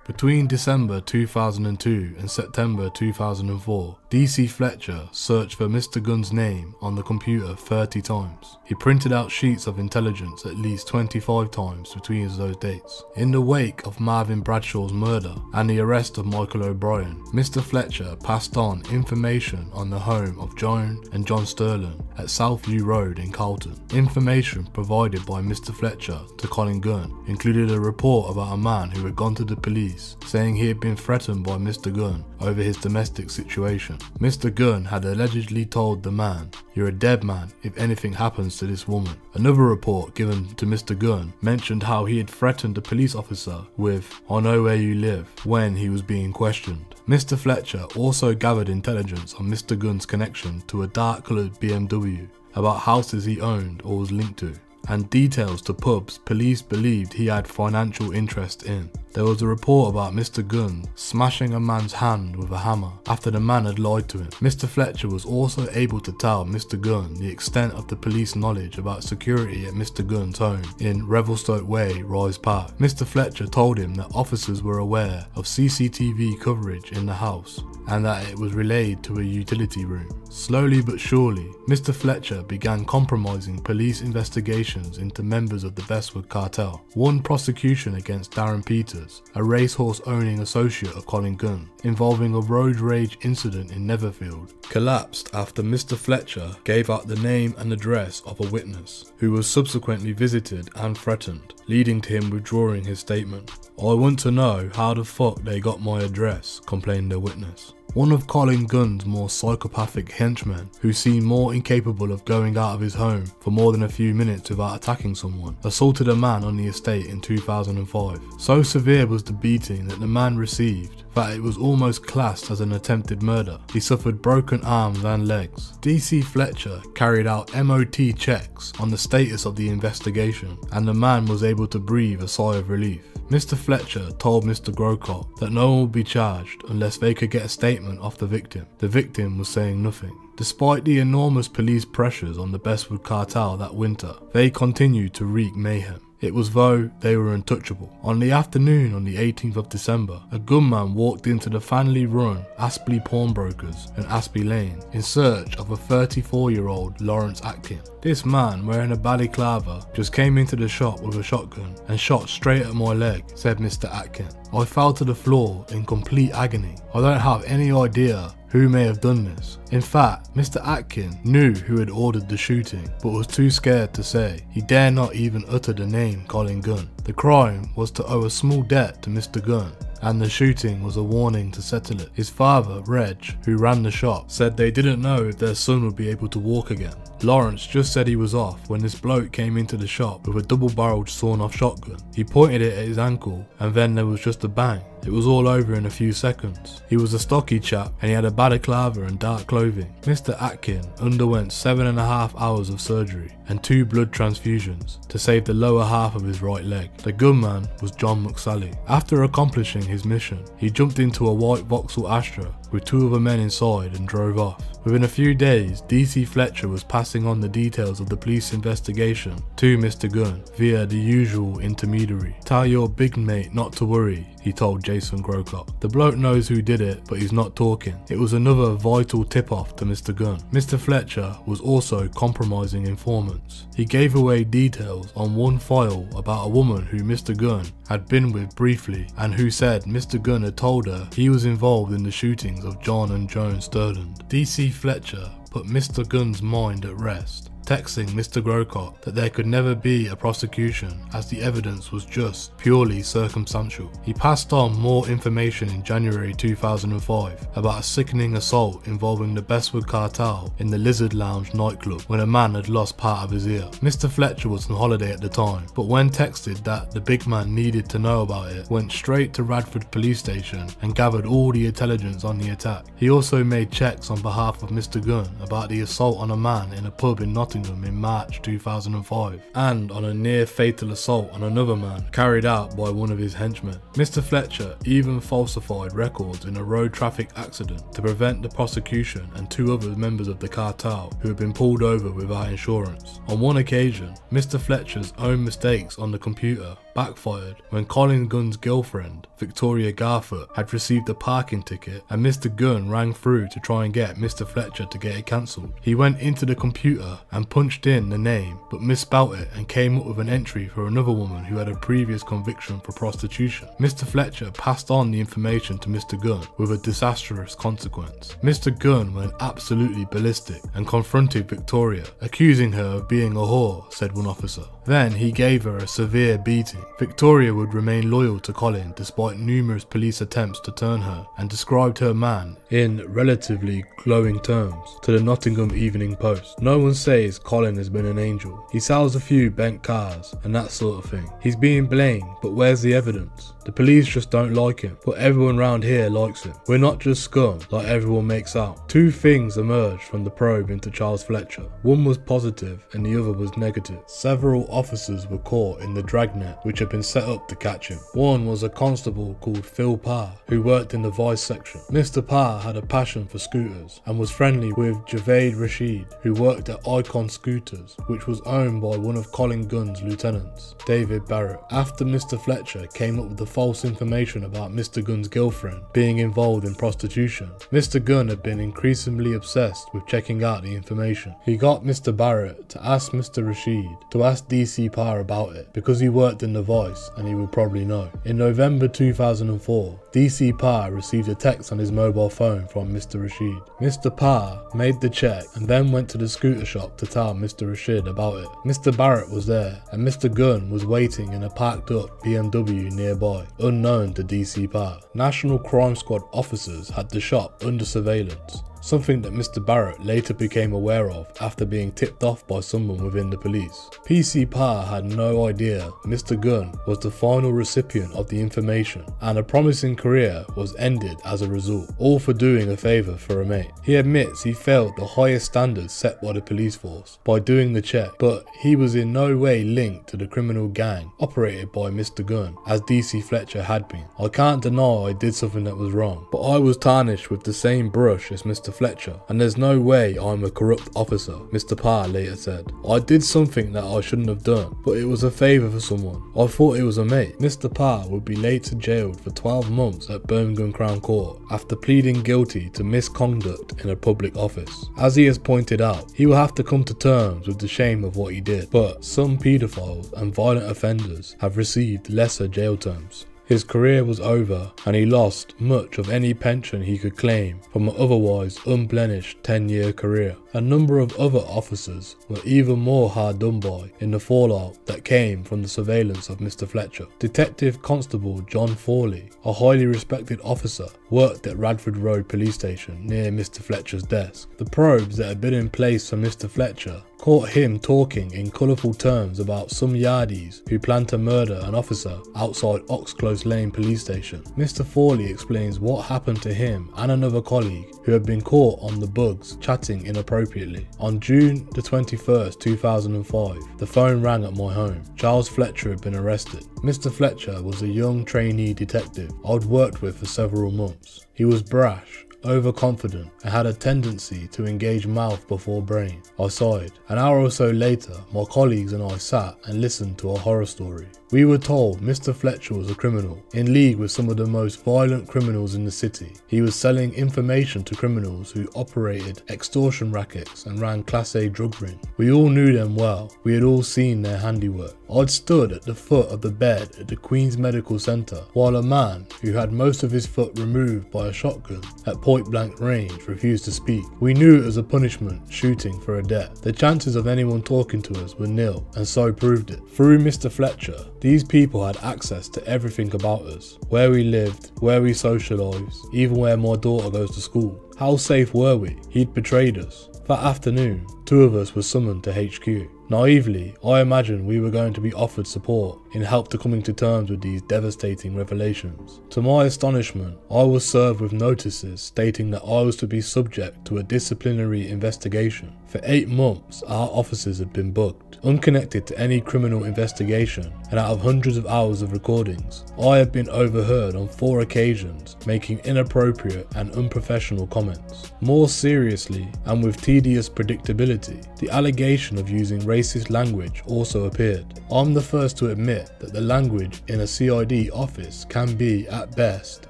Between December 2002 and September 2004, DC Fletcher searched for Mr. Gunn's name on the computer 30 times. He printed out sheets of intelligence at least 25 times between those dates. In the wake of Marvin Bradshaw's murder and the arrest of Michael O'Brien, Mr. Fletcher passed on information on the home of Joan and John Sterling at Southview Road in Carlton. Information provided by Mr. Fletcher to Colin Gunn included a report about a man who had gone to the police police, saying he had been threatened by Mr. Gunn over his domestic situation. Mr. Gunn had allegedly told the man, "You're a dead man if anything happens to this woman." Another report given to Mr. Gunn mentioned how he had threatened a police officer with, "I know where you live," when he was being questioned. Mr. Fletcher also gathered intelligence on Mr. Gunn's connection to a dark coloured BMW, about houses he owned or was linked to, and details to pubs police believed he had financial interest in. There was a report about Mr. Gunn smashing a man's hand with a hammer after the man had lied to him. Mr. Fletcher was also able to tell Mr. Gunn the extent of the police knowledge about security at Mr. Gunn's home in Revelstoke Way, Rise Park. Mr. Fletcher told him that officers were aware of CCTV coverage in the house and that it was relayed to a utility room. Slowly but surely, Mr. Fletcher began compromising police investigations into members of the Westwood cartel. One prosecution against Darren Peters, a racehorse owning associate of Colin Gunn, involving a road rage incident in Netherfield, collapsed after Mr. Fletcher gave out the name and address of a witness, who was subsequently visited and threatened, leading to him withdrawing his statement. "I want to know how the fuck they got my address," complained the witness. One of Colin Gunn's more psychopathic henchmen, who seemed more incapable of going out of his home for more than a few minutes without attacking someone, assaulted a man on the estate in 2005. So severe was the beating that the man received that it was almost classed as an attempted murder. He suffered broken arms and legs. DC Fletcher carried out MOT checks on the status of the investigation, and the man was able to breathe a sigh of relief. Mr. Fletcher told Mr. Grocott that no one would be charged unless they could get a statement off the victim. The victim was saying nothing. Despite the enormous police pressures on the Westwood cartel that winter, they continued to wreak mayhem. It was though they were untouchable. On the afternoon on the 18th of December, a gunman walked into the family-run Aspley Pawnbrokers in Aspley Lane in search of a 34-year-old Lawrence Atkin. This man, wearing a balaclava, just came into the shop with a shotgun and shot straight at my leg, said Mr. Atkin. I fell to the floor in complete agony. I don't have any idea who may have done this. In fact, Mr. Atkin knew who had ordered the shooting, but was too scared to say. He dare not even utter the name Colin Gunn. The crime was to owe a small debt to Mr. Gunn, and the shooting was a warning to settle it. His father, Reg, who ran the shop, said they didn't know if their son would be able to walk again. Lawrence just said he was off when this bloke came into the shop with a double-barreled sawn-off shotgun. He pointed it at his ankle, and then there was just a bang. It was all over in a few seconds. He was a stocky chap and he had a balaclava and dark clothing. Mr. Atkin underwent 7.5 hours of surgery and 2 blood transfusions to save the lower half of his right leg. The gunman was John McSally. After accomplishing his mission, he jumped into a white Vauxhall Astra with 2 other men inside and drove off. Within a few days, DC Fletcher was passing on the details of the police investigation to Mr. Gunn via the usual intermediary. "Tell your big mate not to worry," he told Jason Grocott. "The bloke knows who did it, but he's not talking." It was another vital tip-off to Mr. Gunn. Mr. Fletcher was also compromising informants. He gave away details on one file about a woman who Mr. Gunn had been with briefly and who said Mr. Gunn had told her he was involved in the shootings of John and Joan Sturland. DC Fletcher put Mr. Gunn's mind at rest, texting Mr. Grocott that there could never be a prosecution as the evidence was just purely circumstantial. He passed on more information in January 2005 about a sickening assault involving the Westwood cartel in the Lizard Lounge nightclub when a man had lost part of his ear. Mr. Fletcher was on holiday at the time, but when texted that the big man needed to know about it, went straight to Radford police station and gathered all the intelligence on the attack. He also made checks on behalf of Mr. Gunn about the assault on a man in a pub in Nottingham in March 2005 and on a near fatal assault on another man carried out by one of his henchmen. Mr. Fletcher even falsified records in a road traffic accident to prevent the prosecution and 2 other members of the cartel who had been pulled over without insurance. On one occasion, Mr. Fletcher's own mistakes on the computer backfired when Colin Gunn's girlfriend, Victoria Garfoot, had received a parking ticket and Mr. Gunn rang through to try and get Mr. Fletcher to get it cancelled. He went into the computer and punched in the name but misspelt it and came up with an entry for another woman who had a previous conviction for prostitution. Mr. Fletcher passed on the information to Mr. Gunn with a disastrous consequence. Mr. Gunn went absolutely ballistic and confronted Victoria, accusing her of being a whore, said one officer. Then he gave her a severe beating Victoria would remain loyal to Colin despite numerous police attempts to turn her, and described her man in relatively glowing terms to the Nottingham Evening Post. No one says Colin has been an angel. He sells a few bent cars and that sort of thing. He's being blamed, but where's the evidence? The police just don't like him, but everyone round here likes him. We're not just scum like everyone makes out. Two things emerged from the probe into Charles Fletcher. One was positive and the other was negative. Several officers were caught in the dragnet which had been set up to catch him. One was a constable called Phil Parr, who worked in the vice section. Mr. Parr had a passion for scooters and was friendly with Javed Rashid, who worked at Icon Scooters, which was owned by one of Colin Gunn's lieutenants, David Barrett. After Mr. Fletcher came up with the false information about Mr. Gunn's girlfriend being involved in prostitution, Mr. Gunn had been increasingly obsessed with checking out the information. He got Mr. Barrett to ask Mr. Rashid to ask DC Parr about it because he worked in the vice and he would probably know. In November 2004, DC Parr received a text on his mobile phone from Mr. Rashid. Mr. Parr made the check and then went to the scooter shop to tell Mr. Rashid about it. Mr. Barrett was there and Mr. Gunn was waiting in a parked up BMW nearby, unknown to DC Parr. National Crime Squad officers had the shop under surveillance, something that Mr. Barrett later became aware of after being tipped off by someone within the police. PC Parr had no idea Mr. Gunn was the final recipient of the information, and a promising career was ended as a result, all for doing a favour for a mate. He admits he failed the highest standards set by the police force by doing the check, but he was in no way linked to the criminal gang operated by Mr. Gunn, as DC Fletcher had been. I can't deny I did something that was wrong, but I was tarnished with the same brush as Mr. Fletcher, and there's no way I'm a corrupt officer, Mr. Parr later said. I did something that I shouldn't have done, but it was a favour for someone. I thought it was a mate. Mr. Parr would be later jailed for 12 months at Birmingham Crown Court after pleading guilty to misconduct in a public office. As he has pointed out, he will have to come to terms with the shame of what he did, but some paedophiles and violent offenders have received lesser jail terms. His career was over and he lost much of any pension he could claim from an otherwise unblemished 10-year career. A number of other officers were even more hard done by in the fallout that came from the surveillance of Mr. Fletcher. Detective Constable John Fawley, a highly respected officer, worked at Radford Road Police Station near Mr. Fletcher's desk. The probes that had been in place for Mr. Fletcher caught him talking in colourful terms about some yardies who planned to murder an officer outside Oxclose Lane Police Station. Mr. Fawley explains what happened to him and another colleague who had been caught on the bugs chatting inappropriately. On June the 21st, 2005, the phone rang at my home. Charles Fletcher had been arrested. Mr. Fletcher was a young trainee detective I'd worked with for several months. He was brash, overconfident, and had a tendency to engage mouth before brain. I sighed. An hour or so later, my colleagues and I sat and listened to a horror story. We were told Mr. Fletcher was a criminal, in league with some of the most violent criminals in the city. He was selling information to criminals who operated extortion rackets and ran Class A drug rings. We all knew them well. We had all seen their handiwork. I'd stood at the foot of the bed at the Queen's Medical Centre while a man who had most of his foot removed by a shotgun at point blank range refused to speak. We knew it was a punishment, shooting for a debt. The chances of anyone talking to us were nil, and so proved it. Through Mr. Fletcher, these people had access to everything about us, where we lived, where we socialised, even where my daughter goes to school. How safe were we? He'd betrayed us. That afternoon, 2 of us were summoned to HQ. Naively, I imagined we were going to be offered support in help to coming to terms with these devastating revelations. To my astonishment, I was served with notices stating that I was to be subject to a disciplinary investigation. For 8 months, our offices had been bugged, unconnected to any criminal investigation, and out of hundreds of hours of recordings, I had been overheard on 4 occasions making inappropriate and unprofessional comments. More seriously, and with tedious predictability, the allegation of using racist language also appeared. I'm the first to admit that the language in a CID office can be, at best,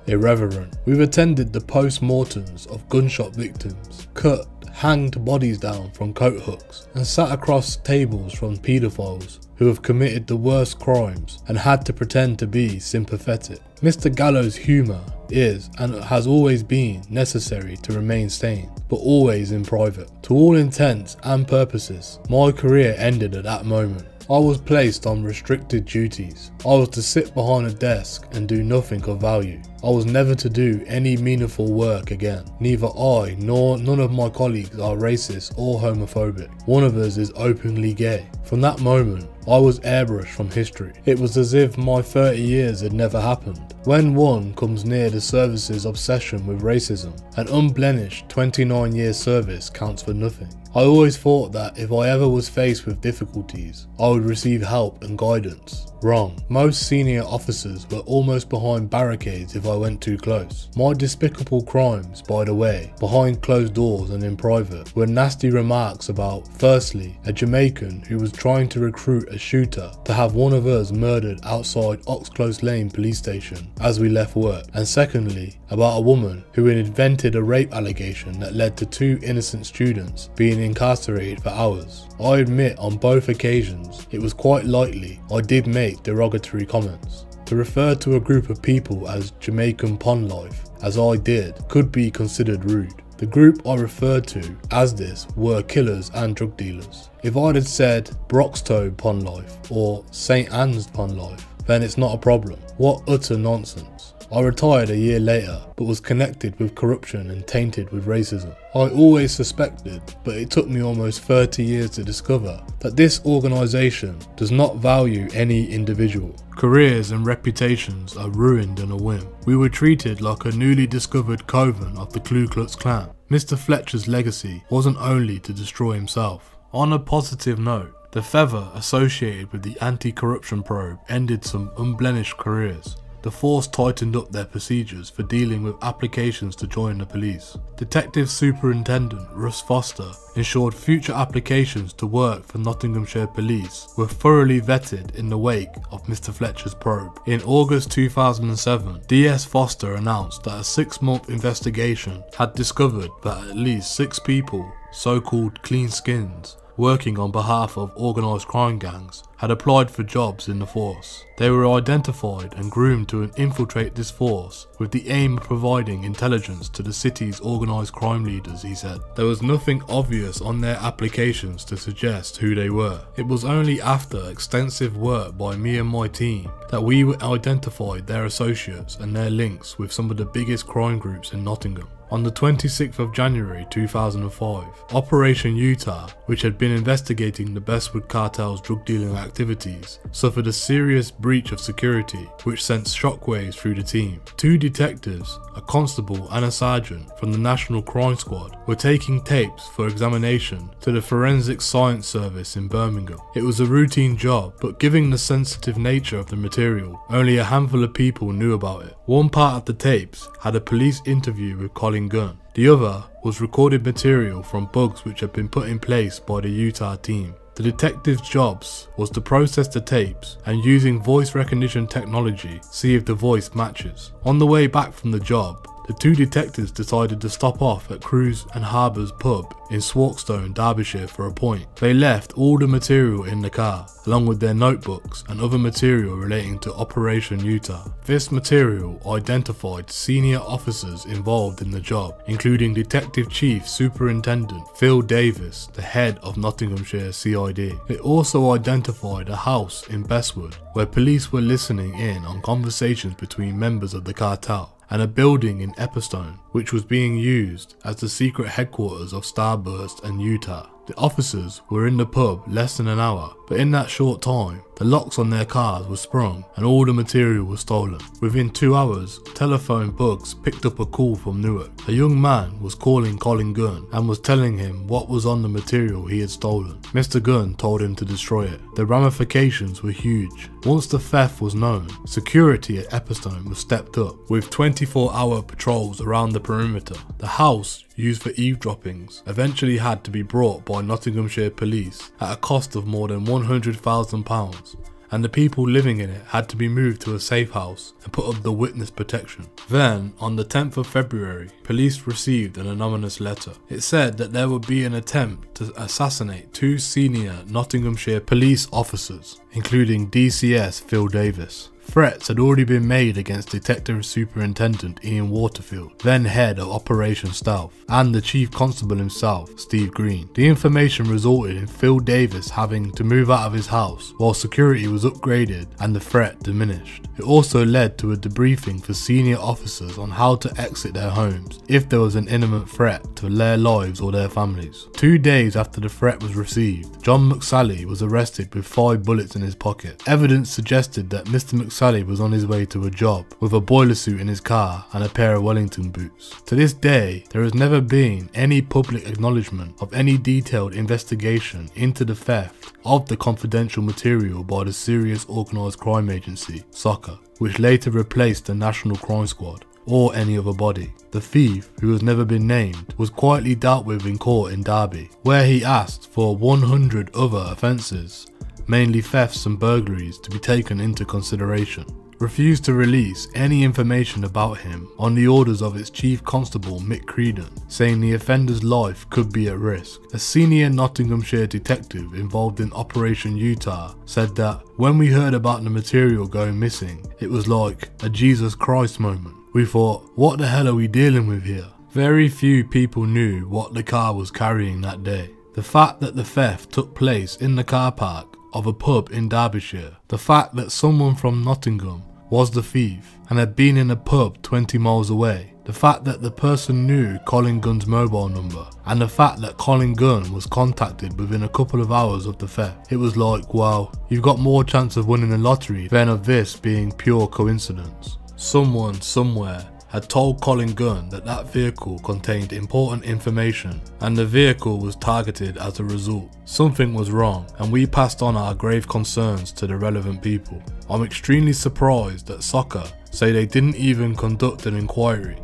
irreverent. We've attended the post-mortems of gunshot victims, cut, hanged bodies down from coat hooks, and sat across tables from paedophiles who have committed the worst crimes and had to pretend to be sympathetic. Mr. Gallo's humour is, and has always been, necessary to remain sane, but always in private. To all intents and purposes, my career ended at that moment. I was placed on restricted duties. I was to sit behind a desk and do nothing of value. I was never to do any meaningful work again. Neither I nor none of my colleagues are racist or homophobic. One of us is openly gay. From that moment, I was airbrushed from history. It was as if my 30 years had never happened. When one comes near the service's obsession with racism, an unblemished 29-year service counts for nothing. I always thought that if I ever was faced with difficulties, I would receive help and guidance. Wrong. Most senior officers were almost behind barricades if I went too close. My despicable crimes, by the way, behind closed doors and in private, were nasty remarks about, firstly, a Jamaican who was trying to recruit a shooter to have one of us murdered outside Oxclose Lane police station as we left work, and secondly, about a woman who had invented a rape allegation that led to 2 innocent students being incarcerated for hours. I admit on both occasions it was quite likely I did make derogatory comments. To refer to a group of people as Jamaican pond life, as I did, could be considered rude. The group I referred to as this were killers and drug dealers. If I'd had said Broxtowe pond life or St Anne's pond life, then it's not a problem. What utter nonsense. I retired a year later, but was connected with corruption and tainted with racism. I always suspected, but it took me almost 30 years to discover, that this organisation does not value any individual. Careers and reputations are ruined in a whim. We were treated like a newly discovered coven of the Ku Klux Klan. Mr. Fletcher's legacy wasn't only to destroy himself. On a positive note, the feather associated with the anti-corruption probe ended some unblemished careers. The force tightened up their procedures for dealing with applications to join the police. Detective Superintendent Russ Foster ensured future applications to work for Nottinghamshire Police were thoroughly vetted in the wake of Mr. Fletcher's probe. In August 2007, DS Foster announced that a 6-month investigation had discovered that at least 6 people, so-called clean skins, working on behalf of organised crime gangs, had applied for jobs in the force. They were identified and groomed to infiltrate this force with the aim of providing intelligence to the city's organised crime leaders, he said. There was nothing obvious on their applications to suggest who they were. It was only after extensive work by me and my team that we identified their associates and their links with some of the biggest crime groups in Nottingham. On the 26th of January 2005, Operation Utah, which had been investigating the Bestwood cartel's drug dealing activities, suffered a serious breach of security which sent shockwaves through the team. 2 detectives, a constable and a sergeant from the National Crime Squad, were taking tapes for examination to the Forensic Science Service in Birmingham. It was a routine job, but given the sensitive nature of the material, only a handful of people knew about it. One part of the tapes had a police interview with Colin Gunn. The other was recorded material from bugs which had been put in place by the Utah team. The detectives' jobs was to process the tapes and, using voice recognition technology, see if the voice matches. On the way back from the job, the 2 detectives decided to stop off at Cruise and Harbour's pub in Swarkstone, Derbyshire for a pint. They left all the material in the car, along with their notebooks and other material relating to Operation Utah. This material identified senior officers involved in the job, including Detective Chief Superintendent Phil Davis, the head of Nottinghamshire CID. It also identified a house in Bestwood where police were listening in on conversations between members of the cartel, and a building in Epperstone, which was being used as the secret headquarters of Starburst and Utah. The officers were in the pub less than an hour, but in that short time, the locks on their cars were sprung and all the material was stolen. Within 2 hours, telephone bugs picked up a call from Newark. A young man was calling Colin Gunn and was telling him what was on the material he had stolen. Mr. Gunn told him to destroy it. The ramifications were huge. Once the theft was known, security at Epperstone was stepped up, with 24-hour patrols around the perimeter. The house, used for eavesdroppings, eventually had to be brought by Nottinghamshire Police at a cost of more than £100,000, and the people living in it had to be moved to a safe house and put up the witness protection. Then, on the 10th of February, police received an anonymous letter. It said that there would be an attempt to assassinate 2 senior Nottinghamshire police officers, including DCS Phil Davis. Threats had already been made against Detective Superintendent Ian Waterfield, then head of Operation Stealth, and the Chief Constable himself, Steve Green. The information resulted in Phil Davis having to move out of his house while security was upgraded and the threat diminished. It also led to a debriefing for senior officers on how to exit their homes if there was an imminent threat to their lives or their families. 2 days after the threat was received, John McSally was arrested with 5 bullets in his pocket. Evidence suggested that Mr. McSally was on his way to a job with a boiler suit in his car and a pair of Wellington boots. To this day, there has never been any public acknowledgement of any detailed investigation into the theft of the confidential material by the Serious Organised Crime Agency, SOCA, which later replaced the National Crime Squad, or any other body. The thief, who has never been named, was quietly dealt with in court in Derby, where he asked for 100 other offences, mainly thefts and burglaries, to be taken into consideration. Refused to release any information about him on the orders of its Chief Constable Mick Creedon, saying the offender's life could be at risk. A senior Nottinghamshire detective involved in Operation Utah said that when we heard about the material going missing, it was like a Jesus Christ moment. We thought, what the hell are we dealing with here? Very few people knew what the car was carrying that day. The fact that the theft took place in the car park of a pub in Derbyshire, the fact that someone from Nottingham was the thief and had been in a pub 20 miles away, the fact that the person knew Colin Gunn's mobile number, and the fact that Colin Gunn was contacted within a couple of hours of the theft. It was like, wow, you've got more chance of winning the lottery than of this being pure coincidence. Someone somewhere had told Colin Gunn that that vehicle contained important information, and the vehicle was targeted as a result. Something was wrong, and we passed on our grave concerns to the relevant people. I'm extremely surprised that SOCA say they didn't even conduct an inquiry,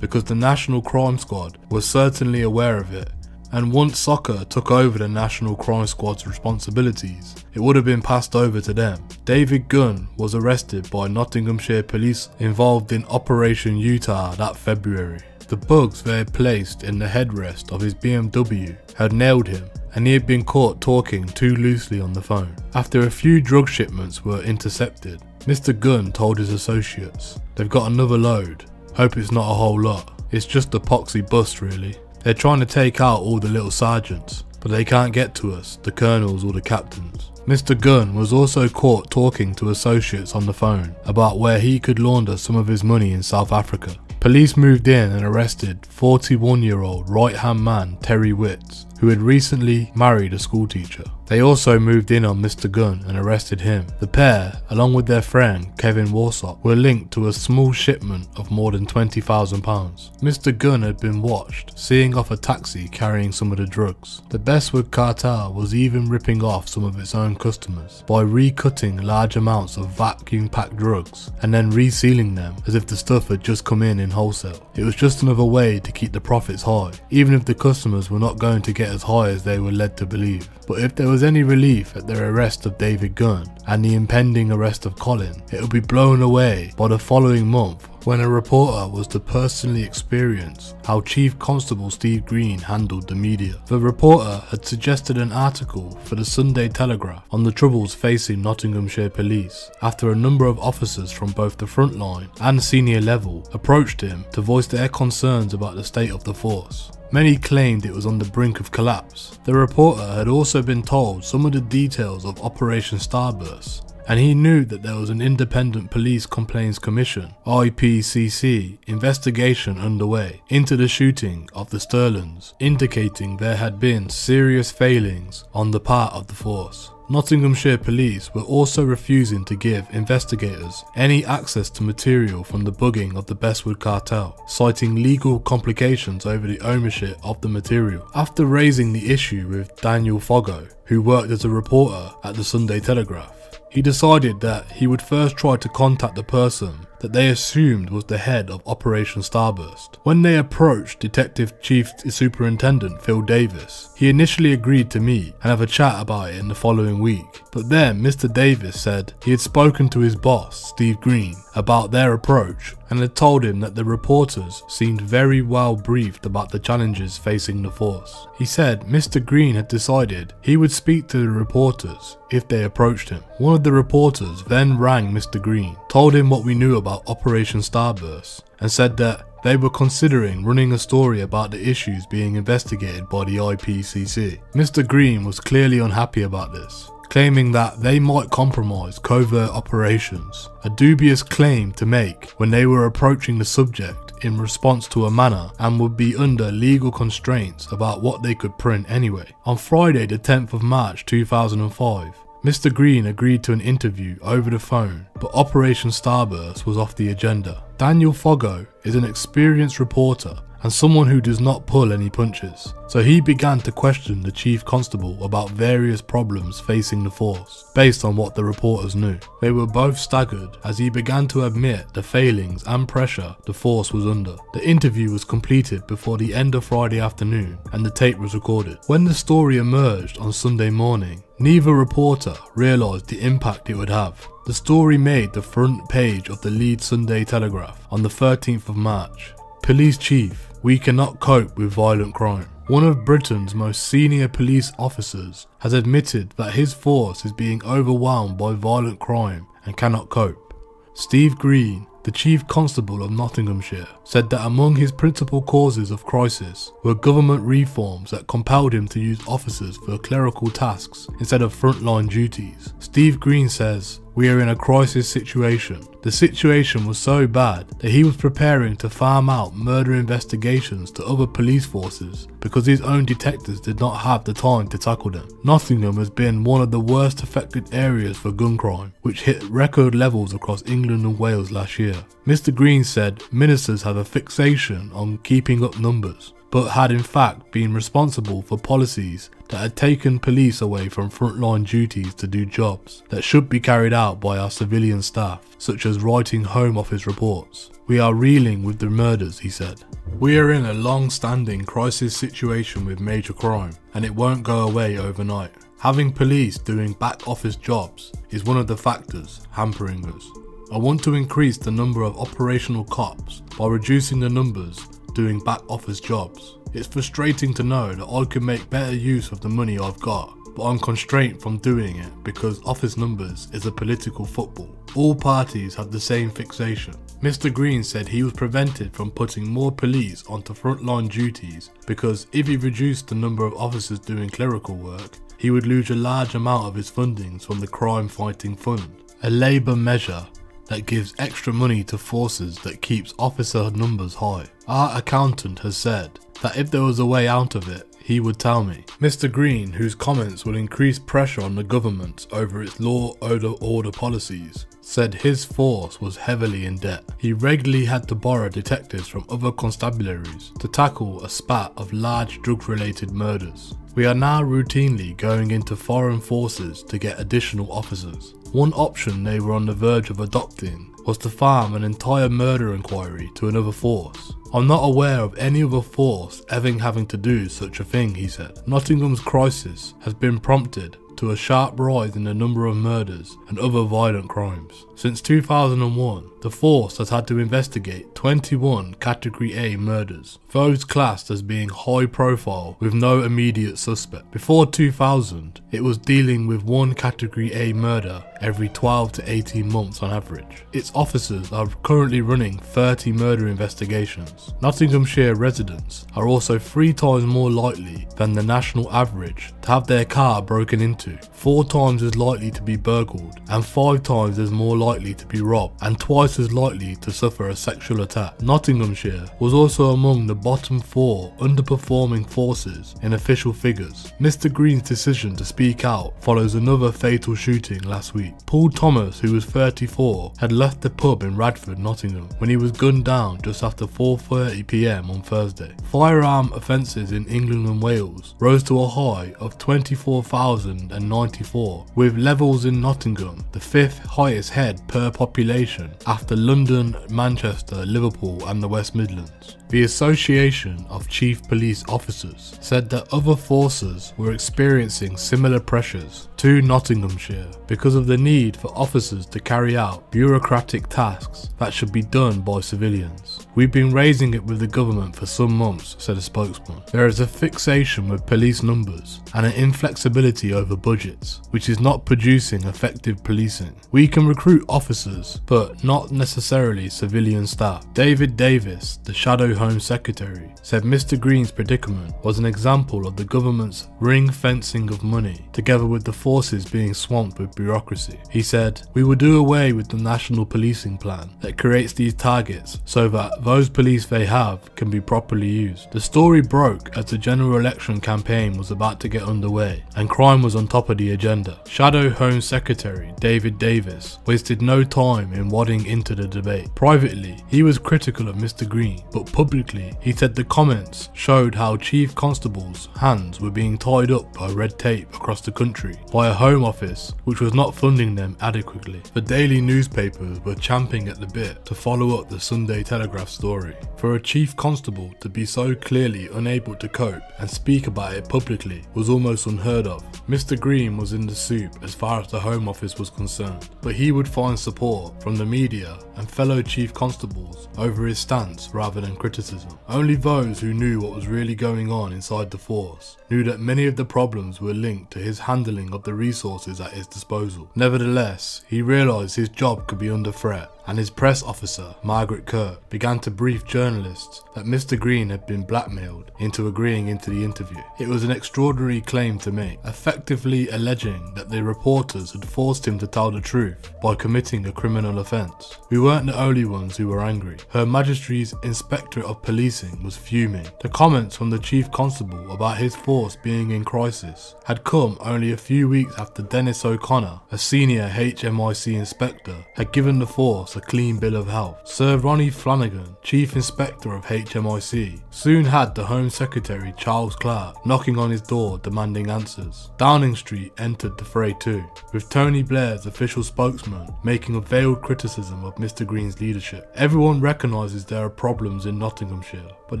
because the National Crime Squad was certainly aware of it, and once SOCA took over the National Crime Squad's responsibilities, it would have been passed over to them. David Gunn was arrested by Nottinghamshire police involved in Operation Utah that February. The bugs they had placed in the headrest of his BMW had nailed him, and he had been caught talking too loosely on the phone. After a few drug shipments were intercepted, Mr. Gunn told his associates, "They've got another load. Hope it's not a whole lot. It's just a poxy bust really. They're trying to take out all the little sergeants, but they can't get to us, the colonels or the captains." Mr. Gunn was also caught talking to associates on the phone about where he could launder some of his money in South Africa. Police moved in and arrested 41-year-old right-hand man Terry Witts, who had recently married a schoolteacher. They also moved in on Mr. Gunn and arrested him. The pair, along with their friend Kevin Warsop, were linked to a small shipment of more than £20,000. Mr. Gunn had been watched seeing off a taxi carrying some of the drugs. The Bestwood cartel was even ripping off some of its own customers by recutting large amounts of vacuum-packed drugs and then resealing them as if the stuff had just come in wholesale. It was just another way to keep the profits high, even if the customers were not going to get as high as they were led to believe. But if there was any relief at their arrest of David Gunn and the impending arrest of Colin, it would be blown away by the following month when a reporter was to personally experience how Chief Constable Steve Green handled the media. The reporter had suggested an article for the Sunday Telegraph on the troubles facing Nottinghamshire police after a number of officers from both the front line and senior level approached him to voice their concerns about the state of the force. Many claimed it was on the brink of collapse. The reporter had also been told some of the details of Operation Starburst, and he knew that there was an Independent Police Complaints Commission (IPCC) investigation underway into the shooting of the Sterlings, indicating there had been serious failings on the part of the force. Nottinghamshire police were also refusing to give investigators any access to material from the bugging of the Bestwood cartel, citing legal complications over the ownership of the material. After raising the issue with Daniel Foggo, who worked as a reporter at the Sunday Telegraph, he decided that he would first try to contact the person that they assumed was the head of Operation Starburst. When they approached Detective Chief Superintendent Phil Davis, he initially agreed to meet and have a chat about it in the following week. But then Mr. Davis said he had spoken to his boss, Steve Green, about their approach and had told him that the reporters seemed very well briefed about the challenges facing the force. He said Mr. Green had decided he would speak to the reporters if they approached him. One of the reporters then rang Mr. Green, told him what we knew about Operation Starburst, and said that they were considering running a story about the issues being investigated by the IPCC. Mr. Green was clearly unhappy about this, claiming that they might compromise covert operations, a dubious claim to make when they were approaching the subject in response to a manner and would be under legal constraints about what they could print anyway. On Friday the 10th of March 2005, Mr. Green agreed to an interview over the phone, but Operation Starburst was off the agenda. Daniel Foggo is an experienced reporter and someone who does not pull any punches, so he began to question the chief constable about various problems facing the force, based on what the reporters knew. They were both staggered as he began to admit the failings and pressure the force was under. The interview was completed before the end of Friday afternoon and the tape was recorded. When the story emerged on Sunday morning, neither reporter realised the impact it would have. The story made the front page of the Leeds Sunday Telegraph on the 13th of March. Police Chief, we cannot cope with violent crime. One of Britain's most senior police officers has admitted that his force is being overwhelmed by violent crime and cannot cope. Steve Green, the Chief Constable of Nottinghamshire, said that among his principal causes of crisis were government reforms that compelled him to use officers for clerical tasks instead of frontline duties. Steve Green says, "We are in a crisis situation. The situation was so bad that he was preparing to farm out murder investigations to other police forces because his own detectives did not have the time to tackle them." Nottingham has been one of the worst affected areas for gun crime, which hit record levels across England and Wales last year. Mr. Green said ministers have a fixation on keeping up numbers, but had in fact been responsible for policies that had taken police away from frontline duties to do jobs that should be carried out by our civilian staff, such as writing Home Office reports. "We are reeling with the murders," he said. "We are in a long-standing crisis situation with major crime, and it won't go away overnight. Having police doing back office jobs is one of the factors hampering us. I want to increase the number of operational cops by reducing the numbers doing back office jobs. It's frustrating to know that I could make better use of the money I've got, but I'm constrained from doing it because office numbers is a political football. All parties have the same fixation." Mr. Green said he was prevented from putting more police onto frontline duties because if he reduced the number of officers doing clerical work, he would lose a large amount of his fundings from the Crime Fighting Fund, a Labour measure that gives extra money to forces that keeps officer numbers high. "Our accountant has said that if there was a way out of it, he would tell me." Mr. Green, whose comments will increase pressure on the government over its law order policies, said his force was heavily in debt. He regularly had to borrow detectives from other constabularies to tackle a spat of large drug-related murders. "We are now routinely going into foreign forces to get additional officers. One option they were on the verge of adopting was to farm an entire murder inquiry to another force. I'm not aware of any other force ever having to do such a thing," he said. Nottingham's crisis has been prompted to a sharp rise in the number of murders and other violent crimes. Since 2001, the force has had to investigate 21 Category A murders, those classed as being high profile with no immediate suspect. Before 2000, it was dealing with one Category A murder every 12 to 18 months on average. Its officers are currently running 30 murder investigations. Nottinghamshire residents are also 3 times more likely than the national average to have their car broken into, 4 times as likely to be burgled, and 5 times as more likely to be robbed, and twice as likely to suffer a sexual attack. Nottinghamshire was also among the bottom 4 underperforming forces in official figures. Mr. Green's decision to speak out follows another fatal shooting last week. Paul Thomas, who was 34, had left the pub in Radford, Nottingham, when he was gunned down just after 4:30 12:30 PM on Thursday. Firearm offences in England and Wales rose to a high of 24,094, with levels in Nottingham the 5th highest head per population after London, Manchester, Liverpool and the West Midlands. The Association of Chief Police Officers said that other forces were experiencing similar pressures to Nottinghamshire because of the need for officers to carry out bureaucratic tasks that should be done by civilians. "We've been raising it with the government for some months," said a spokesman. "There is a fixation with police numbers and an inflexibility over budgets, which is not producing effective policing. We can recruit officers, but not necessarily civilian staff." David Davis, the Shadow Home Secretary, said Mr Green's predicament was an example of the government's ring fencing of money, together with the forces being swamped with bureaucracy. He said, "We will do away with the national policing plan that creates these targets so that those police they have can be properly used." The story broke as the general election campaign was about to get underway and crime was on top of the agenda. Shadow Home Secretary David Davis wasted no time in wadding into the debate. Privately, he was critical of Mr Green, but publicly he said the comments showed how Chief Constables' hands were being tied up by red tape across the country by a Home Office which was not funding them adequately. The daily newspapers were champing at the bit to follow up the Sunday Telegraph story. For a Chief Constable to be so clearly unable to cope and speak about it publicly was almost unheard of. Mr Green was in the soup as far as the Home Office was concerned, but he would find support from the media and fellow Chief Constables over his stance rather than criticism. Only those who knew what was really going on inside the force knew that many of the problems were linked to his handling of the resources at his disposal. Nevertheless, he realised his job could be under threat, and his press officer, Margaret Kirk, began to brief journalists that Mr Green had been blackmailed into agreeing into the interview. It was an extraordinary claim to make, effectively alleging that the reporters had forced him to tell the truth by committing a criminal offence. "We weren't the only ones who were angry. Her Majesty's Inspector of Policing was fuming." The comments from the Chief Constable about his force being in crisis had come only a few weeks after Dennis O'Connor, a senior HMIC inspector, had given the force a clean bill of health. Sir Ronnie Flanagan, Chief Inspector of HMIC, soon had the Home Secretary Charles Clark knocking on his door demanding answers. Downing Street entered the fray too, with Tony Blair's official spokesman making a veiled criticism of Mr Green's leadership. "Everyone recognises there are problems in Nottinghamshire, but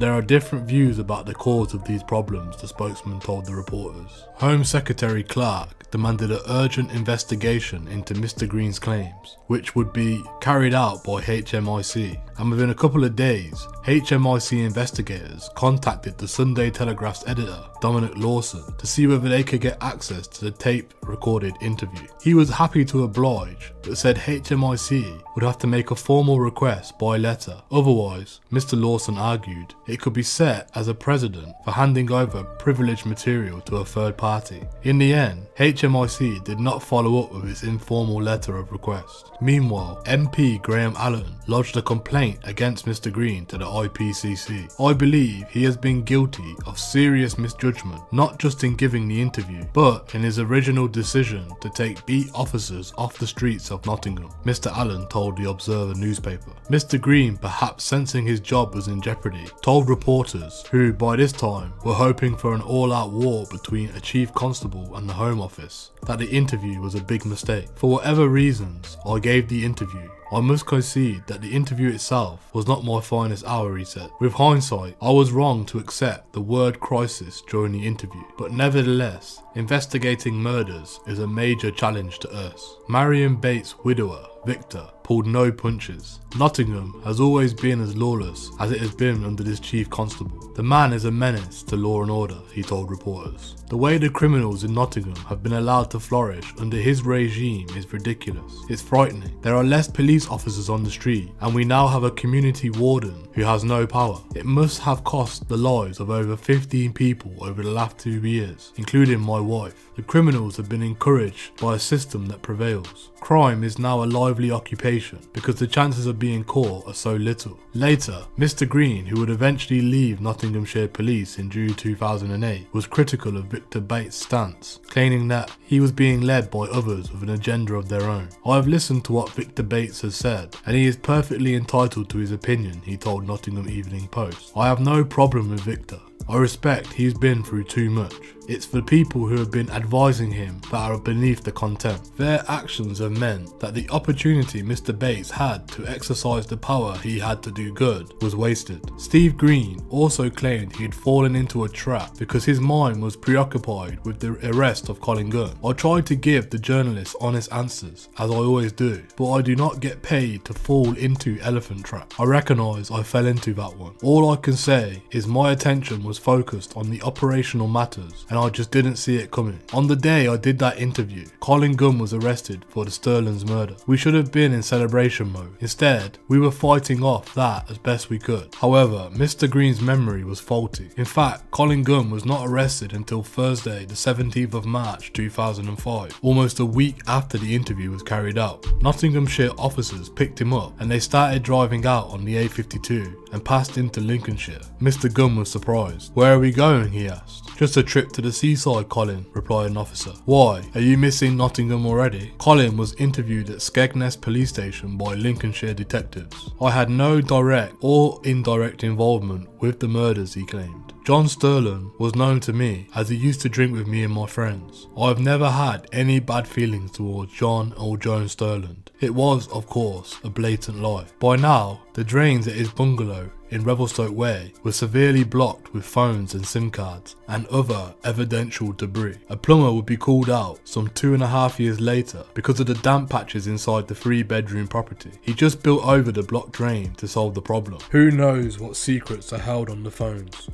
there are different views about the cause of these problems," the spokesman told the reporters. Home Secretary Clark demanded an urgent investigation into Mr Green's claims, which would be carried out by HMIC, and within a couple of days, HMIC investigators contacted the Sunday Telegraph's editor, Dominic Lawson, to see whether they could get access to the tape-recorded interview. He was happy to oblige, but said HMIC would have to make a formal request by letter. Otherwise, Mr Lawson argued, it could be set as a precedent for handing over privileged material to a third party. In the end, HMIC did not follow up with its informal letter of request. Meanwhile, MP Graham Allen lodged a complaint against Mr Green to the IPCC. "I believe he has been guilty of serious misjudgment, not just in giving the interview, but in his original decision to take beat officers off the streets of Nottingham," Mr Allen told the Observer newspaper. Mr Green, perhaps sensing his job was in jeopardy, told reporters, who by this time were hoping for an all-out war between a Chief Constable and the Home Office, that the interview was a big mistake. "For whatever reasons I gave the interview, I must concede that the interview itself was not my finest hour," he said. "With hindsight, I was wrong to accept the word crisis during the interview, but nevertheless, investigating murders is a major challenge to us." Marion Bates' widower, Victor, pulled no punches. "Nottingham has always been as lawless as it has been under this Chief Constable. The man is a menace to law and order," he told reporters. "The way the criminals in Nottingham have been allowed to flourish under his regime is ridiculous. It's frightening. There are less police officers on the street, and we now have a community warden who has no power. It must have cost the lives of over 15 people over the last 2 years, including my wife. The criminals have been encouraged by a system that prevails. Crime is now a lively occupation investigation because the chances of being caught are so little. Later, Mr. Green, who would eventually leave Nottinghamshire Police in June 2008, was critical of Victor Bates' stance, claiming that he was being led by others with an agenda of their own. I have listened to what Victor Bates has said, and he is perfectly entitled to his opinion, he told Nottingham Evening Post. I have no problem with Victor. I respect he's been through too much. It's the people who have been advising him that are beneath the contempt. Their actions have meant that the opportunity Mr. Bates had to exercise the power he had to do good was wasted. Steve Green also claimed he had fallen into a trap because his mind was preoccupied with the arrest of Colin Gunn. I tried to give the journalists honest answers, as I always do, but I do not get paid to fall into elephant trap. I recognise I fell into that one. All I can say is my attention was focused on the operational matters, and I just didn't see it coming. On the day I did that interview, Colin Gunn was arrested for the Sterling's murder. We should have been in celebration mode. Instead, we were fighting off that as best we could. However, Mr. Green's memory was faulty. In fact, Colin Gunn was not arrested until Thursday, the 17th of March 2005, almost a week after the interview was carried out. Nottinghamshire officers picked him up and they started driving out on the A52 and passed into Lincolnshire. Mr. Gunn was surprised. "Where are we going?" he asked. "Just a trip to the seaside, Colin," replied an officer. "Why? Are you missing Nottingham already?" Colin was interviewed at Skegness police station by Lincolnshire detectives. "I had no direct or indirect involvement with the murders," he claimed. "John Sterling was known to me as he used to drink with me and my friends. I have never had any bad feelings towards John or Joan Sterling. It was, of course, a blatant lie." By now, the drains at his bungalow in Revelstoke Way were severely blocked with phones and SIM cards and other evidential debris. A plumber would be called out some 2.5 years later because of the damp patches inside the 3-bedroom property. He just built over the blocked drain to solve the problem. Who knows what secrets are held on the phones,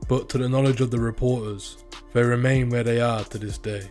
but to the knowledge of the reporters, they remain where they are to this day.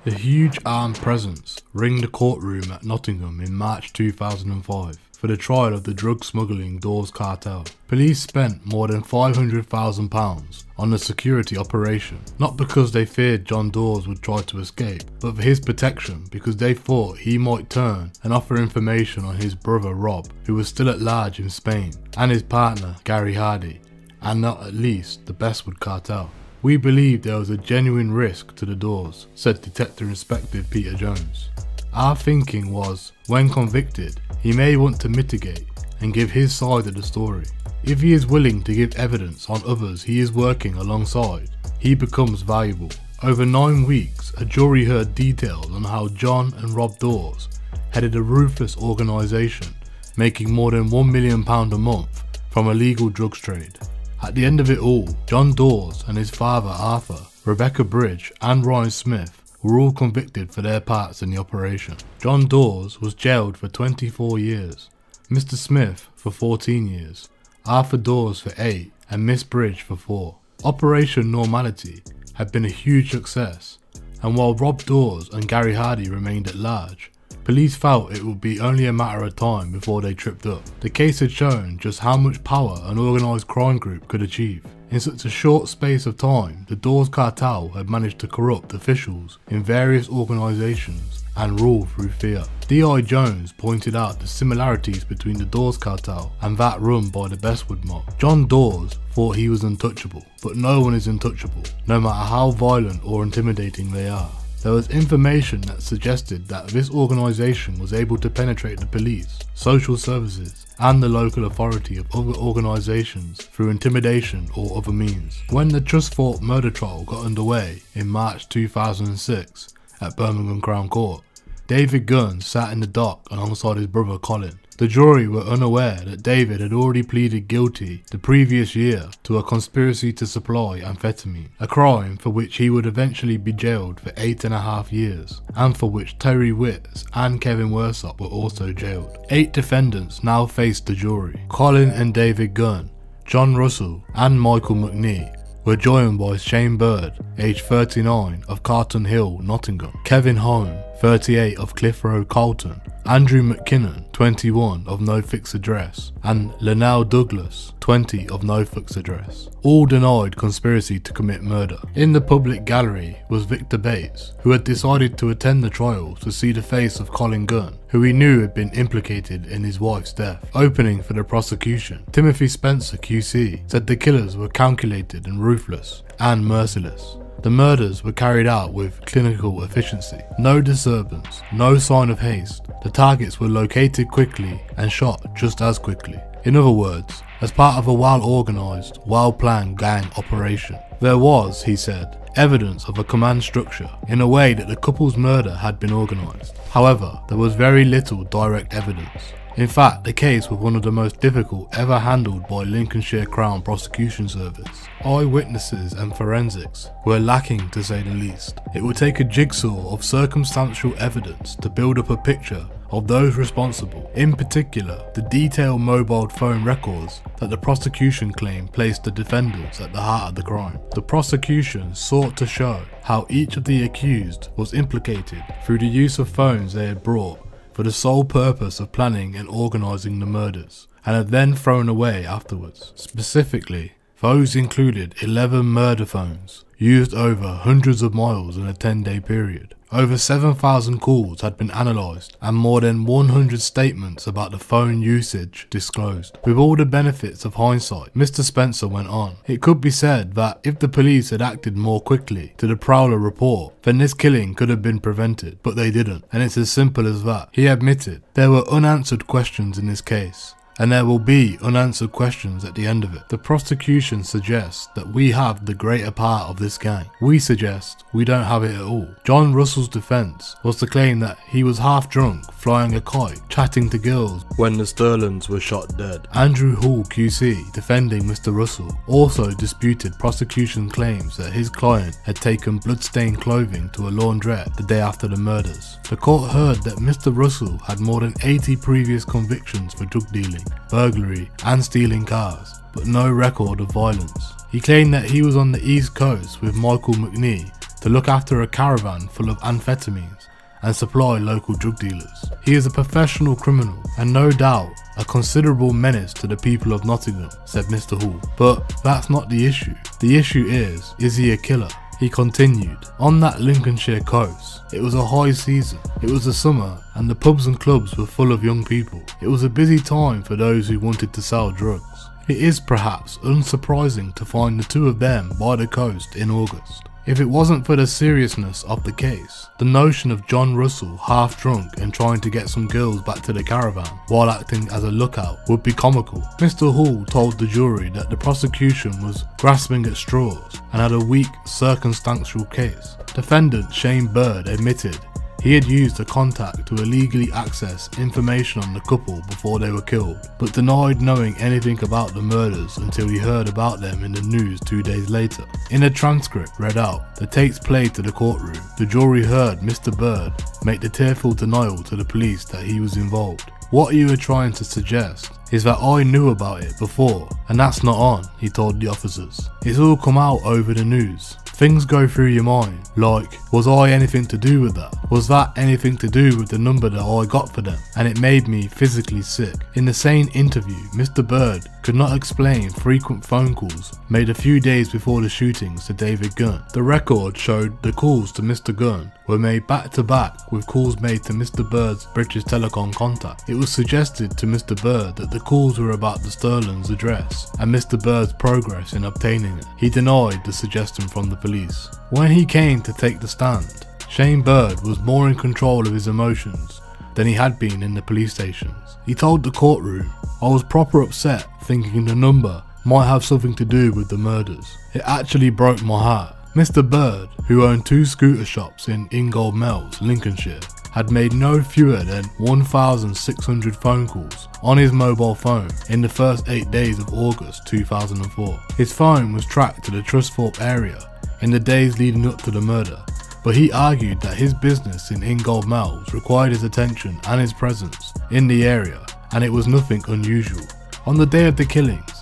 A huge armed presence ringed the courtroom at Nottingham in March 2005 for the trial of the drug smuggling Dawes cartel. Police spent more than £500,000 on the security operation, not because they feared John Dawes would try to escape, but for his protection because they thought he might turn and offer information on his brother Rob, who was still at large in Spain, and his partner Gary Hardy, and not at least the Bestwood cartel. "We believe there was a genuine risk to the Dawes," said Detective Inspector Peter Jones. "Our thinking was, when convicted, he may want to mitigate and give his side of the story. If he is willing to give evidence on others he is working alongside, he becomes valuable." Over 9 weeks, a jury heard details on how John and Rob Dawes headed a ruthless organisation making more than £1 million a month from illegal drugs trade. At the end of it all, John Dawes and his father Arthur, Rebecca Bridge and Ryan Smith were all convicted for their parts in the operation. John Dawes was jailed for 24 years, Mr. Smith for 14 years, Arthur Dawes for 8 and Miss Bridge for 4. Operation Normality had been a huge success, and while Rob Dawes and Gary Hardy remained at large, police felt it would be only a matter of time before they tripped up. The case had shown just how much power an organised crime group could achieve. In such a short space of time, the Dawes cartel had managed to corrupt officials in various organisations and rule through fear. D.I. Jones pointed out the similarities between the Dawes cartel and that run by the Bestwood mob. John Dawes thought he was untouchable, but no one is untouchable, no matter how violent or intimidating they are. There was information that suggested that this organisation was able to penetrate the police, social services, and the local authority of other organisations through intimidation or other means. When the Trustfort murder trial got underway in March 2006 at Birmingham Crown Court, David Gunn sat in the dock alongside his brother Colin. The jury were unaware that David had already pleaded guilty the previous year to a conspiracy to supply amphetamine, a crime for which he would eventually be jailed for 8.5 years, and for which Terry Witts and Kevin Worsop were also jailed. 8 defendants now faced the jury. Colin and David Gunn, John Russell and Michael McNee were joined by Shane Bird, aged 39 of Carton Hill, Nottingham, Kevin Home, 38 of Cliff Road, Carlton, Andrew McKinnon, 21 of no fixed address, and Linnell Douglas, 20 of no fixed address. All denied conspiracy to commit murder. In the public gallery was Victor Bates, who had decided to attend the trial to see the face of Colin Gunn, who he knew had been implicated in his wife's death. Opening for the prosecution, Timothy Spencer QC said the killers were calculated and ruthless and merciless. The murders were carried out with clinical efficiency. No disturbance, no sign of haste. The targets were located quickly and shot just as quickly. In other words, as part of a well-organised, well-planned gang operation. There was, he said, evidence of a command structure in a way that the couple's murder had been organised. However, there was very little direct evidence. In fact, the case was one of the most difficult ever handled by Lincolnshire Crown Prosecution Service. Eyewitnesses and forensics were lacking, to say the least. It would take a jigsaw of circumstantial evidence to build up a picture of those responsible, in particular the detailed mobile phone records that the prosecution claimed placed the defendants at the heart of the crime. The prosecution sought to show how each of the accused was implicated through the use of phones they had brought for the sole purpose of planning and organising the murders, and had then thrown away afterwards. Specifically, those included 11 murder phones, used over hundreds of miles in a 10-day period. Over 7,000 calls had been analysed and more than 100 statements about the phone usage disclosed. With all the benefits of hindsight, Mr. Spencer went on. It could be said that if the police had acted more quickly to the Prowler report, then this killing could have been prevented, but they didn't, and it's as simple as that. He admitted there were unanswered questions in this case, and there will be unanswered questions at the end of it. The prosecution suggests that we have the greater part of this gang. We suggest we don't have it at all. John Russell's defence was to claim that he was half drunk, flying a kite, chatting to girls when the Sterlings were shot dead. Andrew Hall QC, defending Mr. Russell, also disputed prosecution claims that his client had taken blood-stained clothing to a laundrette the day after the murders. The court heard that Mr. Russell had more than 80 previous convictions for drug dealing, burglary and stealing cars, but no record of violence. He claimed that he was on the East Coast with Michael McNee to look after a caravan full of amphetamines and supply local drug dealers. He is a professional criminal and no doubt a considerable menace to the people of Nottingham, said Mr. Hall. But that's not the issue. The issue is he a killer? He continued, on that Lincolnshire coast, it was a high season. It was the summer and the pubs and clubs were full of young people. It was a busy time for those who wanted to sell drugs. It is perhaps unsurprising to find the two of them by the coast in August. If it wasn't for the seriousness of the case, the notion of John Russell half drunk and trying to get some girls back to the caravan while acting as a lookout would be comical. Mr. Hall told the jury that the prosecution was grasping at straws and had a weak circumstantial case. Defendant Shane Bird admitted he had used a contact to illegally access information on the couple before they were killed, but denied knowing anything about the murders until he heard about them in the news 2 days later. In a transcript read out that takes played to the courtroom, the jury heard Mr. Bird make the tearful denial to the police that he was involved. What you are trying to suggest is that I knew about it before, and that's not on, he told the officers. It's all come out over the news. Things go through your mind, like, was I anything to do with that? Was that anything to do with the number that I got for them? And it made me physically sick. In the same interview, Mr. Bird could not explain frequent phone calls made a few days before the shootings to David Gunn. The record showed the calls to Mr. Gunn were made back to back with calls made to Mr. Bird's British Telecom contact. It was suggested to Mr. Bird that the calls were about the Sterling's address and Mr. Bird's progress in obtaining it. He denied the suggestion from the police. When he came to take the stand, Shane Bird was more in control of his emotions than he had been in the police stations. He told the courtroom, I was proper upset thinking the number might have something to do with the murders. It actually broke my heart. Mr. Bird, who owned 2 scooter shops in Ingold Mells, Lincolnshire, had made no fewer than 1,600 phone calls on his mobile phone in the first 8 days of August 2004. His phone was tracked to the Trusthorpe area in the days leading up to the murder, but he argued that his business in Ingold Mells required his attention and his presence in the area, and it was nothing unusual. On the day of the killings,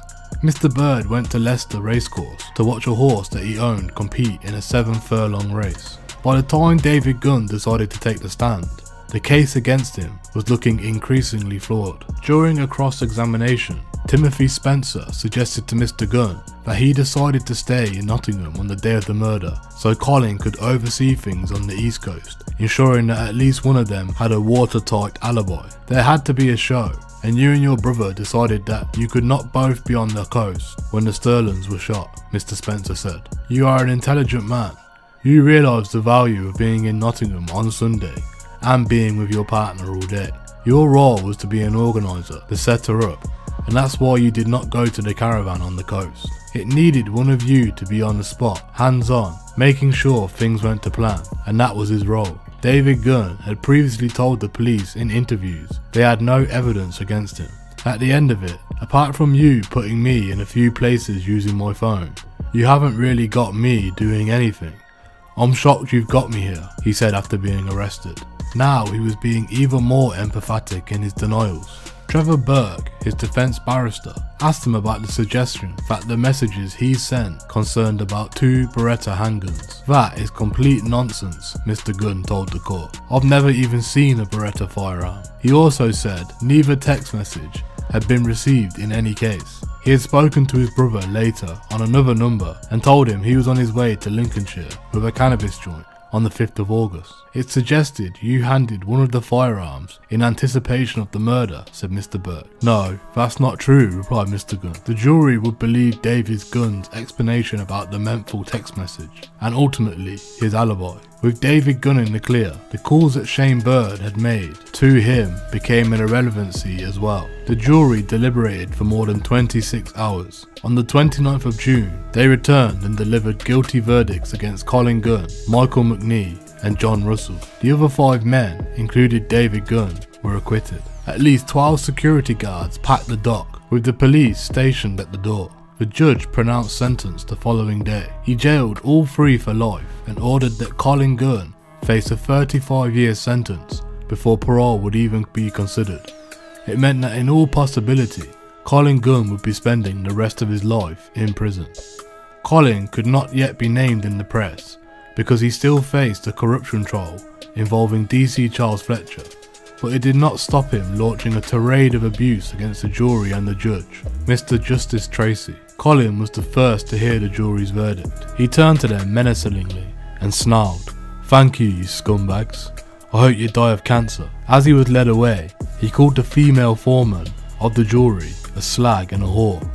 Mr. Bird went to Leicester Racecourse to watch a horse that he owned compete in a 7 furlong race. By the time David Gunn decided to take the stand, the case against him was looking increasingly flawed. During a cross-examination, Timothy Spencer suggested to Mr. Gunn that he decided to stay in Nottingham on the day of the murder so Colin could oversee things on the East Coast, ensuring that at least one of them had a watertight alibi. There had to be a show, and you and your brother decided that you could not both be on the coast when the Sterlings were shot, Mr. Spencer said. You are an intelligent man. You realise the value of being in Nottingham on Sunday and being with your partner all day. Your role was to be an organiser, the setter up, and that's why you did not go to the caravan on the coast. It needed one of you to be on the spot, hands on, making sure things went to plan, and that was his role. David Gunn had previously told the police in interviews they had no evidence against him. At the end of it, apart from you putting me in a few places using my phone, you haven't really got me doing anything. I'm shocked you've got me here, he said after being arrested. Now he was being even more empathetic in his denials. Trevor Burke, his defence barrister, asked him about the suggestion that the messages he sent concerned about 2 Beretta handguns. That is complete nonsense, Mr. Gunn told the court. I've never even seen a Beretta firearm. He also said neither text message had been received in any case. He had spoken to his brother later on another number and told him he was on his way to Lincolnshire with a cannabis joint on the 5th of August. It suggested you handed one of the firearms in anticipation of the murder, said Mr. Burke. No, that's not true, replied Mr. Gunn. The jury would believe David Gunn's explanation about the mental text message, and ultimately his alibi. With David Gunn in the clear, the calls that Shane Bird had made to him became an irrelevancy as well. The jury deliberated for more than 26 hours. On the 29th of June, they returned and delivered guilty verdicts against Colin Gunn, Michael McNee and John Russell. The other 5 men, including David Gunn, were acquitted. At least 12 security guards packed the dock, with the police stationed at the door. The judge pronounced sentence the following day. He jailed all 3 for life and ordered that Colin Gunn face a 35-year sentence before parole would even be considered. It meant that in all possibility, Colin Gunn would be spending the rest of his life in prison. Colin could not yet be named in the press because he still faced a corruption trial involving DC Charles Fletcher, but it did not stop him launching a tirade of abuse against the jury and the judge, Mr. Justice Tracy. Colin was the first to hear the jury's verdict. He turned to them menacingly and snarled, "Thank you, you scumbags. I hope you die of cancer." As he was led away, he called the female foreman of the jury a slag and a whore.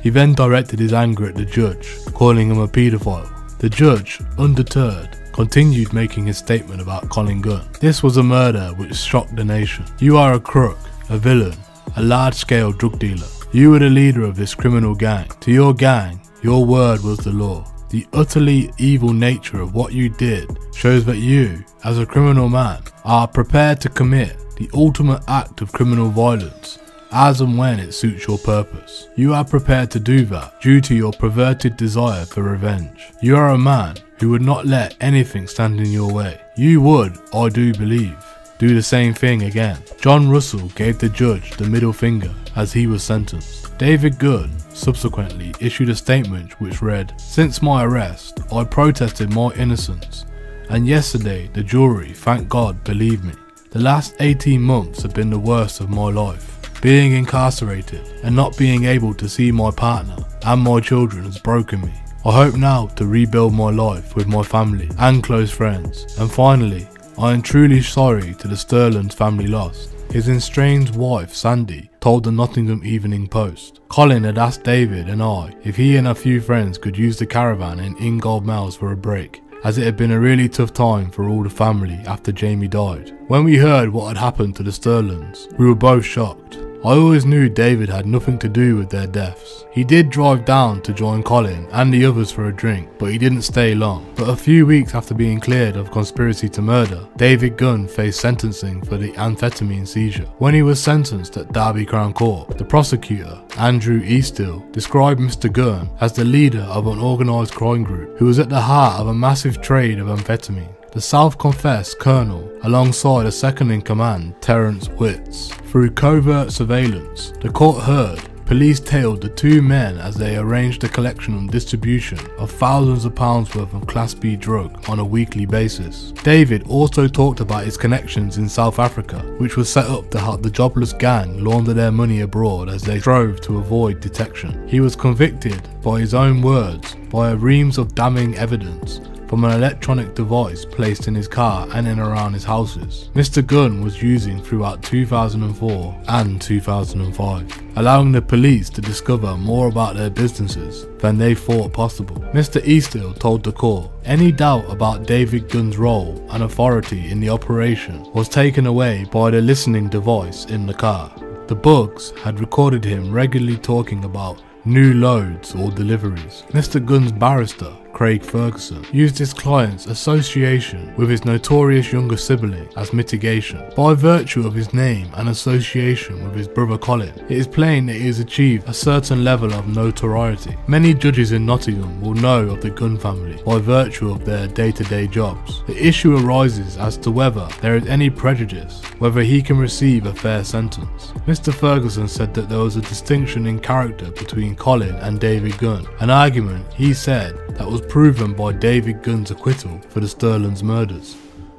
He then directed his anger at the judge, calling him a paedophile. The judge, undeterred, continued making his statement about Colin Gunn. This was a murder which shocked the nation. You are a crook, a villain, a large-scale drug dealer. You were the leader of this criminal gang. To your gang, your word was the law. The utterly evil nature of what you did shows that you, as a criminal man, are prepared to commit the ultimate act of criminal violence as and when it suits your purpose. You are prepared to do that due to your perverted desire for revenge. You are a man who would not let anything stand in your way. You would, I do believe, do the same thing again. John Russell gave the judge the middle finger as he was sentenced. David Gunn subsequently issued a statement which read, "Since my arrest, I protested my innocence, and yesterday the jury, thank God, believed me. The last 18 months have been the worst of my life. Being incarcerated and not being able to see my partner and my children has broken me. I hope now to rebuild my life with my family and close friends. And finally, I am truly sorry to the Sterlings family lost." His estranged wife, Sandy, told the Nottingham Evening Post. Colin had asked David and I if he and a few friends could use the caravan in Ingold Mills for a break, as it had been a really tough time for all the family after Jamie died. When we heard what had happened to the Sterlings, we were both shocked. I always knew David had nothing to do with their deaths. He did drive down to join Colin and the others for a drink, but he didn't stay long. But a few weeks after being cleared of conspiracy to murder, David Gunn faced sentencing for the amphetamine seizure. When he was sentenced at Derby Crown Court, the prosecutor, Andrew Eastill, described Mr. Gunn as the leader of an organised crime group who was at the heart of a massive trade of amphetamine. The self-confessed colonel, alongside a second-in-command, Terence Witts. Through covert surveillance, the court heard police tailed the two men as they arranged the collection and distribution of thousands of pounds worth of Class B drug on a weekly basis. David also talked about his connections in South Africa, which was set up to help the jobless gang launder their money abroad as they strove to avoid detection. He was convicted, by his own words, by a reams of damning evidence from an electronic device placed in his car and in around his houses Mr. Gunn was using throughout 2004 and 2005, allowing the police to discover more about their businesses than they thought possible. Mr. Eastill told the court, any doubt about David Gunn's role and authority in the operation was taken away by the listening device in the car. The bugs had recorded him regularly talking about new loads or deliveries. Mr. Gunn's barrister, Craig Ferguson, used his client's association with his notorious younger sibling as mitigation. By virtue of his name and association with his brother Colin, it is plain that he has achieved a certain level of notoriety. Many judges in Nottingham will know of the Gunn family by virtue of their day-to-day jobs. The issue arises as to whether there is any prejudice, whether he can receive a fair sentence. Mr. Ferguson said that there was a distinction in character between Colin and David Gunn, an argument, he said, that was proven by David Gunn's acquittal for the Sterling's murders.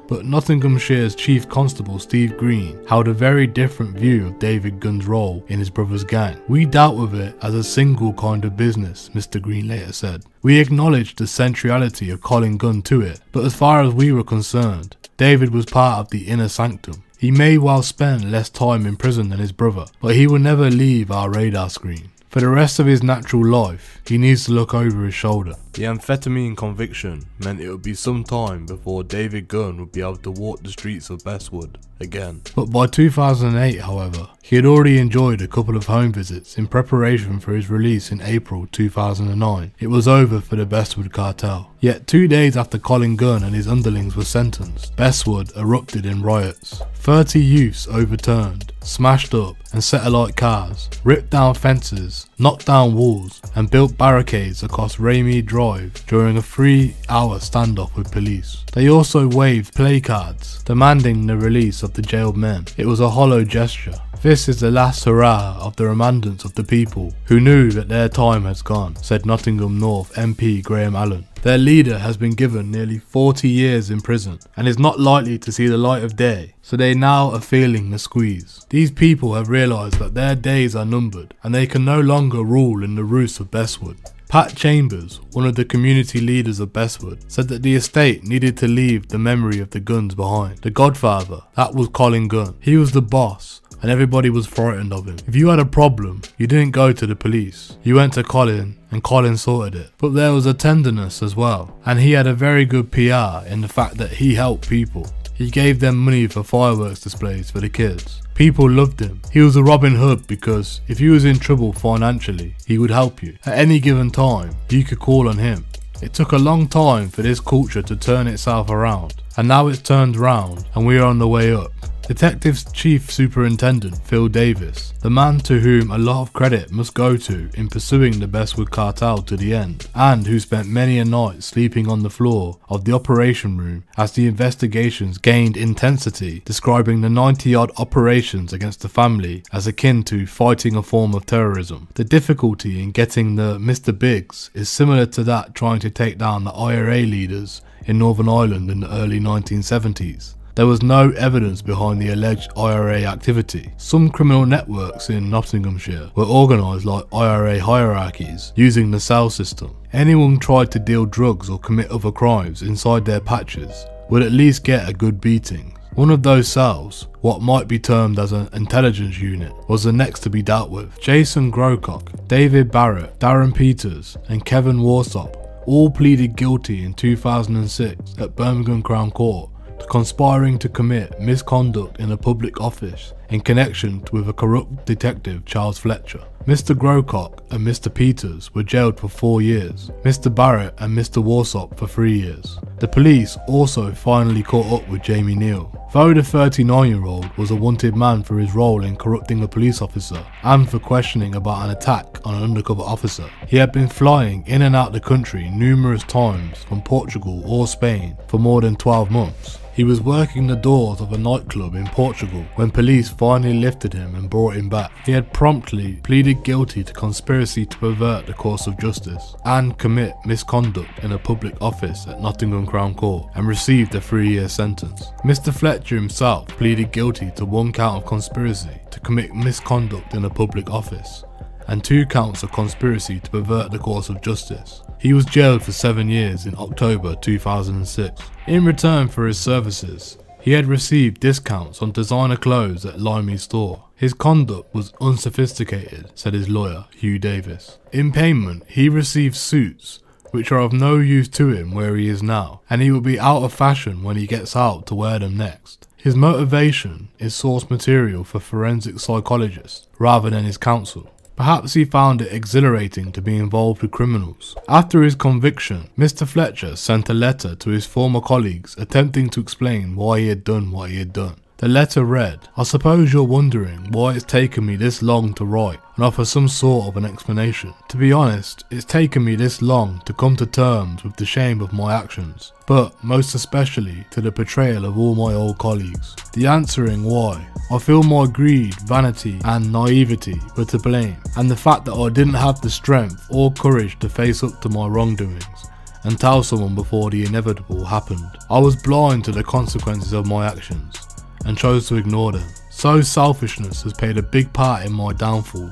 But Nottinghamshire's Chief Constable Steve Green held a very different view of David Gunn's role in his brother's gang. We dealt with it as a single kind of business, Mr. Green later said. We acknowledged the centrality of Colin Gunn to it, but as far as we were concerned, David was part of the inner sanctum. He may well spend less time in prison than his brother, but he will never leave our radar screen. For the rest of his natural life, he needs to look over his shoulder. The amphetamine conviction meant it would be some time before David Gunn would be able to walk the streets of Bestwood again. But by 2008, however, he had already enjoyed a couple of home visits in preparation for his release in April 2009. It was over for the Bestwood cartel. Yet 2 days after Colin Gunn and his underlings were sentenced, Bestwood erupted in riots. 30 youths overturned, smashed up and set alight cars, ripped down fences, knocked down walls and built barricades across Raymead Drive during a 3-hour standoff with police. They also waved placards demanding the release of the jailed men. It was a hollow gesture. This is the last hurrah of the remnants of the people who knew that their time has gone, said Nottingham North MP Graham Allen. Their leader has been given nearly 40 years in prison and is not likely to see the light of day, so they now are feeling the squeeze. These people have realised that their days are numbered and they can no longer rule in the roost of Bestwood. Pat Chambers, one of the community leaders of Bestwood, said that the estate needed to leave the memory of the Gunns behind. The godfather, that was Colin Gunn. He was the boss and everybody was frightened of him. If you had a problem, you didn't go to the police. You went to Colin and Colin sorted it. But there was a tenderness as well, and he had a very good PR in the fact that he helped people. He gave them money for fireworks displays for the kids. People loved him. He was a Robin Hood because if you was in trouble financially, he would help you. At any given time, you could call on him. It took a long time for this culture to turn itself around, and now it's turned around and we are on the way up. Detectives Chief Superintendent Phil Davis, the man to whom a lot of credit must go to in pursuing the Bestwood cartel to the end, and who spent many a night sleeping on the floor of the operation room as the investigations gained intensity, describing the 90-odd operations against the family as akin to fighting a form of terrorism. The difficulty in getting the Mr. Biggs is similar to that trying to take down the IRA leaders in Northern Ireland in the early 1970s. There was no evidence behind the alleged IRA activity. Some criminal networks in Nottinghamshire were organised like IRA hierarchies using the cell system. Anyone tried to deal drugs or commit other crimes inside their patches would at least get a good beating. One of those cells, what might be termed as an intelligence unit, was the next to be dealt with. Jason Grocock, David Barrett, Darren Peters and Kevin Warsop all pleaded guilty in 2006 at Birmingham Crown Court to conspiring to commit misconduct in a public office in connection with a corrupt detective Charles Fletcher. Mr. Grocock and Mr. Peters were jailed for 4 years, Mr. Barrett and Mr. Warsop for 3 years. The police also finally caught up with Jamie Neal. Though the 39-year-old was a wanted man for his role in corrupting a police officer and for questioning about an attack on an undercover officer, he had been flying in and out the country numerous times from Portugal or Spain for more than 12 months. He was working the doors of a nightclub in Portugal when police finally lifted him and brought him back. He had promptly pleaded guilty to conspiracy to pervert the course of justice and commit misconduct in a public office at Nottingham Crown Court and received a 3-year sentence. Mr. Fletcher himself pleaded guilty to 1 count of conspiracy to commit misconduct in a public office and 2 counts of conspiracy to pervert the course of justice. He was jailed for 7 years in October 2006. In return for his services, he had received discounts on designer clothes at Limey's store. His conduct was unsophisticated, said his lawyer, Hugh Davis. In payment, he received suits which are of no use to him where he is now, and he will be out of fashion when he gets out to wear them next. His motivation is source material for forensic psychologists rather than his counsel. Perhaps he found it exhilarating to be involved with criminals. After his conviction, Mr. Fletcher sent a letter to his former colleagues attempting to explain why he had done what he had done. The letter read, "I suppose you're wondering why it's taken me this long to write and offer some sort of an explanation. To be honest, it's taken me this long to come to terms with the shame of my actions, but most especially to the betrayal of all my old colleagues. The answering why. I feel my greed, vanity and naivety were to blame, and the fact that I didn't have the strength or courage to face up to my wrongdoings and tell someone before the inevitable happened. I was blind to the consequences of my actions and chose to ignore them. So selfishness has played a big part in my downfall,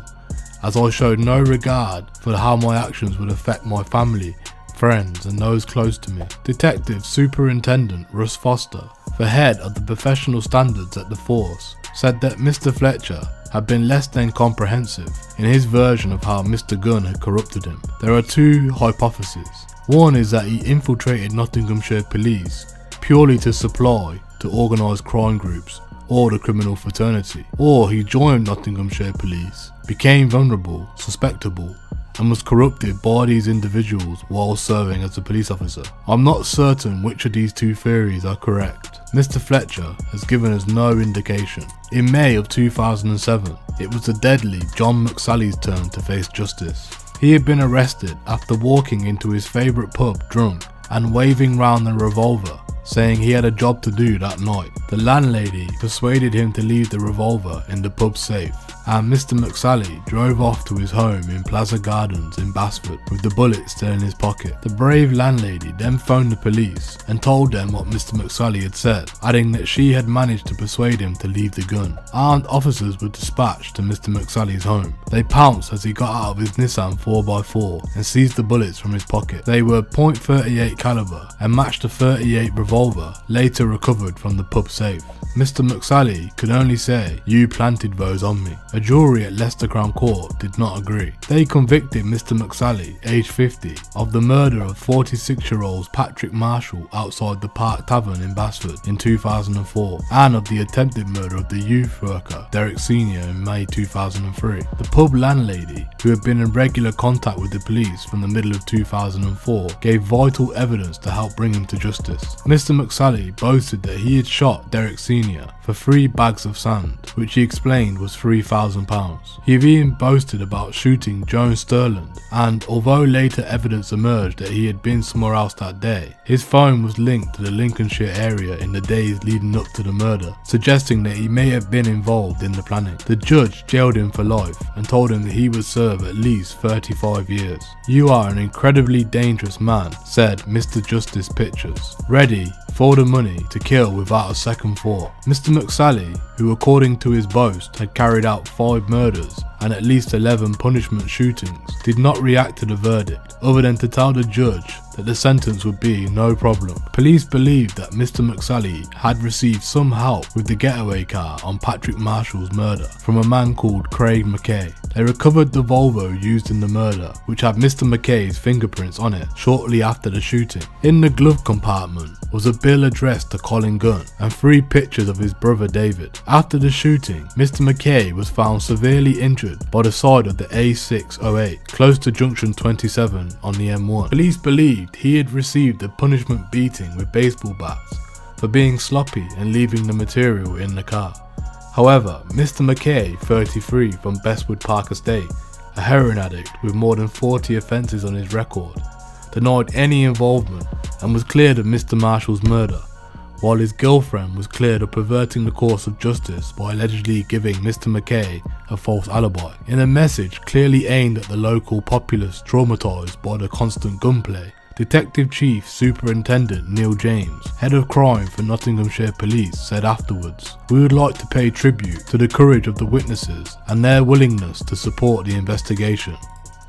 as I showed no regard for how my actions would affect my family, friends and those close to me." Detective Superintendent Russ Foster, the head of the professional standards at the force, said that Mr. Fletcher had been less than comprehensive in his version of how Mr. Gunn had corrupted him. There are 2 hypotheses. One is that he infiltrated Nottinghamshire police purely to supply to organised crime groups or the criminal fraternity, or he joined Nottinghamshire police, became vulnerable, suspectable, and was corrupted by these individuals while serving as a police officer. I'm not certain which of these 2 theories are correct. Mr. Fletcher has given us no indication. In May of 2007, it was the deadly John McSally's turn to face justice. He had been arrested after walking into his favourite pub drunk and waving round a revolver, saying he had a job to do that night. The landlady persuaded him to leave the revolver in the pub safe, and Mr. McSally drove off to his home in Plaza Gardens in Radford with the bullet still in his pocket. The brave landlady then phoned the police and told them what Mr. McSally had said, adding that she had managed to persuade him to leave the gun. Armed officers were dispatched to Mr. McSally's home. They pounced as he got out of his Nissan 4x4 and seized the bullets from his pocket. They were .38 caliber and matched a .38 revolver later recovered from the pub safe. Mr. McSally could only say, "You planted those on me." A jury at Leicester Crown Court did not agree. They convicted Mr. McSally, aged 50, of the murder of 46-year-old Patrick Marshall outside the Park Tavern in Radford in 2004, and of the attempted murder of the youth worker Derek Sr. in May 2003. The pub landlady, who had been in regular contact with the police from the middle of 2004, gave vital evidence to help bring him to justice. Mr. McSally boasted that he had shot Derek Sr. for 3 bags of sand, which he explained was £3,000. He even boasted about shooting Joan Sterland, and although later evidence emerged that he had been somewhere else that day, his phone was linked to the Lincolnshire area in the days leading up to the murder, suggesting that he may have been involved in the planning. The judge jailed him for life and told him that he would serve at least 35 years. "You are an incredibly dangerous man," said Mr. Justice Pictures, ready for the money to kill without a second thought. Mr. McSally, who according to his boast had carried out 5 murders and at least 11 punishment shootings, did not react to the verdict other than to tell the judge that the sentence would be no problem. Police believed that Mr. McSally had received some help with the getaway car on Patrick Marshall's murder from a man called Craig McKay. They recovered the Volvo used in the murder, which had Mr. McKay's fingerprints on it shortly after the shooting. In the glove compartment was a bill addressed to Colin Gunn and 3 pictures of his brother David. After the shooting, Mr. McKay was found severely injured by the side of the A608, close to junction 27 on the M1. Police believed he had received a punishment beating with baseball bats for being sloppy and leaving the material in the car. However, Mr. McKay, 33, from Bestwood Park Estate, a heroin addict with more than 40 offences on his record, denied any involvement and was cleared of Mr. Marshall's murder, while his girlfriend was cleared of perverting the course of justice by allegedly giving Mr. McKay a false alibi, in a message clearly aimed at the local populace traumatised by the constant gunplay. Detective Chief Superintendent Neil James, head of crime for Nottinghamshire Police, said afterwards, "We would like to pay tribute to the courage of the witnesses and their willingness to support the investigation.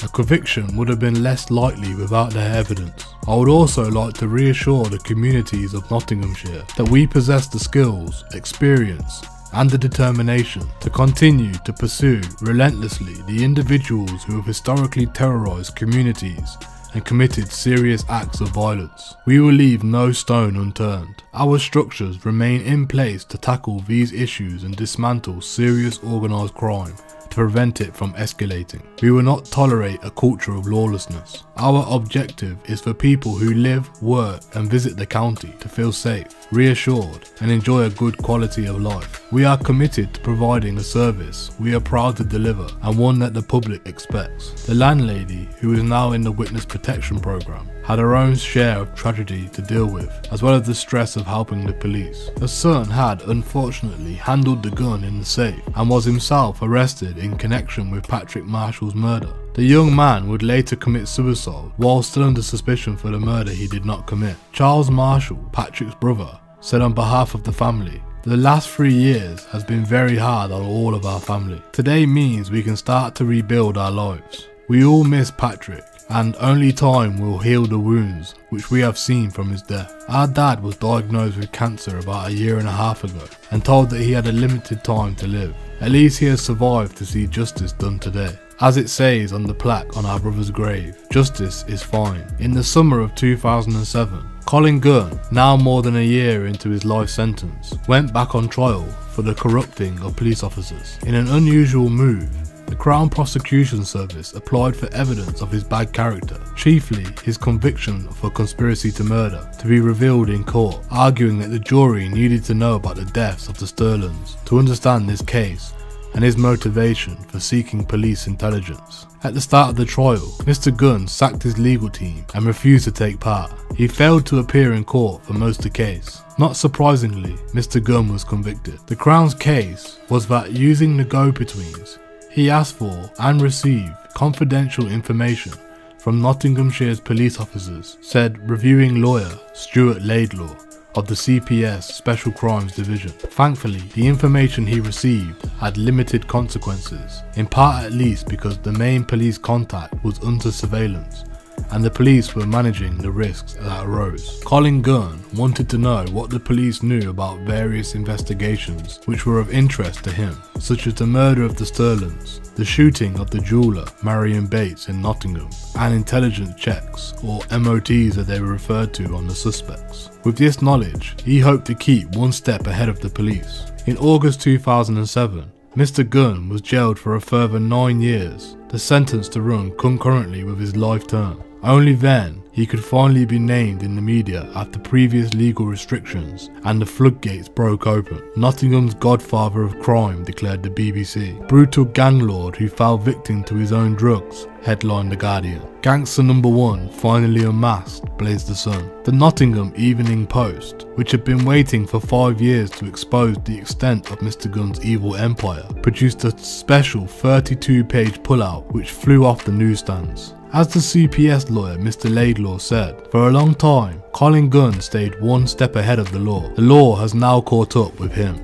A conviction would have been less likely without their evidence. I would also like to reassure the communities of Nottinghamshire that we possess the skills, experience and the determination to continue to pursue relentlessly the individuals who have historically terrorised communities and committed serious acts of violence. We will leave no stone unturned. Our structures remain in place to tackle these issues and dismantle serious organised crime to prevent it from escalating. We will not tolerate a culture of lawlessness. Our objective is for people who live, work and visit the county to feel safe, reassured and enjoy a good quality of life. We are committed to providing a service we are proud to deliver and one that the public expects." The landlady, who is now in the witness protection program, had her own share of tragedy to deal with, as well as the stress of helping the police. Her son had unfortunately handled the gun in the safe and was himself arrested in connection with Patrick Marshall's murder. The young man would later commit suicide while still under suspicion for the murder he did not commit. Charles Marshall, Patrick's brother, said on behalf of the family, "The last 3 years has been very hard on all of our family. Today means we can start to rebuild our lives. We all miss Patrick, and only time will heal the wounds which we have seen from his death. Our dad was diagnosed with cancer about 1.5 years ago and told that he had a limited time to live. At least he has survived to see justice done today. As it says on the plaque on our brother's grave, justice is fine." In the summer of 2007, Colin Gunn, now more than a year into his life sentence, went back on trial for the corrupting of police officers. In an unusual move, the Crown Prosecution Service applied for evidence of his bad character, chiefly his conviction for conspiracy to murder, to be revealed in court, arguing that the jury needed to know about the deaths of the Sterlings to understand this case and his motivation for seeking police intelligence. At the start of the trial, Mr. Gunn sacked his legal team and refused to take part. He failed to appear in court for most of the case. Not surprisingly, Mr. Gunn was convicted. The Crown's case was that using the go-betweens, he asked for and received confidential information from Nottinghamshire's police officers, said reviewing lawyer Stuart Laidlaw of the CPS Special Crimes Division. Thankfully, the information he received had limited consequences, in part at least because the main police contact was under surveillance and the police were managing the risks that arose. Colin Gunn wanted to know what the police knew about various investigations which were of interest to him, such as the murder of the Sterlings, the shooting of the jeweller Marion Bates in Nottingham, and intelligence checks, or MOTs as they were referred to, on the suspects. With this knowledge, he hoped to keep one step ahead of the police. In August 2007, Mr. Gunn was jailed for a further 9 years, the sentence to run concurrently with his life term. Only then he could finally be named in the media after previous legal restrictions and the floodgates broke open. Nottingham's godfather of crime, declared the BBC. Brutal gang lord who fell victim to his own drugs, headlined The Guardian. Gangster #1 finally unmasked, blazed The Sun. The Nottingham Evening Post, which had been waiting for 5 years to expose the extent of Mr. Gunn's evil empire, produced a special 32-page pullout which flew off the newsstands. As the CPS lawyer Mr. Laidlaw said, for a long time, Colin Gunn stayed one step ahead of the law. The law has now caught up with him.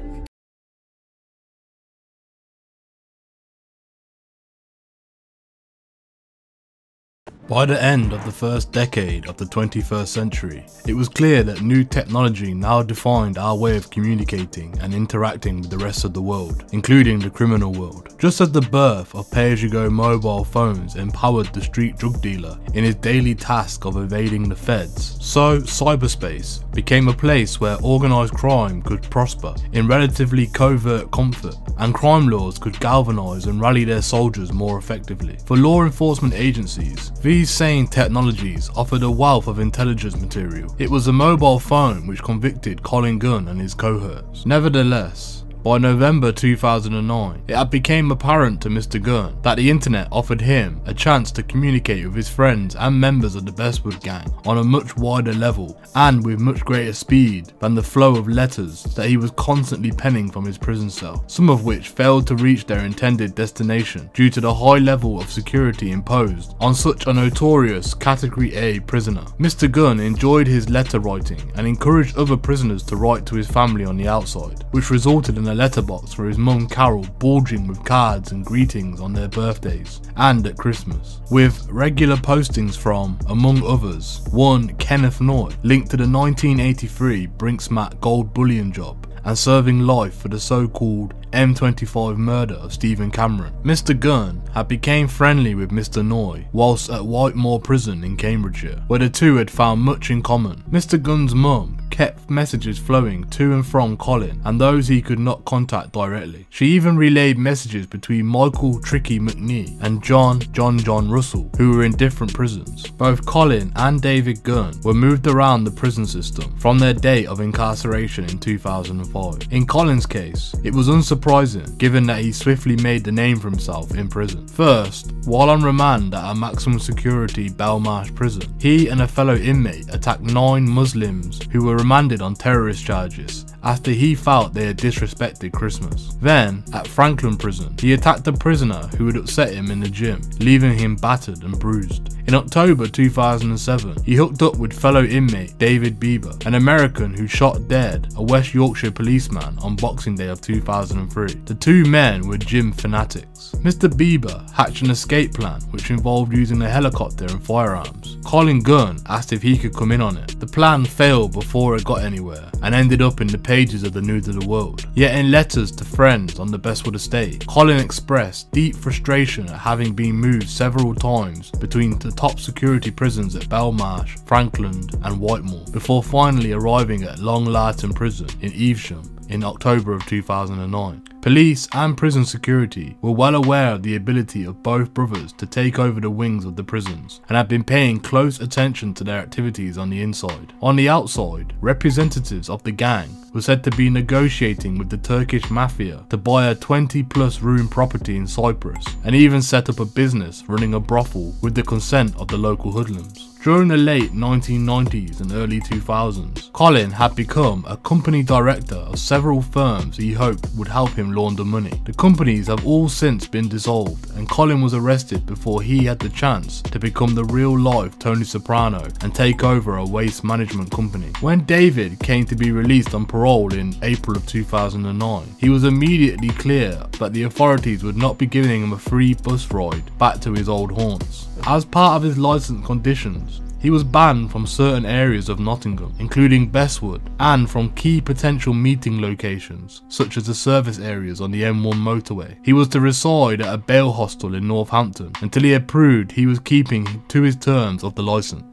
By the end of the first decade of the 21st century, it was clear that new technology now defined our way of communicating and interacting with the rest of the world, including the criminal world. Just as the birth of pay-as-you-go mobile phones empowered the street drug dealer in his daily task of evading the feds, so cyberspace became a place where organised crime could prosper in relatively covert comfort, and crime lords could galvanise and rally their soldiers more effectively. For law enforcement agencies, these same technologies offered a wealth of intelligence material. It was a mobile phone which convicted Colin Gunn and his cohorts. Nevertheless, By November 2009, it had become apparent to Mr. Gunn that the internet offered him a chance to communicate with his friends and members of the Bestwood gang on a much wider level and with much greater speed than the flow of letters that he was constantly penning from his prison cell, some of which failed to reach their intended destination due to the high level of security imposed on such a notorious Category A prisoner. Mr. Gunn enjoyed his letter writing and encouraged other prisoners to write to his family on the outside, which resulted in a letterbox for his mum Carol bulging with cards and greetings on their birthdays and at Christmas, with regular postings from, among others, one Kenneth Noy, linked to the 1983 Brinksmat gold bullion job and serving life for the so-called M25 murder of Stephen Cameron. Mr. Gunn had become friendly with Mr. Noy whilst at Whitemoor Prison in Cambridgeshire, where the two had found much in common. Mr. Gunn's mum kept messages flowing to and from Colin and those he could not contact directly. She even relayed messages between Michael Tricky McNee and John Russell, who were in different prisons. Both Colin and David Gunn were moved around the prison system from their date of incarceration in 2005. In Colin's case, it was unsurprising given that he swiftly made the name for himself in prison. First, while on remand at a maximum security Belmarsh prison, he and a fellow inmate attacked 9 Muslims who were remanded on terrorist charges after he felt they had disrespected Christmas. Then, at Franklin Prison, he attacked a prisoner who had upset him in the gym, leaving him battered and bruised. In October 2007, he hooked up with fellow inmate David Bieber, an American who shot dead a West Yorkshire policeman on Boxing Day of 2003. The two men were gym fanatics. Mr. Bieber hatched an escape plan which involved using a helicopter and firearms. Colin Gunn asked if he could come in on it. The plan failed before it got anywhere and ended up in the pages of the News of the World. Yet in letters to friends on the Bestwood estate, Colin expressed deep frustration at having been moved several times between the top security prisons at Belmarsh, Franklin and Whitemoor, before finally arriving at Long Larton Prison in Evesham in October of 2009. Police and prison security were well aware of the ability of both brothers to take over the wings of the prisons and had been paying close attention to their activities on the inside. On the outside, representatives of the gang were said to be negotiating with the Turkish mafia to buy a 20+ room property in Cyprus and even set up a business running a brothel with the consent of the local hoodlums. During the late 1990s and early 2000s, Colin had become a company director of several firms he hoped would help him launder money. The companies have all since been dissolved and Colin was arrested before he had the chance to become the real-life Tony Soprano and take over a waste management company. When David came to be released on parole in April of 2009, he was immediately clear that the authorities would not be giving him a free bus ride back to his old haunts. As part of his licence conditions, he was banned from certain areas of Nottingham, including Bestwood, and from key potential meeting locations, such as the service areas on the M1 motorway. He was to reside at a bail hostel in Northampton until he had proved he was keeping to his terms of the licence.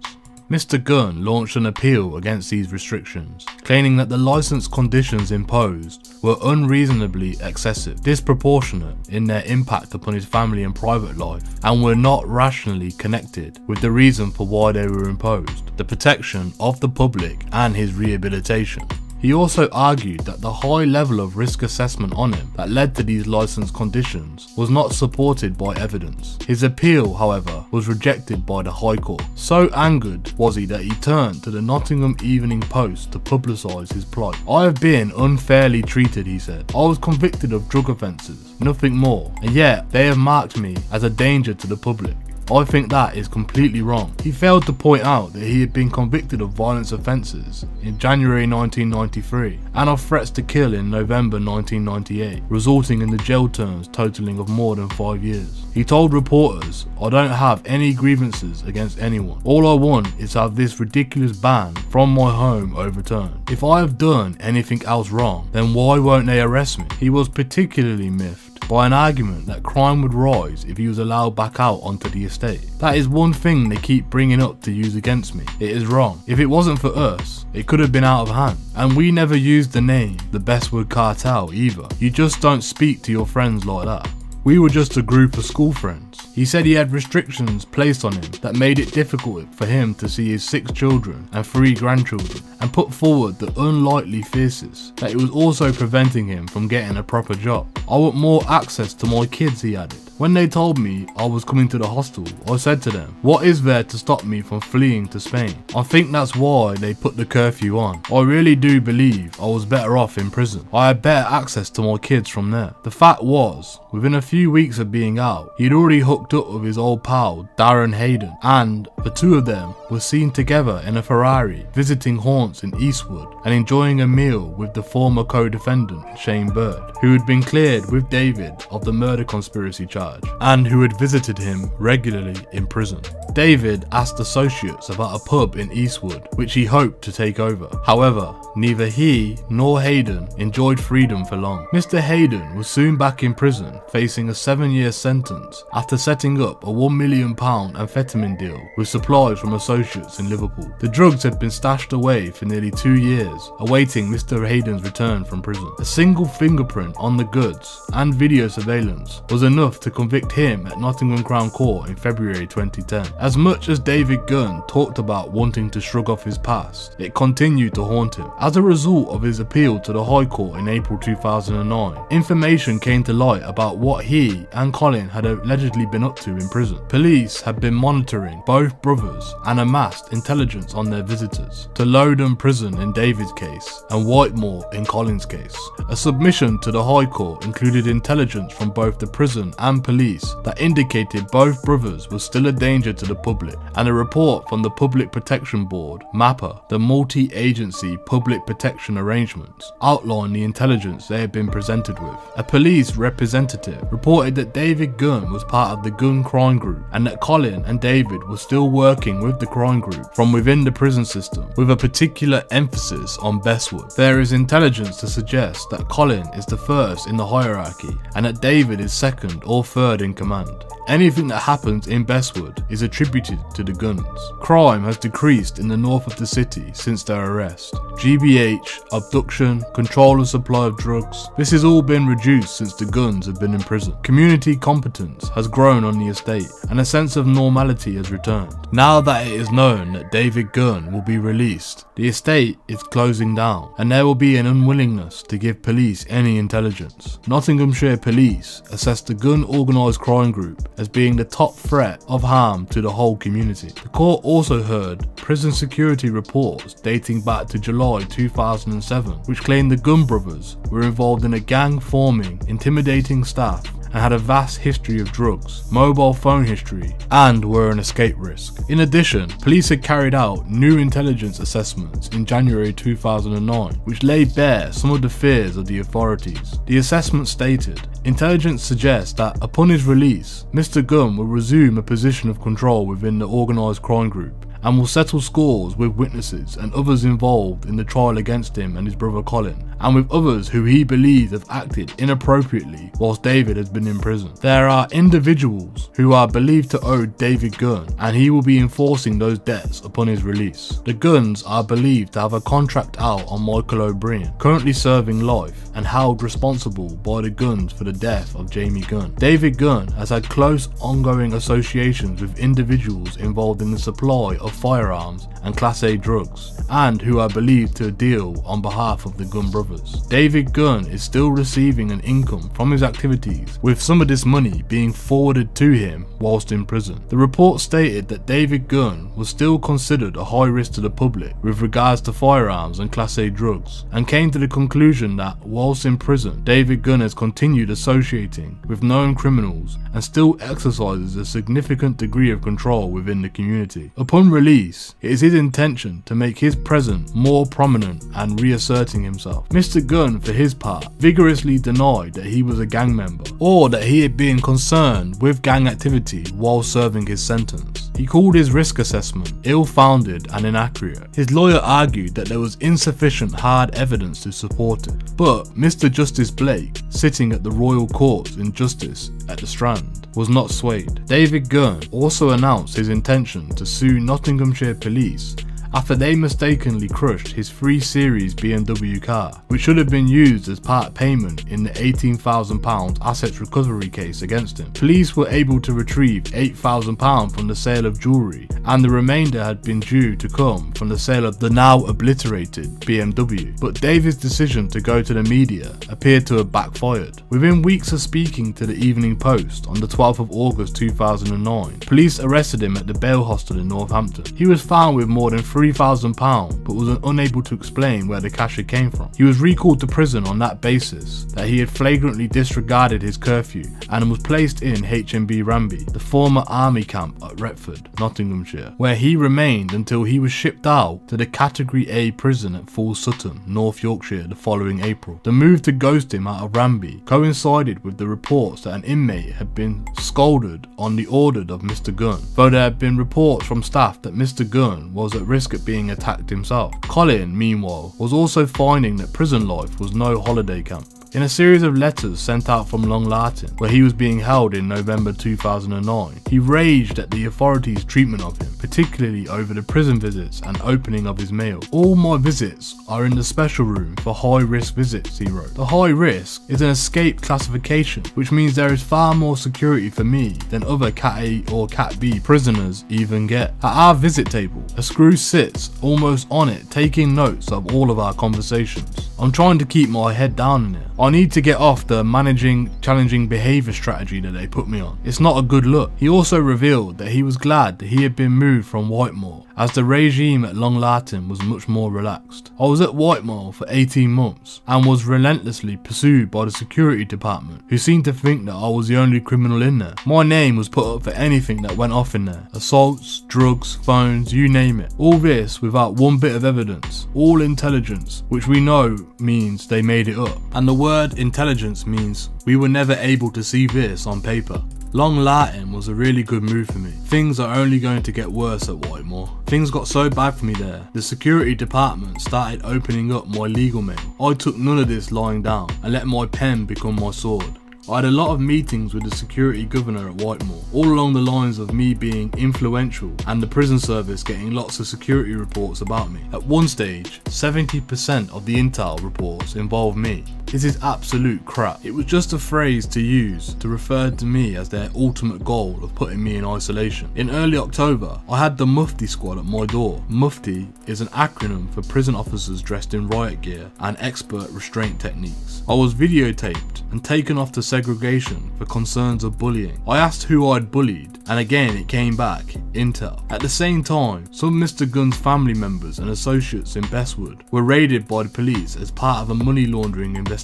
Mr. Gunn launched an appeal against these restrictions, claiming that the licence conditions imposed were unreasonably excessive, disproportionate in their impact upon his family and private life, and were not rationally connected with the reason for why they were imposed, the protection of the public and his rehabilitation. He also argued that the high level of risk assessment on him that led to these licence conditions was not supported by evidence. His appeal, however, was rejected by the High Court. So angered was he that he turned to the Nottingham Evening Post to publicise his plight. "I have been unfairly treated," he said. "I was convicted of drug offences, nothing more, and yet they have marked me as a danger to the public. I think that is completely wrong." He failed to point out that he had been convicted of violence offences in January 1993 and of threats to kill in November 1998, resulting in the jail terms totalling of more than 5 years. He told reporters, "I don't have any grievances against anyone. All I want is to have this ridiculous ban from my home overturned. If I have done anything else wrong, then why won't they arrest me?" He was particularly miffed by an argument that crime would rise if he was allowed back out onto the estate. "That is one thing they keep bringing up to use against me. It is wrong. If it wasn't for us, it could have been out of hand. And we never used the name, the Bestwood Cartel either. You just don't speak to your friends like that." We were just a group of school friends. He said he had restrictions placed on him that made it difficult for him to see his 6 children and 3 grandchildren, and put forward the unlikely thesis that it was also preventing him from getting a proper job. I want more access to my kids, he added. When they told me I was coming to the hostel, I said to them, what is there to stop me from fleeing to Spain? I think that's why they put the curfew on. I really do believe I was better off in prison. I had better access to my kids from there. The fact was, within a few weeks of being out, he'd already hooked up with his old pal Darren Hayden, and the 2 of them were seen together in a Ferrari visiting haunts in Eastwood and enjoying a meal with the former co-defendant Shane Bird, who had been cleared with David of the murder conspiracy charge and who had visited him regularly in prison. David asked associates about a pub in Eastwood which he hoped to take over. However, neither he nor Hayden enjoyed freedom for long. Mr. Hayden was soon back in prison facing a 7-year sentence after setting up a £1 million amphetamine deal with supplies from associates in Liverpool. The drugs had been stashed away for nearly 2 years, awaiting Mr. Hayden's return from prison. A single fingerprint on the goods and video surveillance was enough to convict him at Nottingham Crown Court in February 2010. As much as David Gunn talked about wanting to shrug off his past, it continued to haunt him. As a result of his appeal to the High Court in April 2009, information came to light about what he and Colin had allegedly been up to in prison. Police had been monitoring both brothers and amassed intelligence on their visitors to Lowdham Prison in David's case and Whitemoor in Colin's case. A submission to the High Court included intelligence from both the prison and police that indicated both brothers were still a danger to the public, and a report from the Public Protection Board, MAPA, the multi-agency public protection arrangements, outlined the intelligence they had been presented with. A police representative reported that David Gunn was part of the Gunn crime group and that Colin and David were still working with the crime group from within the prison system, with a particular emphasis on Bestwood. There is intelligence to suggest that Colin is the first in the hierarchy and that David is second or third in command. Anything that happens in Bestwood is attributed to the Gunns. Crime has decreased in the north of the city since their arrest. GBH, abduction, control and supply of drugs, this has all been reduced since the Gunns have been in prison. Community competence has grown on the estate and a sense of normality has returned. Now that it is known that David Gunn will be released, the estate is closing down and there will be an unwillingness to give police any intelligence. Nottinghamshire Police assessed the Gunn organised crime group as being the top threat of harm to the whole community. The court also heard prison security reports dating back to July 2007 which claimed the Gunn brothers were involved in a gang forming, intimidating staff and had a vast history of drugs, mobile phone history, and were an escape risk. In addition, police had carried out new intelligence assessments in January 2009, which laid bare some of the fears of the authorities. The assessment stated, intelligence suggests that upon his release, Mr. Gunn will resume a position of control within the organised crime group and will settle scores with witnesses and others involved in the trial against him and his brother Colin, and with others who he believes have acted inappropriately whilst David has been in prison. There are individuals who are believed to owe David Gunn, and he will be enforcing those debts upon his release. The Gunns are believed to have a contract out on Michael O'Brien, currently serving life and held responsible by the Gunns for the death of Jamie Gunn. David Gunn has had close ongoing associations with individuals involved in the supply of firearms and Class A drugs, and who are believed to deal on behalf of the Gunn brothers. David Gunn is still receiving an income from his activities, with some of this money being forwarded to him whilst in prison. The report stated that David Gunn was still considered a high risk to the public with regards to firearms and Class A drugs, and came to the conclusion that whilst in prison, David Gunn has continued associating with known criminals and still exercises a significant degree of control within the community. Upon release, it is his intention to make his presence more prominent and reasserting himself. Mr. Gunn, for his part, vigorously denied that he was a gang member or that he had been concerned with gang activity while serving his sentence. He called his risk assessment ill-founded and inaccurate. His lawyer argued that there was insufficient hard evidence to support it, but Mr. Justice Blake, sitting at the Royal Courts in Justice at the Strand, was not swayed. David Gunn also announced his intention to sue Nottinghamshire Police after they mistakenly crushed his 3 Series BMW car, which should have been used as part payment in the £18,000 assets recovery case against him. Police were able to retrieve £8,000 from the sale of jewellery, and the remainder had been due to come from the sale of the now obliterated BMW. But David's decision to go to the media appeared to have backfired. Within weeks of speaking to the Evening Post on the 12th of August 2009, police arrested him at the Bail Hostel in Northampton. He was found with more than £3,000 but was unable to explain where the cash had came from. He was recalled to prison on that basis that he had flagrantly disregarded his curfew and was placed in HMB Ramby, the former army camp at Radford, Nottinghamshire, where he remained until he was shipped out to the Category A prison at Full Sutton, North Yorkshire the following April. The move to ghost him out of Ramby coincided with the reports that an inmate had been scalded on the order of Mr Gunn, though there had been reports from staff that Mr Gunn was at risk of being attacked himself. Colin, meanwhile, was also finding that prison life was no holiday camp. In a series of letters sent out from Long Lartin, where he was being held in November 2009, he raged at the authorities' treatment of him, particularly over the prison visits and opening of his mail. "All my visits are in the special room for high-risk visits," he wrote. The high risk is an escape classification, which means there is far more security for me than other Cat A or Cat B prisoners even get. At our visit table, a screw sits almost on it, taking notes of all of our conversations. I'm trying to keep my head down in it. I need to get off the managing challenging behaviour strategy that they put me on. It's not a good look. He also revealed that he was glad that he had been moved from Whitemore, as the regime at Long Lartin was much more relaxed. "I was at Whitemore for 18 months and was relentlessly pursued by the security department, who seemed to think that I was the only criminal in there. My name was put up for anything that went off in there. Assaults, drugs, phones, you name it. All this without one bit of evidence. All intelligence, which we know means they made it up. And the word intelligence means we were never able to see this on paper." Long Lartin was a really good move for me. Things are only going to get worse at Whitemore. Things got so bad for me there. The security department started opening up my legal mail. I took none of this lying down and let my pen become my sword. I had a lot of meetings with the security governor at Whitemore, all along the lines of me being influential and the prison service getting lots of security reports about me. At one stage, 70% of the intel reports involved me. This is absolute crap. It was just a phrase to use to refer to me as their ultimate goal of putting me in isolation. In early October, I had the Mufti squad at my door. Mufti is an acronym for prison officers dressed in riot gear and expert restraint techniques. I was videotaped and taken off to segregation for concerns of bullying. I asked who I'd bullied, and again it came back, intel. At the same time, some Mr Gunn's family members and associates in Bestwood were raided by the police as part of a money laundering investigation.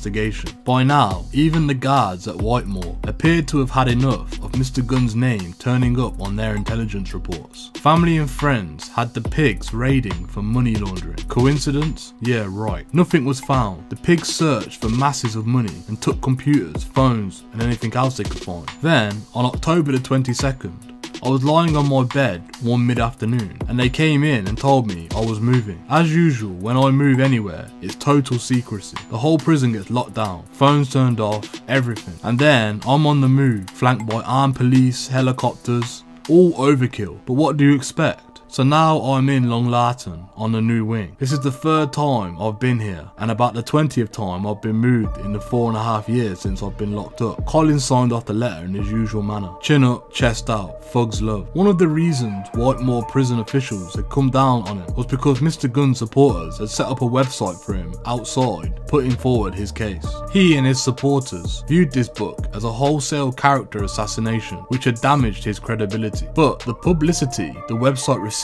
By now, even the guards at Whitemore appeared to have had enough of Mr Gunn's name turning up on their intelligence reports. Family and friends had the pigs raiding for money laundering. Coincidence? Yeah, right. Nothing was found. The pigs searched for masses of money and took computers, phones and anything else they could find. Then, on October the 22nd, I was lying on my bed one mid-afternoon and they came in and told me I was moving. As usual, when I move anywhere, it's total secrecy. The whole prison gets locked down, phones turned off, everything. And then I'm on the move, flanked by armed police, helicopters, all overkill. But what do you expect? So now I'm in Long Lartin on the new wing. This is the 3rd time I've been here and about the 20th time I've been moved in the 4.5 years since I've been locked up. Colin signed off the letter in his usual manner. Chin up, chest out, thugs love. One of the reasons Whitemore prison officials had come down on him was because Mr Gunn's supporters had set up a website for him outside, putting forward his case. He and his supporters viewed this book as a wholesale character assassination which had damaged his credibility. But the publicity the website received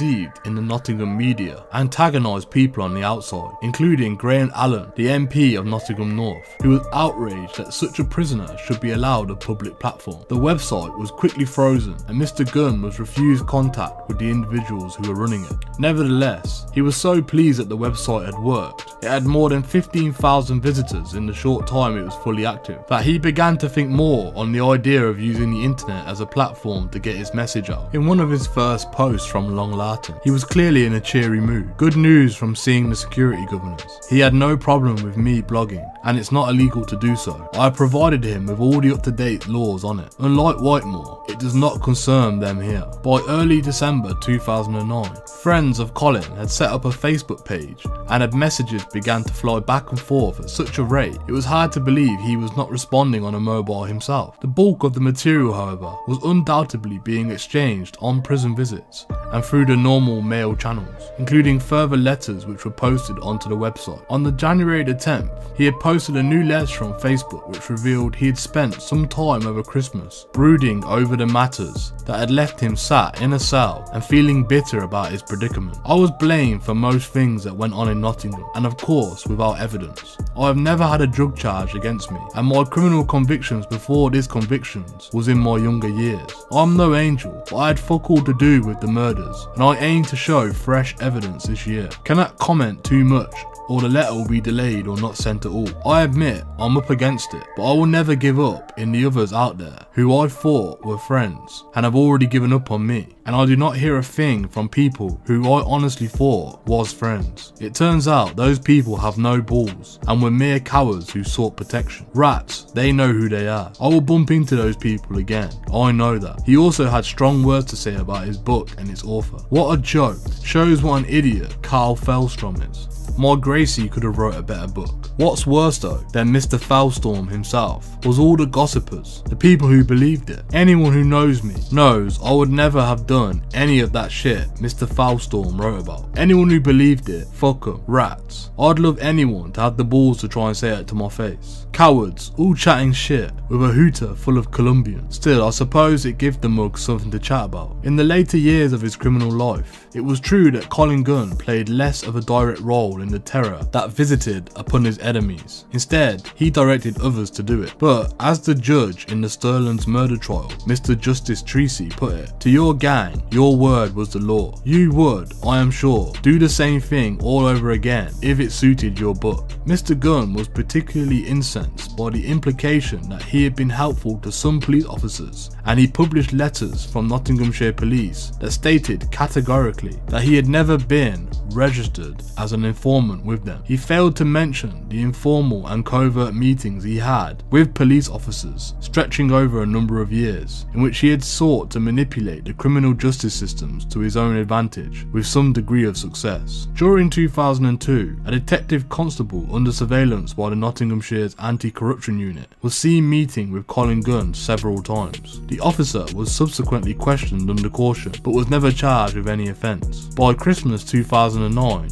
in the Nottingham media antagonised people on the outside, including Graham Allen, the MP of Nottingham North, who was outraged that such a prisoner should be allowed a public platform. The website was quickly frozen and Mr Gunn was refused contact with the individuals who were running it. Nevertheless, he was so pleased that the website had worked. It had more than 15,000 visitors in the short time it was fully active, that he began to think more on the idea of using the internet as a platform to get his message out. In one of his first posts from Long alerting. He was clearly in a cheery mood. Good news from seeing the security governors. He had no problem with me blogging, and it's not illegal to do so. I provided him with all the up-to-date laws on it. Unlike Whitemore, it does not concern them here. By early December 2009, friends of Colin had set up a Facebook page, and messages began to fly back and forth at such a rate, it was hard to believe he was not responding on a mobile himself. The bulk of the material, however, was undoubtedly being exchanged on prison visits and through the normal mail channels, including further letters which were posted onto the website. On the January the 10th, he had posted a new letter on Facebook which revealed he had spent some time over Christmas brooding over the matters that had left him sat in a cell and feeling bitter about his predicament. I was blamed for most things that went on in Nottingham, and of course without evidence. I have never had a drug charge against me, and my criminal convictions before these convictions was in my younger years. I'm no angel, but I had fuck all to do with the murders, and I aim to show fresh evidence this year. Cannot comment too much, or the letter will be delayed or not sent at all. I admit I'm up against it, but I will never give up in the others out there who I thought were friends and have already given up on me, and I do not hear a thing from people who I honestly thought was friends. It turns out those people have no balls and were mere cowards who sought protection. Rats, they know who they are. I will bump into those people again, I know that. He also had strong words to say about his book and its author. What a joke. Shows what an idiot Carl Fellstrom is. My Gracie could have wrote a better book. What's worse though than Mr. Fellstorm himself was all the gossipers, the people who believed it. Anyone who knows me knows I would never have done any of that shit Mr. Fellstorm wrote about. Anyone who believed it, fuck 'em, rats. I'd love anyone to have the balls to try and say it to my face. Cowards, all chatting shit with a hooter full of Colombians. Still, I suppose it gave the mug something to chat about. In the later years of his criminal life, it was true that Colin Gunn played less of a direct role in the terror that visited upon his enemies. Instead, he directed others to do it. But as the judge in the Sterling's murder trial, Mr. Justice Treacy, put it, to your gang, your word was the law. You would, I am sure, do the same thing all over again if it suited your book. Mr. Gunn was particularly incensed by the implication that he had been helpful to some police officers, and he published letters from Nottinghamshire police that stated categorically that he had never been registered as an informant with them. He failed to mention the informal and covert meetings he had with police officers stretching over a number of years, in which he had sought to manipulate the criminal justice systems to his own advantage with some degree of success. During 2002, a detective constable under surveillance by the Nottinghamshire's anti-corruption unit was seen meeting with Colin Gunn several times. The officer was subsequently questioned under caution, but was never charged with any offence. By Christmas 2009,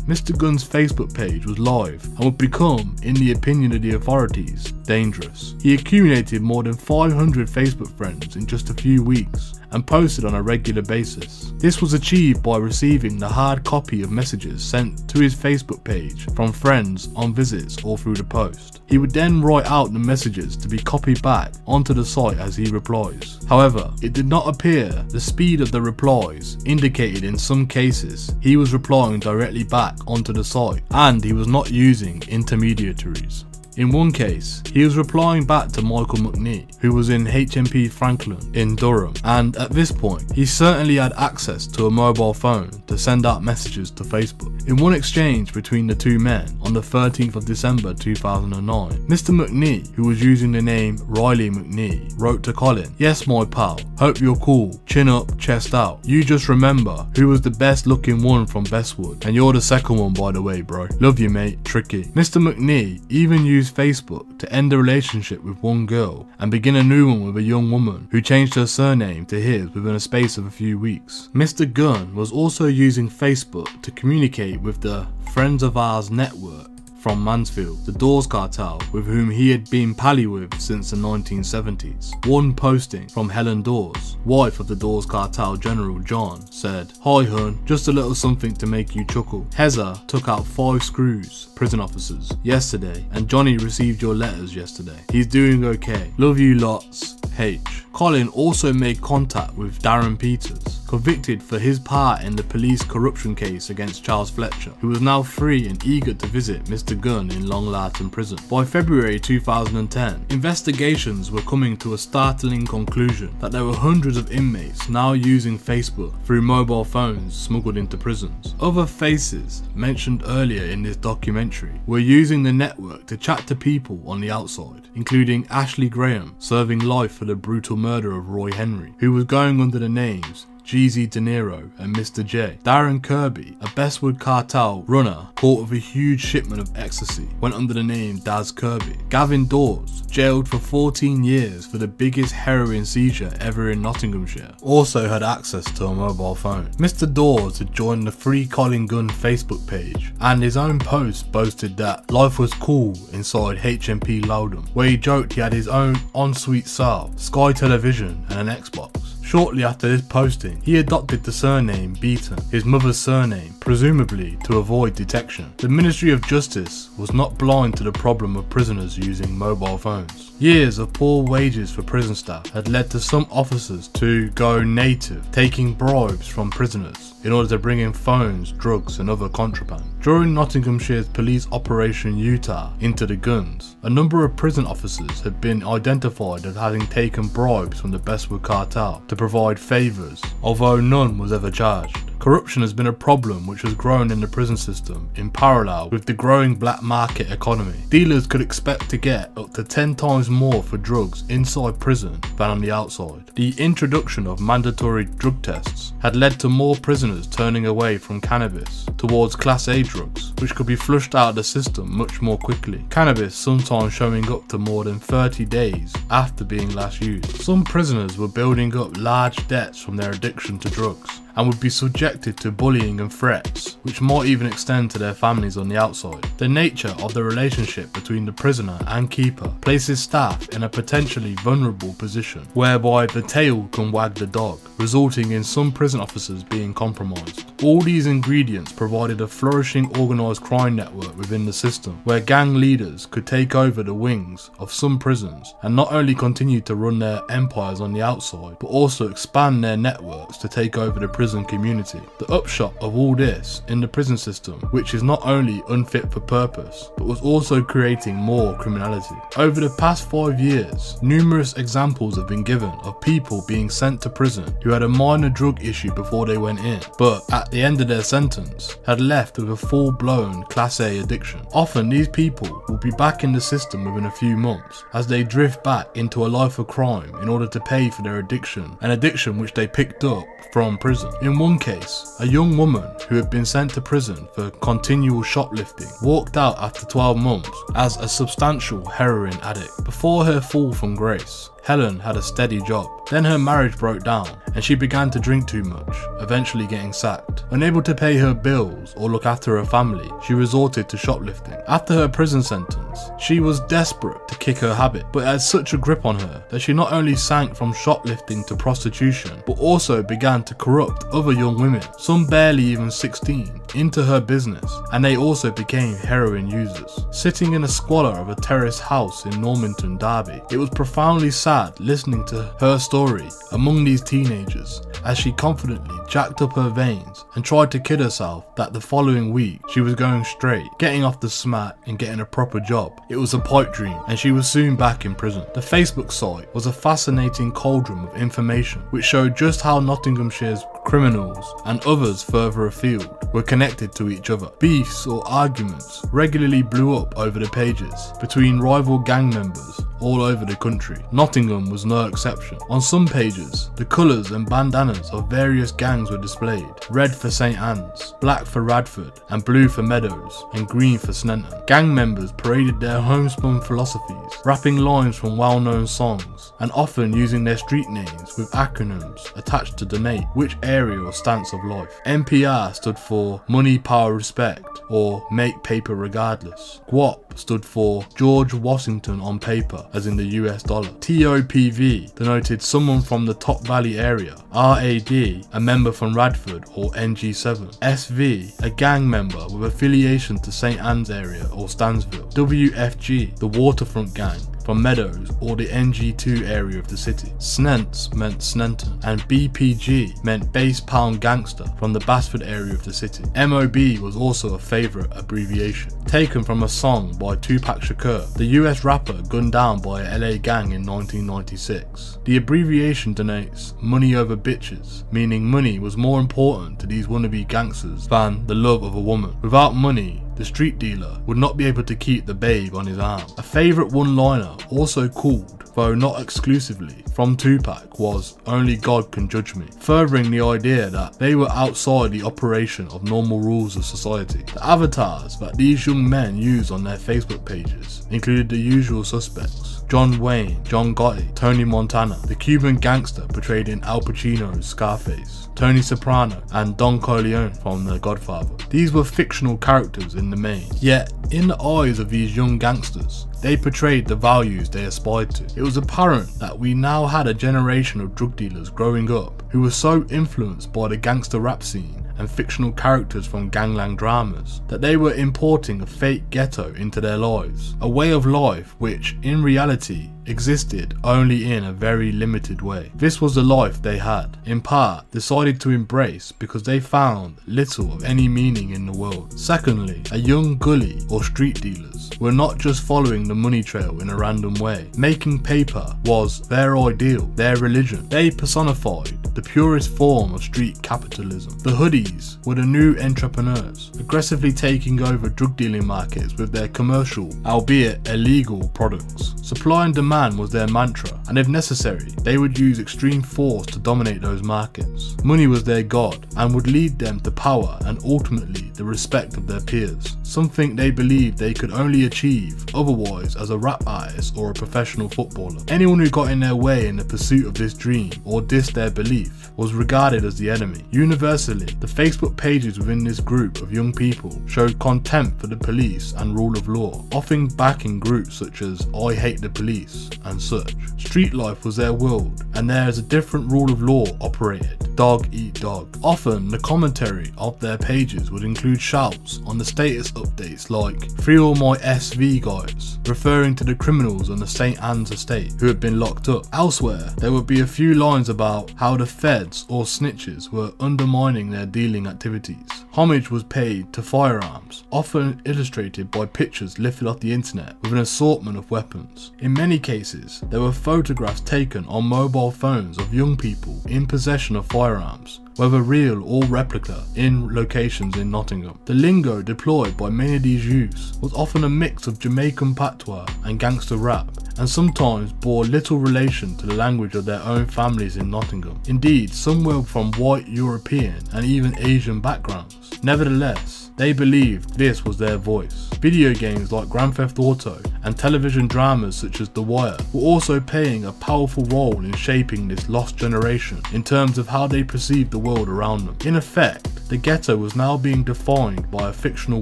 Mr. Gunn's Facebook page was live and would become, in the opinion of the authorities, dangerous. He accumulated more than 500 Facebook friends in just a few weeks and posted on a regular basis. This was achieved by receiving the hard copy of messages sent to his Facebook page from friends on visits or through the post. He would then write out the messages to be copied back onto the site as he replies. However, it did not appear the speed of the replies indicated in some cases he was replying directly back onto the site, and he was not using intermediaries. In one case, he was replying back to Michael McNee, who was in HMP Franklin in Durham, and at this point, he certainly had access to a mobile phone to send out messages to Facebook. In one exchange between the two men on the 13th of December 2009, Mr. McNee, who was using the name Riley McNee, wrote to Colin, "Yes my pal, hope you're cool, chin up, chest out. You just remember who was the best looking one from Bestwood, and you're the second one by the way bro. Love you mate, Tricky." Mr. McNee even used Facebook to end a relationship with one girl and begin a new one with a young woman who changed her surname to his within a space of a few weeks. Mr. Gunn was also using Facebook to communicate with the Friends of Ours network from Mansfield, the Dawes cartel with whom he had been pally with since the 1970s. One posting from Helen Dawes, wife of the Dawes cartel general John, said, "Hi hun, just a little something to make you chuckle. Heather took out 5 screws, prison officers, yesterday, and Johnny received your letters yesterday. He's doing okay. Love you lots, H." Colin also made contact with Darren Peters, convicted for his part in the police corruption case against Charles Fletcher, who was now free and eager to visit Mr. Gunn in Long Lartin prison. By February 2010, investigations were coming to a startling conclusion that there were hundreds of inmates now using Facebook through mobile phones smuggled into prisons. Other faces mentioned earlier in this documentary were using the network to chat to people on the outside, including Ashley Graham, serving life for the brutal murder of Roy Henry, who was going under the names GZ De Niro and Mr. J. Darren Kirby, a Bestwood cartel runner caught with a huge shipment of ecstasy, went under the name Daz Kirby. Gavin Dawes, jailed for 14 years for the biggest heroin seizure ever in Nottinghamshire, also had access to a mobile phone. Mr. Dawes had joined the Free Colin Gunn Facebook page, and his own post boasted that life was cool inside HMP Loudon, where he joked he had his own ensuite cell, Sky Television and an Xbox. Shortly after this posting, he adopted the surname Beaton, his mother's surname, presumably to avoid detection. The Ministry of Justice was not blind to the problem of prisoners using mobile phones. Years of poor wages for prison staff had led to some officers to go native, taking bribes from prisoners in order to bring in phones, drugs and other contraband. During Nottinghamshire's police Operation Utah into the Guns, a number of prison officers had been identified as having taken bribes from the Bestwood cartel to provide favours, although none was ever charged. Corruption has been a problem which has grown in the prison system in parallel with the growing black market economy. Dealers could expect to get up to 10 times more for drugs inside prison than on the outside. The introduction of mandatory drug tests had led to more prisoners turning away from cannabis towards Class A drugs, which could be flushed out of the system much more quickly. Cannabis sometimes showing up to more than 30 days after being last used. Some prisoners were building up large debts from their addiction to drugs, and would be subjected to bullying and threats, which might even extend to their families on the outside. The nature of the relationship between the prisoner and keeper places staff in a potentially vulnerable position, whereby the tail can wag the dog, resulting in some prison officers being compromised. All these ingredients provided a flourishing organised crime network within the system, where gang leaders could take over the wings of some prisons and not only continue to run their empires on the outside, but also expand their networks to take over the prison community. The upshot of all this in the prison system, which is not only unfit for purpose, but was also creating more criminality. Over the past 5 years, numerous examples have been given of people being sent to prison who had a minor drug issue before they went in, but at the end of their sentence had left with a full-blown Class A addiction. Often these people will be back in the system within a few months as they drift back into a life of crime in order to pay for their addiction, an addiction which they picked up from prison. In one case, a young woman who had been sent to prison for continual shoplifting walked out after 12 months as a substantial heroin addict. Before her fall from grace, Helen had a steady job. Then her marriage broke down and she began to drink too much, eventually getting sacked. Unable to pay her bills or look after her family, she resorted to shoplifting. After her prison sentence, she was desperate to kick her habit, but it had such a grip on her that she not only sank from shoplifting to prostitution, but also began to corrupt other young women, some barely even 16, into her business, and they also became heroin users. Sitting in a squalor of a terrace house in Normanton, Derby, it was profoundly sad listening to her story among these teenagers as she confidently jacked up her veins and tried to kid herself that the following week she was going straight, getting off the smack and getting a proper job. It was a pipe dream and she was soon back in prison. The Facebook site was a fascinating cauldron of information which showed just how Nottinghamshire's criminals and others further afield were connected to each other. Beefs or arguments regularly blew up over the pages between rival gang members all over the country. Nottingham was no exception. On some pages, the colours and bandanas of various gangs were displayed. Red for St Anne's, black for Radford, and blue for Meadows, and green for Snetton. Gang members paraded their homespun philosophies, rapping lines from well-known songs, and often using their street names with acronyms attached to denote which area or stance of life. MPR stood for Money, Power, Respect, or Make Paper Regardless. GWOP stood for George Washington on paper, as in the US dollar. TOPV denoted someone from the Top Valley area. RAD, a member from Radford or NG7. SV, a gang member with affiliation to St Anne's area or Stansville. WFG, the Waterfront Gang, from Meadows or the NG2 area of the city. Snents meant Snenton, and BPG meant base pound gangster from the Radford area of the city. MOB was also a favourite abbreviation, taken from a song by Tupac Shakur, the US rapper gunned down by a LA gang in 1996. The abbreviation denotes money over bitches, meaning money was more important to these wannabe gangsters than the love of a woman. Without money, the street dealer would not be able to keep the babe on his arm. A favourite one-liner, also called, though not exclusively, from Tupac was "Only God can judge me," furthering the idea that they were outside the operation of normal rules of society. The avatars that these young men used on their Facebook pages included the usual suspects: John Wayne, John Gotti, Tony Montana, the Cuban gangster portrayed in Al Pacino's Scarface, Tony Soprano, and Don Corleone from The Godfather. These were fictional characters in the main, yet in the eyes of these young gangsters, they portrayed the values they aspired to. It was apparent that we now had a generation of drug dealers growing up who were so influenced by the gangster rap scene and fictional characters from gangland dramas that they were importing a fake ghetto into their lives, a way of life which in reality existed only in a very limited way. This was the life they had, in part, decided to embrace because they found little of any meaning in the world. Secondly, a young gully or street dealers were not just following the money trail in a random way. Making paper was their ideal, their religion. They personified the purest form of street capitalism. The hoodies were the new entrepreneurs, aggressively taking over drug dealing markets with their commercial, albeit illegal, products. Supply and demand was their mantra, and if necessary, they would use extreme force to dominate those markets. Money was their god, and would lead them to power and ultimately the respect of their peers, something they believed they could only achieve otherwise as a rap artist or a professional footballer. Anyone who got in their way in the pursuit of this dream or dissed their belief was regarded as the enemy. Universally, the Facebook pages within this group of young people showed contempt for the police and rule of law, often backing groups such as I Hate the Police and such. Street life was their world, and there is a different rule of law operated: dog eat dog. Often the commentary of their pages would include shouts on the status updates like "Free all my SV guys," referring to the criminals on the St. Anne's estate who had been locked up. Elsewhere, there would be a few lines about how the feds or snitches were undermining their dealing activities. Homage was paid to firearms, often illustrated by pictures lifted off the internet with an assortment of weapons. In many cases, there were photographs taken on mobile phones of young people in possession of firearms, whether real or replica, in locations in Nottingham. The lingo deployed by many of these youths was often a mix of Jamaican patois and gangster rap, and sometimes bore little relation to the language of their own families in Nottingham. Indeed, some were from white, European and even Asian backgrounds. Nevertheless, they believed this was their voice. Video games like Grand Theft Auto and television dramas such as The Wire were also playing a powerful role in shaping this lost generation in terms of how they perceived the world around them. In effect, the ghetto was now being defined by a fictional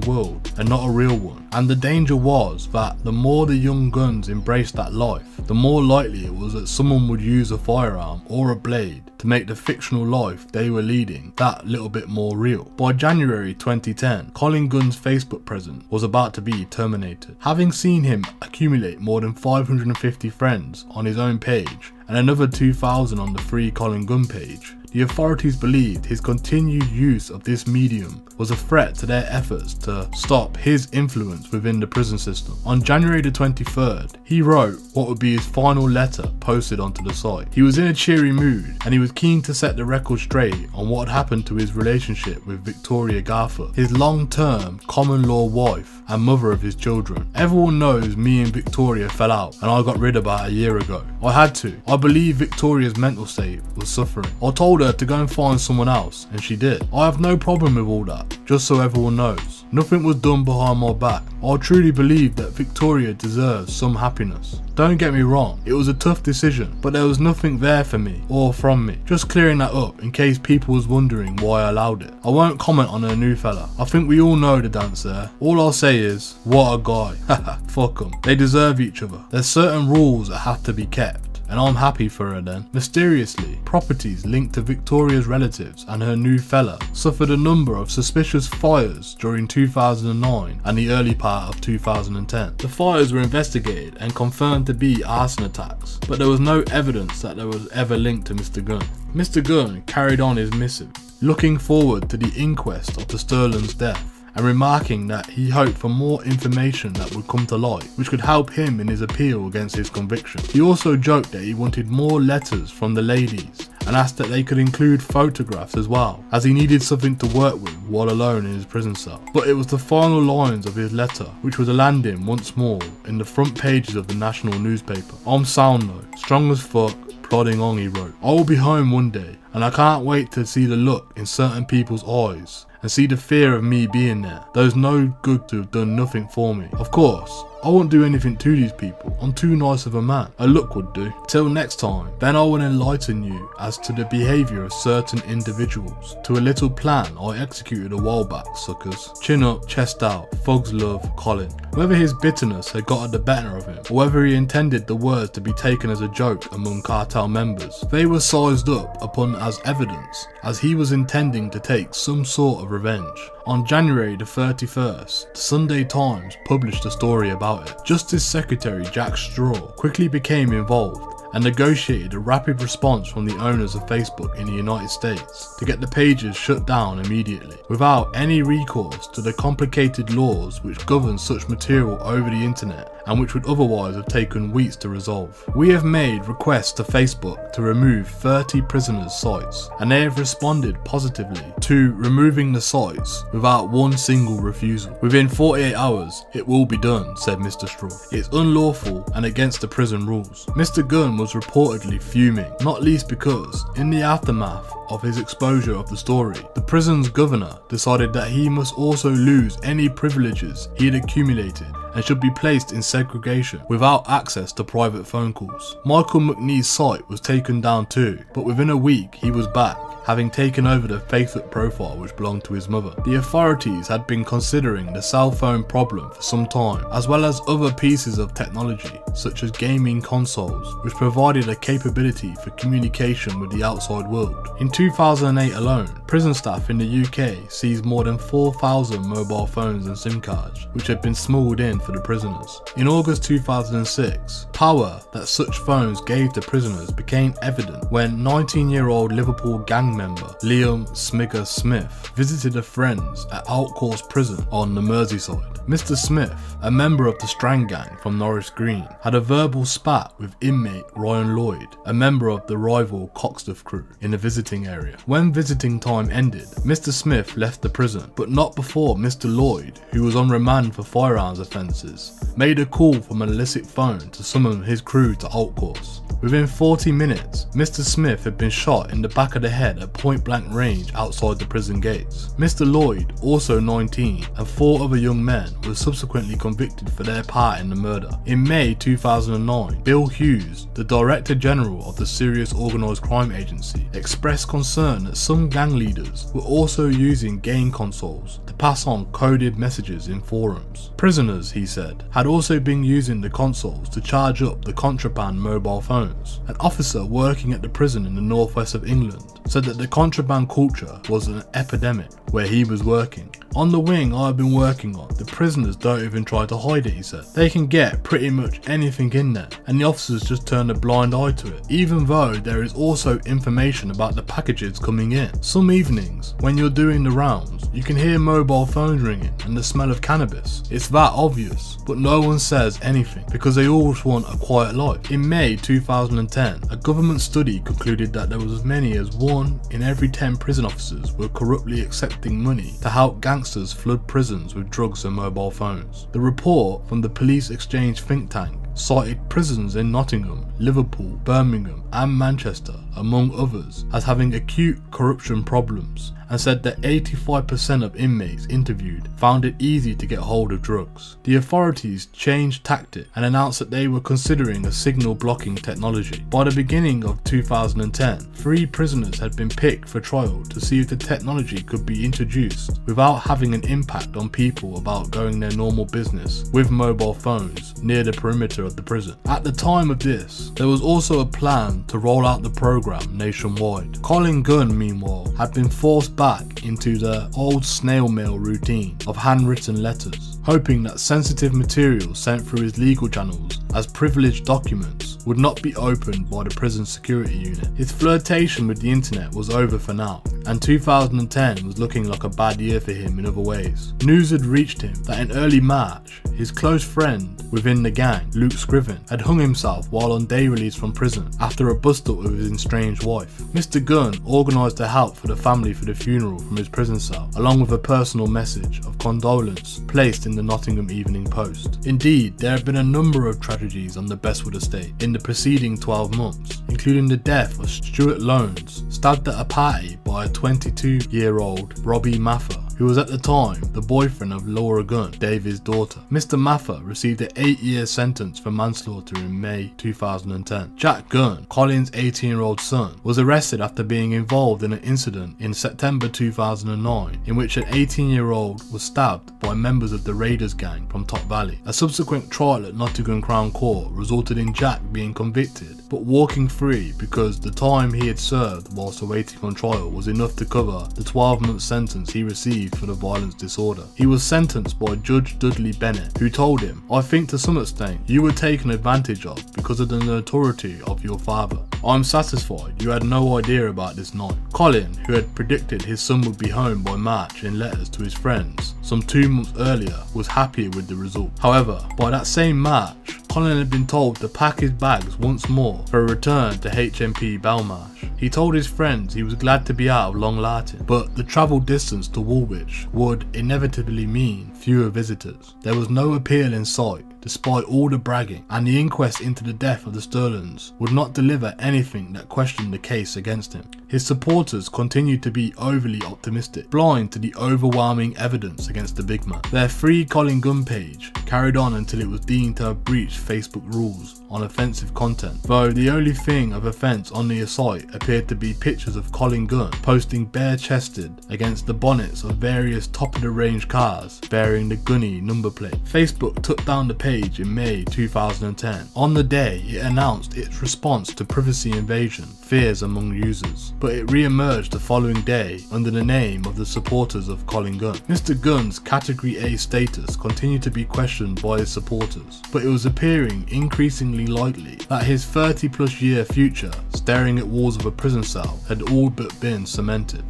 world and not a real one, and the danger was that the more the young guns embraced that life, the more likely it was that someone would use a firearm or a blade to make the fictional life they were leading that little bit more real. By January 2010, Colin Gunn's Facebook presence was about to be terminated. Having seen him accumulate more than 550 friends on his own page and another 2,000 on the Free Colin Gunn page, the authorities believed his continued use of this medium was a threat to their efforts to stop his influence within the prison system. On January the 23rd, he wrote what would be his final letter posted onto the site. He was in a cheery mood and he was keen to set the record straight on what had happened to his relationship with Victoria Garford, his long-term common law wife and mother of his children. Everyone knows me and Victoria fell out and I got rid about a year ago. I had to. I believe Victoria's mental state was suffering. I told her to go and find someone else and she did. I have no problem with all that, just so everyone knows. Nothing was done behind my back. I truly believe that Victoria deserves some happiness. Don't get me wrong, it was a tough decision, but there was nothing there for me or from me. Just clearing that up in case people was wondering why I allowed it. I won't comment on her new fella. I think we all know the dance there. All I'll say is, what a guy. Haha, fuck them. They deserve each other. There's certain rules that have to be kept, and I'm happy for her then. Mysteriously, properties linked to Victoria's relatives and her new fella suffered a number of suspicious fires during 2009 and the early part of 2010. The fires were investigated and confirmed to be arson attacks, but there was no evidence that there was ever linked to Mr. Gunn. Mr. Gunn carried on his missive, looking forward to the inquest of the Sterling's death, and remarking that he hoped for more information that would come to light, which could help him in his appeal against his conviction. He also joked that he wanted more letters from the ladies and asked that they could include photographs as well, as he needed something to work with while alone in his prison cell. But it was the final lines of his letter which would land him once more in the front pages of the national newspaper. "I'm sound though, strong as fuck, plodding on," he wrote. "I will be home one day, and I can't wait to see the look in certain people's eyes and see the fear of me being there. Those no good to have done nothing for me. Of course, I won't do anything to these people. I'm too nice of a man. A look would do. Till next time, then I will enlighten you as to the behaviour of certain individuals. To a little plan I executed a while back, suckers. Chin up, chest out. Thugs love, Colin." Whether his bitterness had got the better of him, or whether he intended the words to be taken as a joke among cartel members, they were sized up upon as evidence, as he was intending to take some sort of revenge. On January the 31st, the Sunday Times published a story about it. Justice Secretary Jack Straw quickly became involved and negotiated a rapid response from the owners of Facebook in the United States to get the pages shut down immediately, without any recourse to the complicated laws which govern such material over the internet and which would otherwise have taken weeks to resolve. "We have made requests to Facebook to remove 30 prisoners' sites, and they have responded positively to removing the sites without one single refusal. Within 48 hours, it will be done," said Mr. Straw. "It's unlawful and against the prison rules." Mr. Gunn was reportedly fuming, not least because, in the aftermath of his exposure of the story, the prison's governor decided that he must also lose any privileges he had accumulated and should be placed in segregation without access to private phone calls. Michael McNee's site was taken down too, but within a week he was back, having taken over the Facebook profile which belonged to his mother. The authorities had been considering the cell phone problem for some time, as well as other pieces of technology such as gaming consoles, which provided a capability for communication with the outside world. In 2008 alone, prison staff in the UK seized more than 4,000 mobile phones and SIM cards, which had been smuggled in for the prisoners. In August 2006, power that such phones gave to prisoners became evident when 19-year-old Liverpool gang member Liam Smigger Smith visited a friend's at Outcourse Prison on the Merseyside. Mr. Smith, a member of the Strang Gang from Norris Green, had a verbal spat with inmate Ryan Lloyd, a member of the rival Cockstuff crew, in the visiting area. When visiting time ended, Mr. Smith left the prison, but not before Mr. Lloyd, who was on remand for firearms offences, made a call from an illicit phone to summon his crew to Outcourse. Within 40 minutes, Mr. Smith had been shot in the back of the head at point blank range outside the prison gates. Mr. Lloyd, also 19, and 4 other young men were subsequently convicted for their part in the murder. In May 2009, Bill Hughes, the Director General of the Serious Organised Crime Agency, expressed concern that some gang leaders were also using game consoles to pass on coded messages in forums. Prisoners, he said, had also been using the consoles to charge up the contraband mobile phones. An officer working at the prison in the northwest of England said that the contraband culture was an epidemic where he was working. "On the wing I've been working on, the prisoners don't even try to hide it," he said. "They can get pretty much anything in there, and the officers just turn a blind eye to it, even though there is also information about the packages coming in. Some evenings, when you're doing the rounds, you can hear mobile phones ringing and the smell of cannabis. It's that obvious, but no one says anything, because they all just want a quiet life." In May 2010, a government study concluded that there was as many as 1 in every 10 prison officers were corruptly accepting money to help gangsters flood prisons with drugs and mobile phones. The report from the Police Exchange think tank cited prisons in Nottingham, Liverpool, Birmingham and Manchester, among others, as having acute corruption problems and said that 85% of inmates interviewed found it easy to get hold of drugs. The authorities changed tactic and announced that they were considering a signal blocking technology. By the beginning of 2010, 3 prisoners had been picked for trial to see if the technology could be introduced without having an impact on people about going their normal business with mobile phones near the perimeter of the prison. At the time of this, there was also a plan to roll out the program nationwide. Colin Gunn, meanwhile, had been forced back into the old snail mail routine of handwritten letters, hoping that sensitive material sent through his legal channels as privileged documents would not be opened by the prison security unit. His flirtation with the internet was over for now, and 2010 was looking like a bad year for him in other ways. News had reached him that in early March, his close friend within the gang, Luke Scriven, had hung himself while on day release from prison after a bust-up with his estranged wife. Mr. Gunn organised to help for the family for the funeral from his prison cell, along with a personal message of condolence placed in the Nottingham Evening Post. Indeed, there have been a number of tragedies on the Bestwood estate in the preceding 12 months, including the death of Stuart Loans, stabbed at a party by a 22-year-old Robbie Maffer, who was at the time the boyfriend of Laura Gunn, David's daughter. Mr. Maffer received an 8-year sentence for manslaughter in May 2010. Jack Gunn, Colin's 18-year-old son, was arrested after being involved in an incident in September 2009 in which an 18-year-old was stabbed by members of the Raiders gang from Top Valley. A subsequent trial at Nottingham Crown Court resulted in Jack being convicted but walking free because the time he had served whilst awaiting on trial was enough to cover the 12-month sentence he received for the violence disorder. He was sentenced by Judge Dudley Bennett, who told him, "I think to some extent you were taken advantage of because of the notoriety of your father. I'm satisfied you had no idea about this night." Colin, who had predicted his son would be home by March in letters to his friends some 2 months earlier, was happier with the result. However, by that same March, Colin had been told to pack his bags once more for a return to HMP Belmarsh. He told his friends he was glad to be out of Long Lartin, but the travel distance to Woolwich would inevitably mean fewer visitors. There was no appeal in sight, despite all the bragging, and the inquest into the death of the Sterlings would not deliver anything that questioned the case against him. His supporters continued to be overly optimistic, blind to the overwhelming evidence against the big man. Their Free Colin Gunn page carried on until it was deemed to have breached Facebook rules on offensive content, though the only thing of offence on the site appeared to be pictures of Colin Gunn posting bare-chested against the bonnets of various top-of-the-range cars bearing the Gunny number plate. Facebook took down the page in May 2010. On the day, it announced its response to privacy invasion fears among users, but it re-emerged the following day under the name of the supporters of Colin Gunn. Mr. Gunn's Category A status continued to be questioned by his supporters, but it was appearing increasingly likely that his 30+ year future staring at walls of a prison cell had all but been cemented.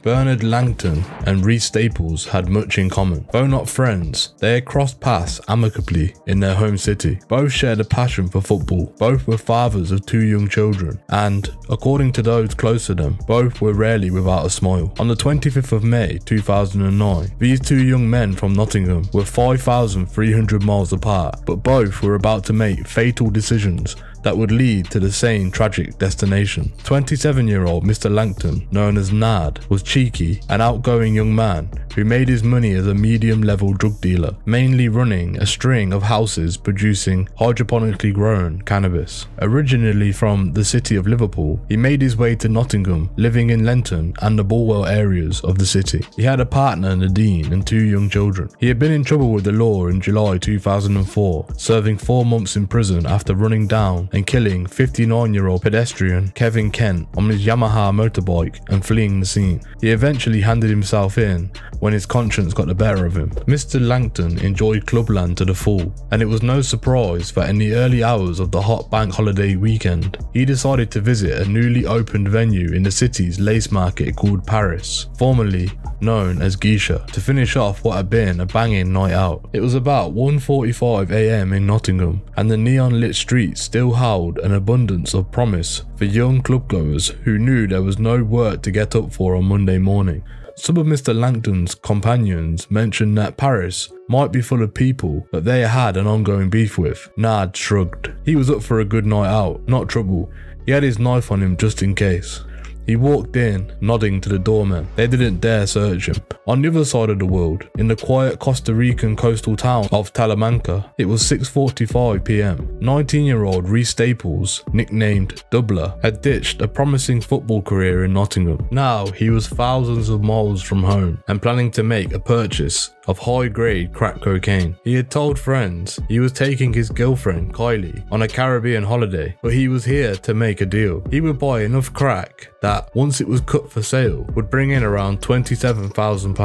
Bernard Langton and Rhys Staples had much in common. Though not friends, they had crossed paths amicably in their home city. Both shared a passion for football, both were fathers of 2 young children, and, according to those close to them, both were rarely without a smile. On the 25th of May 2009, these 2 young men from Nottingham were 5,300 miles apart, but both were about to make fatal decisions that would lead to the same tragic destination. 27-year-old Mr. Langton, known as Nad, was cheeky, an outgoing young man who made his money as a medium-level drug dealer, mainly running a string of houses producing hydroponically grown cannabis. Originally from the city of Liverpool, he made his way to Nottingham, living in Lenton and the Bulwell areas of the city. He had a partner, Nadine, and 2 young children. He had been in trouble with the law in July 2004, serving 4 months in prison after running down and killing 59-year-old pedestrian Kevin Kent on his Yamaha motorbike and fleeing the scene. He eventually handed himself in when his conscience got the better of him. Mr. Langton enjoyed clubland to the full, and it was no surprise that in the early hours of the hot bank holiday weekend, he decided to visit a newly opened venue in the city's lace market called Paris, formerly known as Geisha, to finish off what had been a banging night out. It was about 1:45 AM in Nottingham, and the neon-lit streets still held an abundance of promise for young clubgoers who knew there was no work to get up for on Monday morning. Some of Mr. Langton's companions mentioned that Paris might be full of people that they had an ongoing beef with. Nad shrugged. He was up for a good night out, not trouble. He had his knife on him just in case. He walked in, nodding to the doorman. They didn't dare search him. On the other side of the world, in the quiet Costa Rican coastal town of Talamanca, it was 6:45 p.m. 19-year-old Rhys Staples, nicknamed Doubler, had ditched a promising football career in Nottingham. Now he was thousands of miles from home and planning to make a purchase of high-grade crack cocaine. He had told friends he was taking his girlfriend, Kylie, on a Caribbean holiday, but he was here to make a deal. He would buy enough crack that, once it was cut for sale, would bring in around £27,000.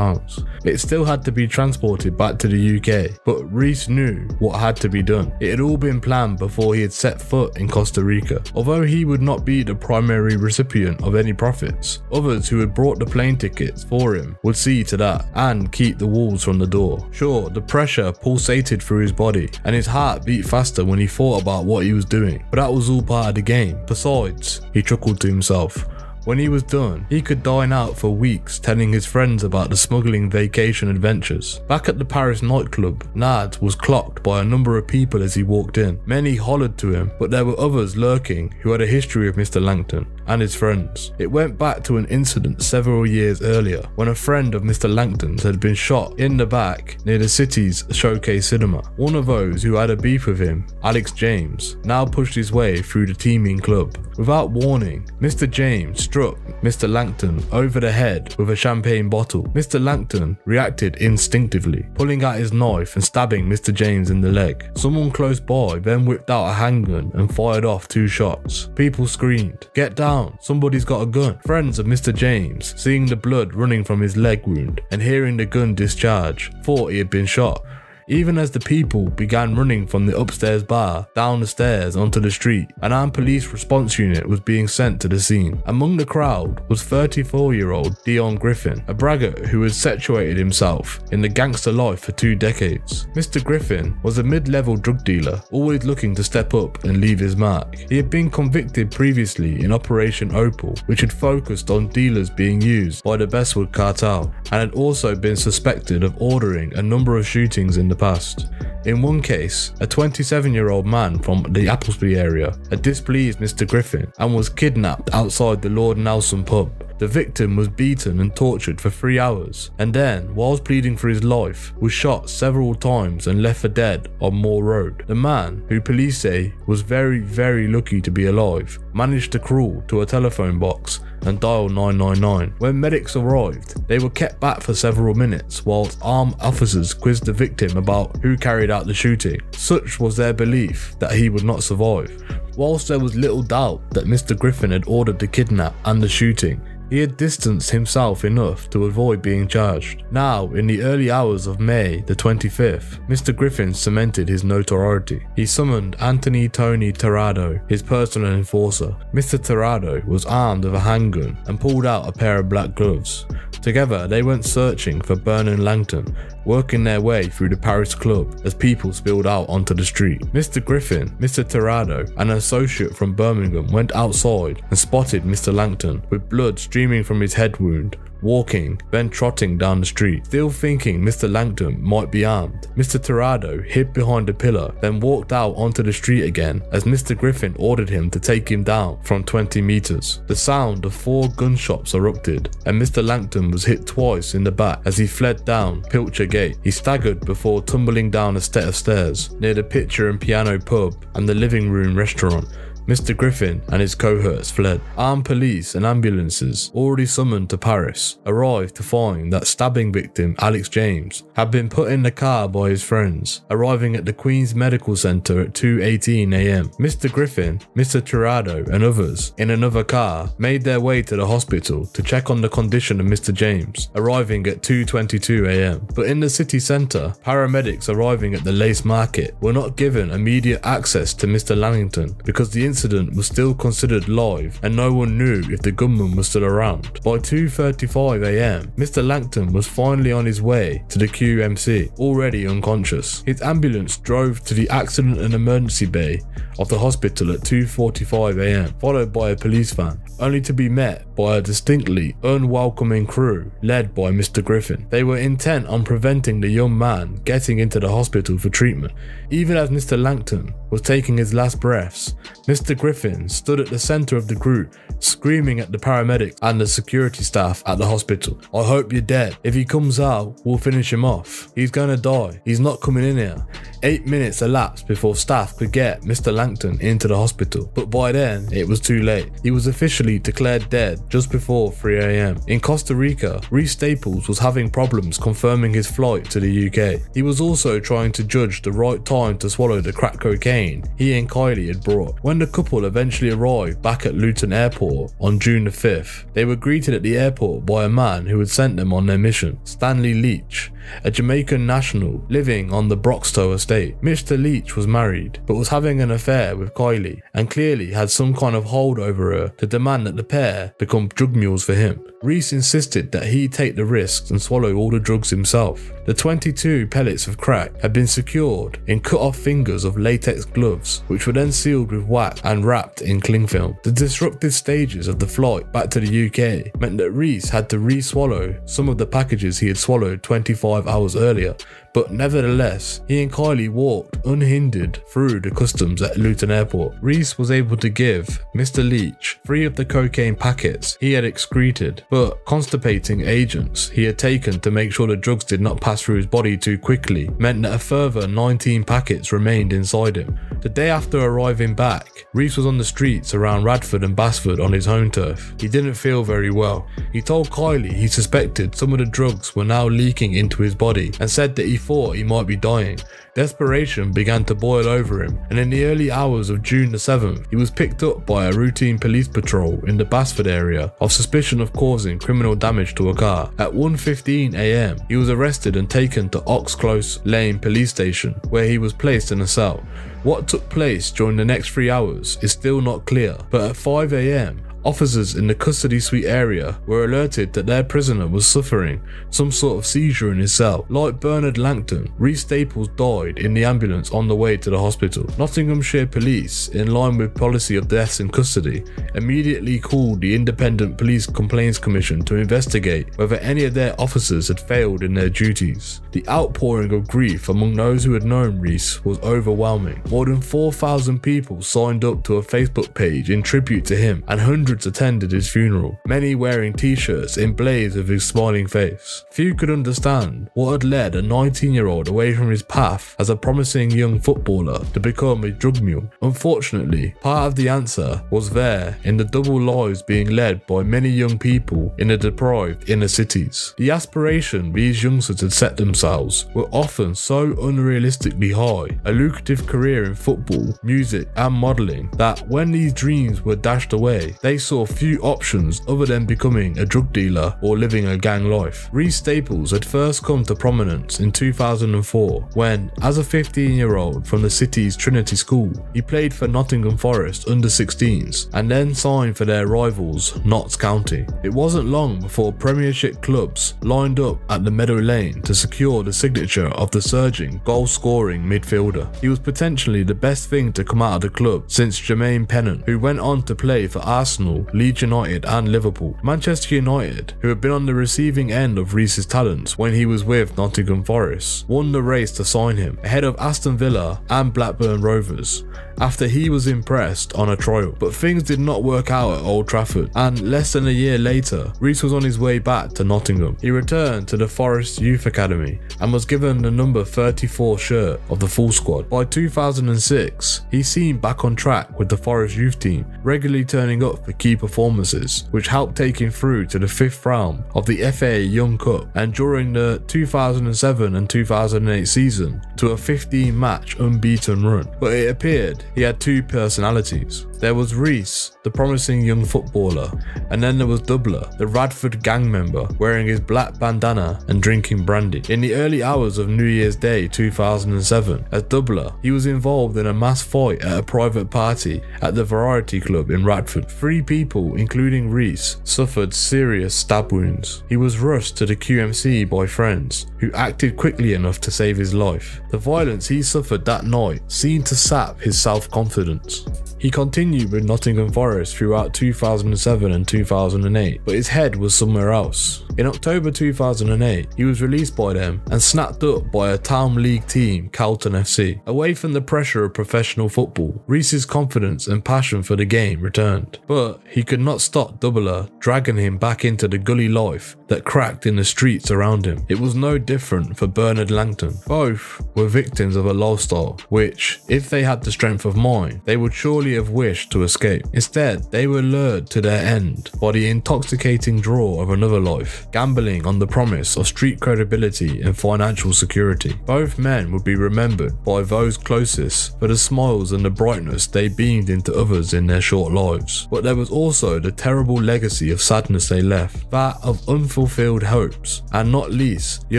It still had to be transported back to the UK, but Rhys knew what had to be done. It had all been planned before he had set foot in Costa Rica. Although he would not be the primary recipient of any profits, others who had brought the plane tickets for him would see to that and keep the wolves from the door. Sure, the pressure pulsated through his body and his heart beat faster when he thought about what he was doing, but that was all part of the game. Besides, he chuckled to himself, when he was done, he could dine out for weeks telling his friends about the smuggling vacation adventures. Back at the Paris nightclub, Nad was clocked by a number of people as he walked in. Many hollered to him, but there were others lurking who had a history of Mr. Langton and his friends. It went back to an incident several years earlier when a friend of Mr. Langton's had been shot in the back near the city's Showcase Cinema. One of those who had a beef with him, Alex James, now pushed his way through the teeming club. Without warning, Mr. James struck Mr. Langton over the head with a champagne bottle. Mr. Langton reacted instinctively, pulling out his knife and stabbing Mr. James in the leg. Someone close by then whipped out a handgun and fired off 2 shots. People screamed, "Get down, somebody's got a gun." Friends of Mr. James, seeing the blood running from his leg wound and hearing the gun discharge, thought he had been shot. Even as the people began running from the upstairs bar down the stairs onto the street, an armed police response unit was being sent to the scene. Among the crowd was 34-year-old Dion Griffin, a braggart who had situated himself in the gangster life for 2 decades. Mr. Griffin was a mid-level drug dealer, always looking to step up and leave his mark. He had been convicted previously in Operation Opal, which had focused on dealers being used by the Bestwood cartel, and had also been suspected of ordering a number of shootings in the past. In one case, a 27-year-old man from the Applesby area had displeased Mr. Griffin and was kidnapped outside the Lord Nelson pub. The victim was beaten and tortured for 3 hours, and then, whilst pleading for his life, was shot several times and left for dead on Moore Road. The man, who police say was very lucky to be alive, managed to crawl to a telephone box and dial 999. When medics arrived, they were kept back for several minutes whilst armed officers quizzed the victim about who carried out the shooting. Such was their belief that he would not survive. Whilst there was little doubt that Mr. Griffin had ordered the kidnap and the shooting, he had distanced himself enough to avoid being charged. Now, in the early hours of May the 25th, Mr. Griffin cemented his notoriety. He summoned Anthony Tony Tirado, his personal enforcer. Mr. Tirado was armed with a handgun and pulled out a pair of black gloves. Together, they went searching for Bernard Langton, working their way through the Paris club as people spilled out onto the street. Mr. Griffin, Mr. Tirado, and an associate from Birmingham went outside and spotted Mr. Langton with blood streaming from his head wound, walking, then trotting down the street. Still thinking Mr. Langton might be armed, Mr. Tirado hid behind a pillar, then walked out onto the street again as Mr. Griffin ordered him to take him down from 20 meters. The sound of 4 gunshots erupted, and Mr. Langton was hit twice in the back as he fled down Pilcher Gate. He staggered before tumbling down a set of stairs near the Picture and Piano pub and the living room restaurant. Mr. Griffin and his cohorts fled. Armed police and ambulances, already summoned to Paris, arrived to find that stabbing victim Alex James had been put in the car by his friends, arriving at the Queen's Medical Centre at 2:18 AM. Mr. Griffin, Mr. Tirado and others, in another car, made their way to the hospital to check on the condition of Mr. James, arriving at 2:22 AM. But in the city centre, paramedics arriving at the Lace Market were not given immediate access to Mr. Langton because the incident was still considered live and no one knew if the gunman was still around. By 2:35 AM, Mr. Langton was finally on his way to the QMC, already unconscious. His ambulance drove to the accident and emergency bay of the hospital at 2:45 AM, followed by a police van, only to be met by a distinctly unwelcoming crew led by Mr. Griffin. They were intent on preventing the young man getting into the hospital for treatment. Even as Mr. Langton was taking his last breaths, Mr. Griffin stood at the centre of the group, screaming at the paramedics and the security staff at the hospital. "I hope you're dead. If he comes out, we'll finish him off. He's gonna die. He's not coming in here." 8 minutes elapsed before staff could get Mr. Langton into the hospital, but by then it was too late. He was officially declared dead just before 3 AM. In Costa Rica, Reese Staples was having problems confirming his flight to the UK. He was also trying to judge the right time to swallow the crack cocaine he and Kylie had brought. When the couple eventually arrived back at Luton Airport on June the 5th, they were greeted at the airport by a man who had sent them on their mission, Stanley Leach, a Jamaican national living on the Broxtowe estate. Mr. Leach was married, but was having an affair with Kylie and clearly had some kind of hold over her to demand that the pair become drug mules for him. Reese insisted that he take the risks and swallow all the drugs himself. The 22 pellets of crack had been secured in cut-off fingers of latex gloves, which were then sealed with wax and wrapped in cling film. The disruptive stages of the flight back to the UK meant that Reese had to re-swallow some of the packages he had swallowed 25 hours earlier, but nevertheless, he and Kylie walked unhindered through the customs at Luton Airport. Reese was able to give Mr. Leach 3 of the cocaine packets he had excreted, but constipating agents he had taken to make sure the drugs did not pass through his body too quickly meant that a further 19 packets remained inside him. The day after arriving back, Reese was on the streets around Radford and Basford on his home turf. He didn't feel very well. He told Kylie he suspected some of the drugs were now leaking into his body and said that he thought he might be dying. Desperation began to boil over him, and in the early hours of June the 7th, he was picked up by a routine police patrol in the Basford area of suspicion of causing criminal damage to a car. At 1:15 AM, he was arrested and taken to Oxclose Lane Police Station, where he was placed in a cell. What took place during the next 3 hours is still not clear, but at 5 AM, officers in the custody suite area were alerted that their prisoner was suffering some sort of seizure in his cell. Like Bernard Langton, Reese Staples died in the ambulance on the way to the hospital. Nottinghamshire police, in line with policy of deaths in custody, immediately called the Independent Police Complaints Commission to investigate whether any of their officers had failed in their duties. The outpouring of grief among those who had known Reese was overwhelming. More than 4,000 people signed up to a Facebook page in tribute to him, and hundreds attended his funeral, many wearing t-shirts emblazoned with his smiling face. Few could understand what had led a 19-year-old away from his path as a promising young footballer to become a drug mule. Unfortunately, part of the answer was there in the double lives being led by many young people in the deprived inner cities. The aspiration these youngsters had set themselves were often so unrealistically high, a lucrative career in football, music and modelling, that when these dreams were dashed away, they saw few options other than becoming a drug dealer or living a gang life. Reese Staples had first come to prominence in 2004 when, as a 15-year-old from the city's Trinity School, he played for Nottingham Forest under-16s and then signed for their rivals Notts County. It wasn't long before Premiership clubs lined up at the Meadows Lane to secure the signature of the surging, goal-scoring midfielder. He was potentially the best thing to come out of the club since Jermaine Pennant, who went on to play for Arsenal, Leeds United and Liverpool. Manchester United, who had been on the receiving end of Reese's talents when he was with Nottingham Forest, won the race to sign him, ahead of Aston Villa and Blackburn Rovers, after he was impressed on a trial. But things did not work out at Old Trafford, and less than a year later, Reese was on his way back to Nottingham. He returned to the Forest Youth Academy and was given the number 34 shirt of the full squad. By 2006, he seemed back on track with the Forest youth team, regularly turning up for key performances, which helped take him through to the 5th round of the FA Young Cup, and during the 2007 and 2008 season to a 15-match unbeaten run. But it appeared he had two personalities. There was Reese, the promising young footballer, and then there was Doubler, the Radford gang member, wearing his black bandana and drinking brandy. In the early hours of New Year's Day 2007, as Doubler, he was involved in a mass fight at a private party at the Variety Club in Radford. 3 people, including Reese, suffered serious stab wounds. He was rushed to the QMC by friends, who acted quickly enough to save his life. The violence he suffered that night seemed to sap his self-confidence. He continued with Nottingham Forest throughout 2007 and 2008, but his head was somewhere else. In October 2008, he was released by them and snapped up by a town league team, Carlton FC. Away from the pressure of professional football, Reese's confidence and passion for the game returned, but he could not stop Doubler dragging him back into the gully life that cracked in the streets around him. It was no different for Bernard Langton. Both were victims of a lifestyle which, if they had the strength of mind, they would surely have wished to escape. Instead, they were lured to their end by the intoxicating draw of another life, gambling on the promise of street credibility and financial security. Both men would be remembered by those closest for the smiles and the brightness they beamed into others in their short lives. But there was also the terrible legacy of sadness they left, that of unfulfilled hopes, and not least, the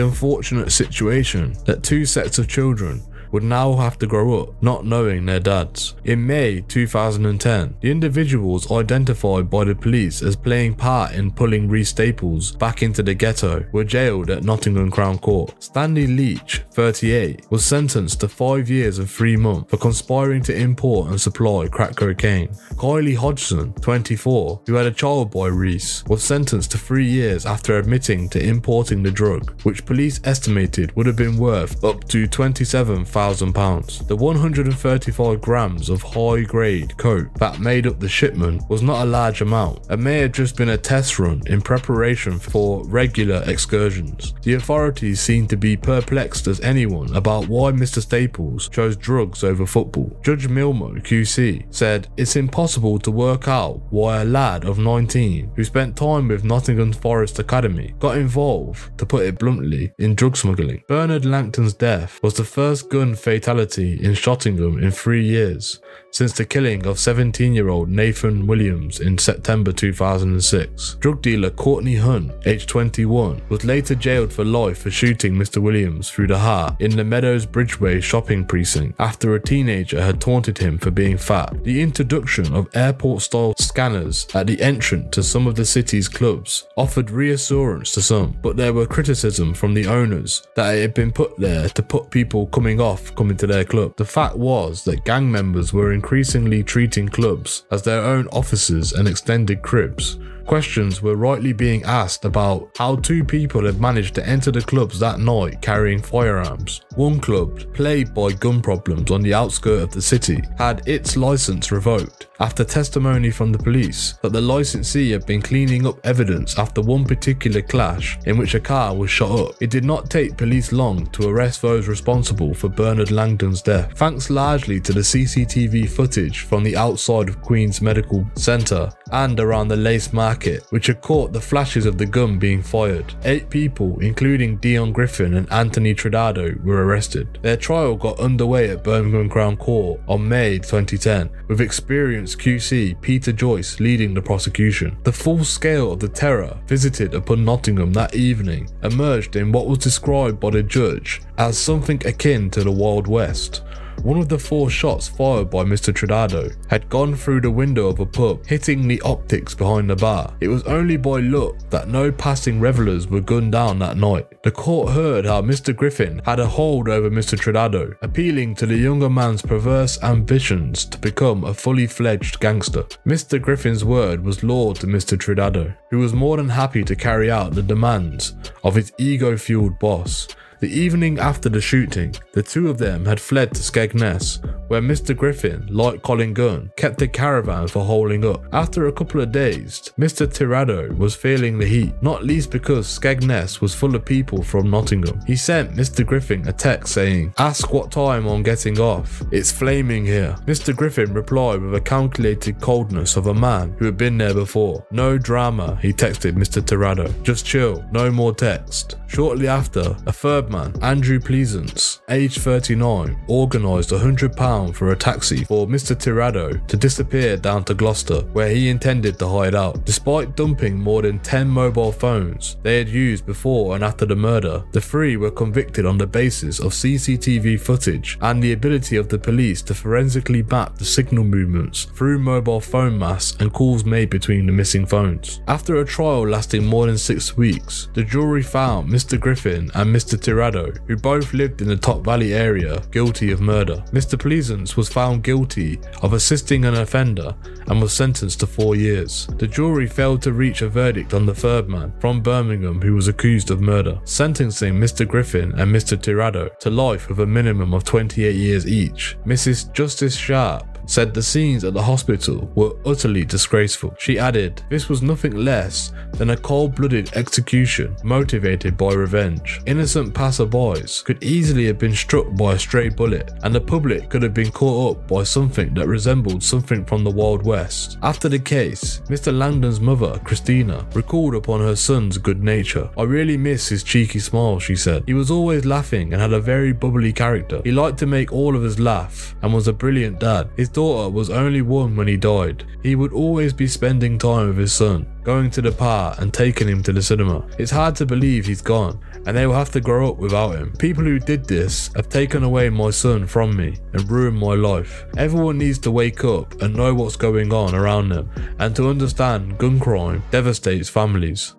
unfortunate situation that 2 sets of children would now have to grow up not knowing their dads. In May 2010, the individuals identified by the police as playing part in pulling Reese Staples back into the ghetto were jailed at Nottingham Crown Court. Stanley Leach, 38, was sentenced to 5 years and 3 months for conspiring to import and supply crack cocaine. Kylie Hodgson, 24, who had a child by Reese, was sentenced to 3 years after admitting to importing the drug, which police estimated would have been worth up to £27,000. The 135 grams of high-grade coke that made up the shipment was not a large amount and may have just been a test run in preparation for regular excursions. The authorities seemed to be perplexed as anyone about why Mr. Staples chose drugs over football. Judge Milmo, QC, said it's impossible to work out why a lad of 19 who spent time with Nottingham Forest Academy got involved, to put it bluntly, in drug smuggling. Bernard Langton's death was the first gun fatality in Nottingham in 3 years, since the killing of 17-year-old Nathan Williams in September 2006. Drug dealer Courtney Hunt, aged 21, was later jailed for life for shooting Mr. Williams through the heart in the Meadows Bridgeway shopping precinct after a teenager had taunted him for being fat. The introduction of airport-style scanners at the entrance to some of the city's clubs offered reassurance to some, but there were criticism from the owners that it had been put there to put people coming to their club. The fact was that gang members were increasingly treating clubs as their own offices and extended cribs. Questions were rightly being asked about how 2 people had managed to enter the clubs that night carrying firearms. One club, plagued by gun problems on the outskirts of the city, had its license revoked after testimony from the police that the licensee had been cleaning up evidence after one particular clash in which a car was shot up. It did not take police long to arrest those responsible for Bernard Langton's death, thanks largely to the CCTV footage from the outside of Queen's Medical Centre and around the Lace Market, which had caught the flashes of the gun being fired. 8 people, including Dion Griffin and Anthony Trinidado, were arrested. Their trial got underway at Birmingham Crown Court on May 2010, with experienced QC Peter Joyce leading the prosecution. The full scale of the terror visited upon Nottingham that evening emerged in what was described by the judge as something akin to the Wild West. One of the 4 shots fired by Mr. Trinidado had gone through the window of a pub, hitting the optics behind the bar. It was only by luck that no passing revellers were gunned down that night. The court heard how Mr. Griffin had a hold over Mr. Trinidado, appealing to the younger man's perverse ambitions to become a fully fledged gangster. Mr. Griffin's word was law to Mr. Trinidado, who was more than happy to carry out the demands of his ego-fueled boss. The evening after the shooting, the 2 of them had fled to Skegness, where Mr. Griffin, like Colin Gunn, kept the caravan for holding up. After a couple of days, Mr. Tirado was feeling the heat, not least because Skegness was full of people from Nottingham. He sent Mr. Griffin a text saying, "Ask what time I'm getting off. It's flaming here." Mr. Griffin replied with a calculated coldness of a man who had been there before. "No drama," he texted Mr. Tirado. "Just chill, no more text." Shortly after, a third man, Andrew Pleasance, aged 39, organised £100 town for a taxi for Mr. Tirado to disappear down to Gloucester, where he intended to hide out. Despite dumping more than 10 mobile phones they had used before and after the murder, the three were convicted on the basis of CCTV footage and the ability of the police to forensically map the signal movements through mobile phone masts and calls made between the missing phones. After a trial lasting more than 6 weeks, the jury found Mr. Griffin and Mr. Tirado, who both lived in the Top Valley area, guilty of murder. Mr. Pleasance was found guilty of assisting an offender and was sentenced to 4 years. The jury failed to reach a verdict on the third man from Birmingham who was accused of murder, sentencing Mr. Griffin and Mr. Tirado to life with a minimum of 28 years each. Mrs. Justice Sharp said the scenes at the hospital were utterly disgraceful. She added, "This was nothing less than a cold-blooded execution motivated by revenge. Innocent passerbys could easily have been struck by a stray bullet, and the public could have been caught up by something that resembled something from the Wild West." After the case, Mr. Langdon's mother, Christina, recalled upon her son's good nature. "I really miss his cheeky smile," she said. "He was always laughing and had a very bubbly character. He liked to make all of us laugh and was a brilliant dad. His daughter was only one when he died. He would always be spending time with his son, going to the park and taking him to the cinema. It's hard to believe he's gone, and they will have to grow up without him. People who did this have taken away my son from me and ruined my life. Everyone needs to wake up and know what's going on around them, and to understand gun crime devastates families."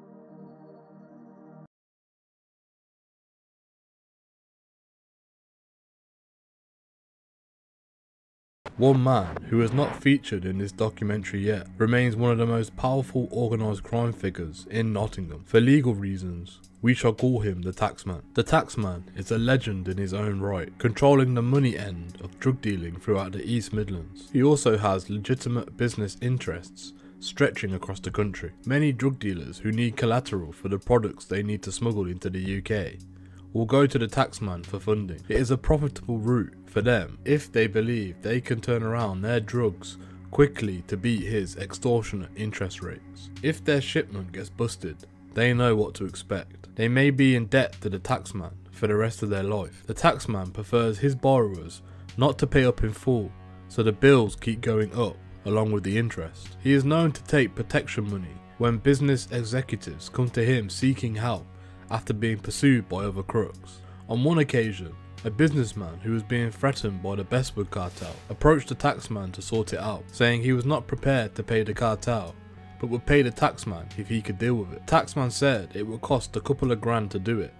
One man, who is not featured in this documentary yet, remains one of the most powerful organised crime figures in Nottingham. For legal reasons, we shall call him the Taxman. The Taxman is a legend in his own right, controlling the money end of drug dealing throughout the East Midlands. He also has legitimate business interests stretching across the country. Many drug dealers who need collateral for the products they need to smuggle into the UK will go to the Taxman for funding. It is a profitable route for them if they believe they can turn around their drugs quickly to beat his extortionate interest rates. If their shipment gets busted, they know what to expect. They may be in debt to the Taxman for the rest of their life. The Taxman prefers his borrowers not to pay up in full, so the bills keep going up along with the interest. He is known to take protection money when business executives come to him seeking help after being pursued by other crooks. On one occasion, a businessman who was being threatened by the Bestwood cartel approached the Taxman to sort it out, saying he was not prepared to pay the cartel, but would pay the Taxman if he could deal with it. Taxman said it would cost a couple of grand to do it,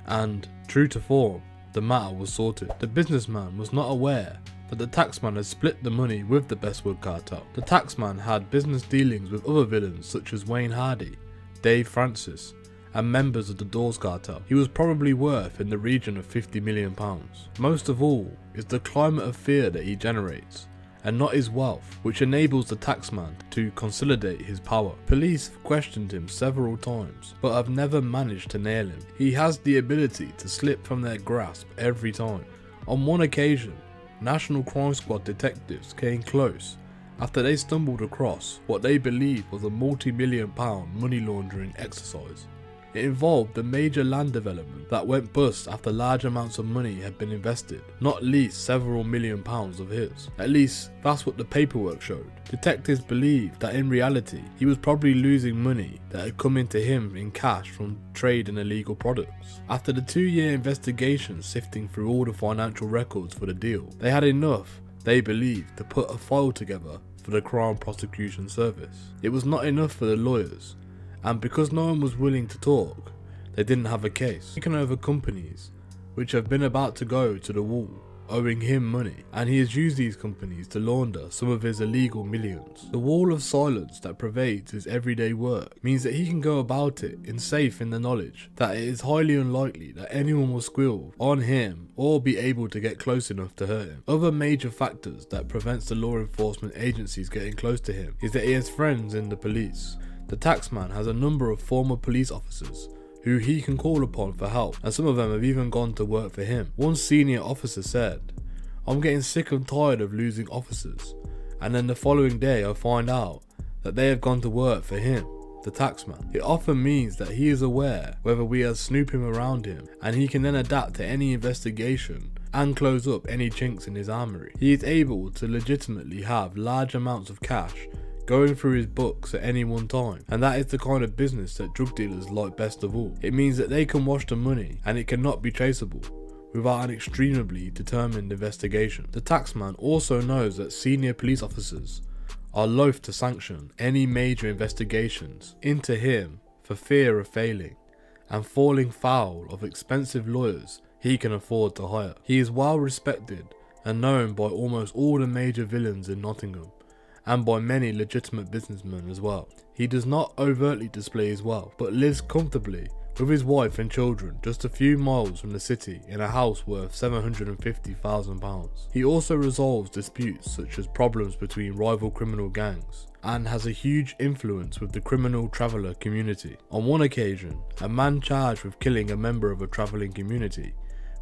and, true to form, the matter was sorted. The businessman was not aware that the Taxman had split the money with the Bestwood cartel. The Taxman had business dealings with other villains such as Wayne Hardy, Dave Francis, and members of the Dawes cartel. He was probably worth in the region of £50 million. Most of all is the climate of fear that he generates, and not his wealth, which enables the Taxman to consolidate his power. Police have questioned him several times, but have never managed to nail him. He has the ability to slip from their grasp every time. On one occasion, National Crime Squad detectives came close after they stumbled across what they believed was a multi-million-pound money laundering exercise. It involved a major land development that went bust after large amounts of money had been invested, not least several £1,000,000 of his. At least, that's what the paperwork showed. Detectives believed that in reality, he was probably losing money that had come into him in cash from trade in illegal products. After the 2-year investigation sifting through all the financial records for the deal, they had enough, they believed, to put a file together for the Crown Prosecution Service. It was not enough for the lawyers, and because no one was willing to talk, they didn't have a case. Taken over companies which have been about to go to the wall, owing him money, and he has used these companies to launder some of his illegal millions. The wall of silence that pervades his everyday work means that he can go about it safe in the knowledge that it is highly unlikely that anyone will squeal on him or be able to get close enough to hurt him. Other major factors that prevents the law enforcement agencies getting close to him is that he has friends in the police. The Taxman has a number of former police officers who he can call upon for help, and some of them have even gone to work for him. One senior officer said, "I'm getting sick and tired of losing officers," and then the following day I find out that they have gone to work for him, the Taxman. It often means that he is aware whether we are snooping around him, and he can then adapt to any investigation and close up any chinks in his armory. He is able to legitimately have large amounts of cash going through his books at any one time, and that is the kind of business that drug dealers like best of all. It means that they can wash the money and it cannot be traceable without an extremely determined investigation. The taxman also knows that senior police officers are loath to sanction any major investigations into him for fear of failing and falling foul of expensive lawyers he can afford to hire. He is well respected and known by almost all the major villains in Nottingham, and by many legitimate businessmen as well. He does not overtly display his wealth, but lives comfortably with his wife and children just a few miles from the city in a house worth £750,000. He also resolves disputes such as problems between rival criminal gangs, and has a huge influence with the criminal traveller community. On one occasion, a man charged with killing a member of a travelling community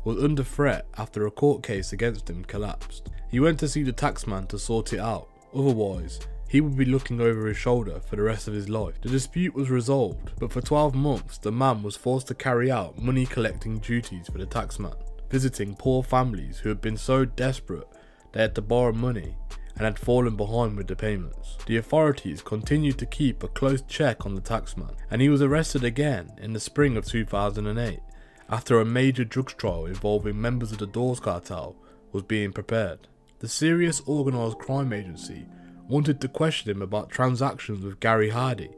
was under threat after a court case against him collapsed. He went to see the taxman to sort it out, otherwise he would be looking over his shoulder for the rest of his life. The dispute was resolved, but for 12 months the man was forced to carry out money collecting duties for the taxman, visiting poor families who had been so desperate they had to borrow money and had fallen behind with the payments. The authorities continued to keep a close check on the taxman, and he was arrested again in the spring of 2008 after a major drugs trial involving members of the Doors cartel was being prepared. The Serious Organised Crime Agency wanted to question him about transactions with Gary Hardy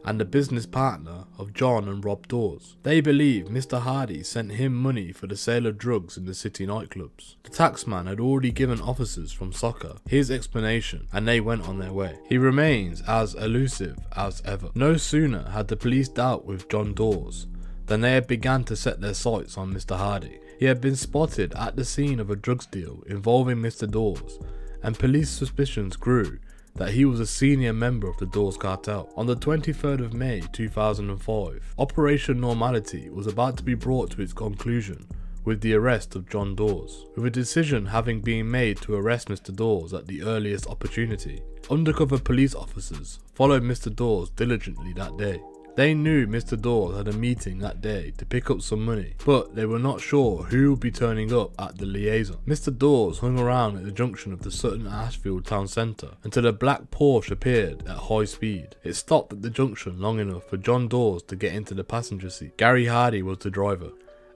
and the business partner of John and Rob Dawes. They believe Mr. Hardy sent him money for the sale of drugs in the city nightclubs. The taxman had already given officers from soccer his explanation and they went on their way. He remains as elusive as ever. No sooner had the police dealt with John Dawes than they had begun to set their sights on Mr. Hardy. He had been spotted at the scene of a drugs deal involving Mr. Dawes, and police suspicions grew that he was a senior member of the Doors cartel. On the 23rd of May 2005, Operation Normality was about to be brought to its conclusion with the arrest of John Dawes, with a decision having been made to arrest Mr. Dawes at the earliest opportunity. Undercover police officers followed Mr. Dawes diligently that day. They knew Mr. Dawes had a meeting that day to pick up some money, but they were not sure who would be turning up at the liaison. Mr. Dawes hung around at the junction of the Sutton Ashfield town centre until a black Porsche appeared at high speed. It stopped at the junction long enough for John Dawes to get into the passenger seat. Gary Hardy was the driver.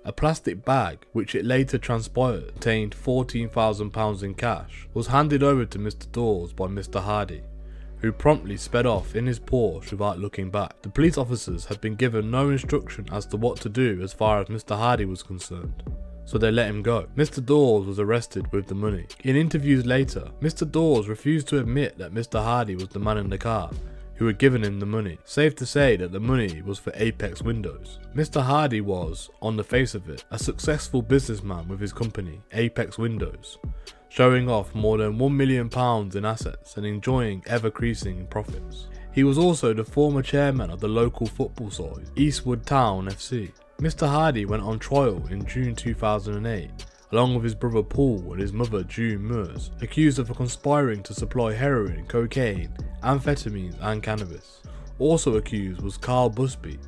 A plastic bag, which it later transpired contained £14,000 in cash, was handed over to Mr. Dawes by Mr. Hardy, who promptly sped off in his Porsche without looking back. The police officers had been given no instruction as to what to do as far as Mr. Hardy was concerned, so they let him go. Mr. Dawes was arrested with the money. In interviews later, Mr. Dawes refused to admit that Mr. Hardy was the man in the car who had given him the money. Safe to say that the money was for Apex Windows. Mr. Hardy was, on the face of it, a successful businessman with his company, Apex Windows, showing off more than £1 million in assets and enjoying ever-increasing profits. He was also the former chairman of the local football side, Eastwood Town FC. Mr. Hardy went on trial in June 2008, along with his brother Paul and his mother June Meadows, accused of conspiring to supply heroin, cocaine, amphetamines and cannabis. Also accused was Carl Busby,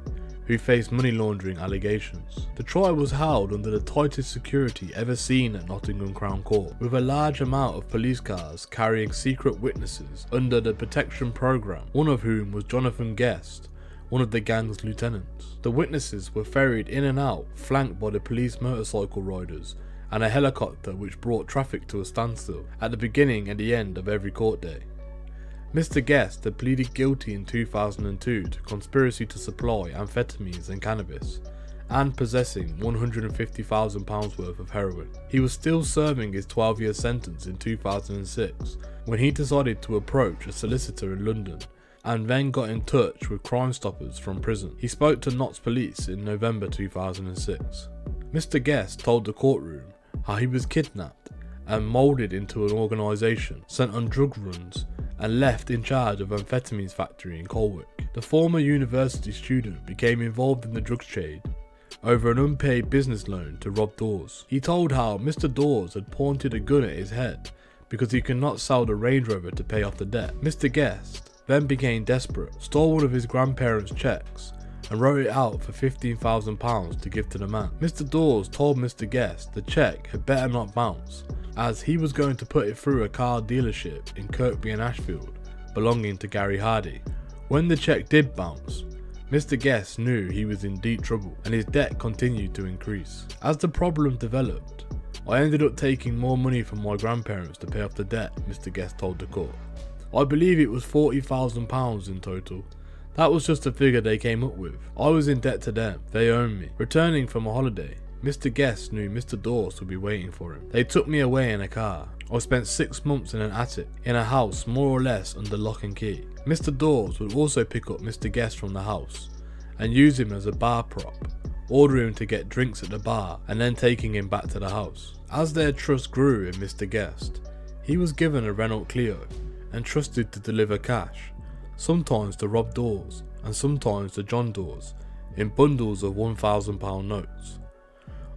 who faced money laundering allegations. The trial was held under the tightest security ever seen at Nottingham Crown Court, with a large amount of police cars carrying secret witnesses under the protection programme, one of whom was Jonathan Guest, one of the gang's lieutenants. The witnesses were ferried in and out, flanked by the police motorcycle riders and a helicopter which brought traffic to a standstill at the beginning and the end of every court day. Mr. Guest had pleaded guilty in 2002 to conspiracy to supply amphetamines and cannabis, and possessing £150,000 worth of heroin. He was still serving his 12-year sentence in 2006 when he decided to approach a solicitor in London and then got in touch with Crime Stoppers from prison. He spoke to Notts Police in November 2006. Mr. Guest told the courtroom how he was kidnapped and moulded into an organisation, sent on drug runs and left in charge of amphetamines factory in Colwick. The former university student became involved in the drugs trade over an unpaid business loan to Rob Dawes. He told how Mr. Dawes had pointed a gun at his head because he could not sell the Range Rover to pay off the debt. Mr. Guest then became desperate, stole one of his grandparents' cheques and wrote it out for £15,000 to give to the man. Mr. Dawes told Mr. Guest the cheque had better not bounce, as he was going to put it through a car dealership in Kirkby and Ashfield belonging to Gary Hardy. When the cheque did bounce, Mr. Guest knew he was in deep trouble and his debt continued to increase. As the problem developed, I ended up taking more money from my grandparents to pay off the debt, Mr. Guest told the court. I believe it was £40,000 in total. That was just a figure they came up with. I was in debt to them, they owned me. Returning from a holiday, Mr. Guest knew Mr. Dawes would be waiting for him. They took me away in a car. I spent 6 months in an attic, in a house more or less under lock and key. Mr. Dawes would also pick up Mr. Guest from the house and use him as a bar prop, ordering him to get drinks at the bar and then taking him back to the house. As their trust grew in Mr. Guest, he was given a Renault Clio and trusted to deliver cash, sometimes to Rob Dawes and sometimes to John Dawes, in bundles of £1,000 notes.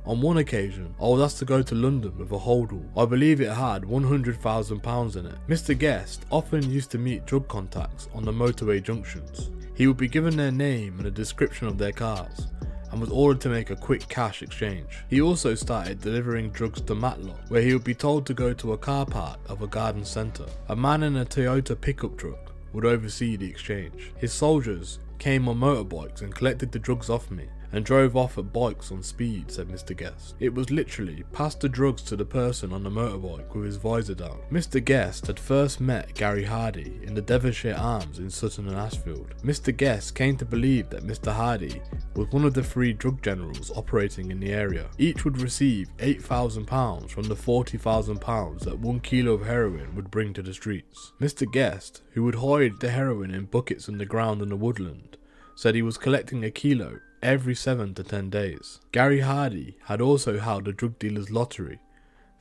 On one occasion, I was asked to go to London with a holdall. I believe it had £100,000 in it. Mr. Guest often used to meet drug contacts on the motorway junctions. He would be given their name and a description of their cars, and was ordered to make a quick cash exchange. He also started delivering drugs to Matlock, where he would be told to go to a car park of a garden centre. A man in a Toyota pickup truck would oversee the exchange. His soldiers came on motorbikes and collected the drugs off me and drove off at bikes on speed, said Mr. Guest. It was literally pass the drugs to the person on the motorbike with his visor down. Mr. Guest had first met Gary Hardy in the Devonshire Arms in Sutton and Ashfield. Mr. Guest came to believe that Mr. Hardy was one of the 3 drug generals operating in the area. Each would receive £8,000 from the £40,000 that 1 kilo of heroin would bring to the streets. Mr. Guest, who would hide the heroin in buckets in the ground in the woodland, said he was collecting a kilo every 7 to 10 days. Gary Hardy had also held a drug dealer's lottery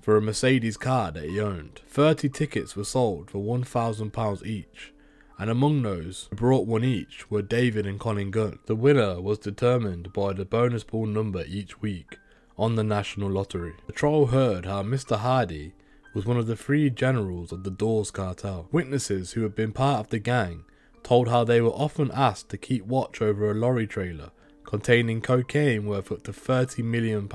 for a Mercedes car that he owned. 30 tickets were sold for £1,000 each, and among those who brought one each were David and Colin Gunn. The winner was determined by the bonus pool number each week on the national lottery. The trial heard how Mr. Hardy was one of the 3 generals of the Dawes cartel. Witnesses who had been part of the gang told how they were often asked to keep watch over a lorry trailer containing cocaine worth up to £30 million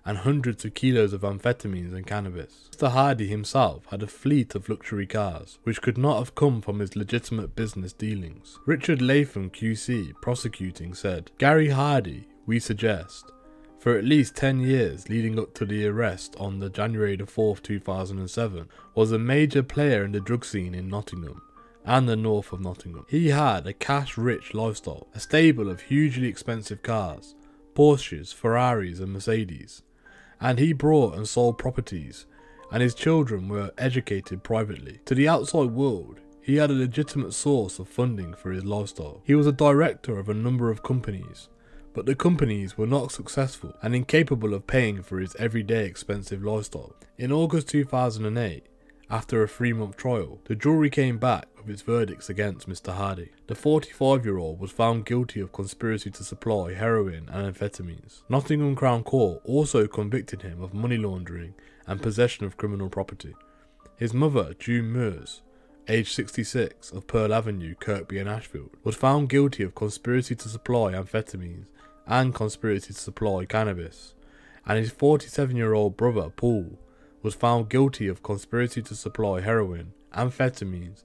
and hundreds of kilos of amphetamines and cannabis. Mr. Hardy himself had a fleet of luxury cars, which could not have come from his legitimate business dealings. Richard Latham QC, prosecuting, said, "Gary Hardy, we suggest, for at least 10 years leading up to the arrest on the January 4th, 2007, was a major player in the drug scene in Nottingham and the north of Nottingham. He had a cash-rich lifestyle, a stable of hugely expensive cars, Porsches, Ferraris and Mercedes, and he bought and sold properties, and his children were educated privately. To the outside world, he had a legitimate source of funding for his lifestyle. He was a director of a number of companies, but the companies were not successful and incapable of paying for his everyday expensive lifestyle. In August 2008, after a 3-month trial, the jury came back with its verdicts against Mr. Hardy. The 45-year-old was found guilty of conspiracy to supply heroin and amphetamines. Nottingham Crown Court also convicted him of money laundering and possession of criminal property. His mother, June Meadows, aged 66, of Pearl Avenue, Kirkby and Ashfield, was found guilty of conspiracy to supply amphetamines and conspiracy to supply cannabis, and his 47-year-old brother, Paul, was found guilty of conspiracy to supply heroin, amphetamines,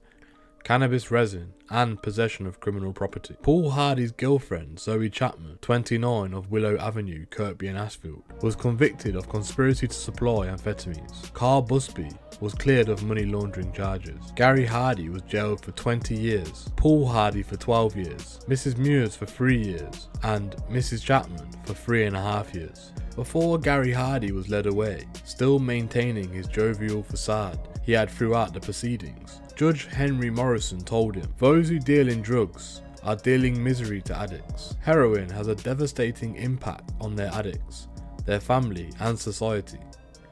cannabis resin, and possession of criminal property. Paul Hardy's girlfriend, Zoe Chapman, 29, of Willow Avenue, Kirkby and Ashfield, was convicted of conspiracy to supply amphetamines. Carl Busby was cleared of money laundering charges. Gary Hardy was jailed for 20 years, Paul Hardy for 12 years, Mrs. Meadows for 3 years, and Mrs. Chapman for 3.5 years. Before Gary Hardy was led away, still maintaining his jovial facade he had throughout the proceedings, Judge Henry Morrison told him, "Those who deal in drugs are dealing misery to addicts. Heroin has a devastating impact on their addicts, their family and society.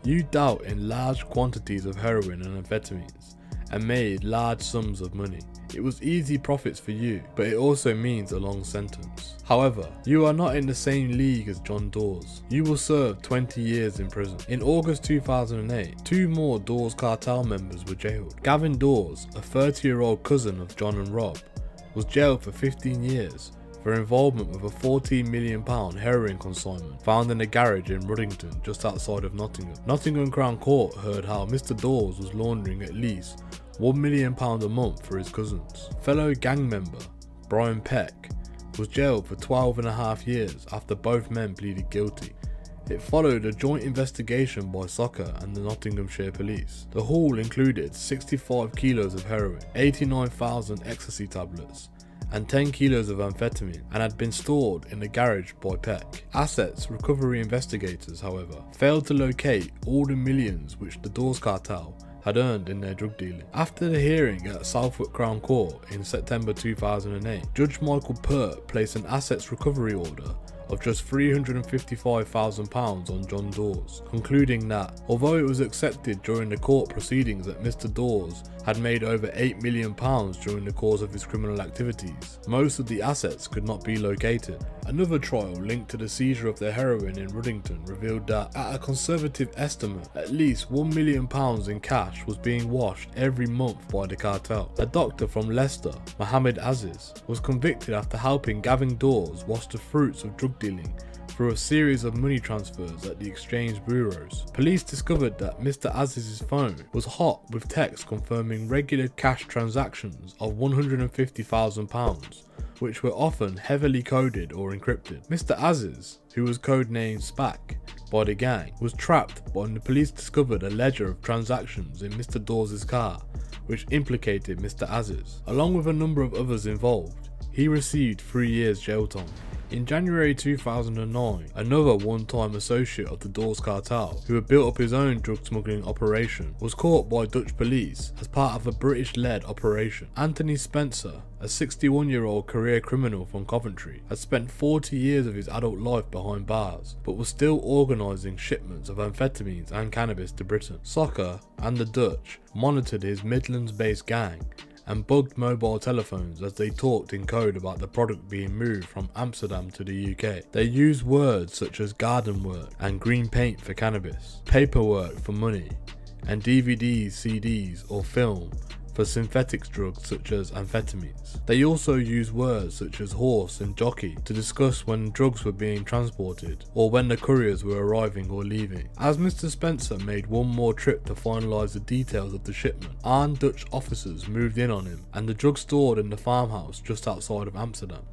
You dealt in large quantities of heroin and amphetamines and made large sums of money. It was easy profits for you, but it also means a long sentence. However, you are not in the same league as John Dawes. You will serve 20 years in prison." In August 2008, 2 more Dawes cartel members were jailed. Gavin Dawes, a 30-year-old cousin of John and Rob, was jailed for 15 years for involvement with a £14 million heroin consignment found in a garage in Ruddington just outside of Nottingham. Nottingham Crown Court heard how Mr Dawes was laundering at least £1 million a month for his cousins. Fellow gang member Brian Peck was jailed for 12.5 years after both men pleaded guilty. It followed a joint investigation by Soccer and the Nottinghamshire police. The haul included 65 kilos of heroin, 89,000 ecstasy tablets, and 10 kilos of amphetamine, and had been stored in the garage by Peck. Assets recovery investigators, however, failed to locate all the millions which the Dawes cartel had earned in their drug dealing. After the hearing at Southwark Crown Court in September 2008, Judge Michael Pert placed an assets recovery order of just £355,000 on John Dawes, concluding that although it was accepted during the court proceedings that Mr Dawes had made over £8 million during the course of his criminal activities, most of the assets could not be located. Another trial linked to the seizure of the heroin in Ruddington revealed that, at a conservative estimate, at least £1 million in cash was being washed every month by the cartel. A doctor from Leicester, Mohammed Aziz, was convicted after helping Gavin Dawes wash the fruits of drug dealing through a series of money transfers at the exchange bureaus. Police discovered that Mr Aziz's phone was hot with texts confirming regular cash transactions of £150,000, which were often heavily coded or encrypted. Mr Aziz, who was codenamed Spack by the gang, was trapped when the police discovered a ledger of transactions in Mr Dawes' car, which implicated Mr Aziz. Along with a number of others involved, he received 3 years jail time. In January 2009, another one-time associate of the Dawes cartel, who had built up his own drug smuggling operation, was caught by Dutch police as part of a British-led operation. Anthony Spencer, a 61-year-old career criminal from Coventry, had spent 40 years of his adult life behind bars, but was still organising shipments of amphetamines and cannabis to Britain. Soccer and the Dutch monitored his Midlands-based gang and bugged mobile telephones as they talked in code about the product being moved from Amsterdam to the UK. They used words such as garden work and green paint for cannabis, paperwork for money, and DVDs, CDs or film for synthetic drugs such as amphetamines. They also used words such as horse and jockey to discuss when drugs were being transported or when the couriers were arriving or leaving. As Mr Spencer made one more trip to finalise the details of the shipment, armed Dutch officers moved in on him and the drugs stored in the farmhouse just outside of Amsterdam.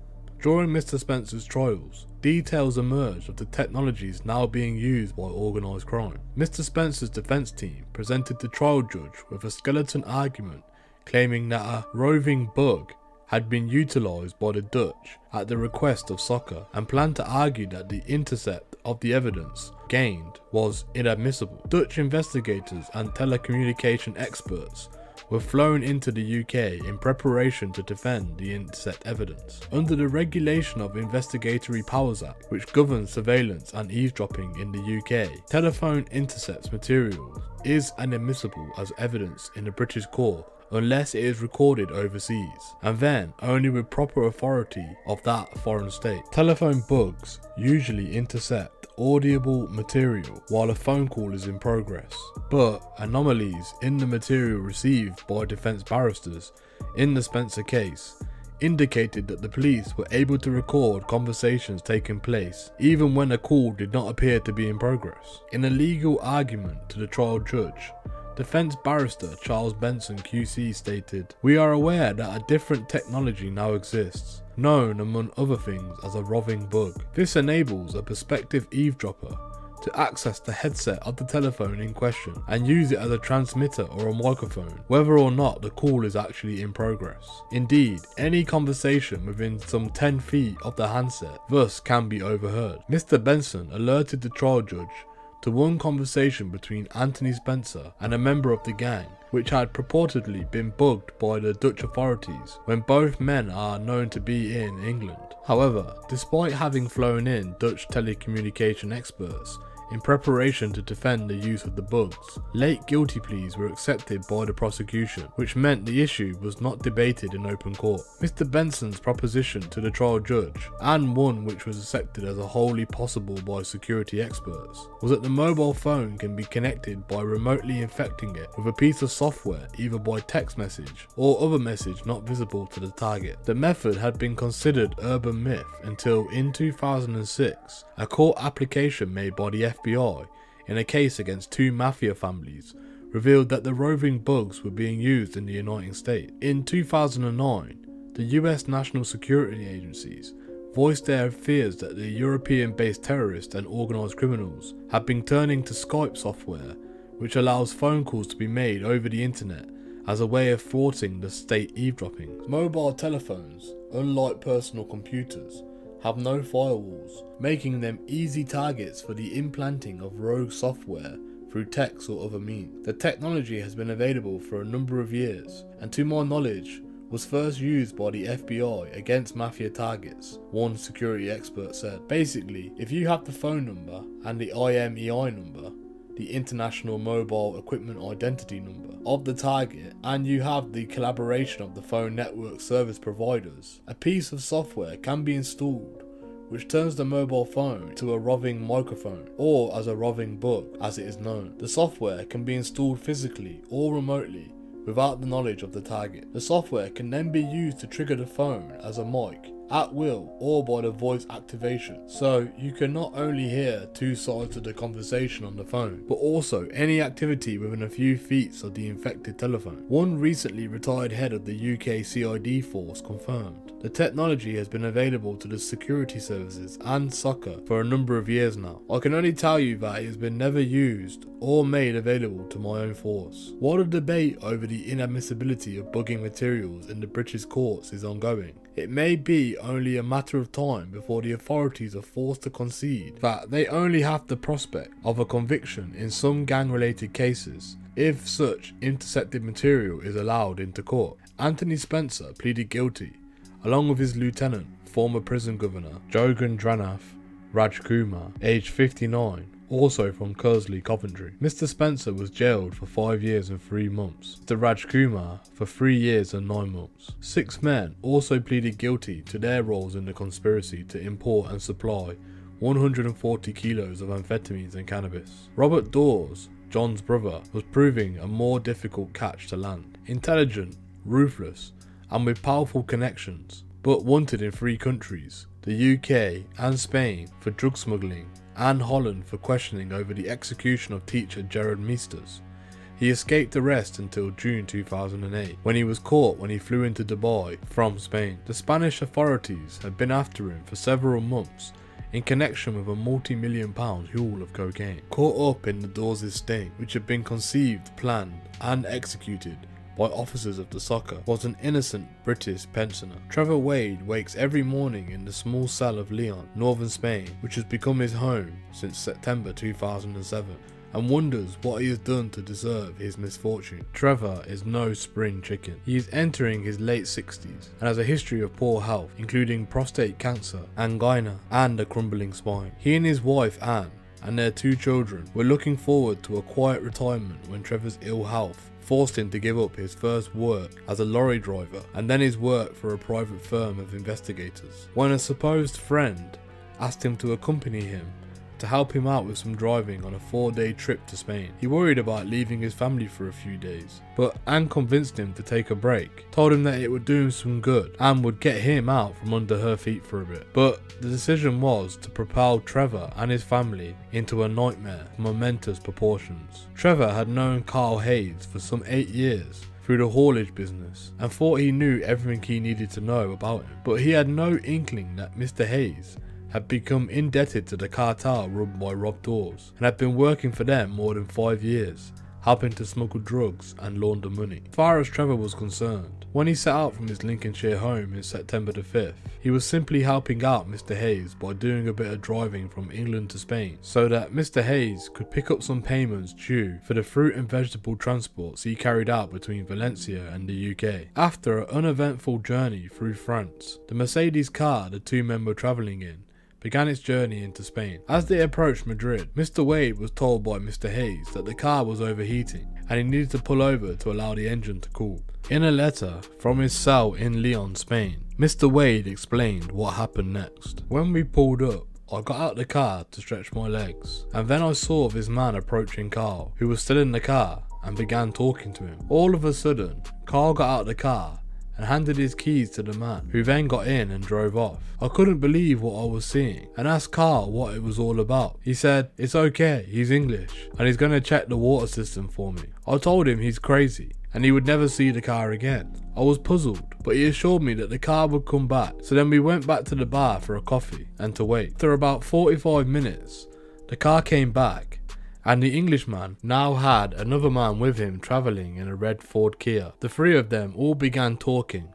During Mr Spencer's trials, details emerged of the technologies now being used by organised crime. Mr Spencer's defence team presented the trial judge with a skeleton argument claiming that a roving bug had been utilised by the Dutch at the request of Soccer, and planned to argue that the intercept of the evidence gained was inadmissible. Dutch investigators and telecommunication experts were flown into the UK in preparation to defend the intercept evidence. Under the Regulation of Investigatory Powers Act, which governs surveillance and eavesdropping in the UK, telephone intercepts materials is inadmissible as evidence in the British court unless it is recorded overseas, and then only with proper authority of that foreign state. Telephone bugs usually intercept audible material while a phone call is in progress, but anomalies in the material received by defence barristers in the Spencer case indicated that the police were able to record conversations taking place even when a call did not appear to be in progress. In a legal argument to the trial judge, defence barrister Charles Benson QC stated, "We are aware that a different technology now exists, known among other things as a roving bug. This enables a prospective eavesdropper to access the headset of the telephone in question and use it as a transmitter or a microphone, whether or not the call is actually in progress. Indeed, any conversation within some 10 feet of the handset thus can be overheard." Mr Benson alerted the trial judge to one conversation between Anthony Spencer and a member of the gang, which had purportedly been bugged by the Dutch authorities when both men are known to be in England. However, despite having flown in Dutch telecommunication experts in preparation to defend the use of the bugs. Late guilty pleas were accepted by the prosecution, which meant the issue was not debated in open court. Mr. Benson's proposition to the trial judge, and one which was accepted as a wholly possible by security experts, was that the mobile phone can be connected by remotely infecting it with a piece of software, either by text message or other message not visible to the target. The method had been considered urban myth until in 2006, a court application made by the FBI in a case against two mafia families revealed that the roving bugs were being used in the United States. In 2009, the US National Security Agencies voiced their fears that the European-based terrorists and organised criminals had been turning to Skype software, which allows phone calls to be made over the internet as a way of thwarting the state eavesdropping. Mobile telephones, unlike personal computers, have no firewalls, making them easy targets for the implanting of rogue software through text or other means. The technology has been available for a number of years, and to my knowledge, was first used by the FBI against mafia targets, one security expert said. Basically, if you have the phone number and the IMEI number, the International Mobile Equipment Identity number, of the target, and you have the collaboration of the phone network service providers, a piece of software can be installed which turns the mobile phone to a roving microphone, or as a roving bug as it is known. The software can be installed physically or remotely without the knowledge of the target. The software can then be used to trigger the phone as a mic at will or by the voice activation, so you can not only hear two sides of the conversation on the phone, but also any activity within a few feet of the infected telephone. One recently retired head of the UK CID force confirmed the technology has been available to the security services and soccer for a number of years now. I can only tell you that it has been never used or made available to my own force. While the debate over the inadmissibility of bugging materials in the British courts is ongoing, it may be only a matter of time before the authorities are forced to concede that they only have the prospect of a conviction in some gang-related cases if such intercepted material is allowed into court. Anthony Spencer pleaded guilty, along with his lieutenant, former prison governor Jogendranath Rajkumar, aged 59, also from Kersley, Coventry. Mr. Spencer was jailed for 5 years and 3 months, Mr. Rajkumar for 3 years and 9 months. 6 men also pleaded guilty to their roles in the conspiracy to import and supply 140 kilos of amphetamines and cannabis. Robert Dawes, John's brother, was proving a more difficult catch to land. Intelligent, ruthless, and with powerful connections, but wanted in 3 countries, the UK and Spain for drug smuggling, and Holland for questioning over the execution of teacher Gerard Meesters. He escaped arrest until June 2008, when he was caught when he flew into Dubai from Spain. The Spanish authorities had been after him for several months in connection with a multi-million-pound haul of cocaine. Caught up in the Dawes' sting, which had been conceived, planned and executed by officers of the soccer, was an innocent British pensioner. Trevor Wade wakes every morning in the small cell of Leon, northern Spain, which has become his home since September 2007, and wonders what he has done to deserve his misfortune. Trevor is no spring chicken. He is entering his late 60s and has a history of poor health, including prostate cancer, angina, and a crumbling spine. He and his wife Anne and their 2 children were looking forward to a quiet retirement when Trevor's ill health forced him to give up his first work as a lorry driver and then his work for a private firm of investigators. When a supposed friend asked him to accompany him to help him out with some driving on a 4-day trip to Spain, he worried about leaving his family for a few days, but Anne convinced him to take a break, told him that it would do him some good and would get him out from under her feet for a bit. But the decision was to propel Trevor and his family into a nightmare of momentous proportions. Trevor had known Carl Hayes for some 8 years through the haulage business and thought he knew everything he needed to know about him, but he had no inkling that Mr. Hayes had become indebted to the cartel run by Rob Dawes and had been working for them more than 5 years, helping to smuggle drugs and launder money. As far as Trevor was concerned, when he set out from his Lincolnshire home in September the 5th, he was simply helping out Mr. Hayes by doing a bit of driving from England to Spain, so that Mr. Hayes could pick up some payments due for the fruit and vegetable transports he carried out between Valencia and the UK. After an uneventful journey through France, the Mercedes car the 2 men were travelling in began its journey into Spain. As they approached Madrid, Mr. Wade was told by Mr. Hayes that the car was overheating and he needed to pull over to allow the engine to cool. In a letter from his cell in Leon, Spain, Mr. Wade explained what happened next. When we pulled up, I got out the car to stretch my legs, and then I saw this man approaching Carl, who was still in the car, and began talking to him. All of a sudden, Carl got out of the car and handed his keys to the man, who then got in and drove off. I couldn't believe what I was seeing and asked Carl what it was all about. He said, "It's okay, he's English and he's going to check the water system for me." I told him he's crazy and he would never see the car again. I was puzzled, but he assured me that the car would come back, so then we went back to the bar for a coffee and to wait. After about 45 minutes, the car came back and the Englishman now had another man with him travelling in a red Ford Kia. The three of them all began talking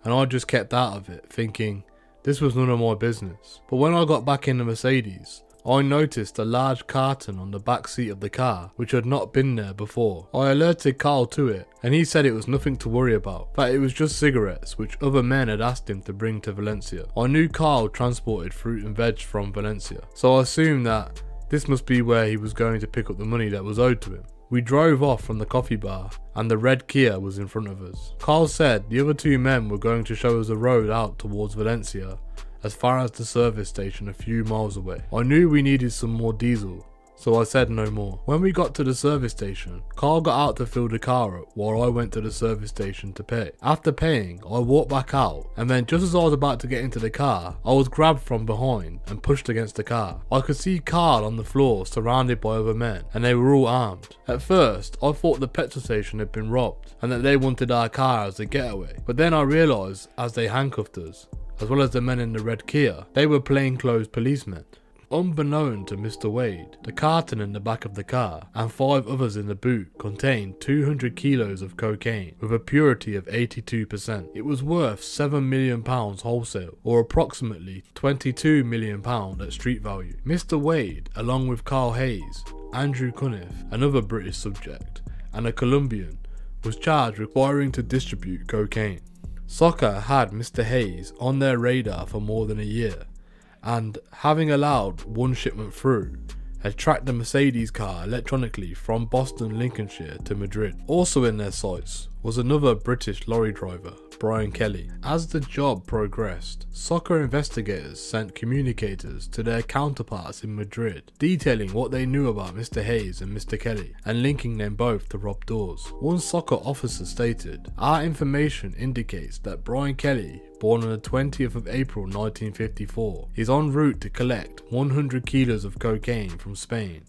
and I just kept out of it, thinking this was none of my business. But when I got back in the Mercedes, I noticed a large carton on the back seat of the car which had not been there before. I alerted Carl to it and he said it was nothing to worry about, that it was just cigarettes which other men had asked him to bring to Valencia. I knew Carl transported fruit and veg from Valencia, so I assumed that this must be where he was going to pick up the money that was owed to him. We drove off from the coffee bar and the red Kia was in front of us. Carl said the other two men were going to show us a road out towards Valencia as far as the service station a few miles away. I knew we needed some more diesel, so I said no more. When we got to the service station, Carl got out to fill the car up while I went to the service station to pay. After paying, I walked back out, and then just as I was about to get into the car, I was grabbed from behind and pushed against the car. I could see Carl on the floor surrounded by other men, and they were all armed. At first, I thought the petrol station had been robbed and that they wanted our car as a getaway, but then I realised as they handcuffed us, as well as the men in the red Kia, they were plainclothes policemen. Unbeknown to Mr. Wade, the carton in the back of the car and 5 others in the boot contained 200 kilos of cocaine with a purity of 82%. It was worth £7 million wholesale, or approximately £22 million at street value. Mr. Wade, along with Carl Hayes, Andrew Cunniff, another British subject, and a Colombian, was charged with requiring to distribute cocaine. Soccer had Mr. Hayes on their radar for more than a year, and having allowed one shipment through, had tracked the Mercedes car electronically from Boston, Lincolnshire to Madrid. Also in their sights was another British lorry driver, Brian Kelly. As the job progressed, soccer investigators sent communicators to their counterparts in Madrid, detailing what they knew about Mr. Hayes and Mr. Kelly, and linking them both to robbed doors. One soccer officer stated, "Our information indicates that Brian Kelly, born on the 20th of April 1954, is en route to collect 100 kilos of cocaine from Spain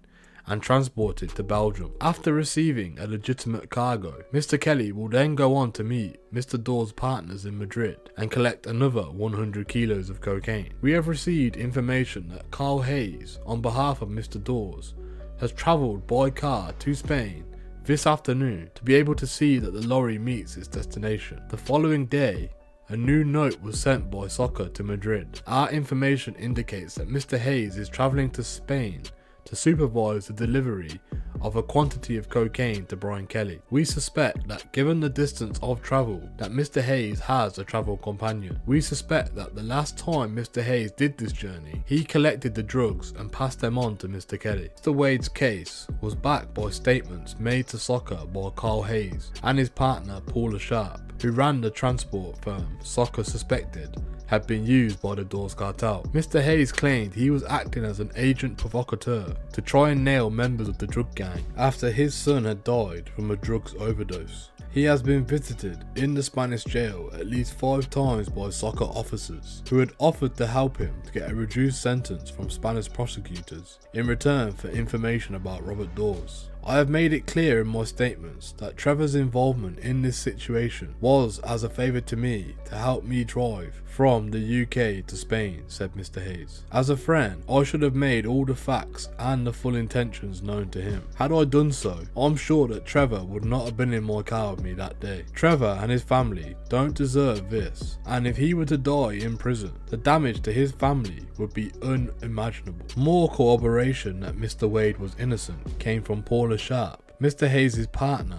and transport it to Belgium. After receiving a legitimate cargo, Mr. Kelly will then go on to meet Mr. Dawes' partners in Madrid and collect another 100 kilos of cocaine. We have received information that Carl Hayes, on behalf of Mr. Dawes, has travelled by car to Spain this afternoon to be able to see that the lorry meets its destination. The following day, a new note was sent by soccer to Madrid. Our information indicates that Mr. Hayes is travelling to Spain to supervise the delivery of a quantity of cocaine to Brian Kelly. We suspect that given the distance of travel, that Mr. Hayes has a travel companion. We suspect that the last time Mr. Hayes did this journey, he collected the drugs and passed them on to Mr. Kelly. Mr. Wade's case was backed by statements made to soccer by Carl Hayes and his partner Paula Sharp, who ran the transport firm soccer suspected had been used by the Dawes cartel. Mr. Hayes claimed he was acting as an agent provocateur to try and nail members of the drug gang after his son had died from a drugs overdose. He has been visited in the Spanish jail at least 5 times by soccer officers who had offered to help him to get a reduced sentence from Spanish prosecutors in return for information about Robert Dawes. I have made it clear in my statements that Trevor's involvement in this situation was as a favour to me to help me drive from the UK to Spain, said Mr. Hayes. As a friend, I should have made all the facts and the full intentions known to him. Had I done so, I'm sure that Trevor would not have been in my car with me that day. Trevor and his family don't deserve this, and if he were to die in prison, the damage to his family would be unimaginable. More corroboration that Mr. Wade was innocent came from Paula Sharp, Mr. Hayes' partner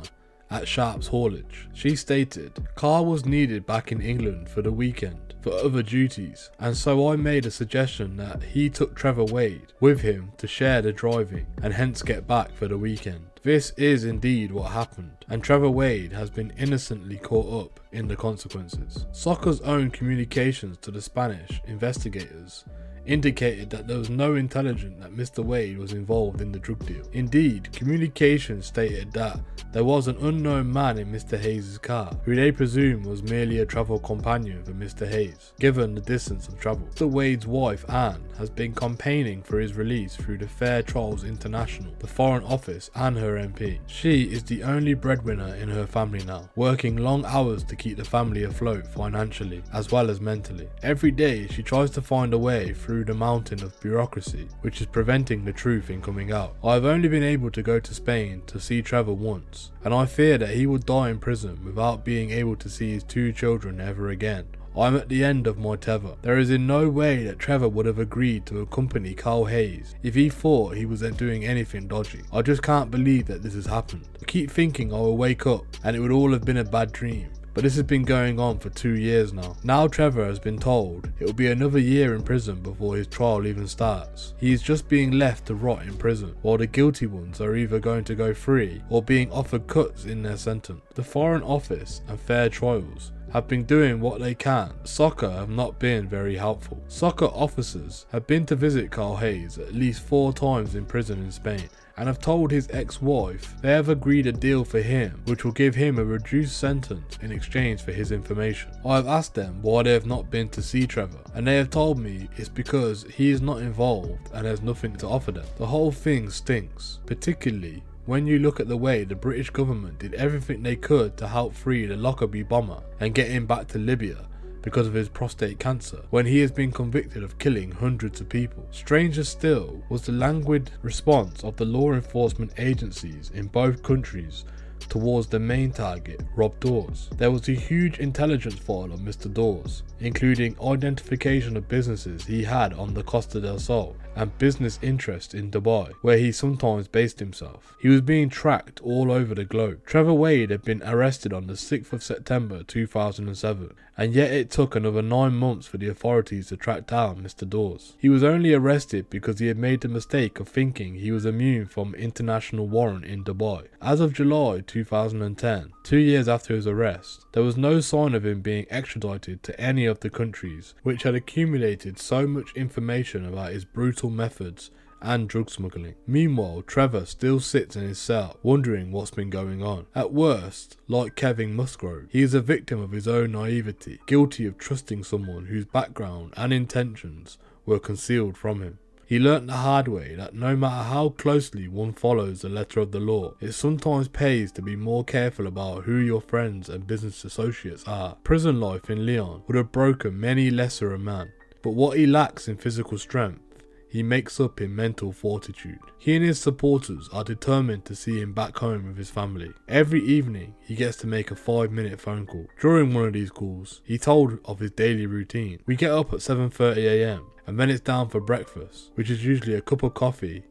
at Sharp's haulage. She stated, "Carl was needed back in England for the weekend. for other duties, and so I made a suggestion that he took Trevor Wade with him to share the driving and hence get back for the weekend. This is indeed what happened, and Trevor Wade has been innocently caught up in the consequences. Soccer's own communications to the Spanish investigators indicated that there was no intelligence that Mr. Wade was involved in the drug deal. Indeed, communications stated that there was an unknown man in Mr. Hayes' car, who they presume was merely a travel companion for Mr. Hayes, given the distance of travel. Mr. Wade's wife, Anne, has been campaigning for his release through the Fair Trials International, the Foreign Office, and her MP. She is the only breadwinner in her family now, working long hours to keep the family afloat financially as well as mentally. Every day she tries to find a way through the mountain of bureaucracy which is preventing the truth in coming out. I have only been able to go to Spain to see Trevor once, and I fear that he will die in prison without being able to see his 2 children ever again. I am at the end of my tether. There is in no way that Trevor would have agreed to accompany Carl Hayes if he thought he was doing anything dodgy. I just can't believe that this has happened. I keep thinking I will wake up and it would all have been a bad dream. But this has been going on for 2 years now. Now Trevor has been told it will be another year in prison before his trial even starts. He is just being left to rot in prison, while the guilty ones are either going to go free or being offered cuts in their sentence. The Foreign Office and Fair Trials have been doing what they can. Soccer have not been very helpful. Soccer officers have been to visit Carl Hayes at least 4 times in prison in Spain, and have told his ex-wife they have agreed a deal for him which will give him a reduced sentence in exchange for his information. I have asked them why they have not been to see Trevor, and they have told me it's because he is not involved and has nothing to offer them. The whole thing stinks, particularly when you look at the way the British government did everything they could to help free the Lockerbie bomber and get him back to Libya because of his prostate cancer, when he has been convicted of killing hundreds of people. Stranger still was the languid response of the law enforcement agencies in both countries towards the main target, Rob Dawes. There was a huge intelligence file on Mr. Dawes, including identification of businesses he had on the Costa del Sol and business interests in Dubai, where he sometimes based himself. He was being tracked all over the globe. Trevor Wade had been arrested on the 6th of September 2007, and yet it took another 9 months for the authorities to track down Mr. Dawes. He was only arrested because he had made the mistake of thinking he was immune from international warrant in Dubai. As of July 2010, 2 years after his arrest, there was no sign of him being extradited to any of the countries which had accumulated so much information about his brutal methods and drug smuggling. Meanwhile, Trevor still sits in his cell, wondering what's been going on. At worst, like Kevin Musgrove, he is a victim of his own naivety, guilty of trusting someone whose background and intentions were concealed from him. He learnt the hard way that no matter how closely one follows the letter of the law, it sometimes pays to be more careful about who your friends and business associates are. Prison life in Leon would have broken many lesser a man, but what he lacks in physical strength, he makes up in mental fortitude. He and his supporters are determined to see him back home with his family. Every evening, he gets to make a 5-minute phone call. During one of these calls, he told of his daily routine. We get up at 7:30 AM, and then it's down for breakfast, which is usually a cup of coffee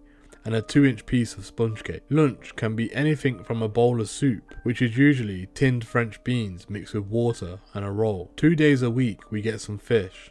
and a 2-inch piece of sponge cake. Lunch can be anything from a bowl of soup, which is usually tinned French beans mixed with water, and a roll. 2 days a week we get some fish,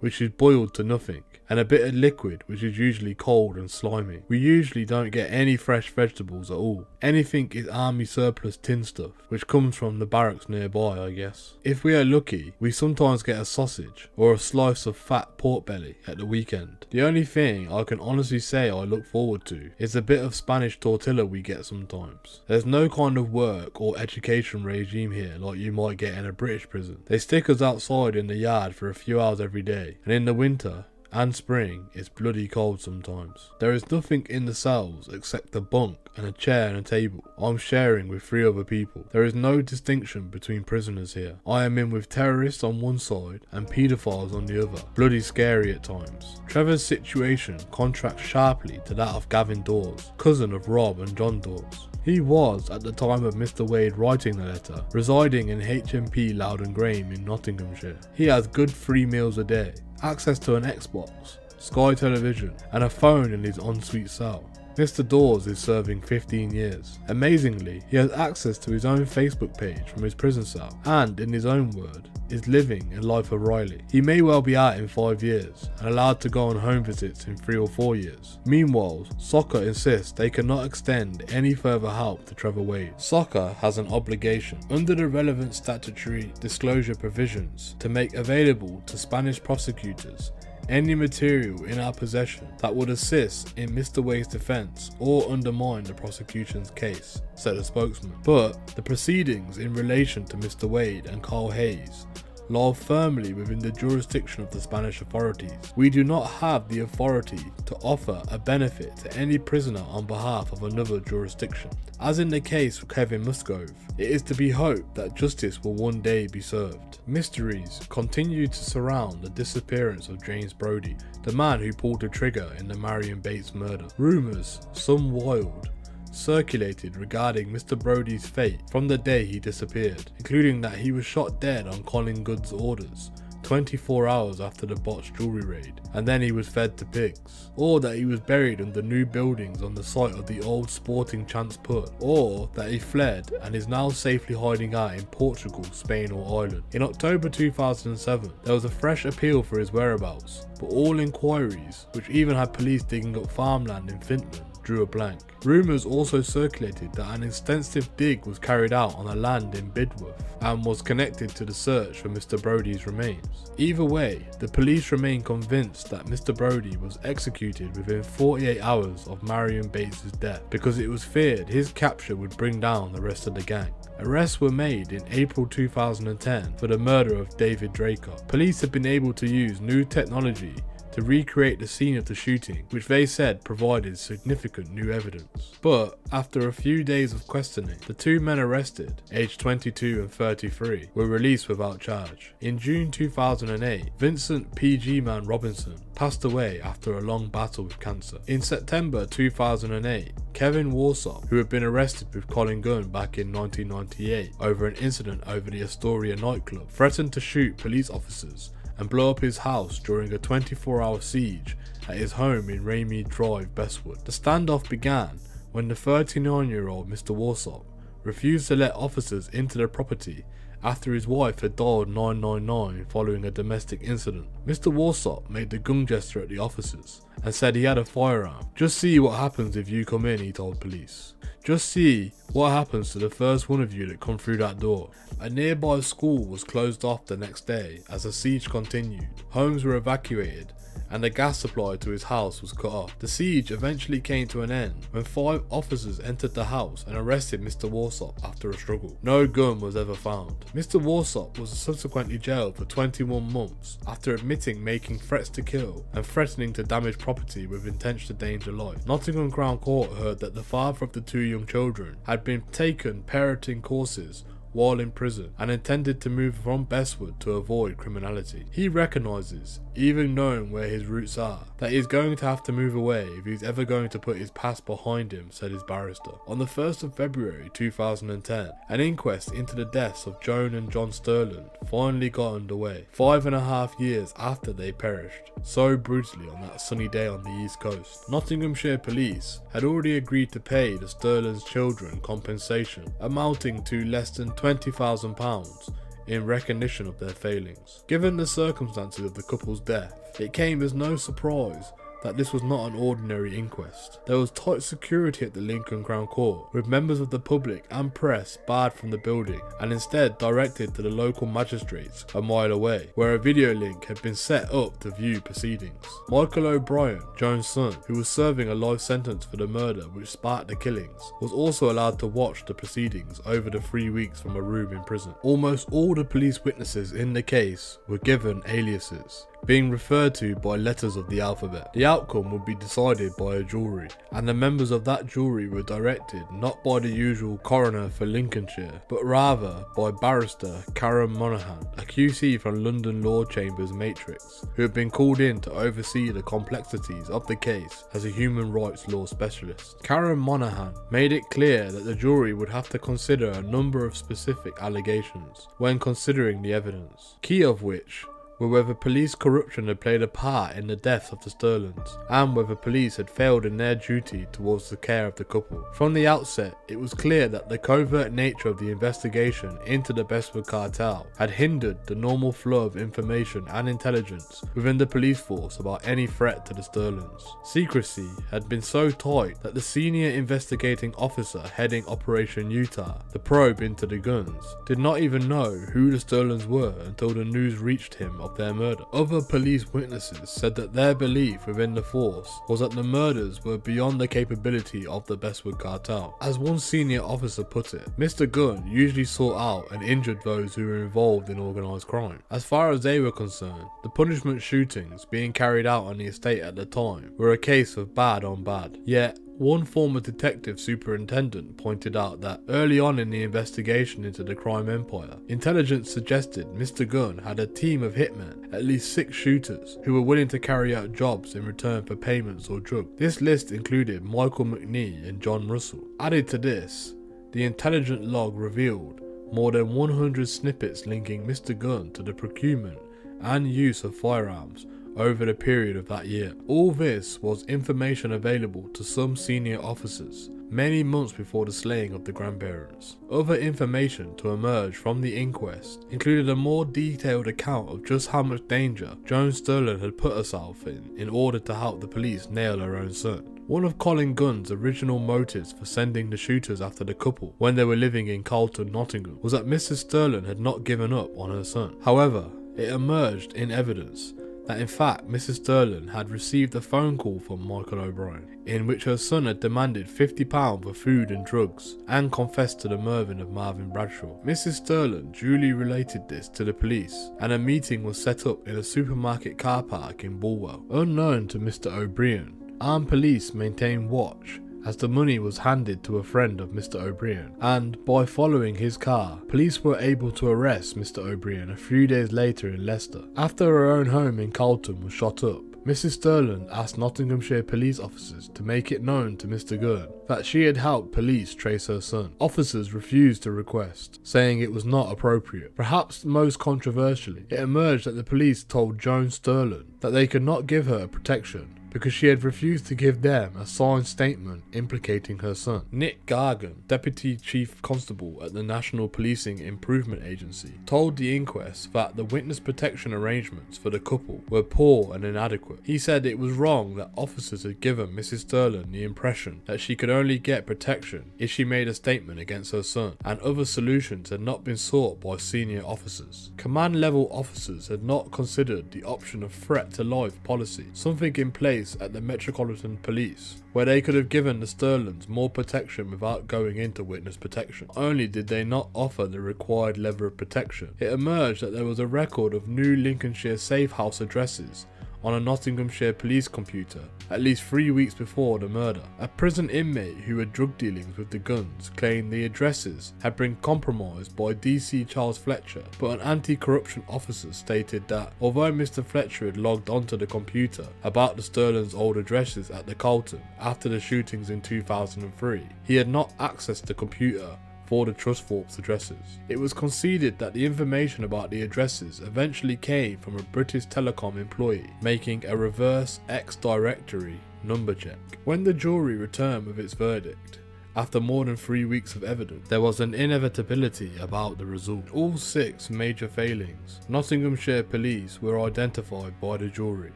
which is boiled to nothing, and a bit of liquid, which is usually cold and slimy. We usually don't get any fresh vegetables at all. Anything is army surplus tin stuff, which comes from the barracks nearby, I guess. If we are lucky, we sometimes get a sausage or a slice of fat pork belly at the weekend. The only thing I can honestly say I look forward to is a bit of Spanish tortilla we get sometimes. There's no kind of work or education regime here like you might get in a British prison. They stick us outside in the yard for a few hours every day, and in the winter and spring it's bloody cold sometimes. There is nothing in the cells except a bunk and a chair and a table I'm sharing with 3 other people. There is no distinction between prisoners here. I am in with terrorists on one side and paedophiles on the other. Bloody scary at times. Trevor's situation contrasts sharply to that of Gavin Dawes, cousin of Rob and John Dawes. He was, at the time of Mr. Wade writing the letter, residing in HMP Loudon Graham in Nottinghamshire. He has good 3 meals a day, access to an Xbox, Sky television and a phone in his ensuite cell. Mr. Dawes is serving 15 years. Amazingly, he has access to his own Facebook page from his prison cell, and in his own word, is living a life of Riley. He may well be out in 5 years, and allowed to go on home visits in 3 or 4 years. Meanwhile, soccer insists they cannot extend any further help to Trevor Wade. Soccer has an obligation, under the relevant statutory disclosure provisions, to make available to Spanish prosecutors any material in our possession that would assist in Mr. Wade's defence or undermine the prosecution's case, said a spokesman. But the proceedings in relation to Mr. Wade and Carl Hayes lie firmly within the jurisdiction of the Spanish authorities. We do not have the authority to offer a benefit to any prisoner on behalf of another jurisdiction. As in the case of Kevin Musgrove, it is to be hoped that justice will one day be served. Mysteries continue to surround the disappearance of James Brodie, the man who pulled the trigger in the Marion Bates murder. Rumours, some wild, circulated regarding Mr. Brodie's fate from the day he disappeared, including that he was shot dead on Colin Good's orders 24 hours after the botched jewellery raid, and then he was fed to pigs, or that he was buried under new buildings on the site of the old Sporting Chance put, or that he fled and is now safely hiding out in Portugal, Spain or Ireland. In October 2007, there was a fresh appeal for his whereabouts, but all inquiries, which even had police digging up farmland in Finland, drew a blank. Rumours also circulated that an extensive dig was carried out on a land in Bidworth and was connected to the search for Mr. Brodie's remains. Either way, the police remain convinced that Mr. Brodie was executed within 48 hours of Marion Bates' death because it was feared his capture would bring down the rest of the gang. Arrests were made in April 2010 for the murder of David Draycott. Police have been able to use new technology to recreate the scene of the shooting, which they said provided significant new evidence. But after a few days of questioning, the two men arrested, aged 22 and 33, were released without charge. In June 2008, Vincent P.G. Man Robinson passed away after a long battle with cancer. In September 2008, Kevin Warsop, who had been arrested with Colin Gunn back in 1998 over an incident over the Astoria nightclub, threatened to shoot police officers and blow up his house during a 24-hour siege at his home in Raymead Drive, Bestwood. The standoff began when the 39-year-old Mr. Warsop refused to let officers into the property after his wife had dialed 999 following a domestic incident. Mr. Warsop made the gun gesture at the officers and said he had a firearm. "Just see what happens if you come in," he told police. "Just see what happens to the first one of you that come through that door." A nearby school was closed off the next day as the siege continued. Homes were evacuated and the gas supply to his house was cut off. The siege eventually came to an end when 5 officers entered the house and arrested Mr. Warsop after a struggle. No gun was ever found. Mr. Warsop was subsequently jailed for 21 months after admitting making threats to kill and threatening to damage property with intent to endanger life. Nottingham Crown Court heard that the father of the 2 young children had been taken parenting courses while in prison and intended to move from Bestwood to avoid criminality. He recognises, even knowing where his roots are, that he is going to have to move away if he's ever going to put his past behind him, said his barrister. On the 1st of February 2010, an inquest into the deaths of Joan and John Sterland finally got underway, 5.5 years after they perished so brutally on that sunny day on the East Coast. Nottinghamshire police had already agreed to pay the Sterland's children compensation amounting to less than £20,000 in recognition of their failings. Given the circumstances of the couple's death, it came as no surprise that this was not an ordinary inquest. There was tight security at the Lincoln Crown Court, with members of the public and press barred from the building and instead directed to the local magistrates a mile away, where a video link had been set up to view proceedings. Michael O'Brien, Joan's son, who was serving a life sentence for the murder which sparked the killings, was also allowed to watch the proceedings over the 3 weeks from a room in prison. Almost all the police witnesses in the case were given aliases, being referred to by letters of the alphabet. The outcome would be decided by a jury, and the members of that jury were directed not by the usual coroner for Lincolnshire, but rather by barrister Karen Monaghan, a QC from London Law Chambers Matrix, who had been called in to oversee the complexities of the case as a human rights law specialist. Karen Monaghan made it clear that the jury would have to consider a number of specific allegations when considering the evidence, key of which were whether police corruption had played a part in the deaths of the Sterlings, and whether police had failed in their duty towards the care of the couple. From the outset, it was clear that the covert nature of the investigation into the Bestwood cartel had hindered the normal flow of information and intelligence within the police force about any threat to the Sterlings. Secrecy had been so tight that the senior investigating officer heading Operation Utah, the probe into the guns, did not even know who the Sterlings were until the news reached him of their murder. Other police witnesses said that their belief within the force was that the murders were beyond the capability of the Bestwood cartel. As one senior officer put it, Mr. Gunn usually sought out and injured those who were involved in organised crime. As far as they were concerned, the punishment shootings being carried out on the estate at the time were a case of bad on bad. Yet, one former detective superintendent pointed out that early on in the investigation into the crime empire, intelligence suggested Mr. Gunn had a team of hitmen, at least 6 shooters, who were willing to carry out jobs in return for payments or drugs. This list included Michael McNee and John Russell. Added to this, the intelligence log revealed more than 100 snippets linking Mr. Gunn to the procurement and use of firearms over the period of that year. All this was information available to some senior officers many months before the slaying of the grandparents. Other information to emerge from the inquest included a more detailed account of just how much danger Joan Sterling had put herself in order to help the police nail her own son. One of Colin Gunn's original motives for sending the shooters after the couple when they were living in Carlton, Nottingham, was that Mrs. Sterling had not given up on her son. However, it emerged in evidence that in fact Mrs. Sterling had received a phone call from Michael O'Brien in which her son had demanded £50 for food and drugs and confessed to the murder of Marvin Bradshaw. Mrs. Sterling duly related this to the police and a meeting was set up in a supermarket car park in Bulwell. Unknown to Mr. O'Brien, armed police maintained watch as the money was handed to a friend of Mr. O'Brien, and by following his car, police were able to arrest Mr. O'Brien a few days later in Leicester. After her own home in Carlton was shot up, Mrs. Sterling asked Nottinghamshire police officers to make it known to Mr. Gunn that she had helped police trace her son. Officers refused the request, saying it was not appropriate. Perhaps most controversially, it emerged that the police told Joan Sterling that they could not give her protection because she had refused to give them a signed statement implicating her son. Nick Gargan, Deputy Chief Constable at the National Policing Improvement Agency, told the inquest that the witness protection arrangements for the couple were poor and inadequate. He said it was wrong that officers had given Mrs. Sterling the impression that she could only get protection if she made a statement against her son, and other solutions had not been sought by senior officers. Command level officers had not considered the option of threat to life policy, something in place at the Metropolitan Police, where they could have given the Sterlings more protection without going into witness protection. Not only did they not offer the required level of protection, it emerged that there was a record of new Lincolnshire safe house addresses on a Nottinghamshire police computer at least 3 weeks before the murder. A prison inmate who had drug dealings with the Gunns claimed the addresses had been compromised by DC Charles Fletcher, but an anti-corruption officer stated that although Mr. Fletcher had logged onto the computer about the Sterling's old addresses at the Carlton after the shootings in 2003, he had not accessed the computer for the Trustthorpe's addresses. It was conceded that the information about the addresses eventually came from a British Telecom employee making a reverse X directory number check. When the jury returned with its verdict, after more than 3 weeks of evidence, there was an inevitability about the result. All 6 major failings, Nottinghamshire police were identified by the jury,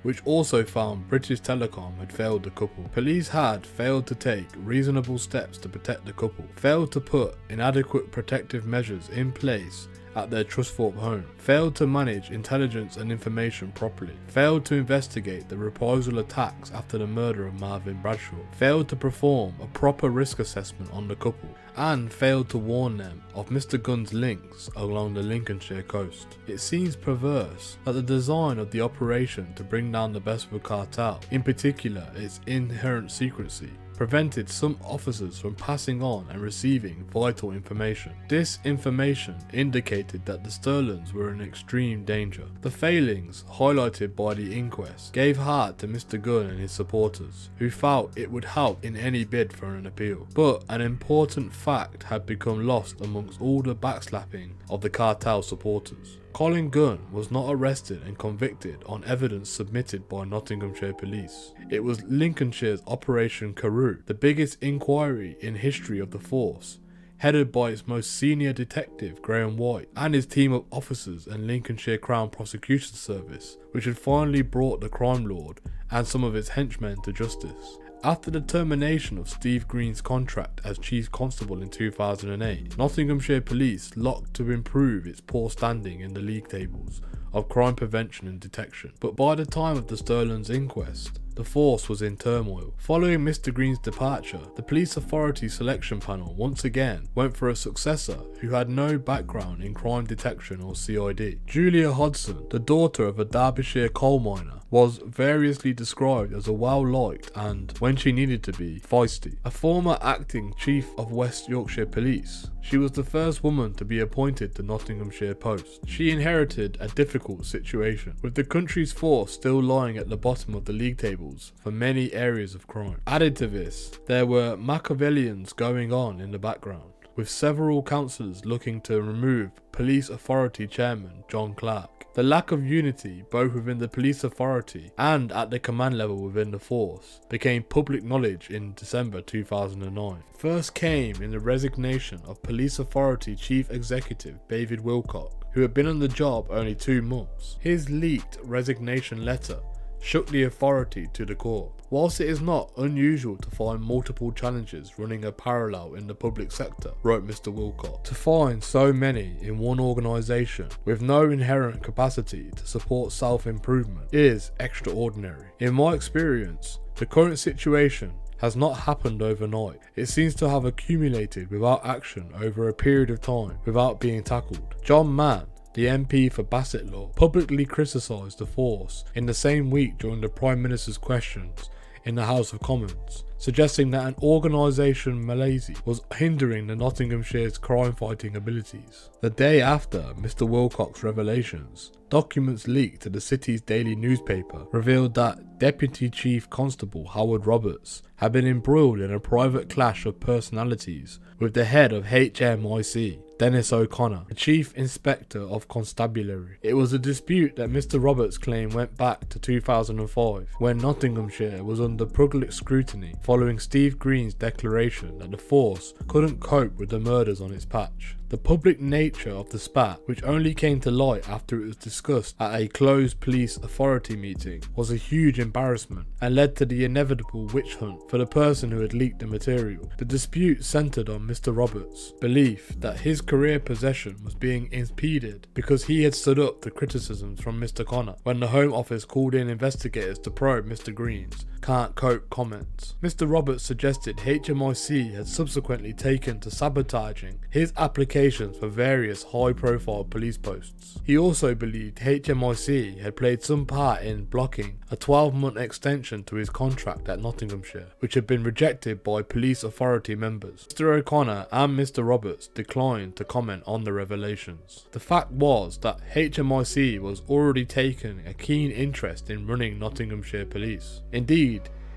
which also found British Telecom had failed the couple. Police had failed to take reasonable steps to protect the couple, failed to put inadequate protective measures in place at their Trustthorpe home, failed to manage intelligence and information properly, failed to investigate the reprisal attacks after the murder of Marvin Bradshaw, failed to perform a proper risk assessment on the couple, and failed to warn them of Mr. Gunn's links along the Lincolnshire coast. It seems perverse that the design of the operation to bring down the Bestwood cartel, in particular its inherent secrecy, prevented some officers from passing on and receiving vital information. This information indicated that the Sterlings were in extreme danger. The failings, highlighted by the inquest, gave heart to Mr. Gunn and his supporters, who felt it would help in any bid for an appeal. But an important fact had become lost amongst all the backslapping of the cartel supporters. Colin Gunn was not arrested and convicted on evidence submitted by Nottinghamshire police. It was Lincolnshire's Operation Carew, the biggest inquiry in history of the force, headed by its most senior detective Graham White and his team of officers and Lincolnshire Crown Prosecution Service, which had finally brought the crime lord and some of its henchmen to justice. After the termination of Steve Green's contract as Chief Constable in 2008, Nottinghamshire Police looked to improve its poor standing in the league tables of crime prevention and detection. But by the time of the Sterlings inquest, the force was in turmoil. Following Mr. Green's departure, the police authority selection panel once again went for a successor who had no background in crime detection or CID. Julia Hodson, the daughter of a Derbyshire coal miner, was variously described as a well-liked and, when she needed to be, feisty. A former acting Chief of West Yorkshire Police, she was the first woman to be appointed to Nottinghamshire Post. She inherited a difficult situation, with the country's force still lying at the bottom of the league tables for many areas of crime. Added to this, there were Machiavellians going on in the background, with several councillors looking to remove Police Authority Chairman John Clark. The lack of unity, both within the police authority and at the command level within the force, became public knowledge in December 2009. First came in the resignation of Police Authority Chief Executive David Wilcock, who had been on the job only 2 months. His leaked resignation letter shook the authority to the core. Whilst it is not unusual to find multiple challenges running a parallel in the public sector, wrote Mr. Wilcock, to find so many in one organisation with no inherent capacity to support self-improvement is extraordinary. In my experience, the current situation has not happened overnight. It seems to have accumulated without action over a period of time without being tackled. John Mann, the MP for Bassetlaw, publicly criticised the force in the same week during the Prime Minister's questions in the House of Commons, suggesting that an organisation malaise was hindering the Nottinghamshire's crime-fighting abilities. The day after Mr. Wilcock's revelations, documents leaked to the city's daily newspaper revealed that Deputy Chief Constable Howard Roberts had been embroiled in a private clash of personalities with the head of HMIC, Dennis O'Connor, the Chief Inspector of Constabulary. It was a dispute that Mr. Roberts' claim went back to 2005, when Nottinghamshire was under public scrutiny following Steve Green's declaration that the force couldn't cope with the murders on its patch. The public nature of the spat, which only came to light after it was discussed at a closed police authority meeting, was a huge embarrassment and led to the inevitable witch hunt for the person who had leaked the material. The dispute centred on Mr. Roberts' belief that his career possession was being impeded because he had stood up to criticisms from Mr. Connor when the Home Office called in investigators to probe Mr. Green's can't cope comments. Mr. Roberts suggested HMIC had subsequently taken to sabotaging his applications for various high-profile police posts. He also believed HMIC had played some part in blocking a 12-month extension to his contract at Nottinghamshire, which had been rejected by police authority members. Mr. O'Connor and Mr. Roberts declined to comment on the revelations. The fact was that HMIC was already taking a keen interest in running Nottinghamshire Police. Indeed,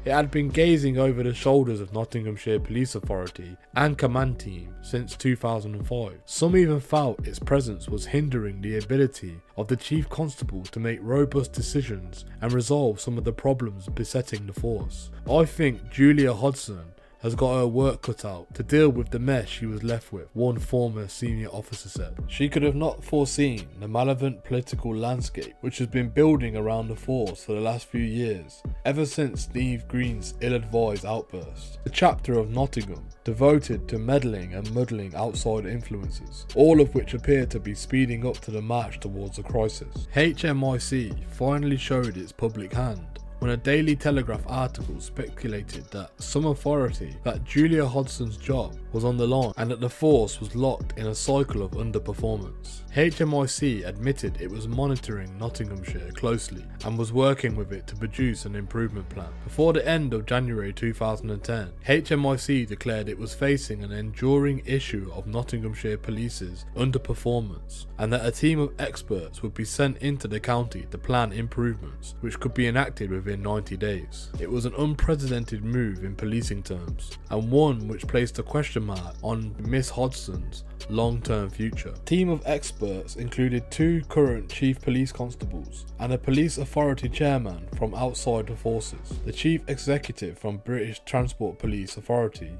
it had been gazing over the shoulders of Nottinghamshire Police Authority and command team since 2005. Some even felt its presence was hindering the ability of the Chief Constable to make robust decisions and resolve some of the problems besetting the force. I think Julia Hodson has got her work cut out to deal with the mess she was left with, one former senior officer said. She could have not foreseen the malevolent political landscape which has been building around the force for the last few years, ever since Steve Green's ill-advised outburst. The chapter of Nottingham devoted to meddling and muddling outside influences, all of which appear to be speeding up to the march towards a crisis. HMIC finally showed its public hand when a Daily Telegraph article speculated that some authority that Julia Hodson's job was on the line and that the force was locked in a cycle of underperformance. HMIC admitted it was monitoring Nottinghamshire closely and was working with it to produce an improvement plan. Before the end of January 2010, HMIC declared it was facing an enduring issue of Nottinghamshire Police's underperformance and that a team of experts would be sent into the county to plan improvements which could be enacted within 90 days. It was an unprecedented move in policing terms and one which placed a question mark on Miss Hodgson's long-term future. A team of experts included 2 current chief police constables and a police authority chairman from outside the forces, the chief executive from British Transport Police Authority,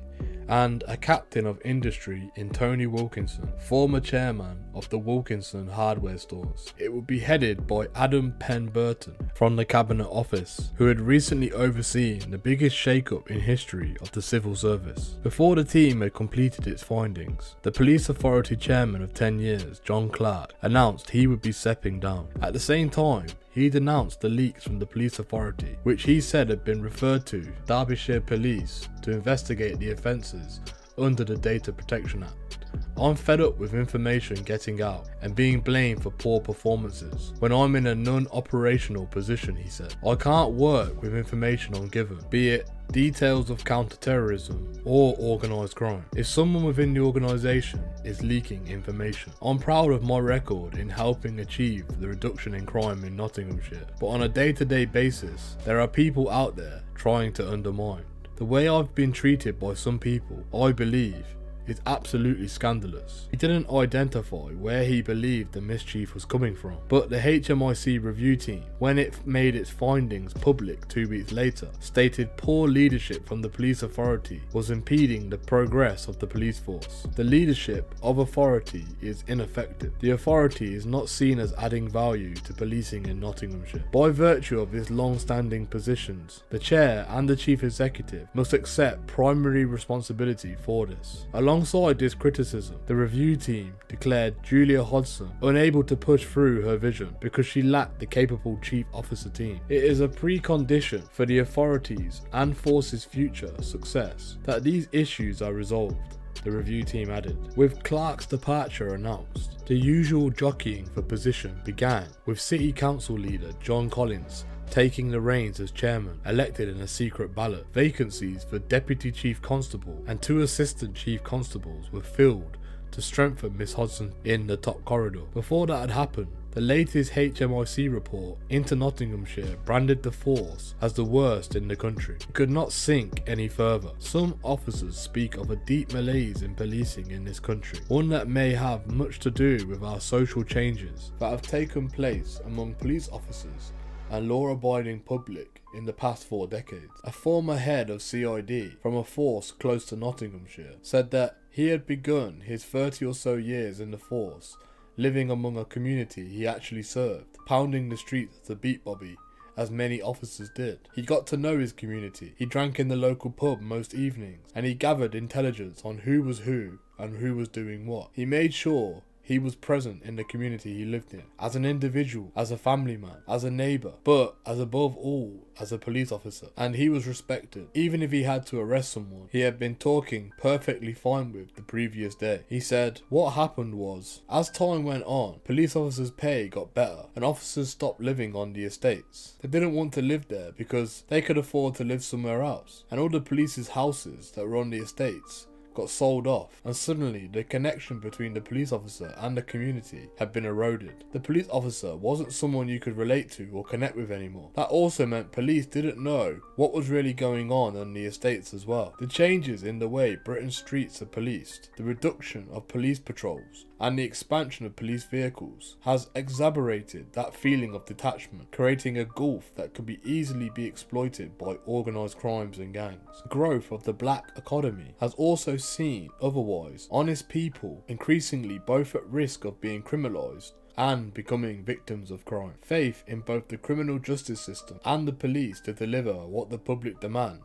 and a captain of industry in Tony Wilkinson, former chairman of the Wilkinson hardware stores. It would be headed by Adam Penn-Burton from the Cabinet Office, who had recently overseen the biggest shake-up in history of the civil service. Before the team had completed its findings, the police authority chairman of 10 years, John Clark, announced he would be stepping down. At the same time, he denounced the leaks from the police authority, which he said had been referred to Derbyshire Police to investigate the offences under the Data Protection Act. I'm fed up with information getting out and being blamed for poor performances when I'm in a non-operational position, he said. I can't work with information I'm given, be it details of counter-terrorism or organised crime, if someone within the organisation is leaking information. I'm proud of my record in helping achieve the reduction in crime in Nottinghamshire, but on a day-to-day basis, there are people out there trying to undermine. The way I've been treated by some people, I believe, is absolutely scandalous. He didn't identify where he believed the mischief was coming from, but the HMIC review team, when it made its findings public 2 weeks later, stated poor leadership from the police authority was impeding the progress of the police force. The leadership of authority is ineffective. The authority is not seen as adding value to policing in Nottinghamshire. By virtue of his long-standing positions, the chair and the chief executive must accept primary responsibility for this. Alongside this criticism, the review team declared Julia Hodgson unable to push through her vision because she lacked the capable chief officer team. It is a precondition for the authorities and force's future success that these issues are resolved, the review team added. With Clark's departure announced, the usual jockeying for position began, with City Council leader John Collins taking the reins as chairman, elected in a secret ballot. Vacancies for deputy chief constable and 2 assistant chief constables were filled to strengthen Miss Hodgson in the top corridor. Before that had happened, the latest HMIC report into Nottinghamshire branded the force as the worst in the country. It could not sink any further. Some officers speak of a deep malaise in policing in this country, one that may have much to do with our social changes that have taken place among police officers and law-abiding public in the past 4 decades. A former head of CID from a force close to Nottinghamshire said that he had begun his 30 or so years in the force living among a community he actually served, pounding the streets as a beat bobby, as many officers did. He got to know his community, he drank in the local pub most evenings, and he gathered intelligence on who was who and who was doing what. He made sure he was present in the community he lived in, as an individual, as a family man, as a neighbour, but as above all, as a police officer. And he was respected. Even if he had to arrest someone he had been talking perfectly fine with the previous day. He said, what happened was, as time went on, police officers' pay got better and officers stopped living on the estates. They didn't want to live there because they could afford to live somewhere else. And all the police's houses that were on the estates got sold off, and suddenly the connection between the police officer and the community had been eroded. The police officer wasn't someone you could relate to or connect with anymore. That also meant police didn't know what was really going on the estates as well. The changes in the way Britain's streets are policed, the reduction of police patrols, and the expansion of police vehicles has exacerbated that feeling of detachment, creating a gulf that could easily be exploited by organised crimes and gangs. The growth of the black economy has also seen otherwise honest people increasingly both at risk of being criminalised and becoming victims of crime. Faith in both the criminal justice system and the police to deliver what the public demand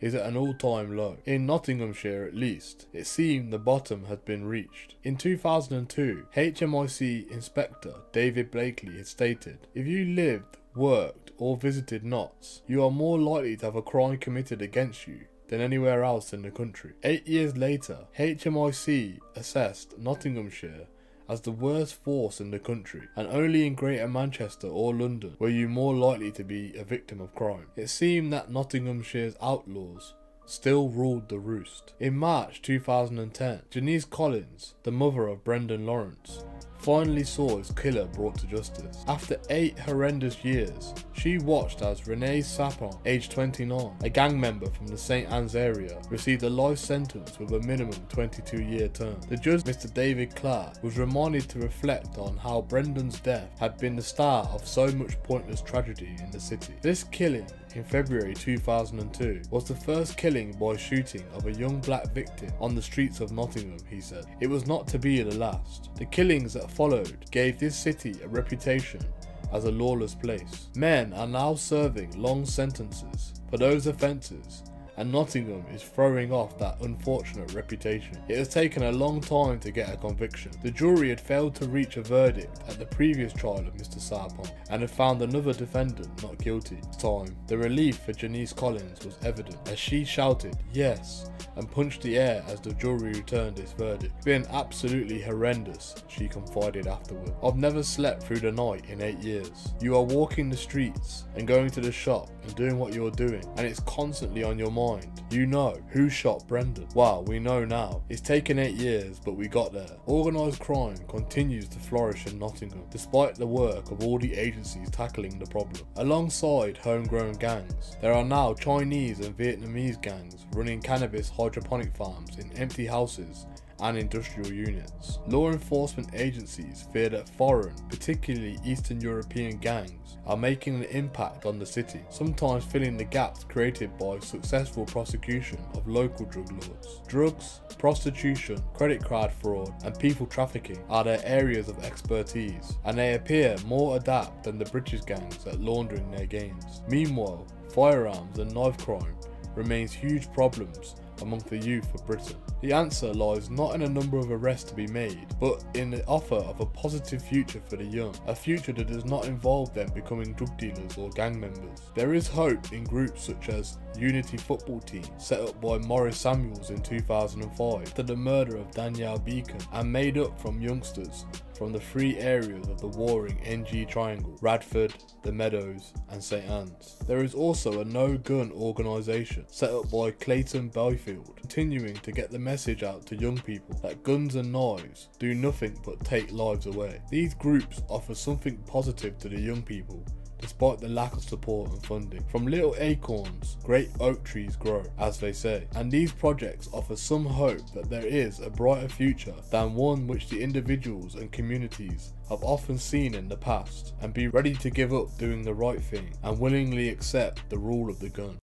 is at an all-time low. In Nottinghamshire at least, it seemed the bottom had been reached. In 2002, HMIC Inspector David Blakely had stated, if you lived, worked or visited Notts, you are more likely to have a crime committed against you than anywhere else in the country. 8 years later, HMIC assessed Nottinghamshire as the worst force in the country, and only in Greater Manchester or London were you more likely to be a victim of crime. It seemed that Nottinghamshire's outlaws still ruled the roost. In March 2010, Janice Collins, the mother of Brendan Lawrence, finally saw his killer brought to justice. After 8 horrendous years, she watched as Renee Sapon, aged 29, a gang member from the St Anne's area, received a life sentence with a minimum 22-year term. The judge, Mr. David Clark, was reminded to reflect on how Brendan's death had been the start of so much pointless tragedy in the city. This killing in February 2002 was the first killing by shooting of a young black victim on the streets of Nottingham, he said. It was not to be the last. The killings that followed gave this city a reputation as a lawless place. Men are now serving long sentences for those offences, and Nottingham is throwing off that unfortunate reputation. It has taken a long time to get a conviction. The jury had failed to reach a verdict at the previous trial of Mr. Sarpong and had found another defendant not guilty. This time, the relief for Janice Collins was evident as she shouted "yes" and punched the air as the jury returned its verdict. "It's been absolutely horrendous," she confided afterward. "I've never slept through the night in 8 years. You are walking the streets and going to the shop and doing what you're doing, and it's constantly on your mind. You know who shot Brendan? Well, we know now. It's taken 8 years, but we got there." Organised crime continues to flourish in Nottingham, despite the work of all the agencies tackling the problem. Alongside homegrown gangs, there are now Chinese and Vietnamese gangs running cannabis hydroponic farms in empty houses and industrial units. Law enforcement agencies fear that foreign, particularly Eastern European gangs, are making an impact on the city, sometimes filling the gaps created by successful prosecution of local drug lords. Drugs, prostitution, credit card fraud, and people trafficking are their areas of expertise, and they appear more adept than the British gangs at laundering their gains. Meanwhile, firearms and knife crime remains huge problems among the youth of Britain. The answer lies not in a number of arrests to be made, but in the offer of a positive future for the young, a future that does not involve them becoming drug dealers or gang members. There is hope in groups such as Unity Football Team, set up by Maurice Samuels in 2005 after the murder of Danielle Beacon, and made up from youngsters from the 3 areas of the warring NG Triangle: Radford, the Meadows and St Anne's. There is also a no-gun organisation set up by Clayton Byfield, continuing to get the message out to young people that guns and knives do nothing but take lives away. These groups offer something positive to the young people, despite the lack of support and funding. From little acorns, great oak trees grow, as they say, and these projects offer some hope that there is a brighter future than one which the individuals and communities have often seen in the past, and be ready to give up doing the right thing and willingly accept the rule of the gun.